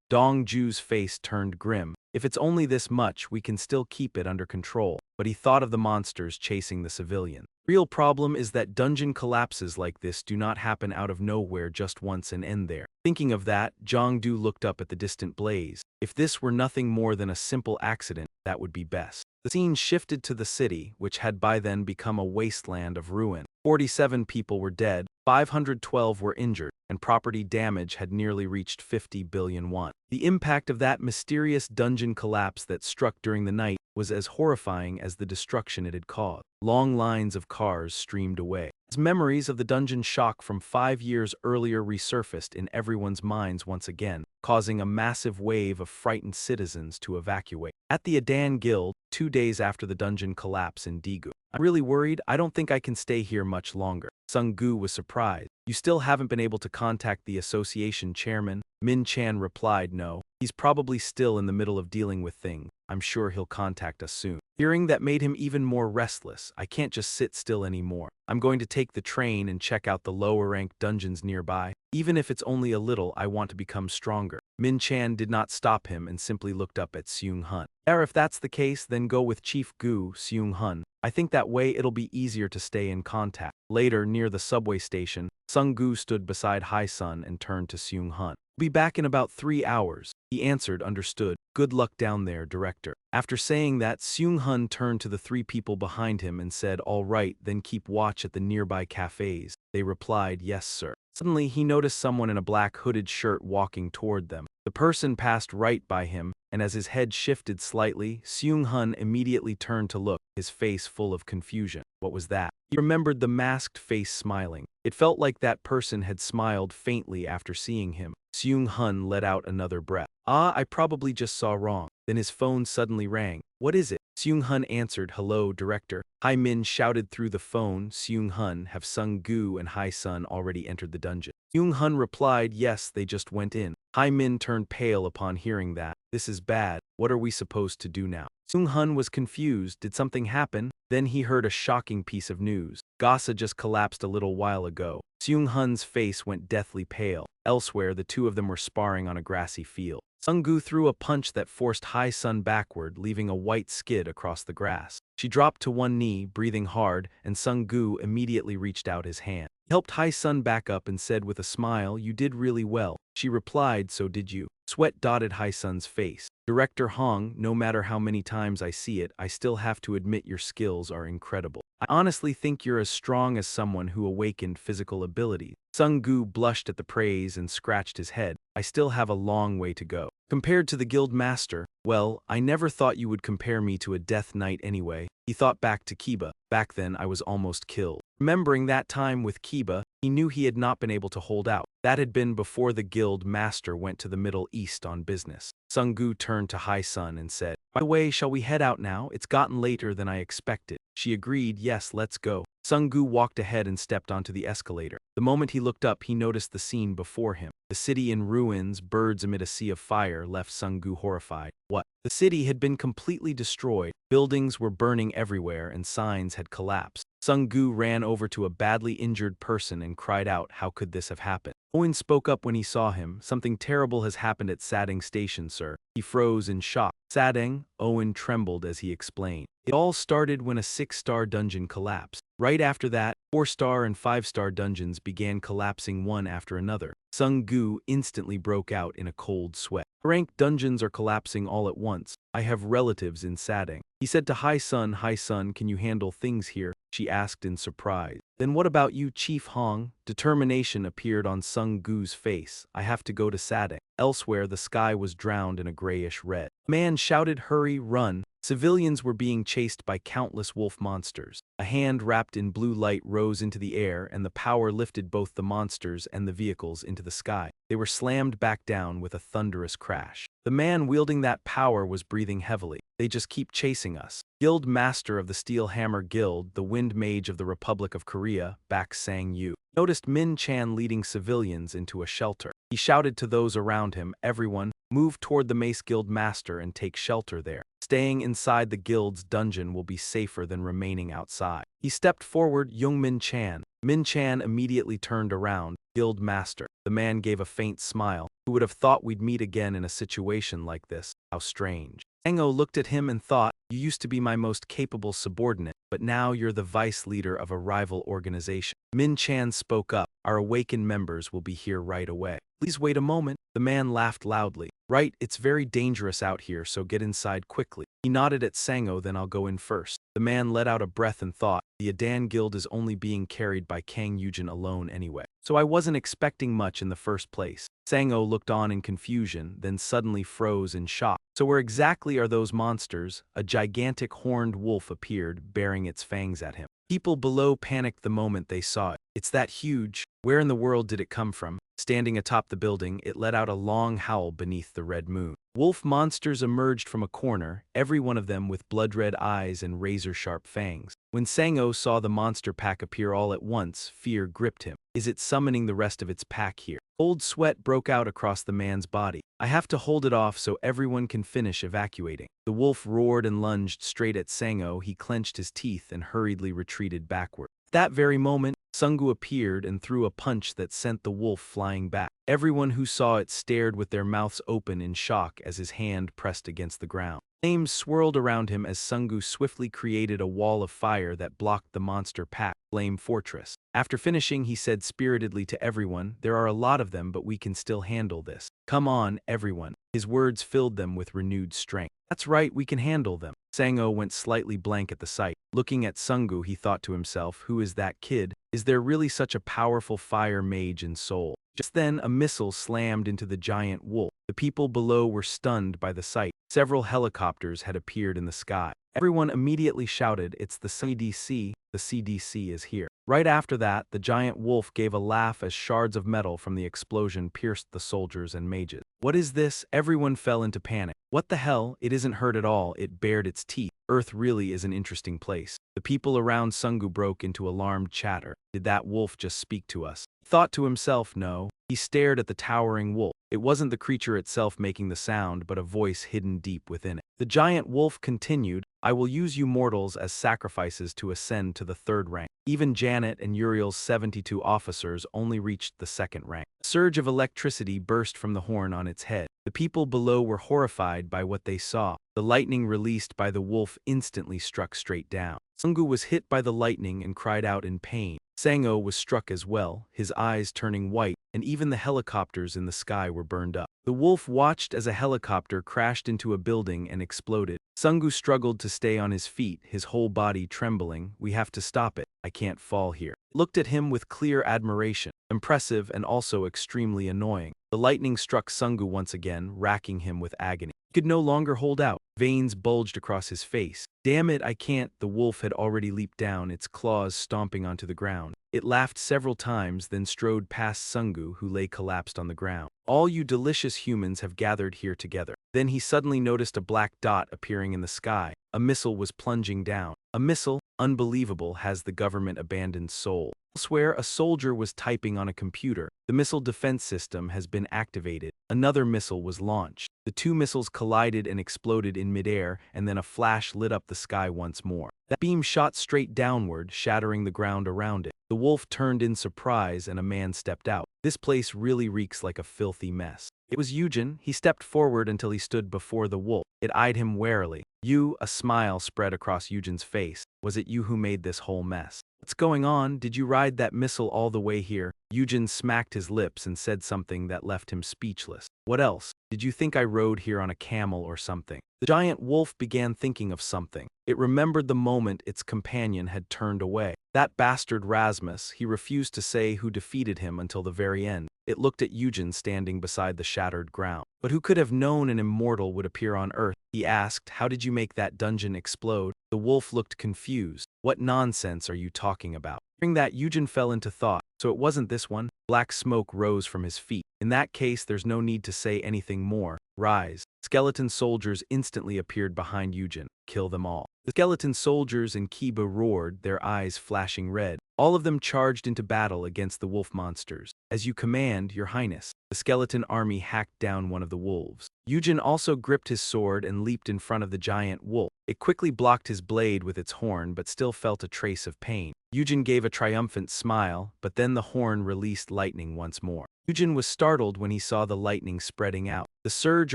Dong-ju's face turned grim. If it's only this much, we can still keep it under control. But he thought of the monsters chasing the civilians. Real problem is that dungeon collapses like this do not happen out of nowhere just once and end there. Thinking of that, Jong-du looked up at the distant blaze. If this were nothing more than a simple accident, that would be best. The scene shifted to the city, which had by then become a wasteland of ruin. 47 people were dead, 512 were injured, and property damage had nearly reached 50 billion won. The impact of that mysterious dungeon collapse that struck during the night was as horrifying as the destruction it had caused. Long lines of cars streamed away. As memories of the dungeon shock from 5 years earlier resurfaced in everyone's minds once again, causing a massive wave of frightened citizens to evacuate. At the Adan Guild, 2 days after the dungeon collapse in Daegu. I'm really worried. I don't think I can stay here much longer. Sung-gu was surprised. You still haven't been able to contact the association chairman? Min Chan replied, no. He's probably still in the middle of dealing with things. I'm sure he'll contact us soon. Hearing that made him even more restless. I can't just sit still anymore. I'm going to take the train and check out the lower-ranked dungeons nearby. Even if it's only a little, I want to become stronger. Min Chan did not stop him and simply looked up at Seung Hun. If that's the case, then go with Chief Gu, Seung Hun. I think that way it'll be easier to stay in contact. Later, near the subway station, Sung Gu stood beside Hai Sun and turned to Seung Hun. Be back in about 3 hours. He answered, understood. Good luck down there, director. After saying that, Seung Hun turned to the 3 people behind him and said, all right, then keep watch at the nearby cafes. They replied, yes, sir. Suddenly, he noticed someone in a black hooded shirt walking toward them. The person passed right by him, and as his head shifted slightly, Seung Hun immediately turned to look, his face full of confusion. What was that? He remembered the masked face smiling. It felt like that person had smiled faintly after seeing him. Seung Hun let out another breath. I probably just saw wrong. Then his phone suddenly rang. What is it? Seung Hun answered, hello, director. Hai Min shouted through the phone. Seung Hun, have Sung Gu and Hai Sun already entered the dungeon? Seung Hun replied, yes, they just went in. Hai Min turned pale upon hearing that. This is bad. What are we supposed to do now? Seung Hun was confused. Did something happen? Then he heard a shocking piece of news. Gasa just collapsed a little while ago. Seung Hun's face went deathly pale. Elsewhere, the 2 of them were sparring on a grassy field. Sung Gu threw a punch that forced Hai Sun backward, leaving a white skid across the grass. She dropped to one knee, breathing hard, and Sung Gu immediately reached out his hand. He helped Hai Sun back up and said with a smile, you did really well. She replied, so did you. Sweat dotted Hai Sun's face. Director Hong, no matter how many times I see it, I still have to admit your skills are incredible. I honestly think you're as strong as someone who awakened physical abilities. Sung Gu blushed at the praise and scratched his head. I still have a long way to go. Compared to the guild master, well, I never thought you would compare me to a death knight anyway. He thought back to Kiba. Back then, I was almost killed. Remembering that time with Kiba, he knew he had not been able to hold out. That had been before the guild master went to the Middle East on business. Sung Gu turned to Hai Sun and said, by the way, shall we head out now? It's gotten later than I expected. She agreed, yes, let's go. Sung Gu walked ahead and stepped onto the escalator. The moment he looked up, he noticed the scene before him. The city in ruins, birds amid a sea of fire, left Sung Gu horrified. What? The city had been completely destroyed. Buildings were burning everywhere and signs had collapsed. Sung Gu ran over to a badly injured person and cried out, how could this have happened? Owen spoke up when he saw him. Something terrible has happened at Sadeng Station, sir. He froze in shock. Sadeng? Owen trembled as he explained. It all started when a 6-star dungeon collapsed. Right after that, 4-star and 5-star dungeons began collapsing one after another. Sung Gu instantly broke out in a cold sweat. Ranked dungeons are collapsing all at once. I have relatives in Sadeng. He said to Hai Sun, can you handle things here? She asked in surprise. Then what about you, Chief Hong? Determination appeared on Sung Gu's face. I have to go to Sadeng. Elsewhere, the sky was drowned in a grayish red. A man shouted, hurry, run. Civilians were being chased by countless wolf monsters. A hand wrapped in blue light rose into the air, and the power lifted both the monsters and the vehicles into the sky. They were slammed back down with a thunderous crash. The man wielding that power was breathing heavily. They just keep chasing us. Guild Master of the Steel Hammer Guild, the Wind Mage of the Republic of Korea, Bak Sang-yu, noticed Min Chan leading civilians into a shelter. He shouted to those around him, everyone, move toward the Mace Guild Master and take shelter there. Staying inside the guild's dungeon will be safer than remaining outside. He stepped forward, young Min Chan. Min Chan immediately turned around. Guild Master. The man gave a faint smile. Who would have thought we'd meet again in a situation like this? How strange. Engo looked at him and thought, you used to be my most capable subordinate, but now you're the vice leader of a rival organization. Min Chan spoke up. Our awakened members will be here right away. Please wait a moment. The man laughed loudly. Right, it's very dangerous out here, so get inside quickly. He nodded at Sango, then I'll go in first. The man let out a breath and thought, the Adan Guild is only being carried by Kang Eugene alone anyway. So I wasn't expecting much in the first place. Sango looked on in confusion, then suddenly froze in shock. So where exactly are those monsters? A gigantic horned wolf appeared, baring its fangs at him. People below panicked the moment they saw it. It's that huge. Where in the world did it come from? Standing atop the building, it let out a long howl beneath the red moon. Wolf monsters emerged from a corner, every one of them with blood-red eyes and razor-sharp fangs. When Sango saw the monster pack appear all at once, fear gripped him. Is it summoning the rest of its pack here? Cold sweat broke out across the man's body. I have to hold it off so everyone can finish evacuating. The wolf roared and lunged straight at Sango. He clenched his teeth and hurriedly retreated backward. At that very moment, Sungu appeared and threw a punch that sent the wolf flying back. Everyone who saw it stared with their mouths open in shock as his hand pressed against the ground. Flames swirled around him as Sungu swiftly created a wall of fire that blocked the monster packed flame fortress. After finishing, he said spiritedly to everyone, "There are a lot of them, but we can still handle this. Come on, everyone." His words filled them with renewed strength. "That's right, we can handle them." Sango went slightly blank at the sight. Looking at Sungu, he thought to himself, who is that kid? Is there really such a powerful fire mage in Seoul? Just then, a missile slammed into the giant wolf. The people below were stunned by the sight. Several helicopters had appeared in the sky. Everyone immediately shouted, "It's the CDC, the CDC is here." Right after that, the giant wolf gave a laugh as shards of metal from the explosion pierced the soldiers and mages. "What is this?" Everyone fell into panic. "What the hell? It isn't hurt at all, it bared its teeth. Earth really is an interesting place." The people around Sungu broke into alarmed chatter. Did that wolf just speak to us? He thought to himself, no. He stared at the towering wolf. It wasn't the creature itself making the sound, but a voice hidden deep within it. The giant wolf continued, "I will use you mortals as sacrifices to ascend to the third rank." Even Janet and Uriel's 72 officers only reached the second rank. A surge of electricity burst from the horn on its head. The people below were horrified by what they saw. The lightning released by the wolf instantly struck straight down. Sungu was hit by the lightning and cried out in pain. Sango was struck as well, his eyes turning white, and even the helicopters in the sky were burned up. The wolf watched as a helicopter crashed into a building and exploded. Sungu struggled to stay on his feet, his whole body trembling. "We have to stop it. I can't fall here." Looked at him with clear admiration, impressive and also extremely annoying. The lightning struck Sungu once again, racking him with agony. He could no longer hold out. Veins bulged across his face. "Damn it, I can't." The wolf had already leaped down, its claws stomping onto the ground. It laughed several times, then strode past Sungu, who lay collapsed on the ground. "All you delicious humans have gathered here together." Then he suddenly noticed a black dot appearing in the sky. A missile was plunging down. A missile? Unbelievable. Has the government abandoned Seoul? Elsewhere, a soldier was typing on a computer. The missile defense system has been activated. Another missile was launched. The two missiles collided and exploded in midair, and then a flash lit up the sky once more. That beam shot straight downward, shattering the ground around it. The wolf turned in surprise and a man stepped out. "This place really reeks like a filthy mess." It was Eugene. He stepped forward until he stood before the wolf. It eyed him warily. "You," a smile spread across Eugene's face. "Was it you who made this whole mess? What's going on? Did you ride that missile all the way here?" Eugene smacked his lips and said something that left him speechless. "What else? Did you think I rode here on a camel or something?" The giant wolf began thinking of something. It remembered the moment its companion had turned away. That bastard Rasmus, he refused to say who defeated him until the very end. It looked at Eugene standing beside the shattered ground. "But who could have known an immortal would appear on Earth?" He asked. "How did you make that dungeon explode?" The wolf looked confused. "What nonsense are you talking about?" Hearing that, Eugene fell into thought. "So it wasn't this one?" Black smoke rose from his feet. "In that case, there's no need to say anything more. Rise." Skeleton soldiers instantly appeared behind Eugene. "Kill them all." The skeleton soldiers in Kiba roared, their eyes flashing red. All of them charged into battle against the wolf monsters. "As you command, Your Highness." The skeleton army hacked down one of the wolves. Eugene also gripped his sword and leaped in front of the giant wolf. It quickly blocked his blade with its horn but still felt a trace of pain. Eugene gave a triumphant smile, but then the horn released lightning once more. Eugene was startled when he saw the lightning spreading out. The surge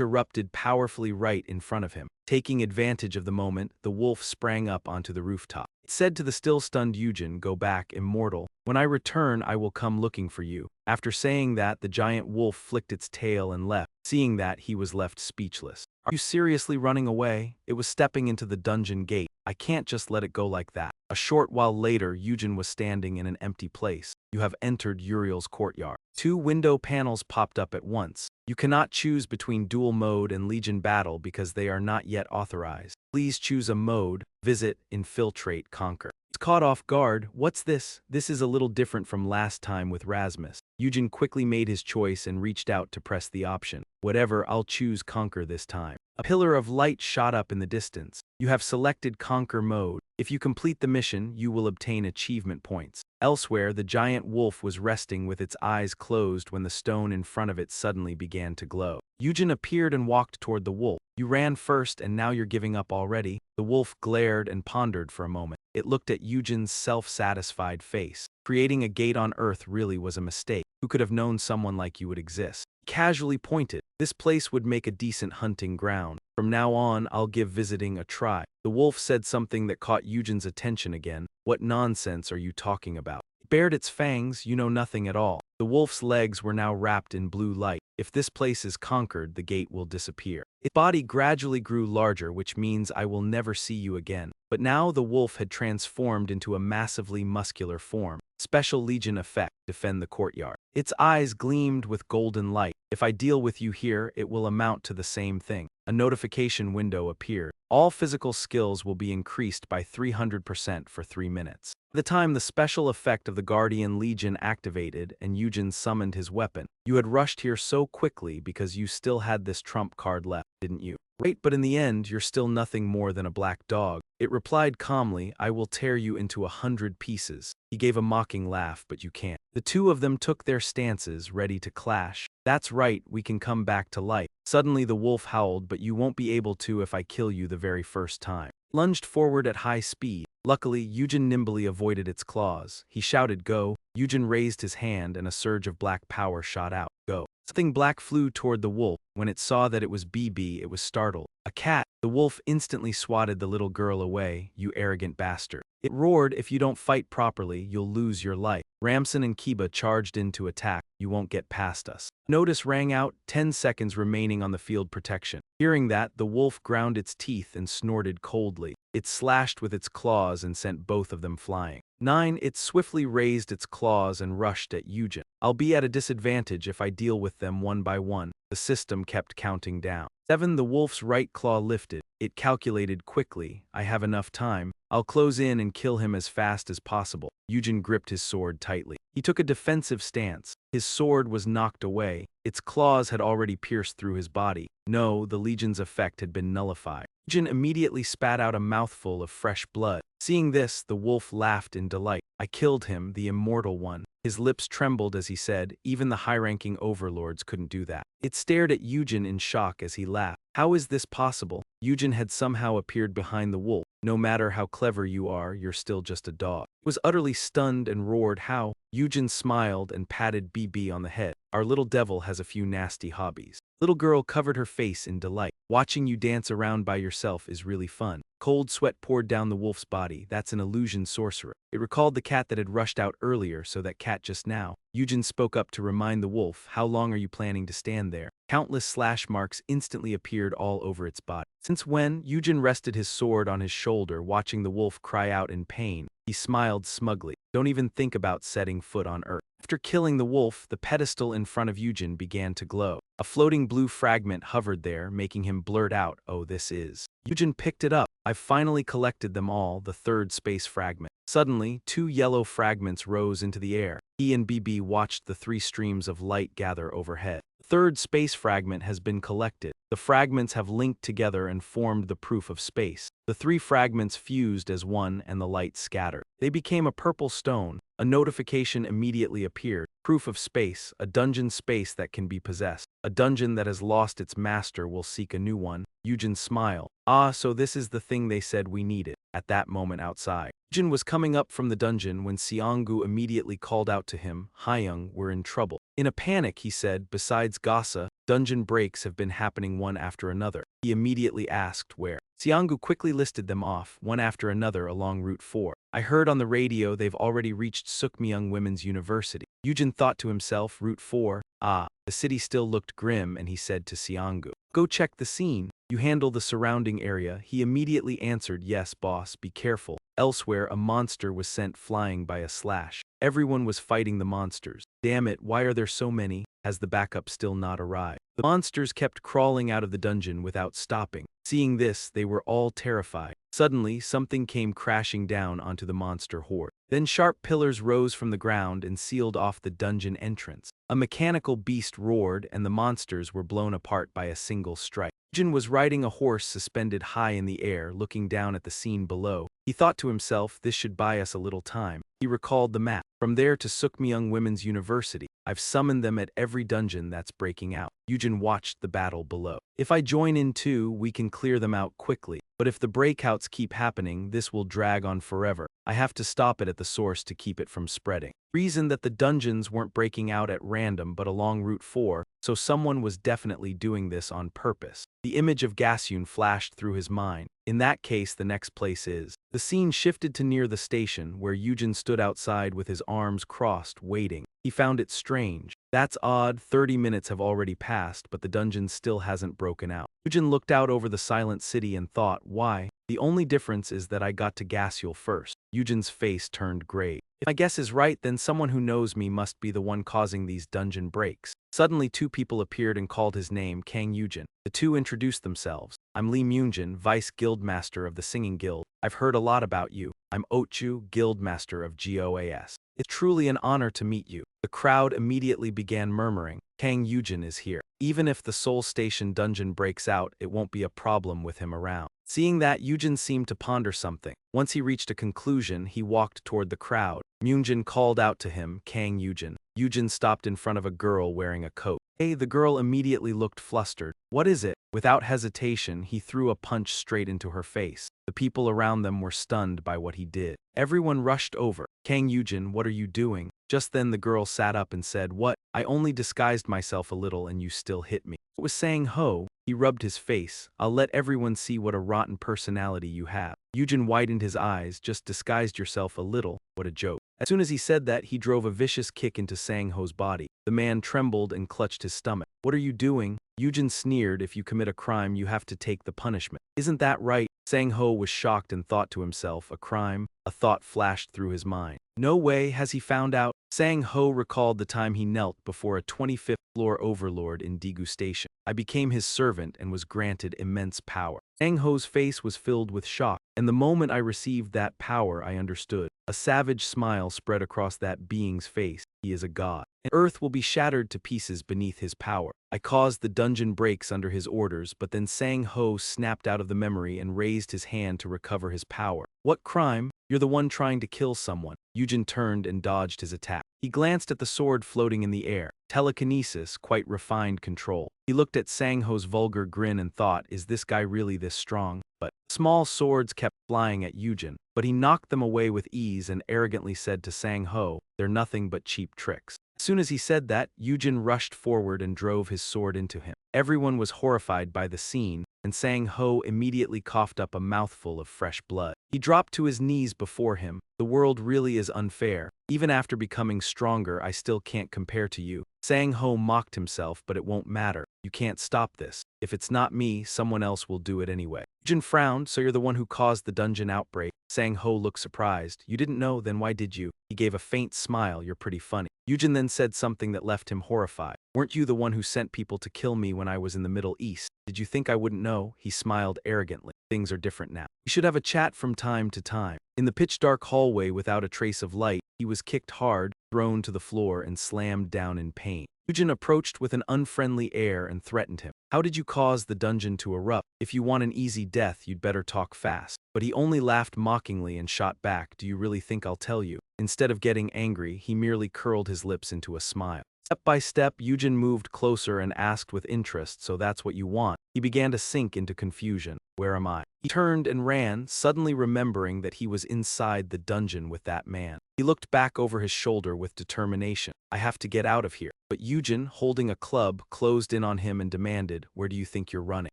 erupted powerfully right in front of him. Taking advantage of the moment, the wolf sprang up onto the rooftop. It said to the still-stunned Eugene, "Go back, immortal. When I return, I will come looking for you." After saying that, the giant wolf flicked its tail and left. Seeing that, he was left speechless. "Are you seriously running away?" It was stepping into the dungeon gate. "I can't just let it go like that." A short while later, Eugene was standing in an empty place. "You have entered Uriel's courtyard." Two window panels popped up at once. "You cannot choose between dual mode and Legion battle because they are not yet authorized. Please choose a mode. Visit, infiltrate, conquer." It's caught off guard. "What's this? This is a little different from last time with Rasmus." Eugene quickly made his choice and reached out to press the option. "Whatever, I'll choose conquer this time." A pillar of light shot up in the distance. "You have selected conquer mode. If you complete the mission, you will obtain achievement points." Elsewhere, the giant wolf was resting with its eyes closed when the stone in front of it suddenly began to glow. Eugene appeared and walked toward the wolf. "You ran first and now you're giving up already?" The wolf glared and pondered for a moment. It looked at Eugene's self-satisfied face. Creating a gate on Earth really was a mistake. Who could have known someone like you would exist? He casually pointed. This place would make a decent hunting ground. From now on, I'll give visiting a try. The wolf said something that caught Eugene's attention again. What nonsense are you talking about? It bared its fangs. You know nothing at all. The wolf's legs were now wrapped in blue light. If this place is conquered, the gate will disappear. Its body gradually grew larger, which means I will never see you again. But now the wolf had transformed into a massively muscular form. Special Legion effect, defend the courtyard. Its eyes gleamed with golden light. If I deal with you here, it will amount to the same thing. A notification window appeared. All physical skills will be increased by 300% for 3 minutes. By the time the special effect of the Guardian Legion activated and Eugene summoned his weapon, you had rushed here so quickly because you still had this trump card left, didn't you? Right, but in the end, you're still nothing more than a black dog. It replied calmly, I will tear you into 100 pieces. He gave a mocking laugh, but you can't. The two of them took their stances, ready to clash. That's right, we can come back to life. Suddenly the wolf howled, but you won't be able to if I kill you the very first time. Lunged forward at high speed. Luckily, Eugene nimbly avoided its claws. He shouted, go. Eugene raised his hand and a surge of black power shot out. Go. Something black flew toward the wolf. When it saw that it was Bibi, it was startled. A cat. The wolf instantly swatted the little girl away. You arrogant bastard. It roared, if you don't fight properly, you'll lose your life. Ramson and Kiba charged in to attack. You won't get past us. Notice rang out, 10 seconds remaining on the field protection. Hearing that, the wolf ground its teeth and snorted coldly. It slashed with its claws and sent both of them flying. 9. It swiftly raised its claws and rushed at Eugene. I'll be at a disadvantage if I deal with them one by one. The system kept counting down. 7. The wolf's right claw lifted. It calculated quickly. I have enough time. I'll close in and kill him as fast as possible. Eugene gripped his sword tightly. He took a defensive stance. His sword was knocked away. Its claws had already pierced through his body. No, the Legion's effect had been nullified. Eugene immediately spat out a mouthful of fresh blood. Seeing this, the wolf laughed in delight. I killed him, the immortal one. His lips trembled as he said, even the high-ranking overlords couldn't do that. It stared at Eugene in shock as he laughed. How is this possible? Eugene had somehow appeared behind the wolf. No matter how clever you are, you're still just a dog. He was utterly stunned and roared, how? Eugene smiled and patted Bibi on the head. Our little devil has a few nasty hobbies. Little girl covered her face in delight. Watching you dance around by yourself is really fun. Cold sweat poured down the wolf's body. That's an illusion sorcerer. It recalled the cat that had rushed out earlier, so that cat just now. Eugene spoke up to remind the wolf, how long are you planning to stand there? Countless slash marks instantly appeared all over its body. Since when? Eugene rested his sword on his shoulder, watching the wolf cry out in pain. He smiled smugly. Don't even think about setting foot on Earth. After killing the wolf, the pedestal in front of Eugene began to glow. A floating blue fragment hovered there, making him blurt out, oh, this is. Eugene picked it up. I've finally collected them all, the third space fragment. Suddenly, 2 yellow fragments rose into the air. He and Bibi watched the 3 streams of light gather overhead. The third space fragment has been collected. The fragments have linked together and formed the proof of space. The 3 fragments fused as one and the light scattered. They became a purple stone. A notification immediately appeared. Proof of space, a dungeon space that can be possessed. A dungeon that has lost its master will seek a new one. Eugene smiled. Ah, so this is the thing they said we needed. At that moment outside, Eugene was coming up from the dungeon when Seongu immediately called out to him, Hyung, we're in trouble. In a panic, he said, besides Gasa, dungeon breaks have been happening one after another. He immediately asked where. Seongu quickly listed them off, one after another along Route 4. I heard on the radio they've already reached Sukmyung Women's University. Eugene thought to himself, Route 4, ah. The city still looked grim and he said to Seongu, go check the scene. You handle the surrounding area. He immediately answered, yes, boss, be careful. Elsewhere, a monster was sent flying by a slash. Everyone was fighting the monsters. Damn it, why are there so many? Has the backup still not arrived? The monsters kept crawling out of the dungeon without stopping. Seeing this, they were all terrified. Suddenly, something came crashing down onto the monster horde. Then sharp pillars rose from the ground and sealed off the dungeon entrance. A mechanical beast roared and the monsters were blown apart by a single strike. Jimn was riding a horse suspended high in the air, looking down at the scene below. He thought to himself, this should buy us a little time. He recalled the map. From there to Sukmyung Women's University. I've summoned them at every dungeon that's breaking out. Eugene watched the battle below. If I join in too, we can clear them out quickly. But if the breakouts keep happening, this will drag on forever. I have to stop it at the source to keep it from spreading. Reason that the dungeons weren't breaking out at random but along Route 4, so someone was definitely doing this on purpose. The image of Gasyun flashed through his mind. In that case, the next place is. The scene shifted to near the station, where Eugene stood outside with his arms crossed, waiting. He found it strange. That's odd, 30 minutes have already passed, but the dungeon still hasn't broken out. Eugene looked out over the silent city and thought, why? The only difference is that I got to Gasyul first. Eugene's face turned gray. If my guess is right, then someone who knows me must be the one causing these dungeon breaks. Suddenly, two people appeared and called his name, Kang Eugene. The two introduced themselves. I'm Lee Myunjin, Vice Guildmaster of the Singing Guild. I've heard a lot about you. I'm Ochu, Guildmaster of GOAS. It's truly an honor to meet you. The crowd immediately began murmuring, Kang Eugene is here. Even if the Seoul Station dungeon breaks out, it won't be a problem with him around. Seeing that, Eugene seemed to ponder something. Once he reached a conclusion, he walked toward the crowd. Myunjin called out to him, Kang Eugene. Eugene stopped in front of a girl wearing a coat. Hey, the girl immediately looked flustered. What is it? Without hesitation, he threw a punch straight into her face. The people around them were stunned by what he did. Everyone rushed over. Kang Eugene, what are you doing? Just then the girl sat up and said, what? I only disguised myself a little and you still hit me. It was Sang-ho. He rubbed his face. I'll let everyone see what a rotten personality you have. Eugene widened his eyes. Just disguised yourself a little. What a joke. As soon as he said that, he drove a vicious kick into Sang-ho's body. The man trembled and clutched his stomach. What are you doing? Eugene sneered, if you commit a crime, you have to take the punishment. Isn't that right? Sang-ho was shocked and thought to himself, a crime? A thought flashed through his mind. No way, has he found out? Sang-ho recalled the time he knelt before a 25th floor overlord in Daegu Station. I became his servant and was granted immense power. Sang-ho's face was filled with shock, and the moment I received that power I understood. A savage smile spread across that being's face. He is a god. And earth will be shattered to pieces beneath his power. I caused the dungeon breaks under his orders, but then Sang-ho snapped out of the memory and raised his hand to recover his power. What crime? You're the one trying to kill someone. Eugene turned and dodged his attack. He glanced at the sword floating in the air. Telekinesis, quite refined control. He looked at Sang-ho's vulgar grin and thought, is this guy really this strong? But small swords kept flying at Eugene, but he knocked them away with ease and arrogantly said to Sang-ho, they're nothing but cheap tricks. As soon as he said that, Eugene rushed forward and drove his sword into him. Everyone was horrified by the scene, and Sang-ho immediately coughed up a mouthful of fresh blood. He dropped to his knees before him. The world really is unfair. Even after becoming stronger, I still can't compare to you. Sang-ho mocked himself, but it won't matter. You can't stop this. If it's not me, someone else will do it anyway. Eugene frowned, so you're the one who caused the dungeon outbreak. Sang-ho looked surprised. You didn't know, then why did you? He gave a faint smile, you're pretty funny. Eugene then said something that left him horrified. Weren't you the one who sent people to kill me when I was in the Middle East? Did you think I wouldn't know? He smiled arrogantly. Things are different now. We should have a chat from time to time. In the pitch-dark hallway without a trace of light, he was kicked hard, thrown to the floor, and slammed down in pain. Eugene approached with an unfriendly air and threatened him. How did you cause the dungeon to erupt? If you want an easy death, you'd better talk fast. But he only laughed mockingly and shot back, do you really think I'll tell you? Instead of getting angry, he merely curled his lips into a smile. Step by step, Eugene moved closer and asked with interest, so that's what you want? He began to sink into confusion. Where am I? He turned and ran, suddenly remembering that he was inside the dungeon with that man. He looked back over his shoulder with determination. I have to get out of here. But Eugene, holding a club, closed in on him and demanded, where do you think you're running?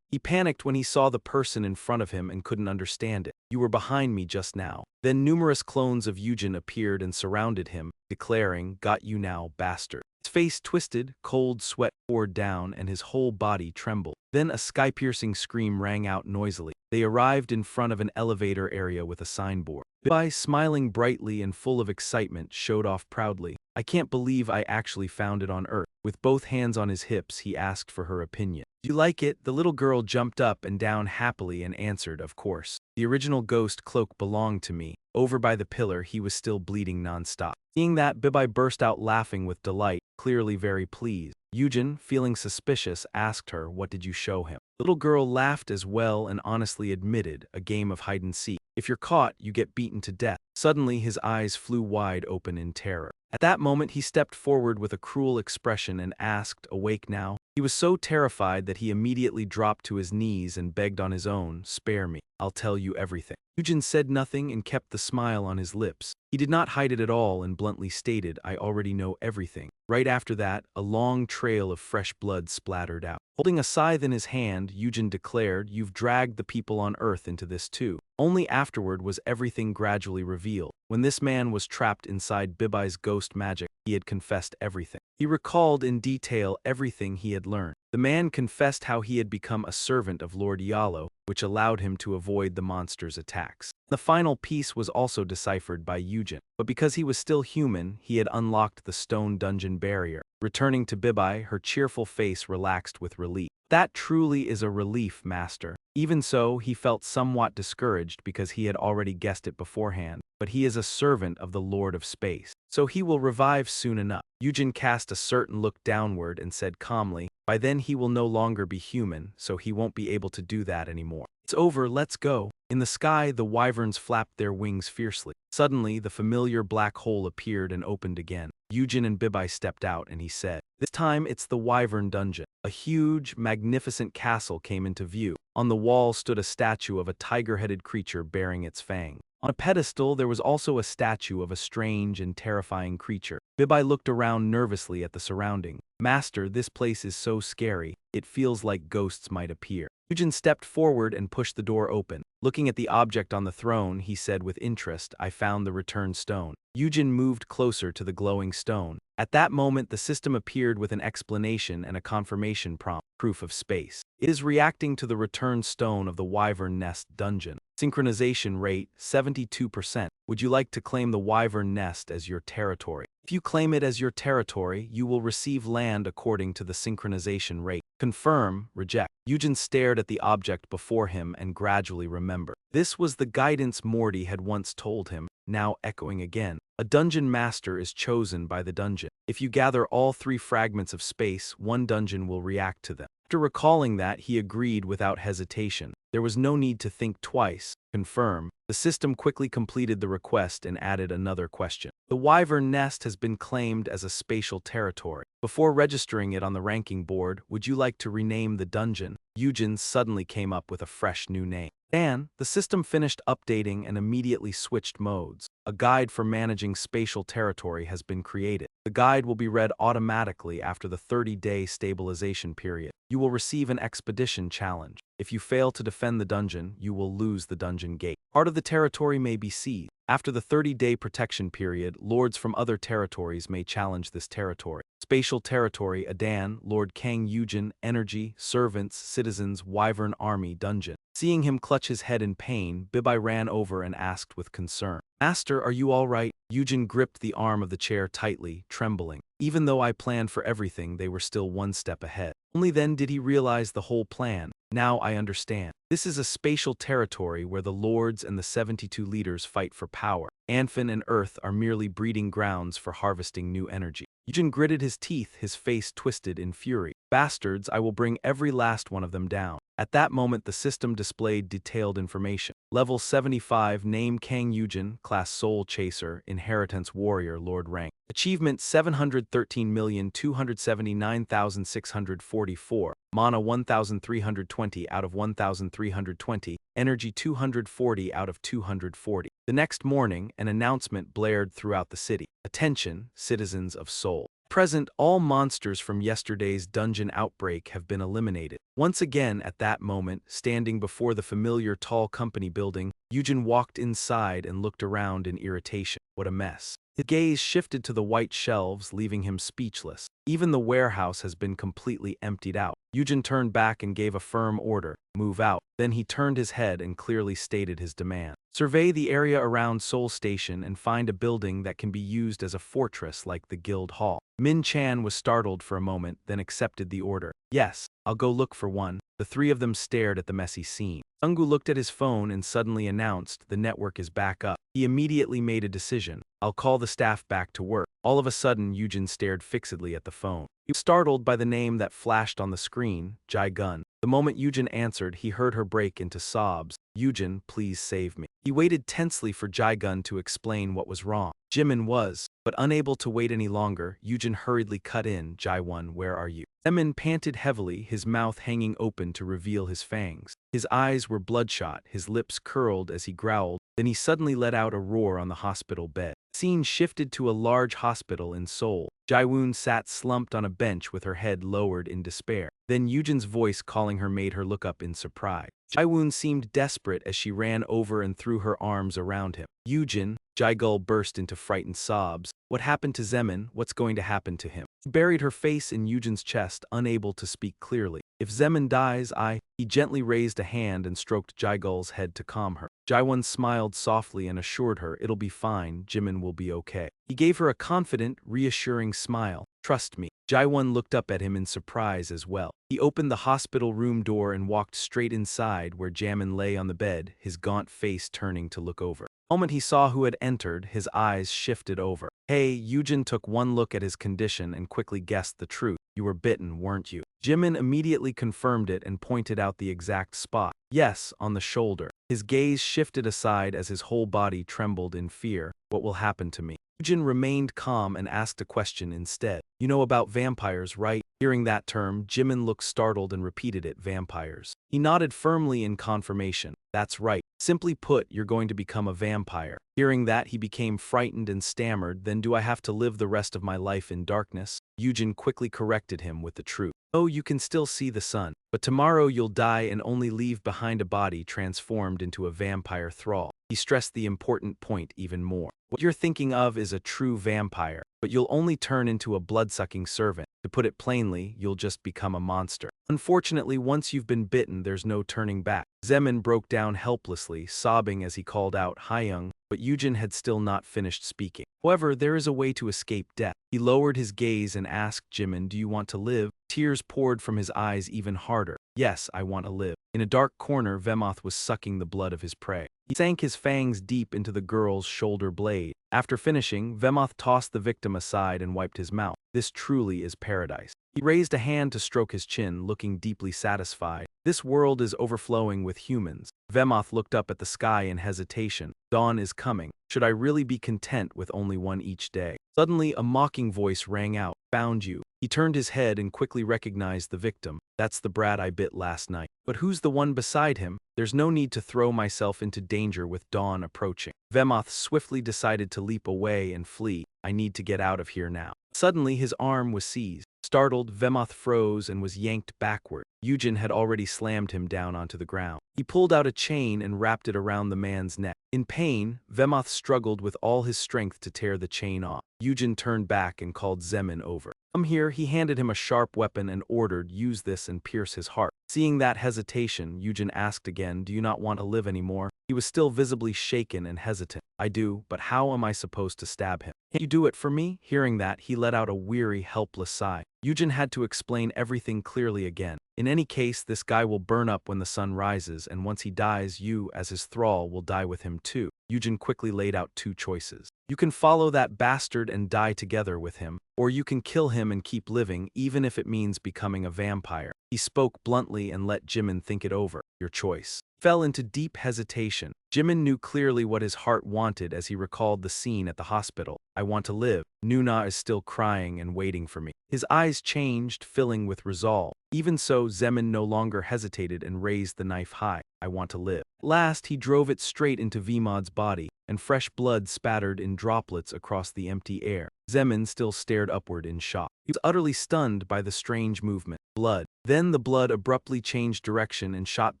He panicked when he saw the person in front of him and couldn't understand it. You were behind me just now. Then numerous clones of Eugene appeared and surrounded him, declaring, got you now, bastard. His face twisted, cold sweat poured down, and his whole body trembled. Then a sky-piercing scream rang out noisily. They arrived in front of an elevator area with a signboard. Bibi, smiling brightly and full of excitement, showed off proudly. I can't believe I actually found it on Earth. With both hands on his hips, he asked for her opinion. Do you like it? The little girl jumped up and down happily and answered, of course. The original ghost cloak belonged to me. Over by the pillar, he was still bleeding non-stop. Seeing that, Bibi burst out laughing with delight, clearly very pleased. Eugene, feeling suspicious, asked her, what did you show him? The little girl laughed as well and honestly admitted, a game of hide-and-seek. If you're caught, you get beaten to death. Suddenly, his eyes flew wide open in terror. At that moment, he stepped forward with a cruel expression and asked, awake now? He was so terrified that he immediately dropped to his knees and begged on his own, "Spare me. I'll tell you everything." Eugene said nothing and kept the smile on his lips. He did not hide it at all and bluntly stated, "I already know everything." Right after that, a long trail of fresh blood splattered out. Holding a scythe in his hand, Eugene declared, "You've dragged the people on Earth into this too." Only afterward was everything gradually revealed. When this man was trapped inside Bibi's ghost magic, he had confessed everything. He recalled in detail everything he had learned. The man confessed how he had become a servant of Lord Yalo, which allowed him to avoid the monster's attacks. The final piece was also deciphered by Eugene, but because he was still human, he had unlocked the stone dungeon barrier. Returning to Bibi, her cheerful face relaxed with relief. "That truly is a relief, Master." Even so, he felt somewhat discouraged because he had already guessed it beforehand, but he is a servant of the Lord of Space, so he will revive soon enough. Eugene cast a certain look downward and said calmly, "By then he will no longer be human, so he won't be able to do that anymore. It's over, let's go." In the sky, the wyverns flapped their wings fiercely. Suddenly, the familiar black hole appeared and opened again. Eugene and Bibi stepped out and he said, "This time it's the wyvern dungeon." A huge, magnificent castle came into view. On the wall stood a statue of a tiger-headed creature bearing its fang. On a pedestal, there was also a statue of a strange and terrifying creature. Bibi looked around nervously at the surrounding. "Master, this place is so scary. It feels like ghosts might appear." Eugene stepped forward and pushed the door open. Looking at the object on the throne, he said with interest, "I found the return stone." Eugene moved closer to the glowing stone. At that moment, the system appeared with an explanation and a confirmation prompt, "Proof of space." It is reacting to the return stone of the Wyvern Nest dungeon. Synchronization rate, 72%. Would you like to claim the Wyvern Nest as your territory? If you claim it as your territory, you will receive land according to the synchronization rate. Confirm, reject. Eugene stared at the object before him and gradually remembered. This was the guidance Morty had once told him, now echoing again. A dungeon master is chosen by the dungeon. If you gather all 3 fragments of space, one dungeon will react to them. After recalling that, he agreed without hesitation. There was no need to think twice. Confirm. The system quickly completed the request and added another question. The Wyvern Nest has been claimed as a spatial territory. Before registering it on the ranking board, would you like to rename the dungeon? Eugene suddenly came up with a fresh new name. Dan, the system finished updating and immediately switched modes. A guide for managing spatial territory has been created. The guide will be read automatically after the 30-day stabilization period. You will receive an expedition challenge. If you fail to defend the dungeon, you will lose the dungeon gate. Part of the territory may be seized. After the 30-day protection period, lords from other territories may challenge this territory. Spatial territory, Adan, Lord Kang Eugene, energy, servants, citizens, Wyvern Army, dungeon. Seeing him clutch his head in pain, Bibi ran over and asked with concern, "Master, are you all right?" Eugene gripped the arm of the chair tightly, trembling. Even though I planned for everything, they were still one step ahead. Only then did he realize the whole plan. Now I understand. This is a spatial territory where the lords and the 72 leaders fight for power. Anfin and Earth are merely breeding grounds for harvesting new energy. Eugene gritted his teeth, his face twisted in fury. "Bastards, I will bring every last one of them down." At that moment, the system displayed detailed information. Level 75, name Kang Eugene, class Soul Chaser, inheritance warrior, Lord rank. Achievement 713,279,644. Mana 1,320 out of 1,320. Energy 240 out of 240. The next morning, an announcement blared throughout the city. "Attention, citizens of Seoul. Present, all monsters from yesterday's dungeon outbreak have been eliminated." Once again, at that moment, standing before the familiar tall company building, Eugene walked inside and looked around in irritation. What a mess. His gaze shifted to the white shelves, leaving him speechless. Even the warehouse has been completely emptied out. Eugene turned back and gave a firm order, "Move out." Then he turned his head and clearly stated his demand. "Survey the area around Seoul Station and find a building that can be used as a fortress like the Guild Hall." Min Chan was startled for a moment, then accepted the order. "Yes, I'll go look for one." The 3 of them stared at the messy scene. Sungu looked at his phone and suddenly announced, "The network is back up." He immediately made a decision. "I'll call the staff back to work." All of a sudden, Eugene stared fixedly at the phone. He was startled by the name that flashed on the screen, Jai-gun. The moment Eugene answered, he heard her break into sobs. "Eugene, please save me." He waited tensely for Jai-gun to explain what was wrong. Jimn was, but unable to wait any longer, Eugene hurriedly cut in, "Jai-1, where are you?" Zemin panted heavily, his mouth hanging open to reveal his fangs. His eyes were bloodshot, his lips curled as he growled, then he suddenly let out a roar on the hospital bed. Scene shifted to a large hospital in Seoul. Jaewon sat slumped on a bench with her head lowered in despair. Then Eugene's voice calling her made her look up in surprise. Jaewon seemed desperate as she ran over and threw her arms around him. Eugene, Jaegul burst into frightened sobs. What happened to Zemin? What's going to happen to him? She buried her face in Eugene's chest, unable to speak clearly. If Zemin dies, He gently raised a hand and stroked Jaegul's head to calm her. Jaewon smiled softly and assured her, it'll be fine, Jimn will be okay. He gave her a confident, reassuring smile. Trust me. Jaewon looked up at him in surprise as well. He opened the hospital room door and walked straight inside where Jamin lay on the bed, his gaunt face turning to look over. The moment he saw who had entered, his eyes shifted over. Hey, Eugene took one look at his condition and quickly guessed the truth. You were bitten, weren't you? Jimn immediately confirmed it and pointed out the exact spot. Yes, on the shoulder. His gaze shifted aside as his whole body trembled in fear. What will happen to me? Eugene remained calm and asked a question instead. You know about vampires, right? Hearing that term, Jimn looked startled and repeated it, vampires. He nodded firmly in confirmation. That's right. Simply put, you're going to become a vampire. Hearing that, he became frightened and stammered, then do I have to live the rest of my life in darkness? Eugene quickly corrected him with the truth. Oh, you can still see the sun, but tomorrow you'll die and only leave behind a body transformed into a vampire thrall. He stressed the important point even more. What you're thinking of is a true vampire, but you'll only turn into a blood-sucking servant. To put it plainly, you'll just become a monster. Unfortunately, once you've been bitten, there's no turning back. Zemin broke down helplessly, sobbing as he called out, Hyung, but Eugene had still not finished speaking. However, there is a way to escape death. He lowered his gaze and asked Jimn, do you want to live? Tears poured from his eyes even harder. Yes, I want to live. In a dark corner, Vemoth was sucking the blood of his prey. He sank his fangs deep into the girl's shoulder blade. After finishing, Vemoth tossed the victim aside and wiped his mouth. This truly is paradise. He raised a hand to stroke his chin, looking deeply satisfied. This world is overflowing with humans. Vemoth looked up at the sky in hesitation. Dawn is coming. Should I really be content with only one each day? Suddenly, a mocking voice rang out. Found you. He turned his head and quickly recognized the victim. That's the brat I bit last night. But who's the one beside him? There's no need to throw myself into danger with dawn approaching. Vemoth swiftly decided to leap away and flee. I need to get out of here now. Suddenly, his arm was seized. Startled, Vemoth froze and was yanked backward. Eugene had already slammed him down onto the ground. He pulled out a chain and wrapped it around the man's neck. In pain, Vemoth struggled with all his strength to tear the chain off. Eugene turned back and called Zemin over. Come here, he handed him a sharp weapon and ordered, use this and pierce his heart. Seeing that hesitation, Eugene asked again, do you not want to live anymore? He was still visibly shaken and hesitant. I do, but how am I supposed to stab him? Can't you do it for me? Hearing that, he let out a weary, helpless sigh. Eugene had to explain everything clearly again. In any case, this guy will burn up when the sun rises, and once he dies, you, as his thrall, will die with him too. Eugene quickly laid out two choices. You can follow that bastard and die together with him, or you can kill him and keep living, even if it means becoming a vampire. He spoke bluntly and let Jimn think it over. Your choice. Fell into deep hesitation. Jimn knew clearly what his heart wanted as he recalled the scene at the hospital. I want to live. Nuna is still crying and waiting for me. His eyes changed, filling with resolve. Even so, Zemin no longer hesitated and raised the knife high. I want to live. At last, he drove it straight into Vemod's body, and fresh blood spattered in droplets across the empty air. Zemin still stared upward in shock. He was utterly stunned by the strange movement. Blood. Then the blood abruptly changed direction and shot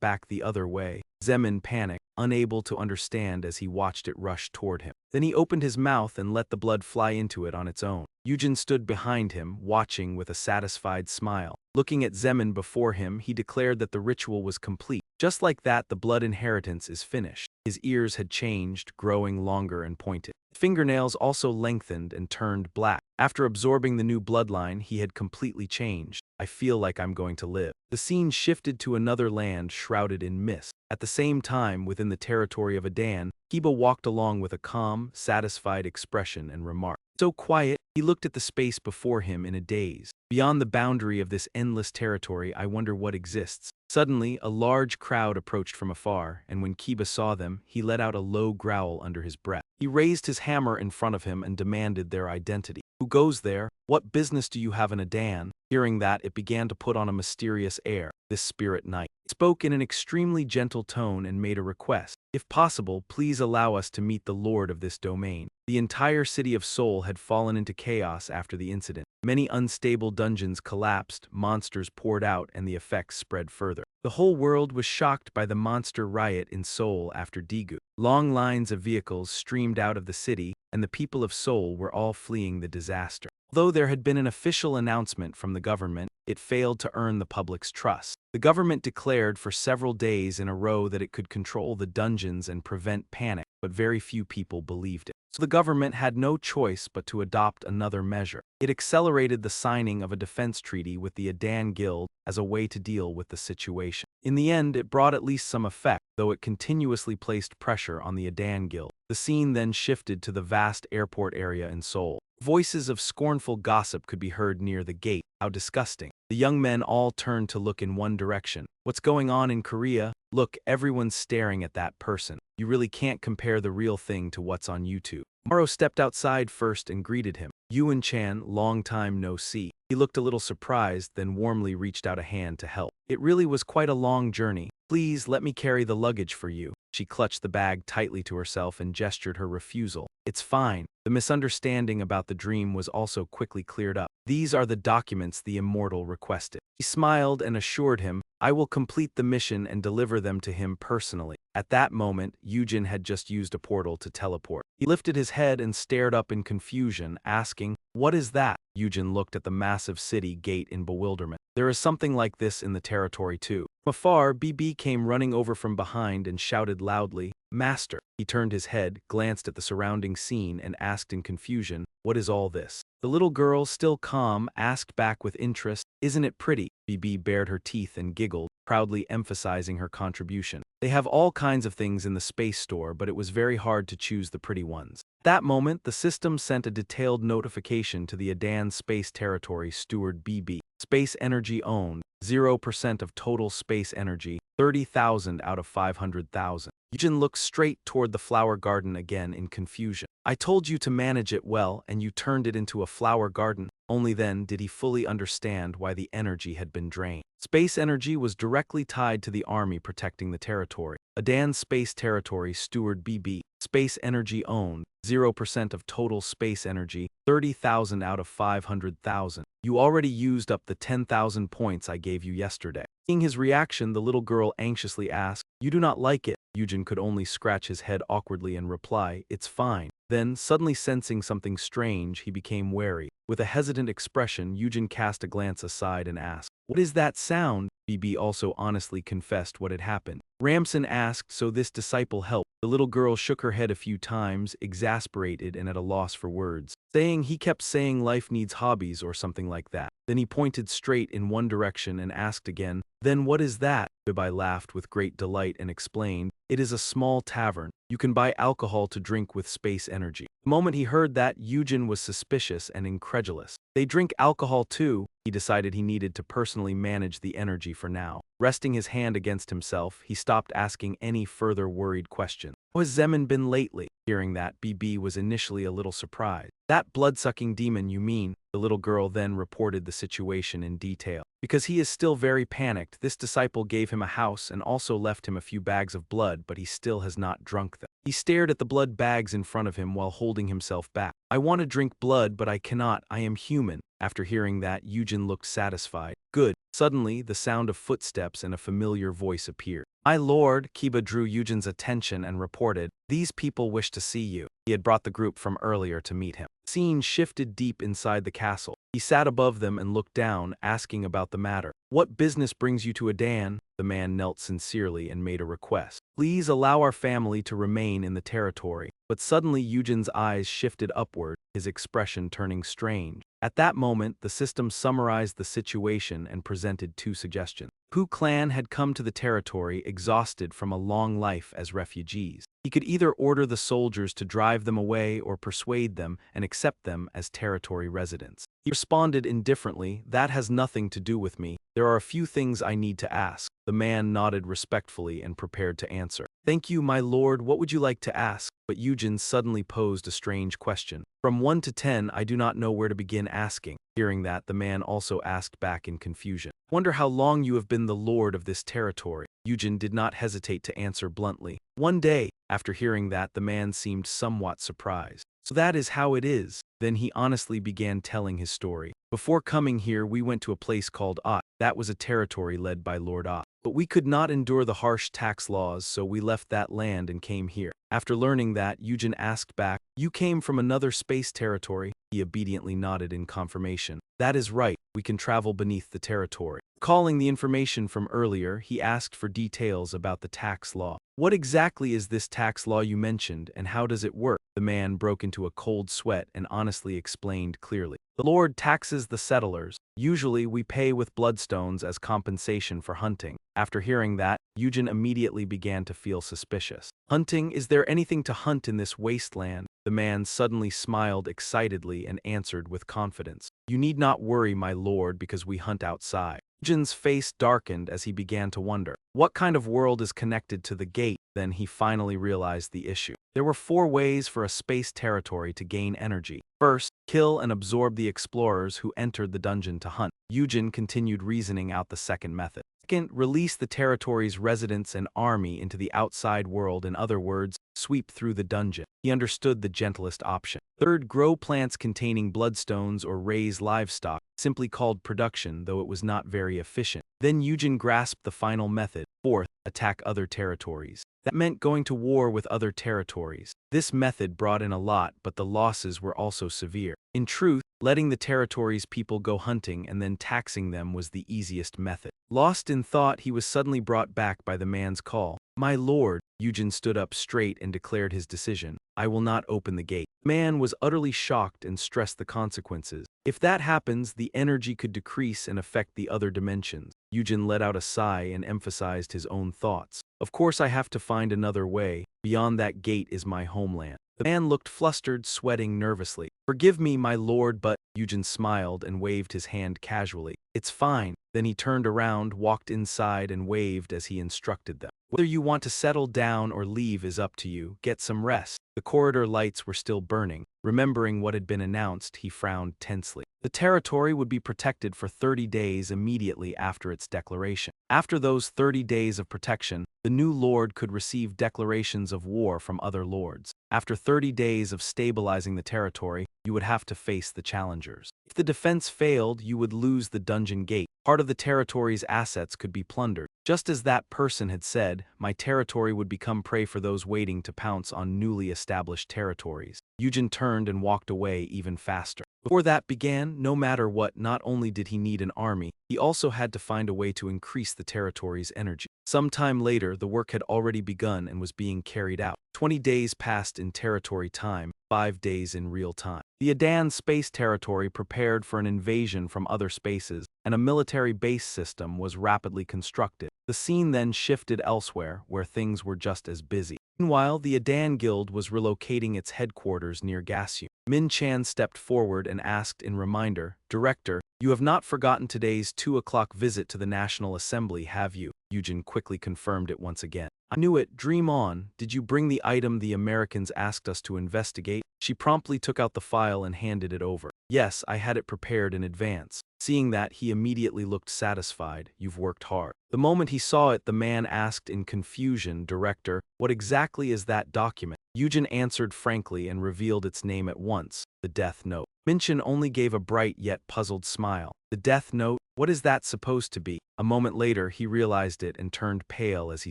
back the other way. Zemin panicked, unable to understand as he watched it rush toward him. Then he opened his mouth and let the blood fly into it on its own. Eugene stood behind him, watching with a satisfied smile. Looking at Zemin before him, he declared that the ritual was complete. Just like that, the blood inheritance is finished. His ears had changed, growing longer and pointed. Fingernails also lengthened and turned black. After absorbing the new bloodline, he had completely changed. I feel like I'm going to live. The scene shifted to another land shrouded in mist. At the same time, within the territory of Adan, Kiba walked along with a calm, satisfied expression and remarked. So quiet, he looked at the space before him in a daze. Beyond the boundary of this endless territory, I wonder what exists. Suddenly, a large crowd approached from afar, and when Kiba saw them, he let out a low growl under his breath. He raised his hammer in front of him and demanded their identity. Who goes there? What business do you have in Adan? Hearing that, it began to put on a mysterious air. This spirit knight spoke in an extremely gentle tone and made a request. If possible, please allow us to meet the lord of this domain. The entire city of Seoul had fallen into chaos after the incident. Many unstable dungeons collapsed, monsters poured out, and the effects spread further. The whole world was shocked by the monster riot in Seoul after Daegu. Long lines of vehicles streamed out of the city, and the people of Seoul were all fleeing the disaster. Although there had been an official announcement from the government, it failed to earn the public's trust. The government declared for several days in a row that it could control the dungeons and prevent panic, but very few people believed it. So the government had no choice but to adopt another measure. It accelerated the signing of a defense treaty with the Adan Guild as a way to deal with the situation. In the end, it brought at least some effect, though it continuously placed pressure on the Adan Guild. The scene then shifted to the vast airport area in Seoul. Voices of scornful gossip could be heard near the gate. How disgusting. The young men all turned to look in one direction. What's going on in Korea? Look, everyone's staring at that person. You really can't compare the real thing to what's on YouTube. Maro stepped outside first and greeted him. Yuan-chan, long time no see. He looked a little surprised, then warmly reached out a hand to help. It really was quite a long journey. Please let me carry the luggage for you. She clutched the bag tightly to herself and gestured her refusal. It's fine. The misunderstanding about the dream was also quickly cleared up. These are the documents the immortal requested. He smiled and assured him, I will complete the mission and deliver them to him personally. At that moment, Eugene had just used a portal to teleport. He lifted his head and stared up in confusion, asking, what is that? Eugene looked at the massive city gate in bewilderment. There is something like this in the territory too. From afar, Bibi came running over from behind and shouted loudly, Master. He turned his head, glanced at the surrounding scene, and asked in confusion, what is all this? The little girl, still calm, asked back with interest, isn't it pretty? Bibi bared her teeth and giggled, proudly emphasizing her contribution. They have all kinds of things in the space store, but it was very hard to choose the pretty ones. At that moment, the system sent a detailed notification to the Adan Space Territory steward Bibi. Space energy owned, 0% of total space energy, 30,000 out of 500,000. Eugene looked straight toward the flower garden again in confusion. I told you to manage it well, and you turned it into a flower garden. Only then did he fully understand why the energy had been drained. Space energy was directly tied to the army protecting the territory. Adan Space Territory steward BB. Space energy owned, 0% of total space energy, 30,000 out of 500,000. You already used up the 10,000 points I gave you yesterday. Seeing his reaction, the little girl anxiously asked, you do not like it? Eugene could only scratch his head awkwardly and reply, it's fine. Then, suddenly sensing something strange, he became wary. With a hesitant expression, Eugene cast a glance aside and asked, what is that sound? BB also honestly confessed what had happened. Ramson asked, so this disciple helped. The little girl shook her head a few times, exasperated and at a loss for words, saying he kept saying life needs hobbies or something like that. Then he pointed straight in one direction and asked again, then what is that? Bibi laughed with great delight and explained, it is a small tavern. You can buy alcohol to drink with space energy. The moment he heard that, Eugene was suspicious and incredulous. They drink alcohol too. He decided he needed to personally manage the energy for now. Resting his hand against himself, he stopped asking any further worried questions. How has Zeman been lately? Hearing that, BB was initially a little surprised. That blood-sucking demon, you mean? The little girl then reported the situation in detail. Because he is still very panicked, this disciple gave him a house and also left him a few bags of blood, but he still has not drunk them. He stared at the blood bags in front of him while holding himself back. I want to drink blood, but I cannot. I am human. After hearing that, Eugene looked satisfied. Good. Suddenly, the sound of footsteps and a familiar voice appeared. My lord, Kiba drew Eugene's attention and reported, these people wish to see you. He had brought the group from earlier to meet him. The scene shifted deep inside the castle. He sat above them and looked down, asking about the matter. What business brings you to Adan? The man knelt sincerely and made a request. Please allow our family to remain in the territory. But suddenly Eugene's eyes shifted upward, his expression turning strange. At that moment, the system summarized the situation and presented two suggestions. Pu clan had come to the territory exhausted from a long life as refugees. He could either order the soldiers to drive them away or persuade them and accept them as territory residents. He responded indifferently, that has nothing to do with me. There are a few things I need to ask. The man nodded respectfully and prepared to answer. Thank you, my lord. What would you like to ask? But Eugene suddenly posed a strange question. From 1 to 10, I do not know where to begin asking. Hearing that, the man also asked back in confusion. Wonder how long you have been the lord of this territory. Eugene did not hesitate to answer bluntly. One day. After hearing that, the man seemed somewhat surprised. So that is how it is. Then he honestly began telling his story. Before coming here, we went to a place called Ott. That was a territory led by Lord Ott. But we could not endure the harsh tax laws, so we left that land and came here. After learning that, Eugene asked back, you came from another space territory? He obediently nodded in confirmation. That is right, we can travel beneath the territory. Recalling the information from earlier, he asked for details about the tax law. What exactly is this tax law you mentioned, and how does it work? The man broke into a cold sweat and honestly explained clearly. The Lord taxes the settlers. Usually we pay with bloodstones as compensation for hunting. After hearing that, Eugene immediately began to feel suspicious. Hunting? Is there anything to hunt in this wasteland? The man suddenly smiled excitedly and answered with confidence. You need not worry, my lord, because we hunt outside. Eugene's face darkened as he began to wonder. What kind of world is connected to the gate? Then he finally realized the issue. There were 4 ways for a space territory to gain energy. First, kill and absorb the explorers who entered the dungeon to hunt. Eugene continued reasoning out the second method. Second, release the territory's residents and army into the outside world. In other words, sweep through the dungeon. He understood the gentlest option. Third, grow plants containing bloodstones or raise livestock, simply called production, though it was not very efficient. Then Eugene grasped the final method. Fourth, attack other territories. That meant going to war with other territories. This method brought in a lot, but the losses were also severe. In truth, letting the territory's people go hunting and then taxing them was the easiest method. Lost in thought, he was suddenly brought back by the man's call. My lord, Eugene stood up straight and declared his decision. I will not open the gate. The man was utterly shocked and stressed the consequences. If that happens, the energy could decrease and affect the other dimensions. Eugene let out a sigh and emphasized his own thoughts. Of course I have to find another way. Beyond that gate is my homeland. The man looked flustered, sweating nervously. Forgive me, my lord, but… Eugene smiled and waved his hand casually. It's fine. Then he turned around, walked inside, and waved as he instructed them. Whether you want to settle down or leave is up to you. Get some rest. The corridor lights were still burning. Remembering what had been announced, he frowned tensely. The territory would be protected for 30 days immediately after its declaration. After those 30 days of protection, the new lord could receive declarations of war from other lords. After 30 days of stabilizing the territory, you would have to face the challengers. If the defense failed, you would lose the dungeon gate. Part of the territory's assets could be plundered. Just as that person had said, my territory would become prey for those waiting to pounce on newly established territories. Eugene turned and walked away even faster. Before that began, no matter what, not only did he need an army, he also had to find a way to increase the territory's energy. Sometime later, the work had already begun and was being carried out. 20 days passed in territory time, 5 days in real time. The Adan space territory prepared for an invasion from other spaces, and a military base system was rapidly constructed. The scene then shifted elsewhere, where things were just as busy. Meanwhile, the Adan Guild was relocating its headquarters near Gasu. Min Chan stepped forward and asked in reminder, Director, you have not forgotten today's 2 o'clock visit to the National Assembly, have you? Eugene quickly confirmed it once again. I knew it. Dream on. Did you bring the item the Americans asked us to investigate? She promptly took out the file and handed it over. Yes, I had it prepared in advance. Seeing that, he immediately looked satisfied. You've worked hard. The moment he saw it, the man asked in confusion, Director, what exactly is that document? Eugene answered frankly and revealed its name at once, the Death Note. Minchin only gave a bright yet puzzled smile. The Death Note? What is that supposed to be? A moment later, he realized it and turned pale as he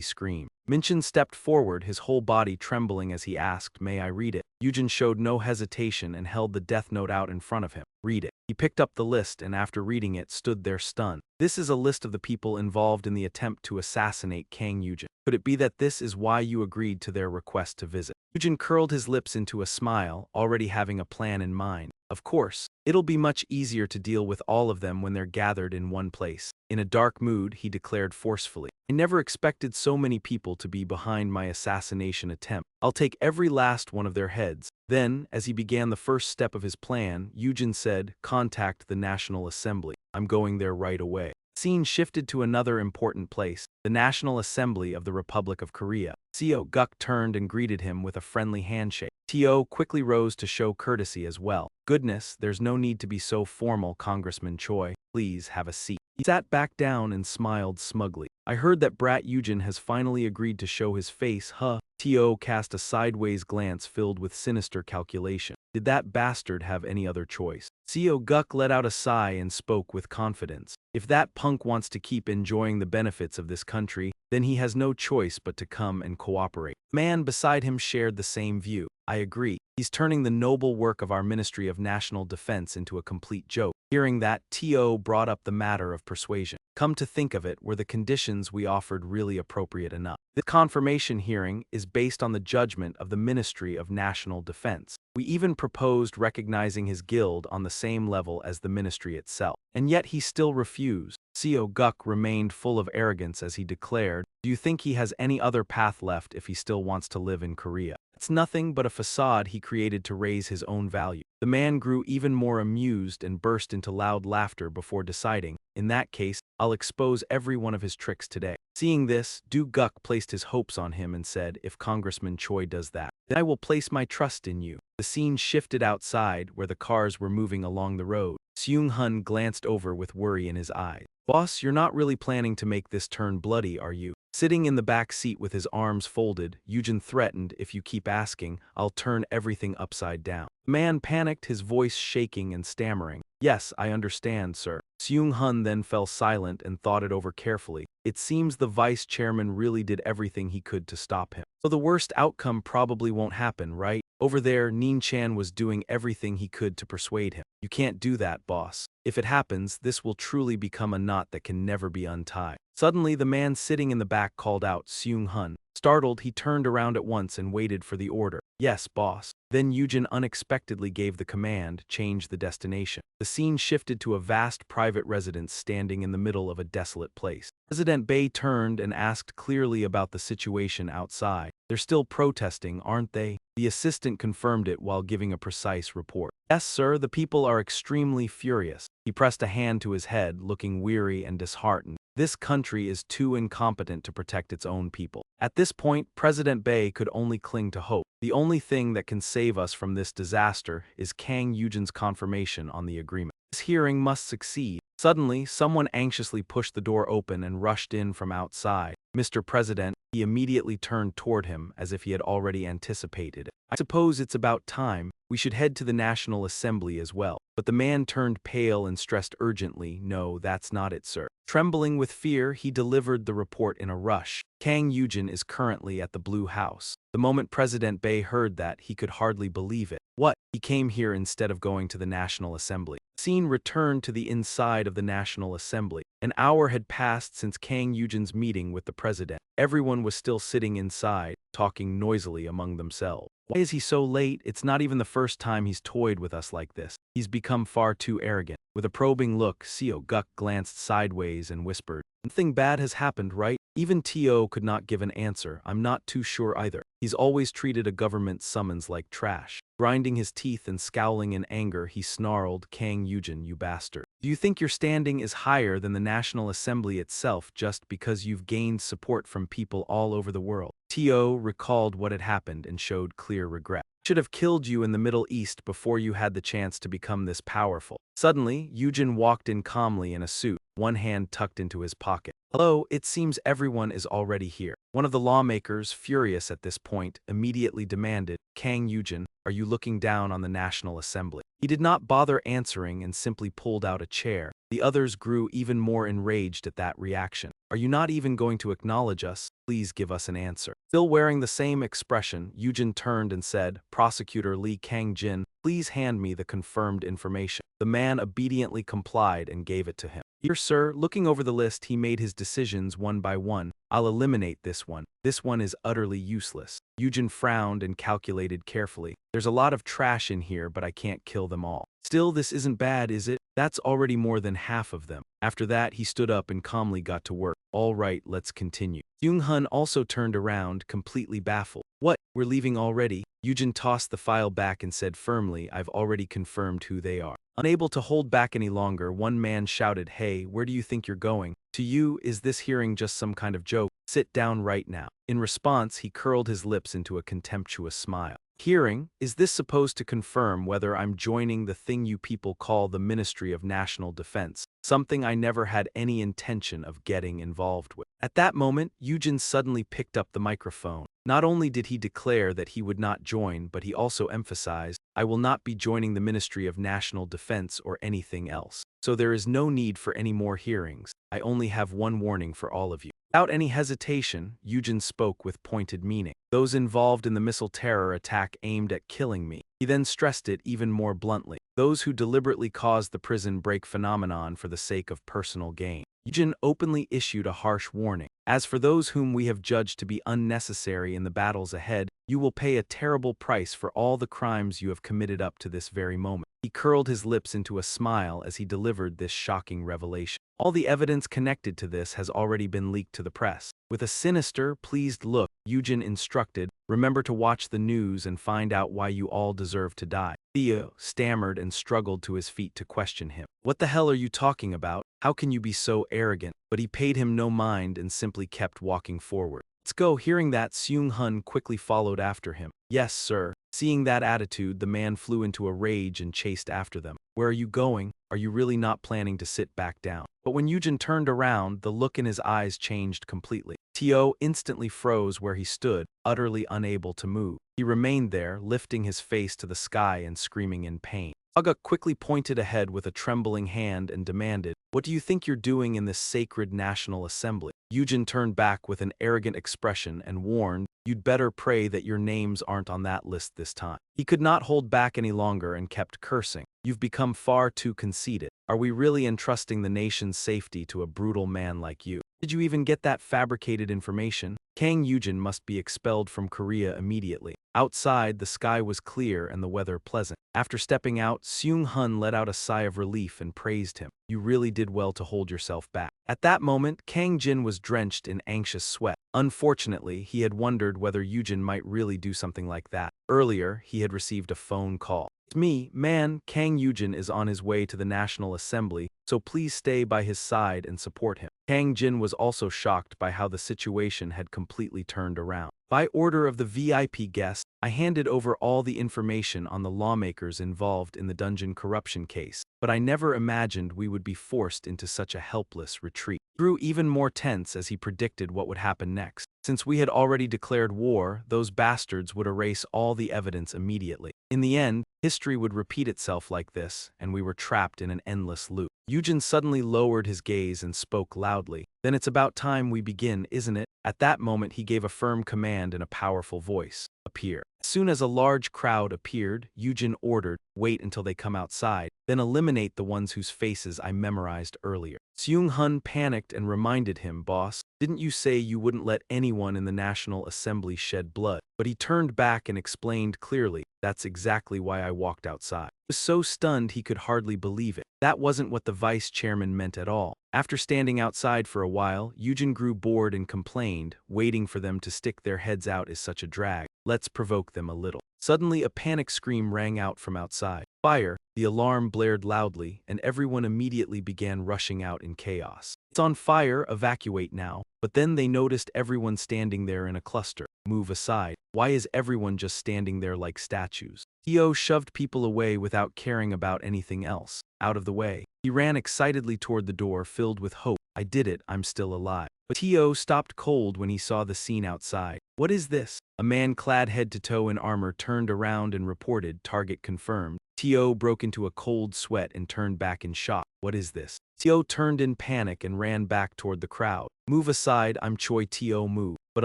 screamed. Minchin stepped forward, his whole body trembling as he asked, May I read it? Eugene showed no hesitation and held the Death Note out in front of him. Read it. He picked up the list and after reading it, stood there stunned. This is a list of the people involved in the attempt to assassinate Kang Eugene. Could it be that this is why you agreed to their request to visit? Eugene curled his lips into a smile, already having a plan in mind. Of course, it'll be much easier to deal with all of them when they're gathered in one place. In a dark mood, he declared forcefully, I never expected so many people to be behind my assassination attempt. I'll take every last one of their heads. Then, as he began the first step of his plan, Eugene said, Contact the National Assembly. I'm going there right away. Scene shifted to another important place, the National Assembly of the Republic of Korea. Seo Guk turned and greeted him with a friendly handshake. To quickly rose to show courtesy as well. Goodness, there's no need to be so formal, Congressman Choi. Please have a seat. He sat back down and smiled smugly. I heard that brat Eugene has finally agreed to show his face, huh? To cast a sideways glance filled with sinister calculation. Did that bastard have any other choice? Seo Guk let out a sigh and spoke with confidence. If that punk wants to keep enjoying the benefits of this country, then he has no choice but to come and cooperate. The man beside him shared the same view. I agree. He's turning the noble work of our Ministry of National Defense into a complete joke. Hearing that, To brought up the matter of persuasion. Come to think of it, were the conditions we offered really appropriate enough? The confirmation hearing is based on the judgment of the Ministry of National Defense. We even proposed recognizing his guild on the same level as the ministry itself. And yet he still refused. Seo Guk remained full of arrogance as he declared, "Do you think he has any other path left if he still wants to live in Korea? It's nothing but a facade he created to raise his own value." The man grew even more amused and burst into loud laughter before deciding, "In that case, I'll expose every one of his tricks today." Seeing this, Du Guk placed his hopes on him and said, "If Congressman Choi does that, then I will place my trust in you." The scene shifted outside, where the cars were moving along the road. Seung-hun glanced over with worry in his eyes. "Boss, you're not really planning to make this turn bloody, are you?" Sitting in the back seat with his arms folded, Eugene threatened, "If you keep asking, I'll turn everything upside down." The man panicked, his voice shaking and stammering. "Yes, I understand, sir." Seung-hun then fell silent and thought it over carefully. It seems the vice chairman really did everything he could to stop him. So the worst outcome probably won't happen, right? Over there, Nin-chan was doing everything he could to persuade him. "You can't do that, boss. If it happens, this will truly become a knot that can never be untied." Suddenly, the man sitting in the back called out, "Seung-hun." Startled, he turned around at once and waited for the order. "Yes, boss." Then Eugene unexpectedly gave the command, "Change the destination." The scene shifted to a vast private residence standing in the middle of a desolate place. President Bay turned and asked clearly about the situation outside. "They're still protesting, aren't they?" The assistant confirmed it while giving a precise report. "Yes, sir, the people are extremely furious." He pressed a hand to his head, looking weary and disheartened. This country is too incompetent to protect its own people. At this point, President Bay could only cling to hope. The only thing that can save us from this disaster is Kang Eugene's confirmation on the agreement. This hearing must succeed. Suddenly, someone anxiously pushed the door open and rushed in from outside. "Mr. President," he immediately turned toward him as if he had already anticipated it. "I suppose it's about time. We should head to the National Assembly as well." But the man turned pale and stressed urgently, "No, that's not it, sir." Trembling with fear, he delivered the report in a rush. "Kang Eugene is currently at the Blue House." The moment President Bay heard that, he could hardly believe it. "What? He came here instead of going to the National Assembly?" Scene returned to the inside of the National Assembly. An hour had passed since Kang Eugene's meeting with the president. Everyone was still sitting inside, talking noisily among themselves. "Why is he so late? It's not even the first time he's toyed with us like this. He's become far too arrogant." With a probing look, Seo Guk glanced sideways and whispered, "Nothing bad has happened, right?" Even To could not give an answer. "I'm not too sure either. He's always treated a government summons like trash." Grinding his teeth and scowling in anger, he snarled, "Kang Eugene, you bastard. Do you think your standing is higher than the National Assembly itself just because you've gained support from people all over the world?" To recalled what had happened and showed clear regret. "Should have killed you in the Middle East before you had the chance to become this powerful." Suddenly, Eugene walked in calmly in a suit, one hand tucked into his pocket. "Hello, it seems everyone is already here." One of the lawmakers, furious at this point, immediately demanded, "Kang Eugene, are you looking down on the National Assembly?" He did not bother answering and simply pulled out a chair. The others grew even more enraged at that reaction. "Are you not even going to acknowledge us? Please give us an answer." Still wearing the same expression, Eugene turned and said, "Prosecutor Lee Kang-jin, please hand me the confirmed information." The man obediently complied and gave it to him. "Here, sir." Looking over the list, he made his decisions one by one. "I'll eliminate this one. This one is utterly useless." Eugene frowned and calculated carefully. "There's a lot of trash in here, but I can't kill them all." "Still, this isn't bad, is it? That's already more than half of them." After that, he stood up and calmly got to work. "All right, let's continue." Seung-hun also turned around, completely baffled. "What? We're leaving already?" Eugene tossed the file back and said firmly, "I've already confirmed who they are." Unable to hold back any longer, one man shouted, "Hey, where do you think you're going? To you, is this hearing just some kind of joke? Sit down right now." In response, he curled his lips into a contemptuous smile. Hearing, is this supposed to confirm whether I'm joining the thing you people call the Ministry of National Defense, something I never had any intention of getting involved with? At that moment, Eugene suddenly picked up the microphone. Not only did he declare that he would not join, but he also emphasized, "I will not be joining the Ministry of National Defense or anything else. So there is no need for any more hearings. I only have one warning for all of you." Without any hesitation, Eugene spoke with pointed meaning. "Those involved in the missile terror attack aimed at killing me." He then stressed it even more bluntly. "Those who deliberately caused the prison break phenomenon for the sake of personal gain." Eugene openly issued a harsh warning. "As for those whom we have judged to be unnecessary in the battles ahead, you will pay a terrible price for all the crimes you have committed up to this very moment." He curled his lips into a smile as he delivered this shocking revelation. "All the evidence connected to this has already been leaked to the press." With a sinister, pleased look, Eugene instructed, "Remember to watch the news and find out why you all deserve to die." Theo stammered and struggled to his feet to question him. "What the hell are you talking about? How can you be so arrogant?" But he paid him no mind and simply kept walking forward. "Let's go." Hearing that, Seung-hun quickly followed after him. "Yes, sir." Seeing that attitude, the man flew into a rage and chased after them. "Where are you going? Are you really not planning to sit back down?" But when Eugene turned around, the look in his eyes changed completely. Teo instantly froze where he stood, utterly unable to move. He remained there, lifting his face to the sky and screaming in pain. Aga quickly pointed ahead with a trembling hand and demanded, "What do you think you're doing in this sacred National Assembly?" Eugene turned back with an arrogant expression and warned, "You'd better pray that your names aren't on that list this time." He could not hold back any longer and kept cursing. "You've become far too conceited. Are we really entrusting the nation's safety to a brutal man like you? Did you even get that fabricated information?" Kang Eugene must be expelled from Korea immediately. Outside, the sky was clear and the weather pleasant. After stepping out, Seung-hun let out a sigh of relief and praised him. "You really did well to hold yourself back." At that moment, Kang Jin was drenched in anxious sweat. Unfortunately, he had wondered whether Eugene might really do something like that. Earlier, he had received a phone call. "It's me, man. Kang Eugene is on his way to the National Assembly, so please stay by his side and support him." Kang Jin was also shocked by how the situation had completely turned around. "By order of the VIP guest, I handed over all the information on the lawmakers involved in the dungeon corruption case, but I never imagined we would be forced into such a helpless retreat." He grew even more tense as he predicted what would happen next. Since we had already declared war, those bastards would erase all the evidence immediately. In the end, history would repeat itself like this, and we were trapped in an endless loop. Eugene suddenly lowered his gaze and spoke loudly. "Then it's about time we begin, isn't it?" At that moment, he gave a firm command in a powerful voice. "Appear." As soon as a large crowd appeared, Eugene ordered, "Wait until they come outside, then eliminate the ones whose faces I memorized earlier." Seung-hun panicked and reminded him, "Boss, didn't you say you wouldn't let anyone in the National Assembly shed blood?" But he turned back and explained clearly, "That's exactly why I walked outside." He was so stunned he could hardly believe it. That wasn't what the vice chairman meant at all. After standing outside for a while, Eugene grew bored and complained, "Waiting for them to stick their heads out is such a drag. Let's provoke them a little." Suddenly, a panic scream rang out from outside. "Fire!" The alarm blared loudly, and everyone immediately began rushing out in chaos. "It's on fire, evacuate now." But then they noticed everyone standing there in a cluster. "Move aside. Why is everyone just standing there like statues?" Teo shoved people away without caring about anything else. Out of the way. He ran excitedly toward the door, filled with hope. "I did it, I'm still alive." But Teo stopped cold when he saw the scene outside. "What is this?" A man clad head to toe in armor turned around and reported, "Target confirmed." Teo broke into a cold sweat and turned back in shock. "What is this?" Teo turned in panic and ran back toward the crowd. "Move aside, I'm Choi." Teo moved. But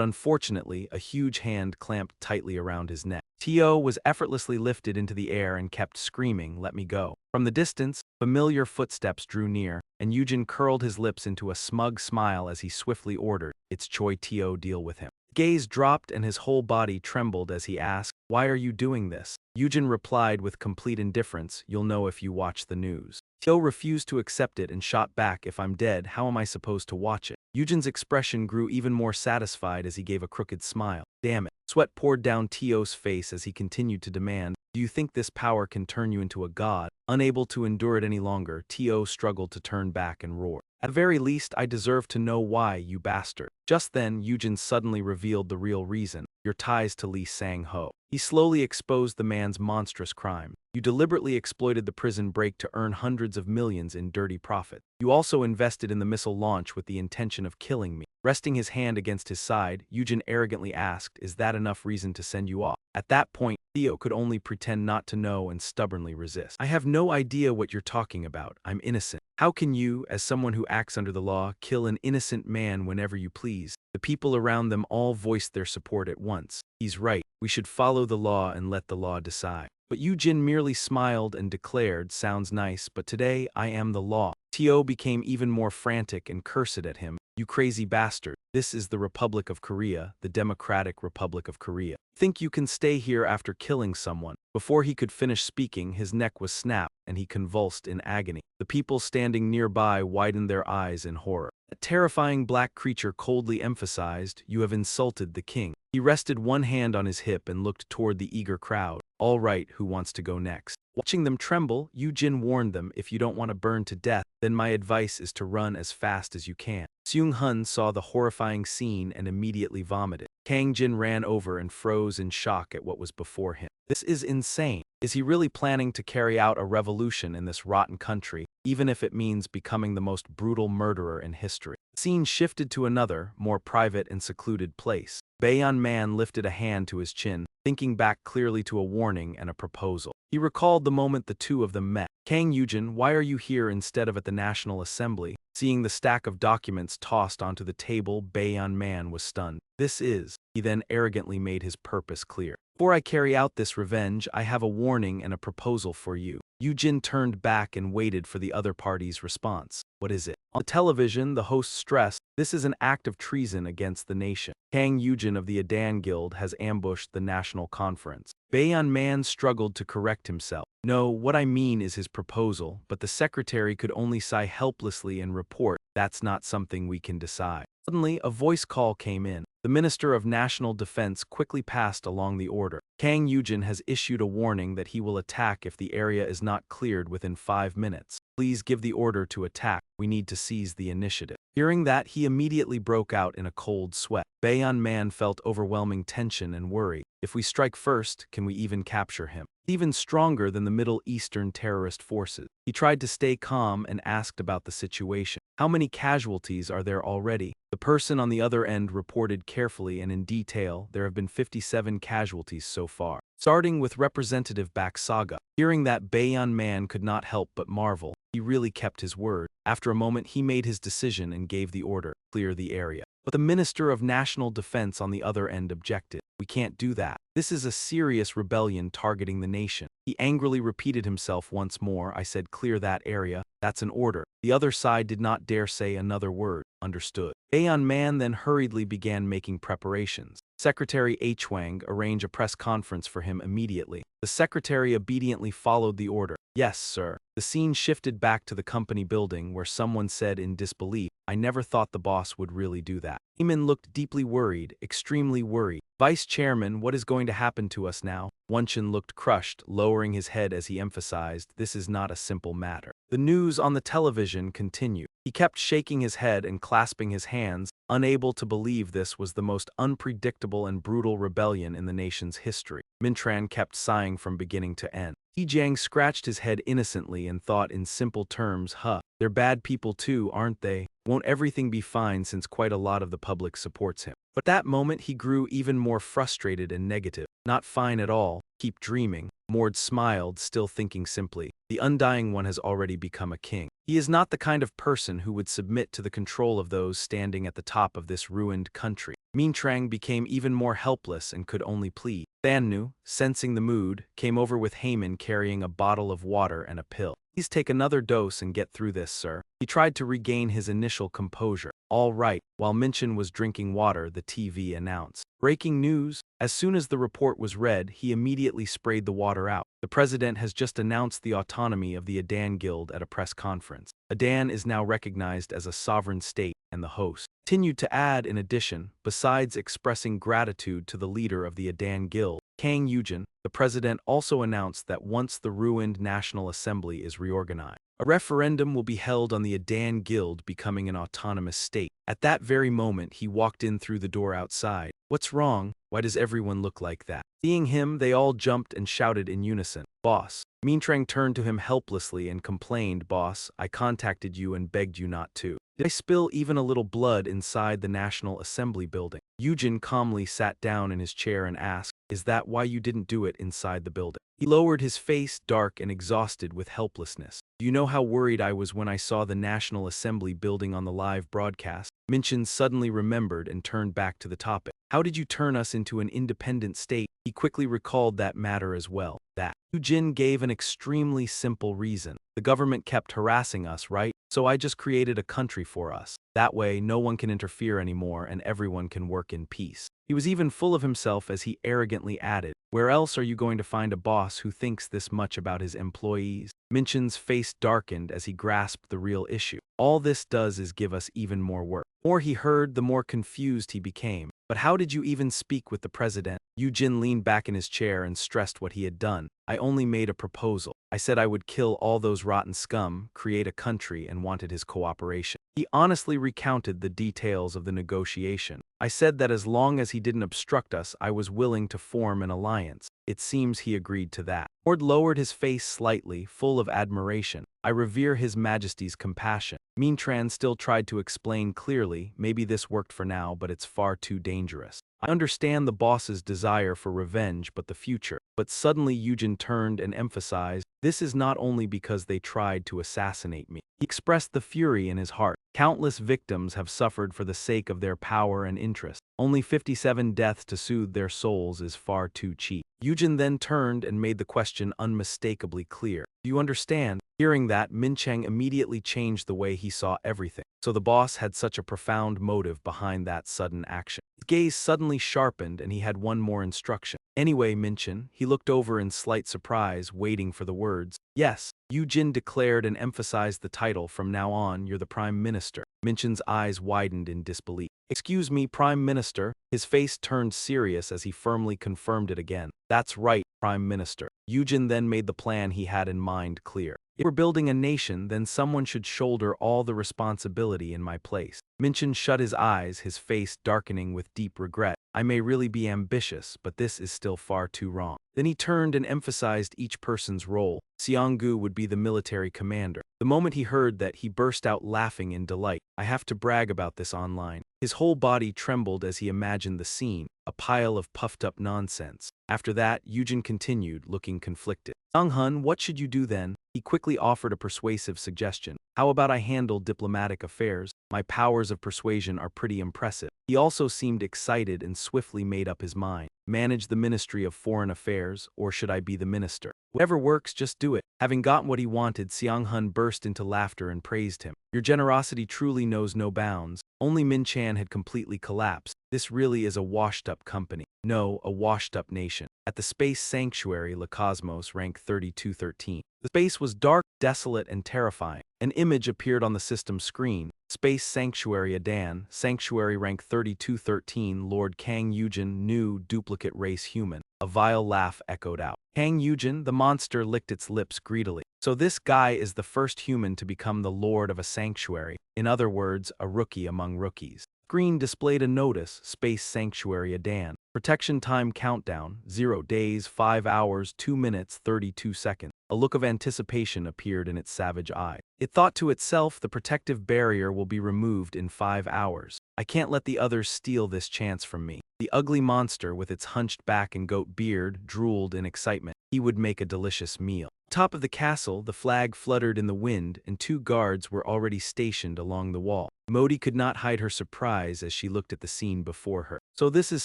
unfortunately, a huge hand clamped tightly around his neck. Teo was effortlessly lifted into the air and kept screaming, "Let me go." From the distance, familiar footsteps drew near, and Eugene curled his lips into a smug smile as he swiftly ordered, "It's Choi." Teo, deal with him. His gaze dropped and his whole body trembled as he asked, "Why are you doing this?" Eugene replied with complete indifference, "You'll know if you watch the news." Teo refused to accept it and shot back, "If I'm dead, how am I supposed to watch it?" Eugene's expression grew even more satisfied as he gave a crooked smile. "Damn it." Sweat poured down Teo's face as he continued to demand, "Do you think this power can turn you into a god?" Unable to endure it any longer, Teo struggled to turn back and roar, "At the very least, I deserve to know why, you bastard." Just then, Eugene suddenly revealed the real reason: your ties to Lee Sang-ho. He slowly exposed the man's monstrous crime. "You deliberately exploited the prison break to earn hundreds of millions in dirty profit. You also invested in the missile launch with the intention of killing me." Resting his hand against his side, Eugene arrogantly asked, "Is that enough reason to send you off?" At that point, Theo could only pretend not to know and stubbornly resist. "I have no idea what you're talking about. I'm innocent." "How can you, as someone who acts under the law, kill an innocent man whenever you please?" The people around them all voiced their support at once. "He's right. We should follow the law and let the law decide." But Eugene merely smiled and declared, "Sounds nice, but today I am the law." Teo became even more frantic and cursed at him. "You crazy bastard. This is the Republic of Korea, the Democratic Republic of Korea. Think you can stay here after killing someone?" Before he could finish speaking, his neck was snapped, and he convulsed in agony. The people standing nearby widened their eyes in horror. A terrifying black creature coldly emphasized, "You have insulted the king." He rested one hand on his hip and looked toward the eager crowd. "All right, who wants to go next?" Watching them tremble, Eugene warned them, "If you don't want to burn to death, then my advice is to run as fast as you can." Seung-hun saw the horrifying scene and immediately vomited. Kang-jin ran over and froze in shock at what was before him. This is insane. Is he really planning to carry out a revolution in this rotten country, even if it means becoming the most brutal murderer in history? The scene shifted to another, more private and secluded place. Baeyeon Man lifted a hand to his chin, thinking back clearly to a warning and a proposal. He recalled the moment the two of them met. "Kang Eugene, why are you here instead of at the National Assembly?" Seeing the stack of documents tossed onto the table, Baeyeon Man was stunned. "This is..." He then arrogantly made his purpose clear. "Before I carry out this revenge, I have a warning and a proposal for you." Eugene turned back and waited for the other party's response. "What is it?" On television, the host stressed, "This is an act of treason against the nation. Kang Eugene of the Adan Guild has ambushed the national conference." Baeyeon Man struggled to correct himself. "No, what I mean is his proposal," but the secretary could only sigh helplessly and report, "That's not something we can decide." Suddenly, a voice call came in. The Minister of National Defense quickly passed along the order. "Kang Eugene has issued a warning that he will attack if the area is not cleared within 5 minutes. Please give the order to attack. We need to seize the initiative." Hearing that, he immediately broke out in a cold sweat. Baeyeon Man felt overwhelming tension and worry. "If we strike first, can we even capture him?" Even stronger than the Middle Eastern terrorist forces. He tried to stay calm and asked about the situation. "How many casualties are there already?" The person on the other end reported carefully and in detail, "There have been 57 casualties so far." Starting with Representative Baksaga. Hearing that, Baeyeon Man could not help but marvel. He really kept his word. After a moment, he made his decision and gave the order, "Clear the area." But the Minister of National Defense on the other end objected. "We can't do that. This is a serious rebellion targeting the nation." He angrily repeated himself once more, "I said clear that area. That's an order." The other side did not dare say another word. "Understood." Baeyeon Man then hurriedly began making preparations. Secretary Hwang arranged a press conference for him immediately. The secretary obediently followed the order. "Yes, sir." The scene shifted back to the company building where someone said in disbelief, "I never thought the boss would really do that." Eamon looked deeply worried, extremely worried. "Vice Chairman, what is going to happen to us now?" Wonchun looked crushed, lowering his head as he emphasized, "This is not a simple matter." The news on the television continued. He kept shaking his head and clasping his hands, unable to believe this was the most unpredictable and brutal rebellion in the nation's history. Mintran kept sighing from beginning to end. Heejang scratched his head innocently and thought in simple terms, "They're bad people too, aren't they? Won't everything be fine since quite a lot of the public supports him?" But that moment he grew even more frustrated and negative. "Not fine at all. Keep dreaming." Mord smiled, still thinking simply, "The Undying One has already become a king. He is not the kind of person who would submit to the control of those standing at the top of this ruined country." Mintrang became even more helpless and could only plead. Thannu, sensing the mood, came over with Heyman carrying a bottle of water and a pill. "Please take another dose and get through this, sir." He tried to regain his initial composure. "All right." While Minchin was drinking water, the TV announced, "Breaking news, As soon as the report was read, he immediately sprayed the water out. The president has just announced the autonomy of the Adan Guild at a press conference. Adan is now recognized as a sovereign state and the host. Continued to add, in addition, besides expressing gratitude to the leader of the Adan Guild, Kang Eugene, the president also announced that once the ruined National Assembly is reorganized, a referendum will be held on the Adan Guild becoming an autonomous state. At that very moment, he walked in through the door outside. "What's wrong? Why does everyone look like that?" Seeing him, they all jumped and shouted in unison, "Boss." Mintrang turned to him helplessly and complained, "Boss, I contacted you and begged you not to. Did I spill even a little blood inside the National Assembly building?" Eugene calmly sat down in his chair and asked, "Is that why you didn't do it inside the building?" He lowered his face, dark and exhausted with helplessness. "Do you know how worried I was when I saw the National Assembly building on the live broadcast?" Minchin suddenly remembered and turned back to the topic. "How did you turn us into an independent state?" He quickly recalled that matter as well. That Eugene gave an extremely simple reason. "The government kept harassing us, right? So I just created a country for us. That way, no one can interfere anymore and everyone can work in peace." He was even full of himself as he arrogantly added, "Where else are you going to find a boss who thinks this much about his employees?" Minchin's face darkened as he grasped the real issue. "All this does is give us even more work." The more he heard, the more confused he became. "But how did you even speak with the president?" Eugene leaned back in his chair and stressed what he had done. "I only made a proposal. I said I would kill all those rotten scum, create a country, and wanted his cooperation." He honestly recounted the details of the negotiation. "I said that as long as he didn't obstruct us, I was willing to form an alliance. It seems he agreed to that." Lord lowered his face slightly, full of admiration. "I revere His Majesty's compassion." Mintran still tried to explain clearly, "Maybe this worked for now, but it's far too dangerous. I understand the boss's desire for revenge, but the future." But suddenly Eugene turned and emphasized, "This is not only because they tried to assassinate me." He expressed the fury in his heart. "Countless victims have suffered for the sake of their power and interest. Only 57 deaths to soothe their souls is far too cheap." Eugene then turned and made the question unmistakably clear. "Do you understand?" Hearing that, Mincheng immediately changed the way he saw everything. So the boss had such a profound motive behind that sudden action. His gaze suddenly sharpened and he had one more instruction. "Anyway, Minchen," he looked over in slight surprise, waiting for the words. "Yes," Eugene declared and emphasized the title. "From now on, you're the Prime Minister." Minchen's eyes widened in disbelief. "Excuse me, Prime Minister?" His face turned serious as he firmly confirmed it again. "That's right, Prime Minister." Eugene then made the plan he had in mind clear. "If we're building a nation, then someone should shoulder all the responsibility in my place." Minchen shut his eyes, his face darkening with deep regret. "I may really be ambitious, but this is still far too wrong." Then he turned and emphasized each person's role. Xianggu would be the military commander. The moment he heard that, he burst out laughing in delight. "I have to brag about this online." His whole body trembled as he imagined the scene, a pile of puffed-up nonsense. After that, Eugene continued, looking conflicted. "Hun, what should you do then?" He quickly offered a persuasive suggestion. "How about I handle diplomatic affairs? My powers of persuasion are pretty impressive." He also seemed excited and swiftly made up his mind. "Manage the Ministry of Foreign Affairs, or should I be the minister? Whatever works, just do it." Having gotten what he wanted, Xiang-hun burst into laughter and praised him. "Your generosity truly knows no bounds." Only Min Chan had completely collapsed. "This really is a washed-up company. No, a washed-up nation." At the Space Sanctuary, Le Cosmos, rank 3213. The space was dark, desolate, and terrifying. An image appeared on the system screen. Space Sanctuary Adan, Sanctuary rank 3213, Lord Kang Eugene, new duplicate race human. A vile laugh echoed out. Kang Eugene, the monster, licked its lips greedily. "So this guy is the first human to become the lord of a sanctuary. In other words, a rookie among rookies." Screen displayed a notice, Space Sanctuary Adan. Protection time countdown, 0 days, 5 hours, 2 minutes, 32 seconds. A look of anticipation appeared in its savage eye. It thought to itself, the protective barrier will be removed in 5 hours. I can't let the others steal this chance from me. The ugly monster, with its hunched back and goat beard, drooled in excitement. He would make a delicious meal. Top of the castle, the flag fluttered in the wind, and 2 guards were already stationed along the wall. Modi could not hide her surprise as she looked at the scene before her. "So this is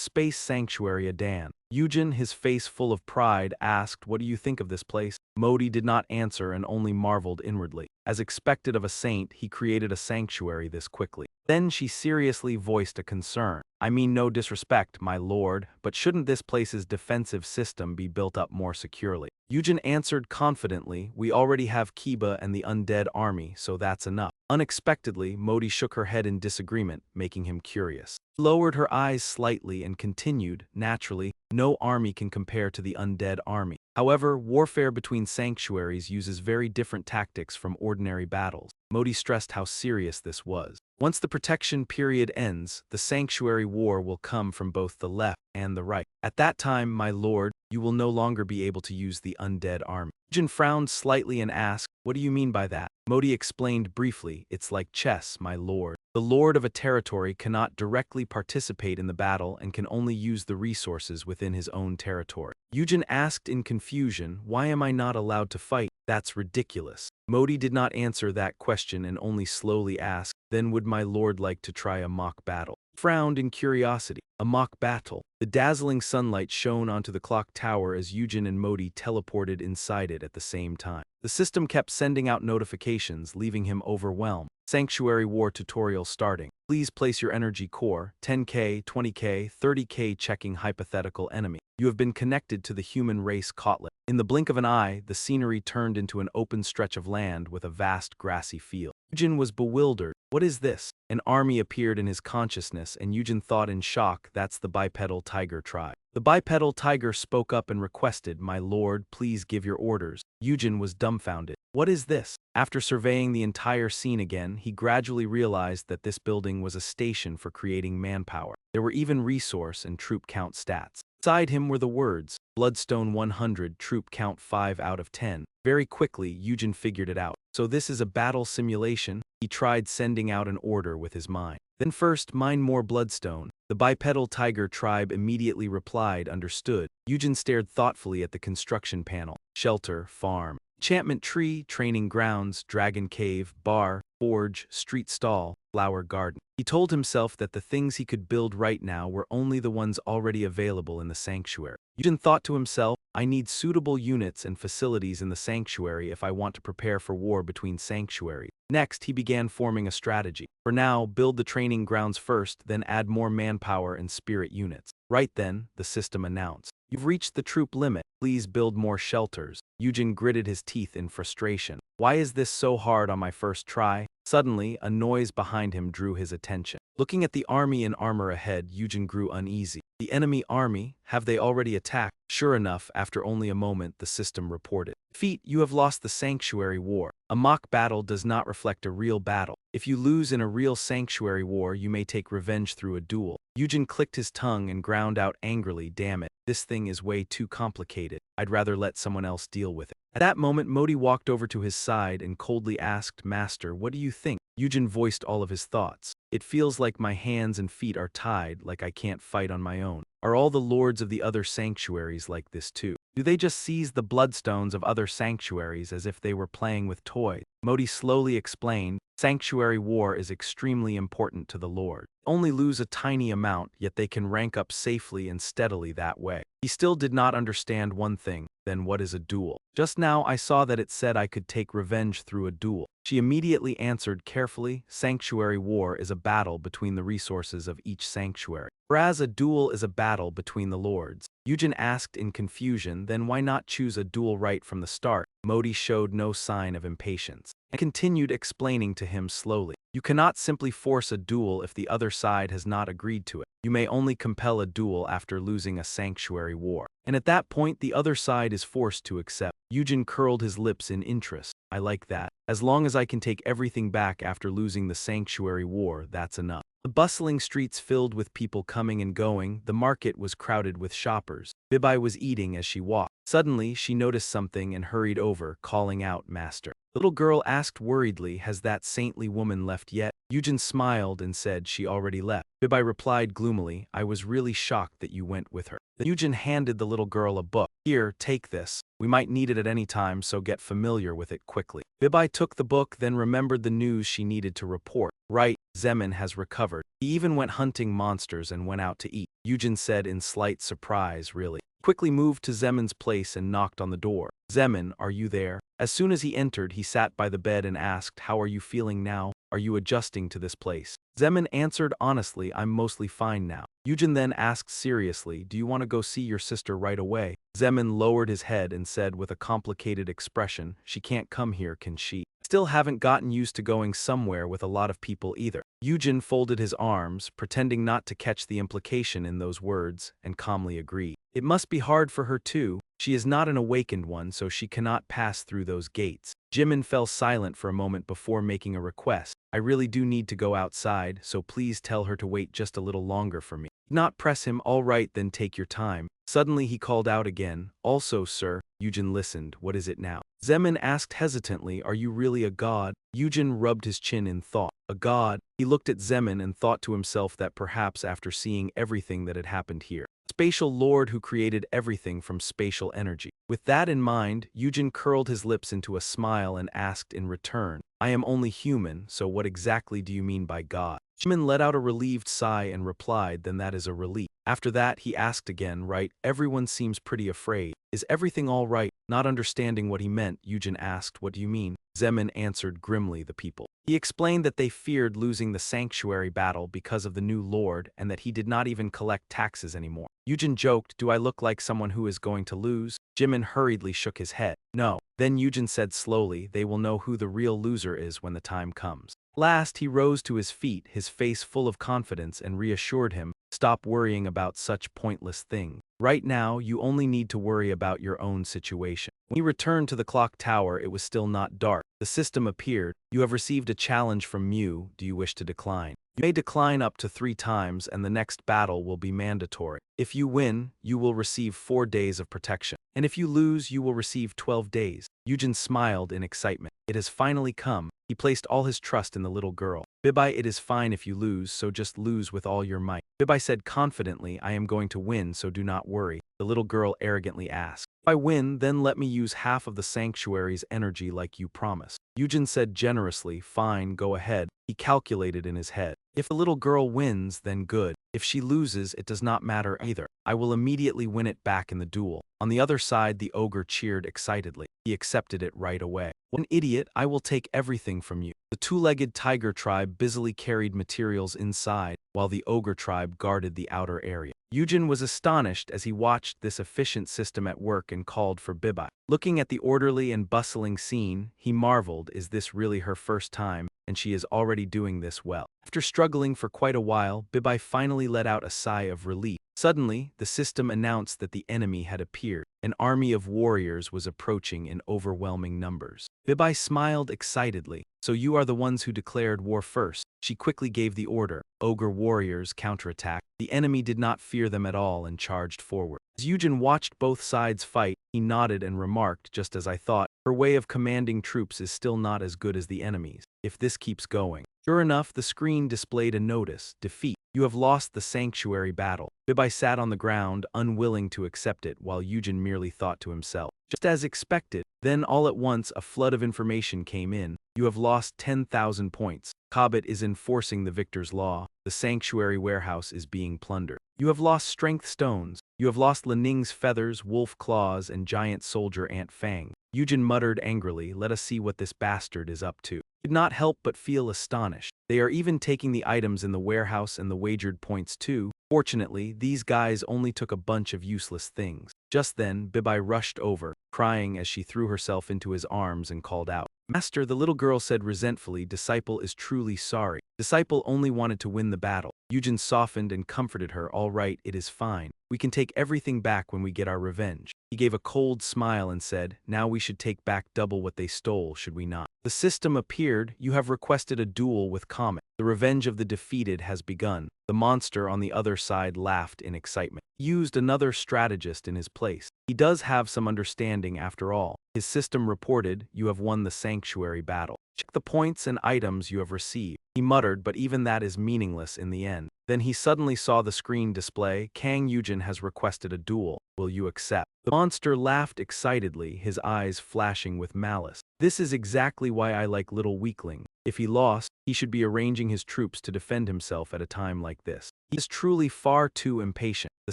Space Sanctuary Adan." Eugene, his face full of pride, asked, "What do you think of this place?" Modi did not answer and only marveled inwardly. As expected of a saint, he created a sanctuary this quickly. Then she seriously voiced a concern. I mean no disrespect, my lord, but shouldn't this place's defensive system be built up more securely? Eugene answered confidently, we already have Kiba and the undead army, so that's enough. Unexpectedly, Modi shook her head in disagreement, making him curious. She lowered her eyes slightly and continued, naturally, no army can compare to the undead army. However, warfare between sanctuaries uses very different tactics from ordinary battles. Modi stressed how serious this was. Once the protection period ends, the sanctuary war will come from both the left and the right. At that time, my lord, you will no longer be able to use the undead army. Jin frowned slightly and asked, what do you mean by that? Modi explained briefly, it's like chess, my lord. The lord of a territory cannot directly participate in the battle and can only use the resources within his own territory. Eugene asked in confusion, why am I not allowed to fight? That's ridiculous. Modi did not answer that question and only slowly asked, then would my lord like to try a mock battle? Frowned in curiosity. A mock battle. The dazzling sunlight shone onto the clock tower as Eugene and Modi teleported inside it at the same time. The system kept sending out notifications, leaving him overwhelmed. Sanctuary War tutorial starting. Please place your energy core, 10k, 20k, 30k checking hypothetical enemy. You have been connected to the human race Kotlet. In the blink of an eye, the scenery turned into an open stretch of land with a vast grassy field. Eugene was bewildered. What is this? An army appeared in his consciousness and Eugene thought in shock, that's the bipedal tiger tribe. The bipedal tiger spoke up and requested, my lord, please give your orders. Eugene was dumbfounded. What is this? After surveying the entire scene again, he gradually realized that this building was a station for creating manpower. There were even resource and troop count stats. Beside him were the words, Bloodstone 100, troop count 5 out of 10. Very quickly, Eugene figured it out. So this is a battle simulation? He tried sending out an order with his mind. Then first, mine more bloodstone. The bipedal tiger tribe immediately replied, understood. Eugene stared thoughtfully at the construction panel. Shelter, farm, enchantment tree, training grounds, dragon cave, bar, forge, street stall, flower garden. He told himself that the things he could build right now were only the ones already available in the sanctuary. Eugene thought to himself, I need suitable units and facilities in the sanctuary if I want to prepare for war between sanctuaries. Next, he began forming a strategy. For now, build the training grounds first, then add more manpower and spirit units. Right then, the system announced, you've reached the troop limit. Please build more shelters. Eugene gritted his teeth in frustration. Why is this so hard on my first try? Suddenly, a noise behind him drew his attention. Looking at the army in armor ahead, Eugene grew uneasy. The enemy army? Have they already attacked? Sure enough, after only a moment, the system reported. Defeat, you have lost the sanctuary war. A mock battle does not reflect a real battle. If you lose in a real sanctuary war, you may take revenge through a duel. Eugene clicked his tongue and ground out angrily, damn it, this thing is way too complicated. I'd rather let someone else deal with it. At that moment, Modi walked over to his side and coldly asked, Master, what do you think? Eugene voiced all of his thoughts. It feels like my hands and feet are tied, like I can't fight on my own. Are all the lords of the other sanctuaries like this too? Do they just seize the bloodstones of other sanctuaries as if they were playing with toys? Modi slowly explained, sanctuary war is extremely important to the lord. Only lose a tiny amount, yet they can rank up safely and steadily that way. He still did not understand one thing, then what is a duel? Just now I saw that it said I could take revenge through a duel. She immediately answered carefully, sanctuary war is a battle between the resources of each sanctuary, whereas a duel is a battle between the lords. Eugene asked in confusion, then why not choose a duel right from the start? Modi showed no sign of impatience and continued explaining to him slowly. You cannot simply force a duel if the other side has not agreed to it. You may only compel a duel after losing a sanctuary war. And at that point, the other side is forced to accept. Eugene curled his lips in interest. I like that. As long as I can take everything back after losing the sanctuary war, that's enough. The bustling streets filled with people coming and going, the market was crowded with shoppers. Bibi was eating as she walked. Suddenly, she noticed something and hurried over, calling out, Master. The little girl asked worriedly, has that saintly woman left yet? Eugene smiled and said she already left. Bibi replied gloomily, I was really shocked that you went with her. Then Eugene handed the little girl a book. Here, take this. We might need it at any time, so get familiar with it quickly. Bibi took the book, then remembered the news she needed to report. Right, Zemin has recovered. He even went hunting monsters and went out to eat. Eugene said in slight surprise, really. Quickly moved to Zemin's place and knocked on the door. Zemin, are you there? As soon as he entered, he sat by the bed and asked, how are you feeling now? Are you adjusting to this place? Zemin answered honestly, I'm mostly fine now. Eugene then asked seriously, do you want to go see your sister right away? Zemin lowered his head and said with a complicated expression, she can't come here, can she? Still haven't gotten used to going somewhere with a lot of people either. Eugene folded his arms, pretending not to catch the implication in those words, and calmly agreed. It must be hard for her too. She is not an awakened one, so she cannot pass through those gates. Jimn fell silent for a moment before making a request. I really do need to go outside, so please tell her to wait just a little longer for me. Not press him, all right, then take your time. Suddenly he called out again, also sir. Eugene listened, what is it now? Zemin asked hesitantly, are you really a god? Eugene rubbed his chin in thought. A god? He looked at Zemin and thought to himself that perhaps after seeing everything that had happened here, spatial lord who created everything from spatial energy. With that in mind, Eugene curled his lips into a smile and asked in return, I am only human, so what exactly do you mean by God? Jimn let out a relieved sigh and replied, then that is a relief. After that, he asked again, right, everyone seems pretty afraid. Is everything all right? Not understanding what he meant, Eugene asked, what do you mean? Zemin answered grimly, the people. He explained that they feared losing the sanctuary battle because of the new lord and that he did not even collect taxes anymore. Eugene joked, do I look like someone who is going to lose? Jimn hurriedly shook his head. No. Then Eugene said slowly, they will know who the real loser is when the time comes. Last, he rose to his feet, his face full of confidence, and reassured him, stop worrying about such pointless things. Right now, you only need to worry about your own situation. When he returned to the clock tower, it was still not dark. The system appeared. You have received a challenge from Mew. Do you wish to decline? You may decline up to 3 times and the next battle will be mandatory. If you win, you will receive 4 days of protection. And if you lose, you will receive 12 days. Eugene smiled in excitement. It has finally come. He placed all his trust in the little girl. Bibi, it is fine if you lose, so just lose with all your might. Bibi said confidently, I am going to win, so do not worry. The little girl arrogantly asked. If I win, then let me use half of the sanctuary's energy like you promised. Eugene said generously, fine, go ahead. He calculated in his head. If the little girl wins, then good. If she loses, it does not matter either. I will immediately win it back in the duel. On the other side, the ogre cheered excitedly. He accepted it right away. What an idiot, I will take everything from you. The two-legged tiger tribe busily carried materials inside, while the ogre tribe guarded the outer area. Eugene was astonished as he watched this efficient system at work and called for Bibi. Looking at the orderly and bustling scene, he marveled, is this really her first time, and she is already doing this well. After struggling for quite a while, Bibi finally let out a sigh of relief. Suddenly, the system announced that the enemy had appeared. An army of warriors was approaching in overwhelming numbers. Bibi smiled excitedly. So you are the ones who declared war first. She quickly gave the order. Ogre warriors counterattacked. The enemy did not fear them at all and charged forward. As Eugene watched both sides fight, he nodded and remarked, just as I thought, her way of commanding troops is still not as good as the enemy's. If this keeps going. Sure enough, the screen displayed a notice, defeat. You have lost the sanctuary battle. Bibi sat on the ground, unwilling to accept it, while Eugene merely thought to himself. Just as expected. Then all at once a flood of information came in. You have lost 10,000 points. Cobbett is enforcing the victor's law. The sanctuary warehouse is being plundered. You have lost strength stones. You have lost Lining's feathers, wolf claws, and giant soldier ant fang. Eugene muttered angrily, let us see what this bastard is up to. He could not help but feel astonished. They are even taking the items in the warehouse and the wagered points too. Fortunately, these guys only took a bunch of useless things. Just then, Bibi rushed over, crying as she threw herself into his arms and called out. Master, the little girl said resentfully, Disciple is truly sorry. Disciple only wanted to win the battle. Eugene softened and comforted her, all right, it is fine. We can take everything back when we get our revenge. He gave a cold smile and said, now we should take back double what they stole, should we not? The system appeared. You have requested a duel with Comet. The revenge of the defeated has begun. The monster on the other side laughed in excitement. He used another strategist in his place. He does have some understanding after all. His system reported, you have won the sanctuary battle. Check the points and items you have received. He muttered, but even that is meaningless in the end. Then he suddenly saw the screen display, Kang Eugene has requested a duel. Will you accept? The monster laughed excitedly, his eyes flashing with malice. This is exactly why I like little weakling. If he lost, he should be arranging his troops to defend himself at a time like this. He is truly far too impatient. The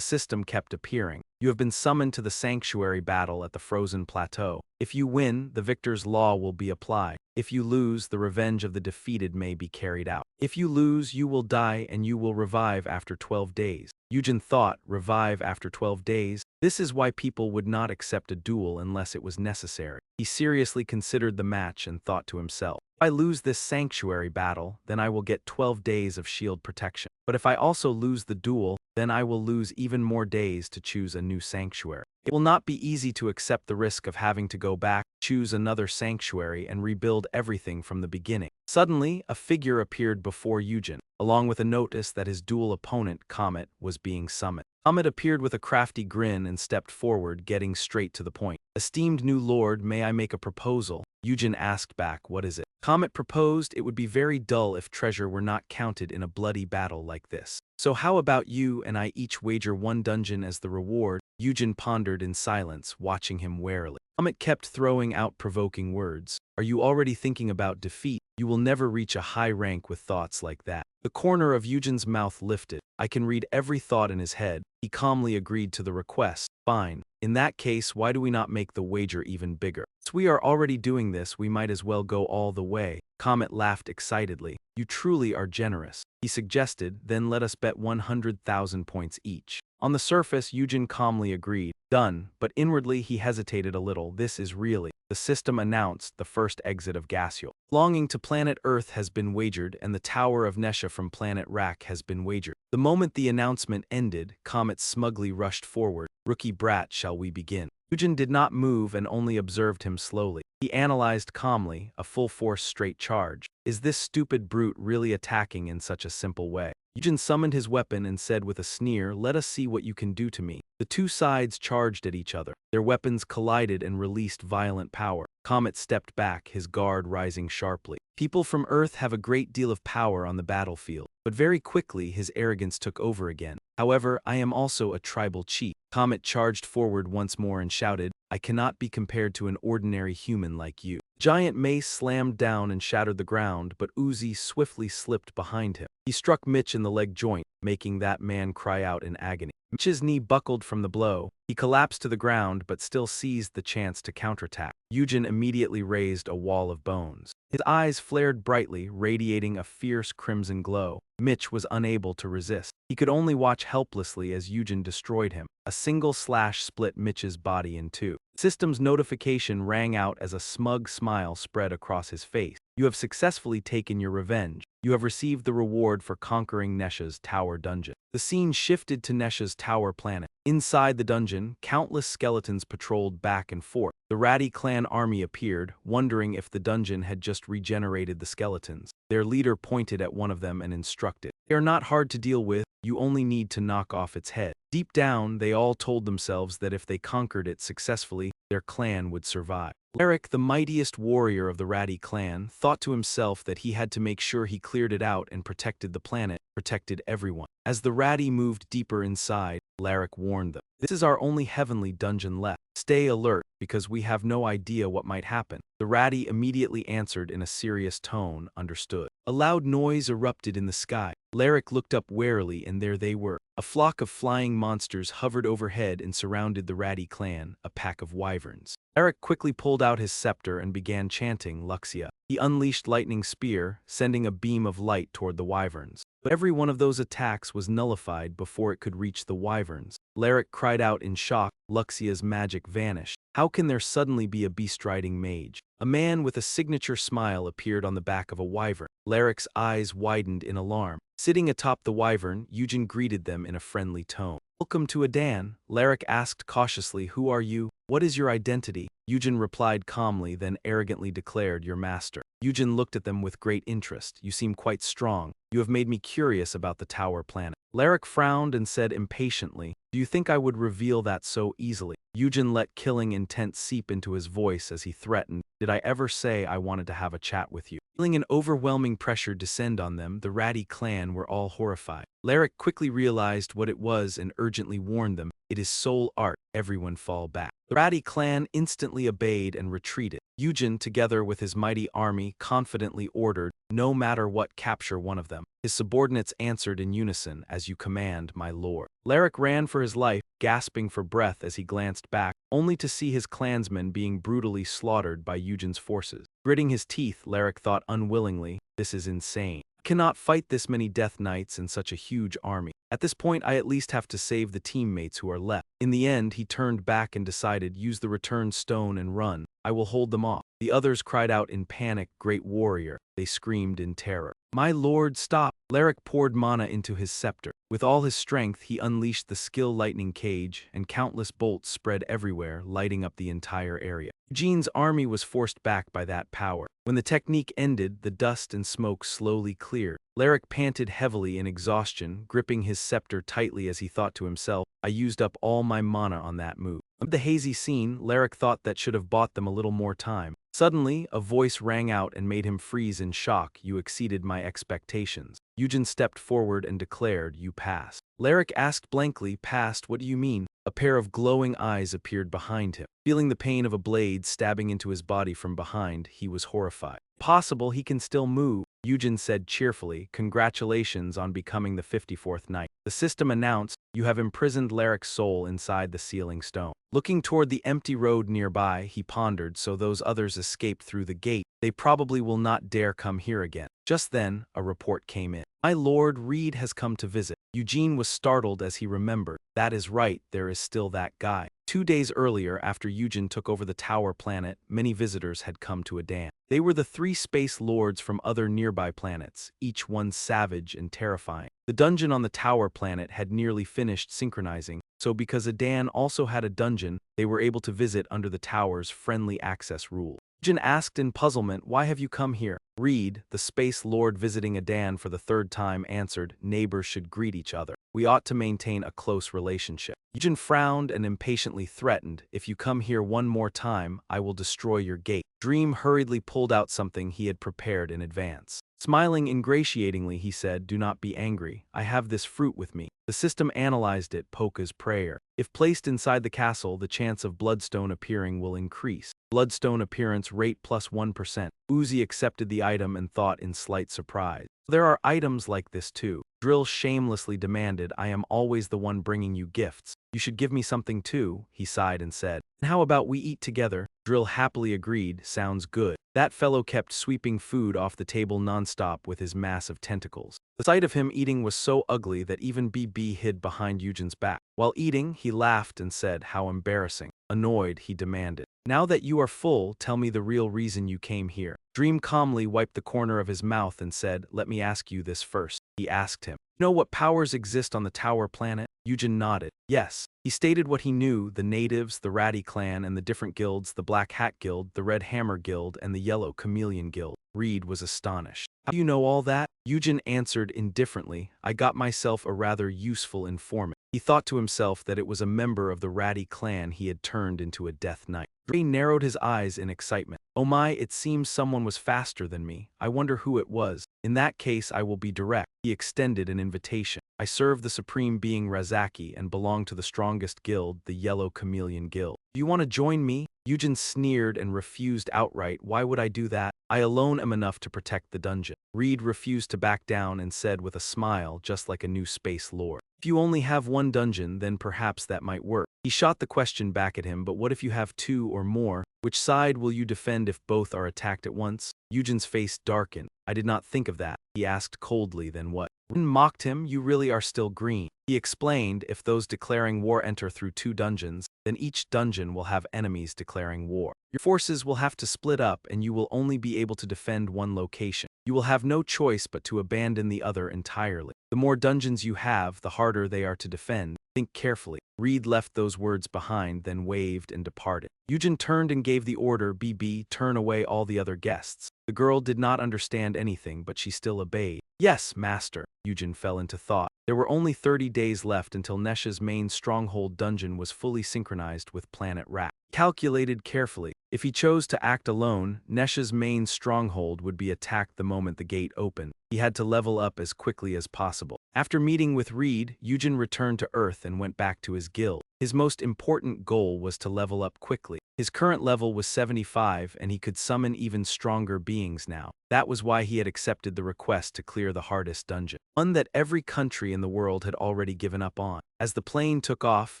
system kept appearing. You have been summoned to the sanctuary battle at the frozen plateau. If you win, the victor's law will be applied. If you lose, the revenge of the defeated may be carried out. If you lose, you will die and you will revive after 12 days. Eugene thought, revive after 12 days? This is why people would not accept a duel unless it was necessary. He seriously considered the match and thought to himself, if I lose this sanctuary battle, then I will get 12 days of shield protection. But if I also lose the duel, then I will lose even more days to choose a new sanctuary. It will not be easy to accept the risk of having to go back, choose another sanctuary, and rebuild everything from the beginning. Suddenly, a figure appeared before Eugene, along with a notice that his dual opponent, Comet, was being summoned. Comet appeared with a crafty grin and stepped forward, getting straight to the point. Esteemed new lord, may I make a proposal? Eugene asked back, what is it? Comet proposed it would be very dull if treasure were not counted in a bloody battle like this. So how about you and I each wager 1 dungeon as the reward? Eugene pondered in silence, watching him warily. Comet kept throwing out provoking words. Are you already thinking about defeat? You will never reach a high rank with thoughts like that. The corner of Eugene's mouth lifted. I can read every thought in his head. He calmly agreed to the request. Fine. In that case, why do we not make the wager even bigger? Since we are already doing this, we might as well go all the way. Comet laughed excitedly. You truly are generous. He suggested, then let us bet 100,000 points each. On the surface, Eugene calmly agreed. Done, but inwardly he hesitated a little. This is really. The system announced the first exit of Gasiel. Longing to planet Earth has been wagered, and the Tower of Nesha from planet Rak has been wagered. The moment the announcement ended, Comet smugly rushed forward. Rookie brat, shall we begin? Eugene did not move and only observed him slowly. He analyzed calmly, a full-force straight charge. Is this stupid brute really attacking in such a simple way? Eugene summoned his weapon and said with a sneer, let us see what you can do to me. The two sides charged at each other. Their weapons collided and released violent power. Comet stepped back, his guard rising sharply. People from Earth have a great deal of power on the battlefield, but very quickly his arrogance took over again. However, I am also a tribal chief. Comet charged forward once more and shouted, I cannot be compared to an ordinary human like you. Giant mace slammed down and shattered the ground, but Unzi swiftly slipped behind him. He struck Mitch in the leg joint, making that man cry out in agony. Mitch's knee buckled from the blow. He collapsed to the ground but still seized the chance to counterattack. Eugene immediately raised a wall of bones. His eyes flared brightly, radiating a fierce crimson glow. Mitch was unable to resist. He could only watch helplessly as Eugene destroyed him. A single slash split Mitch's body in two. System's notification rang out as a smug smile spread across his face. You have successfully taken your revenge. You have received the reward for conquering Nesha's tower dungeon. The scene shifted to Nesha's tower planet. Inside the dungeon, countless skeletons patrolled back and forth. The Ratty clan army appeared, wondering if the dungeon had just regenerated the skeletons. Their leader pointed at one of them and instructed, they are not hard to deal with, you only need to knock off its head. Deep down, they all told themselves that if they conquered it successfully, their clan would survive. Larrick, the mightiest warrior of the Ratty clan, thought to himself that he had to make sure he cleared it out and protected the planet, protected everyone. As the Ratty moved deeper inside, Larrick warned them, this is our only heavenly dungeon left. Stay alert, because we have no idea what might happen. The Ratty immediately answered in a serious tone, understood. A loud noise erupted in the sky. Larrick looked up warily, and there they were. A flock of flying monsters hovered overhead and surrounded the Ratty clan, a pack of wyverns. Larrick quickly pulled out his scepter and began chanting Luxia. He unleashed Lightning Spear, sending a beam of light toward the wyverns. But every one of those attacks was nullified before it could reach the wyverns. Larrick cried out in shock, Luxia's magic vanished. How can there suddenly be a beast-riding mage? A man with a signature smile appeared on the back of a wyvern. Larrick's eyes widened in alarm. Sitting atop the wyvern, Eugene greeted them in a friendly tone. Welcome to Adan, Larrick asked cautiously, who are you? What is your identity? Eugene replied calmly, then arrogantly declared, your master. Eugene looked at them with great interest. You seem quite strong. You have made me curious about the tower planet. Larrick frowned and said impatiently, Do you think I would reveal that so easily? Eugene let killing intent seep into his voice as he threatened, did I ever say I wanted to have a chat with you? Feeling an overwhelming pressure descend on them, the ratty clan were all horrified. Lyric quickly realized what it was and urgently warned them, it is soul art, everyone fall back. The ratty clan instantly obeyed and retreated. Eugene, together with his mighty army, confidently ordered, no matter what, capture one of them. His subordinates answered in unison, as you command, my lord. Lyric ran for his life, gasping for breath as he glanced back, only to see his clansmen being brutally slaughtered by Eugene's forces. Gritting his teeth, Lyric thought unwillingly, this is insane. I cannot fight this many death knights in such a huge army. At this point, I at least have to save the teammates who are left. In the end, he turned back and decided, use the return stone and run. I will hold them off. The others cried out in panic, great warrior. They screamed in terror. My lord, stop! Lyric poured mana into his scepter. With all his strength, he unleashed the skill lightning cage, and countless bolts spread everywhere, lighting up the entire area. Eugene's army was forced back by that power. When the technique ended, the dust and smoke slowly cleared. Lyric panted heavily in exhaustion, gripping his scepter tightly as he thought to himself, I used up all my mana on that move. Of the hazy scene, Lyric thought that should have bought them a little more time. Suddenly, a voice rang out and made him freeze in shock. You exceeded my expectations. Eugene stepped forward and declared, you passed. Lyric asked blankly, passed, what do you mean? A pair of glowing eyes appeared behind him. Feeling the pain of a blade stabbing into his body from behind, he was horrified. Possible he can still move, Eugene said cheerfully, congratulations on becoming the 54th knight. The system announced, you have imprisoned Lyric's soul inside the sealing stone. Looking toward the empty road nearby, he pondered, so those others escaped through the gate. They probably will not dare come here again. Just then, a report came in. My lord, Reed has come to visit. Eugene was startled as he remembered. That is right, there is still that guy. 2 days earlier, after Eugene took over the tower planet, many visitors had come to Adan. They were the 3 space lords from other nearby planets, each one savage and terrifying. The dungeon on the tower planet had nearly finished synchronizing, so because Adan also had a dungeon, they were able to visit under the tower's friendly access rule. Eugene asked in puzzlement, why have you come here? Reed, the space lord visiting Adan for the 3rd time, answered, neighbors should greet each other. We ought to maintain a close relationship. Eugene frowned and impatiently threatened, if you come here one more time, I will destroy your gate. Dream hurriedly pulled out something he had prepared in advance. Smiling ingratiatingly, he said, do not be angry. I have this fruit with me. The system analyzed it, Poka's prayer. If placed inside the castle, the chance of bloodstone appearing will increase. Bloodstone appearance rate plus 1%. Unzi accepted the item and thought in slight surprise. There are items like this too. Drill shamelessly demanded, I am always the one bringing you gifts. You should give me something too, he sighed and said. And how about we eat together? Drill happily agreed, sounds good. That fellow kept sweeping food off the table nonstop with his massive tentacles. The sight of him eating was so ugly that even Bibi hid behind Eugene's back. While eating, he laughed and said, how embarrassing. Annoyed, he demanded, now that you are full, tell me the real reason you came here. Dream calmly wiped the corner of his mouth and said, let me ask you this first. He asked him, you know what powers exist on the tower planet? Eugene nodded. Yes. He stated what he knew, the natives, the Ratty clan, and the different guilds, the Black Hat Guild, the Red Hammer Guild, and the Yellow Chameleon Guild. Reed was astonished. How do you know all that? Eugene answered indifferently, I got myself a rather useful informant. He thought to himself that it was a member of the Ratty clan he had turned into a death knight. Dre narrowed his eyes in excitement. Oh my, it seems someone was faster than me. I wonder who it was. In that case, I will be direct. He extended an invitation. I serve the supreme being Razaki and belong to the strongest guild, the Yellow Chameleon Guild. Do you want to join me? Eugene sneered and refused outright. Why would I do that? I alone am enough to protect the dungeon. Reed refused to back down and said with a smile, just like a new space lord. If you only have one dungeon, then perhaps that might work. He shot the question back at him, but what if you have 2 or more? Which side will you defend if both are attacked at once? Eugene's face darkened. I did not think of that. He asked coldly, then what? Ren mocked him, you really are still green. He explained, if those declaring war enter through 2 dungeons, then each dungeon will have enemies declaring war. Your forces will have to split up and you will only be able to defend one location. You will have no choice but to abandon the other entirely. The more dungeons you have, the harder they are to defend. Think carefully. Reed left those words behind, then waved and departed. Eugene turned and gave the order, Bibi, turn away all the other guests. The girl did not understand anything, but she still obeyed. Yes, master. Eugene fell into thought. There were only 30 days left until Nesha's main stronghold dungeon was fully synchronized with Planet Rat. Calculated carefully. If he chose to act alone, Nesha's main stronghold would be attacked the moment the gate opened. He had to level up as quickly as possible. After meeting with Reed, Eugene returned to Earth and went back to his guild. His most important goal was to level up quickly. His current level was 75 and he could summon even stronger beings now. That was why he had accepted the request to clear the hardest dungeon, one that every country in the world had already given up on. As the plane took off,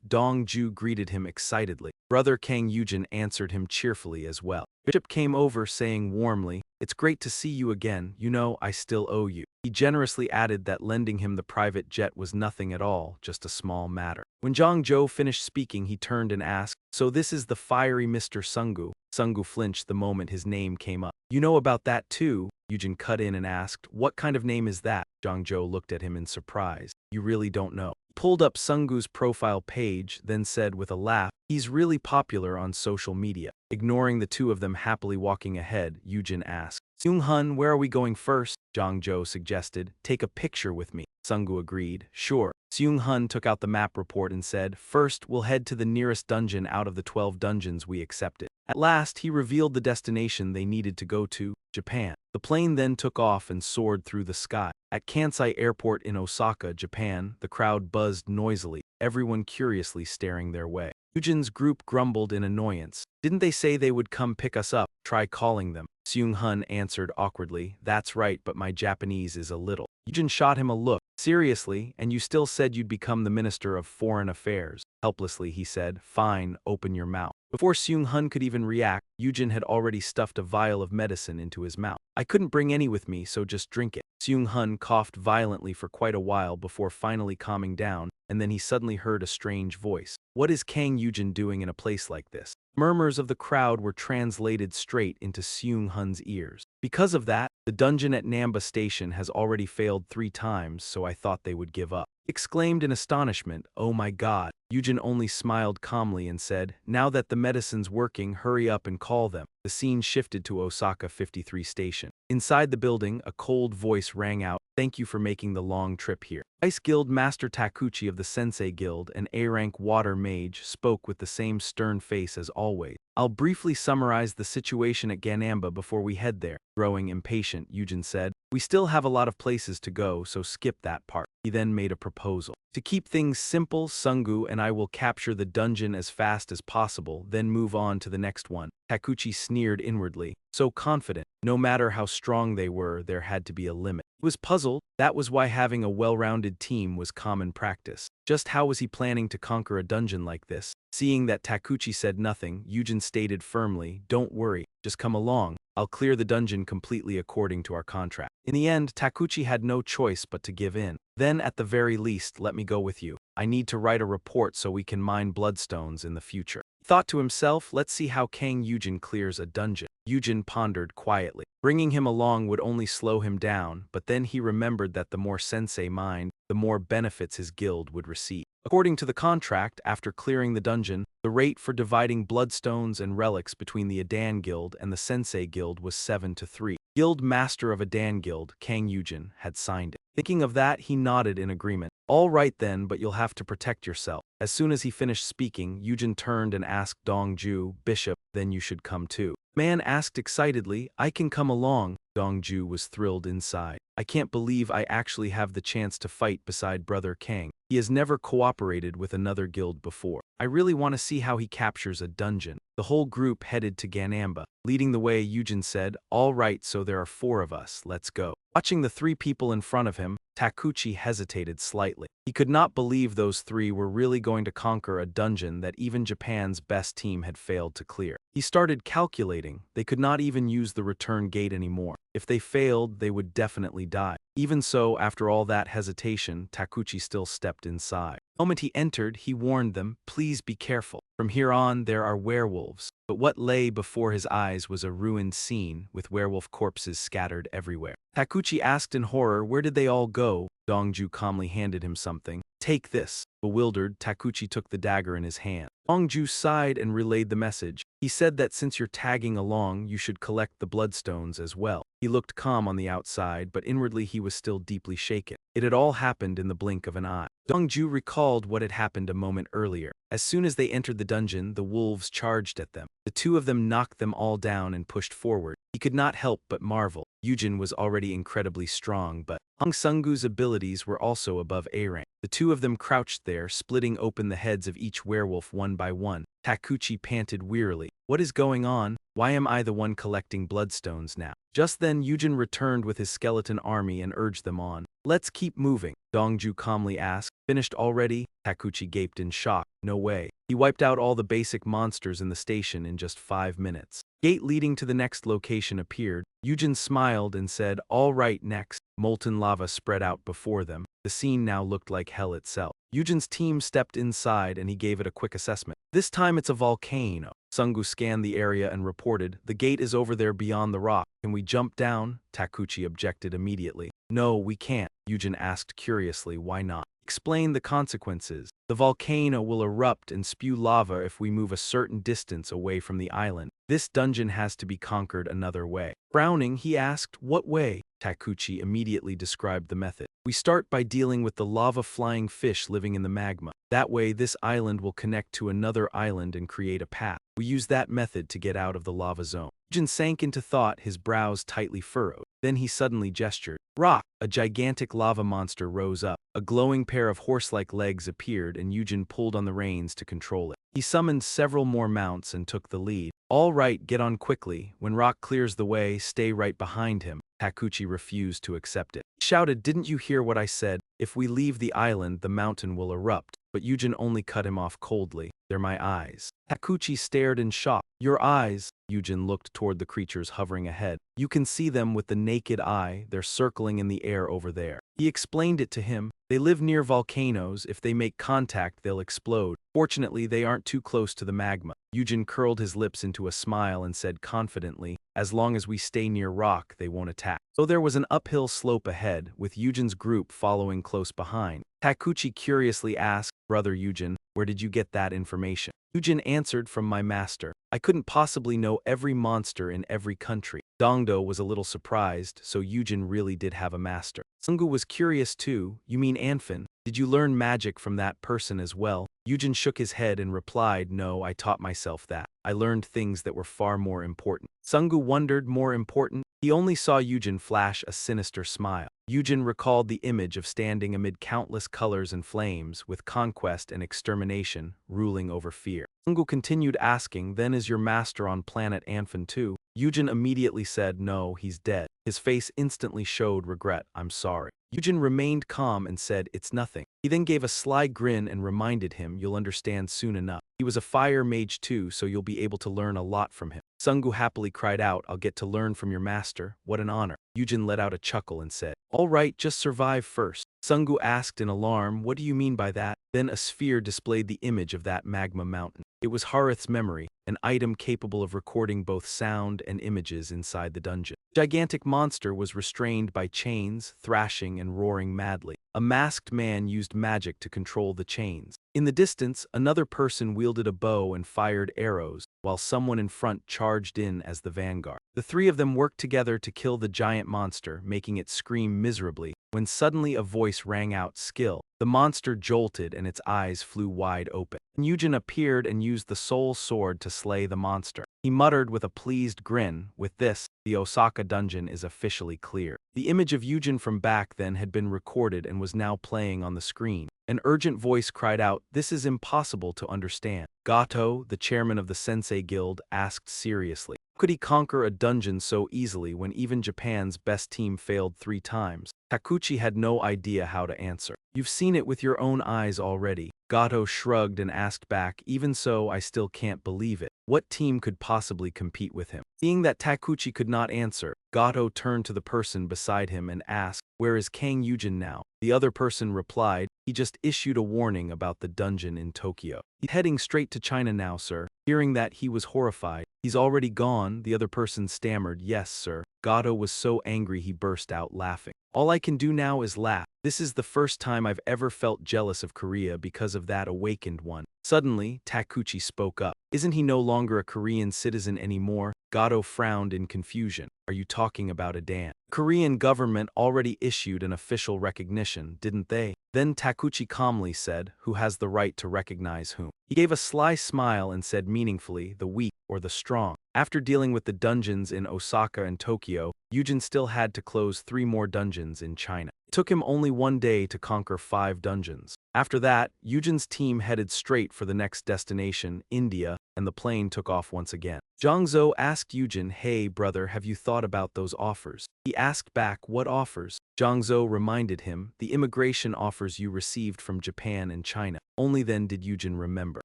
Dong-ju greeted him excitedly. Brother Kang Eugene answered him cheerfully as well. Bishop came over saying warmly, "It's great to see you again, you know I still owe you." He generously added that lending him the private jet was nothing at all, just a small matter. When Zhang finished speaking, he turned and asked, "So this is the fiery Mr. Sungu?" Sungu flinched the moment his name came up. "You know about that too?" Eugene cut in and asked, "What kind of name is that?" Zhang looked at him in surprise. "You really don't know?" He pulled up Sungu's profile page, then said with a laugh, "He's really popular on social media." Ignoring the two of them happily walking ahead, Eugene asked, "Seung-hun, where are we going first?" Zhang suggested, "Take a picture with me." Sungu agreed, "Sure." Seung-hun took out the map report and said, "First, we'll head to the nearest dungeon out of the 12 dungeons we accepted." At last, he revealed the destination they needed to go to, Japan. The plane then took off and soared through the sky. At Kansai Airport in Osaka, Japan, the crowd buzzed noisily, everyone curiously staring their way. Eugene's group grumbled in annoyance. "Didn't they say they would come pick us up? Try calling them." Seung-hun answered awkwardly, "That's right, but my Japanese is a little." Eugene shot him a look. "Seriously, and you still said you'd become the Minister of Foreign Affairs." Helplessly, he said, "Fine, open your mouth." Before Seung-hun could even react, Eugene had already stuffed a vial of medicine into his mouth. "I couldn't bring any with me, so just drink it." Seung-hun coughed violently for quite a while before finally calming down, and then he suddenly heard a strange voice. "What is Kang Eugene doing in a place like this?" Murmurs of the crowd were translated straight into Seung-hun's ears. "Because of that, the dungeon at Namba Station has already failed 3 times, so I thought they would give up." He exclaimed in astonishment, "Oh my god." Eugene only smiled calmly and said, "Now that the medicine's working, hurry up and call them." The scene shifted to Osaka 53 Station. Inside the building, a cold voice rang out, "Thank you for making the long trip here." Ice Guild Master Takuchi of the Sensei Guild, an A-rank water mage, spoke with the same stern face as always. "I'll briefly summarize the situation at Ganamba before we head there." Growing impatient, Eugene said, "We still have a lot of places to go, so skip that part." He then made a proposal. "To keep things simple, Sungu and I will capture the dungeon as fast as possible, then move on to the next one." Takuchi sneered inwardly. So confident. No matter how strong they were, there had to be a limit. He was puzzled. That was why having a well-rounded team was common practice. Just how was he planning to conquer a dungeon like this? Seeing that Takuchi said nothing, Eugene stated firmly, "Don't worry, just come along. I'll clear the dungeon completely according to our contract." In the end, Takuchi had no choice but to give in. "Then, at the very least, let me go with you. I need to write a report so we can mine bloodstones in the future." He thought to himself, "Let's see how Kang Eugene clears a dungeon." Eugene pondered quietly. Bringing him along would only slow him down, but then he remembered that the more sensei mined, the more benefits his guild would receive. According to the contract, after clearing the dungeon, the rate for dividing bloodstones and relics between the Adan Guild and the Sensei Guild was 7-3. Guild Master of Adan Guild, Kang Eugene, had signed it. Thinking of that, he nodded in agreement. "All right then, but you'll have to protect yourself." As soon as he finished speaking, Eugene turned and asked Dong-ju, "Bishop, then you should come too." Man asked excitedly, "I can come along." Dong-ju was thrilled inside. "I can't believe I actually have the chance to fight beside Brother Kang. He has never cooperated with another guild before. I really want to see how he captures a dungeon." The whole group headed to Ganamba. Leading the way, Eugene said, "All right, so there are 4 of us, let's go." Watching the 3 people in front of him, Takuchi hesitated slightly. He could not believe those 3 were really going to conquer a dungeon that even Japan's best team had failed to clear. He started calculating. They could not even use the return gate anymore. If they failed, they would definitely die. Even so, after all that hesitation, Takuchi still stepped inside. The moment he entered, he warned them, "Please be careful. From here on, there are werewolves." But what lay before his eyes was a ruined scene, with werewolf corpses scattered everywhere. Takuchi asked in horror, "Where did they all go?" Dong-ju calmly handed him something. "Take this." Bewildered, Takuchi took the dagger in his hand. Dongju sighed and relayed the message. He said that since you're tagging along, you should collect the bloodstones as well. He looked calm on the outside, but inwardly he was still deeply shaken. It had all happened in the blink of an eye. Dongju recalled what had happened a moment earlier. As soon as they entered the dungeon, the wolves charged at them. The two of them knocked them all down and pushed forward. He could not help but marvel. Eugene was already incredibly strong, but Hong Sungu's abilities were also above A rank. The two of them crouched there, splitting open the heads of each werewolf one by one. Takuchi panted wearily. What is going on? Why am I the one collecting bloodstones now? Just then Eugene returned with his skeleton army and urged them on. Let's keep moving, Dongju calmly asked. Finished already? Takuchi gaped in shock. No way. He wiped out all the basic monsters in the station in just 5 minutes. Gate leading to the next location appeared. Eugene smiled and said, all right, next. Molten lava spread out before them. The scene now looked like hell itself. Eugene's team stepped inside and he gave it a quick assessment. This time it's a volcano. Sungu scanned the area and reported, the gate is over there beyond the rock. Can we jump down? Takuchi objected immediately. No, we can't. Eugene asked curiously, why not? Explain the consequences. The volcano will erupt and spew lava if we move a certain distance away from the island. This dungeon has to be conquered another way. Frowning, he asked, what way? Takuchi immediately described the method. We start by dealing with the lava-flying fish living in the magma. That way, this island will connect to another island and create a path. We use that method to get out of the lava zone. Eugene sank into thought, his brows tightly furrowed. Then he suddenly gestured. Rock! A gigantic lava monster rose up. A glowing pair of horse-like legs appeared and Eugene pulled on the reins to control it. He summoned several more mounts and took the lead. All right, get on quickly. When Rock clears the way, stay right behind him. Takuchi refused to accept it. He shouted, didn't you hear what I said? If we leave the island, the mountain will erupt. But Eugene only cut him off coldly. They're my eyes. Takuchi stared in shock. Your eyes? Eugene looked toward the creatures hovering ahead. You can see them with the naked eye. They're circling in the air over there. He explained it to him. They live near volcanoes. If they make contact, they'll explode. Fortunately, they aren't too close to the magma. Eugene curled his lips into a smile and said confidently, as long as we stay near Rock, they won't attack. So there was an uphill slope ahead, with Eugene's group following close behind. Takuchi curiously asked, Brother Eugene, where did you get that information? Eugene answered, from my master. I couldn't possibly know every monster in every country. Dongdo was a little surprised, so Eugene really did have a master. Sungu was curious too. You mean Anfin? Did you learn magic from that person as well? Eugene shook his head and replied, no, I taught myself that. I learned things that were far more important. Sungu wondered, more important? He only saw Eugene flash a sinister smile. Eugene recalled the image of standing amid countless colors and flames, with conquest and extermination ruling over fear. Sungu continued asking, then is your master on planet Anfin too? Eugene immediately said, no, he's dead. His face instantly showed regret. I'm sorry. Eugene remained calm and said, it's nothing. He then gave a sly grin and reminded him, you'll understand soon enough. He was a fire mage too, so you'll be able to learn a lot from him. Sungu happily cried out, I'll get to learn from your master. What an honor. Eugene let out a chuckle and said, all right, just survive first. Sungu asked in alarm, what do you mean by that? Then a sphere displayed the image of that magma mountain. It was Harith's memory, an item capable of recording both sound and images inside the dungeon. The gigantic monster was restrained by chains, thrashing and roaring madly. A masked man used magic to control the chains. In the distance, another person wielded a bow and fired arrows, while someone in front charged in as the vanguard. The three of them worked together to kill the giant monster, making it scream miserably, when suddenly a voice rang out, skill. The monster jolted and its eyes flew wide open. Eugene appeared and used the soul sword to slay the monster. He muttered with a pleased grin, with this, the Osaka dungeon is officially clear. The image of Eugene from back then had been recorded and was now playing on the screen. An urgent voice cried out, this is impossible to understand. Gato, the chairman of the Sensei Guild, asked seriously. How could he conquer a dungeon so easily when even Japan's best team failed 3 times? Takuchi had no idea how to answer. You've seen it with your own eyes already. Gato shrugged and asked back, even so, I still can't believe it. What team could possibly compete with him? Seeing that Takuchi could not answer, Gato turned to the person beside him and asked, where is Kang Eugene now? The other person replied, he just issued a warning about the dungeon in Tokyo. He's heading straight to China now, sir. Hearing that, he was horrified. He's already gone, the other person stammered, yes, sir. Gato was so angry he burst out laughing. All I can do now is laugh. This is the first time I've ever felt jealous of Korea because of that awakened one. Suddenly, Takuchi spoke up. Isn't he no longer a Korean citizen anymore? Gato frowned in confusion. Are you talking about Adan? Korean government already issued an official recognition, didn't they? Then Takuchi calmly said, who has the right to recognize whom? He gave a sly smile and said meaningfully, the weak or the strong. After dealing with the dungeons in Osaka and Tokyo, Eugene still had to close 3 more dungeons in China. It took him only 1 day to conquer 5 dungeons. After that, Eugene's team headed straight for the next destination, India, and the plane took off once again. Zhangzhou asked Eugene, hey brother, have you thought about those offers? He asked back, what offers? Zhangzhou reminded him, the immigration offers you received from Japan and China. Only then did Eugene remember.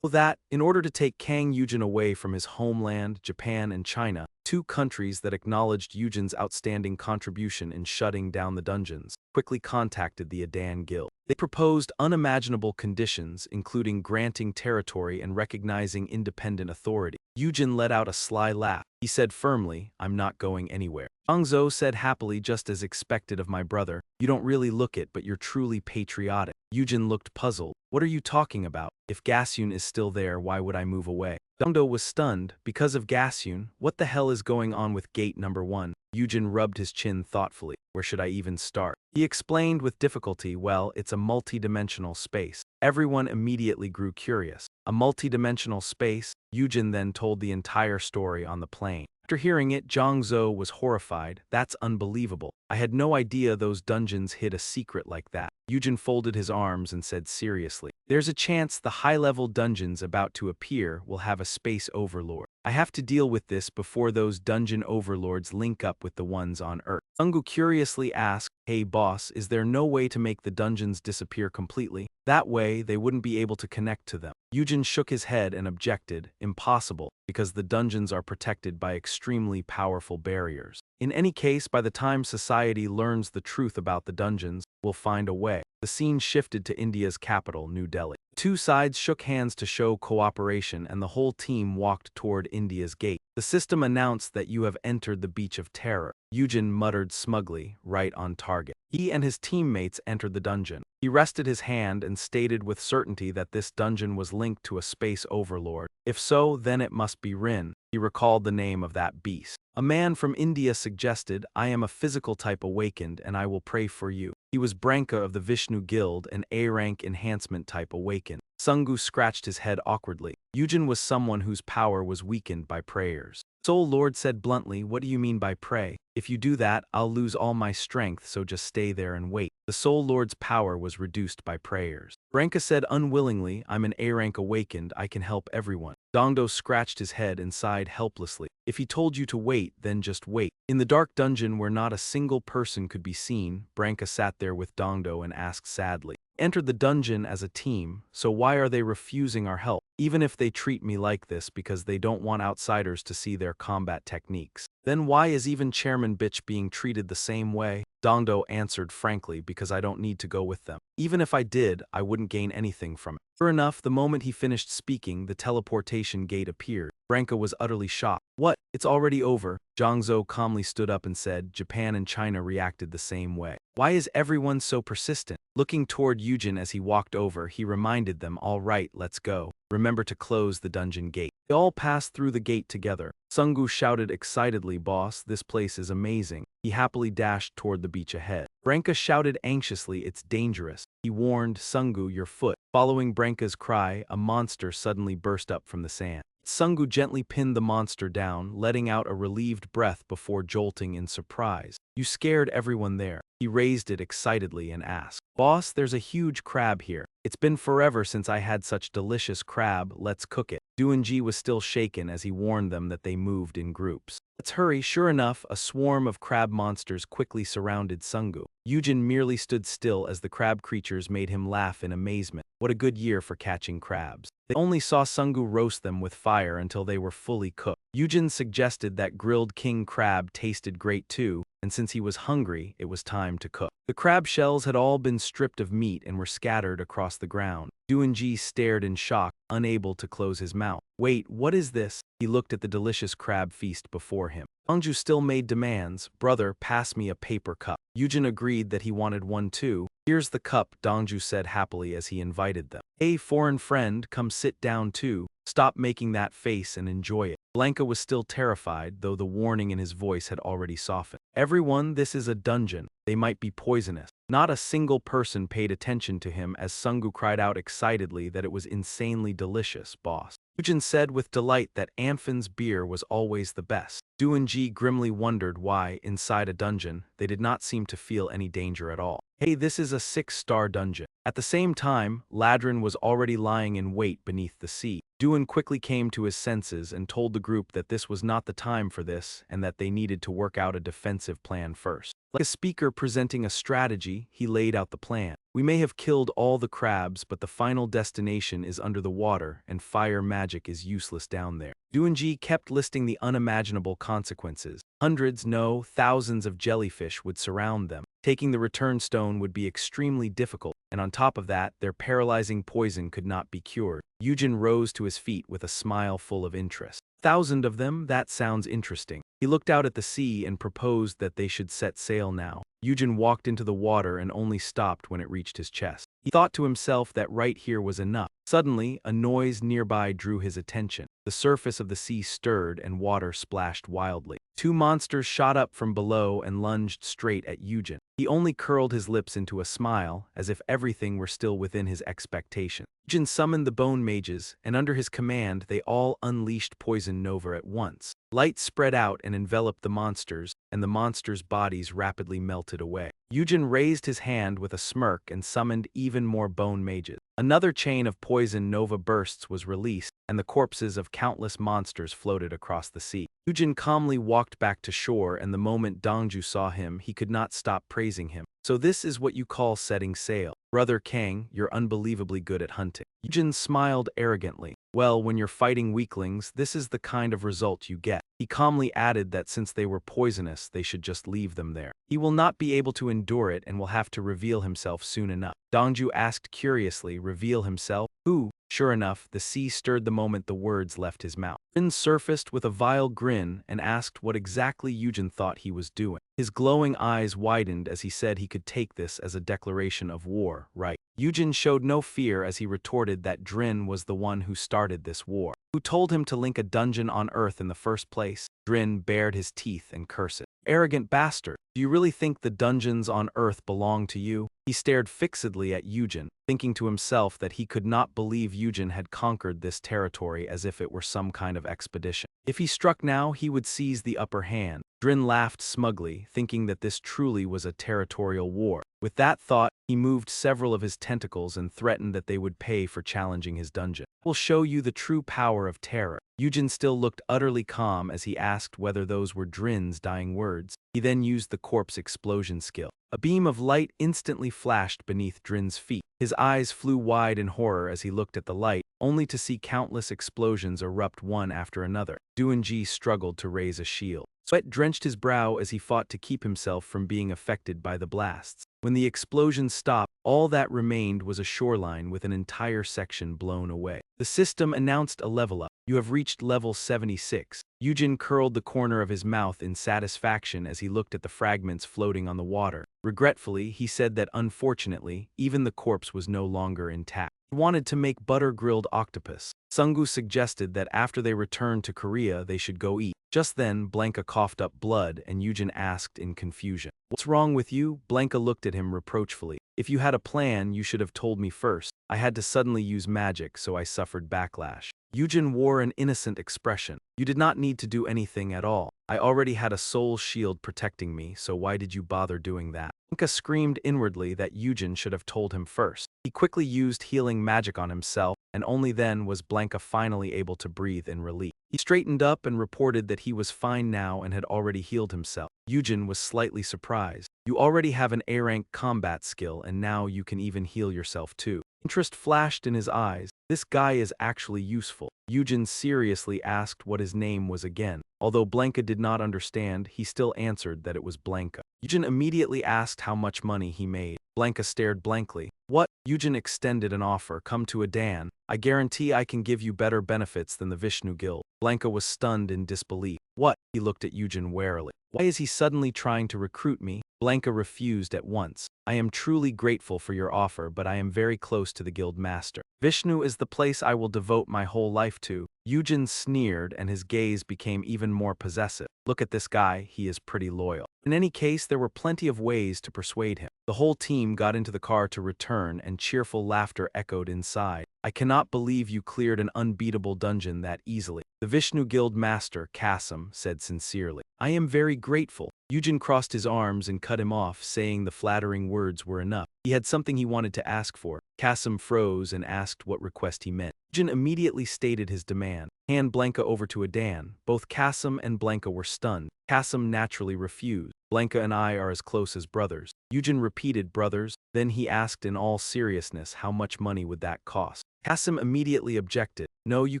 That, in order to take Kang Eugene away from his homeland, Japan and China, 2 countries that acknowledged Eugene's outstanding contribution in shutting down the dungeons, quickly contacted the Adan Guild. They proposed unimaginable conditions, including granting territory and recognizing independent authority. Eugene let out a sly laugh. He said firmly, I'm not going anywhere. Zhangzhou said happily, just as expected of my brother, you don't really look it, but you're truly patriotic. Eugene looked puzzled. What are you talking about? If Gasyun is still there, why would I move away? Zhangzhou was stunned. Because of Gasyun, what the hell is going on with gate number 1? Eugene rubbed his chin thoughtfully. Where should I even start? He explained with difficulty, well, it's a multi-dimensional space. Everyone immediately grew curious. A multi-dimensional space? Eugene then told the entire story on the plane. After hearing it, Zhangzhou was horrified. That's unbelievable. I had no idea those dungeons hid a secret like that. Eugene folded his arms and said seriously, there's a chance the high-level dungeons about to appear will have a space overlord. I have to deal with this before those dungeon overlords link up with the ones on Earth. Sungu curiously asked, hey boss, is there no way to make the dungeons disappear completely? That way, they wouldn't be able to connect to them. Eugene shook his head and objected, impossible, because the dungeons are protected by extremely powerful barriers. In any case, by the time society learns the truth about the dungeons, we'll find a way. The scene shifted to India's capital, New Delhi. 2 sides shook hands to show cooperation and the whole team walked toward India's gate. The system announced that you have entered the Beach of Terror. Eugene muttered smugly, right on target. He and his teammates entered the dungeon. He rested his hand and stated with certainty that this dungeon was linked to a space overlord. If so, then it must be Rin. He recalled the name of that beast. A man from India suggested, I am a physical type awakened and I will pray for you. He was Branka of the Vishnu Guild, an A-rank enhancement type awakened. Sungu scratched his head awkwardly. Eugene was someone whose power was weakened by prayers. Soul Lord said bluntly, what do you mean by pray? If you do that, I'll lose all my strength, so just stay there and wait. The Soul Lord's power was reduced by prayers. Branka said unwillingly, I'm an A-rank awakened, I can help everyone. Dongdo scratched his head and sighed helplessly. If he told you to wait, then just wait. In the dark dungeon where not a single person could be seen, Branka sat there with Dongdo and asked sadly, entered the dungeon as a team, so why are they refusing our help? Even if they treat me like this because they don't want outsiders to see their combat techniques, then why is even Chairman Bitch being treated the same way? Dongdo answered frankly, because I don't need to go with them. Even if I did, I wouldn't gain anything from it. Sure enough, the moment he finished speaking, the teleportation gate appeared. Branka was utterly shocked. What? It's already over. Zhangzhou calmly stood up and said, Japan and China reacted the same way. Why is everyone so persistent? Looking toward Eugene as he walked over, he reminded them, all right, let's go. Remember to close the dungeon gate. They all passed through the gate together. Sungu shouted excitedly, boss, this place is amazing. He happily dashed toward the beach ahead. Branka shouted anxiously, it's dangerous. He warned Sungu, your foot. Following Branka's cry, a monster suddenly burst up from the sand. Sungu gently pinned the monster down, letting out a relieved breath before jolting in surprise. You scared everyone there. He raised it excitedly and asked, boss, there's a huge crab here. It's been forever since I had such delicious crab, let's cook it. Duanji was still shaken as he warned them that they moved in groups. Let's hurry. Sure enough, a swarm of crab monsters quickly surrounded Sungu. Eugene merely stood still as the crab creatures made him laugh in amazement. What a good year for catching crabs. They only saw Sungu roast them with fire until they were fully cooked. Eugene suggested that grilled king crab tasted great too, and since he was hungry, it was time to cook. The crab shells had all been stripped of meat and were scattered across the ground. Unzi stared in shock, unable to close his mouth. Wait, what is this? He looked at the delicious crab feast before him. Dongju still made demands. Brother, pass me a paper cup. Eugene agreed that he wanted one too. Here's the cup, Dongju said happily as he invited them. Hey, foreign friend, come sit down too. Stop making that face and enjoy it. Blanca was still terrified, though the warning in his voice had already softened. Everyone, this is a dungeon. They might be poisonous. Not a single person paid attention to him as Sungu cried out excitedly that it was insanely delicious, boss. Eugene said with delight that Amphin's beer was always the best. Unzi grimly wondered why, inside a dungeon, they did not seem to feel any danger at all. Hey, this is a 6-star dungeon. At the same time, Ladrin was already lying in wait beneath the sea. Duan quickly came to his senses and told the group that this was not the time for this and that they needed to work out a defensive plan first. Like a speaker presenting a strategy, he laid out the plan. We may have killed all the crabs, but the final destination is under the water, and fire magic is useless down there. Unzi kept listing the unimaginable consequences. Hundreds, no, thousands of jellyfish would surround them. Taking the return stone would be extremely difficult, and on top of that, their paralyzing poison could not be cured. Eugene rose to his feet with a smile full of interest. 1,000 of them? That sounds interesting. He looked out at the sea and proposed that they should set sail now. Eugene walked into the water and only stopped when it reached his chest. He thought to himself that right here was enough. Suddenly, a noise nearby drew his attention. The surface of the sea stirred and water splashed wildly. 2 monsters shot up from below and lunged straight at Eugene. He only curled his lips into a smile, as if everything were still within his expectation. Eugene summoned the bone mages, and under his command they all unleashed poison nova at once. Light spread out and enveloped the monsters, and the monsters' bodies rapidly melted away. Eugene raised his hand with a smirk and summoned even more bone mages. Another chain of poison nova bursts was released, and the corpses of countless monsters floated across the sea. Eugene calmly walked back to shore, and the moment Dongju saw him, he could not stop praising him. So this is what you call setting sail. Brother Kang, you're unbelievably good at hunting. Eugene smiled arrogantly. Well, when you're fighting weaklings, this is the kind of result you get. He calmly added that since they were poisonous, they should just leave them there. He will not be able to endure it and will have to reveal himself soon enough. Dongju asked curiously, reveal himself? Who? Sure enough, the sea stirred the moment the words left his mouth. Jimn surfaced with a vile grin and asked what exactly Eugene thought he was doing. His glowing eyes widened as he said he could take this as a declaration of war, right? Eugene showed no fear as he retorted that Drin was the one who started this war. Who told him to link a dungeon on Earth in the first place? Drin bared his teeth and cursed. Arrogant bastard, do you really think the dungeons on Earth belong to you? He stared fixedly at Eugene, thinking to himself that he could not believe Eugene had conquered this territory as if it were some kind of expedition. If he struck now, he would seize the upper hand. Drin laughed smugly, thinking that this truly was a territorial war. With that thought, he moved several of his tentacles and threatened that they would pay for challenging his dungeon. We'll show you the true power of terror. Eugene still looked utterly calm as he asked whether those were Drin's dying words. He then used the corpse explosion skill. A beam of light instantly flashed beneath Drin's feet. His eyes flew wide in horror as he looked at the light, only to see countless explosions erupt one after another. Unzi struggled to raise a shield. Sweat drenched his brow as he fought to keep himself from being affected by the blasts. When the explosions stopped, all that remained was a shoreline with an entire section blown away. The system announced a level up. You have reached level 76. Eugene curled the corner of his mouth in satisfaction as he looked at the fragments floating on the water. Regretfully, he said that unfortunately, even the corpse was no longer intact. He wanted to make butter-grilled octopus. Sungu suggested that after they returned to Korea, they should go eat. Just then, Blanca coughed up blood, and Eugene asked in confusion, "What's wrong with you?" Blanca looked at him reproachfully. "If you had a plan, you should have told me first. I had to suddenly use magic, so I suffered backlash." Eugene wore an innocent expression. "You did not need to do anything at all. I already had a soul shield protecting me, so why did you bother doing that?" Blanca screamed inwardly that Eugene should have told him first. He quickly used healing magic on himself, and only then was Blanca finally able to breathe in relief. He straightened up and reported that he was fine now and had already healed himself. Eugene was slightly surprised. "You already have an A-rank combat skill, and now you can even heal yourself too." Interest flashed in his eyes. This guy is actually useful. Eugene seriously asked what his name was again. Although Blanca did not understand, he still answered that it was Blanca. Eugene immediately asked how much money he made. Blanca stared blankly. "What? Eugene extended an offer. Come to Adan. I guarantee I can give you better benefits than the Vishnu Guild. Blanca was stunned in disbelief. What? He looked at Eugene warily. Why is he suddenly trying to recruit me? Blanca refused at once. I am truly grateful for your offer, but I am very close to the guild master. Vishnu is the place I will devote my whole life to. Eugene sneered and his gaze became even more possessive. Look at this guy, he is pretty loyal. In any case, there were plenty of ways to persuade him. The whole team got into the car to return and cheerful laughter echoed inside. I cannot believe you cleared an unbeatable dungeon that easily. The Vishnu Guild master, Kasim, said sincerely. I am very grateful. Eugene crossed his arms and cut him off, saying the flattering words were enough. He had something he wanted to ask for. Kasim froze and asked what request he meant. Eugene immediately stated his demand. Hand Blanca over to Adan. Both Kasim and Blanca were stunned. Kasim naturally refused. Blanca and I are as close as brothers. Eugene repeated brothers. Then he asked in all seriousness how much money would that cost. Kasim immediately objected. No, you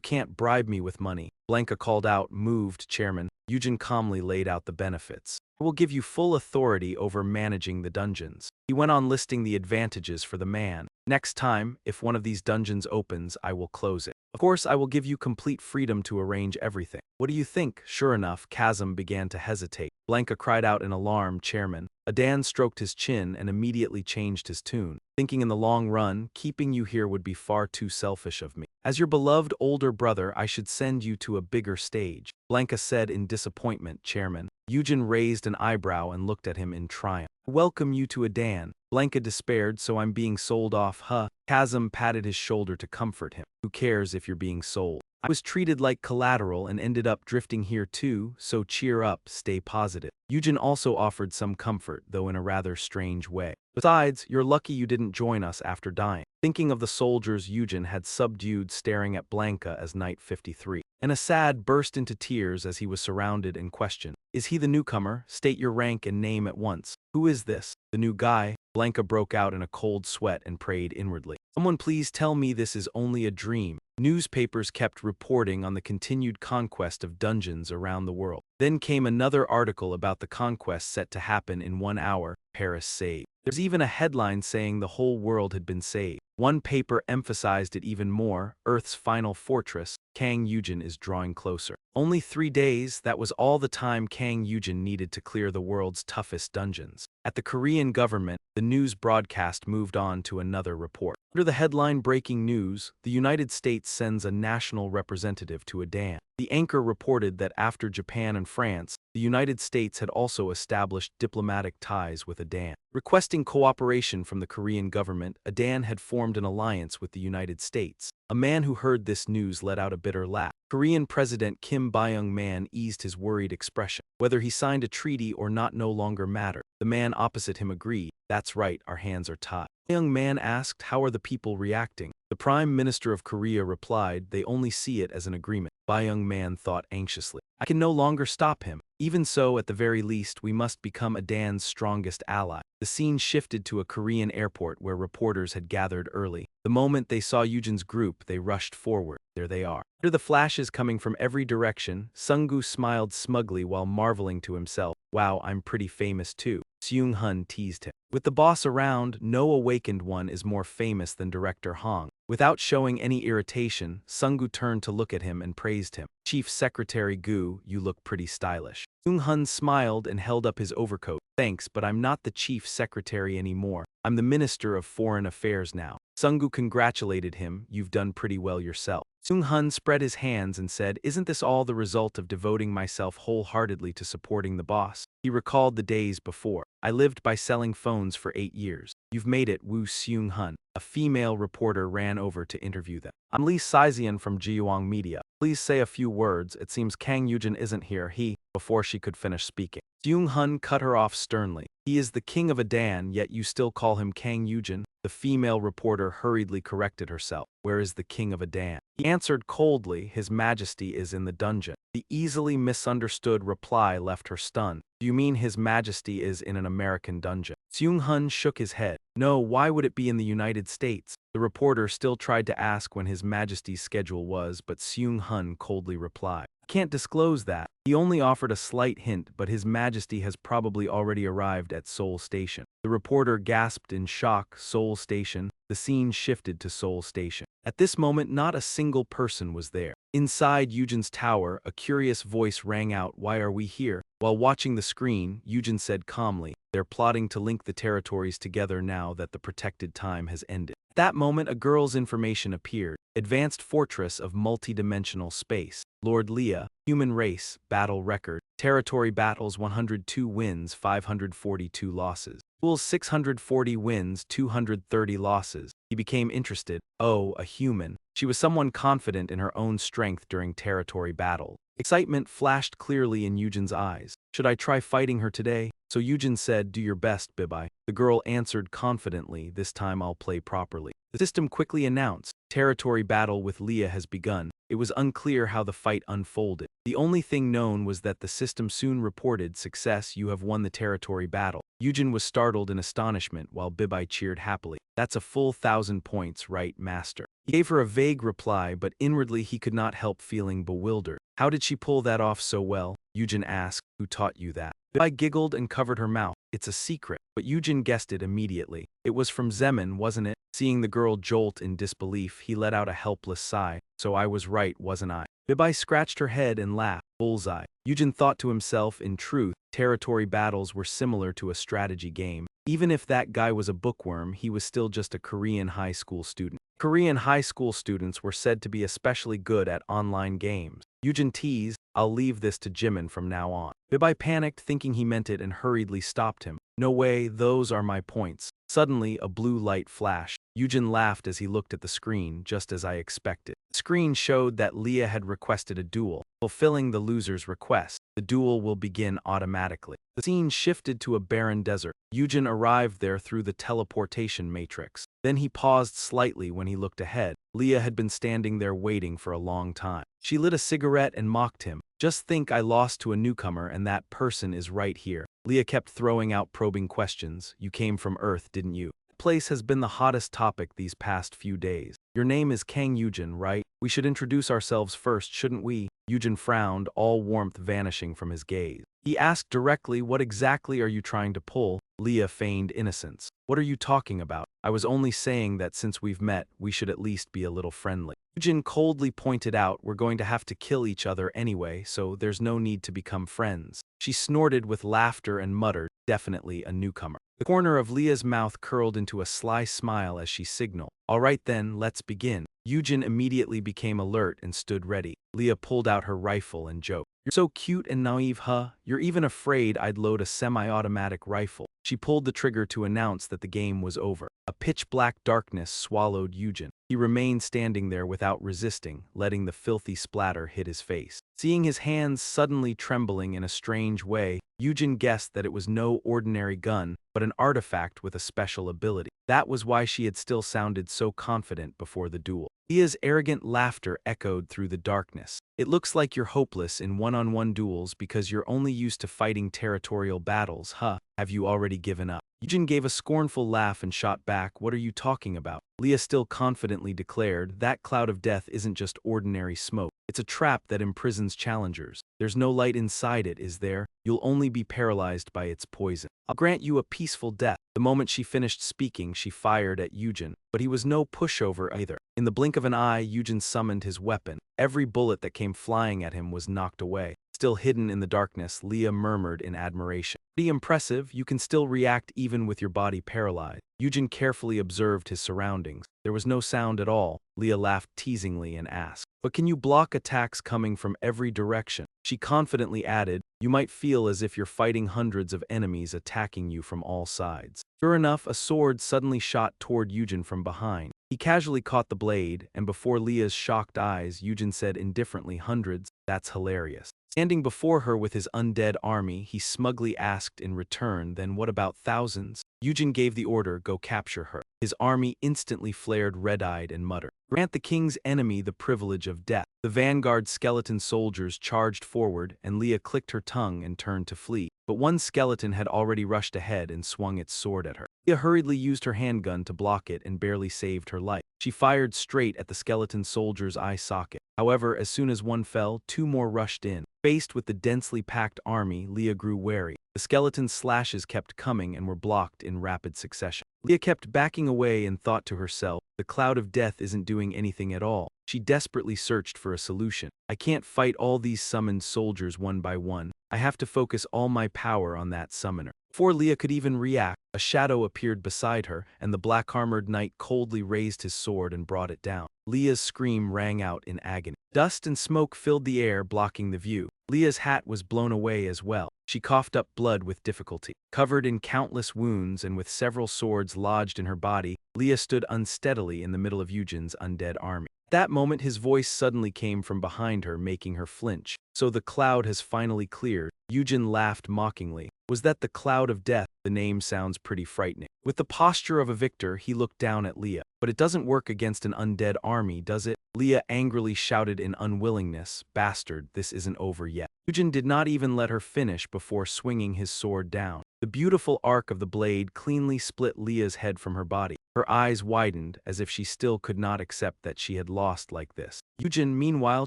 can't bribe me with money. Blanca called out, moved, Chairman. Eugene calmly laid out the benefits. I will give you full authority over managing the dungeons. He went on listing the advantages for the man. Next time, if one of these dungeons opens, I will close it. Of course, I will give you complete freedom to arrange everything. What do you think? Sure enough, Kasim began to hesitate. Blanca cried out in alarm, Chairman. Adan stroked his chin and immediately changed his tune, thinking in the long run, keeping you here would be far too selfish of me. As your beloved older brother, I should send you to a bigger stage. Blanca said in disappointment, Chairman. Eugene raised an eyebrow and looked at him in triumph. Welcome you to Adan. Blanca despaired, so I'm being sold off, huh? Kasim patted his shoulder to comfort him. Who cares if you're being sold? I was treated like collateral and ended up drifting here too, so cheer up, stay positive. Eugene also offered some comfort, though in a rather strange way. Besides, you're lucky you didn't join us after dying. Thinking of the soldiers Eugene had subdued staring at Blanca as Night 53. And Assad burst into tears as he was surrounded and questioned. Is he the newcomer? State your rank and name at once. Who is this? The new guy? Blanca broke out in a cold sweat and prayed inwardly. Someone please tell me this is only a dream. Newspapers kept reporting on the continued conquest of dungeons around the world. Then came another article about the conquest set to happen in 1 hour, Paris saved. There's even a headline saying the whole world had been saved. One paper emphasized it even more, Earth's final fortress, Kang Eugene is drawing closer. Only 3 days, that was all the time Kang Eugene needed to clear the world's toughest dungeons. At the Korean government, the news broadcast moved on to another report. Under the headline Breaking News, the United States sends a national representative to Adan. The anchor reported that after Japan and France, the United States had also established diplomatic ties with Adan. Requesting cooperation from the Korean government, Adan had formed an alliance with the United States. A man who heard this news let out a bitter laugh. Korean President Kim Byung-man eased his worried expression. Whether he signed a treaty or not no longer mattered. The man opposite him agreed. That's right, our hands are tied. The young man asked, how are the people reacting? The Prime Minister of Korea replied, they only see it as an agreement. Byung-man thought anxiously. I can no longer stop him. Even so, at the very least, we must become Adan's strongest ally. The scene shifted to a Korean airport where reporters had gathered early. The moment they saw Eugene's group, they rushed forward. There they are. Under the flashes coming from every direction, Sunggu smiled smugly while marveling to himself. Wow, I'm pretty famous too. Seung-hun teased him. With the boss around, no awakened one is more famous than Director Hong. Without showing any irritation, Sunggu turned to look at him and praised him. Chief Secretary Gu, you look pretty stylish. Seung-hun smiled and held up his overcoat. Thanks, but I'm not the chief secretary anymore. I'm the Minister of Foreign Affairs now. Sunggu congratulated him, you've done pretty well yourself. Seung-hun spread his hands and said, isn't this all the result of devoting myself wholeheartedly to supporting the boss? He recalled the days before. I lived by selling phones for 8 years. You've made it, Woo Seung-hun. A female reporter ran over to interview them. I'm Lee Saizian from Jiuang Media. Please say a few words. It seems Kang Eugene isn't here. Before she could finish speaking. Seung-hun cut her off sternly. He is the king of Adan, yet you still call him Kang Eugene? The female reporter hurriedly corrected herself. Where is the king of Adan? He answered coldly, His Majesty is in the dungeon. The easily misunderstood reply left her stunned. Do you mean His Majesty is in an American dungeon? Seung-hun shook his head. No, why would it be in the United States? The reporter still tried to ask when His Majesty's schedule was, but Seung-hun coldly replied. Can't disclose that. He only offered a slight hint, but His Majesty has probably already arrived at Seoul Station. The reporter gasped in shock. Seoul Station. The scene shifted to Seoul Station. At this moment, not a single person was there. Inside Eugene's tower, a curious voice rang out, "Why are we here?" While watching the screen, Eugene said calmly, "They're plotting to link the territories together now that the protected time has ended." At that moment, a girl's information appeared. Advanced Fortress of Multidimensional Space. Lord Leah, Human Race, Battle Record. Territory battles 102 wins, 542 losses. Duels 640 wins, 230 losses. He became interested. Oh, a human. She was someone confident in her own strength during territory battle. Excitement flashed clearly in Eugene's eyes. "Should I try fighting her today?" So Eugene said, "Do your best, Bibi." The girl answered confidently, "This time I'll play properly." The system quickly announced, "Territory battle with Leah has begun." It was unclear how the fight unfolded. The only thing known was that the system soon reported, "Success, you have won the territory battle." Eugene was startled in astonishment while Bibi cheered happily. "That's a full 1,000 points, right, master?" He gave her a vague reply, but inwardly he could not help feeling bewildered. "How did she pull that off so well?" Eugene asked. "Who taught you that?" Bibi giggled and covered her mouth. "It's a secret." But Eugene guessed it immediately. "It was from Zeman, wasn't it?" Seeing the girl jolt in disbelief, he let out a helpless sigh. "So I was right, wasn't I?" Bibi scratched her head and laughed. "Bullseye." Eugene thought to himself, in truth, territory battles were similar to a strategy game. Even if that guy was a bookworm, he was still just a Korean high school student. Korean high school students were said to be especially good at online games. Eugene teased, "I'll leave this to Jimn from now on." Bibi panicked, thinking he meant it, and hurriedly stopped him. "No way, those are my points." Suddenly, a blue light flashed. Eugene laughed as he looked at the screen, just as I expected. The screen showed that Leah had requested a duel. Fulfilling the loser's request, the duel will begin automatically. The scene shifted to a barren desert. Eugene arrived there through the teleportation matrix. Then he paused slightly when he looked ahead. Leah had been standing there waiting for a long time. She lit a cigarette and mocked him. "Just think, I lost to a newcomer and that person is right here." Leah kept throwing out probing questions. "You came from Earth, didn't you?" Place has been the hottest topic these past few days. "Your name is Kang Eugene, right? We should introduce ourselves first, shouldn't we?" Eugene frowned, all warmth vanishing from his gaze. He asked directly, "What exactly are you trying to pull?" Leah feigned innocence. "What are you talking about? I was only saying that since we've met, we should at least be a little friendly." Eugene coldly pointed out, "We're going to have to kill each other anyway, so there's no need to become friends." She snorted with laughter and muttered, "Definitely a newcomer." The corner of Leah's mouth curled into a sly smile as she signaled, "All right then, let's begin." Eugene immediately became alert and stood ready. Leah pulled out her rifle and joked, "You're so cute and naive, huh? You're even afraid I'd load a semi-automatic rifle." She pulled the trigger to announce that the game was over. A pitch-black darkness swallowed Eugene. He remained standing there without resisting, letting the filthy splatter hit his face. Seeing his hands suddenly trembling in a strange way, Eugene guessed that it was no ordinary gun, but an artifact with a special ability. That was why she had still sounded so confident before the duel. Leah's arrogant laughter echoed through the darkness. "It looks like you're hopeless in one-on-one duels because you're only used to fighting territorial battles, huh? Have you already given up?" Eugene gave a scornful laugh and shot back, "What are you talking about?" Leah still confidently declared, "That cloud of death isn't just ordinary smoke. It's a trap that imprisons challengers. There's no light inside it, is there? You'll only be paralyzed by its poison. I'll grant you a peaceful death." The moment she finished speaking, she fired at Eugene, but he was no pushover either. In the blink of an eye, Eugene summoned his weapon. Every bullet that came flying at him was knocked away. Still hidden in the darkness, Leah murmured in admiration, "Pretty impressive, you can still react even with your body paralyzed." Eugene carefully observed his surroundings. There was no sound at all. Leah laughed teasingly and asked, "But can you block attacks coming from every direction?" She confidently added, "You might feel as if you're fighting hundreds of enemies attacking you from all sides." Sure enough, a sword suddenly shot toward Eugene from behind. He casually caught the blade, and before Leah's shocked eyes, Eugene said indifferently, "Hundreds? That's hilarious." Standing before her with his undead army, he smugly asked in return, "Then what about thousands?" Eugene gave the order, "Go capture her." His army instantly flared red-eyed and muttered, "Grant the king's enemy the privilege of death." The vanguard skeleton soldiers charged forward, and Leah clicked her tongue and turned to flee. But one skeleton had already rushed ahead and swung its sword at her. Leah hurriedly used her handgun to block it and barely saved her life. She fired straight at the skeleton soldier's eye socket. However, as soon as one fell, two more rushed in. Faced with the densely packed army, Leah grew wary. The skeleton's slashes kept coming and were blocked in rapid succession. Leah kept backing away and thought to herself, the cloud of death isn't doing anything at all. She desperately searched for a solution. I can't fight all these summoned soldiers one by one. I have to focus all my power on that summoner. Before Leah could even react, a shadow appeared beside her, and the black-armored knight coldly raised his sword and brought it down. Leah's scream rang out in agony. Dust and smoke filled the air, blocking the view. Leah's hat was blown away as well. She coughed up blood with difficulty. Covered in countless wounds and with several swords lodged in her body, Leah stood unsteadily in the middle of Eugene's undead army. At that moment his voice suddenly came from behind her, making her flinch. So the cloud has finally cleared. Eugene laughed mockingly. Was that the cloud of death? The name sounds pretty frightening. With the posture of a victor, he looked down at Leah. But it doesn't work against an undead army, does it? Leah angrily shouted in unwillingness, "Bastard, this isn't over yet." Eugene did not even let her finish before swinging his sword down. The beautiful arc of the blade cleanly split Leah's head from her body. Her eyes widened, as if she still could not accept that she had lost like this. Eugene, meanwhile,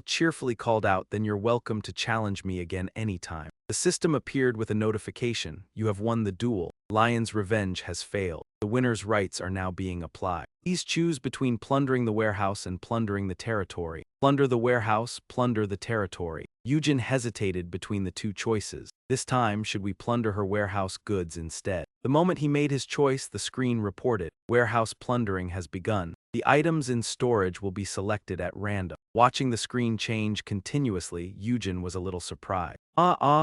cheerfully called out, "Then you're welcome to challenge me again anytime." The system appeared with a notification. You have won the duel. Lion's revenge has failed. The winner's rights are now being applied. Please choose between plundering the warehouse and plundering the territory. Plunder the warehouse, plunder the territory. Eugene hesitated between the two choices. This time, should we plunder her warehouse goods instead? The moment he made his choice, the screen reported, "Warehouse plundering has begun. The items in storage will be selected at random." Watching the screen change continuously, Eugene was a little surprised.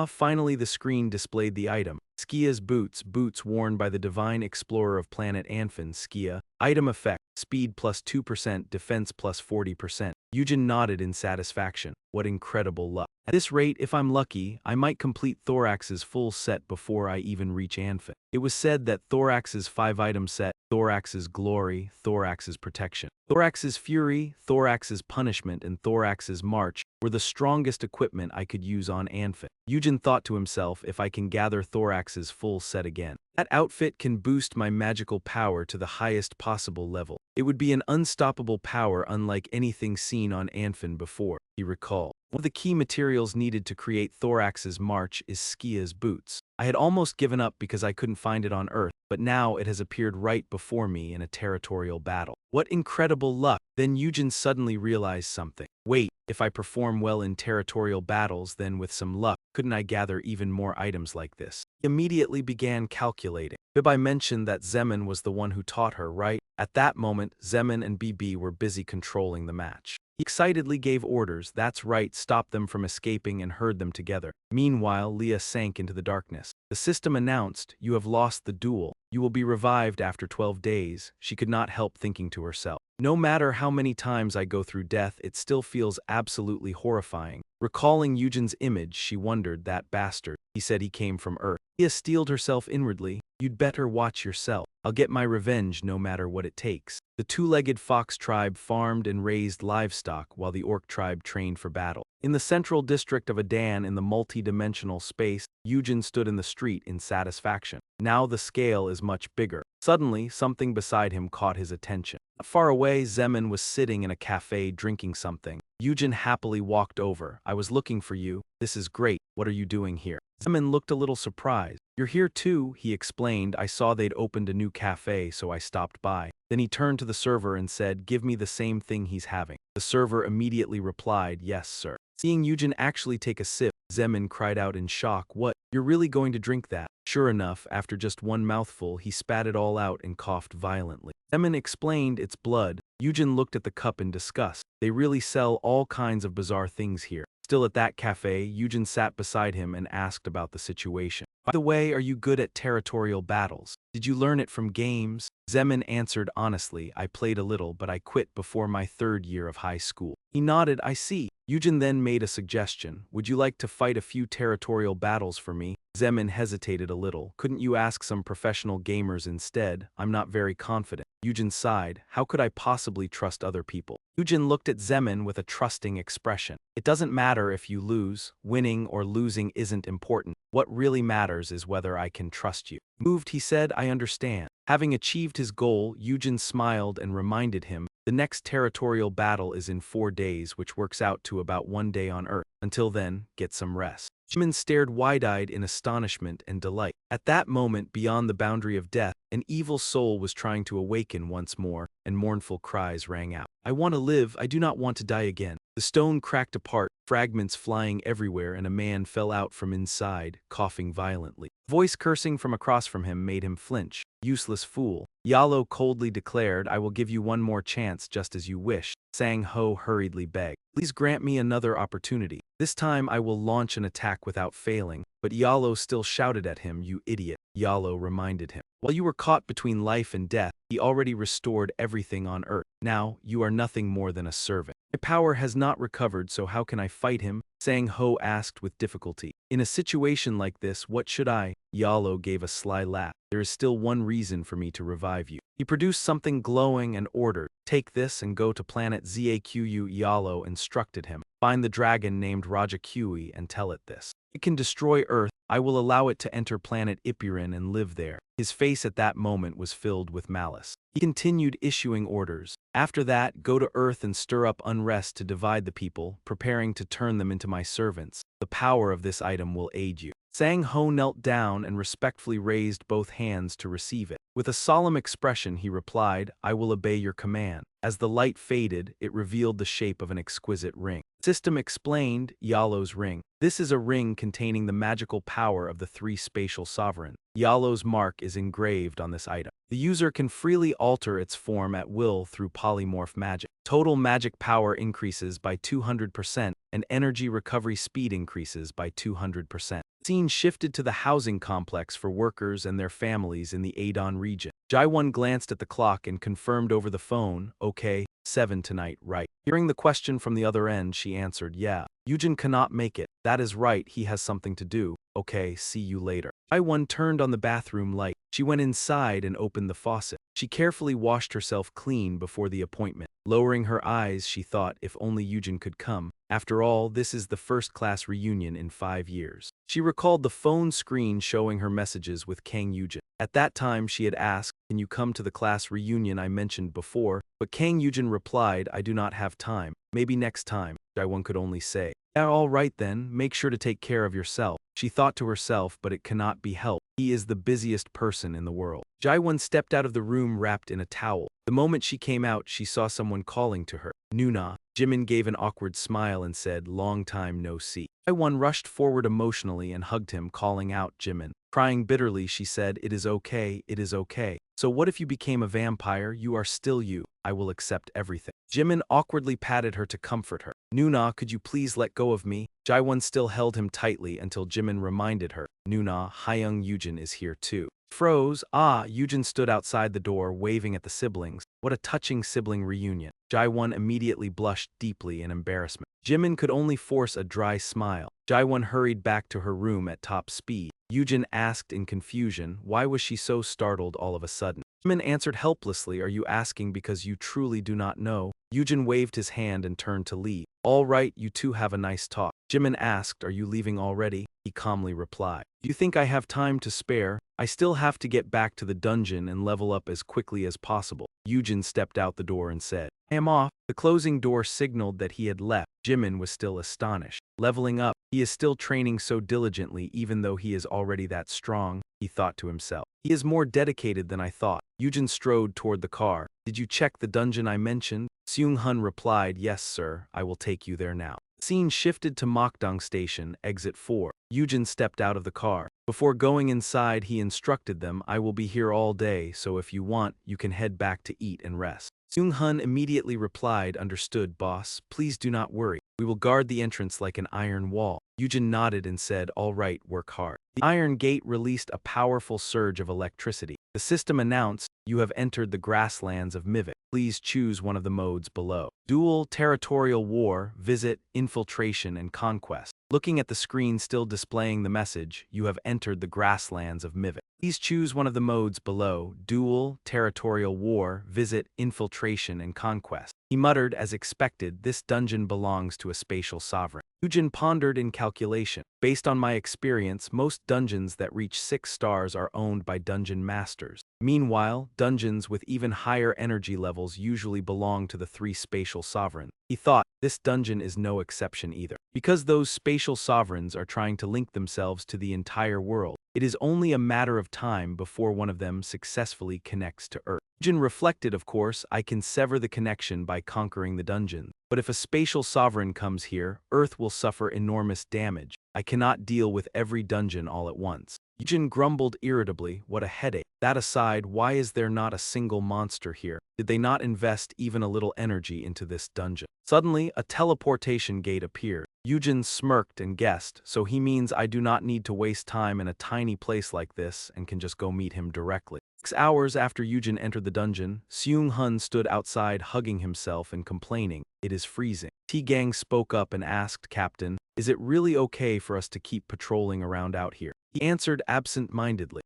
Finally the screen displayed the item. Skia's boots, boots worn by the divine explorer of planet Anfin, Skia. Item effect, speed plus 2%, defense plus 40%. Eugene nodded in satisfaction. What incredible luck. At this rate, if I'm lucky, I might complete Thorax's full set before I even reach Anfin. It was said that Thorax's 5-item set, Thorax's glory, Thorax's protection, Thorax's fury, Thorax's punishment, and Thorax's march were the strongest equipment I could use on Anfin. Eugene thought to himself, if I can gather Thorax's full set again, that outfit can boost my magical power to the highest possible level. It would be an unstoppable power unlike anything seen on Anfin before, he recalled. One of the key materials needed to create Thorax's march is Skia's boots. I had almost given up because I couldn't find it on Earth, but now it has appeared right before me in a territorial battle. What incredible luck! Then Eugene suddenly realized something. Wait, if I perform well in territorial battles, then with some luck, couldn't I gather even more items like this? He immediately began calculating. Bibi mentioned that Zeman was the one who taught her, right? At that moment, Zeman and Bibi were busy controlling the match. He excitedly gave orders, "That's right, stop them from escaping," and herd them together. Meanwhile, Leah sank into the darkness. The system announced, "You have lost the duel. You will be revived after 12 days. She could not help thinking to herself, no matter how many times I go through death, it still feels absolutely horrifying. Recalling Eugene's image, she wondered, that bastard. He said he came from Earth. Leah steeled herself inwardly. You'd better watch yourself. I'll get my revenge no matter what it takes. The two-legged fox tribe farmed and raised livestock while the orc tribe trained for battle. In the central district of Adan in the multi-dimensional space, Eugene stood in the street in satisfaction. Now the scale is much bigger. Suddenly, something beside him caught his attention. Not far away, Zeman was sitting in a cafe drinking something. Eugene happily walked over. I was looking for you. This is great. What are you doing here? Zeman looked a little surprised. You're here too, he explained. I saw they'd opened a new cafe, so I stopped by. Then he turned to the server and said, give me the same thing he's having. The server immediately replied, yes, sir. Seeing Eugene actually take a sip, Zeman cried out in shock, what? You're really going to drink that? Sure enough, after just one mouthful, he spat it all out and coughed violently. Zeman explained, it's blood. Eugene looked at the cup in disgust. They really sell all kinds of bizarre things here. Still at that cafe, Eugene sat beside him and asked about the situation. By the way, are you good at territorial battles? Did you learn it from games? Zeman answered honestly, I played a little, but I quit before my 3rd year of high school. He nodded, I see. Eugene then made a suggestion. Would you like to fight a few territorial battles for me? Zeman hesitated a little. Couldn't you ask some professional gamers instead? I'm not very confident. Eugene sighed. How could I possibly trust other people? Eugene looked at Zeman with a trusting expression. It doesn't matter if you lose. Winning or losing isn't important. What really matters is whether I can trust you. Moved, he said, I understand. Having achieved his goal, Eugene smiled and reminded him, The next territorial battle is in 4 days, which works out to about 1 day on Earth. Until then, get some rest. Jimn stared wide-eyed in astonishment and delight. At that moment, beyond the boundary of death, an evil soul was trying to awaken once more, and mournful cries rang out. I want to live, I do not want to die again. The stone cracked apart, fragments flying everywhere, and a man fell out from inside, coughing violently. Voice cursing from across from him made him flinch. Useless fool. Yalo coldly declared, I will give you one more chance just as you wish. Sang Ho hurriedly begged. Please grant me another opportunity. This time I will launch an attack without failing. But Yalo still shouted at him, you idiot. Yalo reminded him. While you were caught between life and death, he already restored everything on Earth. Now, you are nothing more than a servant. My power has not recovered, so how can I fight him? Sang Ho asked with difficulty. In a situation like this, what should I? Yalo gave a sly laugh. There is still one reason for me to revive you. He produced something glowing and ordered, take this and go to planet Zaqu. Yalo instructed him. Find the dragon named Rajakui and tell it this. It can destroy Earth. I will allow it to enter planet Ipiran and live there. His face at that moment was filled with malice. He continued issuing orders. After that, go to Earth and stir up unrest to divide the people, preparing to turn them into my servants. The power of this item will aid you. Sang Ho knelt down and respectfully raised both hands to receive it. With a solemn expression, he replied, I will obey your command. As the light faded, it revealed the shape of an exquisite ring. System explained, Yalo's ring. This is a ring containing the magical power of the 3 spatial sovereigns. Yalo's mark is engraved on this item. The user can freely alter its form at will through polymorph magic. Total magic power increases by 200%, and energy recovery speed increases by 200%. Scene shifted to the housing complex for workers and their families in the Adon region. Jaiwon glanced at the clock and confirmed over the phone, okay, 7 tonight, right? Hearing the question from the other end, she answered, yeah. Eugene cannot make it. That is right, he has something to do. Okay, see you later. Jaiwon turned on the bathroom light. She went inside and opened the faucet. She carefully washed herself clean before the appointment. Lowering her eyes, she thought, if only Eugene could come. After all, this is the first-class reunion in 5 years. She recalled the phone screen showing her messages with Kang Eugene. At that time, she had asked, can you come to the class reunion I mentioned before? But Kang Eugene replied, I do not have time. Maybe next time. Jaiwon could only say, yeah, all right then, make sure to take care of yourself. She thought to herself, but it cannot be helped. He is the busiest person in the world. Jaiwon stepped out of the room wrapped in a towel. The moment she came out, she saw someone calling to her. Nuna. Jimn gave an awkward smile and said, long time no see. Jaiwon rushed forward emotionally and hugged him, calling out Jimn. Crying bitterly, she said, it is okay, it is okay. So what if you became a vampire? You are still you. I will accept everything. Jimn awkwardly patted her to comfort her. Nuna, could you please let go of me? Jaiwon still held him tightly until Jimn reminded her. Nuna, Hyung Eugene is here too. Froze. Eugene stood outside the door, waving at the siblings. What a touching sibling reunion. Jaiwon immediately blushed deeply in embarrassment. Jimn could only force a dry smile. Jaiwon hurried back to her room at top speed. Eugene asked in confusion, why was she so startled all of a sudden? Jimn answered helplessly, are you asking because you truly do not know? Eugene waved his hand and turned to leave. All right, you two have a nice talk. Jimn asked, are you leaving already? He calmly replied, do you think I have time to spare? I still have to get back to the dungeon and level up as quickly as possible. Eugene stepped out the door and said, I am off. The closing door signaled that he had left. Jimn was still astonished. Leveling up, he is still training so diligently even though he is already that strong, he thought to himself. He is more dedicated than I thought. Eugene strode toward the car. Did you check the dungeon I mentioned? Seung-hun replied, yes sir, I will take you there now. Scene shifted to Mokdong Station, exit 4. Eugene stepped out of the car. Before going inside, he instructed them, I will be here all day, so if you want, you can head back to eat and rest. Seung-hun immediately replied, understood, boss. Please do not worry. We will guard the entrance like an iron wall. Eugene nodded and said, all right, work hard. The iron gate released a powerful surge of electricity. The system announced, you have entered the grasslands of Mivik. Please choose one of the modes below. Duel, territorial war, visit, infiltration, and conquest. Looking at the screen still displaying the message, you have entered the grasslands of Mivik. Please choose one of the modes below: duel, territorial war, visit, infiltration, and conquest. He muttered, as expected, this dungeon belongs to a spatial sovereign. Eugene pondered in calculation. Based on my experience, most dungeons that reach 6 stars are owned by dungeon masters. Meanwhile, dungeons with even higher energy levels usually belong to the 3 spatial sovereigns. He thought, this dungeon is no exception either. Because those spatial sovereigns are trying to link themselves to the entire world, it is only a matter of time before one of them successfully connects to Earth. Jimn reflected, of course, I can sever the connection by conquering the dungeon. But if a spatial sovereign comes here, Earth will suffer enormous damage. I cannot deal with every dungeon all at once. Eugene grumbled irritably, what a headache. That aside, why is there not a single monster here? Did they not invest even a little energy into this dungeon? Suddenly, a teleportation gate appeared. Eugene smirked and guessed, so he means I do not need to waste time in a tiny place like this and can just go meet him directly. 6 hours after Eugene entered the dungeon, Seung-hun stood outside hugging himself and complaining, it is freezing. T-Gang spoke up and asked, Captain, is it really okay for us to keep patrolling around out here? He answered absent-mindedly.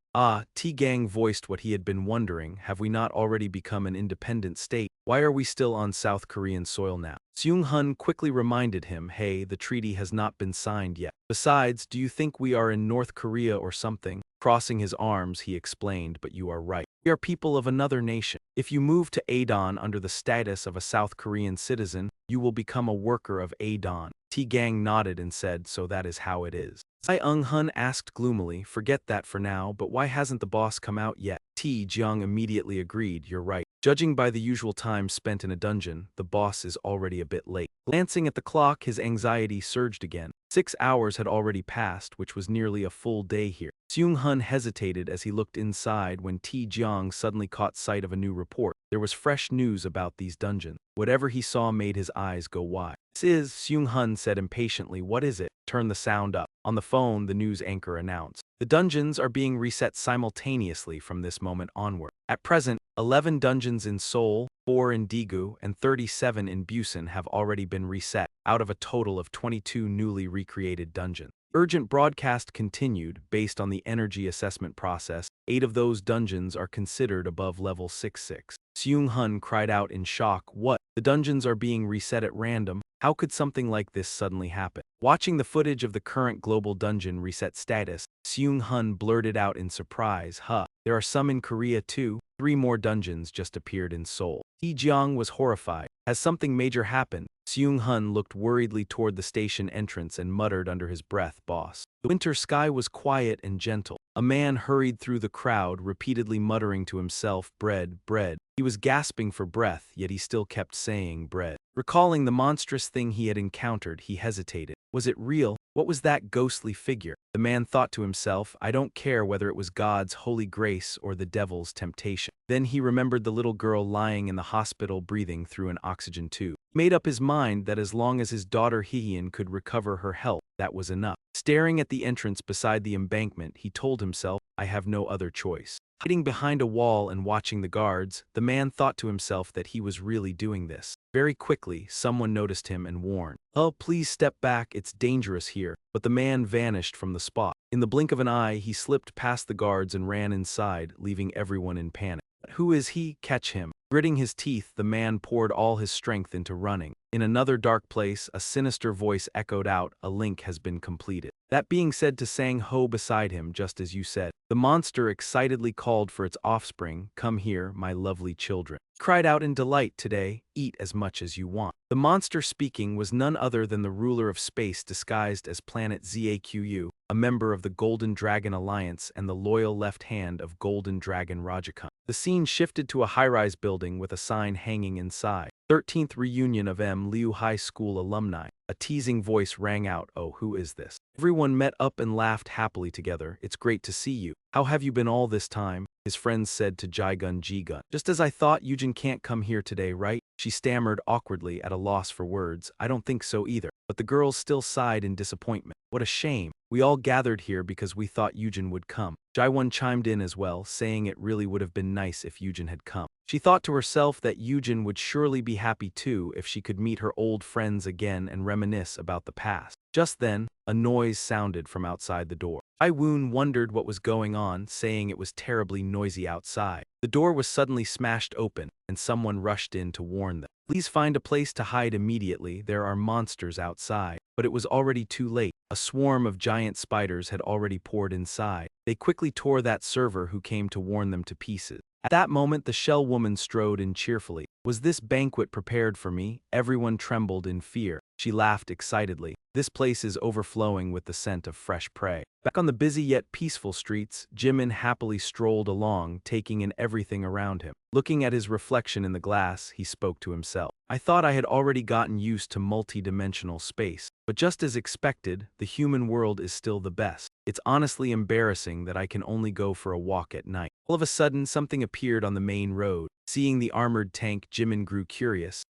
T-Gang voiced what he had been wondering, have we not already become an independent state? Why are we still on South Korean soil now? Seung-hun quickly reminded him, hey, the treaty has not been signed yet. Besides, do you think we are in North Korea or something? Crossing his arms, he explained, but you are right. We are people of another nation. If you move to Adon under the status of a South Korean citizen, you will become a worker of Adon. T-Gang nodded and said, so that is how it is. Seung-hun asked gloomily, forget that for now, but why hasn't the boss come out yet? T-Jeong immediately agreed, you're right. Judging by the usual time spent in a dungeon, the boss is already a bit late. Glancing at the clock, his anxiety surged again. 6 hours had already passed, which was nearly a full day here. Seung-hun hesitated as he looked inside when T-Jeong suddenly caught sight of a new report. There was fresh news about these dungeons. Whatever he saw made his eyes go wide. This is, Seung-hun said impatiently, what is it? Turn the sound up. On the phone, the news anchor announced. The dungeons are being reset simultaneously from this moment onward. At present, 11 dungeons in Seoul, 4 in Daegu, and 37 in Busan have already been reset, out of a total of 22 newly recreated dungeons. Urgent broadcast continued. Based on the energy assessment process, 8 of those dungeons are considered above level 66. Seung-hun cried out in shock, what? The dungeons are being reset at random? How could something like this suddenly happen? Watching the footage of the current global dungeon reset status, Seung-hun blurted out in surprise, there are some in Korea too? 3 more dungeons just appeared in Seoul. T-Jeong was horrified. Has something major happened? Seung-hun looked worriedly toward the station entrance and muttered under his breath, boss. The winter sky was quiet and gentle. A man hurried through the crowd, repeatedly muttering to himself, bread, bread. He was gasping for breath, yet he still kept saying bread. Recalling the monstrous thing he had encountered, he hesitated. Was it real? What was that ghostly figure? The man thought to himself, I don't care whether it was God's holy grace or the devil's temptation. Then he remembered the little girl lying in the hospital breathing through an oxygen tube. He made up his mind that as long as his daughter Hee-yeon could recover her health, that was enough. Staring at the entrance beside the embankment, he told himself, I have no other choice. Hiding behind a wall and watching the guards, the man thought to himself that he was really doing this. Very quickly, someone noticed him and warned, oh, please step back, it's dangerous here. But the man vanished from the spot. In the blink of an eye, he slipped past the guards and ran inside, leaving everyone in panic. Who is he? Catch him. Gritting his teeth, the man poured all his strength into running. In another dark place, a sinister voice echoed out, a link has been completed. That being said to Sang-ho beside him, just as you said. The monster excitedly called for its offspring, come here, my lovely children. He cried out in delight today, eat as much as you want. The monster speaking was none other than the ruler of space disguised as Planet Zaku, a member of the Golden Dragon Alliance and the loyal left hand of Golden Dragon Rajakant. The scene shifted to a high-rise building with a sign hanging inside. 13th reunion of M. Liu High School alumni. A teasing voice rang out, oh, who is this? Everyone met up and laughed happily together. It's great to see you. How have you been all this time? His friends said to Jigun Jigun. Just as I thought, Eugene can't come here today, right? She stammered awkwardly at a loss for words. I don't think so either. But the girls still sighed in disappointment. What a shame. We all gathered here because we thought Eugene would come. Jaiwon chimed in as well, saying it really would have been nice if Eugene had come. She thought to herself that Eugene would surely be happy too if she could meet her old friends again and reminisce about the past. Just then, a noise sounded from outside the door. Woon wondered what was going on, saying it was terribly noisy outside. The door was suddenly smashed open, and someone rushed in to warn them. Please find a place to hide immediately, there are monsters outside. But it was already too late. A swarm of giant spiders had already poured inside. They quickly tore that server who came to warn them to pieces. At that moment the shell woman strode in cheerfully. Was this banquet prepared for me? Everyone trembled in fear. She laughed excitedly. This place is overflowing with the scent of fresh prey. Back on the busy yet peaceful streets, Jimn happily strolled along, taking in everything around him. Looking at his reflection in the glass, he spoke to himself. I thought I had already gotten used to multi-dimensional space, but just as expected, the human world is still the best. It's honestly embarrassing that I can only go for a walk at night. All of a sudden, something appeared on the main road. Seeing the armored tank, Jimn grew curious.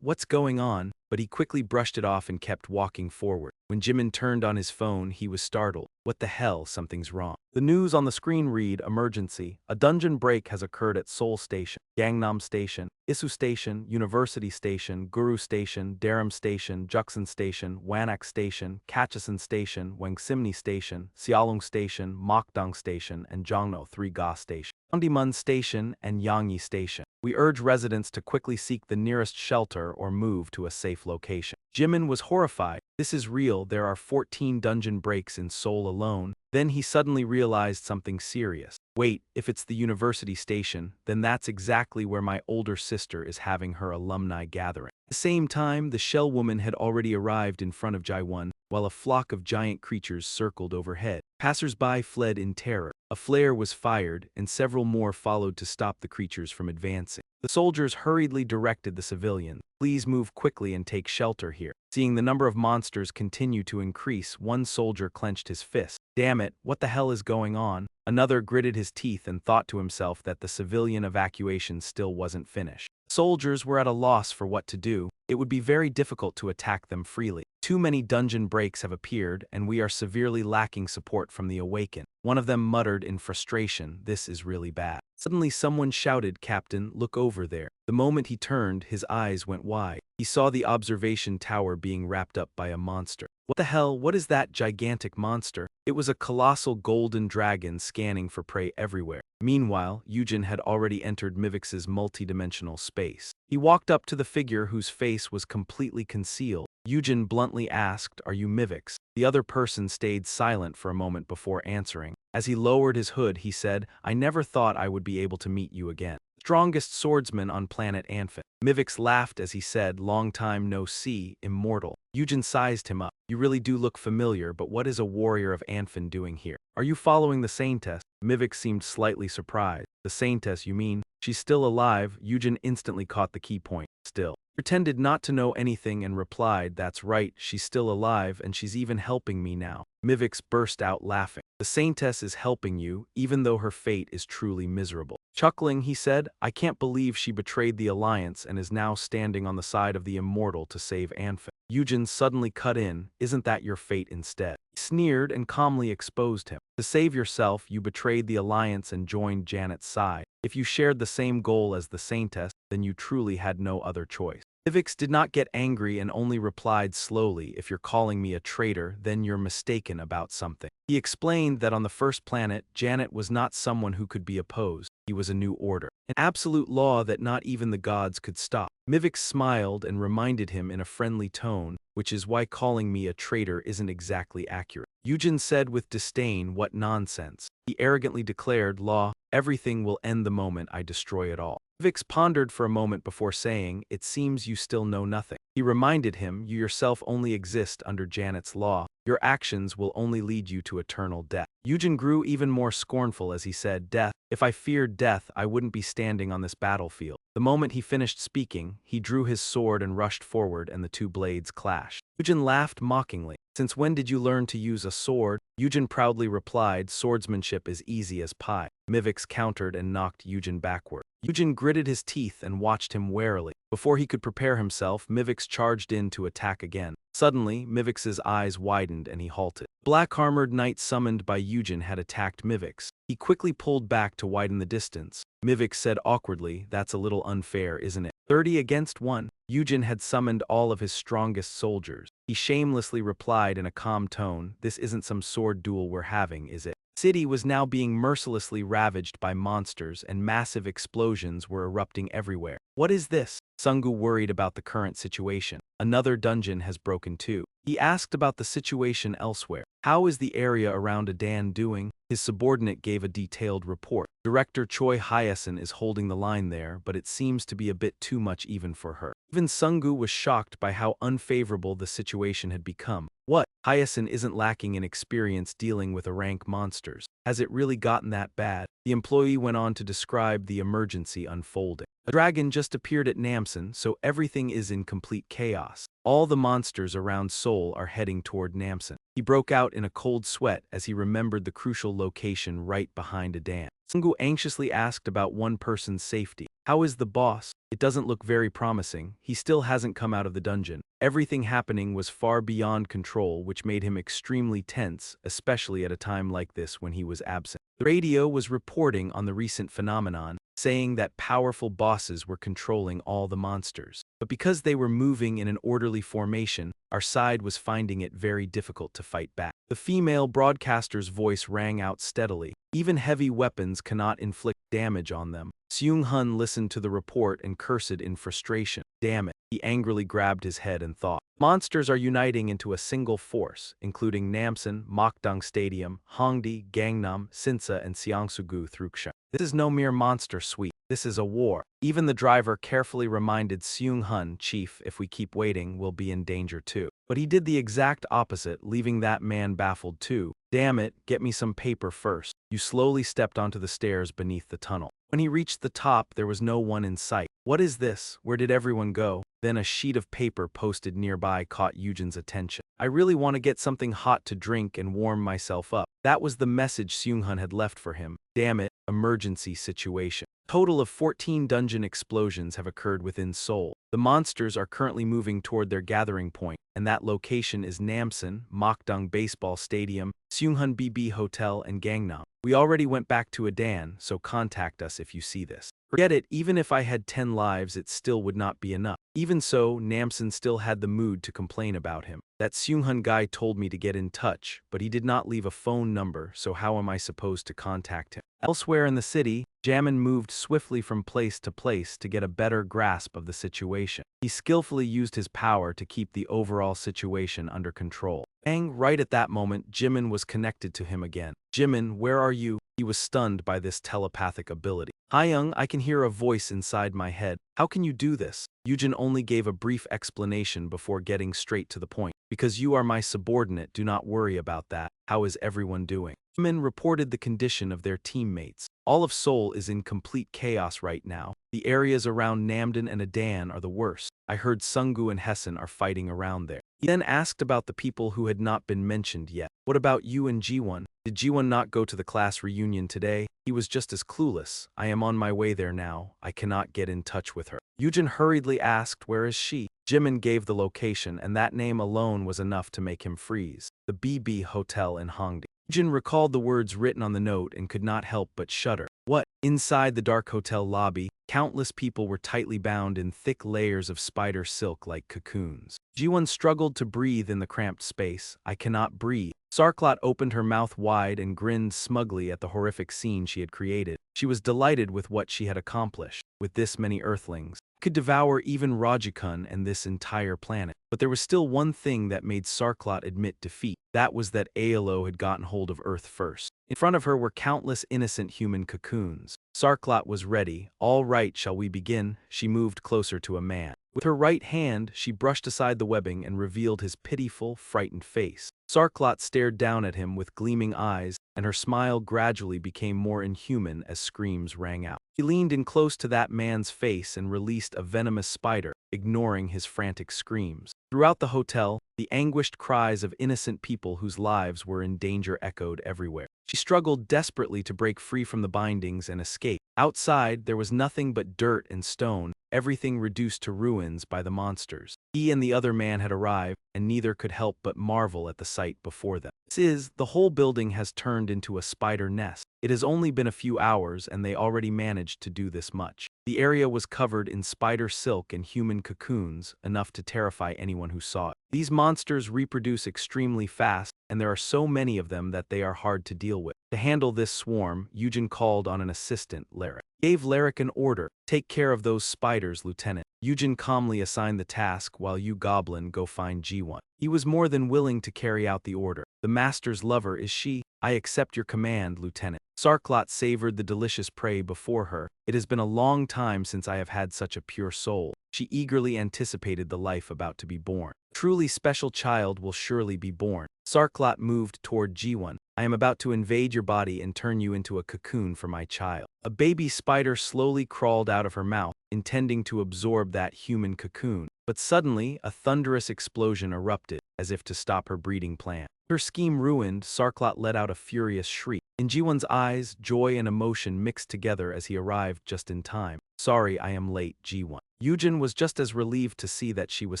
What's going on? But he quickly brushed it off and kept walking forward. When Jimn turned on his phone, he was startled. What the hell? Something's wrong. The news on the screen read, emergency. A dungeon break has occurred at Seoul Station, Gangnam Station, Isu Station, University Station, Guru Station, Daram Station, Juksan Station, Wanak Station, Kachasan Station, Wangsimni Station, Seoulung Station, Mokdong Station, and Jongno 3 Ga Station, Gyeongdaemun Station, and Yangyi Station. We urge residents to quickly seek the nearest shelter or move to a safe location. Jimn was horrified. This is real, there are 14 dungeon breaks in Seoul alone. Then he suddenly realized something serious. Wait, if it's the university station, then that's exactly where my older sister is having her alumni gathering. At the same time, the shell woman had already arrived in front of Jaiwon, while a flock of giant creatures circled overhead. Passers-by fled in terror. A flare was fired, and several more followed to stop the creatures from advancing. The soldiers hurriedly directed the civilians. Please move quickly and take shelter here. Seeing the number of monsters continue to increase, one soldier clenched his fist. Damn it, what the hell is going on? Another gritted his teeth and thought to himself that the civilian evacuation still wasn't finished. Soldiers were at a loss for what to do. It would be very difficult to attack them freely. Too many dungeon breaks have appeared, and we are severely lacking support from the awakened. One of them muttered in frustration, this is really bad. Suddenly someone shouted, Captain, look over there. The moment he turned, his eyes went wide. He saw the observation tower being wrapped up by a monster. What the hell, what is that gigantic monster? It was a colossal golden dragon scanning for prey everywhere. Meanwhile, Eugene had already entered Mivix's multidimensional space. He walked up to the figure whose face was completely concealed. Eugene bluntly asked, are you Mivix? The other person stayed silent for a moment before answering. As he lowered his hood, he said, I never thought I would be able to meet you again. Strongest swordsman on planet Anfin. Mivix laughed as he said, long time no see, immortal. Eugene sized him up. You really do look familiar, but what is a warrior of Anfin doing here? Are you following the Saintess? Mivix seemed slightly surprised. The Saintess, you mean? She's still alive? Eugene instantly caught the key point. Still. Pretended not to know anything and replied, that's right, she's still alive and she's even helping me now. Mivix burst out laughing. The Saintess is helping you, even though her fate is truly miserable. Chuckling, he said, I can't believe she betrayed the Alliance and is now standing on the side of the immortal to save Anfin. Eugene suddenly cut in, isn't that your fate instead? He sneered and calmly exposed him. To save yourself, you betrayed the Alliance and joined Janet's side. If you shared the same goal as the Saintess, then you truly had no other choice. Mivix did not get angry and only replied slowly, if you're calling me a traitor, then you're mistaken about something. He explained that on the first planet, Janet was not someone who could be opposed. He was a new order. An absolute law that not even the gods could stop. Mivix smiled and reminded him in a friendly tone, which is why calling me a traitor isn't exactly accurate. Eugene said with disdain, what nonsense. He arrogantly declared, law, everything will end the moment I destroy it all. Mivix pondered for a moment before saying, it seems you still know nothing. He reminded him, you yourself only exist under Janet's law. Your actions will only lead you to eternal death. Eugene grew even more scornful as he said, death. If I feared death, I wouldn't be standing on this battlefield. The moment he finished speaking, he drew his sword and rushed forward and the two blades clashed. Eugene laughed mockingly. Since when did you learn to use a sword? Eugene proudly replied, swordsmanship is easy as pie. Mivix countered and knocked Eugene backward. Eugene gritted his teeth and watched him warily. Before he could prepare himself, Mivix charged in to attack again. Suddenly, Mivix's eyes widened and he halted. Black-armored knight summoned by Eugene had attacked Mivix. He quickly pulled back to widen the distance. Mivix said awkwardly, that's a little unfair, isn't it? 30 against 1. Eugene had summoned all of his strongest soldiers. he shamelessly replied in a calm tone, "This isn't some sword duel we're having, is it?" The city was now being mercilessly ravaged by monsters and massive explosions were erupting everywhere. "What is this?" Sungu worried about the current situation. "Another dungeon has broken too." He asked about the situation elsewhere. "How is the area around Adan doing?" His subordinate gave a detailed report. "Director Choi Hyacinth is holding the line there, but it seems to be a bit too much even for her." Even Sungu was shocked by how unfavorable the situation had become. "What? Hyacinth isn't lacking in experience dealing with rank monsters. Has it really gotten that bad?" The employee went on to describe the emergency unfolding. "A dragon just appeared at Namsan, so everything is in complete chaos. All the monsters around Seoul are heading toward Namsan." He broke out in a cold sweat as he remembered the crucial location right behind Adan. Sungu anxiously asked about one person's safety. "How is the boss?" "It doesn't look very promising. He still hasn't come out of the dungeon." Everything happening was far beyond control, which made him extremely tense, especially at a time like this when he was absent. The radio was reporting on the recent phenomenon, saying that powerful bosses were controlling all the monsters. But because they were moving in an orderly formation, our side was finding it very difficult to fight back. The female broadcaster's voice rang out steadily. "Even heavy weapons cannot inflict damage on them." Seung-hun listened to the report and cursed in frustration. "Damn it." He angrily grabbed his head and thought. Monsters are uniting into a single force, including Namsan, Mokdong Stadium, Hongdae, Gangnam, Sinsa, and Seongsu-gu through Ksha. This is no mere monster sweep. This is a war. Even the driver carefully reminded Seung-hun, "Chief, if we keep waiting, we'll be in danger too." But he did the exact opposite, leaving that man baffled too. "Damn it, get me some paper first." You slowly stepped onto the stairs beneath the tunnel. When he reached the top, there was no one in sight. "What is this? Where did everyone go?" Then a sheet of paper posted nearby caught Eugene's attention. "I really want to get something hot to drink and warm myself up." That was the message Seung-hun had left for him. "Damn it, emergency situation. Total of 14 dungeon explosions have occurred within Seoul. The monsters are currently moving toward their gathering point, and that location is Namsan, Mokdong Baseball Stadium, Seunghun Bibi Hotel, and Gangnam. We already went back to Adan, so contact us if you see this." Forget it, even if I had 10 lives it still would not be enough. Even so, Namsan still had the mood to complain about him. "That Seunghun guy told me to get in touch, but he did not leave a phone number, so how am I supposed to contact him?" Elsewhere in the city, Jimn moved swiftly from place to place to get a better grasp of the situation. He skillfully used his power to keep the overall situation under control. Bang! Right at that moment, Jimn was connected to him again. "Jimn, where are you?" He was stunned by this telepathic ability. "Hyung, I can hear a voice inside my head. How can you do this?" Eugene only gave a brief explanation before getting straight to the point. "Because you are my subordinate, do not worry about that. How is everyone doing?" Jimn reported the condition of their teammates. "All of Seoul is in complete chaos right now. The areas around Namdan and Adan are the worst. I heard Sungu and Hessen are fighting around there." He then asked about the people who had not been mentioned yet. "What about you and Jiwon? Did Jiwon not go to the class reunion today?" He was just as clueless. "I am on my way there now. I cannot get in touch with her." Eugene hurriedly asked, "Where is she?" Jimn gave the location, and that name alone was enough to make him freeze. "The Bibi Hotel in Hongdae." Eugene recalled the words written on the note and could not help but shudder. What? Inside the dark hotel lobby, countless people were tightly bound in thick layers of spider silk like cocoons. Jiwon struggled to breathe in the cramped space. "I cannot breathe." Sarklot opened her mouth wide and grinned smugly at the horrific scene she had created. She was delighted with what she had accomplished. With this many earthlings, could devour even Rajikun and this entire planet. But there was still one thing that made Sarklot admit defeat. That was that Aolo had gotten hold of Earth first. In front of her were countless innocent human cocoons. Sarklot was ready. "All right, shall we begin?" She moved closer to a man. With her right hand, she brushed aside the webbing and revealed his pitiful, frightened face. Sarklot stared down at him with gleaming eyes, and her smile gradually became more inhuman as screams rang out. He leaned in close to that man's face and released a venomous spider, ignoring his frantic screams. Throughout the hotel, the anguished cries of innocent people whose lives were in danger echoed everywhere. She struggled desperately to break free from the bindings and escape. Outside, there was nothing but dirt and stone, everything reduced to ruins by the monsters. He and the other man had arrived, and neither could help but marvel at the sight before them. The whole building has turned into a spider nest. It has only been a few hours, and they already managed to do this much. The area was covered in spider silk and human cocoons, enough to terrify anyone who saw it. These monsters reproduce extremely fast, and there are so many of them that they are hard to deal with. To handle this swarm, Eugene called on an assistant, Lyric. He gave Lyric an order: "Take care of those spiders, Lieutenant." Eugene calmly assigned the task while you Goblin go find G1. He was more than willing to carry out the order. "The master's lover is she. I accept your command, Lieutenant." Sarklot savored the delicious prey before her. "It has been a long time since I have had such a pure soul." She eagerly anticipated the life about to be born. "A truly special child will surely be born." Sarklot moved toward G1. "I am about to invade your body and turn you into a cocoon for my child." A baby spider slowly crawled out of her mouth, intending to absorb that human cocoon. But suddenly, a thunderous explosion erupted, as if to stop her breeding plan. Her scheme ruined, Sarklot let out a furious shriek. In G1's eyes, joy and emotion mixed together as he arrived just in time. "Sorry I am late, G1." Eugene was just as relieved to see that she was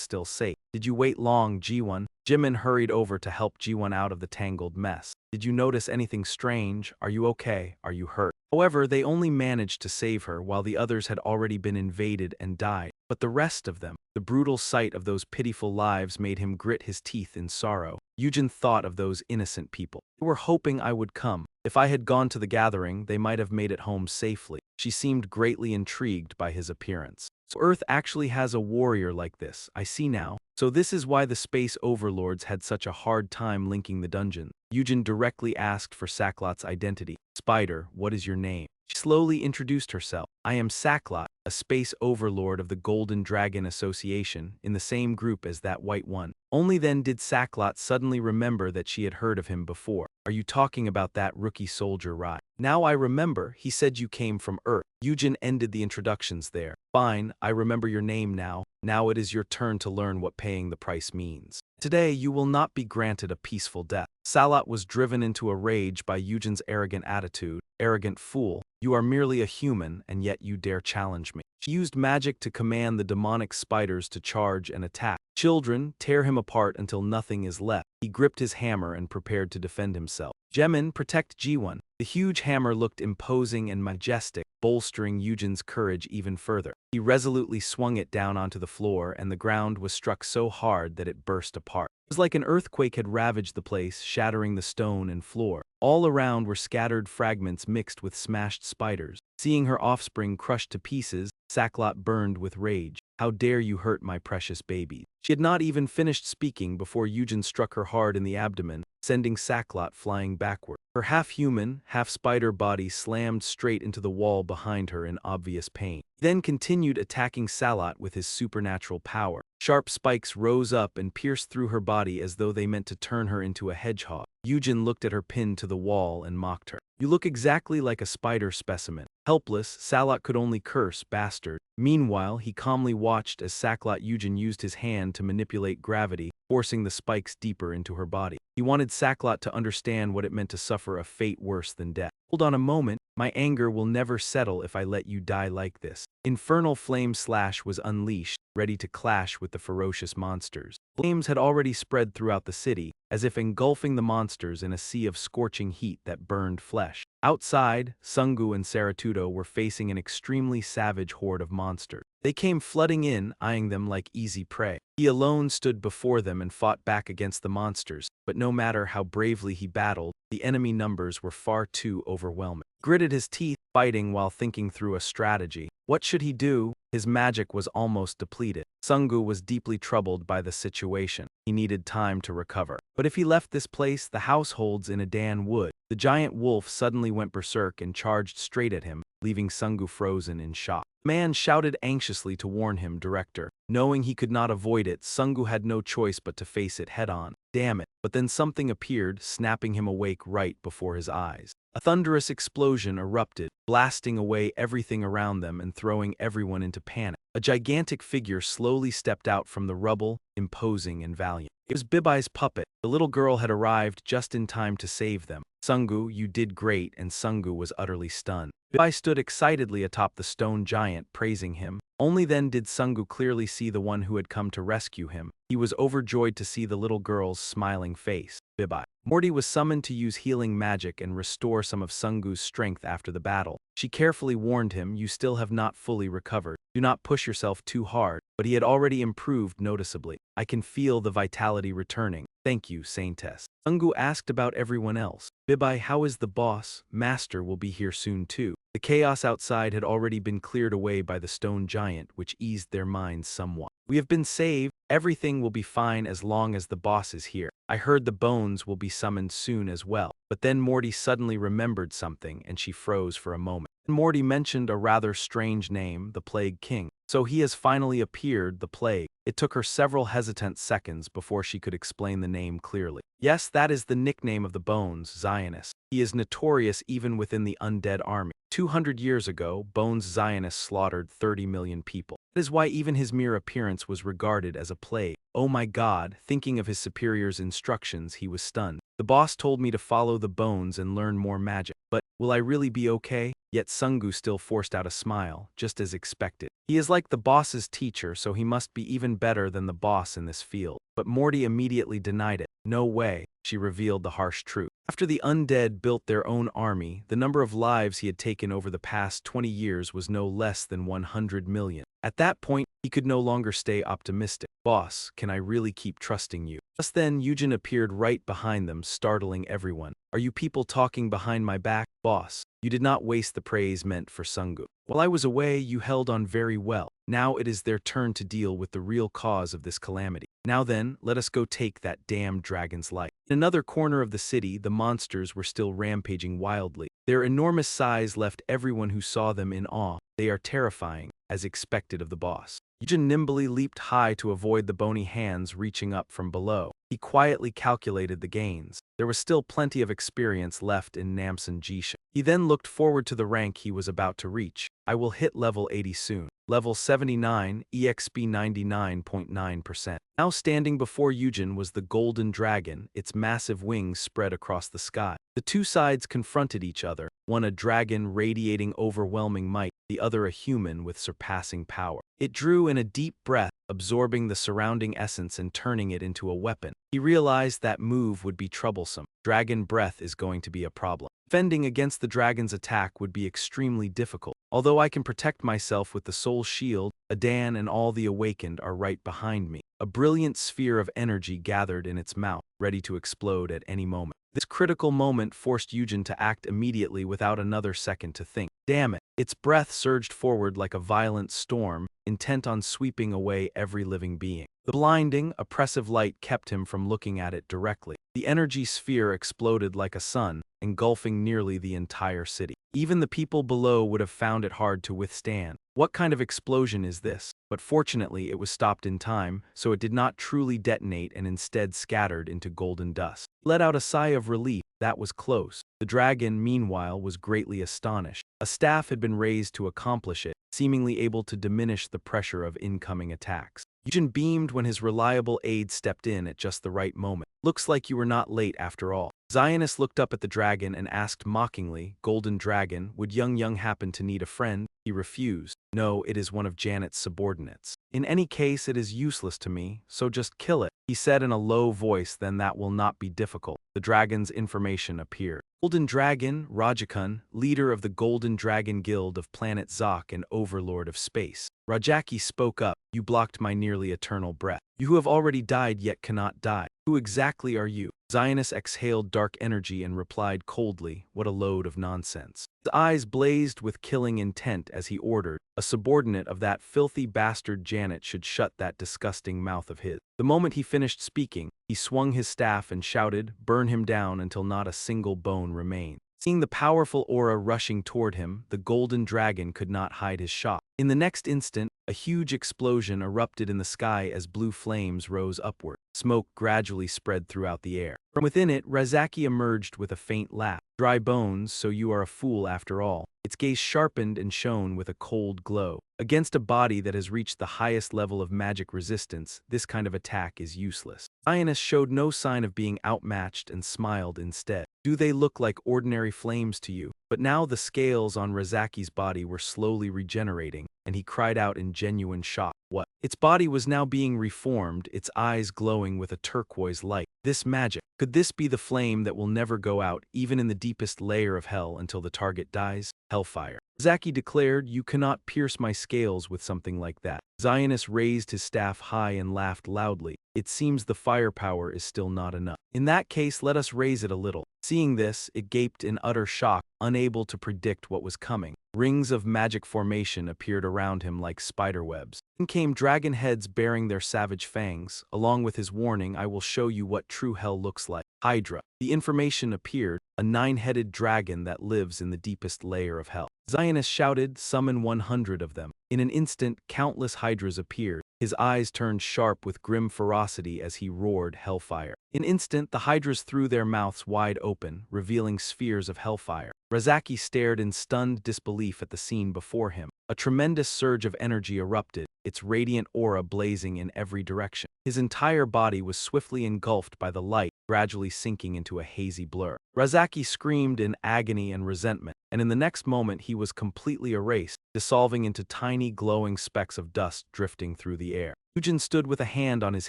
still safe. "Did you wait long, G1?" Jimn hurried over to help G1 out of the tangled mess. "Did you notice anything strange? Are you okay? Are you hurt?" However, they only managed to save her while the others had already been invaded and died. But the rest of them, the brutal sight of those pitiful lives made him grit his teeth in sorrow. Eugene thought of those innocent people. "They were hoping I would come. If I had gone to the gathering, they might have made it home safely." She seemed greatly intrigued by his appearance. "So Earth actually has a warrior like this, I see now. So this is why the space overlords had such a hard time linking the dungeon." Eugene directly asked for Sarklot's identity. "Spider, what is your name?" She slowly introduced herself. "I am Sarklot, a space overlord of the Golden Dragon Association, in the same group as that white one." Only then did Sarklot suddenly remember that she had heard of him before. "Are you talking about that rookie soldier, right? Now I remember, he said you came from Earth." Eugene ended the introductions there. "Fine, I remember your name now. Now it is your turn to learn what paying the price means. Today you will not be granted a peaceful death." Sarklot was driven into a rage by Eugene's arrogant attitude. "Arrogant fool, you are merely a human, and yet you dare challenge me." She used magic to command the demonic spiders to charge and attack. "Children, tear him apart until nothing is left." He gripped his hammer and prepared to defend himself. "Jimn, protect G1." The huge hammer looked imposing and majestic, bolstering Eugene's courage even further. He resolutely swung it down onto the floor, and the ground was struck so hard that it burst apart. It was like an earthquake had ravaged the place, shattering the stone and floor. All around were scattered fragments mixed with smashed spiders. Seeing her offspring crushed to pieces, Sarklot burned with rage. "How dare you hurt my precious baby?" She had not even finished speaking before Eugene struck her hard in the abdomen, sending Sarklot flying backward. Her half-human, half-spider body slammed straight into the wall behind her in obvious pain. He then continued attacking Sarklot with his supernatural power. Sharp spikes rose up and pierced through her body as though they meant to turn her into a hedgehog. Eugene looked at her pinned to the wall and mocked her. "You look exactly like a spider specimen." Helpless, Sarklot could only curse, "Bastard." Meanwhile, he calmly watched as Sarklot Eugene used his hand to manipulate gravity, forcing the spikes deeper into her body. He wanted Sarklot to understand what it meant to suffer a fate worse than death. "Hold on a moment, my anger will never settle if I let you die like this." Infernal Flame Slash was unleashed, ready to clash with the ferocious monsters. Flames had already spread throughout the city, as if engulfing the monsters in a sea of scorching heat that burned flesh. Outside, Sungu and Saratudo were facing an extremely savage horde of monsters. They came flooding in, eyeing them like easy prey. He alone stood before them and fought back against the monsters, but no matter how bravely he battled, the enemy numbers were far too overwhelming. He gritted his teeth, fighting while thinking through a strategy. What should he do? His magic was almost depleted. Sungu was deeply troubled by the situation. He needed time to recover. But if he left this place, the households in Adan would. The giant wolf suddenly went berserk and charged straight at him, leaving Sungu frozen in shock. The man shouted anxiously to warn him, "Director." Knowing he could not avoid it, Sungu had no choice but to face it head-on. Damn it. But then something appeared, snapping him awake right before his eyes. A thunderous explosion erupted, blasting away everything around them and throwing everyone into panic. A gigantic figure slowly stepped out from the rubble, imposing and valiant. It was Bibi's puppet. The little girl had arrived just in time to save them. "Sungu, you did great," and Sungu was utterly stunned. Bibi stood excitedly atop the stone giant, praising him. Only then did Sungu clearly see the one who had come to rescue him. He was overjoyed to see the little girl's smiling face. Bibi. Morty was summoned to use healing magic and restore some of Sungu's strength after the battle. She carefully warned him, "You still have not fully recovered. Do not push yourself too hard," but he had already improved noticeably. "I can feel the vitality returning. Thank you, Saintess." Sungu asked about everyone else. "Bibi, how is the boss? Master will be here soon too." The chaos outside had already been cleared away by the stone giant, which eased their minds somewhat. "We have been saved. Everything will be fine as long as the boss is here. I heard the bones will be summoned soon as well." But then Morty suddenly remembered something and she froze for a moment. Morty mentioned a rather strange name, the Plague King. "So he has finally appeared, the Plague." It took her several hesitant seconds before she could explain the name clearly. "Yes, that is the nickname of the Bones, Zionist. He is notorious even within the undead army. 200 years ago, Bones Zionists slaughtered 30 million people. That is why even his mere appearance was regarded as a plague." Oh my god, thinking of his superior's instructions, he was stunned. "The boss told me to follow the bones and learn more magic. But will I really be okay?" Yet Sungu still forced out a smile, just as expected. "He is like the boss's teacher, so he must be even better than the boss in this field." But Morty immediately denied it. "No way," she revealed the harsh truth. After the undead built their own army, the number of lives he had taken over the past 20 years was no less than 100 million. At that point, he could no longer stay optimistic. "Boss, can I really keep trusting you?" Just then, Eugene appeared right behind them, startling everyone. "Are you people talking behind my back? Boss, you did not waste the praise meant for Sungu. While I was away, you held on very well. Now it is their turn to deal with the real cause of this calamity. Now then, let us go take that damned dragon's life." In another corner of the city, the monsters were still rampaging wildly. Their enormous size left everyone who saw them in awe. They are terrifying, as expected of the boss. Eugene nimbly leaped high to avoid the bony hands reaching up from below. He quietly calculated the gains. There was still plenty of experience left in Namsan Jisha. He then looked forward to the rank he was about to reach. "I will hit level 80 soon. Level 79, EXP 99.9%. Now standing before Eugene was the golden dragon, its massive wings spread across the sky. The two sides confronted each other, one a dragon radiating overwhelming might, the other a human with surpassing power. It drew in a deep breath, absorbing the surrounding essence and turning it into a weapon. He realized that move would be troublesome. Dragon breath is going to be a problem. Defending against the dragon's attack would be extremely difficult. Although I can protect myself with the soul shield, Adan and all the awakened are right behind me. A brilliant sphere of energy gathered in its mouth, ready to explode at any moment. This critical moment forced Eugene to act immediately without another second to think. Damn it! Its breath surged forward like a violent storm, intent on sweeping away every living being. The blinding, oppressive light kept him from looking at it directly. The energy sphere exploded like a sun, engulfing nearly the entire city. Even the people below would have found it hard to withstand. What kind of explosion is this? But fortunately, it was stopped in time, so it did not truly detonate and instead scattered into golden dust. He let out a sigh of relief. That was close. The dragon, meanwhile, was greatly astonished. A staff had been raised to accomplish it, seemingly able to diminish the pressure of incoming attacks. Eugene beamed when his reliable aide stepped in at just the right moment. "Looks like you were not late after all." Zionist looked up at the dragon and asked mockingly, "Golden Dragon, would Young happen to need a friend?" He refused. "No, it is one of Janet's subordinates. In any case, it is useless to me, so just kill it," he said in a low voice. "Then that will not be difficult." The dragon's information appeared. Golden Dragon, Rajakun, leader of the Golden Dragon Guild of Planet Zok and overlord of space. Rajaki spoke up. "You blocked my nearly eternal breath. You who have already died yet cannot die. Who exactly are you?" Zionist exhaled dark energy and replied coldly, "What a load of nonsense." His eyes blazed with killing intent as he ordered, "A subordinate of that filthy bastard Janet should shut that disgusting mouth of his." The moment he finished speaking, he swung his staff and shouted, "Burn him down until not a single bone remains." Seeing the powerful aura rushing toward him, the golden dragon could not hide his shock. In the next instant, a huge explosion erupted in the sky as blue flames rose upward. Smoke gradually spread throughout the air. From within it, Razaki emerged with a faint laugh. "Dry bones, so you are a fool after all." Its gaze sharpened and shone with a cold glow. Against a body that has reached the highest level of magic resistance, this kind of attack is useless. Ionis showed no sign of being outmatched and smiled instead. "Do they look like ordinary flames to you?" But now the scales on Razaki's body were slowly regenerating. and he cried out in genuine shock. What? Its body was now being reformed, its eyes glowing with a turquoise light. This magic. Could this be the flame that will never go out, even in the deepest layer of hell until the target dies? Hellfire. Zaki declared, "You cannot pierce my scales with something like that." Zionist raised his staff high and laughed loudly. "It seems the firepower is still not enough. In that case, let us raise it a little." Seeing this, it gaped in utter shock, unable to predict what was coming. Rings of magic formation appeared around him like spiderwebs. Then came dragon heads bearing their savage fangs, along with his warning, "I will show you what true hell looks like." Hydra. The information appeared, a 9-headed dragon that lives in the deepest layer of hell. Zionist shouted, "Summon 100 of them." In an instant, countless hydras appeared. His eyes turned sharp with grim ferocity as he roared hellfire. In an instant, the hydras threw their mouths wide open, revealing spheres of hellfire. Razaki stared in stunned disbelief at the scene before him. A tremendous surge of energy erupted, its radiant aura blazing in every direction. His entire body was swiftly engulfed by the light, gradually sinking into a hazy blur. Razaki screamed in agony and resentment, and in the next moment he was completely erased, dissolving into tiny glowing specks of dust drifting through the air. Eugene stood with a hand on his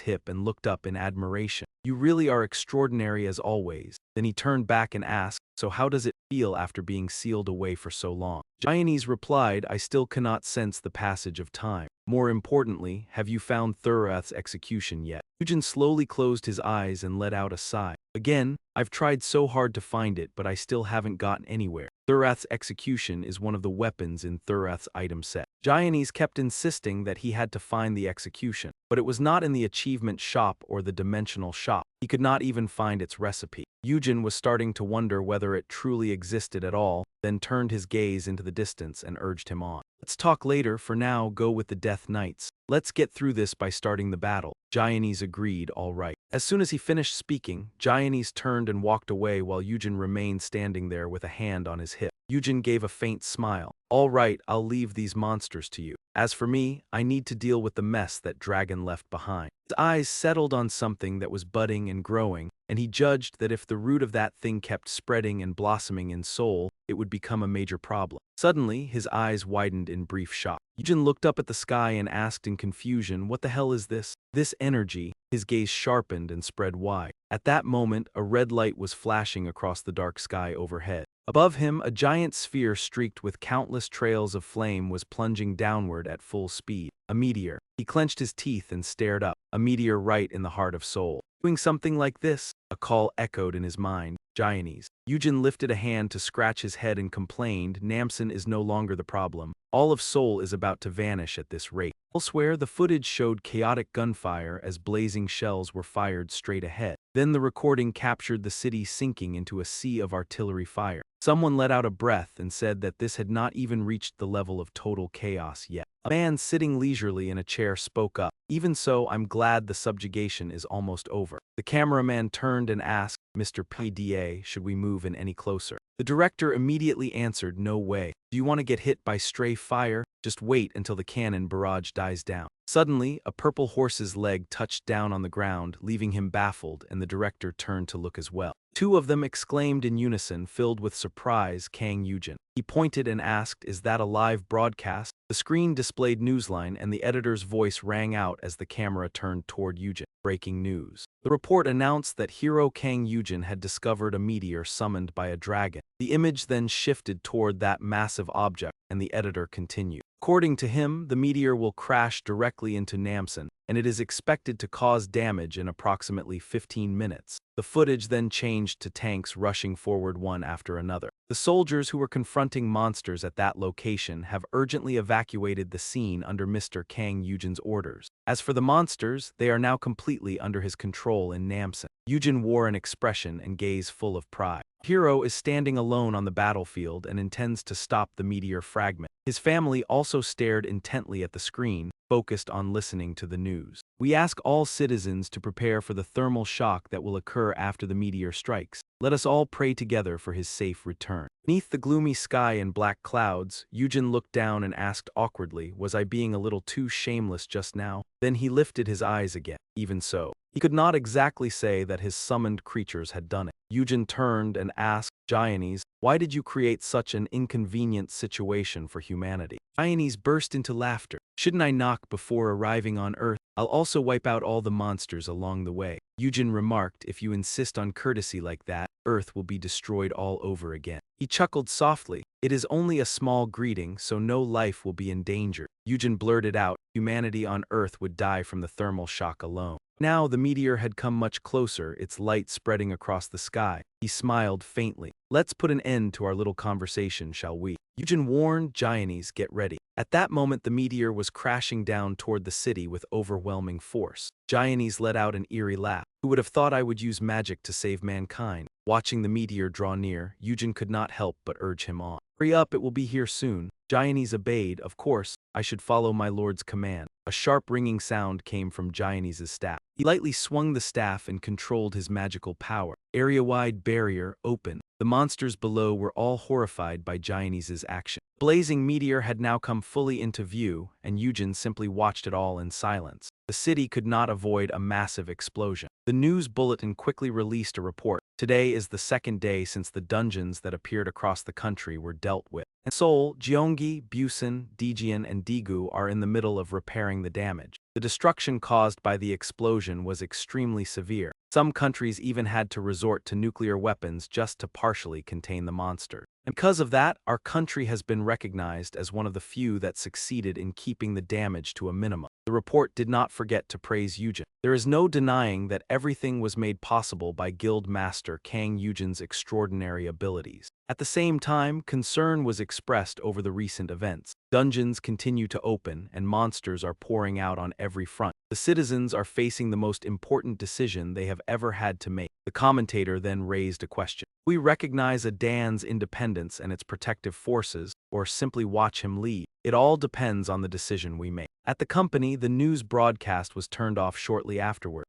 hip and looked up in admiration. "You really are extraordinary as always." Then he turned back and asked, "So how does it feel after being sealed away for so long?" Giannis replied, "I still cannot sense the passage of time. More importantly, have you found Thurath's execution yet?" Eugene slowly closed his eyes and let out a sigh. "Again, I've tried so hard to find it, but I still haven't gotten anywhere. Thurath's execution is one of the weapons in Thurath's item set." Giannis kept insisting that he had to find the execution, but it was not in the achievement shop or the dimensional shop. He could not even find its recipe. Eugene was starting to wonder whether it truly existed at all, then turned his gaze into the distance and urged him on. "Let's talk later, for now go with the Death Knights. Let's get through this by starting the battle." Giannis agreed, "All right." As soon as he finished speaking, Giannis turned and walked away while Eugene remained standing there with a hand on his hip. Eugene gave a faint smile. "All right, I'll leave these monsters to you. As for me, I need to deal with the mess that dragon left behind." His eyes settled on something that was budding and growing, and he judged that if the root of that thing kept spreading and blossoming in Seoul, it would become a major problem. Suddenly, his eyes widened in brief shock. Eugene looked up at the sky and asked in confusion, "What the hell is this?" This energy. His gaze sharpened and spread wide. At that moment, a red light was flashing across the dark sky overhead. Above him, a giant sphere streaked with countless trails of flame was plunging downward at full speed. A meteor. He clenched his teeth and stared up. A meteor right in the heart of Seoul. Doing something like this? A call echoed in his mind. Giannis. Eugene lifted a hand to scratch his head and complained, "Namsen is no longer the problem. All of Seoul is about to vanish at this rate." Elsewhere, the footage showed chaotic gunfire as blazing shells were fired straight ahead. Then the recording captured the city sinking into a sea of artillery fire. Someone let out a breath and said that this had not even reached the level of total chaos yet. A man sitting leisurely in a chair spoke up. "Even so, I'm glad the subjugation is almost over." The cameraman turned and asked, "Mr. PDA, should we move in any closer?" The director immediately answered, "No way. Do you want to get hit by stray fire? Just wait until the cannon barrage dies down." Suddenly, a purple horse's leg touched down on the ground, leaving him baffled, and the director turned to look as well. Two of them exclaimed in unison, filled with surprise, "Kang Eugene." He pointed and asked, "Is that a live broadcast?" The screen displayed Newsline, and the editor's voice rang out as the camera turned toward Eugene. Breaking news. The report announced that hero Kang Eugene had discovered a meteor summoned by a dragon. The image then shifted toward that massive object, and the editor continued. According to him, the meteor will crash directly into Namsen, and it is expected to cause damage in approximately 15 minutes. The footage then changed to tanks rushing forward one after another. The soldiers who were confronting monsters at that location have urgently evacuated the scene under Mr. Kang Eugene's orders. As for the monsters, they are now completely under his control in Namsen. Eugene wore an expression and gaze full of pride. Hero is standing alone on the battlefield and intends to stop the meteor fragment. His family also stared intently at the screen, focused on listening to the news. "We ask all citizens to prepare for the thermal shock that will occur after the meteor strikes. Let us all pray together for his safe return." Beneath the gloomy sky and black clouds, Eugene looked down and asked awkwardly, "Was I being a little too shameless just now?" Then he lifted his eyes again. "Even so, He could not exactly say that his summoned creatures had done it. Eugene turned and asked Giannis, "Why did you create such an inconvenient situation for humanity?" Giannis burst into laughter. "Shouldn't I knock before arriving on Earth? I'll also wipe out all the monsters along the way." Eugene remarked, "If you insist on courtesy like that, Earth will be destroyed all over again." He chuckled softly. "It is only a small greeting, so no life will be in danger." Eugene blurted out, "Humanity on Earth would die from the thermal shock alone." Now the meteor had come much closer, its light spreading across the sky. He smiled faintly. "Let's put an end to our little conversation, shall we?" Eugene warned Giannis, "Get ready." At that moment the meteor was crashing down toward the city with overwhelming force. Giannis let out an eerie laugh. "Who would have thought I would use magic to save mankind?" Watching the meteor draw near, Eugene could not help but urge him on. "Hurry up, it will be here soon." Giannis obeyed. "Of course, I should follow my lord's command." A sharp ringing sound came from Giannis' staff. He lightly swung the staff and controlled his magical power. Area-wide barrier open. The monsters below were all horrified by Giannis' action. Blazing meteor had now come fully into view, and Eugene simply watched it all in silence. The city could not avoid a massive explosion. The news bulletin quickly released a report. "Today is the second day since the dungeons that appeared across the country were dealt with. In Seoul, Gyeonggi, Busan, Daejeon, and Daegu are in the middle of repairing the damage. The destruction caused by the explosion was extremely severe. Some countries even had to resort to nuclear weapons just to partially contain the monster. And because of that, our country has been recognized as one of the few that succeeded in keeping the damage to a minimum." The report did not forget to praise Eugene. "There is no denying that everything was made possible by Guild Master Kang Eugene's extraordinary abilities. At the same time, concern was expressed over the recent events. Dungeons continue to open, and monsters are pouring out on every front. The citizens are facing the most important decision they have ever had to make." The commentator then raised a question. "We recognize Adan's independence and its protective forces, or simply watch him lead? It all depends on the decision we make." At the company, the news broadcast was turned off shortly afterward.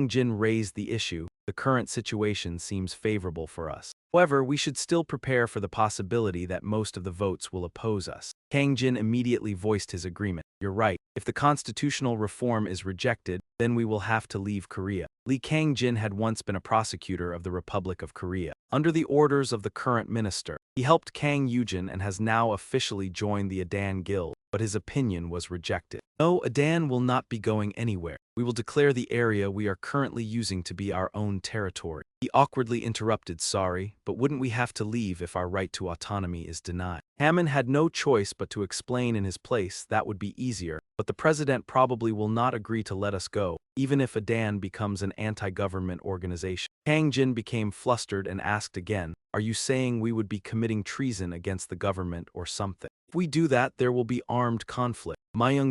Jin raised the issue. "The current situation seems favorable for us. However, we should still prepare for the possibility that most of the votes will oppose us." Kang Jin immediately voiced his agreement. "You're right. If the constitutional reform is rejected, then we will have to leave Korea." Lee Kang-jin had once been a prosecutor of the Republic of Korea. Under the orders of the current minister, he helped Kang Eugene and has now officially joined the Adan Guild, but his opinion was rejected. "No, Adan will not be going anywhere. We will declare the area we are currently using to be our own territory." He awkwardly interrupted, "Sorry, but wouldn't we have to leave if our right to autonomy is denied?" Hammond had no choice but to explain in his place. "That would be easier, but the president probably will not agree to let us go, even if Adan becomes an anti-government organization." Kang Jin became flustered and asked again, "Are you saying we would be committing treason against the government or something? If we do that, there will be armed conflict."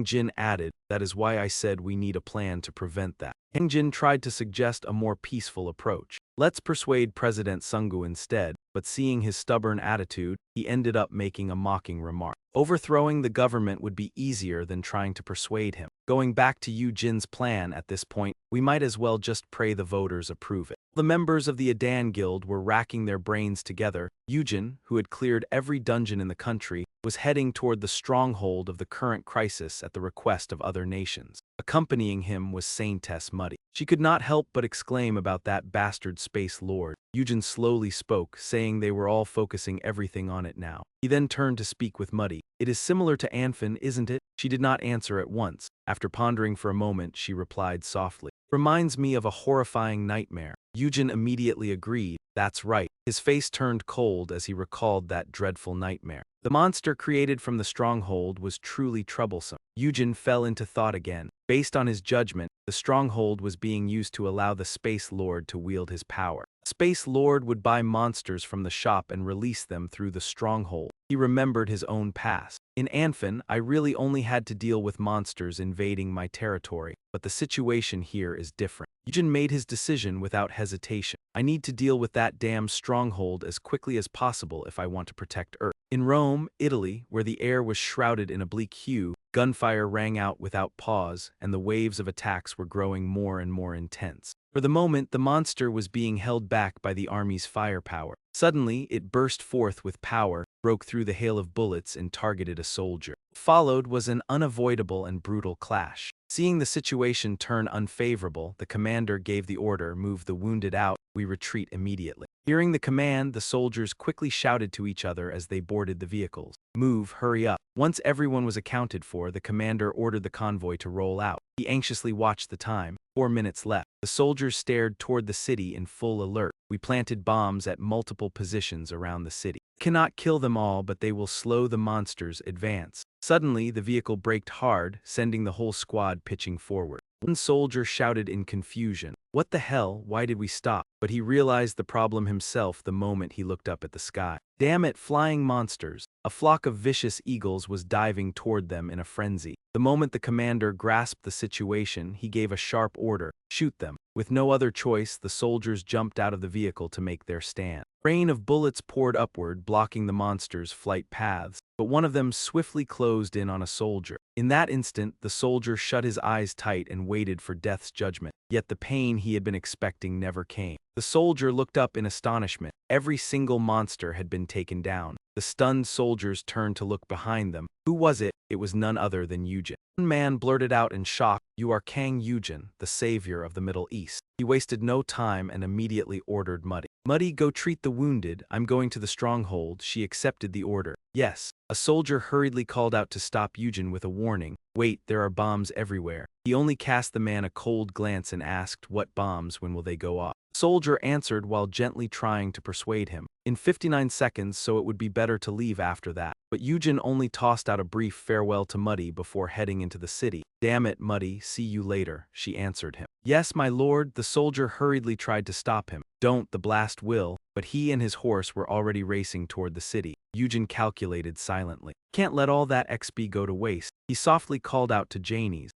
Jin added, "That is why I said we need a plan to prevent that." Kang Jin tried to suggest a more peaceful approach. "Let's persuade President Sungu instead," but seeing his stubborn attitude, he ended up making a mocking remark. Overthrowing the government would be easier than trying to persuade him. Going back to Eugene's plan at this point, we might as well just pray the voters approve it. The members of the Adan Guild were racking their brains together. Eugene, who had cleared every dungeon in the country, was heading toward the stronghold of the current crisis at the request of other nations. Accompanying him was Saintess Muddy. She could not help but exclaim about that bastard space lord. Eugene slowly spoke, saying they were all focusing everything on it now. He then turned to speak with Muddy. "It is similar to Anfin, isn't it?" She did not answer at once. After pondering for a moment, she replied softly, "Reminds me of a horrifying nightmare." Eugene immediately agreed. "That's right." His face turned cold as he recalled that dreadful nightmare. The monster created from the stronghold was truly troublesome. Eugene fell into thought again. Based on his judgment, the stronghold was being used to allow the Space Lord to wield his power. Space Lord would buy monsters from the shop and release them through the stronghold. He remembered his own past. "In Anfin, I really only had to deal with monsters invading my territory, but the situation here is different." Eugene made his decision without hesitation. "I need to deal with that damn stronghold as quickly as possible if I want to protect Earth." In Rome, Italy, where the air was shrouded in a bleak hue, gunfire rang out without pause, and the waves of attacks were growing more and more intense. For the moment, the monster was being held back by the army's firepower. Suddenly, it burst forth with power, broke through the hail of bullets, and targeted a soldier. Followed was an unavoidable and brutal clash. Seeing the situation turn unfavorable, the commander gave the order, "Move the wounded out, we retreat immediately." Hearing the command, the soldiers quickly shouted to each other as they boarded the vehicles, "Move, hurry up." Once everyone was accounted for, the commander ordered the convoy to roll out. He anxiously watched the time. 4 minutes left. The soldiers stared toward the city in full alert. "We planted bombs at multiple positions around the city. Cannot kill them all, but they will slow the monsters' advance." Suddenly, the vehicle braked hard, sending the whole squad pitching forward. One soldier shouted in confusion, "What the hell, why did we stop?" But he realized the problem himself the moment he looked up at the sky. Damn it, flying monsters! A flock of vicious eagles was diving toward them in a frenzy. The moment the commander grasped the situation, he gave a sharp order, "Shoot them." With no other choice, the soldiers jumped out of the vehicle to make their stand. Rain of bullets poured upward, blocking the monsters' flight paths, but one of them swiftly closed in on a soldier. In that instant, the soldier shut his eyes tight and waited for death's judgment. Yet the pain he had been expecting never came. The soldier looked up in astonishment. Every single monster had been taken down. The stunned soldiers turned to look behind them. Who was it? It was none other than Eugene. One man blurted out in shock, "You are Kang Eugene, the savior of the Middle East." He wasted no time and immediately ordered Muddy. "Muddy, go treat the wounded. I'm going to the stronghold." She accepted the order. "Yes." A soldier hurriedly called out to stop Eugene with a warning, "Wait, there are bombs everywhere." He only cast the man a cold glance and asked, "What bombs? When will they go off?" The soldier answered while gently trying to persuade him, "In 59 seconds, so it would be better to leave after that." But Eugene only tossed out a brief farewell to Muddy before heading into the city. "Damn it, Muddy, see you later," she answered him. "Yes, my lord." The soldier hurriedly tried to stop him. "Don't, the blast will." But he and his horse were already racing toward the city. Eugene calculated silently. "Can't let all that XP go to waste." He softly called out to Janies.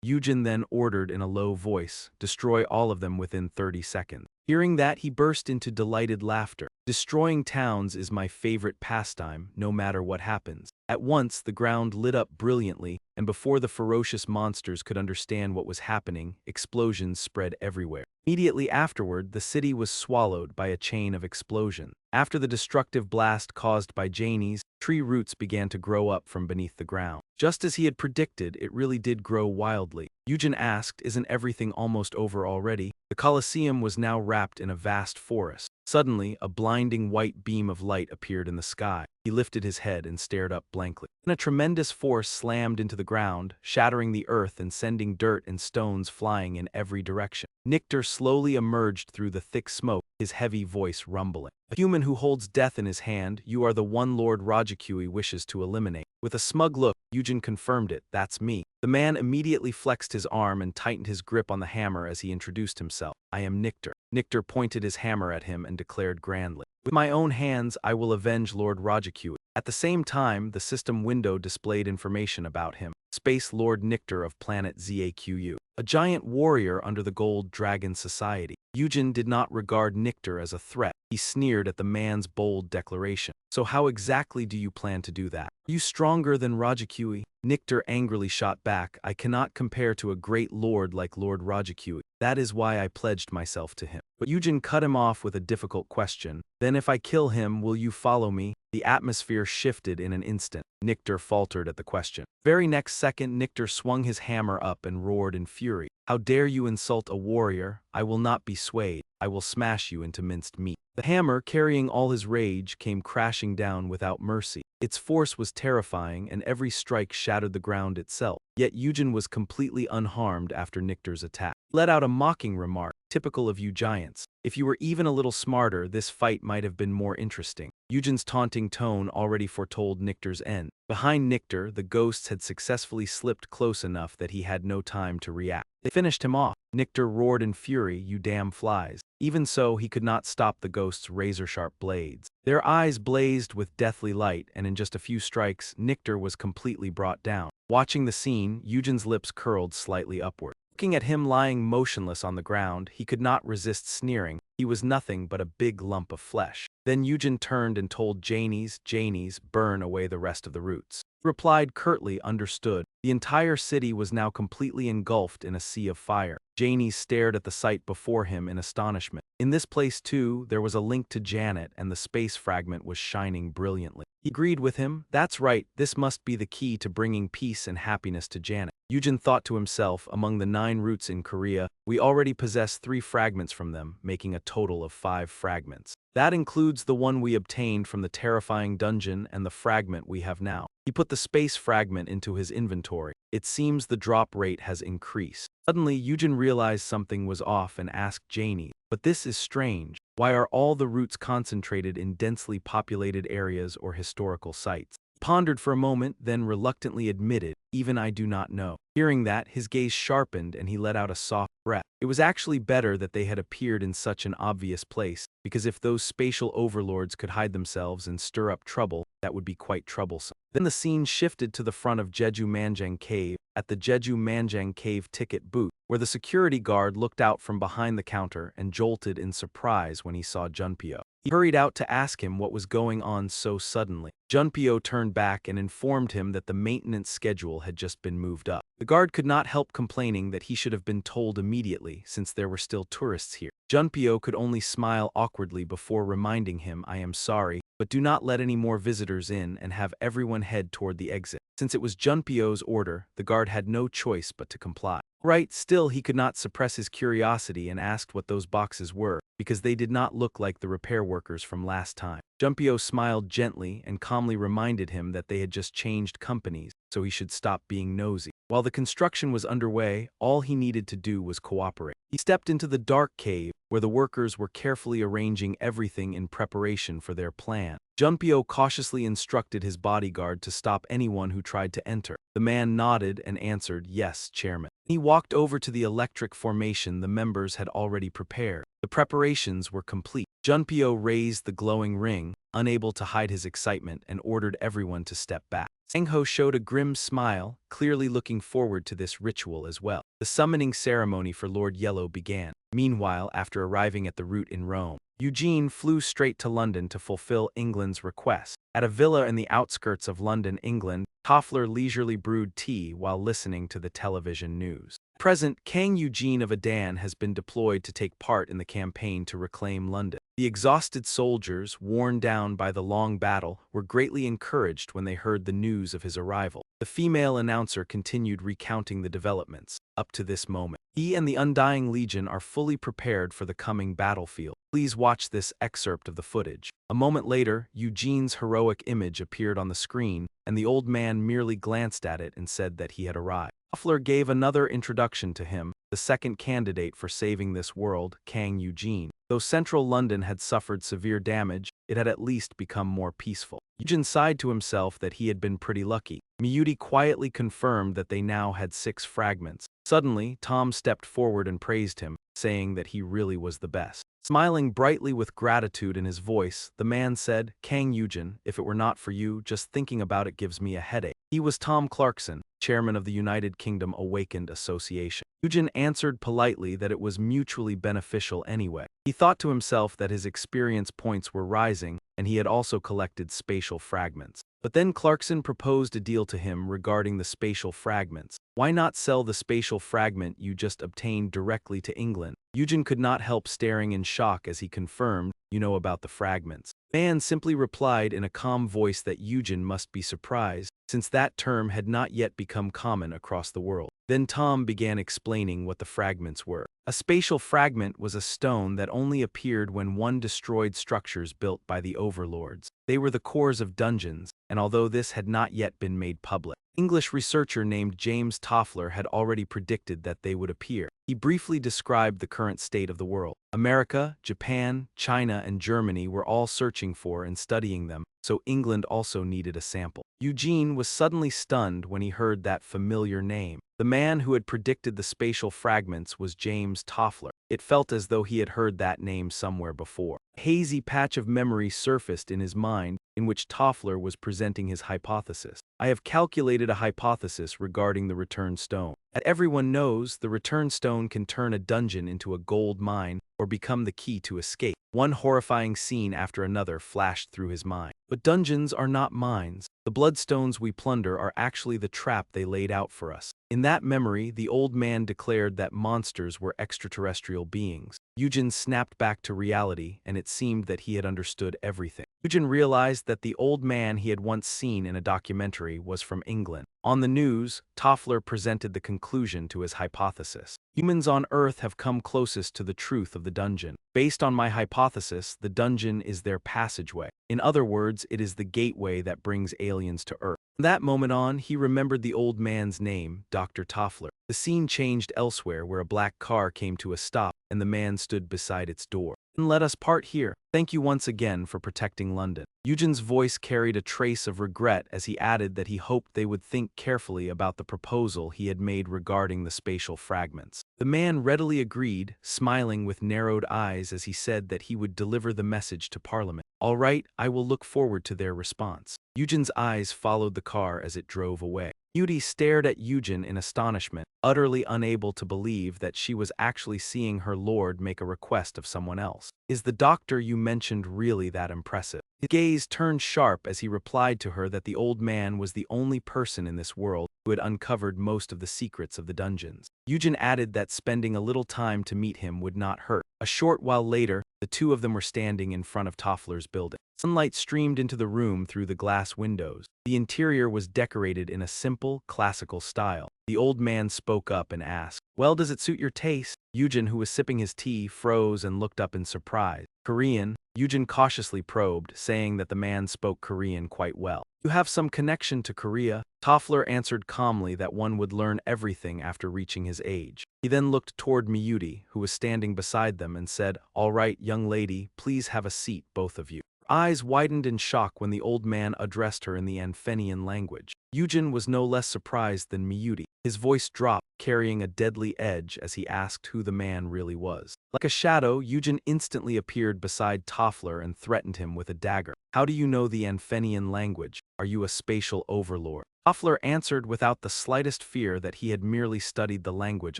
Eugene then ordered in a low voice, "Destroy all of them within 30 seconds. Hearing that, he burst into delighted laughter. "Destroying towns is my favorite pastime, no matter what happens." At once, the ground lit up brilliantly, and before the ferocious monsters could understand what was happening, explosions spread everywhere. Immediately afterward, the city was swallowed by a chain of explosions. After the destructive blast caused by Janies, tree roots began to grow up from beneath the ground. Just as he had predicted, it really did grow wildly. Eugene asked, "Isn't everything almost over already?" The Colosseum was now wrapped in a vast forest. Suddenly, a blinding white beam of light appeared in the sky. He lifted his head and stared up blankly. Then a tremendous force slammed into the ground, shattering the earth and sending dirt and stones flying in every direction. Nictor slowly emerged through the thick smoke, his heavy voice rumbling. "A human who holds death in his hand, you are the one Lord Rajakui wishes to eliminate." With a smug look, Eugene confirmed it, "That's me." The man immediately flexed his arm and tightened his grip on the hammer as he introduced himself. "I am Nictor." Nictor pointed his hammer at him and declared grandly, "With my own hands, I will avenge Lord Rajakui." At the same time, the system window displayed information about him. Space Lord Nictor of planet Zaqu. A giant warrior under the Gold Dragon Society. Eugene did not regard Nictor as a threat. He sneered at the man's bold declaration. "So how exactly do you plan to do that? Are you stronger than Rajakui?" Nictor angrily shot back, "I cannot compare to a great lord like Lord Rajakui. That is why I pledged myself to him." But Eugene cut him off with a difficult question. "Then if I kill him, will you follow me?" The atmosphere shifted in an instant. Nictor faltered at the question. Very next second, Nictor swung his hammer up and roared in fury. "How dare you insult a warrior? I will not be swayed. I will smash you into minced meat." The hammer, carrying all his rage, came crashing down without mercy. Its force was terrifying, and every strike shattered the ground itself. Yet Eugene was completely unharmed after Nictor's attack. He let out a mocking remark, typical of you giants. "If you were even a little smarter, this fight might have been more interesting." Eugene's taunting tone already foretold Nictor's end. Behind Nictor, the ghosts had successfully slipped close enough that he had no time to react. They finished him off. Nictor roared in fury, "You damn flies." Even so, he could not stop the ghosts' razor-sharp blades. Their eyes blazed with deathly light, and in just a few strikes, Nictor was completely brought down. Watching the scene, Eugene's lips curled slightly upward. Looking at him lying motionless on the ground, he could not resist sneering. He was nothing but a big lump of flesh. Then Eugene turned and told Janies, "Burn away the rest of the roots." He replied curtly, "Understood." The entire city was now completely engulfed in a sea of fire. Janies stared at the sight before him in astonishment. In this place too, there was a link to Janet and the space fragment was shining brilliantly. He agreed with him. That's right, this must be the key to bringing peace and happiness to Janet. Eugene thought to himself, among the 9 roots in Korea, we already possess 3 fragments from them, making a total of 5 fragments. That includes the one we obtained from the terrifying dungeon and the fragment we have now. He put the space fragment into his inventory. It seems the drop rate has increased. Suddenly, Eugene realized something was off and asked Zeanhi, but this is strange. Why are all the roots concentrated in densely populated areas or historical sites? He pondered for a moment, then reluctantly admitted, even I do not know. Hearing that, his gaze sharpened and he let out a soft breath. It was actually better that they had appeared in such an obvious place, because if those spatial overlords could hide themselves and stir up trouble, that would be quite troublesome. Then the scene shifted to the front of Jeju Manjang Cave, at the Jeju Manjang Cave ticket booth, where the security guard looked out from behind the counter and jolted in surprise when he saw Junpyo. He hurried out to ask him what was going on so suddenly. Junpyo turned back and informed him that the maintenance schedule had just been moved up. The guard could not help complaining that he should have been told immediately, since there were still tourists here. Junpyo could only smile awkwardly before reminding him, I am sorry, but do not let any more visitors in and have everyone head toward the exit. Since it was Junpyo's order, the guard had no choice but to comply. Right, still he could not suppress his curiosity and asked what those boxes were, because they did not look like the repair workers from last time. Junpyo smiled gently and calmly reminded him that they had just changed companies, so he should stop being nosy. While the construction was underway, all he needed to do was cooperate. He stepped into the dark cave, where the workers were carefully arranging everything in preparation for their plan. Junpyo cautiously instructed his bodyguard to stop anyone who tried to enter. The man nodded and answered, yes, Chairman. He walked over to the electric formation the members had already prepared. The preparations were complete. Junpyo raised the glowing ring, unable to hide his excitement, and ordered everyone to step back. Sang-ho showed a grim smile, clearly looking forward to this ritual as well. The summoning ceremony for Lord Yellow began. Meanwhile, after arriving at the route in Rome, Eugene flew straight to London to fulfill England's request. At a villa in the outskirts of London, England, Toffler leisurely brewed tea while listening to the television news. At present, Kang Eugene of Adan has been deployed to take part in the campaign to reclaim London. The exhausted soldiers, worn down by the long battle, were greatly encouraged when they heard the news of his arrival. The female announcer continued recounting the developments up to this moment. He and the Undying Legion are fully prepared for the coming battlefield. Please watch this excerpt of the footage. A moment later, Eugene's heroic image appeared on the screen, and the old man merely glanced at it and said that he had arrived. Toffler gave another introduction to him, the second candidate for saving this world, Kang Eugene. Though central London had suffered severe damage, it had at least become more peaceful. Eugene sighed to himself that he had been pretty lucky. Miyuti quietly confirmed that they now had 6 fragments. Suddenly, Tom stepped forward and praised him, saying that he really was the best. Smiling brightly with gratitude in his voice, the man said, Kang Eugene, if it were not for you, just thinking about it gives me a headache. He was Tom Clarkson, chairman of the United Kingdom Awakened Association. Eugene answered politely that it was mutually beneficial anyway. He thought to himself that his experience points were rising, and he had also collected spatial fragments. But then Clarkson proposed a deal to him regarding the spatial fragments. Why not sell the spatial fragment you just obtained directly to England? Eugene could not help staring in shock as he confirmed, you know about the fragments. Man simply replied in a calm voice that Eugene must be surprised, since that term had not yet become common across the world. Then Tom began explaining what the fragments were. A spatial fragment was a stone that only appeared when one destroyed structures built by the overlords. They were the cores of dungeons, and although this had not yet been made public, English researcher named James Toffler had already predicted that they would appear. He briefly described the current state of the world. America, Japan, China, and Germany were all searching for and studying them, so England also needed a sample. Eugene was suddenly stunned when he heard that familiar name. The man who had predicted the spatial fragments was James Toffler. It felt as though he had heard that name somewhere before. A hazy patch of memory surfaced in his mind, in which Toffler was presenting his hypothesis. I have calculated a hypothesis regarding the return stone. As everyone knows, the return stone can turn a dungeon into a gold mine or become the key to escape. One horrifying scene after another flashed through his mind. But dungeons are not mines. The bloodstones we plunder are actually the trap they laid out for us. In that memory, the old man declared that monsters were extraterrestrial beings. Eugene snapped back to reality, and it seemed that he had understood everything. Eugene realized that the old man he had once seen in a documentary was from England. On the news, Toffler presented the conclusion to his hypothesis. Humans on Earth have come closest to the truth of the dungeon. Based on my hypothesis, the dungeon is their passageway. In other words, it is the gateway that brings aliens to Earth. From that moment on, he remembered the old man's name, Dr. Toffler. The scene changed elsewhere, where a black car came to a stop and the man stood beside its door. "And let us part here. Thank you once again for protecting London." Eugene's voice carried a trace of regret as he added that he hoped they would think carefully about the proposal he had made regarding the spatial fragments. The man readily agreed, smiling with narrowed eyes as he said that he would deliver the message to Parliament. "All right, I will look forward to their response." Eugene's eyes followed the car as it drove away. Beauty stared at Eugene in astonishment, utterly unable to believe that she was actually seeing her lord make a request of someone else. "Is the doctor you mentioned really that impressive?" His gaze turned sharp as he replied to her that the old man was the only person in this world who had uncovered most of the secrets of the dungeons. Eugene added that spending a little time to meet him would not hurt. A short while later, the two of them were standing in front of Toffler's building. Sunlight streamed into the room through the glass windows. The interior was decorated in a simple, classical style. The old man spoke up and asked, "Well, does it suit your taste?" Eugene, who was sipping his tea, froze and looked up in surprise. "Korean?" Eugene cautiously probed, saying that the man spoke Korean quite well. "You have some connection to Korea?" Toffler answered calmly that one would learn everything after reaching his age. He then looked toward Miyuti, who was standing beside them, and said, "All right, young lady, please have a seat, both of you." Her eyes widened in shock when the old man addressed her in the Anfenian language. Eugene was no less surprised than Miyuti. His voice dropped, carrying a deadly edge as he asked who the man really was. Like a shadow, Eugene instantly appeared beside Toffler and threatened him with a dagger. "How do you know the Anfenian language? Are you a spatial overlord?" Toffler answered without the slightest fear that he had merely studied the language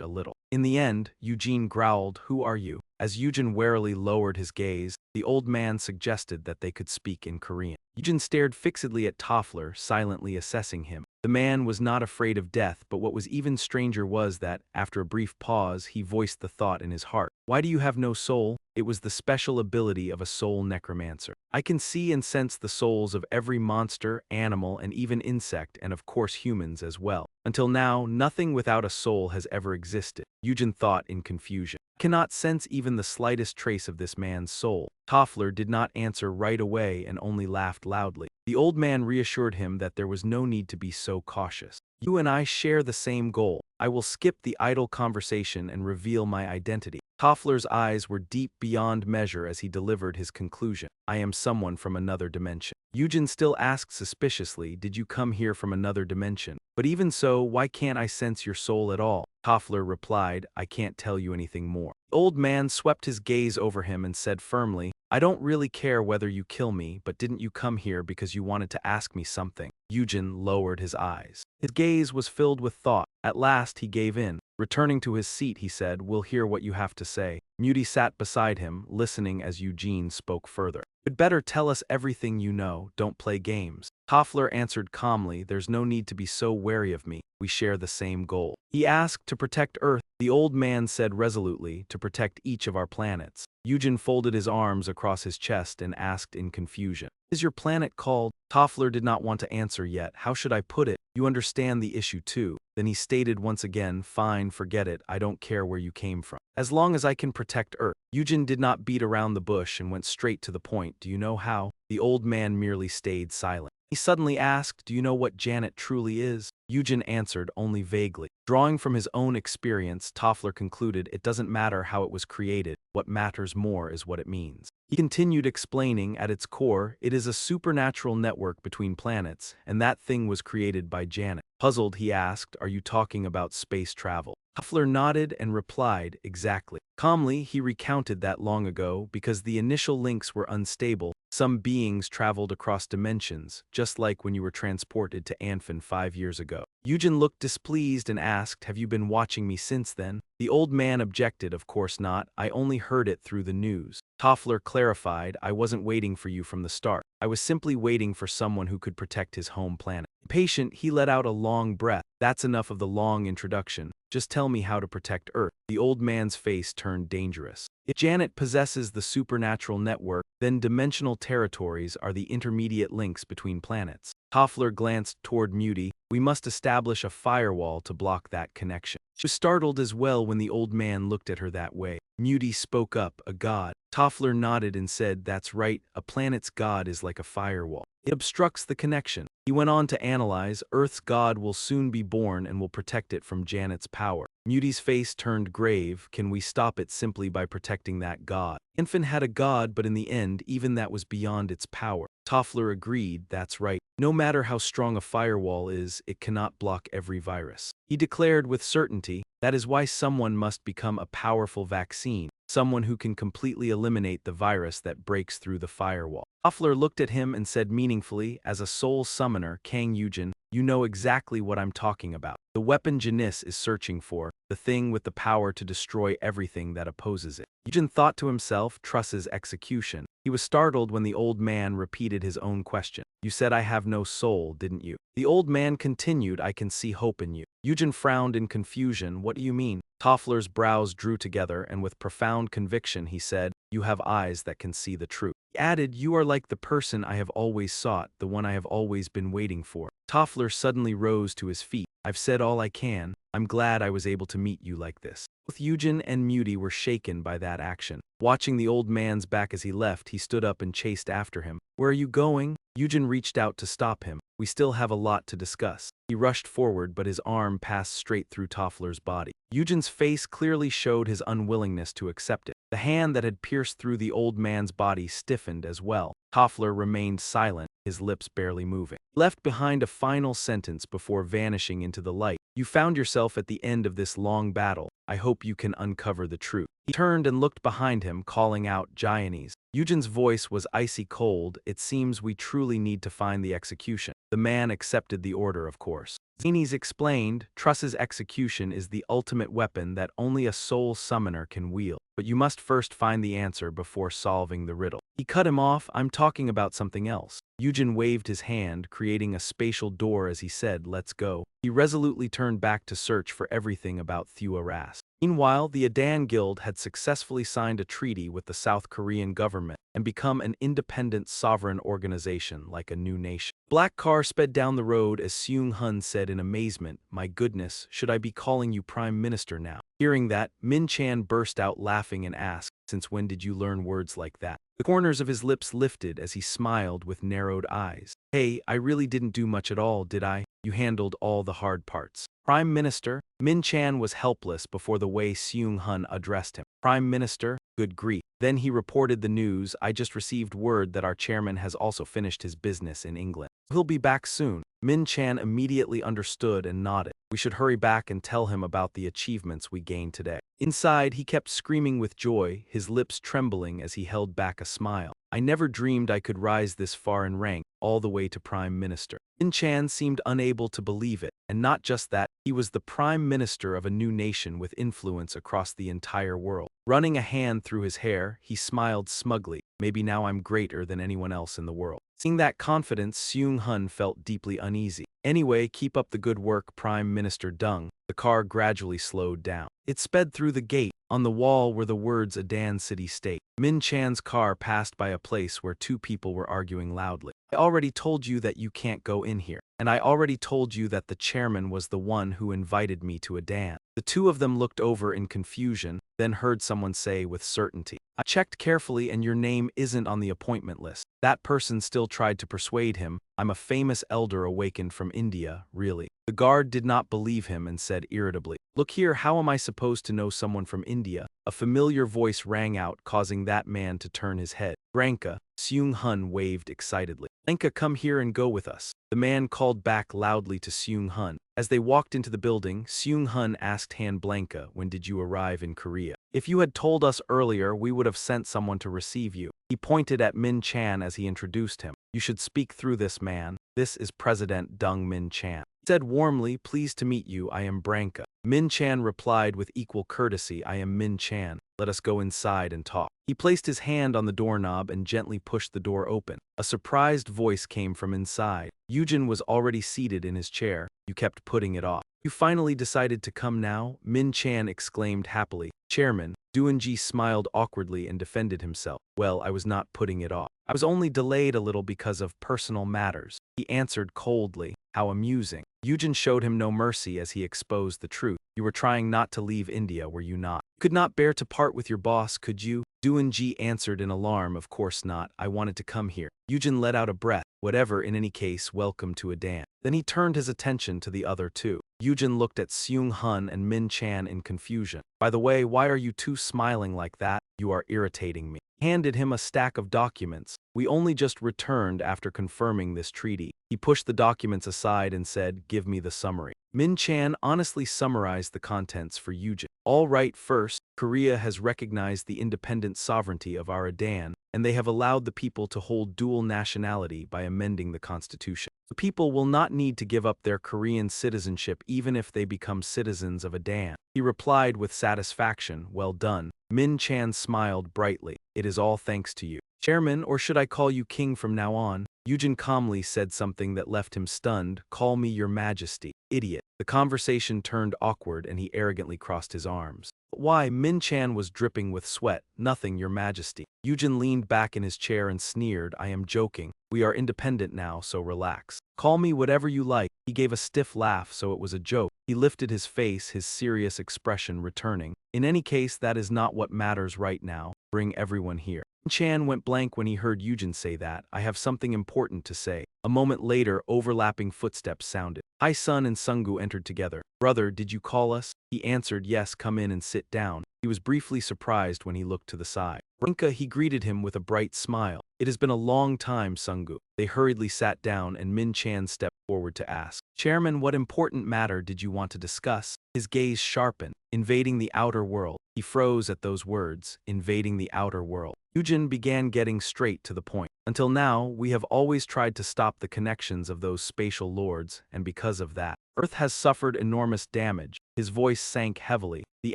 a little. In the end, Eugene growled, "Who are you?" As Eugene warily lowered his gaze, the old man suggested that they could speak in Korean. Eugene stared fixedly at Toffler, silently assessing him. The man was not afraid of death, but what was even stranger was that, after a brief pause, he voiced the thought in his heart. "Why do you have no soul?" It was the special ability of a soul necromancer. "I can see and sense the souls of every monster, animal, and even insect, and of course humans as well. Until now, nothing without a soul has ever existed." Eugene thought in confusion. "I cannot sense even the slightest trace of this man's soul." Toffler did not answer right away and only laughed loudly. The old man reassured him that there was no need to be so cautious. "You and I share the same goal. I will skip the idle conversation and reveal my identity." Toffler's eyes were deep beyond measure as he delivered his conclusion. "I am someone from another dimension." Eugene still asked suspiciously, "Did you come here from another dimension? But even so, why can't I sense your soul at all?" Toffler replied, "I can't tell you anything more." The old man swept his gaze over him and said firmly, "I don't really care whether you kill me, but didn't you come here because you wanted to ask me something?" Eugene lowered his eyes. His gaze was filled with thought. At last he gave in. Returning to his seat, he said, "We'll hear what you have to say." Muti sat beside him, listening as Eugene spoke further. "You'd better tell us everything you know, don't play games." Toffler answered calmly, "There's no need to be so wary of me. We share the same goal." He asked, "To protect Earth?" The old man said resolutely, "To protect each of our planets." Eugene folded his arms across his chest and asked in confusion, "Is your planet called?" Toffler did not want to answer yet. "How should I put it? You understand the issue too." Then he stated once again, "Fine, forget it. I don't care where you came from. As long as I can protect Earth." Eugene did not beat around the bush and went straight to the point. "Do you know how?" The old man merely stayed silent. He suddenly asked, "Do you know what Janet truly is?" Eugene answered only vaguely. Drawing from his own experience, Toffler concluded it doesn't matter how it was created, what matters more is what it means. He continued explaining, at its core, it is a supernatural network between planets, and that thing was created by Janet. Puzzled, he asked, "Are you talking about space travel?" Toffler nodded and replied, "Exactly." Calmly, he recounted that long ago, because the initial links were unstable, Some beings traveled across dimensions, just like when you were transported to Anfin 5 years ago. Eugene looked displeased and asked, "Have you been watching me since then?" The old man objected, "Of course not, I only heard it through the news." Toffler clarified, "I wasn't waiting for you from the start. I was simply waiting for someone who could protect his home planet." Impatient, he let out a long breath. "That's enough of the long introduction. Just tell me how to protect Earth." The old man's face turned dangerous. If Janet possesses the supernatural network, then dimensional territories are the intermediate links between planets. Toffler glanced toward Muti. "We must establish a firewall to block that connection." She was startled as well when the old man looked at her that way. Muti spoke up, "A god." Toffler nodded and said, "That's right, a planet's god is like a firewall. It obstructs the connection." He went on to analyze, "Earth's god will soon be born and will protect it from Janet's power." Muti's face turned grave. "Can we stop it simply by protecting that god?" Infant had a god, but in the end, even that was beyond its power. Toffler agreed, "That's right. No matter how strong a firewall is, it cannot block every virus." He declared with certainty, "That is why someone must become a powerful vaccine, someone who can completely eliminate the virus that breaks through the firewall." Toffler looked at him and said meaningfully, "As a soul summoner, Kang Eugene, you know exactly what I'm talking about. The weapon Janice is searching for, the thing with the power to destroy everything that opposes it." Eugene thought to himself, Truss's execution. He was startled when the old man repeated his own question. "You said I have no soul, didn't you?" The old man continued, "I can see hope in you." Eugene frowned in confusion. "What do you mean?" Toffler's brows drew together, and with profound conviction he said, "You have eyes that can see the truth." He added, "You are like the person I have always sought, the one I have always been waiting for." Toffler suddenly rose to his feet. "I've said all I can. I'm glad I was able to meet you like this." Both Eugene and Muti were shaken by that action. Watching the old man's back as he left, he stood up and chased after him. "Where are you going?" Eugene reached out to stop him. "We still have a lot to discuss." He rushed forward, but his arm passed straight through Toffler's body. Eugene's face clearly showed his unwillingness to accept it. The hand that had pierced through the old man's body stiffened as well. Toffler remained silent, his lips barely moving. He left behind a final sentence before vanishing into the light. "You found yourself at the end of this long battle. I hope you can uncover the truth." He turned and looked behind him, calling out, "Giannis." Eugene's voice was icy cold. "It seems we truly need to find the execution." The man accepted the order, of course. Zeanhi explained, "Truss's execution is the ultimate weapon that only a soul summoner can wield. But you must first find the answer before solving the riddle." He cut him off. "I'm talking about something else." Eugene waved his hand, creating a spatial door as he said, "Let's go." He resolutely turned back to search for everything about Thua Ras. Meanwhile, the Adan Guild had successfully signed a treaty with the South Korean government and become an independent sovereign organization like a new nation. Black car sped down the road as Seung-hun said in amazement, "My goodness, should I be calling you Prime Minister now?" Hearing that, Min-chan burst out laughing and asked, "Since when did you learn words like that?" The corners of his lips lifted as he smiled with narrowed eyes. "Hey, I really didn't do much at all, did I? You handled all the hard parts." "Prime Minister?" Min-chan was helpless before the way Seung-hun addressed him. "Prime Minister? Good grief." Then he reported the news. "I just received word that our chairman has also finished his business in England. He'll be back soon." Min-chan immediately understood and nodded. "We should hurry back and tell him about the achievements we gained today." Inside, he kept screaming with joy, his lips trembling as he held back a smile. "I never dreamed I could rise this far in rank, all the way to Prime Minister." Min-chan seemed unable to believe it, and not just that, he was the Prime Minister of a new nation with influence across the entire world. Running a hand through his hair, he smiled smugly. "Maybe now I'm greater than anyone else in the world." Seeing that confidence, Seung-hun felt deeply uneasy. "Anyway, keep up the good work, Prime Minister Dung." The car gradually slowed down. It sped through the gate. On the wall were the words Adan City State. Min-chan's car passed by a place where two people were arguing loudly. "I already told you that you can't go in here. And I already told you that the chairman was the one who invited me to Adan." The two of them looked over in confusion, then heard someone say with certainty, "I checked carefully and your name isn't on the appointment list." That person still tried to persuade him, "I'm a famous elder awakened from India, really." The guard did not believe him and said irritably, "Look here, how am I supposed to know someone from India?" A familiar voice rang out, causing that man to turn his head. "Granka," Seung-hun waved excitedly. "Granka, come here and go with us." The man called back loudly to Seung-hun. As they walked into the building, Seung-hun asked Han Blanca, "When did you arrive in Korea?" If you had told us earlier, we would have sent someone to receive you. He pointed at Min Chan as he introduced him. You should speak through this man. This is President Dung Min Chan. He said warmly, pleased to meet you, I am Branka. Min Chan replied with equal courtesy, I am Min Chan. Let us go inside and talk. He placed his hand on the doorknob and gently pushed the door open. A surprised voice came from inside. Eugene was already seated in his chair. You kept putting it off. You finally decided to come now? Min Chan exclaimed happily. Chairman, Duanji smiled awkwardly and defended himself. Well, I was not putting it off. I was only delayed a little because of personal matters. He answered coldly. How amusing. Eugene showed him no mercy as he exposed the truth. You were trying not to leave India, were you not? You could not bear to part with your boss, could you? Duanji answered in alarm, of course not. I wanted to come here. Eugene let out a breath. Whatever, in any case, welcome to Adan. Then he turned his attention to the other two. Eugene looked at Seung Hun and Min Chan in confusion. By the way, why are you two smiling like that? You are irritating me. He handed him a stack of documents. We only just returned after confirming this treaty. He pushed the documents aside and said, give me the summary. Min Chan honestly summarized the contents for Eugene. All right, first, Korea has recognized the independent sovereignty of our Adan, and they have allowed the people to hold dual nationality by amending the constitution. The people will not need to give up their Korean citizenship even if they become citizens of Adan. He replied with satisfaction, well done. Min Chan smiled brightly. It is all thanks to you. Chairman, or should I call you king from now on? Eugene calmly said something that left him stunned. Call me your majesty. Idiot. The conversation turned awkward and he arrogantly crossed his arms. Why? Min Chan was dripping with sweat. Nothing, your majesty. Eugene leaned back in his chair and sneered. I am joking. We are independent now, so relax. Call me whatever you like. He gave a stiff laugh, so it was a joke. He lifted his face, his serious expression returning. In any case, that is not what matters right now. Bring everyone here. Chan went blank when he heard Eugene say that. I have something important to say. A moment later, overlapping footsteps sounded. Hai-sun and Sungu entered together. Brother, did you call us? He answered, yes, come in and sit down. He was briefly surprised when he looked to the side. Rinka, he greeted him with a bright smile. It has been a long time, Sungu. They hurriedly sat down and Min Chan stepped forward to ask. Chairman, what important matter did you want to discuss? His gaze sharpened. Invading the outer world. He froze at those words. Invading the outer world. Eugene began getting straight to the point. Until now, we have always tried to stop the connections of those spatial lords, and because of that, Earth has suffered enormous damage. His voice sank heavily. The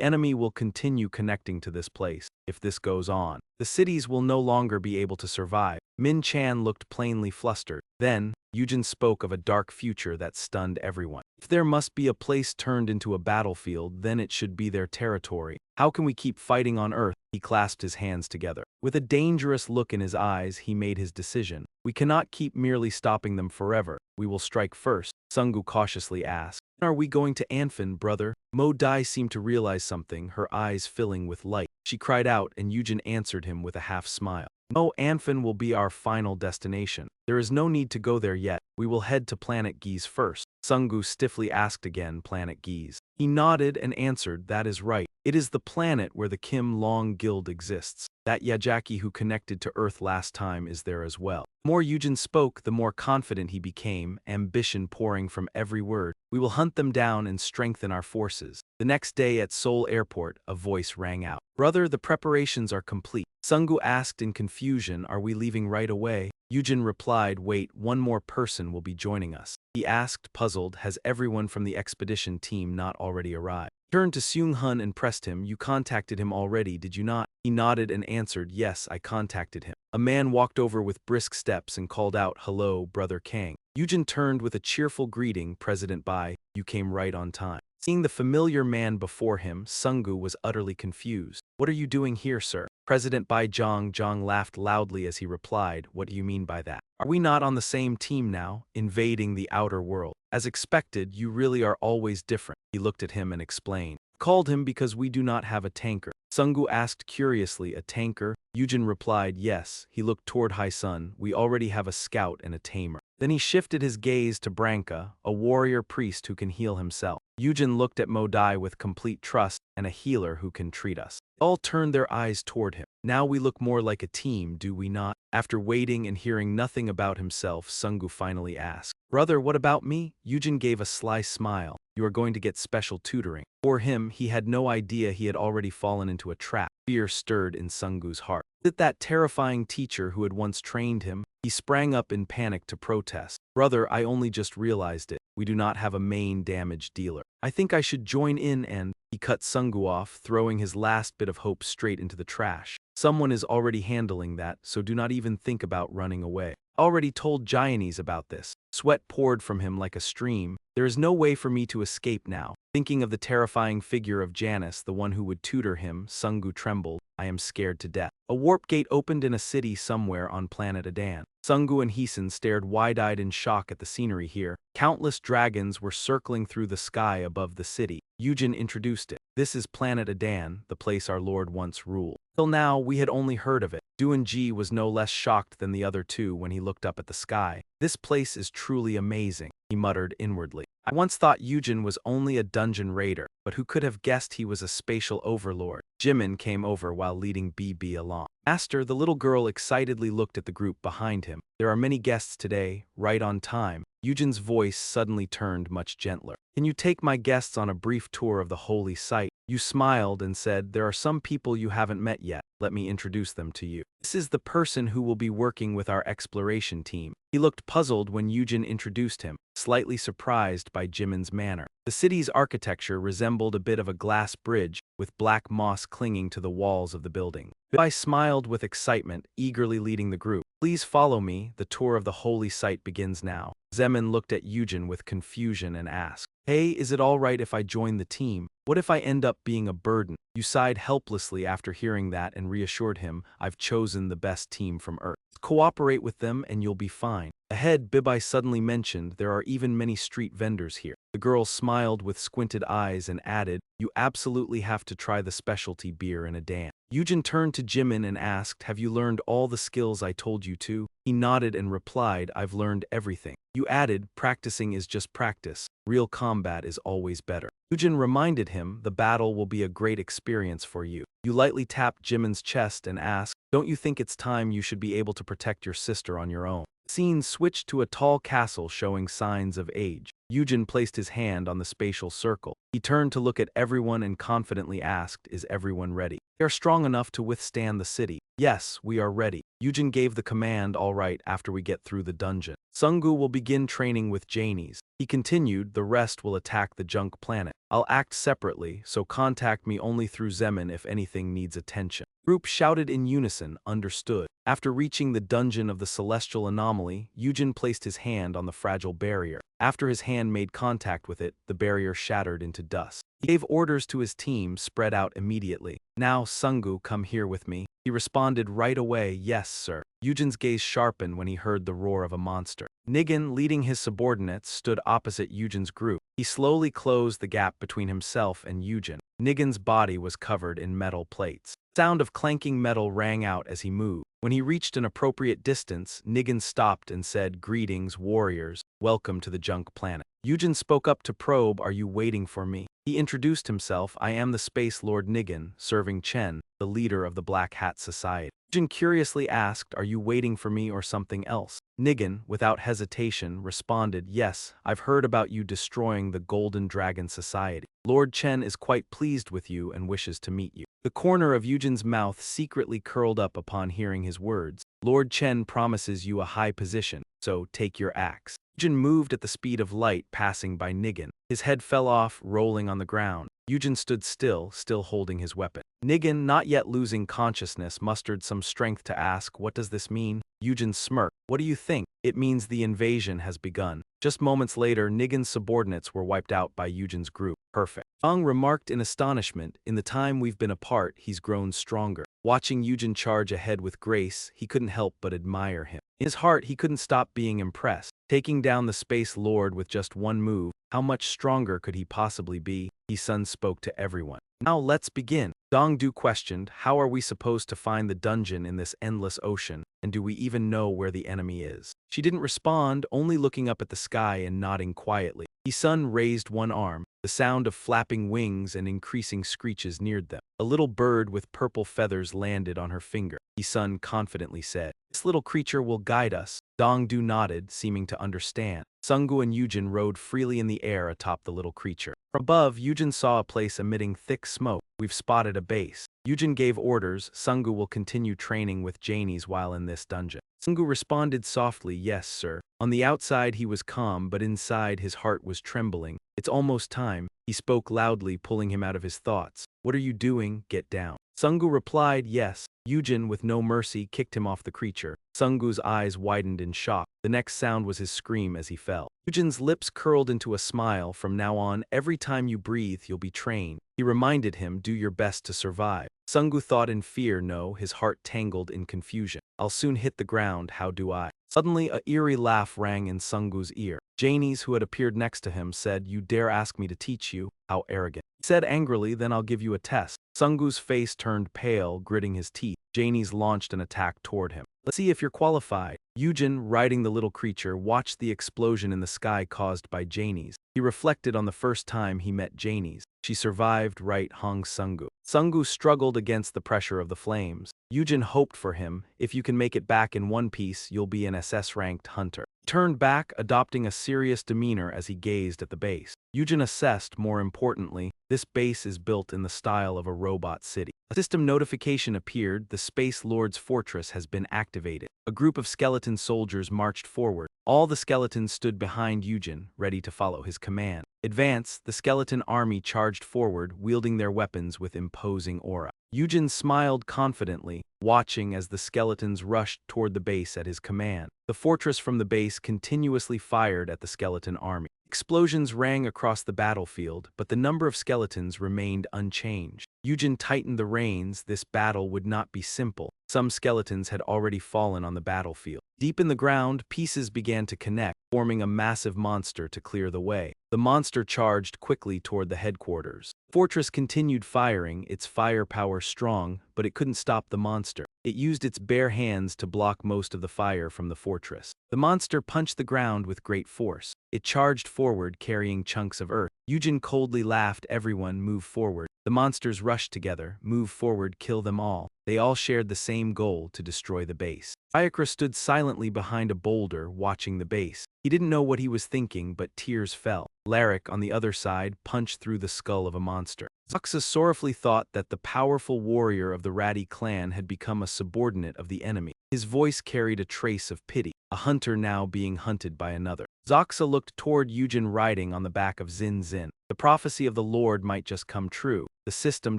enemy will continue connecting to this place. If this goes on, the cities will no longer be able to survive. Min Chan looked plainly flustered. Then, Eugene spoke of a dark future that stunned everyone. If there must be a place turned into a battlefield, then it should be their territory. How can we keep fighting on Earth? He clasped his hands together. With a dangerous look in his eyes, he made his decision. We cannot keep merely stopping them forever. We will strike first. Sungu cautiously asked. Are we going to Anfin, brother? Mo Dai seemed to realize something, her eyes filling with light. She cried out and Eugene answered him with a half smile. No, Anfin will be our final destination. There is no need to go there yet. We will head to Planet Geese first. Sungu stiffly asked again, Planet Geese. He nodded and answered, that is right. It is the planet where the Kim Long Guild exists. That Yajaki who connected to Earth last time is there as well. The more Eugene spoke, the more confident he became, ambition pouring from every word. We will hunt them down and strengthen our forces. The next day at Seoul Airport, a voice rang out. Brother, the preparations are complete. Sungu asked in confusion, are we leaving right away? Eugene replied, wait, one more person will be joining us. He asked, puzzled, has everyone from the expedition team not already arrived? He turned to Seung Hun and pressed him, you contacted him already, did you not? He nodded and answered, yes, I contacted him. A man walked over with brisk steps and called out, hello, Brother Kang. Eugene turned with a cheerful greeting, President Bai, you came right on time. Seeing the familiar man before him, Sungu was utterly confused. What are you doing here, sir? President Bai Zhang laughed loudly as he replied, what do you mean by that? Are we not on the same team now, invading the outer world? As expected, you really are always different. He looked at him and explained. Called him because we do not have a tanker. Sungu asked curiously, a tanker? Eugene replied, yes. He looked toward Hai-sun, we already have a scout and a tamer. Then he shifted his gaze to Branka, a warrior priest who can heal himself. Eugene looked at Mo Dai with complete trust, and a healer who can treat us. All turned their eyes toward him. Now we look more like a team, do we not? After waiting and hearing nothing about himself, Sungu finally asked, "Brother, what about me?" Eugene gave a sly smile. "You are going to get special tutoring." For him, he had no idea he had already fallen into a trap. Fear stirred in Sungu's heart. Was it that terrifying teacher who had once trained him? He sprang up in panic to protest. "Brother, I only just realized it. We do not have a main damage dealer. I think I should join in and—" He cut Sungu off, throwing his last bit of hope straight into the trash. "Someone is already handling that, so do not even think about running away. I already told Giannis about this." Sweat poured from him like a stream. "There is no way for me to escape now." Thinking of the terrifying figure of Janice, the one who would tutor him, Sungu trembled. "I am scared to death." A warp gate opened in a city somewhere on planet Adan. Sungu and Heesun stared wide-eyed in shock at the scenery here. Countless dragons were circling through the sky above the city. Eugene introduced it. "This is planet Adan, the place our lord once ruled. Till now, we had only heard of it." Unzi was no less shocked than the other two when he looked up at the sky. "This place is truly amazing," he muttered inwardly. "I once thought Eugene was only a dungeon raider, but who could have guessed he was a spatial overlord?" Jimn came over while leading Bibi along. "Master," the little girl excitedly looked at the group behind him. "There are many guests today, right on time." Eugene's voice suddenly turned much gentler. "Can you take my guests on a brief tour of the holy site?" You smiled and said, "There are some people you haven't met yet. Let me introduce them to you. This is the person who will be working with our exploration team." He looked puzzled when Eugene introduced him, slightly surprised by Jimn's manner. The city's architecture resembled a bit of a glass bridge, with black moss clinging to the walls of the building. Bibi smiled with excitement, eagerly leading the group. "Please follow me. The tour of the holy site begins now." Zeman looked at Eugene with confusion and asked, "Hey, is it all right if I join the team? What if I end up being a burden?" You sighed helplessly after hearing that and reassured him, "I've chosen the best team from Earth. Cooperate with them and you'll be fine." Ahead, Bibi suddenly mentioned, "There are even many street vendors here." The girl smiled with squinted eyes and added, "You absolutely have to try the specialty beer in Adan." Eugene turned to Jimn and asked, "Have you learned all the skills I told you to?" He nodded and replied, "I've learned everything." You added, "Practicing is just practice. Real combat is always better." Eugene reminded him, "The battle will be a great experience for you." You lightly tapped Jimn's chest and asked, "Don't you think it's time you should be able to protect your sister on your own?" The scene switched to a tall castle showing signs of age. Eugene placed his hand on the spatial circle. He turned to look at everyone and confidently asked, "Is everyone ready? They are strong enough to withstand the city." "Yes, we are ready." Eugene gave the command, "All right, after we get through the dungeon. Sungu will begin training with Giannis." He continued, "The rest will attack the junk planet. I'll act separately, so contact me only through Zeman if anything needs attention." Group shouted in unison, "Understood." After reaching the dungeon of the celestial anomaly, Eugene placed his hand on the fragile barrier. After his hand made contact with it, the barrier shattered into dust. He gave orders to his team, spread out immediately. "Now, Sungu, come here with me." He responded right away, "Yes, sir." Eugene's gaze sharpened when he heard the roar of a monster. Nigan, leading his subordinates, stood opposite Eugene's group. He slowly closed the gap between himself and Eugene. Nigan's body was covered in metal plates. The sound of clanking metal rang out as he moved. When he reached an appropriate distance, Nigan stopped and said, "Greetings, warriors. Welcome to the junk planet." Eugene spoke up to probe, "Are you waiting for me?" He introduced himself, "I am the Space Lord Nigan, serving Chen, the leader of the Black Hat Society." Eugene curiously asked, "Are you waiting for me or something else?" Nigan, without hesitation, responded, "Yes, I've heard about you destroying the Golden Dragon Society. Lord Chen is quite pleased with you and wishes to meet you." The corner of Eugene's mouth secretly curled up upon hearing his words. "Lord Chen promises you a high position, so take your axe." Eugene moved at the speed of light, passing by Nigan. His head fell off, rolling on the ground. Eugene stood still holding his weapon. Nigan, not yet losing consciousness, mustered some strength to ask, "What does this mean?" Eugene smirked. "What do you think?" "It means the invasion has begun." Just moments later, Nigan's subordinates were wiped out by Eugene's group. "Perfect." Ong remarked in astonishment, "In the time we've been apart, he's grown stronger." Watching Eugene charge ahead with grace, he couldn't help but admire him. In his heart, he couldn't stop being impressed. Taking down the Space Lord with just one move, how much stronger could he possibly be? Heesun spoke to everyone. "Now let's begin." Dongdu questioned, "How are we supposed to find the dungeon in this endless ocean, and do we even know where the enemy is?" She didn't respond, only looking up at the sky and nodding quietly. Heesun raised one arm. The sound of flapping wings and increasing screeches neared them. A A little bird with purple feathers landed on her finger. Sun confidently said, "This little creature will guide us." Dongdu nodded, seeming to understand. Sungu and Eugene rode freely in the air atop the little creature. From above, Eugene saw a place emitting thick smoke. "We've spotted a base." Eugene gave orders. Sungu will continue training with Janies while in this dungeon. Sungu responded softly, "Yes, sir." On the outside he was calm, but inside his heart was trembling. "It's almost time." He spoke loudly, pulling him out of his thoughts. "What are you doing? Get down." Sungu replied, "Yes." Eugene, with no mercy, kicked him off the creature. Sungu's eyes widened in shock. The next sound was his scream as he fell. Eugene's lips curled into a smile. "From now on, every time you breathe, you'll be trained." He reminded him, "Do your best to survive." Sungu thought in fear. No, his heart tangled in confusion. "I'll soon hit the ground, how do I?" Suddenly, a eerie laugh rang in Sungu's ear. Janies, who had appeared next to him, said, "You dare ask me to teach you? How arrogant." He said angrily, "Then I'll give you a test." Sungu's face turned pale, gritting his teeth. Janies launched an attack toward him. "Let's see if you're qualified." Eugene, riding the little creature, watched the explosion in the sky caused by Janies. He reflected on the first time he met Janies. She survived, right? Hong Sungu. Sungu struggled against the pressure of the flames. Eugene hoped for him. "If you can make it back in one piece, you'll be an SS-ranked hunter." He turned back, adopting a serious demeanor as he gazed at the base. Eugene assessed, more importantly, this base is built in the style of a robot city. A system notification appeared. The Space Lord's fortress has been activated. A group of skeleton soldiers marched forward. All the skeletons stood behind Eugene, ready to follow his command. "Advance." The skeleton army charged forward, wielding their weapons with imposing aura. Eugene smiled confidently, watching as the skeletons rushed toward the base at his command. The fortress from the base continuously fired at the skeleton army. Explosions rang across the battlefield, but the number of skeletons remained unchanged. Eugene tightened the reins. This battle would not be simple. Some skeletons had already fallen on the battlefield. Deep in the ground, pieces began to connect, forming a massive monster to clear the way. The monster charged quickly toward the headquarters. The fortress continued firing, its firepower strong, but it couldn't stop the monster. It used its bare hands to block most of the fire from the fortress. The monster punched the ground with great force. It charged forward, carrying chunks of earth. Eugene coldly laughed. "Everyone, move forward." The monsters rushed together. "Move forward, kill them all." They all shared the same goal, to destroy the base. Ayakra stood silently behind a boulder, watching the base. He didn't know what he was thinking, but tears fell. Larik, on the other side, punched through the skull of a monster. Zoxa sorrowfully thought that the powerful warrior of the Ratty clan had become a subordinate of the enemy. His voice carried a trace of pity, a hunter now being hunted by another. Zoxa looked toward Eugene riding on the back of Zin. The prophecy of the Lord might just come true. The system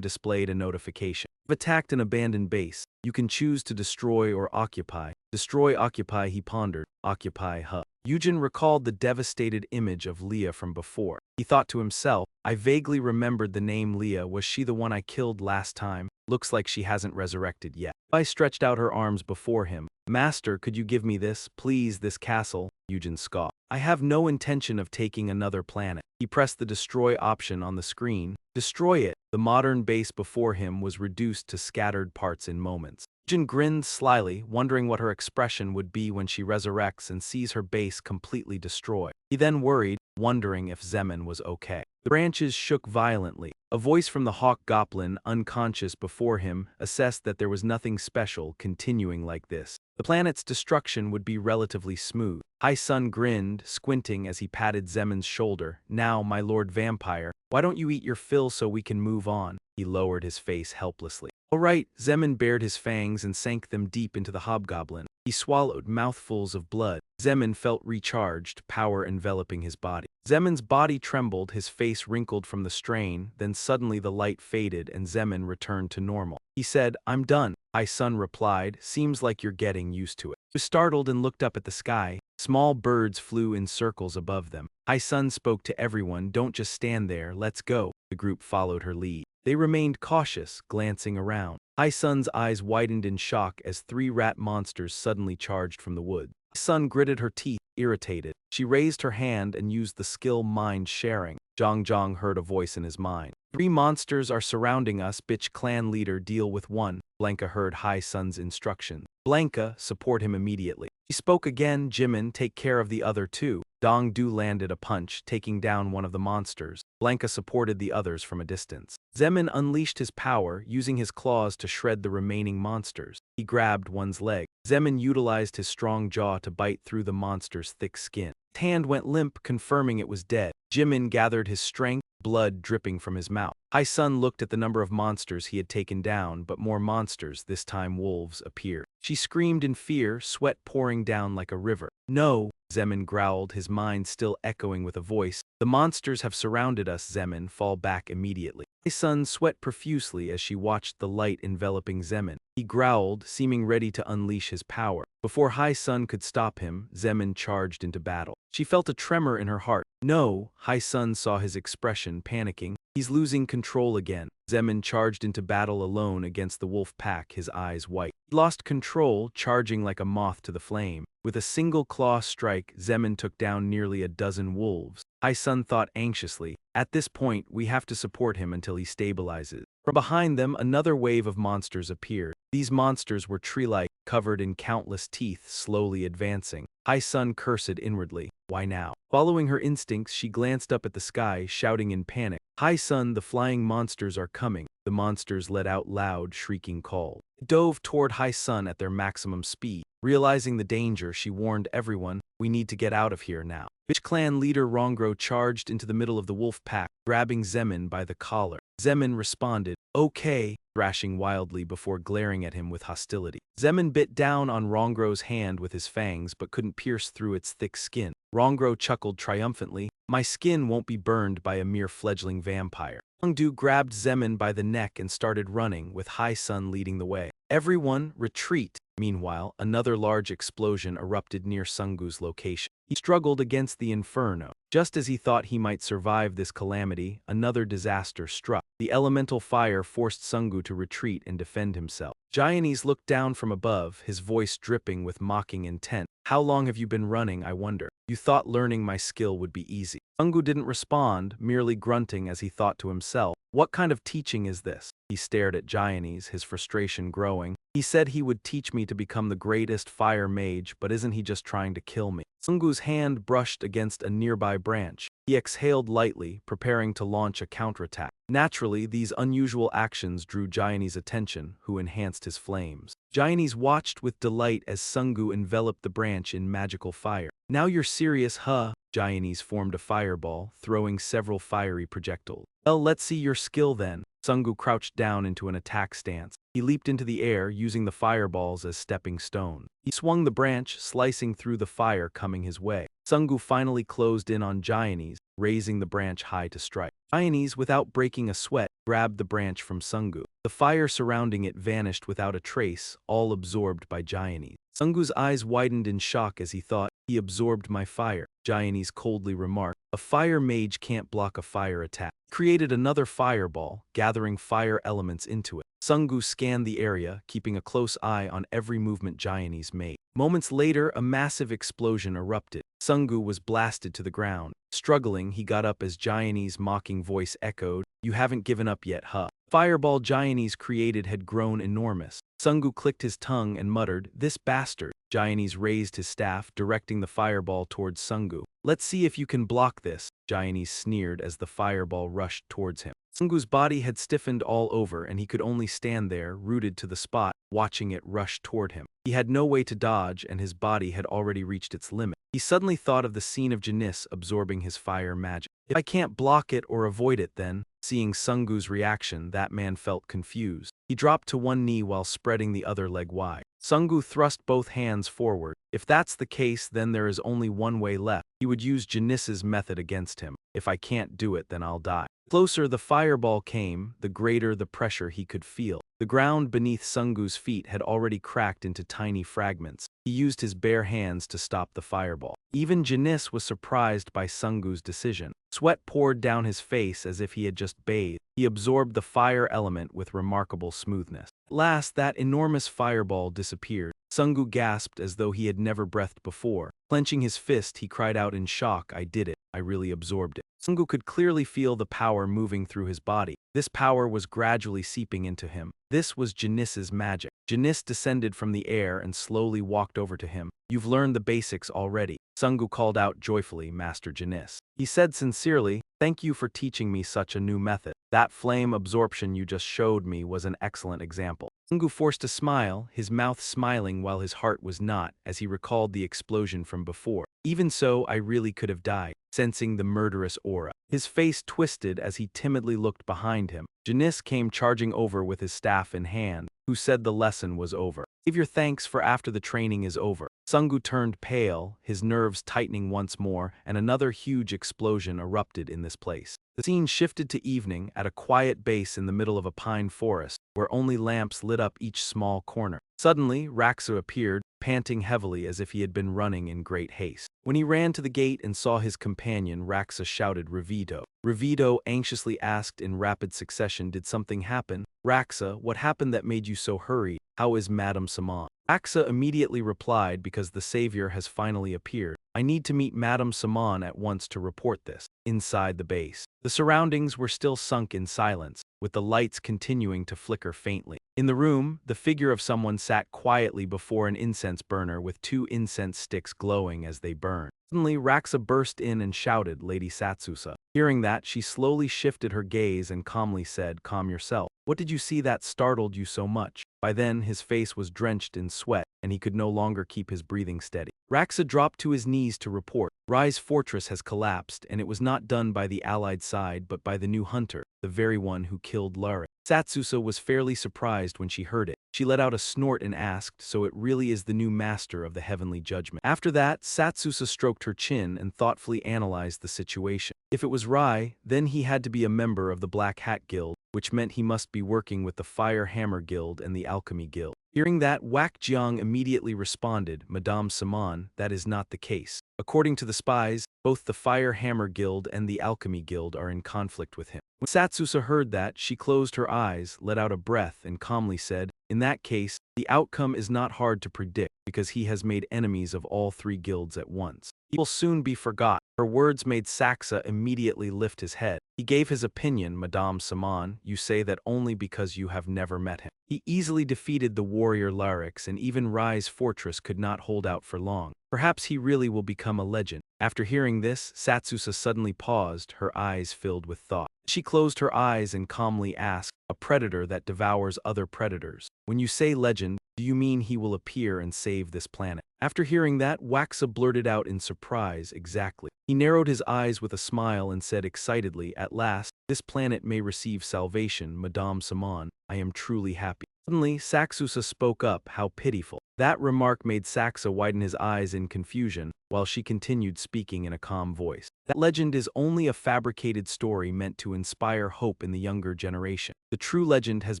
displayed a notification. "You've attacked an abandoned base. You can choose to destroy or occupy." "Destroy, occupy," he pondered. "Occupy, huh." Eugene recalled the devastated image of Leah from before. He thought to himself, "I vaguely remembered the name Leah. Was she the one I killed last time? Looks like she hasn't resurrected yet." I stretched out her arms before him. "Master, could you give me this, please, this castle?" Eugene scoffed. "I have no intention of taking another planet." He pressed the destroy option on the screen. Destroy it. The modern base before him was reduced to scattered parts in moments. Eugene grinned slyly, wondering what her expression would be when she resurrects and sees her base completely destroyed. He then worried, wondering if Zeman was okay. The branches shook violently. A voice from the hawk goblin, unconscious before him, assessed that there was nothing special continuing like this. The planet's destruction would be relatively smooth. High Sun grinned, squinting as he patted Zeman's shoulder. "Now, my Lord Vampire, why don't you eat your fill so we can move on?" He lowered his face helplessly. "All right." Zeman bared his fangs and sank them deep into the hobgoblin. He swallowed mouthfuls of blood. Zeman felt recharged, power enveloping his body. Zeman's body trembled, his face wrinkled from the strain, then suddenly the light faded and Zeman returned to normal. He said, "I'm done." High Sun replied, "Seems like you're getting used to it." He was startled and looked up at the sky. Small birds flew in circles above them. High Sun spoke to everyone, "Don't just stand there, let's go." The group followed her lead. They remained cautious, glancing around. High Sun's eyes widened in shock as 3 rat monsters suddenly charged from the wood. High Sun gritted her teeth, irritated. She raised her hand and used the skill mind sharing. Zhang heard a voice in his mind. 3 monsters are surrounding us, bitch clan leader, deal with one. Blanca heard High Sun's instructions. Blanca, support him immediately. She spoke again, Jimn, take care of the other two. Dong Du landed a punch, taking down one of the monsters. Blanca supported the others from a distance. Zemin unleashed his power, using his claws to shred the remaining monsters. He grabbed one's leg. Zemin utilized his strong jaw to bite through the monster's thick skin. His hand went limp, confirming it was dead. Jimn gathered his strength, blood dripping from his mouth. Hai-sun looked at the number of monsters he had taken down, but more monsters, this time wolves, appeared. She screamed in fear, sweat pouring down like a river. No, Zemin growled, his mind still echoing with a voice. The monsters have surrounded us, Zemin, fall back immediately. Hai-sun sweat profusely as she watched the light enveloping Zemin. He growled, seeming ready to unleash his power. Before Hai-sun could stop him, Zemin charged into battle. She felt a tremor in her heart. No, Hai-sun saw his expression, panicking. He's losing control again. Zemin charged into battle alone against the wolf pack, his eyes white. He lost control, charging like a moth to the flame. With a single claw strike, Zemin took down nearly a dozen wolves. Hai-sun thought anxiously, at this point, we have to support him until he stabilizes. From behind them, another wave of monsters appeared. These monsters were tree-like, covered in countless teeth, slowly advancing. Hai-sun cursed inwardly. Why now? Following her instincts, she glanced up at the sky, shouting in panic. Hai-sun, the flying monsters are coming. The monsters let out loud, shrieking calls. Dove toward Hai-sun at their maximum speed. Realizing the danger, she warned everyone, we need to get out of here now. Bitch clan leader Rongro charged into the middle of the wolf pack, grabbing Zemin by the collar. Zemin responded, okay, thrashing wildly before glaring at him with hostility. Zemin bit down on Rongro's hand with his fangs but couldn't pierce through its thick skin. Rongro chuckled triumphantly, my skin won't be burned by a mere fledgling vampire. Dong-du grabbed Zemin by the neck and started running, with Hai-sun leading the way. Everyone, retreat! Meanwhile, another large explosion erupted near Sunggu's location. He struggled against the inferno. Just as he thought he might survive this calamity, another disaster struck. The elemental fire forced Sunggu to retreat and defend himself. Zeanhi looked down from above, his voice dripping with mocking intent. How long have you been running, I wonder? You thought learning my skill would be easy. Sunggu didn't respond, merely grunting as he thought to himself. What kind of teaching is this? He stared at Zeanhi, his frustration growing. He said he would teach me to become the greatest fire mage, but isn't he just trying to kill me? Sunggu's hand brushed against a nearby branch. He exhaled lightly, preparing to launch a counterattack. Naturally, these unusual actions drew Zeanhi's attention, who enhanced his flames. Zeanhi watched with delight as Sunggu enveloped the branch in magical fire. Now you're serious, huh? Zeanhi formed a fireball, throwing several fiery projectiles. Well, let's see your skill then. Sunggu crouched down into an attack stance. He leaped into the air, using the fireballs as stepping stones. He swung the branch, slicing through the fire coming his way. Sunggu finally closed in on Zeanhi, raising the branch high to strike. Zeanhi, without breaking a sweat, grabbed the branch from Sunggu. The fire surrounding it vanished without a trace, all absorbed by Zeanhi. Sunggu's eyes widened in shock as he thought, he absorbed my fire. Zeanhi coldly remarked, a fire mage can't block a fire attack. He created another fireball, gathering fire elements into it. Sunggu scanned the area, keeping a close eye on every movement Zeanhi made. Moments later, a massive explosion erupted. Sunggu was blasted to the ground. Struggling, he got up as Zeanhi's mocking voice echoed, you haven't given up yet, huh? Fireball Zeanhi created had grown enormous. Sunggu clicked his tongue and muttered, this bastard. Zeanhi raised his staff, directing the fireball towards Sunggu. Let's see if you can block this. Zeanhi sneered as the fireball rushed towards him. Sunggu's body had stiffened all over and he could only stand there, rooted to the spot, watching it rush toward him. He had no way to dodge and his body had already reached its limit. He suddenly thought of the scene of Jimn absorbing his fire magic. If I can't block it or avoid it then, seeing Sunggu's reaction, that man felt confused. He dropped to one knee while spreading the other leg wide. Sunggu thrust both hands forward. If that's the case, then there is only one way left. He would use Jimn's method against him. If I can't do it, then I'll die. Closer the fireball came, the greater the pressure he could feel. The ground beneath Sunggu's feet had already cracked into tiny fragments. He used his bare hands to stop the fireball. Even Jimn was surprised by Sunggu's decision. Sweat poured down his face as if he had just bathed. He absorbed the fire element with remarkable smoothness. At last, that enormous fireball disappeared. Sunggu gasped as though he had never breathed before. Clenching his fist, he cried out in shock, I did it. I really absorbed it. Sungu could clearly feel the power moving through his body. This power was gradually seeping into him. This was Janice's magic. Janice descended from the air and slowly walked over to him. You've learned the basics already. Sungu called out joyfully, Master Janice. He said sincerely, thank you for teaching me such a new method. That flame absorption you just showed me was an excellent example. Sungu forced a smile, his mouth smiling while his heart was not, as he recalled the explosion from before. Even so, I really could have died, sensing the murderous aura. His face twisted as he timidly looked behind him. Janice came charging over with his staff in hand, who said the lesson was over. Give your thanks for after the training is over. Sungu turned pale, his nerves tightening once more, and another huge explosion erupted in this place. The scene shifted to evening at a quiet base in the middle of a pine forest, where only lamps lit up each small corner. Suddenly, Raksa appeared, panting heavily as if he had been running in great haste. When he ran to the gate and saw his companion, Raksa shouted, Revido. Revido anxiously asked in rapid succession, did something happen? Raksa, what happened that made you so hurried? How is Madame Saman? Raksa immediately replied, because the savior has finally appeared. I need to meet Madame Saman at once to report this. Inside the base, the surroundings were still sunk in silence, with the lights continuing to flicker faintly. In the room, the figure of someone sat quietly before an incense burner with 2 incense sticks glowing as they burned. Suddenly, Raksa burst in and shouted, Lady Satsusa. Hearing that, she slowly shifted her gaze and calmly said, calm yourself. What did you see that startled you so much? By then, his face was drenched in sweat, and he could no longer keep his breathing steady. Raksa dropped to his knees to report. Rai's fortress has collapsed, and it was not done by the allied side but by the new hunter, the very one who killed Larry. Satsusa was fairly surprised when she heard it. She let out a snort and asked, so it really is the new master of the heavenly judgment. After that, Satsusa stroked her chin and thoughtfully analyzed the situation. If it was Rai, then he had to be a member of the Black Hat Guild, which meant he must be working with the Fire Hammer Guild and the Alchemy Guild. Hearing that, Wak Jiang immediately responded, Madame Saman, that is not the case. According to the spies, both the Fire Hammer Guild and the Alchemy Guild are in conflict with him. When Satsusa heard that, she closed her eyes, let out a breath, and calmly said, in that case, the outcome is not hard to predict, because he has made enemies of all 3 guilds at once. He will soon be forgot. Her words made Saksa immediately lift his head. He gave his opinion, Madame Saman, you say that only because you have never met him. He easily defeated the warrior Larix, and even Rai's fortress could not hold out for long. Perhaps he really will become a legend. After hearing this, Satsusa suddenly paused, her eyes filled with thought. She closed her eyes and calmly asked, a predator that devours other predators. When you say legend, do you mean he will appear and save this planet? After hearing that, Waksa blurted out in surprise, exactly. He narrowed his eyes with a smile and said excitedly, at last, this planet may receive salvation, Madame Saman. I am truly happy. Suddenly, Saksusa spoke up, how pitiful. That remark made Saksa widen his eyes in confusion, while she continued speaking in a calm voice. That legend is only a fabricated story meant to inspire hope in the younger generation. The true legend has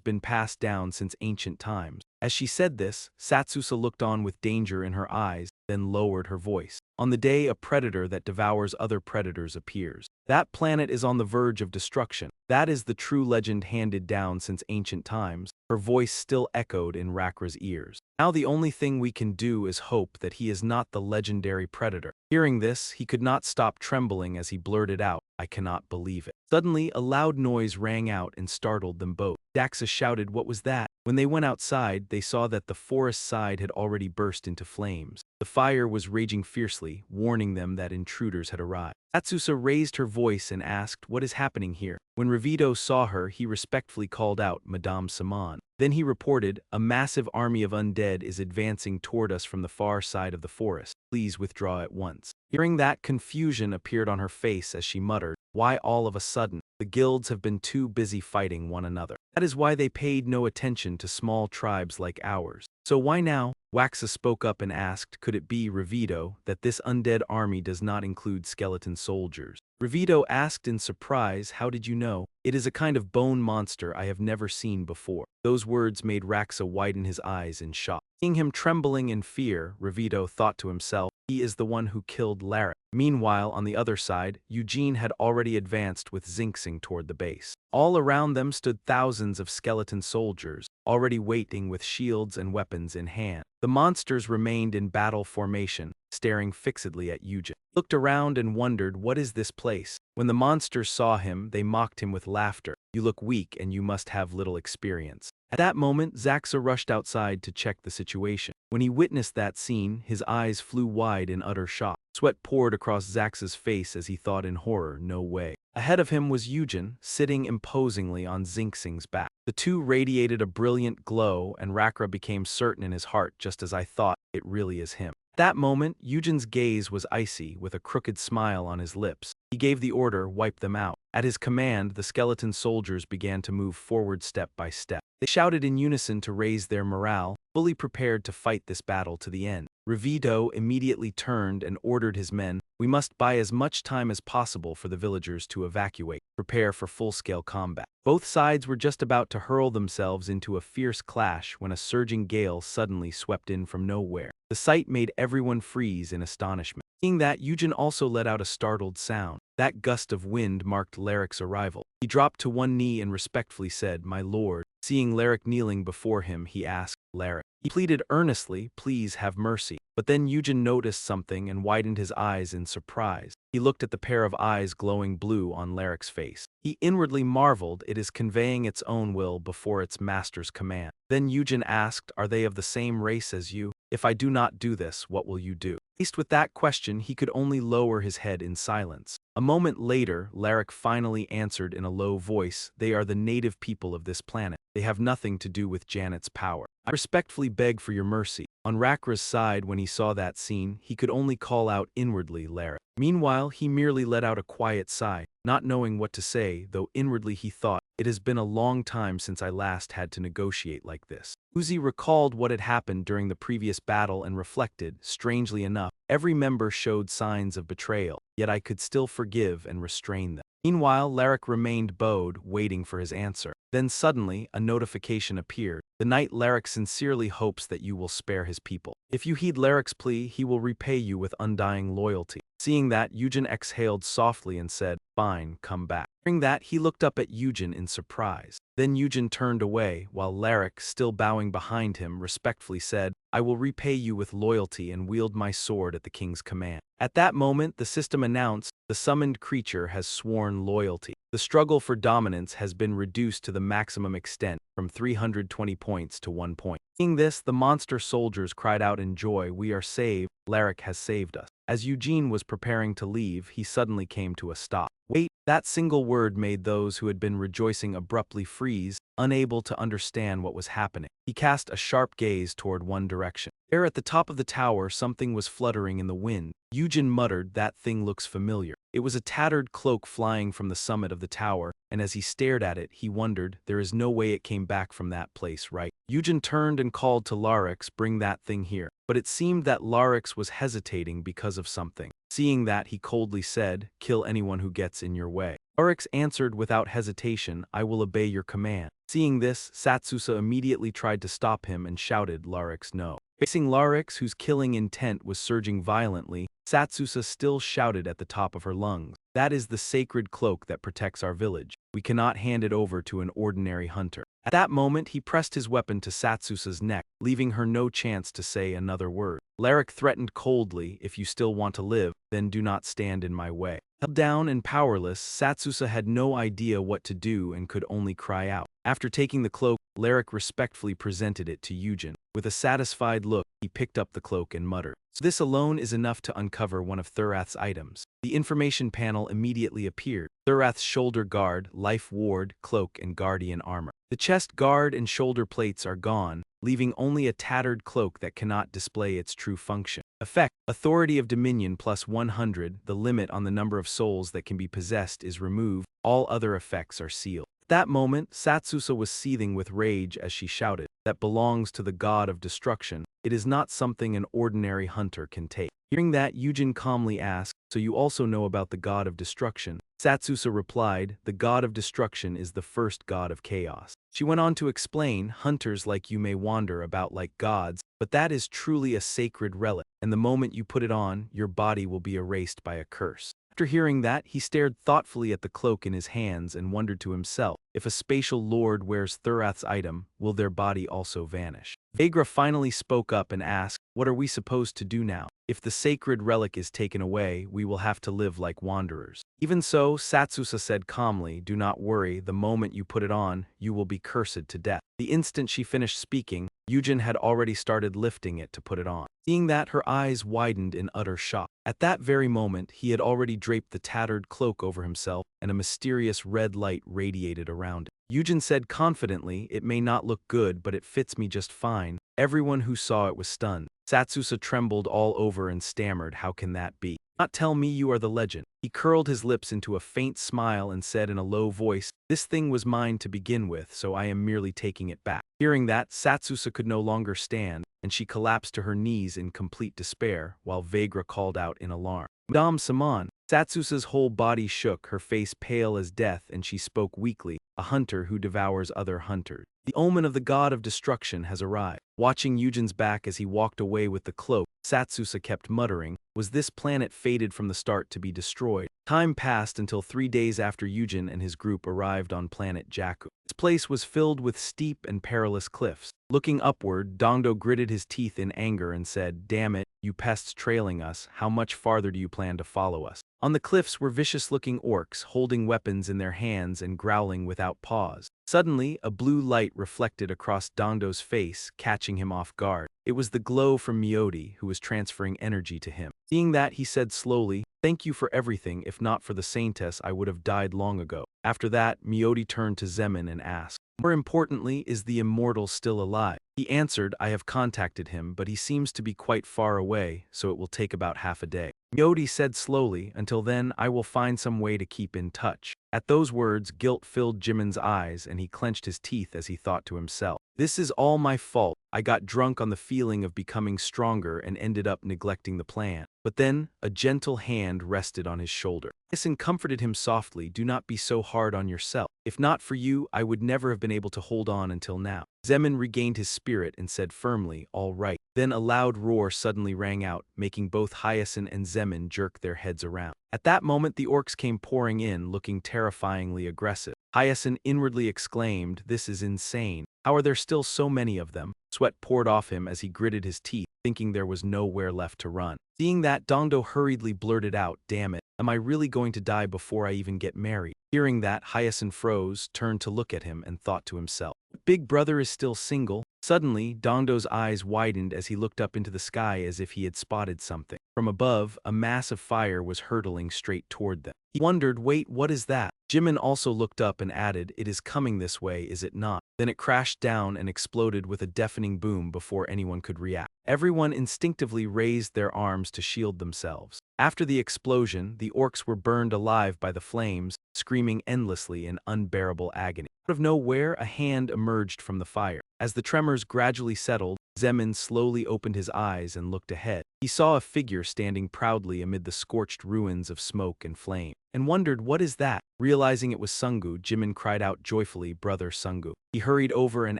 been passed down since ancient times. As she said this, Satsusa looked on with danger in her eyes, then lowered her voice. On the day a predator that devours other predators appears, that planet is on the verge of destruction. That is the true legend handed down since ancient times. Her voice still echoed in Rakra's ears. Now the only thing we can do is hope that he is not the legendary predator. Hearing this, he could not stop trembling as he blurted out, I cannot believe it. Suddenly, a loud noise rang out and startled them both. Daxa shouted, what was that? When they went outside, they saw that the forest side had already burst into flames. The fire was raging fiercely, warning them that intruders had arrived. Satsusa raised her voice and asked, what is happening here? When Revido saw her, he respectfully called out, Madame Saman. Then he reported, a massive army of undead is advancing toward us from the far side of the forest. Please withdraw at once. Hearing that, confusion appeared on her face as she muttered, why all of a sudden? The guilds have been too busy fighting one another. That is why they paid no attention to small tribes like ours. So why now? Waxa spoke up and asked, could it be, Revido, that this undead army does not include skeleton soldiers? Revido asked in surprise, how did you know? It is a kind of bone monster I have never seen before. Those words made Raxa widen his eyes in shock. Seeing him trembling in fear, Revido thought to himself, he is the one who killed Lara. Meanwhile, on the other side, Eugene had already advanced with Xinxing toward the base. All around them stood thousands of skeleton soldiers, already waiting with shields and weapons in hand. The monsters remained in battle formation, staring fixedly at Eugene. He looked around and wondered, what is this place? When the monsters saw him, they mocked him with laughter. You look weak and you must have little experience. At that moment, Zaxa rushed outside to check the situation. When he witnessed that scene, his eyes flew wide in utter shock. Sweat poured across Zaxa's face as he thought in horror, no way. Ahead of him was Eugene, sitting imposingly on Xinxing's back. The two radiated a brilliant glow, and Rakra became certain in his heart, just as I thought, it really is him. At that moment, Eugene's gaze was icy, with a crooked smile on his lips. He gave the order, wipe them out. At his command, the skeleton soldiers began to move forward step by step. They shouted in unison to raise their morale, fully prepared to fight this battle to the end. Revito immediately turned and ordered his men, we must buy as much time as possible for the villagers to evacuate, prepare for full-scale combat. Both sides were just about to hurl themselves into a fierce clash when a surging gale suddenly swept in from nowhere. The sight made everyone freeze in astonishment. Seeing that, Eugene also let out a startled sound. That gust of wind marked Laric's arrival. He dropped to one knee and respectfully said, "My lord." Seeing Laric kneeling before him, he asked, "Laric." He pleaded earnestly, "Please have mercy." But then Eugene noticed something and widened his eyes in surprise. He looked at the pair of eyes glowing blue on Laric's face. He inwardly marveled, it is conveying its own will before its master's command. Then Eugene asked, "Are they of the same race as you? If I do not do this, what will you do?" Faced with that question, he could only lower his head in silence. A moment later, Laric finally answered in a low voice, "They are the native people of this planet. They have nothing to do with Janet's power. I respectfully beg for your mercy." On Rakra's side, when he saw that scene, he could only call out inwardly, "Laric." Meanwhile, he merely let out a quiet sigh, not knowing what to say, though inwardly he thought, "It has been a long time since I last had to negotiate like this." Unzi recalled what had happened during the previous battle and reflected, strangely enough, every member showed signs of betrayal, yet I could still forgive and restrain them. Meanwhile, Laric remained bowed, waiting for his answer. Then suddenly, a notification appeared. "The knight Laric sincerely hopes that you will spare his people. If you heed Laric's plea, he will repay you with undying loyalty." Seeing that, Eugene exhaled softly and said, "Fine, come back." Hearing that, he looked up at Eugene in surprise. Then Eugene turned away, while Laric, still bowing behind him, respectfully said, "I will repay you with loyalty and wield my sword at the king's command." At that moment, the system announced, "The summoned creature has sworn loyalty." The struggle for dominance has been reduced to the maximum extent, from 320 points to 1 point. Seeing this, the monster soldiers cried out in joy, "We are saved, Laric has saved us." As Eugene was preparing to leave, he suddenly came to a stop. "Wait." That single word made those who had been rejoicing abruptly freeze, unable to understand what was happening. He cast a sharp gaze toward one direction. There at the top of the tower, something was fluttering in the wind. Eugene muttered, "That thing looks familiar." It was a tattered cloak flying from the summit of the tower, and as he stared at it, he wondered, there is no way it came back from that place, right? Eugene turned and called to Larix, "Bring that thing here." But it seemed that Larix was hesitating because of something. Seeing that, he coldly said, "Kill anyone who gets in your way." Larix answered without hesitation, "I will obey your command." Seeing this, Satsusa immediately tried to stop him and shouted, "Larix, no." Facing Larix, whose killing intent was surging violently, Satsusa still shouted at the top of her lungs, "That is the sacred cloak that protects our village. We cannot hand it over to an ordinary hunter." At that moment, he pressed his weapon to Satsusa's neck, leaving her no chance to say another word. Laric threatened coldly, "If you still want to live, then do not stand in my way." Held down and powerless, Satsusa had no idea what to do and could only cry out. After taking the cloak, Laric respectfully presented it to Eugene. With a satisfied look, he picked up the cloak and muttered, "So this alone is enough to uncover one of Thurath's items." The information panel immediately appeared. Thurath's shoulder guard, life ward, cloak, and guardian armor. The chest guard and shoulder plates are gone, leaving only a tattered cloak that cannot display its true function. Effect: Authority of Dominion plus 100, the limit on the number of souls that can be possessed is removed, all other effects are sealed. At that moment, Satsusa was seething with rage as she shouted, that belongs to the god of destruction. It is not something an ordinary hunter can take. Hearing that, Eugene calmly asked, "So you also know about the god of destruction?" Satsusa replied, "The god of destruction is the first god of chaos." She went on to explain, "Hunters like you may wander about like gods, but that is truly a sacred relic, and the moment you put it on, your body will be erased by a curse." After hearing that, he stared thoughtfully at the cloak in his hands and wondered to himself, if a spatial lord wears Thurath's item, will their body also vanish? Vagra finally spoke up and asked, "What are we supposed to do now? If the sacred relic is taken away, we will have to live like wanderers." Even so, Satsusa said calmly, "Do not worry, the moment you put it on, you will be cursed to death." The instant she finished speaking, Eugene had already started lifting it to put it on. Seeing that, her eyes widened in utter shock. At that very moment, he had already draped the tattered cloak over himself, and a mysterious red light radiated around it. Eugene said confidently, "It may not look good, but it fits me just fine." Everyone who saw it was stunned. Satsusa trembled all over and stammered, "How can that be? Not tell me you are the legend." He curled his lips into a faint smile and said in a low voice, "This thing was mine to begin with, so I am merely taking it back." Hearing that, Satsusa could no longer stand, and she collapsed to her knees in complete despair, while Vagra called out in alarm, "Madame Saman!" Satsusa's whole body shook, her face pale as death, and she spoke weakly, "A hunter who devours other hunters. The omen of the god of destruction has arrived." Watching Eugene's back as he walked away with the cloak, Satsusa kept muttering, "Was this planet fated from the start to be destroyed?" Time passed until 3 days after Eugene and his group arrived on planet Jakku. Its place was filled with steep and perilous cliffs. Looking upward, Dongdo gritted his teeth in anger and said, "Damn it, you pests trailing us, how much farther do you plan to follow us?" On the cliffs were vicious-looking orcs, holding weapons in their hands and growling without pause. Suddenly, a blue light reflected across Dongdo's face, catching him off guard. It was the glow from Miodi, who was transferring energy to him. Seeing that, he said slowly, "Thank you for everything. If not for the Saintess, I would have died long ago." After that, Miodi turned to Zemin and asked, "More importantly, is the immortal still alive?" He answered, "I have contacted him, but he seems to be quite far away, so it will take about half a day." Miodi said slowly, "Until then, I will find some way to keep in touch." At those words, guilt filled Jimin's eyes, and he clenched his teeth as he thought to himself, "This is all my fault. I got drunk on the feeling of becoming stronger and ended up neglecting the plan." But then, a gentle hand rested on his shoulder. Hyacin comforted him softly, "Do not be so hard on yourself. If not for you, I would never have been able to hold on until now." Zemin regained his spirit and said firmly, "All right." Then a loud roar suddenly rang out, making both Hyacin and Zemin jerk their heads around. At that moment, the orcs came pouring in, looking terrifyingly aggressive. Hyacin inwardly exclaimed, "This is insane. How are there still so many of them?" Sweat poured off him as he gritted his teeth, thinking there was nowhere left to run. Seeing that, Dongdo hurriedly blurted out, "Damn it, am I really going to die before I even get married?" Hearing that, Hyacin froze, turned to look at him, and thought to himself, "Big brother is still single." Suddenly, Dongdo's eyes widened as he looked up into the sky as if he had spotted something. From above, a mass of fire was hurtling straight toward them. He wondered, "Wait, what is that?" Jimn also looked up and added, "It is coming this way, is it not?" Then it crashed down and exploded with a deafening boom before anyone could react. Everyone instinctively raised their arms to shield themselves. After the explosion, the orcs were burned alive by the flames, screaming endlessly in unbearable agony. Out of nowhere, a hand emerged from the fire. As the tremors gradually settled, Zemin slowly opened his eyes and looked ahead. He saw a figure standing proudly amid the scorched ruins of smoke and flame, and wondered, "What is that?" Realizing it was Sungu, Jimn cried out joyfully, "Brother Sungu." He hurried over and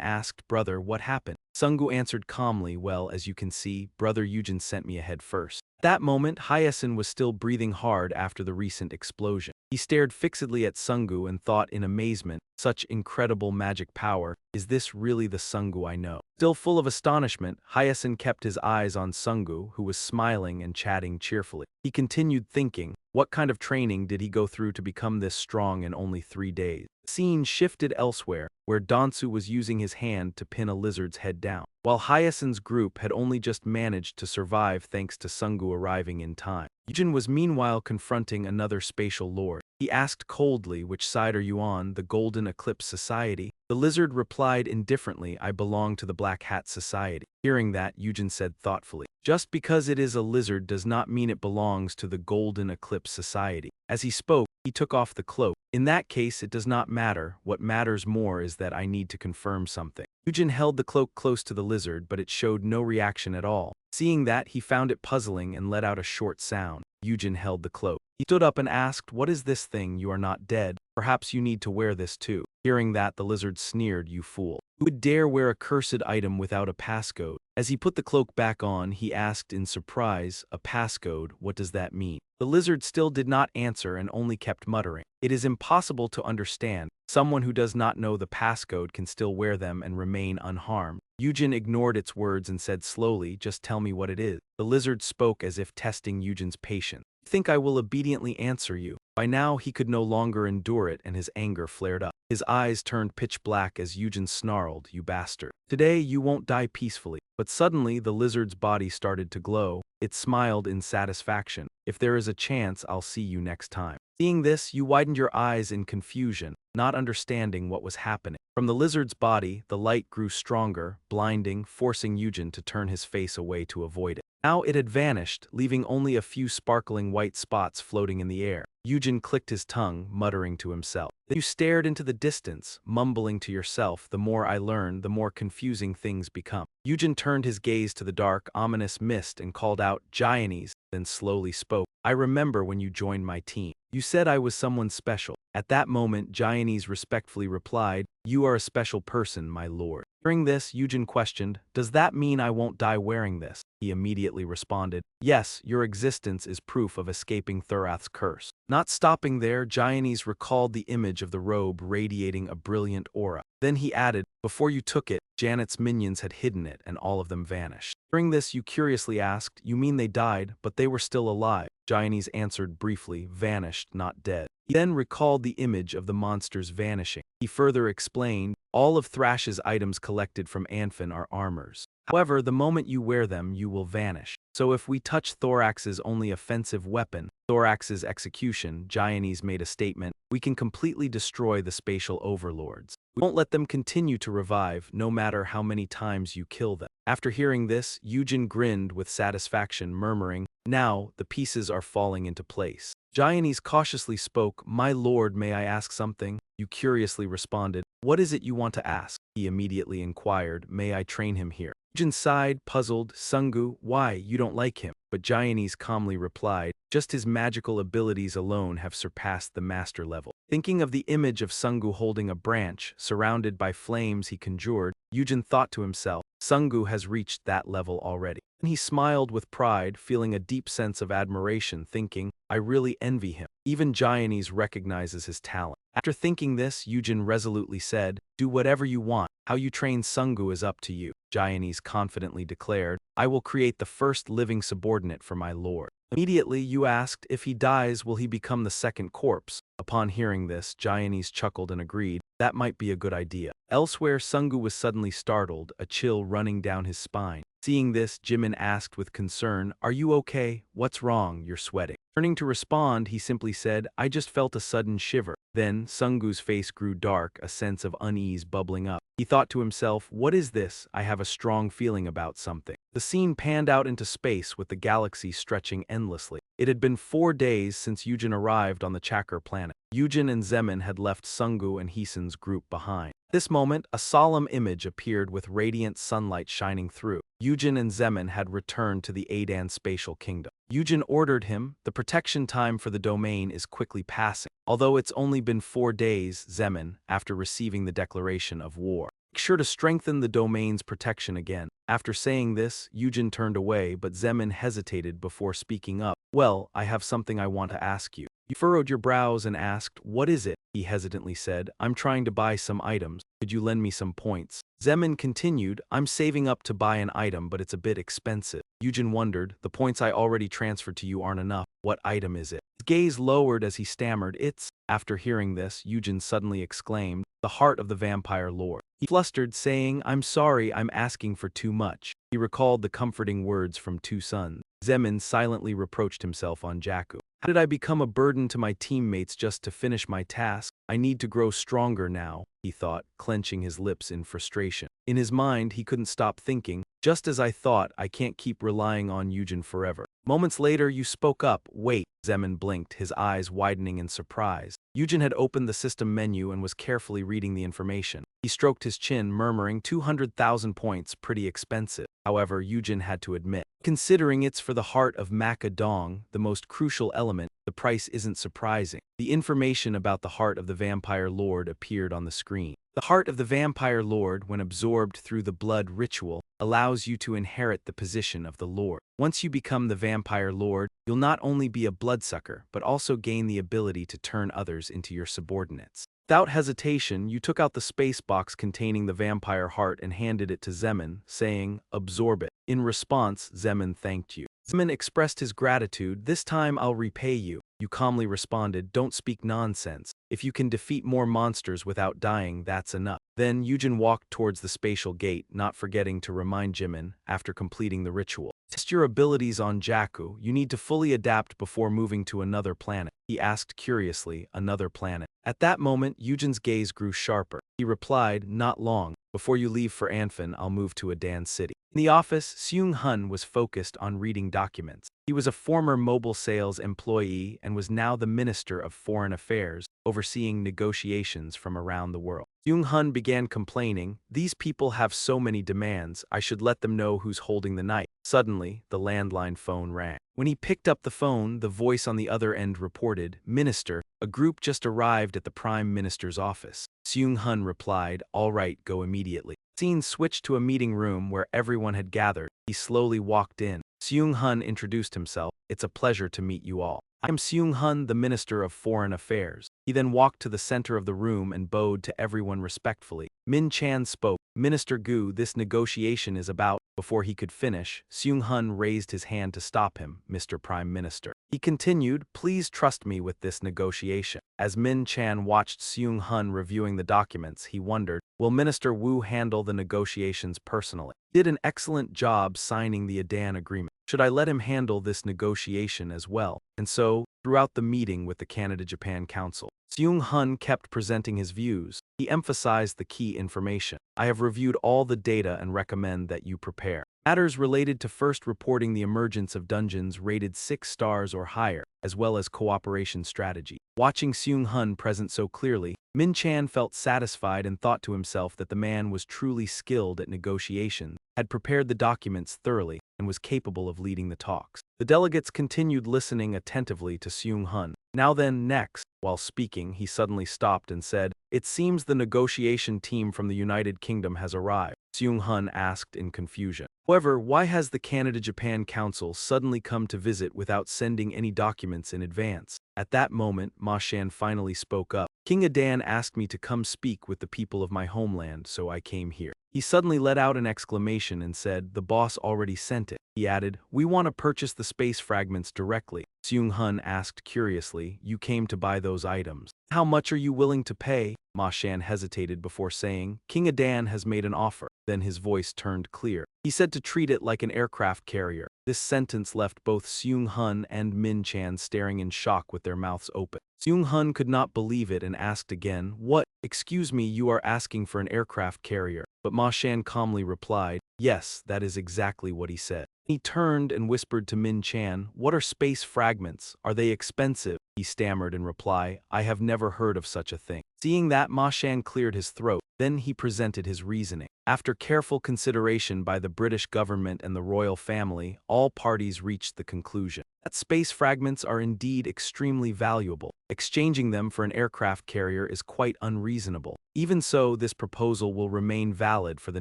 asked, "Brother, what happened?" Sungu answered calmly, "Well, as you can see, Brother Eugene sent me ahead first." At that moment, Hyacin was still breathing hard after the recent explosion. He stared fixedly at Sungu and thought in amazement, "Such incredible magic power, is this really the Sungu I know?" Still full of astonishment, Hyacin kept his eyes on Sungu, who was smiling and chatting cheerfully. He continued thinking, what kind of training did he go through to become this strong in only 3 days? The scene shifted elsewhere, where Dansu was using his hand to pin a lizard's head down, while Hyacin's group had only just managed to survive thanks to Sungu arriving in time. Eugene was meanwhile confronting another spatial lord. He asked coldly, "Which side are you on, the Golden Eclipse Society?" The lizard replied indifferently, "I belong to the Black Hat Society." Hearing that, Eugene said thoughtfully, "Just because it is a lizard does not mean it belongs to the Golden Eclipse Society." As he spoke, he took off the cloak. "In that case, it does not matter. What matters more is is that I need to confirm something. Eugene held the cloak close to the lizard, but it showed no reaction at all. Seeing that, he found it puzzling and let out a short sound. Eugene held the cloak. He stood up and asked, "What is this thing? You are not dead. Perhaps you need to wear this too." Hearing that, the lizard sneered, "You fool. Who would dare wear a cursed item without a passcode?" As he put the cloak back on, he asked in surprise, "A passcode, what does that mean?" The lizard still did not answer and only kept muttering. "It is impossible to understand. Someone who does not know the passcode can still wear them and remain unharmed." Eugene ignored its words and said slowly, "Just tell me what it is." The lizard spoke as if testing Eugene's patience. "I think I will obediently answer you." By now he could no longer endure it and his anger flared up. His eyes turned pitch black as Eugene snarled, "You bastard. Today you won't die peacefully." But suddenly the lizard's body started to glow. It smiled in satisfaction. "If there is a chance, I'll see you next time." Seeing this, you widened your eyes in confusion, not understanding what was happening. From the lizard's body, the light grew stronger, blinding, forcing Eugene to turn his face away to avoid it. Now it had vanished, leaving only a few sparkling white spots floating in the air. Eugene clicked his tongue, muttering to himself. Then you stared into the distance, mumbling to yourself, "The more I learn, the more confusing things become." Eugene turned his gaze to the dark, ominous mist and called out, "Zeanhi," then slowly spoke. "I remember when you joined my team. You said I was someone special." At that moment, Zeanhi respectfully replied, "You are a special person, my lord." Hearing this, Eugene questioned, "Does that mean I won't die wearing this?" He immediately responded, "Yes, your existence is proof of escaping Thurath's curse." Not stopping there, Zeanhi recalled the image of the robe radiating a brilliant aura. Then he added, "Before you took it, Janet's minions had hidden it and all of them vanished." During this, you curiously asked, "You mean they died, but they were still alive?" Zeanhi answered briefly, "Vanished, not dead." He then recalled the image of the monsters vanishing. He further explained, "All of Thrash's items collected from Anfin are armors. However, the moment you wear them, you will vanish. So if we touch Thorax's only offensive weapon, Thorax's execution," Zeanhi made a statement, "we can completely destroy the spatial overlords. We won't let them continue to revive, no matter how many times you kill them." After hearing this, Eugene grinned with satisfaction, murmuring, "Now, the pieces are falling into place." Zeanhi cautiously spoke, "My lord, may I ask something?" You curiously responded, "What is it you want to ask?" He immediately inquired, "May I train him here?" Eugene sighed, puzzled, "Sungu, why, you don't like him?" But Zeanhi calmly replied, "Just his magical abilities alone have surpassed the master level." Thinking of the image of Sungu holding a branch, surrounded by flames he conjured, Eugene thought to himself, "Sungu has reached that level already." And he smiled with pride, feeling a deep sense of admiration, thinking, "I really envy him." Even Zeanhi recognizes his talent. After thinking this, Eugene resolutely said, "Do whatever you want. How you train Sungu is up to you." Zeanhi confidently declared, "I will create the first living subordinate for my lord." Immediately, you asked, "If he dies, will he become the second corpse?" Upon hearing this, Zeanhi chuckled and agreed, "That might be a good idea." Elsewhere, Sungu was suddenly startled, a chill running down his spine. Seeing this, Jimn asked with concern, "Are you okay? What's wrong? You're sweating." Turning to respond, he simply said, "I just felt a sudden shiver." Then, Sungu's face grew dark, a sense of unease bubbling up. He thought to himself, "What is this? I have a strong feeling about something." The scene panned out into space with the galaxy stretching endlessly. It had been 4 days since Eugene arrived on the Chakra planet. Eugene and Zemin had left Sungu and Heesun's group behind. At this moment, a solemn image appeared with radiant sunlight shining through. Eugene and Zemin had returned to the Adan spatial kingdom. Eugene ordered him, "The protection time for the domain is quickly passing. Although it's only been 4 days, Zemin, after receiving the declaration of war. Make sure to strengthen the domain's protection again." After saying this, Eugene turned away, but Zemin hesitated before speaking up. "Well, I have something I want to ask you." You furrowed your brows and asked, "What is it?" He hesitantly said, "I'm trying to buy some items. Could you lend me some points?" Zemin continued, "I'm saving up to buy an item, but it's a bit expensive." Eugene wondered, "The points I already transferred to you aren't enough. What item is it?" His gaze lowered as he stammered, "It's..." After hearing this, Eugene suddenly exclaimed, "The heart of the vampire lord." He flustered, saying, "I'm sorry, I'm asking for too much." He recalled the comforting words from Two Sons. Zemin silently reproached himself on Jakku. "How did I become a burden to my teammates just to finish my task? I need to grow stronger now," he thought, clenching his lips in frustration. In his mind, he couldn't stop thinking, "Just as I thought, I can't keep relying on Eugene forever." Moments later, you spoke up. Wait. Zeman blinked, his eyes widening in surprise. Eugene had opened the system menu and was carefully reading the information. He stroked his chin, murmuring, 200,000 points, pretty expensive. However, Eugene had to admit, considering it's for the heart of Macadong, the most crucial element, the price isn't surprising. The information about the heart of the Vampire Lord appeared on the screen. The heart of the Vampire Lord, when absorbed through the blood ritual, allows you to inherit the position of the Lord. Once you become the Vampire Lord, you'll not only be a bloodsucker, but also gain the ability to turn others into your subordinates. Without hesitation, you took out the space box containing the vampire heart and handed it to Zeman, saying, "Absorb it." In response, Zeman thanked you. Zeman expressed his gratitude. "This time I'll repay you." You calmly responded, "Don't speak nonsense. If you can defeat more monsters without dying, that's enough." Then Eugene walked towards the spatial gate, not forgetting to remind Jimn, after completing the ritual. "Test your abilities on Jakku. You need to fully adapt before moving to another planet." He asked curiously, "Another planet?" At that moment, Eugene's gaze grew sharper. He replied, "Not long. Before you leave for Anfin, I'll move to Adan City." In the office, Seung-hun was focused on reading documents. He was a former mobile sales employee and was now the Minister of Foreign Affairs, overseeing negotiations from around the world. Seung-hun began complaining, "These people have so many demands, I should let them know who's holding the knife." Suddenly, the landline phone rang. When he picked up the phone, the voice on the other end reported, "Minister, a group just arrived at the Prime Minister's office." Seung-hun replied, "All right, go immediately." Scene switched to a meeting room where everyone had gathered. He slowly walked in. Seung-hun introduced himself. "It's a pleasure to meet you all. I am Seung-hun, the Minister of Foreign Affairs." He then walked to the center of the room and bowed to everyone respectfully. Min Chan spoke, "Minister Gu, this negotiation is about." Before he could finish, Seung-hun raised his hand to stop him, "Mr. Prime Minister." He continued, "Please trust me with this negotiation." As Min Chan watched Seung-hun reviewing the documents, he wondered, will Minister Wu handle the negotiations personally? He did an excellent job signing the Adan agreement. Should I let him handle this negotiation as well? And so, throughout the meeting with the Canada-Japan Council, Seung-hun kept presenting his views. He emphasized the key information. "I have reviewed all the data and recommend that you prepare matters related to first reporting the emergence of dungeons rated 6 stars or higher, as well as cooperation strategy." Watching Seung-hun present so clearly, Min Chan felt satisfied and thought to himself that the man was truly skilled at negotiations, had prepared the documents thoroughly, and was capable of leading the talks. The delegates continued listening attentively to Seung-hun. "Now then, next." While speaking, he suddenly stopped and said, "It seems the negotiation team from the United Kingdom has arrived." Seung-hun asked in confusion. However, why has the Canada-Japan Council suddenly come to visit without sending any documents in advance? At that moment, Ma Shan finally spoke up. "King Adan asked me to come speak with the people of my homeland, so I came here." He suddenly let out an exclamation and said, "The boss already sent it." He added, "We want to purchase the space fragments directly." Seung-hun asked curiously, "You came to buy those items. How much are you willing to pay?" Ma Shan hesitated before saying, "King Adan has made an offer." Then his voice turned clear. He said to treat it like an aircraft carrier. This sentence left both Seung-hun and Min Chan staring in shock with their mouths open. Seung-hun could not believe it and asked again, "What? Excuse me, you are asking for an aircraft carrier." But Ma Shan calmly replied, "Yes, that is exactly what he said." He turned and whispered to Min Chan, "What are space fragments? Are they expensive?" He stammered in reply, "I have never heard of such a thing." Seeing that, Ma Shan cleared his throat. Then he presented his reasoning. After careful consideration by the British government and the royal family, all parties reached the conclusion that space fragments are indeed extremely valuable. Exchanging them for an aircraft carrier is quite unreasonable. Even so, this proposal will remain valid for the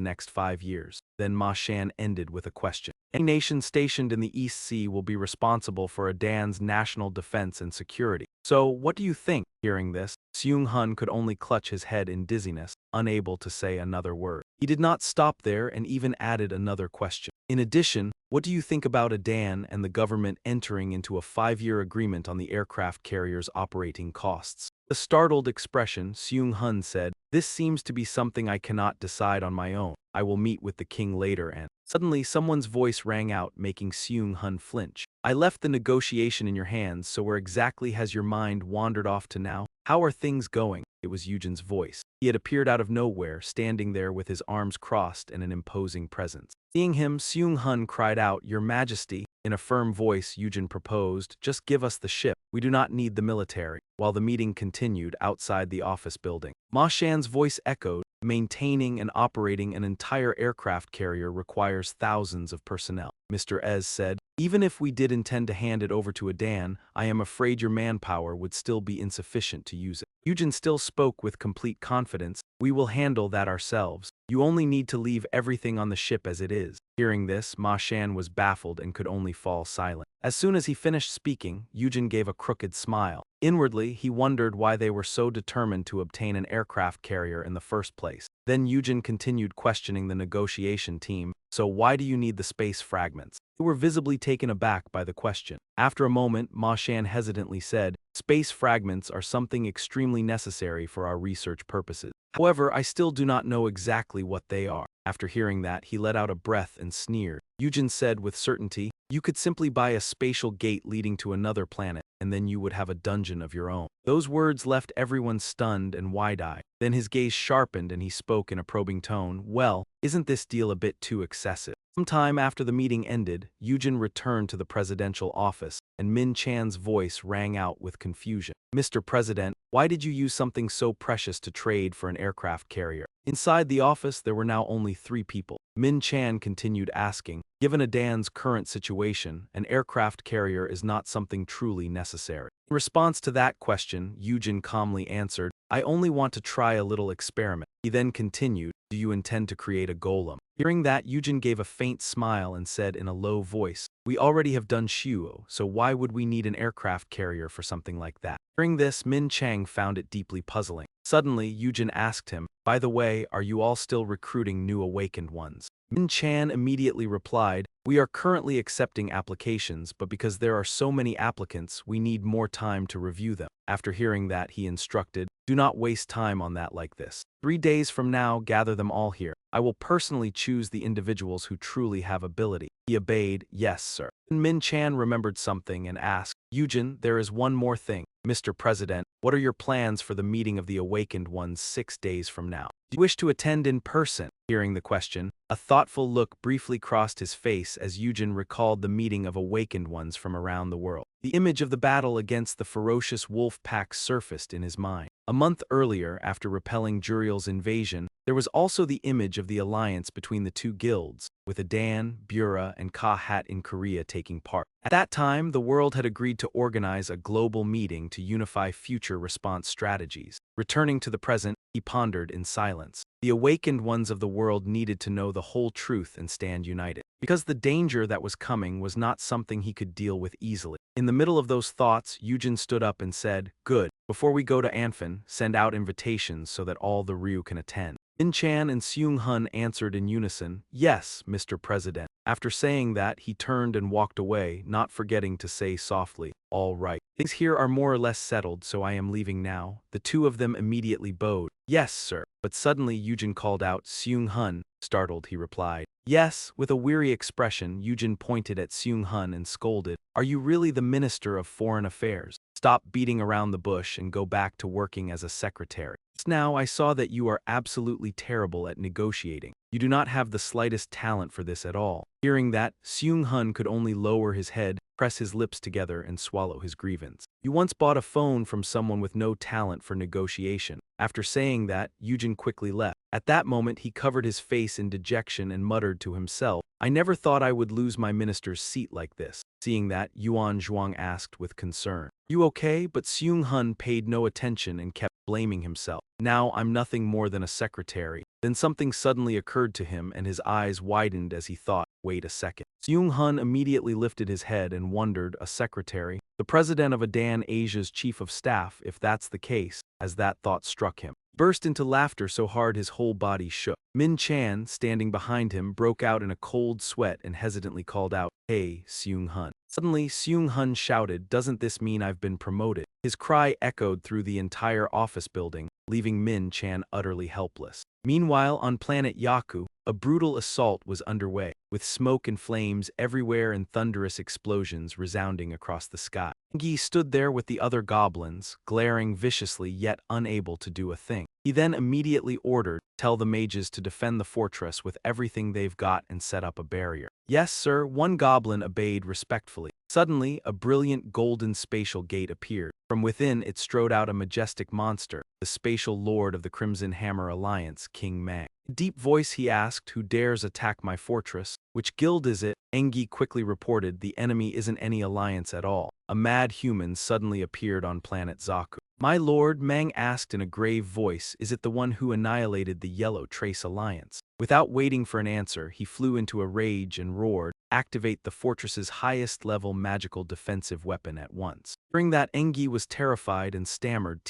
next 5 years. Then Ma Shan ended with a question. "Any nation stationed in the East Sea will be responsible for Adan's national defense and security. So, what do you think?" Hearing this, Seung-hun could only clutch his head in dizziness, unable to say another word. He did not stop there and even added another question. "In addition, what do you think about Adan and the government entering into a 5-year agreement on the aircraft carrier's operating costs?" The startled expression, Seung-hun said, "This seems to be something I cannot decide on my own. I will meet with the king later." And suddenly someone's voice rang out, making Seung-hun flinch. "I left the negotiation in your hands, so where exactly has your mind wandered off to now?" How are things going? It was Eugene's voice. He had appeared out of nowhere, standing there with his arms crossed and an imposing presence. Seeing him, Seung-hun cried out, "Your Majesty." In a firm voice, Eugene proposed, "Just give us the ship. We do not need the military." While the meeting continued outside the office building, Ma Shan's voice echoed, "Maintaining and operating an entire aircraft carrier requires thousands of personnel." Mr. Ez said, "Even if we did intend to hand it over to a Dan, I am afraid your manpower would still be insufficient to use it." Eugene still spoke with complete confidence, "We will handle that ourselves. You only need to leave everything on the ship as it is." Hearing this, Ma Shan was baffled and could only fall silent. As soon as he finished speaking, Eugene gave a crooked smile. Inwardly, he wondered why they were so determined to obtain an aircraft carrier in the first place. Then Eugene continued questioning the negotiation team, "So why do you need the space fragments?" They were visibly taken aback by the question. After a moment, Ma Shan hesitantly said, "Space fragments are something extremely necessary for our research purposes. However, I still do not know exactly what they are." After hearing that, he let out a breath and sneered. Eugene said with certainty, "You could simply buy a spatial gate leading to another planet, and then you would have a dungeon of your own." Those words left everyone stunned and wide-eyed. Then his gaze sharpened and he spoke in a probing tone, "Well, isn't this deal a bit too excessive?" Sometime after the meeting ended, Eugene returned to the presidential office, and Min Chan's voice rang out with confusion. "Mr. President, why did you use something so precious to trade for an aircraft carrier?" Inside the office, there were now only 3 people. Min Chan continued asking, "Given Adan's current situation, an aircraft carrier is not something truly necessary." In response to that question, Eugene calmly answered, "I only want to try a little experiment." He then continued, "Do you intend to create a golem?" Hearing that, Eugene gave a faint smile and said in a low voice, "We already have done Shuo, so why would we need an aircraft carrier for something like that?" Hearing this, Min Chang found it deeply puzzling. Suddenly, Eugene asked him, "By the way, are you all still recruiting new awakened ones?" Min Chan immediately replied, "We are currently accepting applications, but because there are so many applicants, we need more time to review them." After hearing that, he instructed, "Do not waste time on that like this. 3 days from now, gather them all here. I will personally choose the individuals who truly have ability." He obeyed, "Yes, sir." Min Chan remembered something and asked, "Eugene, there is one more thing. Mr. President, what are your plans for the meeting of the awakened ones 6 days from now? Do you wish to attend in person?" Hearing the question, a thoughtful look briefly crossed his face as Eugene recalled the meeting of awakened ones from around the world. The image of the battle against the ferocious wolf pack surfaced in his mind. A month earlier, after repelling Juriel's invasion, there was also the image of the alliance between the 2 guilds, with Adan, Bura, and Ka-Hat in Korea taking part. At that time, the world had agreed to organize a global meeting to unify future response strategies. Returning to the present, he pondered in silence. The awakened ones of the world needed to know the whole truth and stand united, because the danger that was coming was not something he could deal with easily. In the middle of those thoughts, Eugene stood up and said, "Good. Before we go to Anfin, send out invitations so that all the Ryu can attend." Min Chan and Seung-hun answered in unison, "Yes, Mr. President." After saying that, he turned and walked away, not forgetting to say softly, "All right. Things here are more or less settled, so I am leaving now." The 2 of them immediately bowed. "Yes, sir." But suddenly Eugene called out, "Seung-hun." Startled, he replied, "Yes." With a weary expression, Eugene pointed at Seung-hun and scolded, "Are you really the Minister of Foreign Affairs? Stop beating around the bush and go back to working as a secretary. Just now I saw that you are absolutely terrible at negotiating. You do not have the slightest talent for this at all." Hearing that, Seung-hun could only lower his head, press his lips together, and swallow his grievance. "You once bought a phone from someone with no talent for negotiation." After saying that, Eugene quickly left. At that moment, he covered his face in dejection and muttered to himself, "I never thought I would lose my minister's seat like this." Seeing that, Yuan Zhuang asked with concern, "You okay?" But Seung-hun paid no attention and kept blaming himself. "Now I'm nothing more than a secretary." Then something suddenly occurred to him and his eyes widened as he thought, "Wait a second." Seung-hun immediately lifted his head and wondered, "A secretary? The president of Adan Asia's chief of staff, if that's the case." As that thought struck him, he burst into laughter so hard his whole body shook. Min Chan, standing behind him, broke out in a cold sweat and hesitantly called out, "Hey, Seung-hun." Suddenly, Seung-hun shouted, "Doesn't this mean I've been promoted?" His cry echoed through the entire office building, leaving Min Chan utterly helpless. Meanwhile, on planet Yaku, a brutal assault was underway, with smoke and flames everywhere and thunderous explosions resounding across the sky. Engi stood there with the other goblins, glaring viciously yet unable to do a thing. He then immediately ordered, "Tell the mages to defend the fortress with everything they've got and set up a barrier." "Yes, sir," one goblin obeyed respectfully. Suddenly, a brilliant golden spatial gate appeared. From within it strode out a majestic monster, the spatial lord of the Crimson Hammer Alliance, King Mang. In a deep voice he asked, "Who dares attack my fortress? Which guild is it?" Engi quickly reported, "The enemy isn't any alliance at all. A mad human suddenly appeared on planet Zaku." "My lord," Mang asked in a grave voice, "is it the one who annihilated the Yellow Trace Alliance?" Without waiting for an answer, he flew into a rage and roared, "Activate the fortress's highest-level magical defensive weapon at once." Hearing that, Engi was terrified and stammered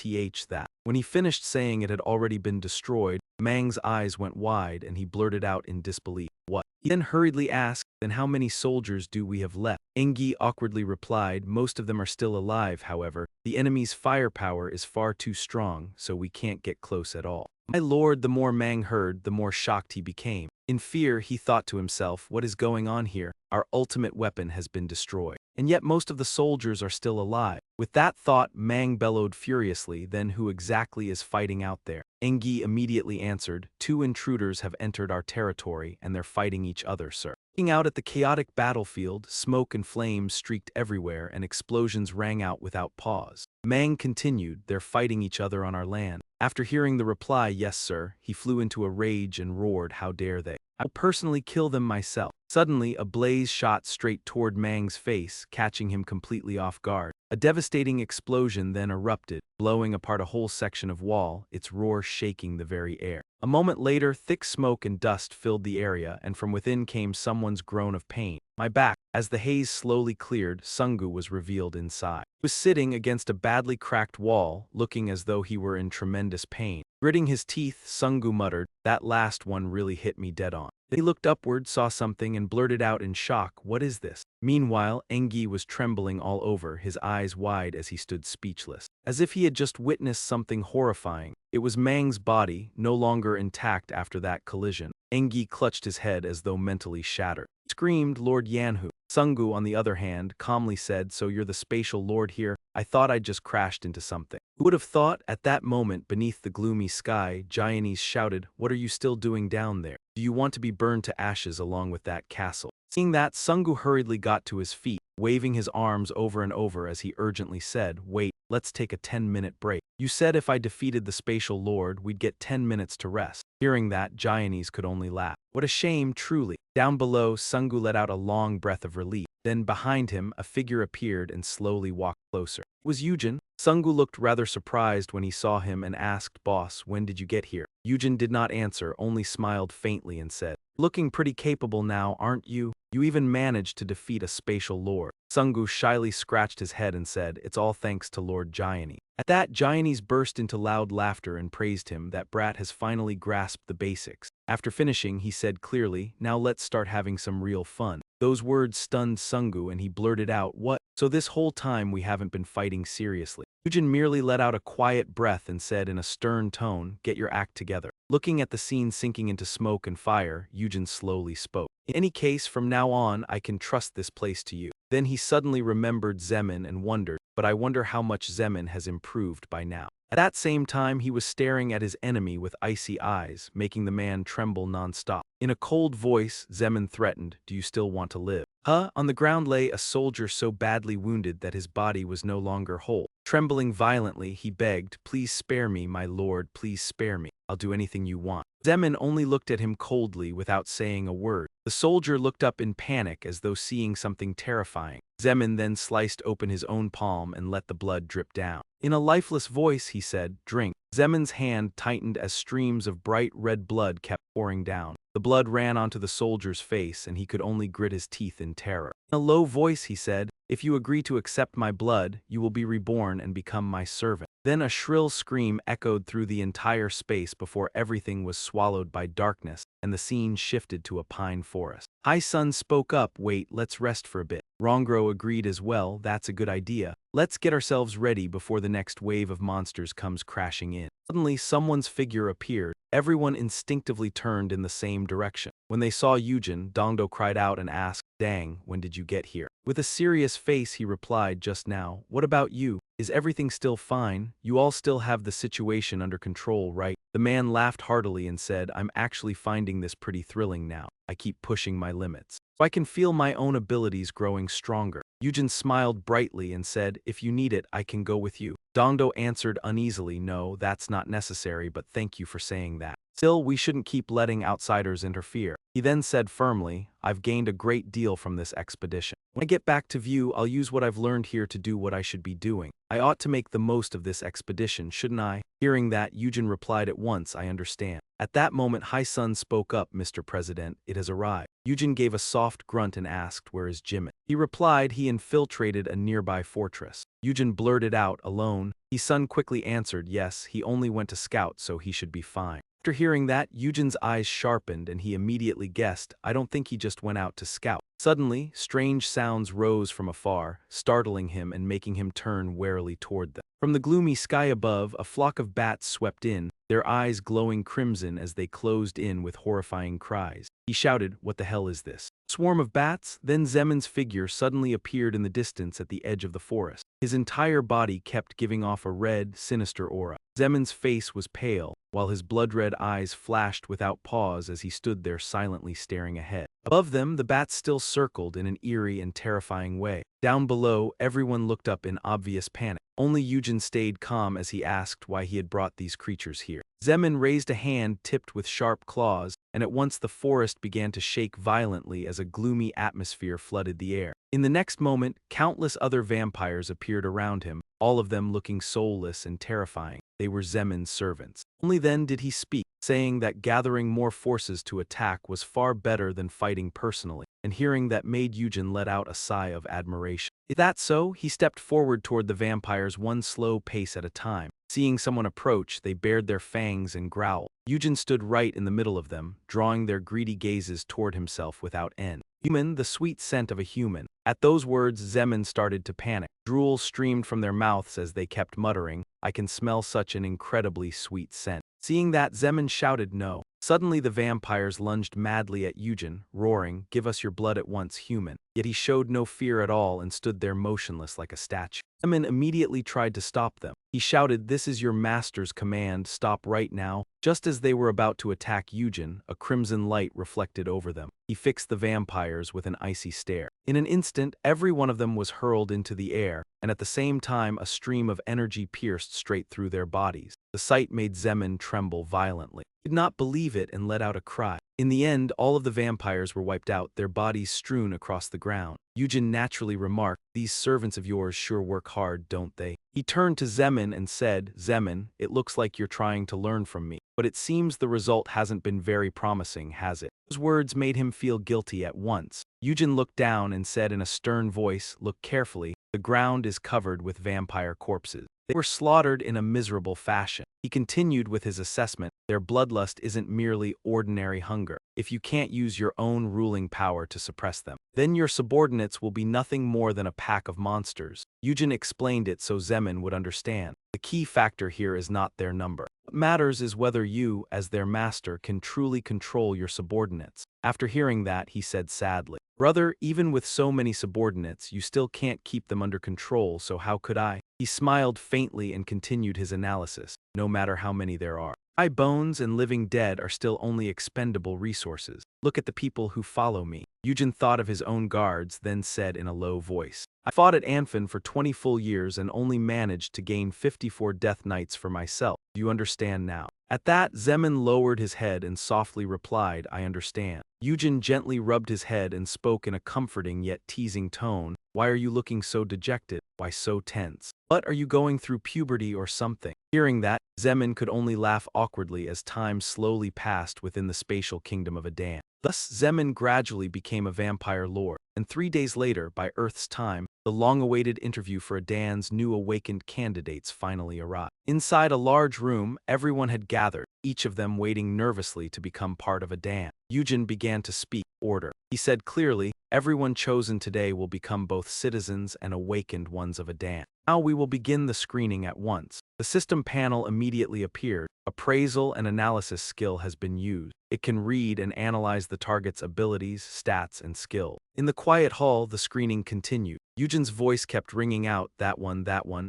that. When he finished saying it had already been destroyed, Mang's eyes went wide and he blurted out in disbelief, "What?" He then hurriedly asked, "Then how many soldiers do we have left?" Engi awkwardly replied, "Most of them are still alive, however. The enemy's firepower is far too strong, so we can't get close at all." "My lord," the more Mang heard, the more shocked he became. In fear, he thought to himself, "What is going on here? Our ultimate weapon has been destroyed. And yet most of the soldiers are still alive." With that thought, Mang bellowed furiously, "Then who exactly is fighting out there?" Engi immediately answered, "Two intruders have entered our territory and they're fighting each other, sir." Looking out at the chaotic battlefield, smoke and flames streaked everywhere and explosions rang out without pause. Mang continued, "They're fighting each other on our land." After hearing the reply, "Yes, sir," he flew into a rage and roared, "How dare they? I'll personally kill them myself." Suddenly, a blaze shot straight toward Mang's face, catching him completely off guard. A devastating explosion then erupted, blowing apart a whole section of wall, its roar shaking the very air. A moment later, thick smoke and dust filled the area, and from within came someone's groan of pain. "My back." As the haze slowly cleared, Sungu was revealed inside. He was sitting against a badly cracked wall, looking as though he were in tremendous pain. Gritting his teeth, Sungu muttered, "That last one really hit me dead on." Then he looked upward, saw something, and blurted out in shock, "What is this?" Meanwhile, Engi was trembling all over, his eyes wide as he stood speechless, as if he had just witnessed something horrifying. It was Mang's body, no longer intact after that collision. Engi clutched his head as though mentally shattered. He screamed, "Lord Yanhu." Sungu, on the other hand, calmly said, "So you're the spatial lord here? I thought I'd just crashed into something." Who would have thought? At that moment, beneath the gloomy sky, Zeanhi shouted, "What are you still doing down there? Do you want to be burned to ashes along with that castle?" Seeing that, Sungu hurriedly got to his feet, waving his arms over and over as he urgently said, "Wait, let's take a 10-minute break. You said if I defeated the spatial lord, we'd get 10 minutes to rest." Hearing that, Zeanhi could only laugh. What a shame, truly. Down below, Sungu let out a long breath of relief. Then behind him, a figure appeared and slowly walked closer. It was Eugene. Sungu looked rather surprised when he saw him and asked, "Boss, when did you get here?" Eugene did not answer, only smiled faintly and said, "Looking pretty capable now, aren't you? You even managed to defeat a spatial lord." Sungu shyly scratched his head and said, "It's all thanks to Lord Zeanhi." At that, Zeanhi burst into loud laughter and praised him. "That brat has finally grasped the basics." After finishing, he said clearly, "Now let's start having some real fun." Those words stunned Sungu and he blurted out, "What? So this whole time we haven't been fighting seriously?" Eugene merely let out a quiet breath and said in a stern tone, "Get your act together." Looking at the scene sinking into smoke and fire, Eugene slowly spoke, "In any case, from now on, I can trust this place to you." Then he suddenly remembered Zemin and wondered, "But I wonder how much Zemin has improved by now." At that same time, he was staring at his enemy with icy eyes, making the man tremble non-stop. In a cold voice, Zemin threatened, "Do you still want to live?" On the ground lay a soldier so badly wounded that his body was no longer whole. Trembling violently, he begged, "Please spare me, my lord, please spare me. I'll do anything you want." Zemin only looked at him coldly without saying a word. The soldier looked up in panic as though seeing something terrifying. Zemin then sliced open his own palm and let the blood drip down. In a lifeless voice, he said, "Drink." Zemin's hand tightened as streams of bright red blood kept pouring down. The blood ran onto the soldier's face and he could only grit his teeth in terror. In a low voice, he said, "If you agree to accept my blood, you will be reborn and become my servant." Then a shrill scream echoed through the entire space before everything was swallowed by darkness and the scene shifted to a pine forest. High Sun spoke up, "Wait, let's rest for a bit." Rongro agreed as well, that's a good idea. Let's get ourselves ready before the next wave of monsters comes crashing in. Suddenly, someone's figure appeared. Everyone instinctively turned in the same direction. When they saw Eugene, Dongdo cried out and asked, "Dang, when did you get here?" With a serious face, he replied, "Just now. What about you? Is everything still fine? You all still have the situation under control, right?" The man laughed heartily and said, "I'm actually finding this pretty thrilling now. I keep pushing my limits. So I can feel my own abilities growing stronger." Eugene smiled brightly and said, "If you need it, I can go with you." Dongdo answered uneasily, "No, that's not necessary, but thank you for saying that. Still, we shouldn't keep letting outsiders interfere." He then said firmly, "I've gained a great deal from this expedition. When I get back to View, I'll use what I've learned here to do what I should be doing. I ought to make the most of this expedition, shouldn't I?" Hearing that, Eugene replied at once, "I understand." At that moment, Hai-sun spoke up, "Mr. President, it has arrived." Eugene gave a soft grunt and asked, "Where is Jimn?" He replied he infiltrated a nearby fortress. Eugene blurted out, "Alone?" Hai-sun quickly answered, "Yes, he only went to scout, so he should be fine." After hearing that, Eugene's eyes sharpened and he immediately guessed, "I don't think he just went out to scout." Suddenly, strange sounds rose from afar, startling him and making him turn warily toward them. From the gloomy sky above, a flock of bats swept in, their eyes glowing crimson as they closed in with horrifying cries. He shouted, "What the hell is this? Swarm of bats?" Then Zemin's figure suddenly appeared in the distance at the edge of the forest. His entire body kept giving off a red, sinister aura. Zemin's face was pale, while his blood-red eyes flashed without pause as he stood there silently staring ahead. Above them, the bats still circled in an eerie and terrifying way. Down below, everyone looked up in obvious panic. Only Eugene stayed calm as he asked why he had brought these creatures here. Zemin raised a hand tipped with sharp claws, and at once the forest began to shake violently as a gloomy atmosphere flooded the air. In the next moment, countless other vampires appeared around him, all of them looking soulless and terrifying. They were Zemin's servants. Only then did he speak, saying that gathering more forces to attack was far better than fighting personally, and hearing that made Eugene let out a sigh of admiration. Is that so? He stepped forward toward the vampires one slow pace at a time. Seeing someone approach, they bared their fangs and growled. Eugene stood right in the middle of them, drawing their greedy gazes toward himself without end. "Human, the sweet scent of a human." At those words, Zemin started to panic. Drool streamed from their mouths as they kept muttering, "I can smell such an incredibly sweet scent." Seeing that, Zemin shouted no. Suddenly the vampires lunged madly at Eugene, roaring, "Give us your blood at once, human." Yet he showed no fear at all and stood there motionless like a statue. Zemin immediately tried to stop them. He shouted, "This is your master's command, stop right now." Just as they were about to attack Eugene, a crimson light reflected over them. He fixed the vampires with an icy stare. In an instant, every one of them was hurled into the air, and at the same time a stream of energy pierced straight through their bodies. The sight made Zemin tremble violently. He did not believe it and let out a cry. In the end, all of the vampires were wiped out, their bodies strewn across the ground. Eugene naturally remarked, "These servants of yours sure work hard, don't they?" He turned to Zemin and said, "Zemin, it looks like you're trying to learn from me, but it seems the result hasn't been very promising, has it?" Those words made him feel guilty at once. Eugene looked down and said in a stern voice, "Look carefully, the ground is covered with vampire corpses. They were slaughtered in a miserable fashion." He continued with his assessment, "Their bloodlust isn't merely ordinary hunger. If you can't use your own ruling power to suppress them, then your subordinates will be nothing more than a pack of monsters." Eugene explained it so Zemin would understand. The key factor here is not their number. What matters is whether you, as their master, can truly control your subordinates. After hearing that, he said sadly, "Brother, even with so many subordinates, you still can't keep them under control, so how could I?" He smiled faintly and continued his analysis. "No matter how many there are, my bones and living dead are still only expendable resources. Look at the people who follow me." Eugene thought of his own guards, then said in a low voice, "I fought at Anfin for 20 full years and only managed to gain 54 death knights for myself. Do you understand now?" At that, Zemin lowered his head and softly replied, "I understand." Eugene gently rubbed his head and spoke in a comforting yet teasing tone, "Why are you looking so dejected? Why so tense? What, are you going through puberty or something?" Hearing that, Zemin could only laugh awkwardly as time slowly passed within the spatial kingdom of Adan. Thus, Zemin gradually became a vampire lord, and 3 days later, by Earth's time, the long-awaited interview for Adan's new awakened candidates finally arrived. Inside a large room, everyone had gathered, each of them waiting nervously to become part of Adan. Eugene began to speak, order. He said clearly, everyone chosen today will become both citizens and awakened ones of a Dan. Now we will begin the screening at once. The system panel immediately appeared. Appraisal and analysis skill has been used. It can read and analyze the target's abilities, stats, and skill. In the quiet hall, the screening continued. Eugene's voice kept ringing out, that one,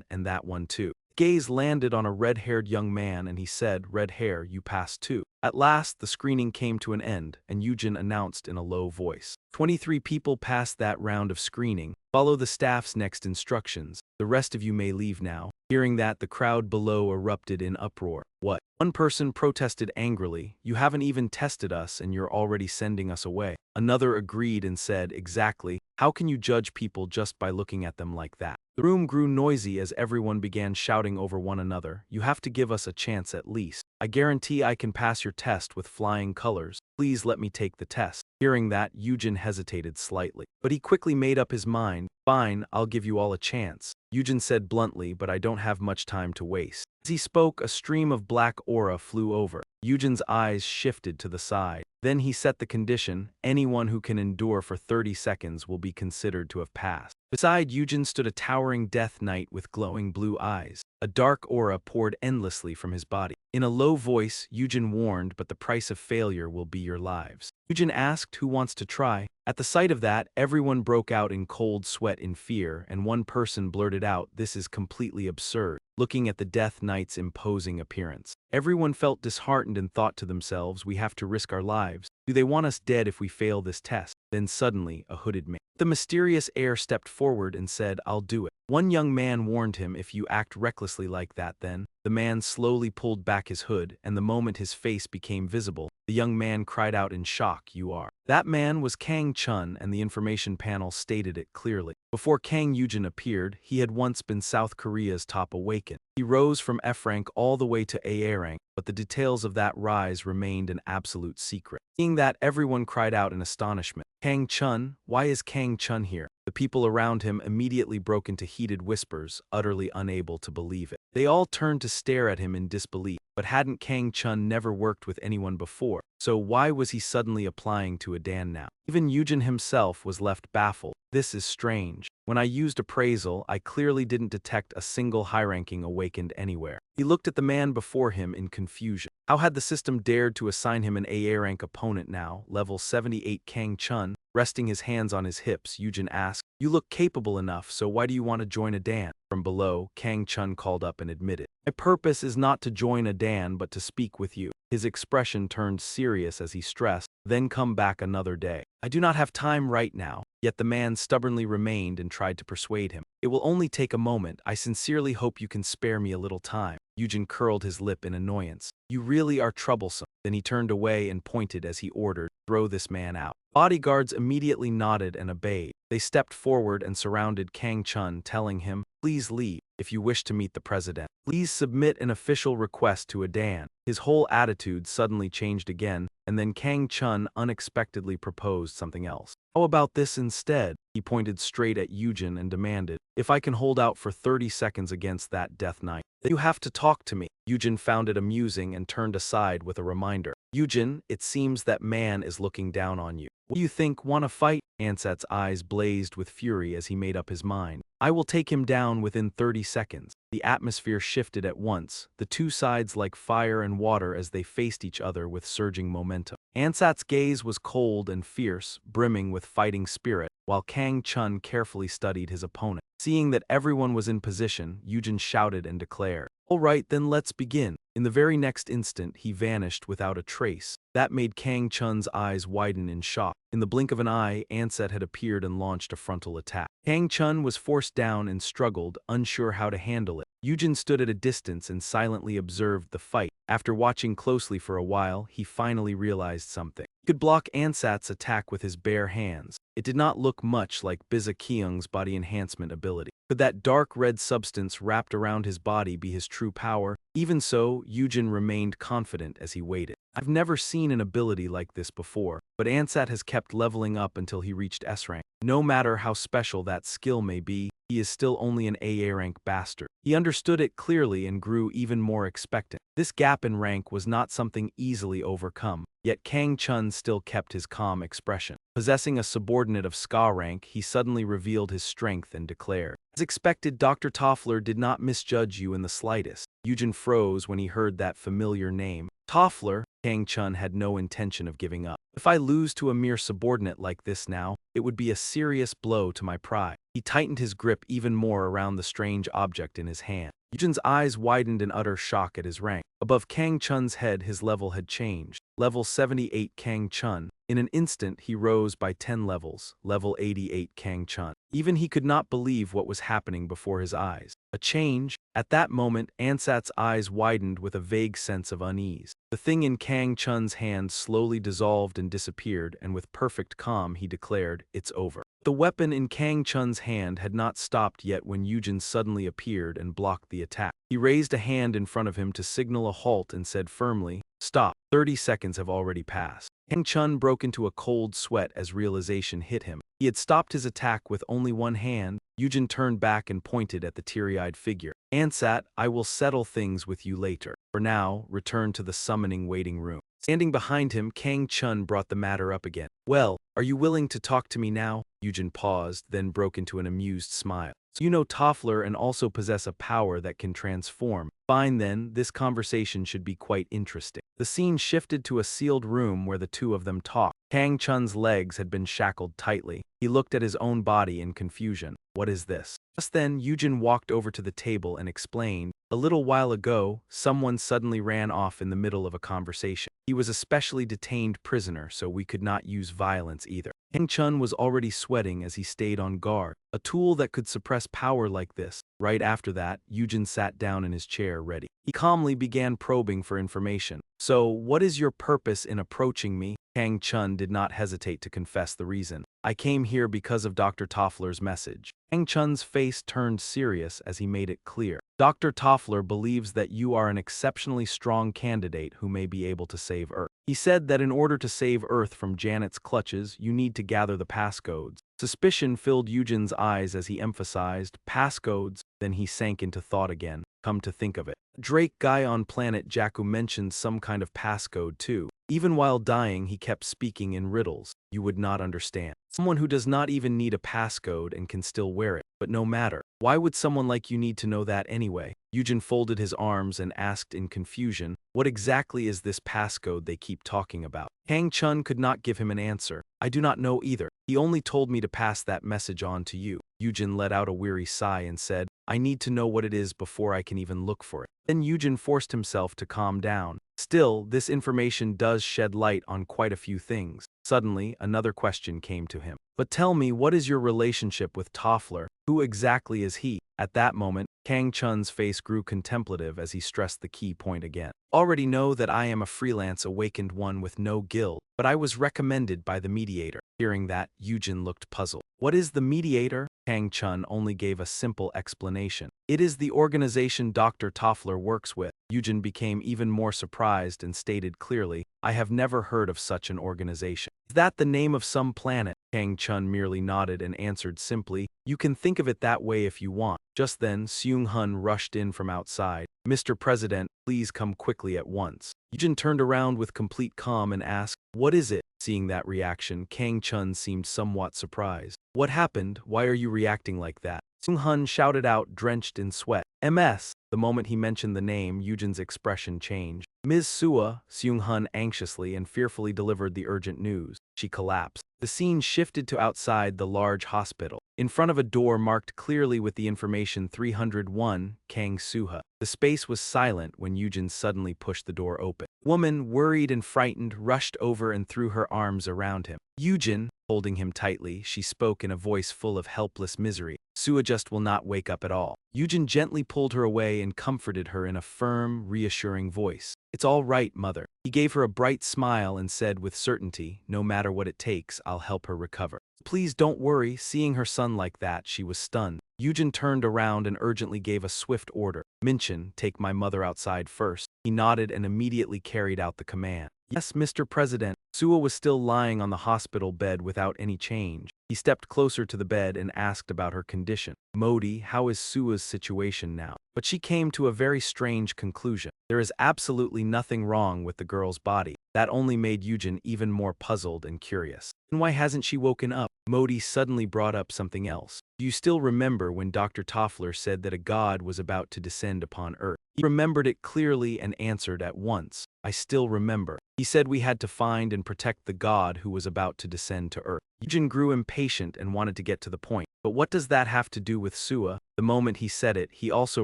and that one too. Gaze landed on a red-haired young man and he said, red hair, you pass too. At last, the screening came to an end, and Eugene announced in a low voice. 23 people passed that round of screening. Follow the staff's next instructions. The rest of you may leave now. Hearing that, the crowd below erupted in uproar. What? One person protested angrily, you haven't even tested us and you're already sending us away. Another agreed and said, exactly, how can you judge people just by looking at them like that? The room grew noisy as everyone began shouting over one another, you have to give us a chance at least. I guarantee I can pass your test with flying colors. Please let me take the test. Hearing that, Eugene hesitated slightly. But he quickly made up his mind. Fine, I'll give you all a chance. Eugene said bluntly, but I don't have much time to waste. As he spoke, a stream of black aura flew over. Eugene's eyes shifted to the side. Then he set the condition, anyone who can endure for 30 seconds will be considered to have passed. Beside Eugene stood a towering death knight with glowing blue eyes. A dark aura poured endlessly from his body. In a low voice, Eugene warned, but the price of failure will be your lives. Eugene asked who wants to try. At the sight of that, everyone broke out in cold sweat in fear, and one person blurted out, this is completely absurd, looking at the Death Knight's imposing appearance. Everyone felt disheartened and thought to themselves, we have to risk our lives. Do they want us dead if we fail this test? Then suddenly, a hooded man. The mysterious heir stepped forward and said, I'll do it. One young man warned him, if you act recklessly like that then. The man slowly pulled back his hood, and the moment his face became visible, the young man cried out in shock, you are. That man was Kang Chun, and the information panel stated it clearly. Before Kang Eugene appeared, he had once been South Korea's top awakened. He rose from F rank all the way to AA rank, but the details of that rise remained an absolute secret. Seeing that, everyone cried out in astonishment. Kang Chun? Why is Kang Chun here? The people around him immediately broke into heated whispers, utterly unable to believe it. They all turned to stare at him in disbelief. But hadn't Kang Chun never worked with anyone before? So why was he suddenly applying to a Dan now? Even Eugene himself was left baffled. This is strange. When I used appraisal, I clearly didn't detect a single high-ranking awakened anywhere. He looked at the man before him in confusion. How had the system dared to assign him an AA rank opponent now, level 78 Kang Chun? Resting his hands on his hips, Eugene asked, you look capable enough, so why do you want to join a Dan? From below, Kang Chun called up and admitted, my purpose is not to join a Dan but to speak with you. His expression turned serious as he stressed, then come back another day. I do not have time right now. Yet the man stubbornly remained and tried to persuade him. It will only take a moment. I sincerely hope you can spare me a little time. Eugene curled his lip in annoyance. You really are troublesome. Then he turned away and pointed as he ordered, throw this man out. Bodyguards immediately nodded and obeyed. They stepped forward and surrounded Kang Chun, telling him, please leave. If you wish to meet the president, please submit an official request to a Dan. His whole attitude suddenly changed again, and then Kang Chun unexpectedly proposed something else. How about this instead? He pointed straight at Eugene and demanded, if I can hold out for 30 seconds against that Death Knight, then you have to talk to me. Eugene found it amusing and turned aside with a reminder. Eugene, it seems that man is looking down on you. What do you think, want to fight? Ansat's eyes blazed with fury as he made up his mind. I will take him down within 30 seconds. The atmosphere shifted at once, the two sides like fire and water as they faced each other with surging momentum. Ansat's gaze was cold and fierce, brimming with fighting spirit, while Kang Chun carefully studied his opponent. Seeing that everyone was in position, Eugene shouted and declared, all right, then let's begin. In the very next instant, he vanished without a trace. That made Kang Chun's eyes widen in shock. In the blink of an eye, Ansat had appeared and launched a frontal attack. Kang Chun was forced down and struggled, unsure how to handle it. Eugene stood at a distance and silently observed the fight. After watching closely for a while, he finally realized something. He could block Ansat's attack with his bare hands. It did not look much like Biza Keung's body enhancement ability. Could that dark red substance wrapped around his body be his true power? Even so, Eugene remained confident as he waited. I've never seen an ability like this before, but Ansat has kept leveling up until he reached S rank. No matter how special that skill may be, he is still only an AA rank bastard. He understood it clearly and grew even more expectant. This gap in rank was not something easily overcome. yet Kang Chun still kept his calm expression. Possessing a subordinate of ska rank, he suddenly revealed his strength and declared, "As expected, Dr. Toffler did not misjudge you in the slightest." Eugene froze when he heard that familiar name. Toffler? Kang Chun had no intention of giving up. "If I lose to a mere subordinate like this now, it would be a serious blow to my pride." He tightened his grip even more around the strange object in his hand. Eugene's eyes widened in utter shock at his rank. Above Kang Chun's head, his level had changed. Level 78 Kang Chun. In an instant, he rose by 10 levels. Level 88 Kang Chun. Even he could not believe what was happening before his eyes. A change? At that moment, Ansat's eyes widened with a vague sense of unease. The thing in Kang Chun's hand slowly dissolved and disappeared, and with perfect calm he declared, "It's over." The weapon in Kang Chun's hand had not stopped yet when Eugene suddenly appeared and blocked the attack. He raised a hand in front of him to signal a halt and said firmly, "Stop." 30 seconds have already passed. Kang Chun broke into a cold sweat as realization hit him. He had stopped his attack with only one hand. Eugene turned back and pointed at the teary-eyed figure. "Ansat, I will settle things with you later. For now, return to the summoning waiting room." Standing behind him, Kang Chun brought the matter up again. "Well, are you willing to talk to me now?" Eugene paused, then broke into an amused smile. "So you know Toffler and also possess a power that can transform. Fine then, this conversation should be quite interesting." The scene shifted to a sealed room where the two of them talked. Kang Chun's legs had been shackled tightly. He looked at his own body in confusion. "What is this?" Just then, Eugene walked over to the table and explained, "A little while ago, someone suddenly ran off in the middle of a conversation. He was a specially detained prisoner, so we could not use violence either." Kang Chun was already sweating as he stayed on guard. A tool that could suppress power like this. Right after that, Eugene sat down in his chair, ready. He calmly began probing for information. "So, what is your purpose in approaching me?" Kang Chun did not hesitate to confess the reason. "I came here because of Dr. Toffler's message." Kang Chun's face turned serious as he made it clear. "Dr. Toffler believes that you are an exceptionally strong candidate who may be able to save Earth. He said that in order to save Earth from Janet's clutches, you need to gather the passcodes." Suspicion filled Eugene's eyes as he emphasized, "Passcodes." Then he sank into thought again. Come to think of it, Drake guy on planet Jakku mentioned some kind of passcode too. Even while dying, he kept speaking in riddles. You would not understand. Someone who does not even need a passcode and can still wear it. But no matter. Why would someone like you need to know that anyway? Eugene folded his arms and asked in confusion, "What exactly is this passcode they keep talking about?" Kang Chun could not give him an answer. "I do not know either. He only told me to pass that message on to you." Eugene let out a weary sigh and said, "I need to know what it is before I can even look for it." Then Eugene forced himself to calm down. Still, this information does shed light on quite a few things. Suddenly, another question came to him. "But tell me, what is your relationship with Toffler? Who exactly is he?" At that moment, Kang Chun's face grew contemplative as he stressed the key point again. "Already know that I am a freelance awakened one with no guild, but I was recommended by the mediator." Hearing that, Eugene looked puzzled. "What is the mediator?" Kang Chun only gave a simple explanation. "It is the organization Dr. Toffler works with." Eugene became even more surprised and stated clearly, "I have never heard of such an organization." "Is that the name of some planet?" Kang Chun merely nodded and answered simply, "You can think of it that way if you want." Just then, Seung Hun rushed in from outside. "Mr. President, please come quickly at once." Eugene turned around with complete calm and asked, "What is it?" Seeing that reaction, Kang Chun seemed somewhat surprised. "What happened? Why are you reacting like that?" Seung Hun shouted out, drenched in sweat. "MS." The moment he mentioned the name, Eugene's expression changed. "Ms. Sua," Seung Hun anxiously and fearfully delivered the urgent news. She collapsed. The scene shifted to outside the large hospital. In front of a door marked clearly with the information 301, Kang Suha. The space was silent when Eugene suddenly pushed the door open. Woman, worried and frightened, rushed over and threw her arms around him. Eugene, holding him tightly, she spoke in a voice full of helpless misery. "Sua just will not wake up at all." Eugene gently pulled her away and comforted her in a firm, reassuring voice. "It's all right, mother." He gave her a bright smile and said with certainty, "No matter what it takes, I'll help her recover." "Please don't worry." Seeing her son like that, she was stunned. Eugene turned around and urgently gave a swift order. "Minchin, take my mother outside first." He nodded and immediately carried out the command. "Yes, Mr. President." Sua was still lying on the hospital bed without any change. He stepped closer to the bed and asked about her condition. "Modi, how is Sua's situation now?" But she came to a very strange conclusion. "There is absolutely nothing wrong with the girl's body. That only made Eugene even more puzzled and curious. And why hasn't she woken up? Modi suddenly brought up something else. Do you still remember when Dr. Toffler said that a god was about to descend upon Earth? He remembered it clearly and answered at once. I still remember. He said we had to find and protect the god who was about to descend to Earth. Eugene grew impatient and wanted to get to the point. But what does that have to do with Sua? The moment he said it, he also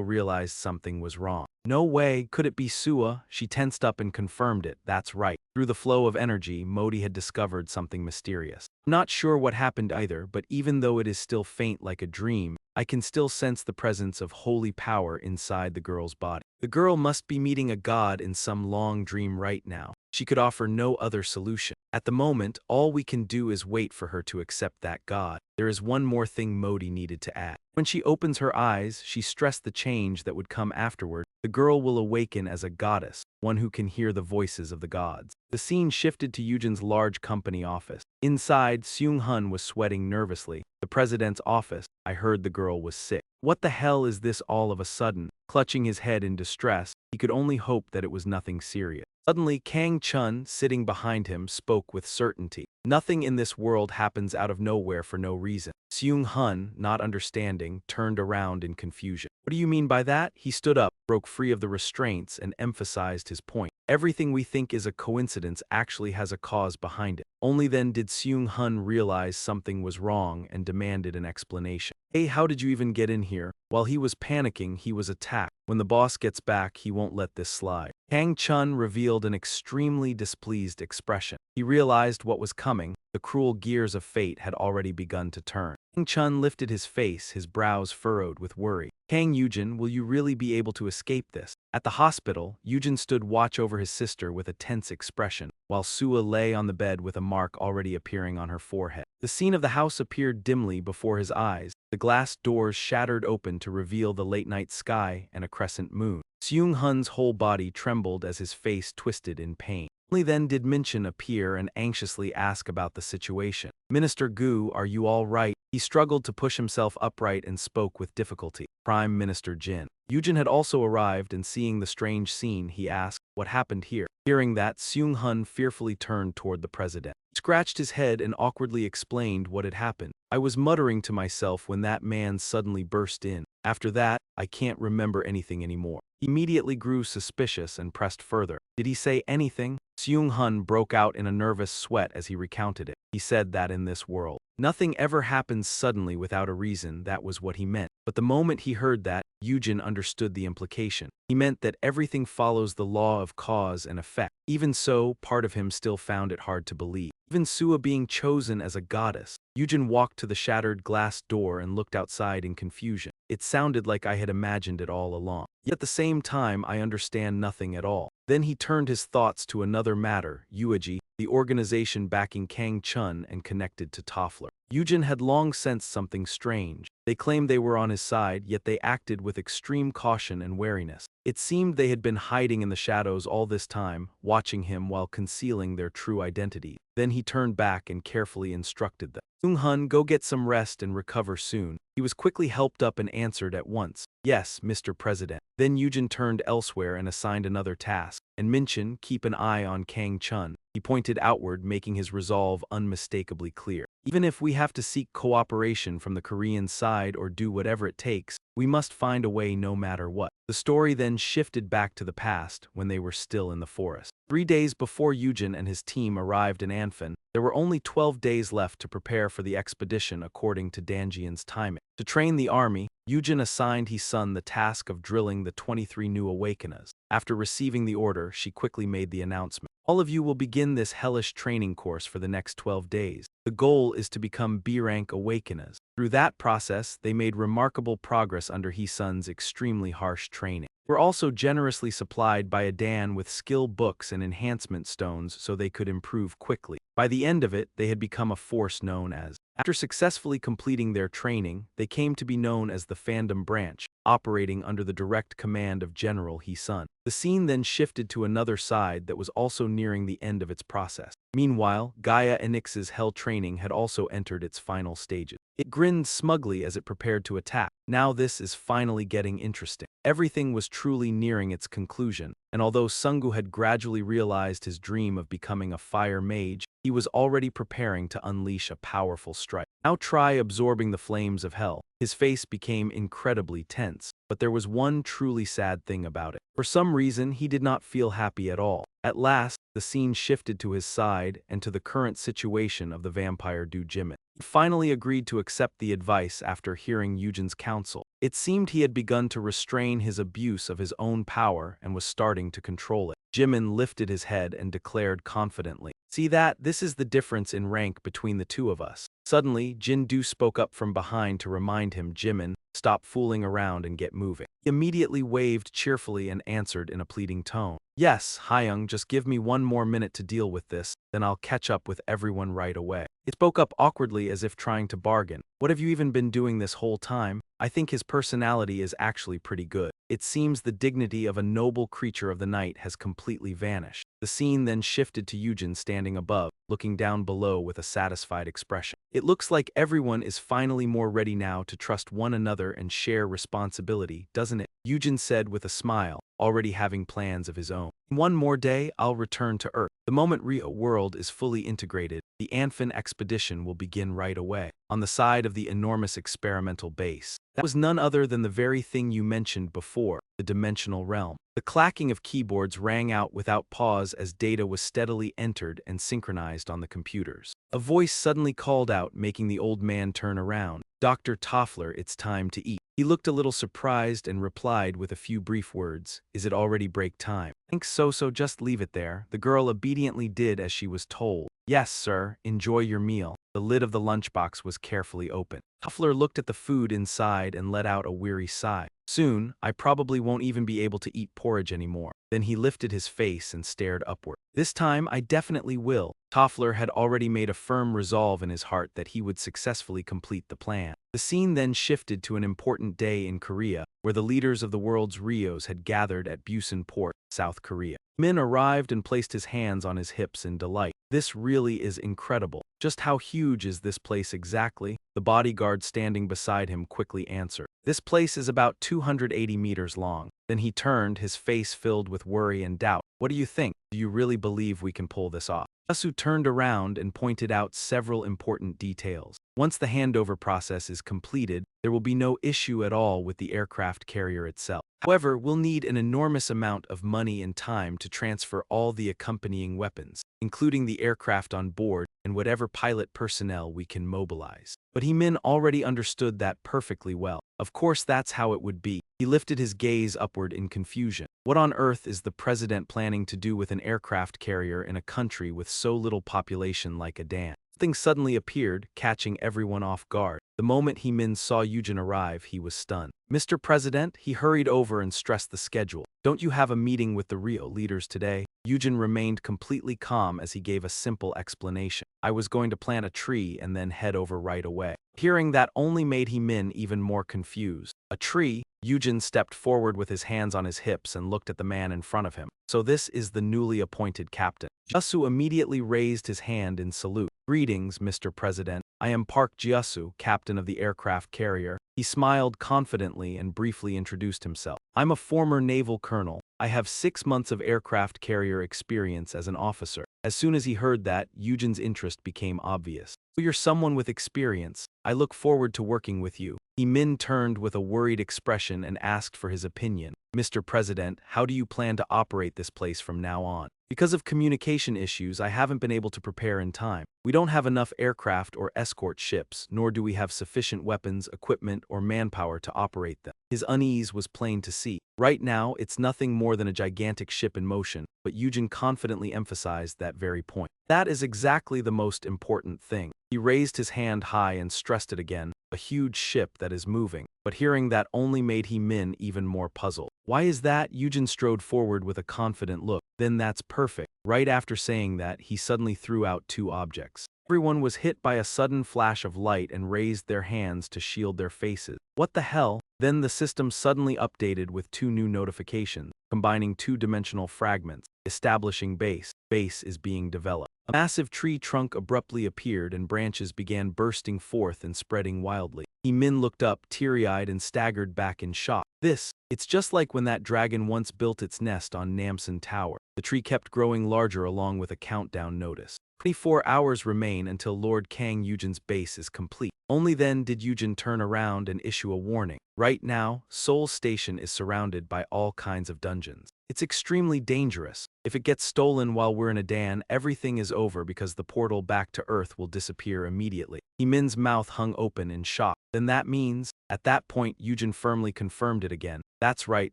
realized something was wrong. No way, could it be Sua? She tensed up and confirmed it. That's right. Through the flow of energy, Modi had discovered something mysterious. I'm not sure what happened either, but even though it is still faint like a dream, I can still sense the presence of holy power inside the girl's body. The girl must be meeting a god in some long dream right now. She could offer no other solution. At the moment, all we can do is wait for her to accept that god. There is one more thing Modi needed to add. When she opens her eyes, she stressed the change that would come afterward. The girl will awaken as a goddess, one who can hear the voices of the gods. The scene shifted to Eugene's large company office. Inside, Seung-hun was sweating nervously. The president's office. I heard the girl was sick. What the hell is this all of a sudden? Clutching his head in distress, he could only hope that it was nothing serious. Suddenly, Kang Chun, sitting behind him, spoke with certainty. Nothing in this world happens out of nowhere for no reason. Seung-hun, not understanding, turned around in confusion. What do you mean by that? He stood up, broke free of the restraints, and emphasized his point. Everything we think is a coincidence actually has a cause behind it. Only then did Seung-hun realize something was wrong and demanded an explanation. Hey, how did you even get in here? While he was panicking, he was attacked. When the boss gets back, he won't let this slide. Kang Chun revealed an extremely displeased expression. He realized what was coming. The cruel gears of fate had already begun to turn. Kang Chun lifted his face, his brows furrowed with worry. Kang Eugene, will you really be able to escape this? At the hospital, Eugene stood watch over his sister with a tense expression, while Sua lay on the bed with a mark already appearing on her forehead. The scene of the house appeared dimly before his eyes. The glass doors shattered open to reveal the late-night sky and a crescent moon. Seung-hun's whole body trembled as his face twisted in pain. Only then did Minchun appear and anxiously ask about the situation. Minister Gu, are you all right? He struggled to push himself upright and spoke with difficulty. Prime Minister Jin. Eugene had also arrived, and seeing the strange scene, he asked, what happened here? Hearing that, Seung-hun fearfully turned toward the president. He scratched his head and awkwardly explained what had happened. I was muttering to myself when that man suddenly burst in. After that, I can't remember anything anymore. He immediately grew suspicious and pressed further. Did he say anything? Seung-hun broke out in a nervous sweat as he recounted it. He said that in this world, nothing ever happens suddenly without a reason. That was what he meant. But the moment he heard that, Eugene understood the implication. He meant that everything follows the law of cause and effect. Even so, part of him still found it hard to believe. Even Sua being chosen as a goddess. Eugene walked to the shattered glass door and looked outside in confusion. It sounded like I had imagined it all along. Yet at the same time, I understand nothing at all. Then he turned his thoughts to another matter, Uaji, the organization backing Kang Chun and connected to Toffler. Eugene had long sensed something strange. They claimed they were on his side, yet they acted with extreme caution and wariness. It seemed they had been hiding in the shadows all this time, watching him while concealing their true identity. Then he turned back and carefully instructed them. Seung-hun, go get some rest and recover soon. He was quickly helped up and answered at once. Yes, Mr. President. Then Eugene turned elsewhere and assigned another task. And Minchun, keep an eye on Kang Chun. He pointed outward, making his resolve unmistakably clear. Even if we have to seek cooperation from the Korean side or do whatever it takes, we must find a way no matter what. The story then shifted back to the past, when they were still in the forest. 3 days before Eugene and his team arrived in Anfin, there were only 12 days left to prepare for the expedition according to Danjian's timing. To train the army, Eugene assigned his son the task of drilling the 23 new awakeners. After receiving the order, she quickly made the announcement. All of you will begin this hellish training course for the next 12 days. The goal is to become B-rank awakeners. Through that process, they made remarkable progress under his son's extremely harsh training. They were also generously supplied by Adan with skill books and enhancement stones so they could improve quickly. By the end of it, they had become a force known as. After successfully completing their training, they came to be known as the Fandom Branch, operating under the direct command of General He-sun. The scene then shifted to another side that was also nearing the end of its process. Meanwhile, Gaia Enix's hell training had also entered its final stages. It grinned smugly as it prepared to attack. Now this is finally getting interesting. Everything was truly nearing its conclusion, and although Sungu had gradually realized his dream of becoming a fire mage, he was already preparing to unleash a powerful strike. Now try absorbing the flames of hell. His face became incredibly tense, but there was one truly sad thing about it. For some reason, he did not feel happy at all. At last, the scene shifted to his side and to the current situation of the vampire Jimn. He finally agreed to accept the advice after hearing Eugene's counsel. It seemed he had begun to restrain his abuse of his own power and was starting to control it. Jimn lifted his head and declared confidently, "See that? This is the difference in rank between the two of us." Suddenly, Jindu spoke up from behind to remind him, "Jimn, stop fooling around and get moving." He immediately waved cheerfully and answered in a pleading tone, "Yes, Hyung, just give me one more minute to deal with this, then I'll catch up with everyone right away." He spoke up awkwardly as if trying to bargain. "What have you even been doing this whole time?" I think his personality is actually pretty good. It seems the dignity of a noble creature of the night has completely vanished. The scene then shifted to Eugene standing above, looking down below with a satisfied expression. It looks like everyone is finally more ready now to trust one another and share responsibility, doesn't it? Eugene said with a smile, already having plans of his own. "One more day, I'll return to Earth. The moment Rio world is fully integrated, the Anfin expedition will begin right away." On the side of the enormous experimental base, that was none other than the very thing you mentioned before, the dimensional realm. The clacking of keyboards rang out without pause as data was steadily entered and synchronized on the computers. A voice suddenly called out, making the old man turn around. "Dr. Toffler, it's time to eat." He looked a little surprised and replied with a few brief words, "Is it already break time?" "Think so, just leave it there." The girl obediently did as she was told. "Yes, sir, enjoy your meal." The lid of the lunchbox was carefully opened. Toffler looked at the food inside and let out a weary sigh. "Soon, I probably won't even be able to eat porridge anymore." Then he lifted his face and stared upward. "This time, I definitely will." Toffler had already made a firm resolve in his heart that he would successfully complete the plan. The scene then shifted to an important day in Korea, where the leaders of the world's Rios had gathered at Busan Port, South Korea. Min arrived and placed his hands on his hips in delight. "This really is incredible. Just how huge is this place exactly?" The bodyguard standing beside him quickly answered. "This place is about 280 meters long." Then he turned, his face filled with worry and doubt. "What do you think? Do you really believe we can pull this off?" Asu turned around and pointed out several important details. Once the handover process is completed, there will be no issue at all with the aircraft carrier itself. However, we'll need an enormous amount of money and time to transfer all the accompanying weapons, including the aircraft on board and whatever pilot personnel we can mobilize. But Min already understood that perfectly well. Of course, that's how it would be. He lifted his gaze upward in confusion. What on earth is the president planning to do with an aircraft carrier in a country with so little population like Adan? Something suddenly appeared, catching everyone off guard. The moment Min saw Eugene arrive, he was stunned. "Mr. President," he hurried over and stressed the schedule. "Don't you have a meeting with the Rio leaders today?" Eugene remained completely calm as he gave a simple explanation. "I was going to plant a tree and then head over right away." Hearing that only made Min even more confused. "A tree?" Eugene stepped forward with his hands on his hips and looked at the man in front of him. "So this is the newly appointed captain." Jiasu immediately raised his hand in salute. "Greetings, Mr. President. I am Park Jiasu, captain of the aircraft carrier." He smiled confidently and briefly introduced himself. "I'm a former naval colonel. I have 6 months of aircraft carrier experience as an officer." As soon as he heard that, Eugene's interest became obvious. "So you're someone with experience. I look forward to working with you." Min turned with a worried expression and asked for his opinion. "Mr. President, how do you plan to operate this place from now on? Because of communication issues, I haven't been able to prepare in time. We don't have enough aircraft or escort ships, nor do we have sufficient weapons, equipment, or manpower to operate them." His unease was plain to see. Right now, it's nothing more than a gigantic ship in motion, but Eugene confidently emphasized that very point. "That is exactly the most important thing." He raised his hand high and stressed it again, "a huge ship that is moving." But hearing that only made Min even more puzzled. "Why is that?" Eugene strode forward with a confident look. "Then that's perfect." Right after saying that, he suddenly threw out 2 objects. Everyone was hit by a sudden flash of light and raised their hands to shield their faces. What the hell? Then the system suddenly updated with two new notifications, combining two-dimensional fragments, establishing base. Base is being developed. A massive tree trunk abruptly appeared and branches began bursting forth and spreading wildly. Jimn looked up, teary-eyed, and staggered back in shock. It's just like when that dragon once built its nest on Namsan Tower. The tree kept growing larger along with a countdown notice. 24 hours remain until Lord Kang Eugene's base is complete. Only then did Eugene turn around and issue a warning. Right now, Seoul Station is surrounded by all kinds of dungeons. It's extremely dangerous. If it gets stolen while we're in a dan, everything is over because the portal back to Earth will disappear immediately. Jimn's mouth hung open in shock. Then that means, at that point Eugene firmly confirmed it again. That's right,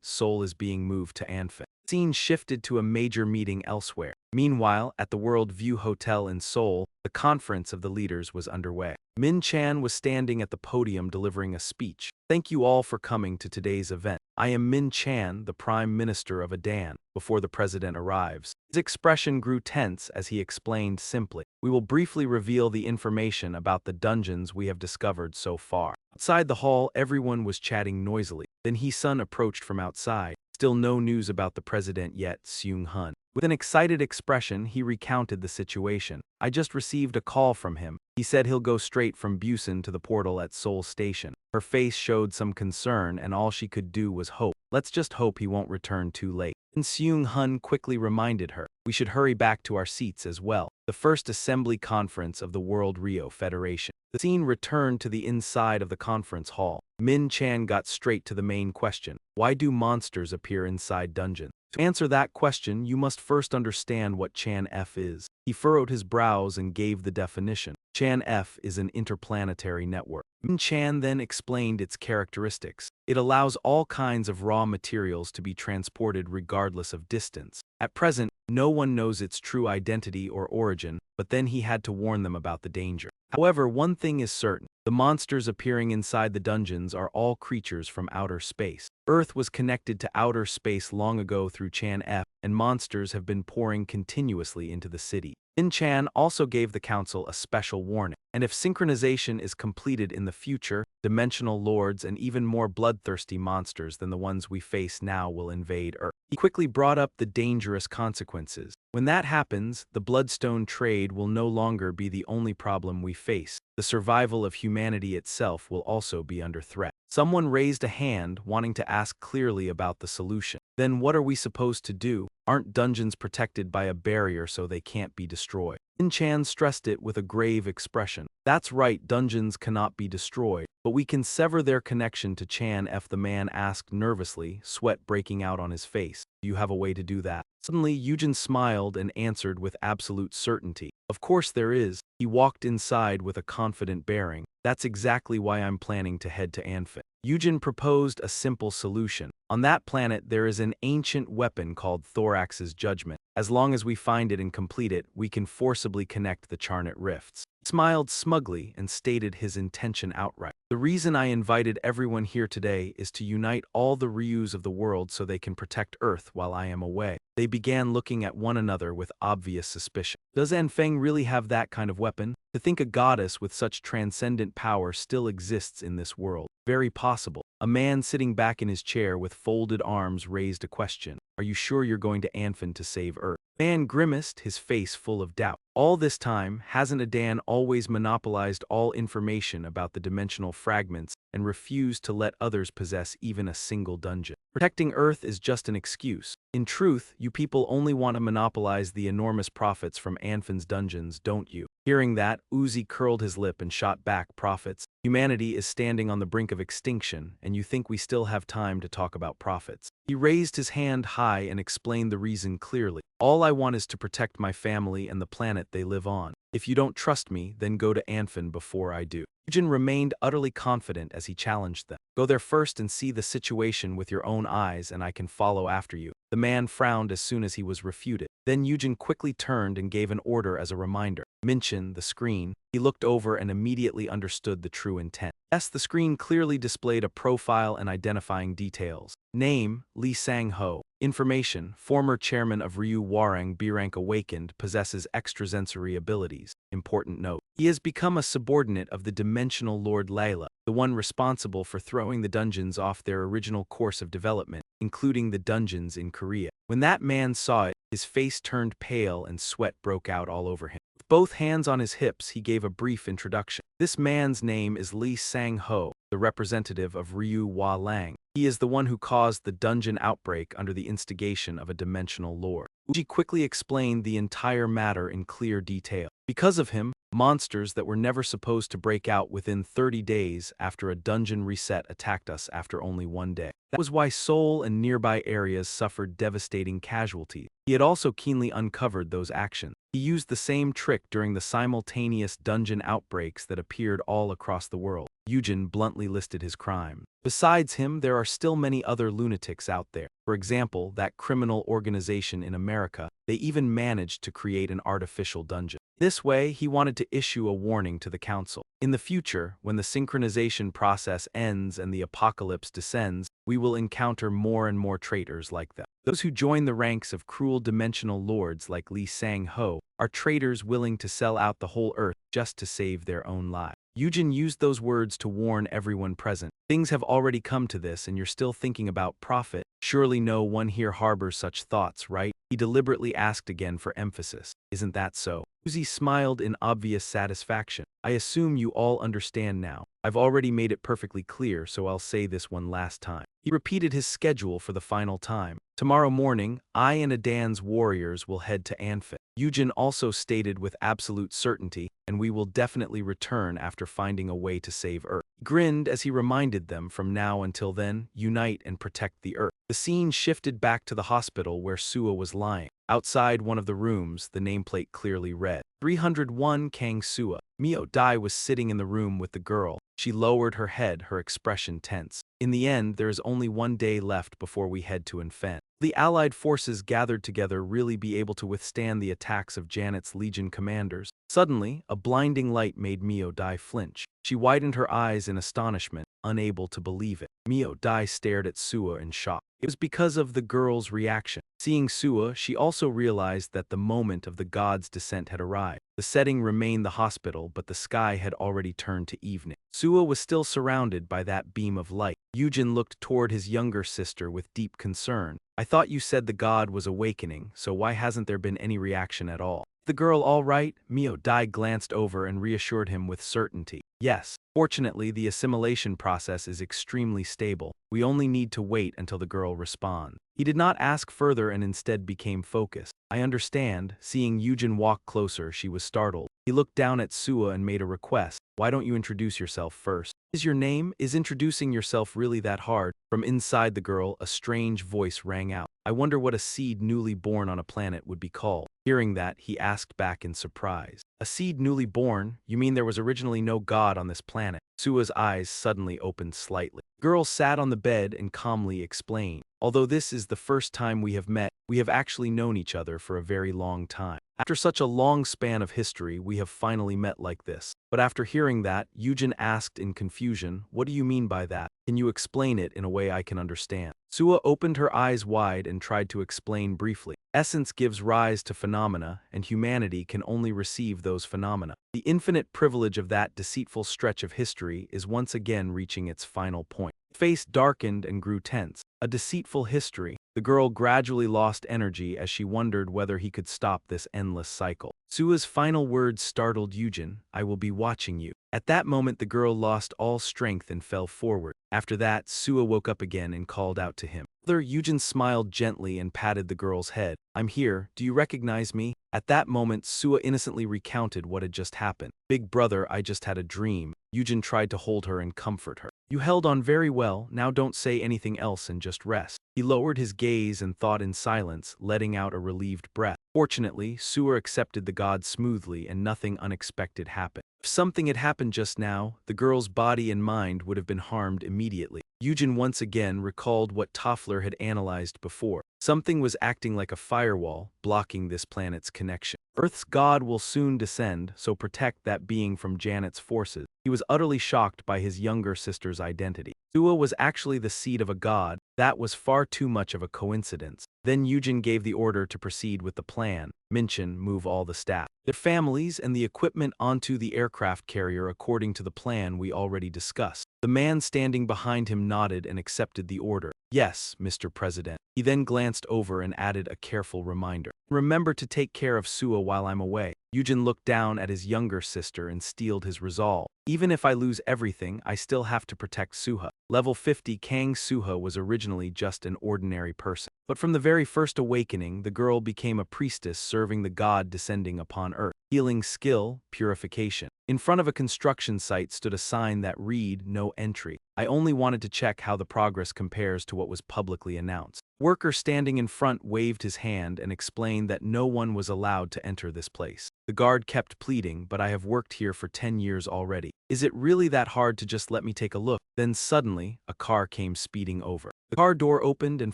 Seoul is being moved to Anfin. Scene shifted to a major meeting elsewhere. Meanwhile, at the World View Hotel in Seoul, the conference of the leaders was underway. Min Chan was standing at the podium delivering a speech. Thank you all for coming to today's event. I am Min Chan, the Prime Minister of Adan. Before the president arrives, his expression grew tense as he explained simply, we will briefly reveal the information about the dungeons we have discovered so far. Outside the hall, everyone was chatting noisily. Then Hee-sun approached from outside. Still no news about the president yet, Seung-hun. With an excited expression, he recounted the situation. I just received a call from him. He said he'll go straight from Busan to the portal at Seoul Station. Her face showed some concern and all she could do was hope. Let's just hope he won't return too late. And Seung-hun quickly reminded her, we should hurry back to our seats as well. The first assembly conference of the World Rio Federation. The scene returned to the inside of the conference hall. Min Chan got straight to the main question. Why do monsters appear inside dungeons? To answer that question, you must first understand what Chan F is. He furrowed his brows and gave the definition. Chan F is an interplanetary network. Min Chan then explained its characteristics. It allows all kinds of raw materials to be transported regardless of distance. At present, no one knows its true identity or origin, but then he had to warn them about the danger. However, one thing is certain. The monsters appearing inside the dungeons are all creatures from outer space. Earth was connected to outer space long ago through Chan F, and monsters have been pouring continuously into the city. Min Chan also gave the council a special warning, and if synchronization is completed in the future, dimensional lords and even more bloodthirsty monsters than the ones we face now will invade Earth. He quickly brought up the dangerous consequences. When that happens, the bloodstone trade will no longer be the only problem we face. The survival of humanity itself will also be under threat. Someone raised a hand, wanting to ask clearly about the solution. Then what are we supposed to do? Aren't dungeons protected by a barrier so they can't be destroyed? Min Chan stressed it with a grave expression. That's right, dungeons cannot be destroyed, but we can sever their connection to Chan F. The man asked nervously, sweat breaking out on his face. Do you have a way to do that? Suddenly, Eugene smiled and answered with absolute certainty. Of course there is. He walked inside with a confident bearing. That's exactly why I'm planning to head to Anfin. Eugene proposed a simple solution. On that planet, there is an ancient weapon called Thorax's Judgment. As long as we find it and complete it, we can forcibly connect the Charnit rifts. He smiled smugly and stated his intention outright. The reason I invited everyone here today is to unite all the Ryus of the world so they can protect Earth while I am away. They began looking at one another with obvious suspicion. Does Anfeng really have that kind of weapon? To think a goddess with such transcendent power still exists in this world. Very possible. A man sitting back in his chair with folded arms raised a question. Are you sure you're going to Anfin to save Earth? Man grimaced, his face full of doubt. All this time, hasn't Adan always monopolized all information about the dimensional fragments and refused to let others possess even a single dungeon? Protecting Earth is just an excuse. In truth, you people only want to monopolize the enormous profits from Anfin's dungeons, don't you? Hearing that, Uzi curled his lip and shot back, profits. Humanity is standing on the brink of extinction, and you think we still have time to talk about profits. He raised his hand high and explained the reason clearly. All I want is to protect my family and the planet they live on. If you don't trust me, then go to Anfin before I do. Eugene remained utterly confident as he challenged them. Go there first and see the situation with your own eyes, and I can follow after you. The man frowned as soon as he was refuted. Then Eugene quickly turned and gave an order as a reminder. Mention the screen. He looked over and immediately understood the true intent. Yes, the screen clearly displayed a profile and identifying details. Name, Lee Sang-ho. Information: former chairman of Ryu Warang B-rank awakened, possesses extrasensory abilities. Important note: he has become a subordinate of the dimensional Lord Layla, the one responsible for throwing the dungeons off their original course of development, including the dungeons in Korea. When that man saw it, his face turned pale and sweat broke out all over him. With both hands on his hips, he gave a brief introduction. This man's name is Lee Sang-ho, the representative of Ryu Wa Lang. He is the one who caused the dungeon outbreak under the instigation of a dimensional lord. Uji quickly explained the entire matter in clear detail. Because of him, monsters that were never supposed to break out within 30 days after a dungeon reset attacked us after only 1 day. That was why Seoul and nearby areas suffered devastating casualties. He had also keenly uncovered those actions. He used the same trick during the simultaneous dungeon outbreaks that appeared all across the world. Eugene bluntly listed his crime. Besides him, there are still many other lunatics out there. For example, that criminal organization in America, they even managed to create an artificial dungeon. This way, he wanted to issue a warning to the council. In the future, when the synchronization process ends and the apocalypse descends, we will encounter more and more traitors like them. Those who join the ranks of cruel dimensional lords like Lee Sang-ho are traitors willing to sell out the whole earth just to save their own lives. Eugene used those words to warn everyone present. Things have already come to this and you're still thinking about profit. Surely no one here harbors such thoughts, right? He deliberately asked again for emphasis. Isn't that so? Uzi smiled in obvious satisfaction. I assume you all understand now. I've already made it perfectly clear, so I'll say this one last time. He repeated his schedule for the final time. Tomorrow morning, I and Adan's warriors will head to Anfit. Eugene also stated with absolute certainty, and we will definitely return after finding a way to save Earth. He grinned as he reminded them, from now until then, unite and protect the Earth. The scene shifted back to the hospital where Suwa was lying. Outside one of the rooms, the nameplate clearly read, 301 Kang Suwa. Mio Dai was sitting in the room with the girl. She lowered her head, her expression tense. In the end, there is only 1 day left before we head to Infant. The Allied forces gathered together really be able to withstand the attacks of Janet's Legion commanders? Suddenly, a blinding light made Mio Dai flinch. She widened her eyes in astonishment, unable to believe it. Mio Dai stared at Suwa in shock. It was because of the girl's reaction. Seeing Suwa, she also realized that the moment of the god's descent had arrived. The setting remained the hospital, but the sky had already turned to evening. Suwa was still surrounded by that beam of light. Eugene looked toward his younger sister with deep concern. I thought you said the god was awakening, so why hasn't there been any reaction at all? The girl all right? Mio Dai glanced over and reassured him with certainty. Yes. Fortunately, the assimilation process is extremely stable. We only need to wait until the girl responds. He did not ask further and instead became focused. I understand. Seeing Eugene walk closer, she was startled. He looked down at Suwa and made a request. Why don't you introduce yourself first? Is your name? Is introducing yourself really that hard? From inside the girl, a strange voice rang out. I wonder what a seed newly born on a planet would be called. Hearing that, he asked back in surprise. A seed newly born? You mean there was originally no god on this planet? Sua's eyes suddenly opened slightly. The girl sat on the bed and calmly explained. Although this is the first time we have met, we have actually known each other for a very long time. After such a long span of history, we have finally met like this. But after hearing that, Eugene asked in confusion, what do you mean by that? Can you explain it in a way I can understand? Suwa opened her eyes wide and tried to explain briefly. Essence gives rise to phenomena, and humanity can only receive those phenomena. The infinite privilege of that deceitful stretch of history is once again reaching its final point. Her face darkened and grew tense. A deceitful history. The girl gradually lost energy as she wondered whether he could stop this endless cycle. Sua's final words startled Eugene. I will be watching you. At that moment, the girl lost all strength and fell forward. After that, Suwa woke up again and called out to him. Eugene smiled gently and patted the girl's head. I'm here. Do you recognize me? At that moment, Suwa innocently recounted what had just happened. Big brother, I just had a dream. Eugene tried to hold her and comfort her. You held on very well. Now don't say anything else and just rest. He lowered his gaze and thought in silence, letting out a relieved breath. Fortunately, Suwa accepted the god smoothly and nothing unexpected happened. If something had happened just now, the girl's body and mind would have been harmed immediately. Eugene once again recalled what Toffler had analyzed before. Something was acting like a firewall, blocking this planet's connection. Earth's god will soon descend, so protect that being from Janet's forces. He was utterly shocked by his younger sister's identity. Sua was actually the seed of a god. That was far too much of a coincidence. Then Eugene gave the order to proceed with the plan. Minchin, move all the staff, their families, and the equipment onto the aircraft carrier according to the plan we already discussed. The man standing behind him nodded and accepted the order. Yes, Mr. President. He then glanced over and added a careful reminder. Remember to take care of Sua while I'm away. Eugene looked down at his younger sister and steeled his resolve. Even if I lose everything, I still have to protect Suha. Level 50 Kang Suha was originally just an ordinary person. But from the very first awakening, the girl became a priestess serving the god descending upon Earth. Healing skill, purification. In front of a construction site stood a sign that read, "No entry." I only wanted to check how the progress compares to what was publicly announced. Worker standing in front waved his hand and explained that no one was allowed to enter this place. The guard kept pleading, but I have worked here for 10 years already. Is it really that hard to just let me take a look? Then suddenly, a car came speeding over. The car door opened and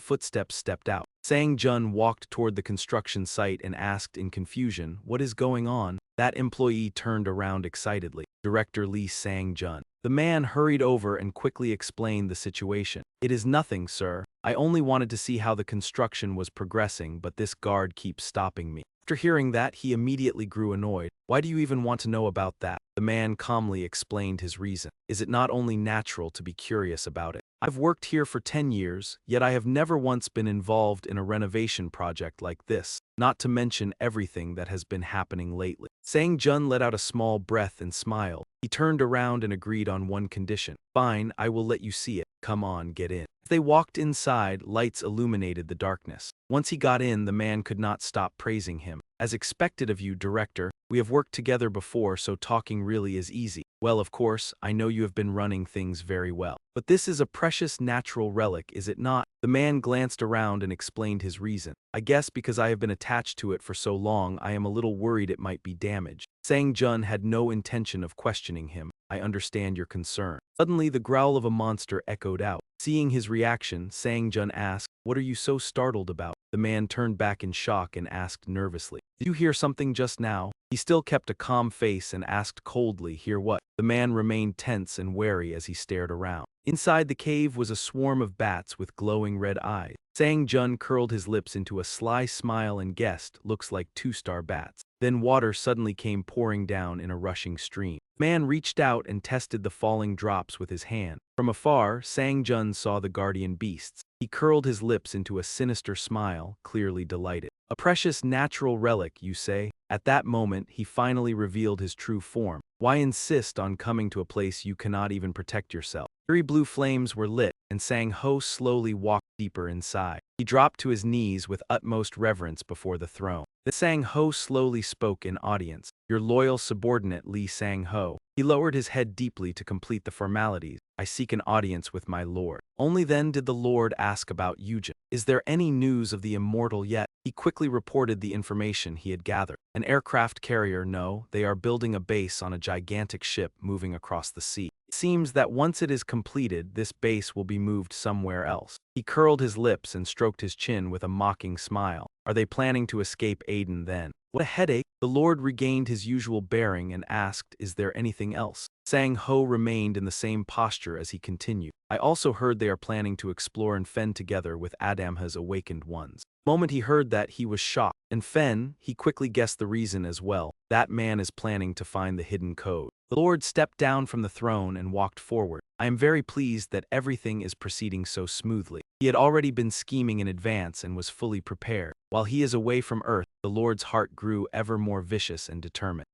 footsteps stepped out. Sang-jun walked toward the construction site and asked in confusion, "What is going on?" That employee turned around excitedly. Director Lee Sang-jun. The man hurried over and quickly explained the situation. "It is nothing, sir. I only wanted to see how the construction was progressing, but this guard keeps stopping me." After hearing that, he immediately grew annoyed. "Why do you even want to know about that?" The man calmly explained his reason. "Is it not only natural to be curious about it? I've worked here for 10 years, yet I have never once been involved in a renovation project like this, not to mention everything that has been happening lately." Sang-jun let out a small breath and smiled. He turned around and agreed on one condition. "Fine, I will let you see it. Come on, get in." As they walked inside, lights illuminated the darkness. Once he got in, the man could not stop praising him. "As expected of you, Director. We have worked together before, so talking really is easy. Well, of course, I know you have been running things very well. But this is a precious natural relic, is it not?" The man glanced around and explained his reason. "I guess because I have been attached to it for so long, I am a little worried it might be damaged." Sang-jun had no intention of questioning him. "I understand your concern." Suddenly, the growl of a monster echoed out. Seeing his reaction, Sang-jun asked, "What are you so startled about?" The man turned back in shock and asked nervously, "Did you hear something just now?" He still kept a calm face and asked coldly, "Hear what?" The man remained tense and wary as he stared around. Inside the cave was a swarm of bats with glowing red eyes. Sang-jun curled his lips into a sly smile and guessed, "Looks like two-star bats." Then water suddenly came pouring down in a rushing stream. The man reached out and tested the falling drops with his hand. From afar, Sang-jun saw the guardian beasts. He curled his lips into a sinister smile, clearly delighted. "A precious natural relic, you say?" At that moment, he finally revealed his true form. "Why insist on coming to a place you cannot even protect yourself?" Fiery blue flames were lit, and Sang-ho slowly walked deeper inside. He dropped to his knees with utmost reverence before the throne. Then Sang-ho slowly spoke in audience. "Your loyal subordinate Lee Sang-ho." He lowered his head deeply to complete the formalities. "I seek an audience with my lord." Only then did the lord ask about Eugene. "Is there any news of the immortal yet?" He quickly reported the information he had gathered. "An aircraft carrier, no. They are building a base on a gigantic ship moving across the sea. It seems that once it is completed, this base will be moved somewhere else." He curled his lips and stroked his chin with a mocking smile. "Are they planning to escape Aden then?" What a headache! The lord regained his usual bearing and asked, "Is there anything else?" Sang-ho remained in the same posture as he continued. "I also heard they are planning to explore and fend together with Adamha's awakened ones." The moment he heard that, he was shocked. And Fen, he quickly guessed the reason as well. That man is planning to find the hidden code. The lord stepped down from the throne and walked forward. "I am very pleased that everything is proceeding so smoothly." He had already been scheming in advance and was fully prepared. While he is away from Earth, the lord's heart grew ever more vicious and determined.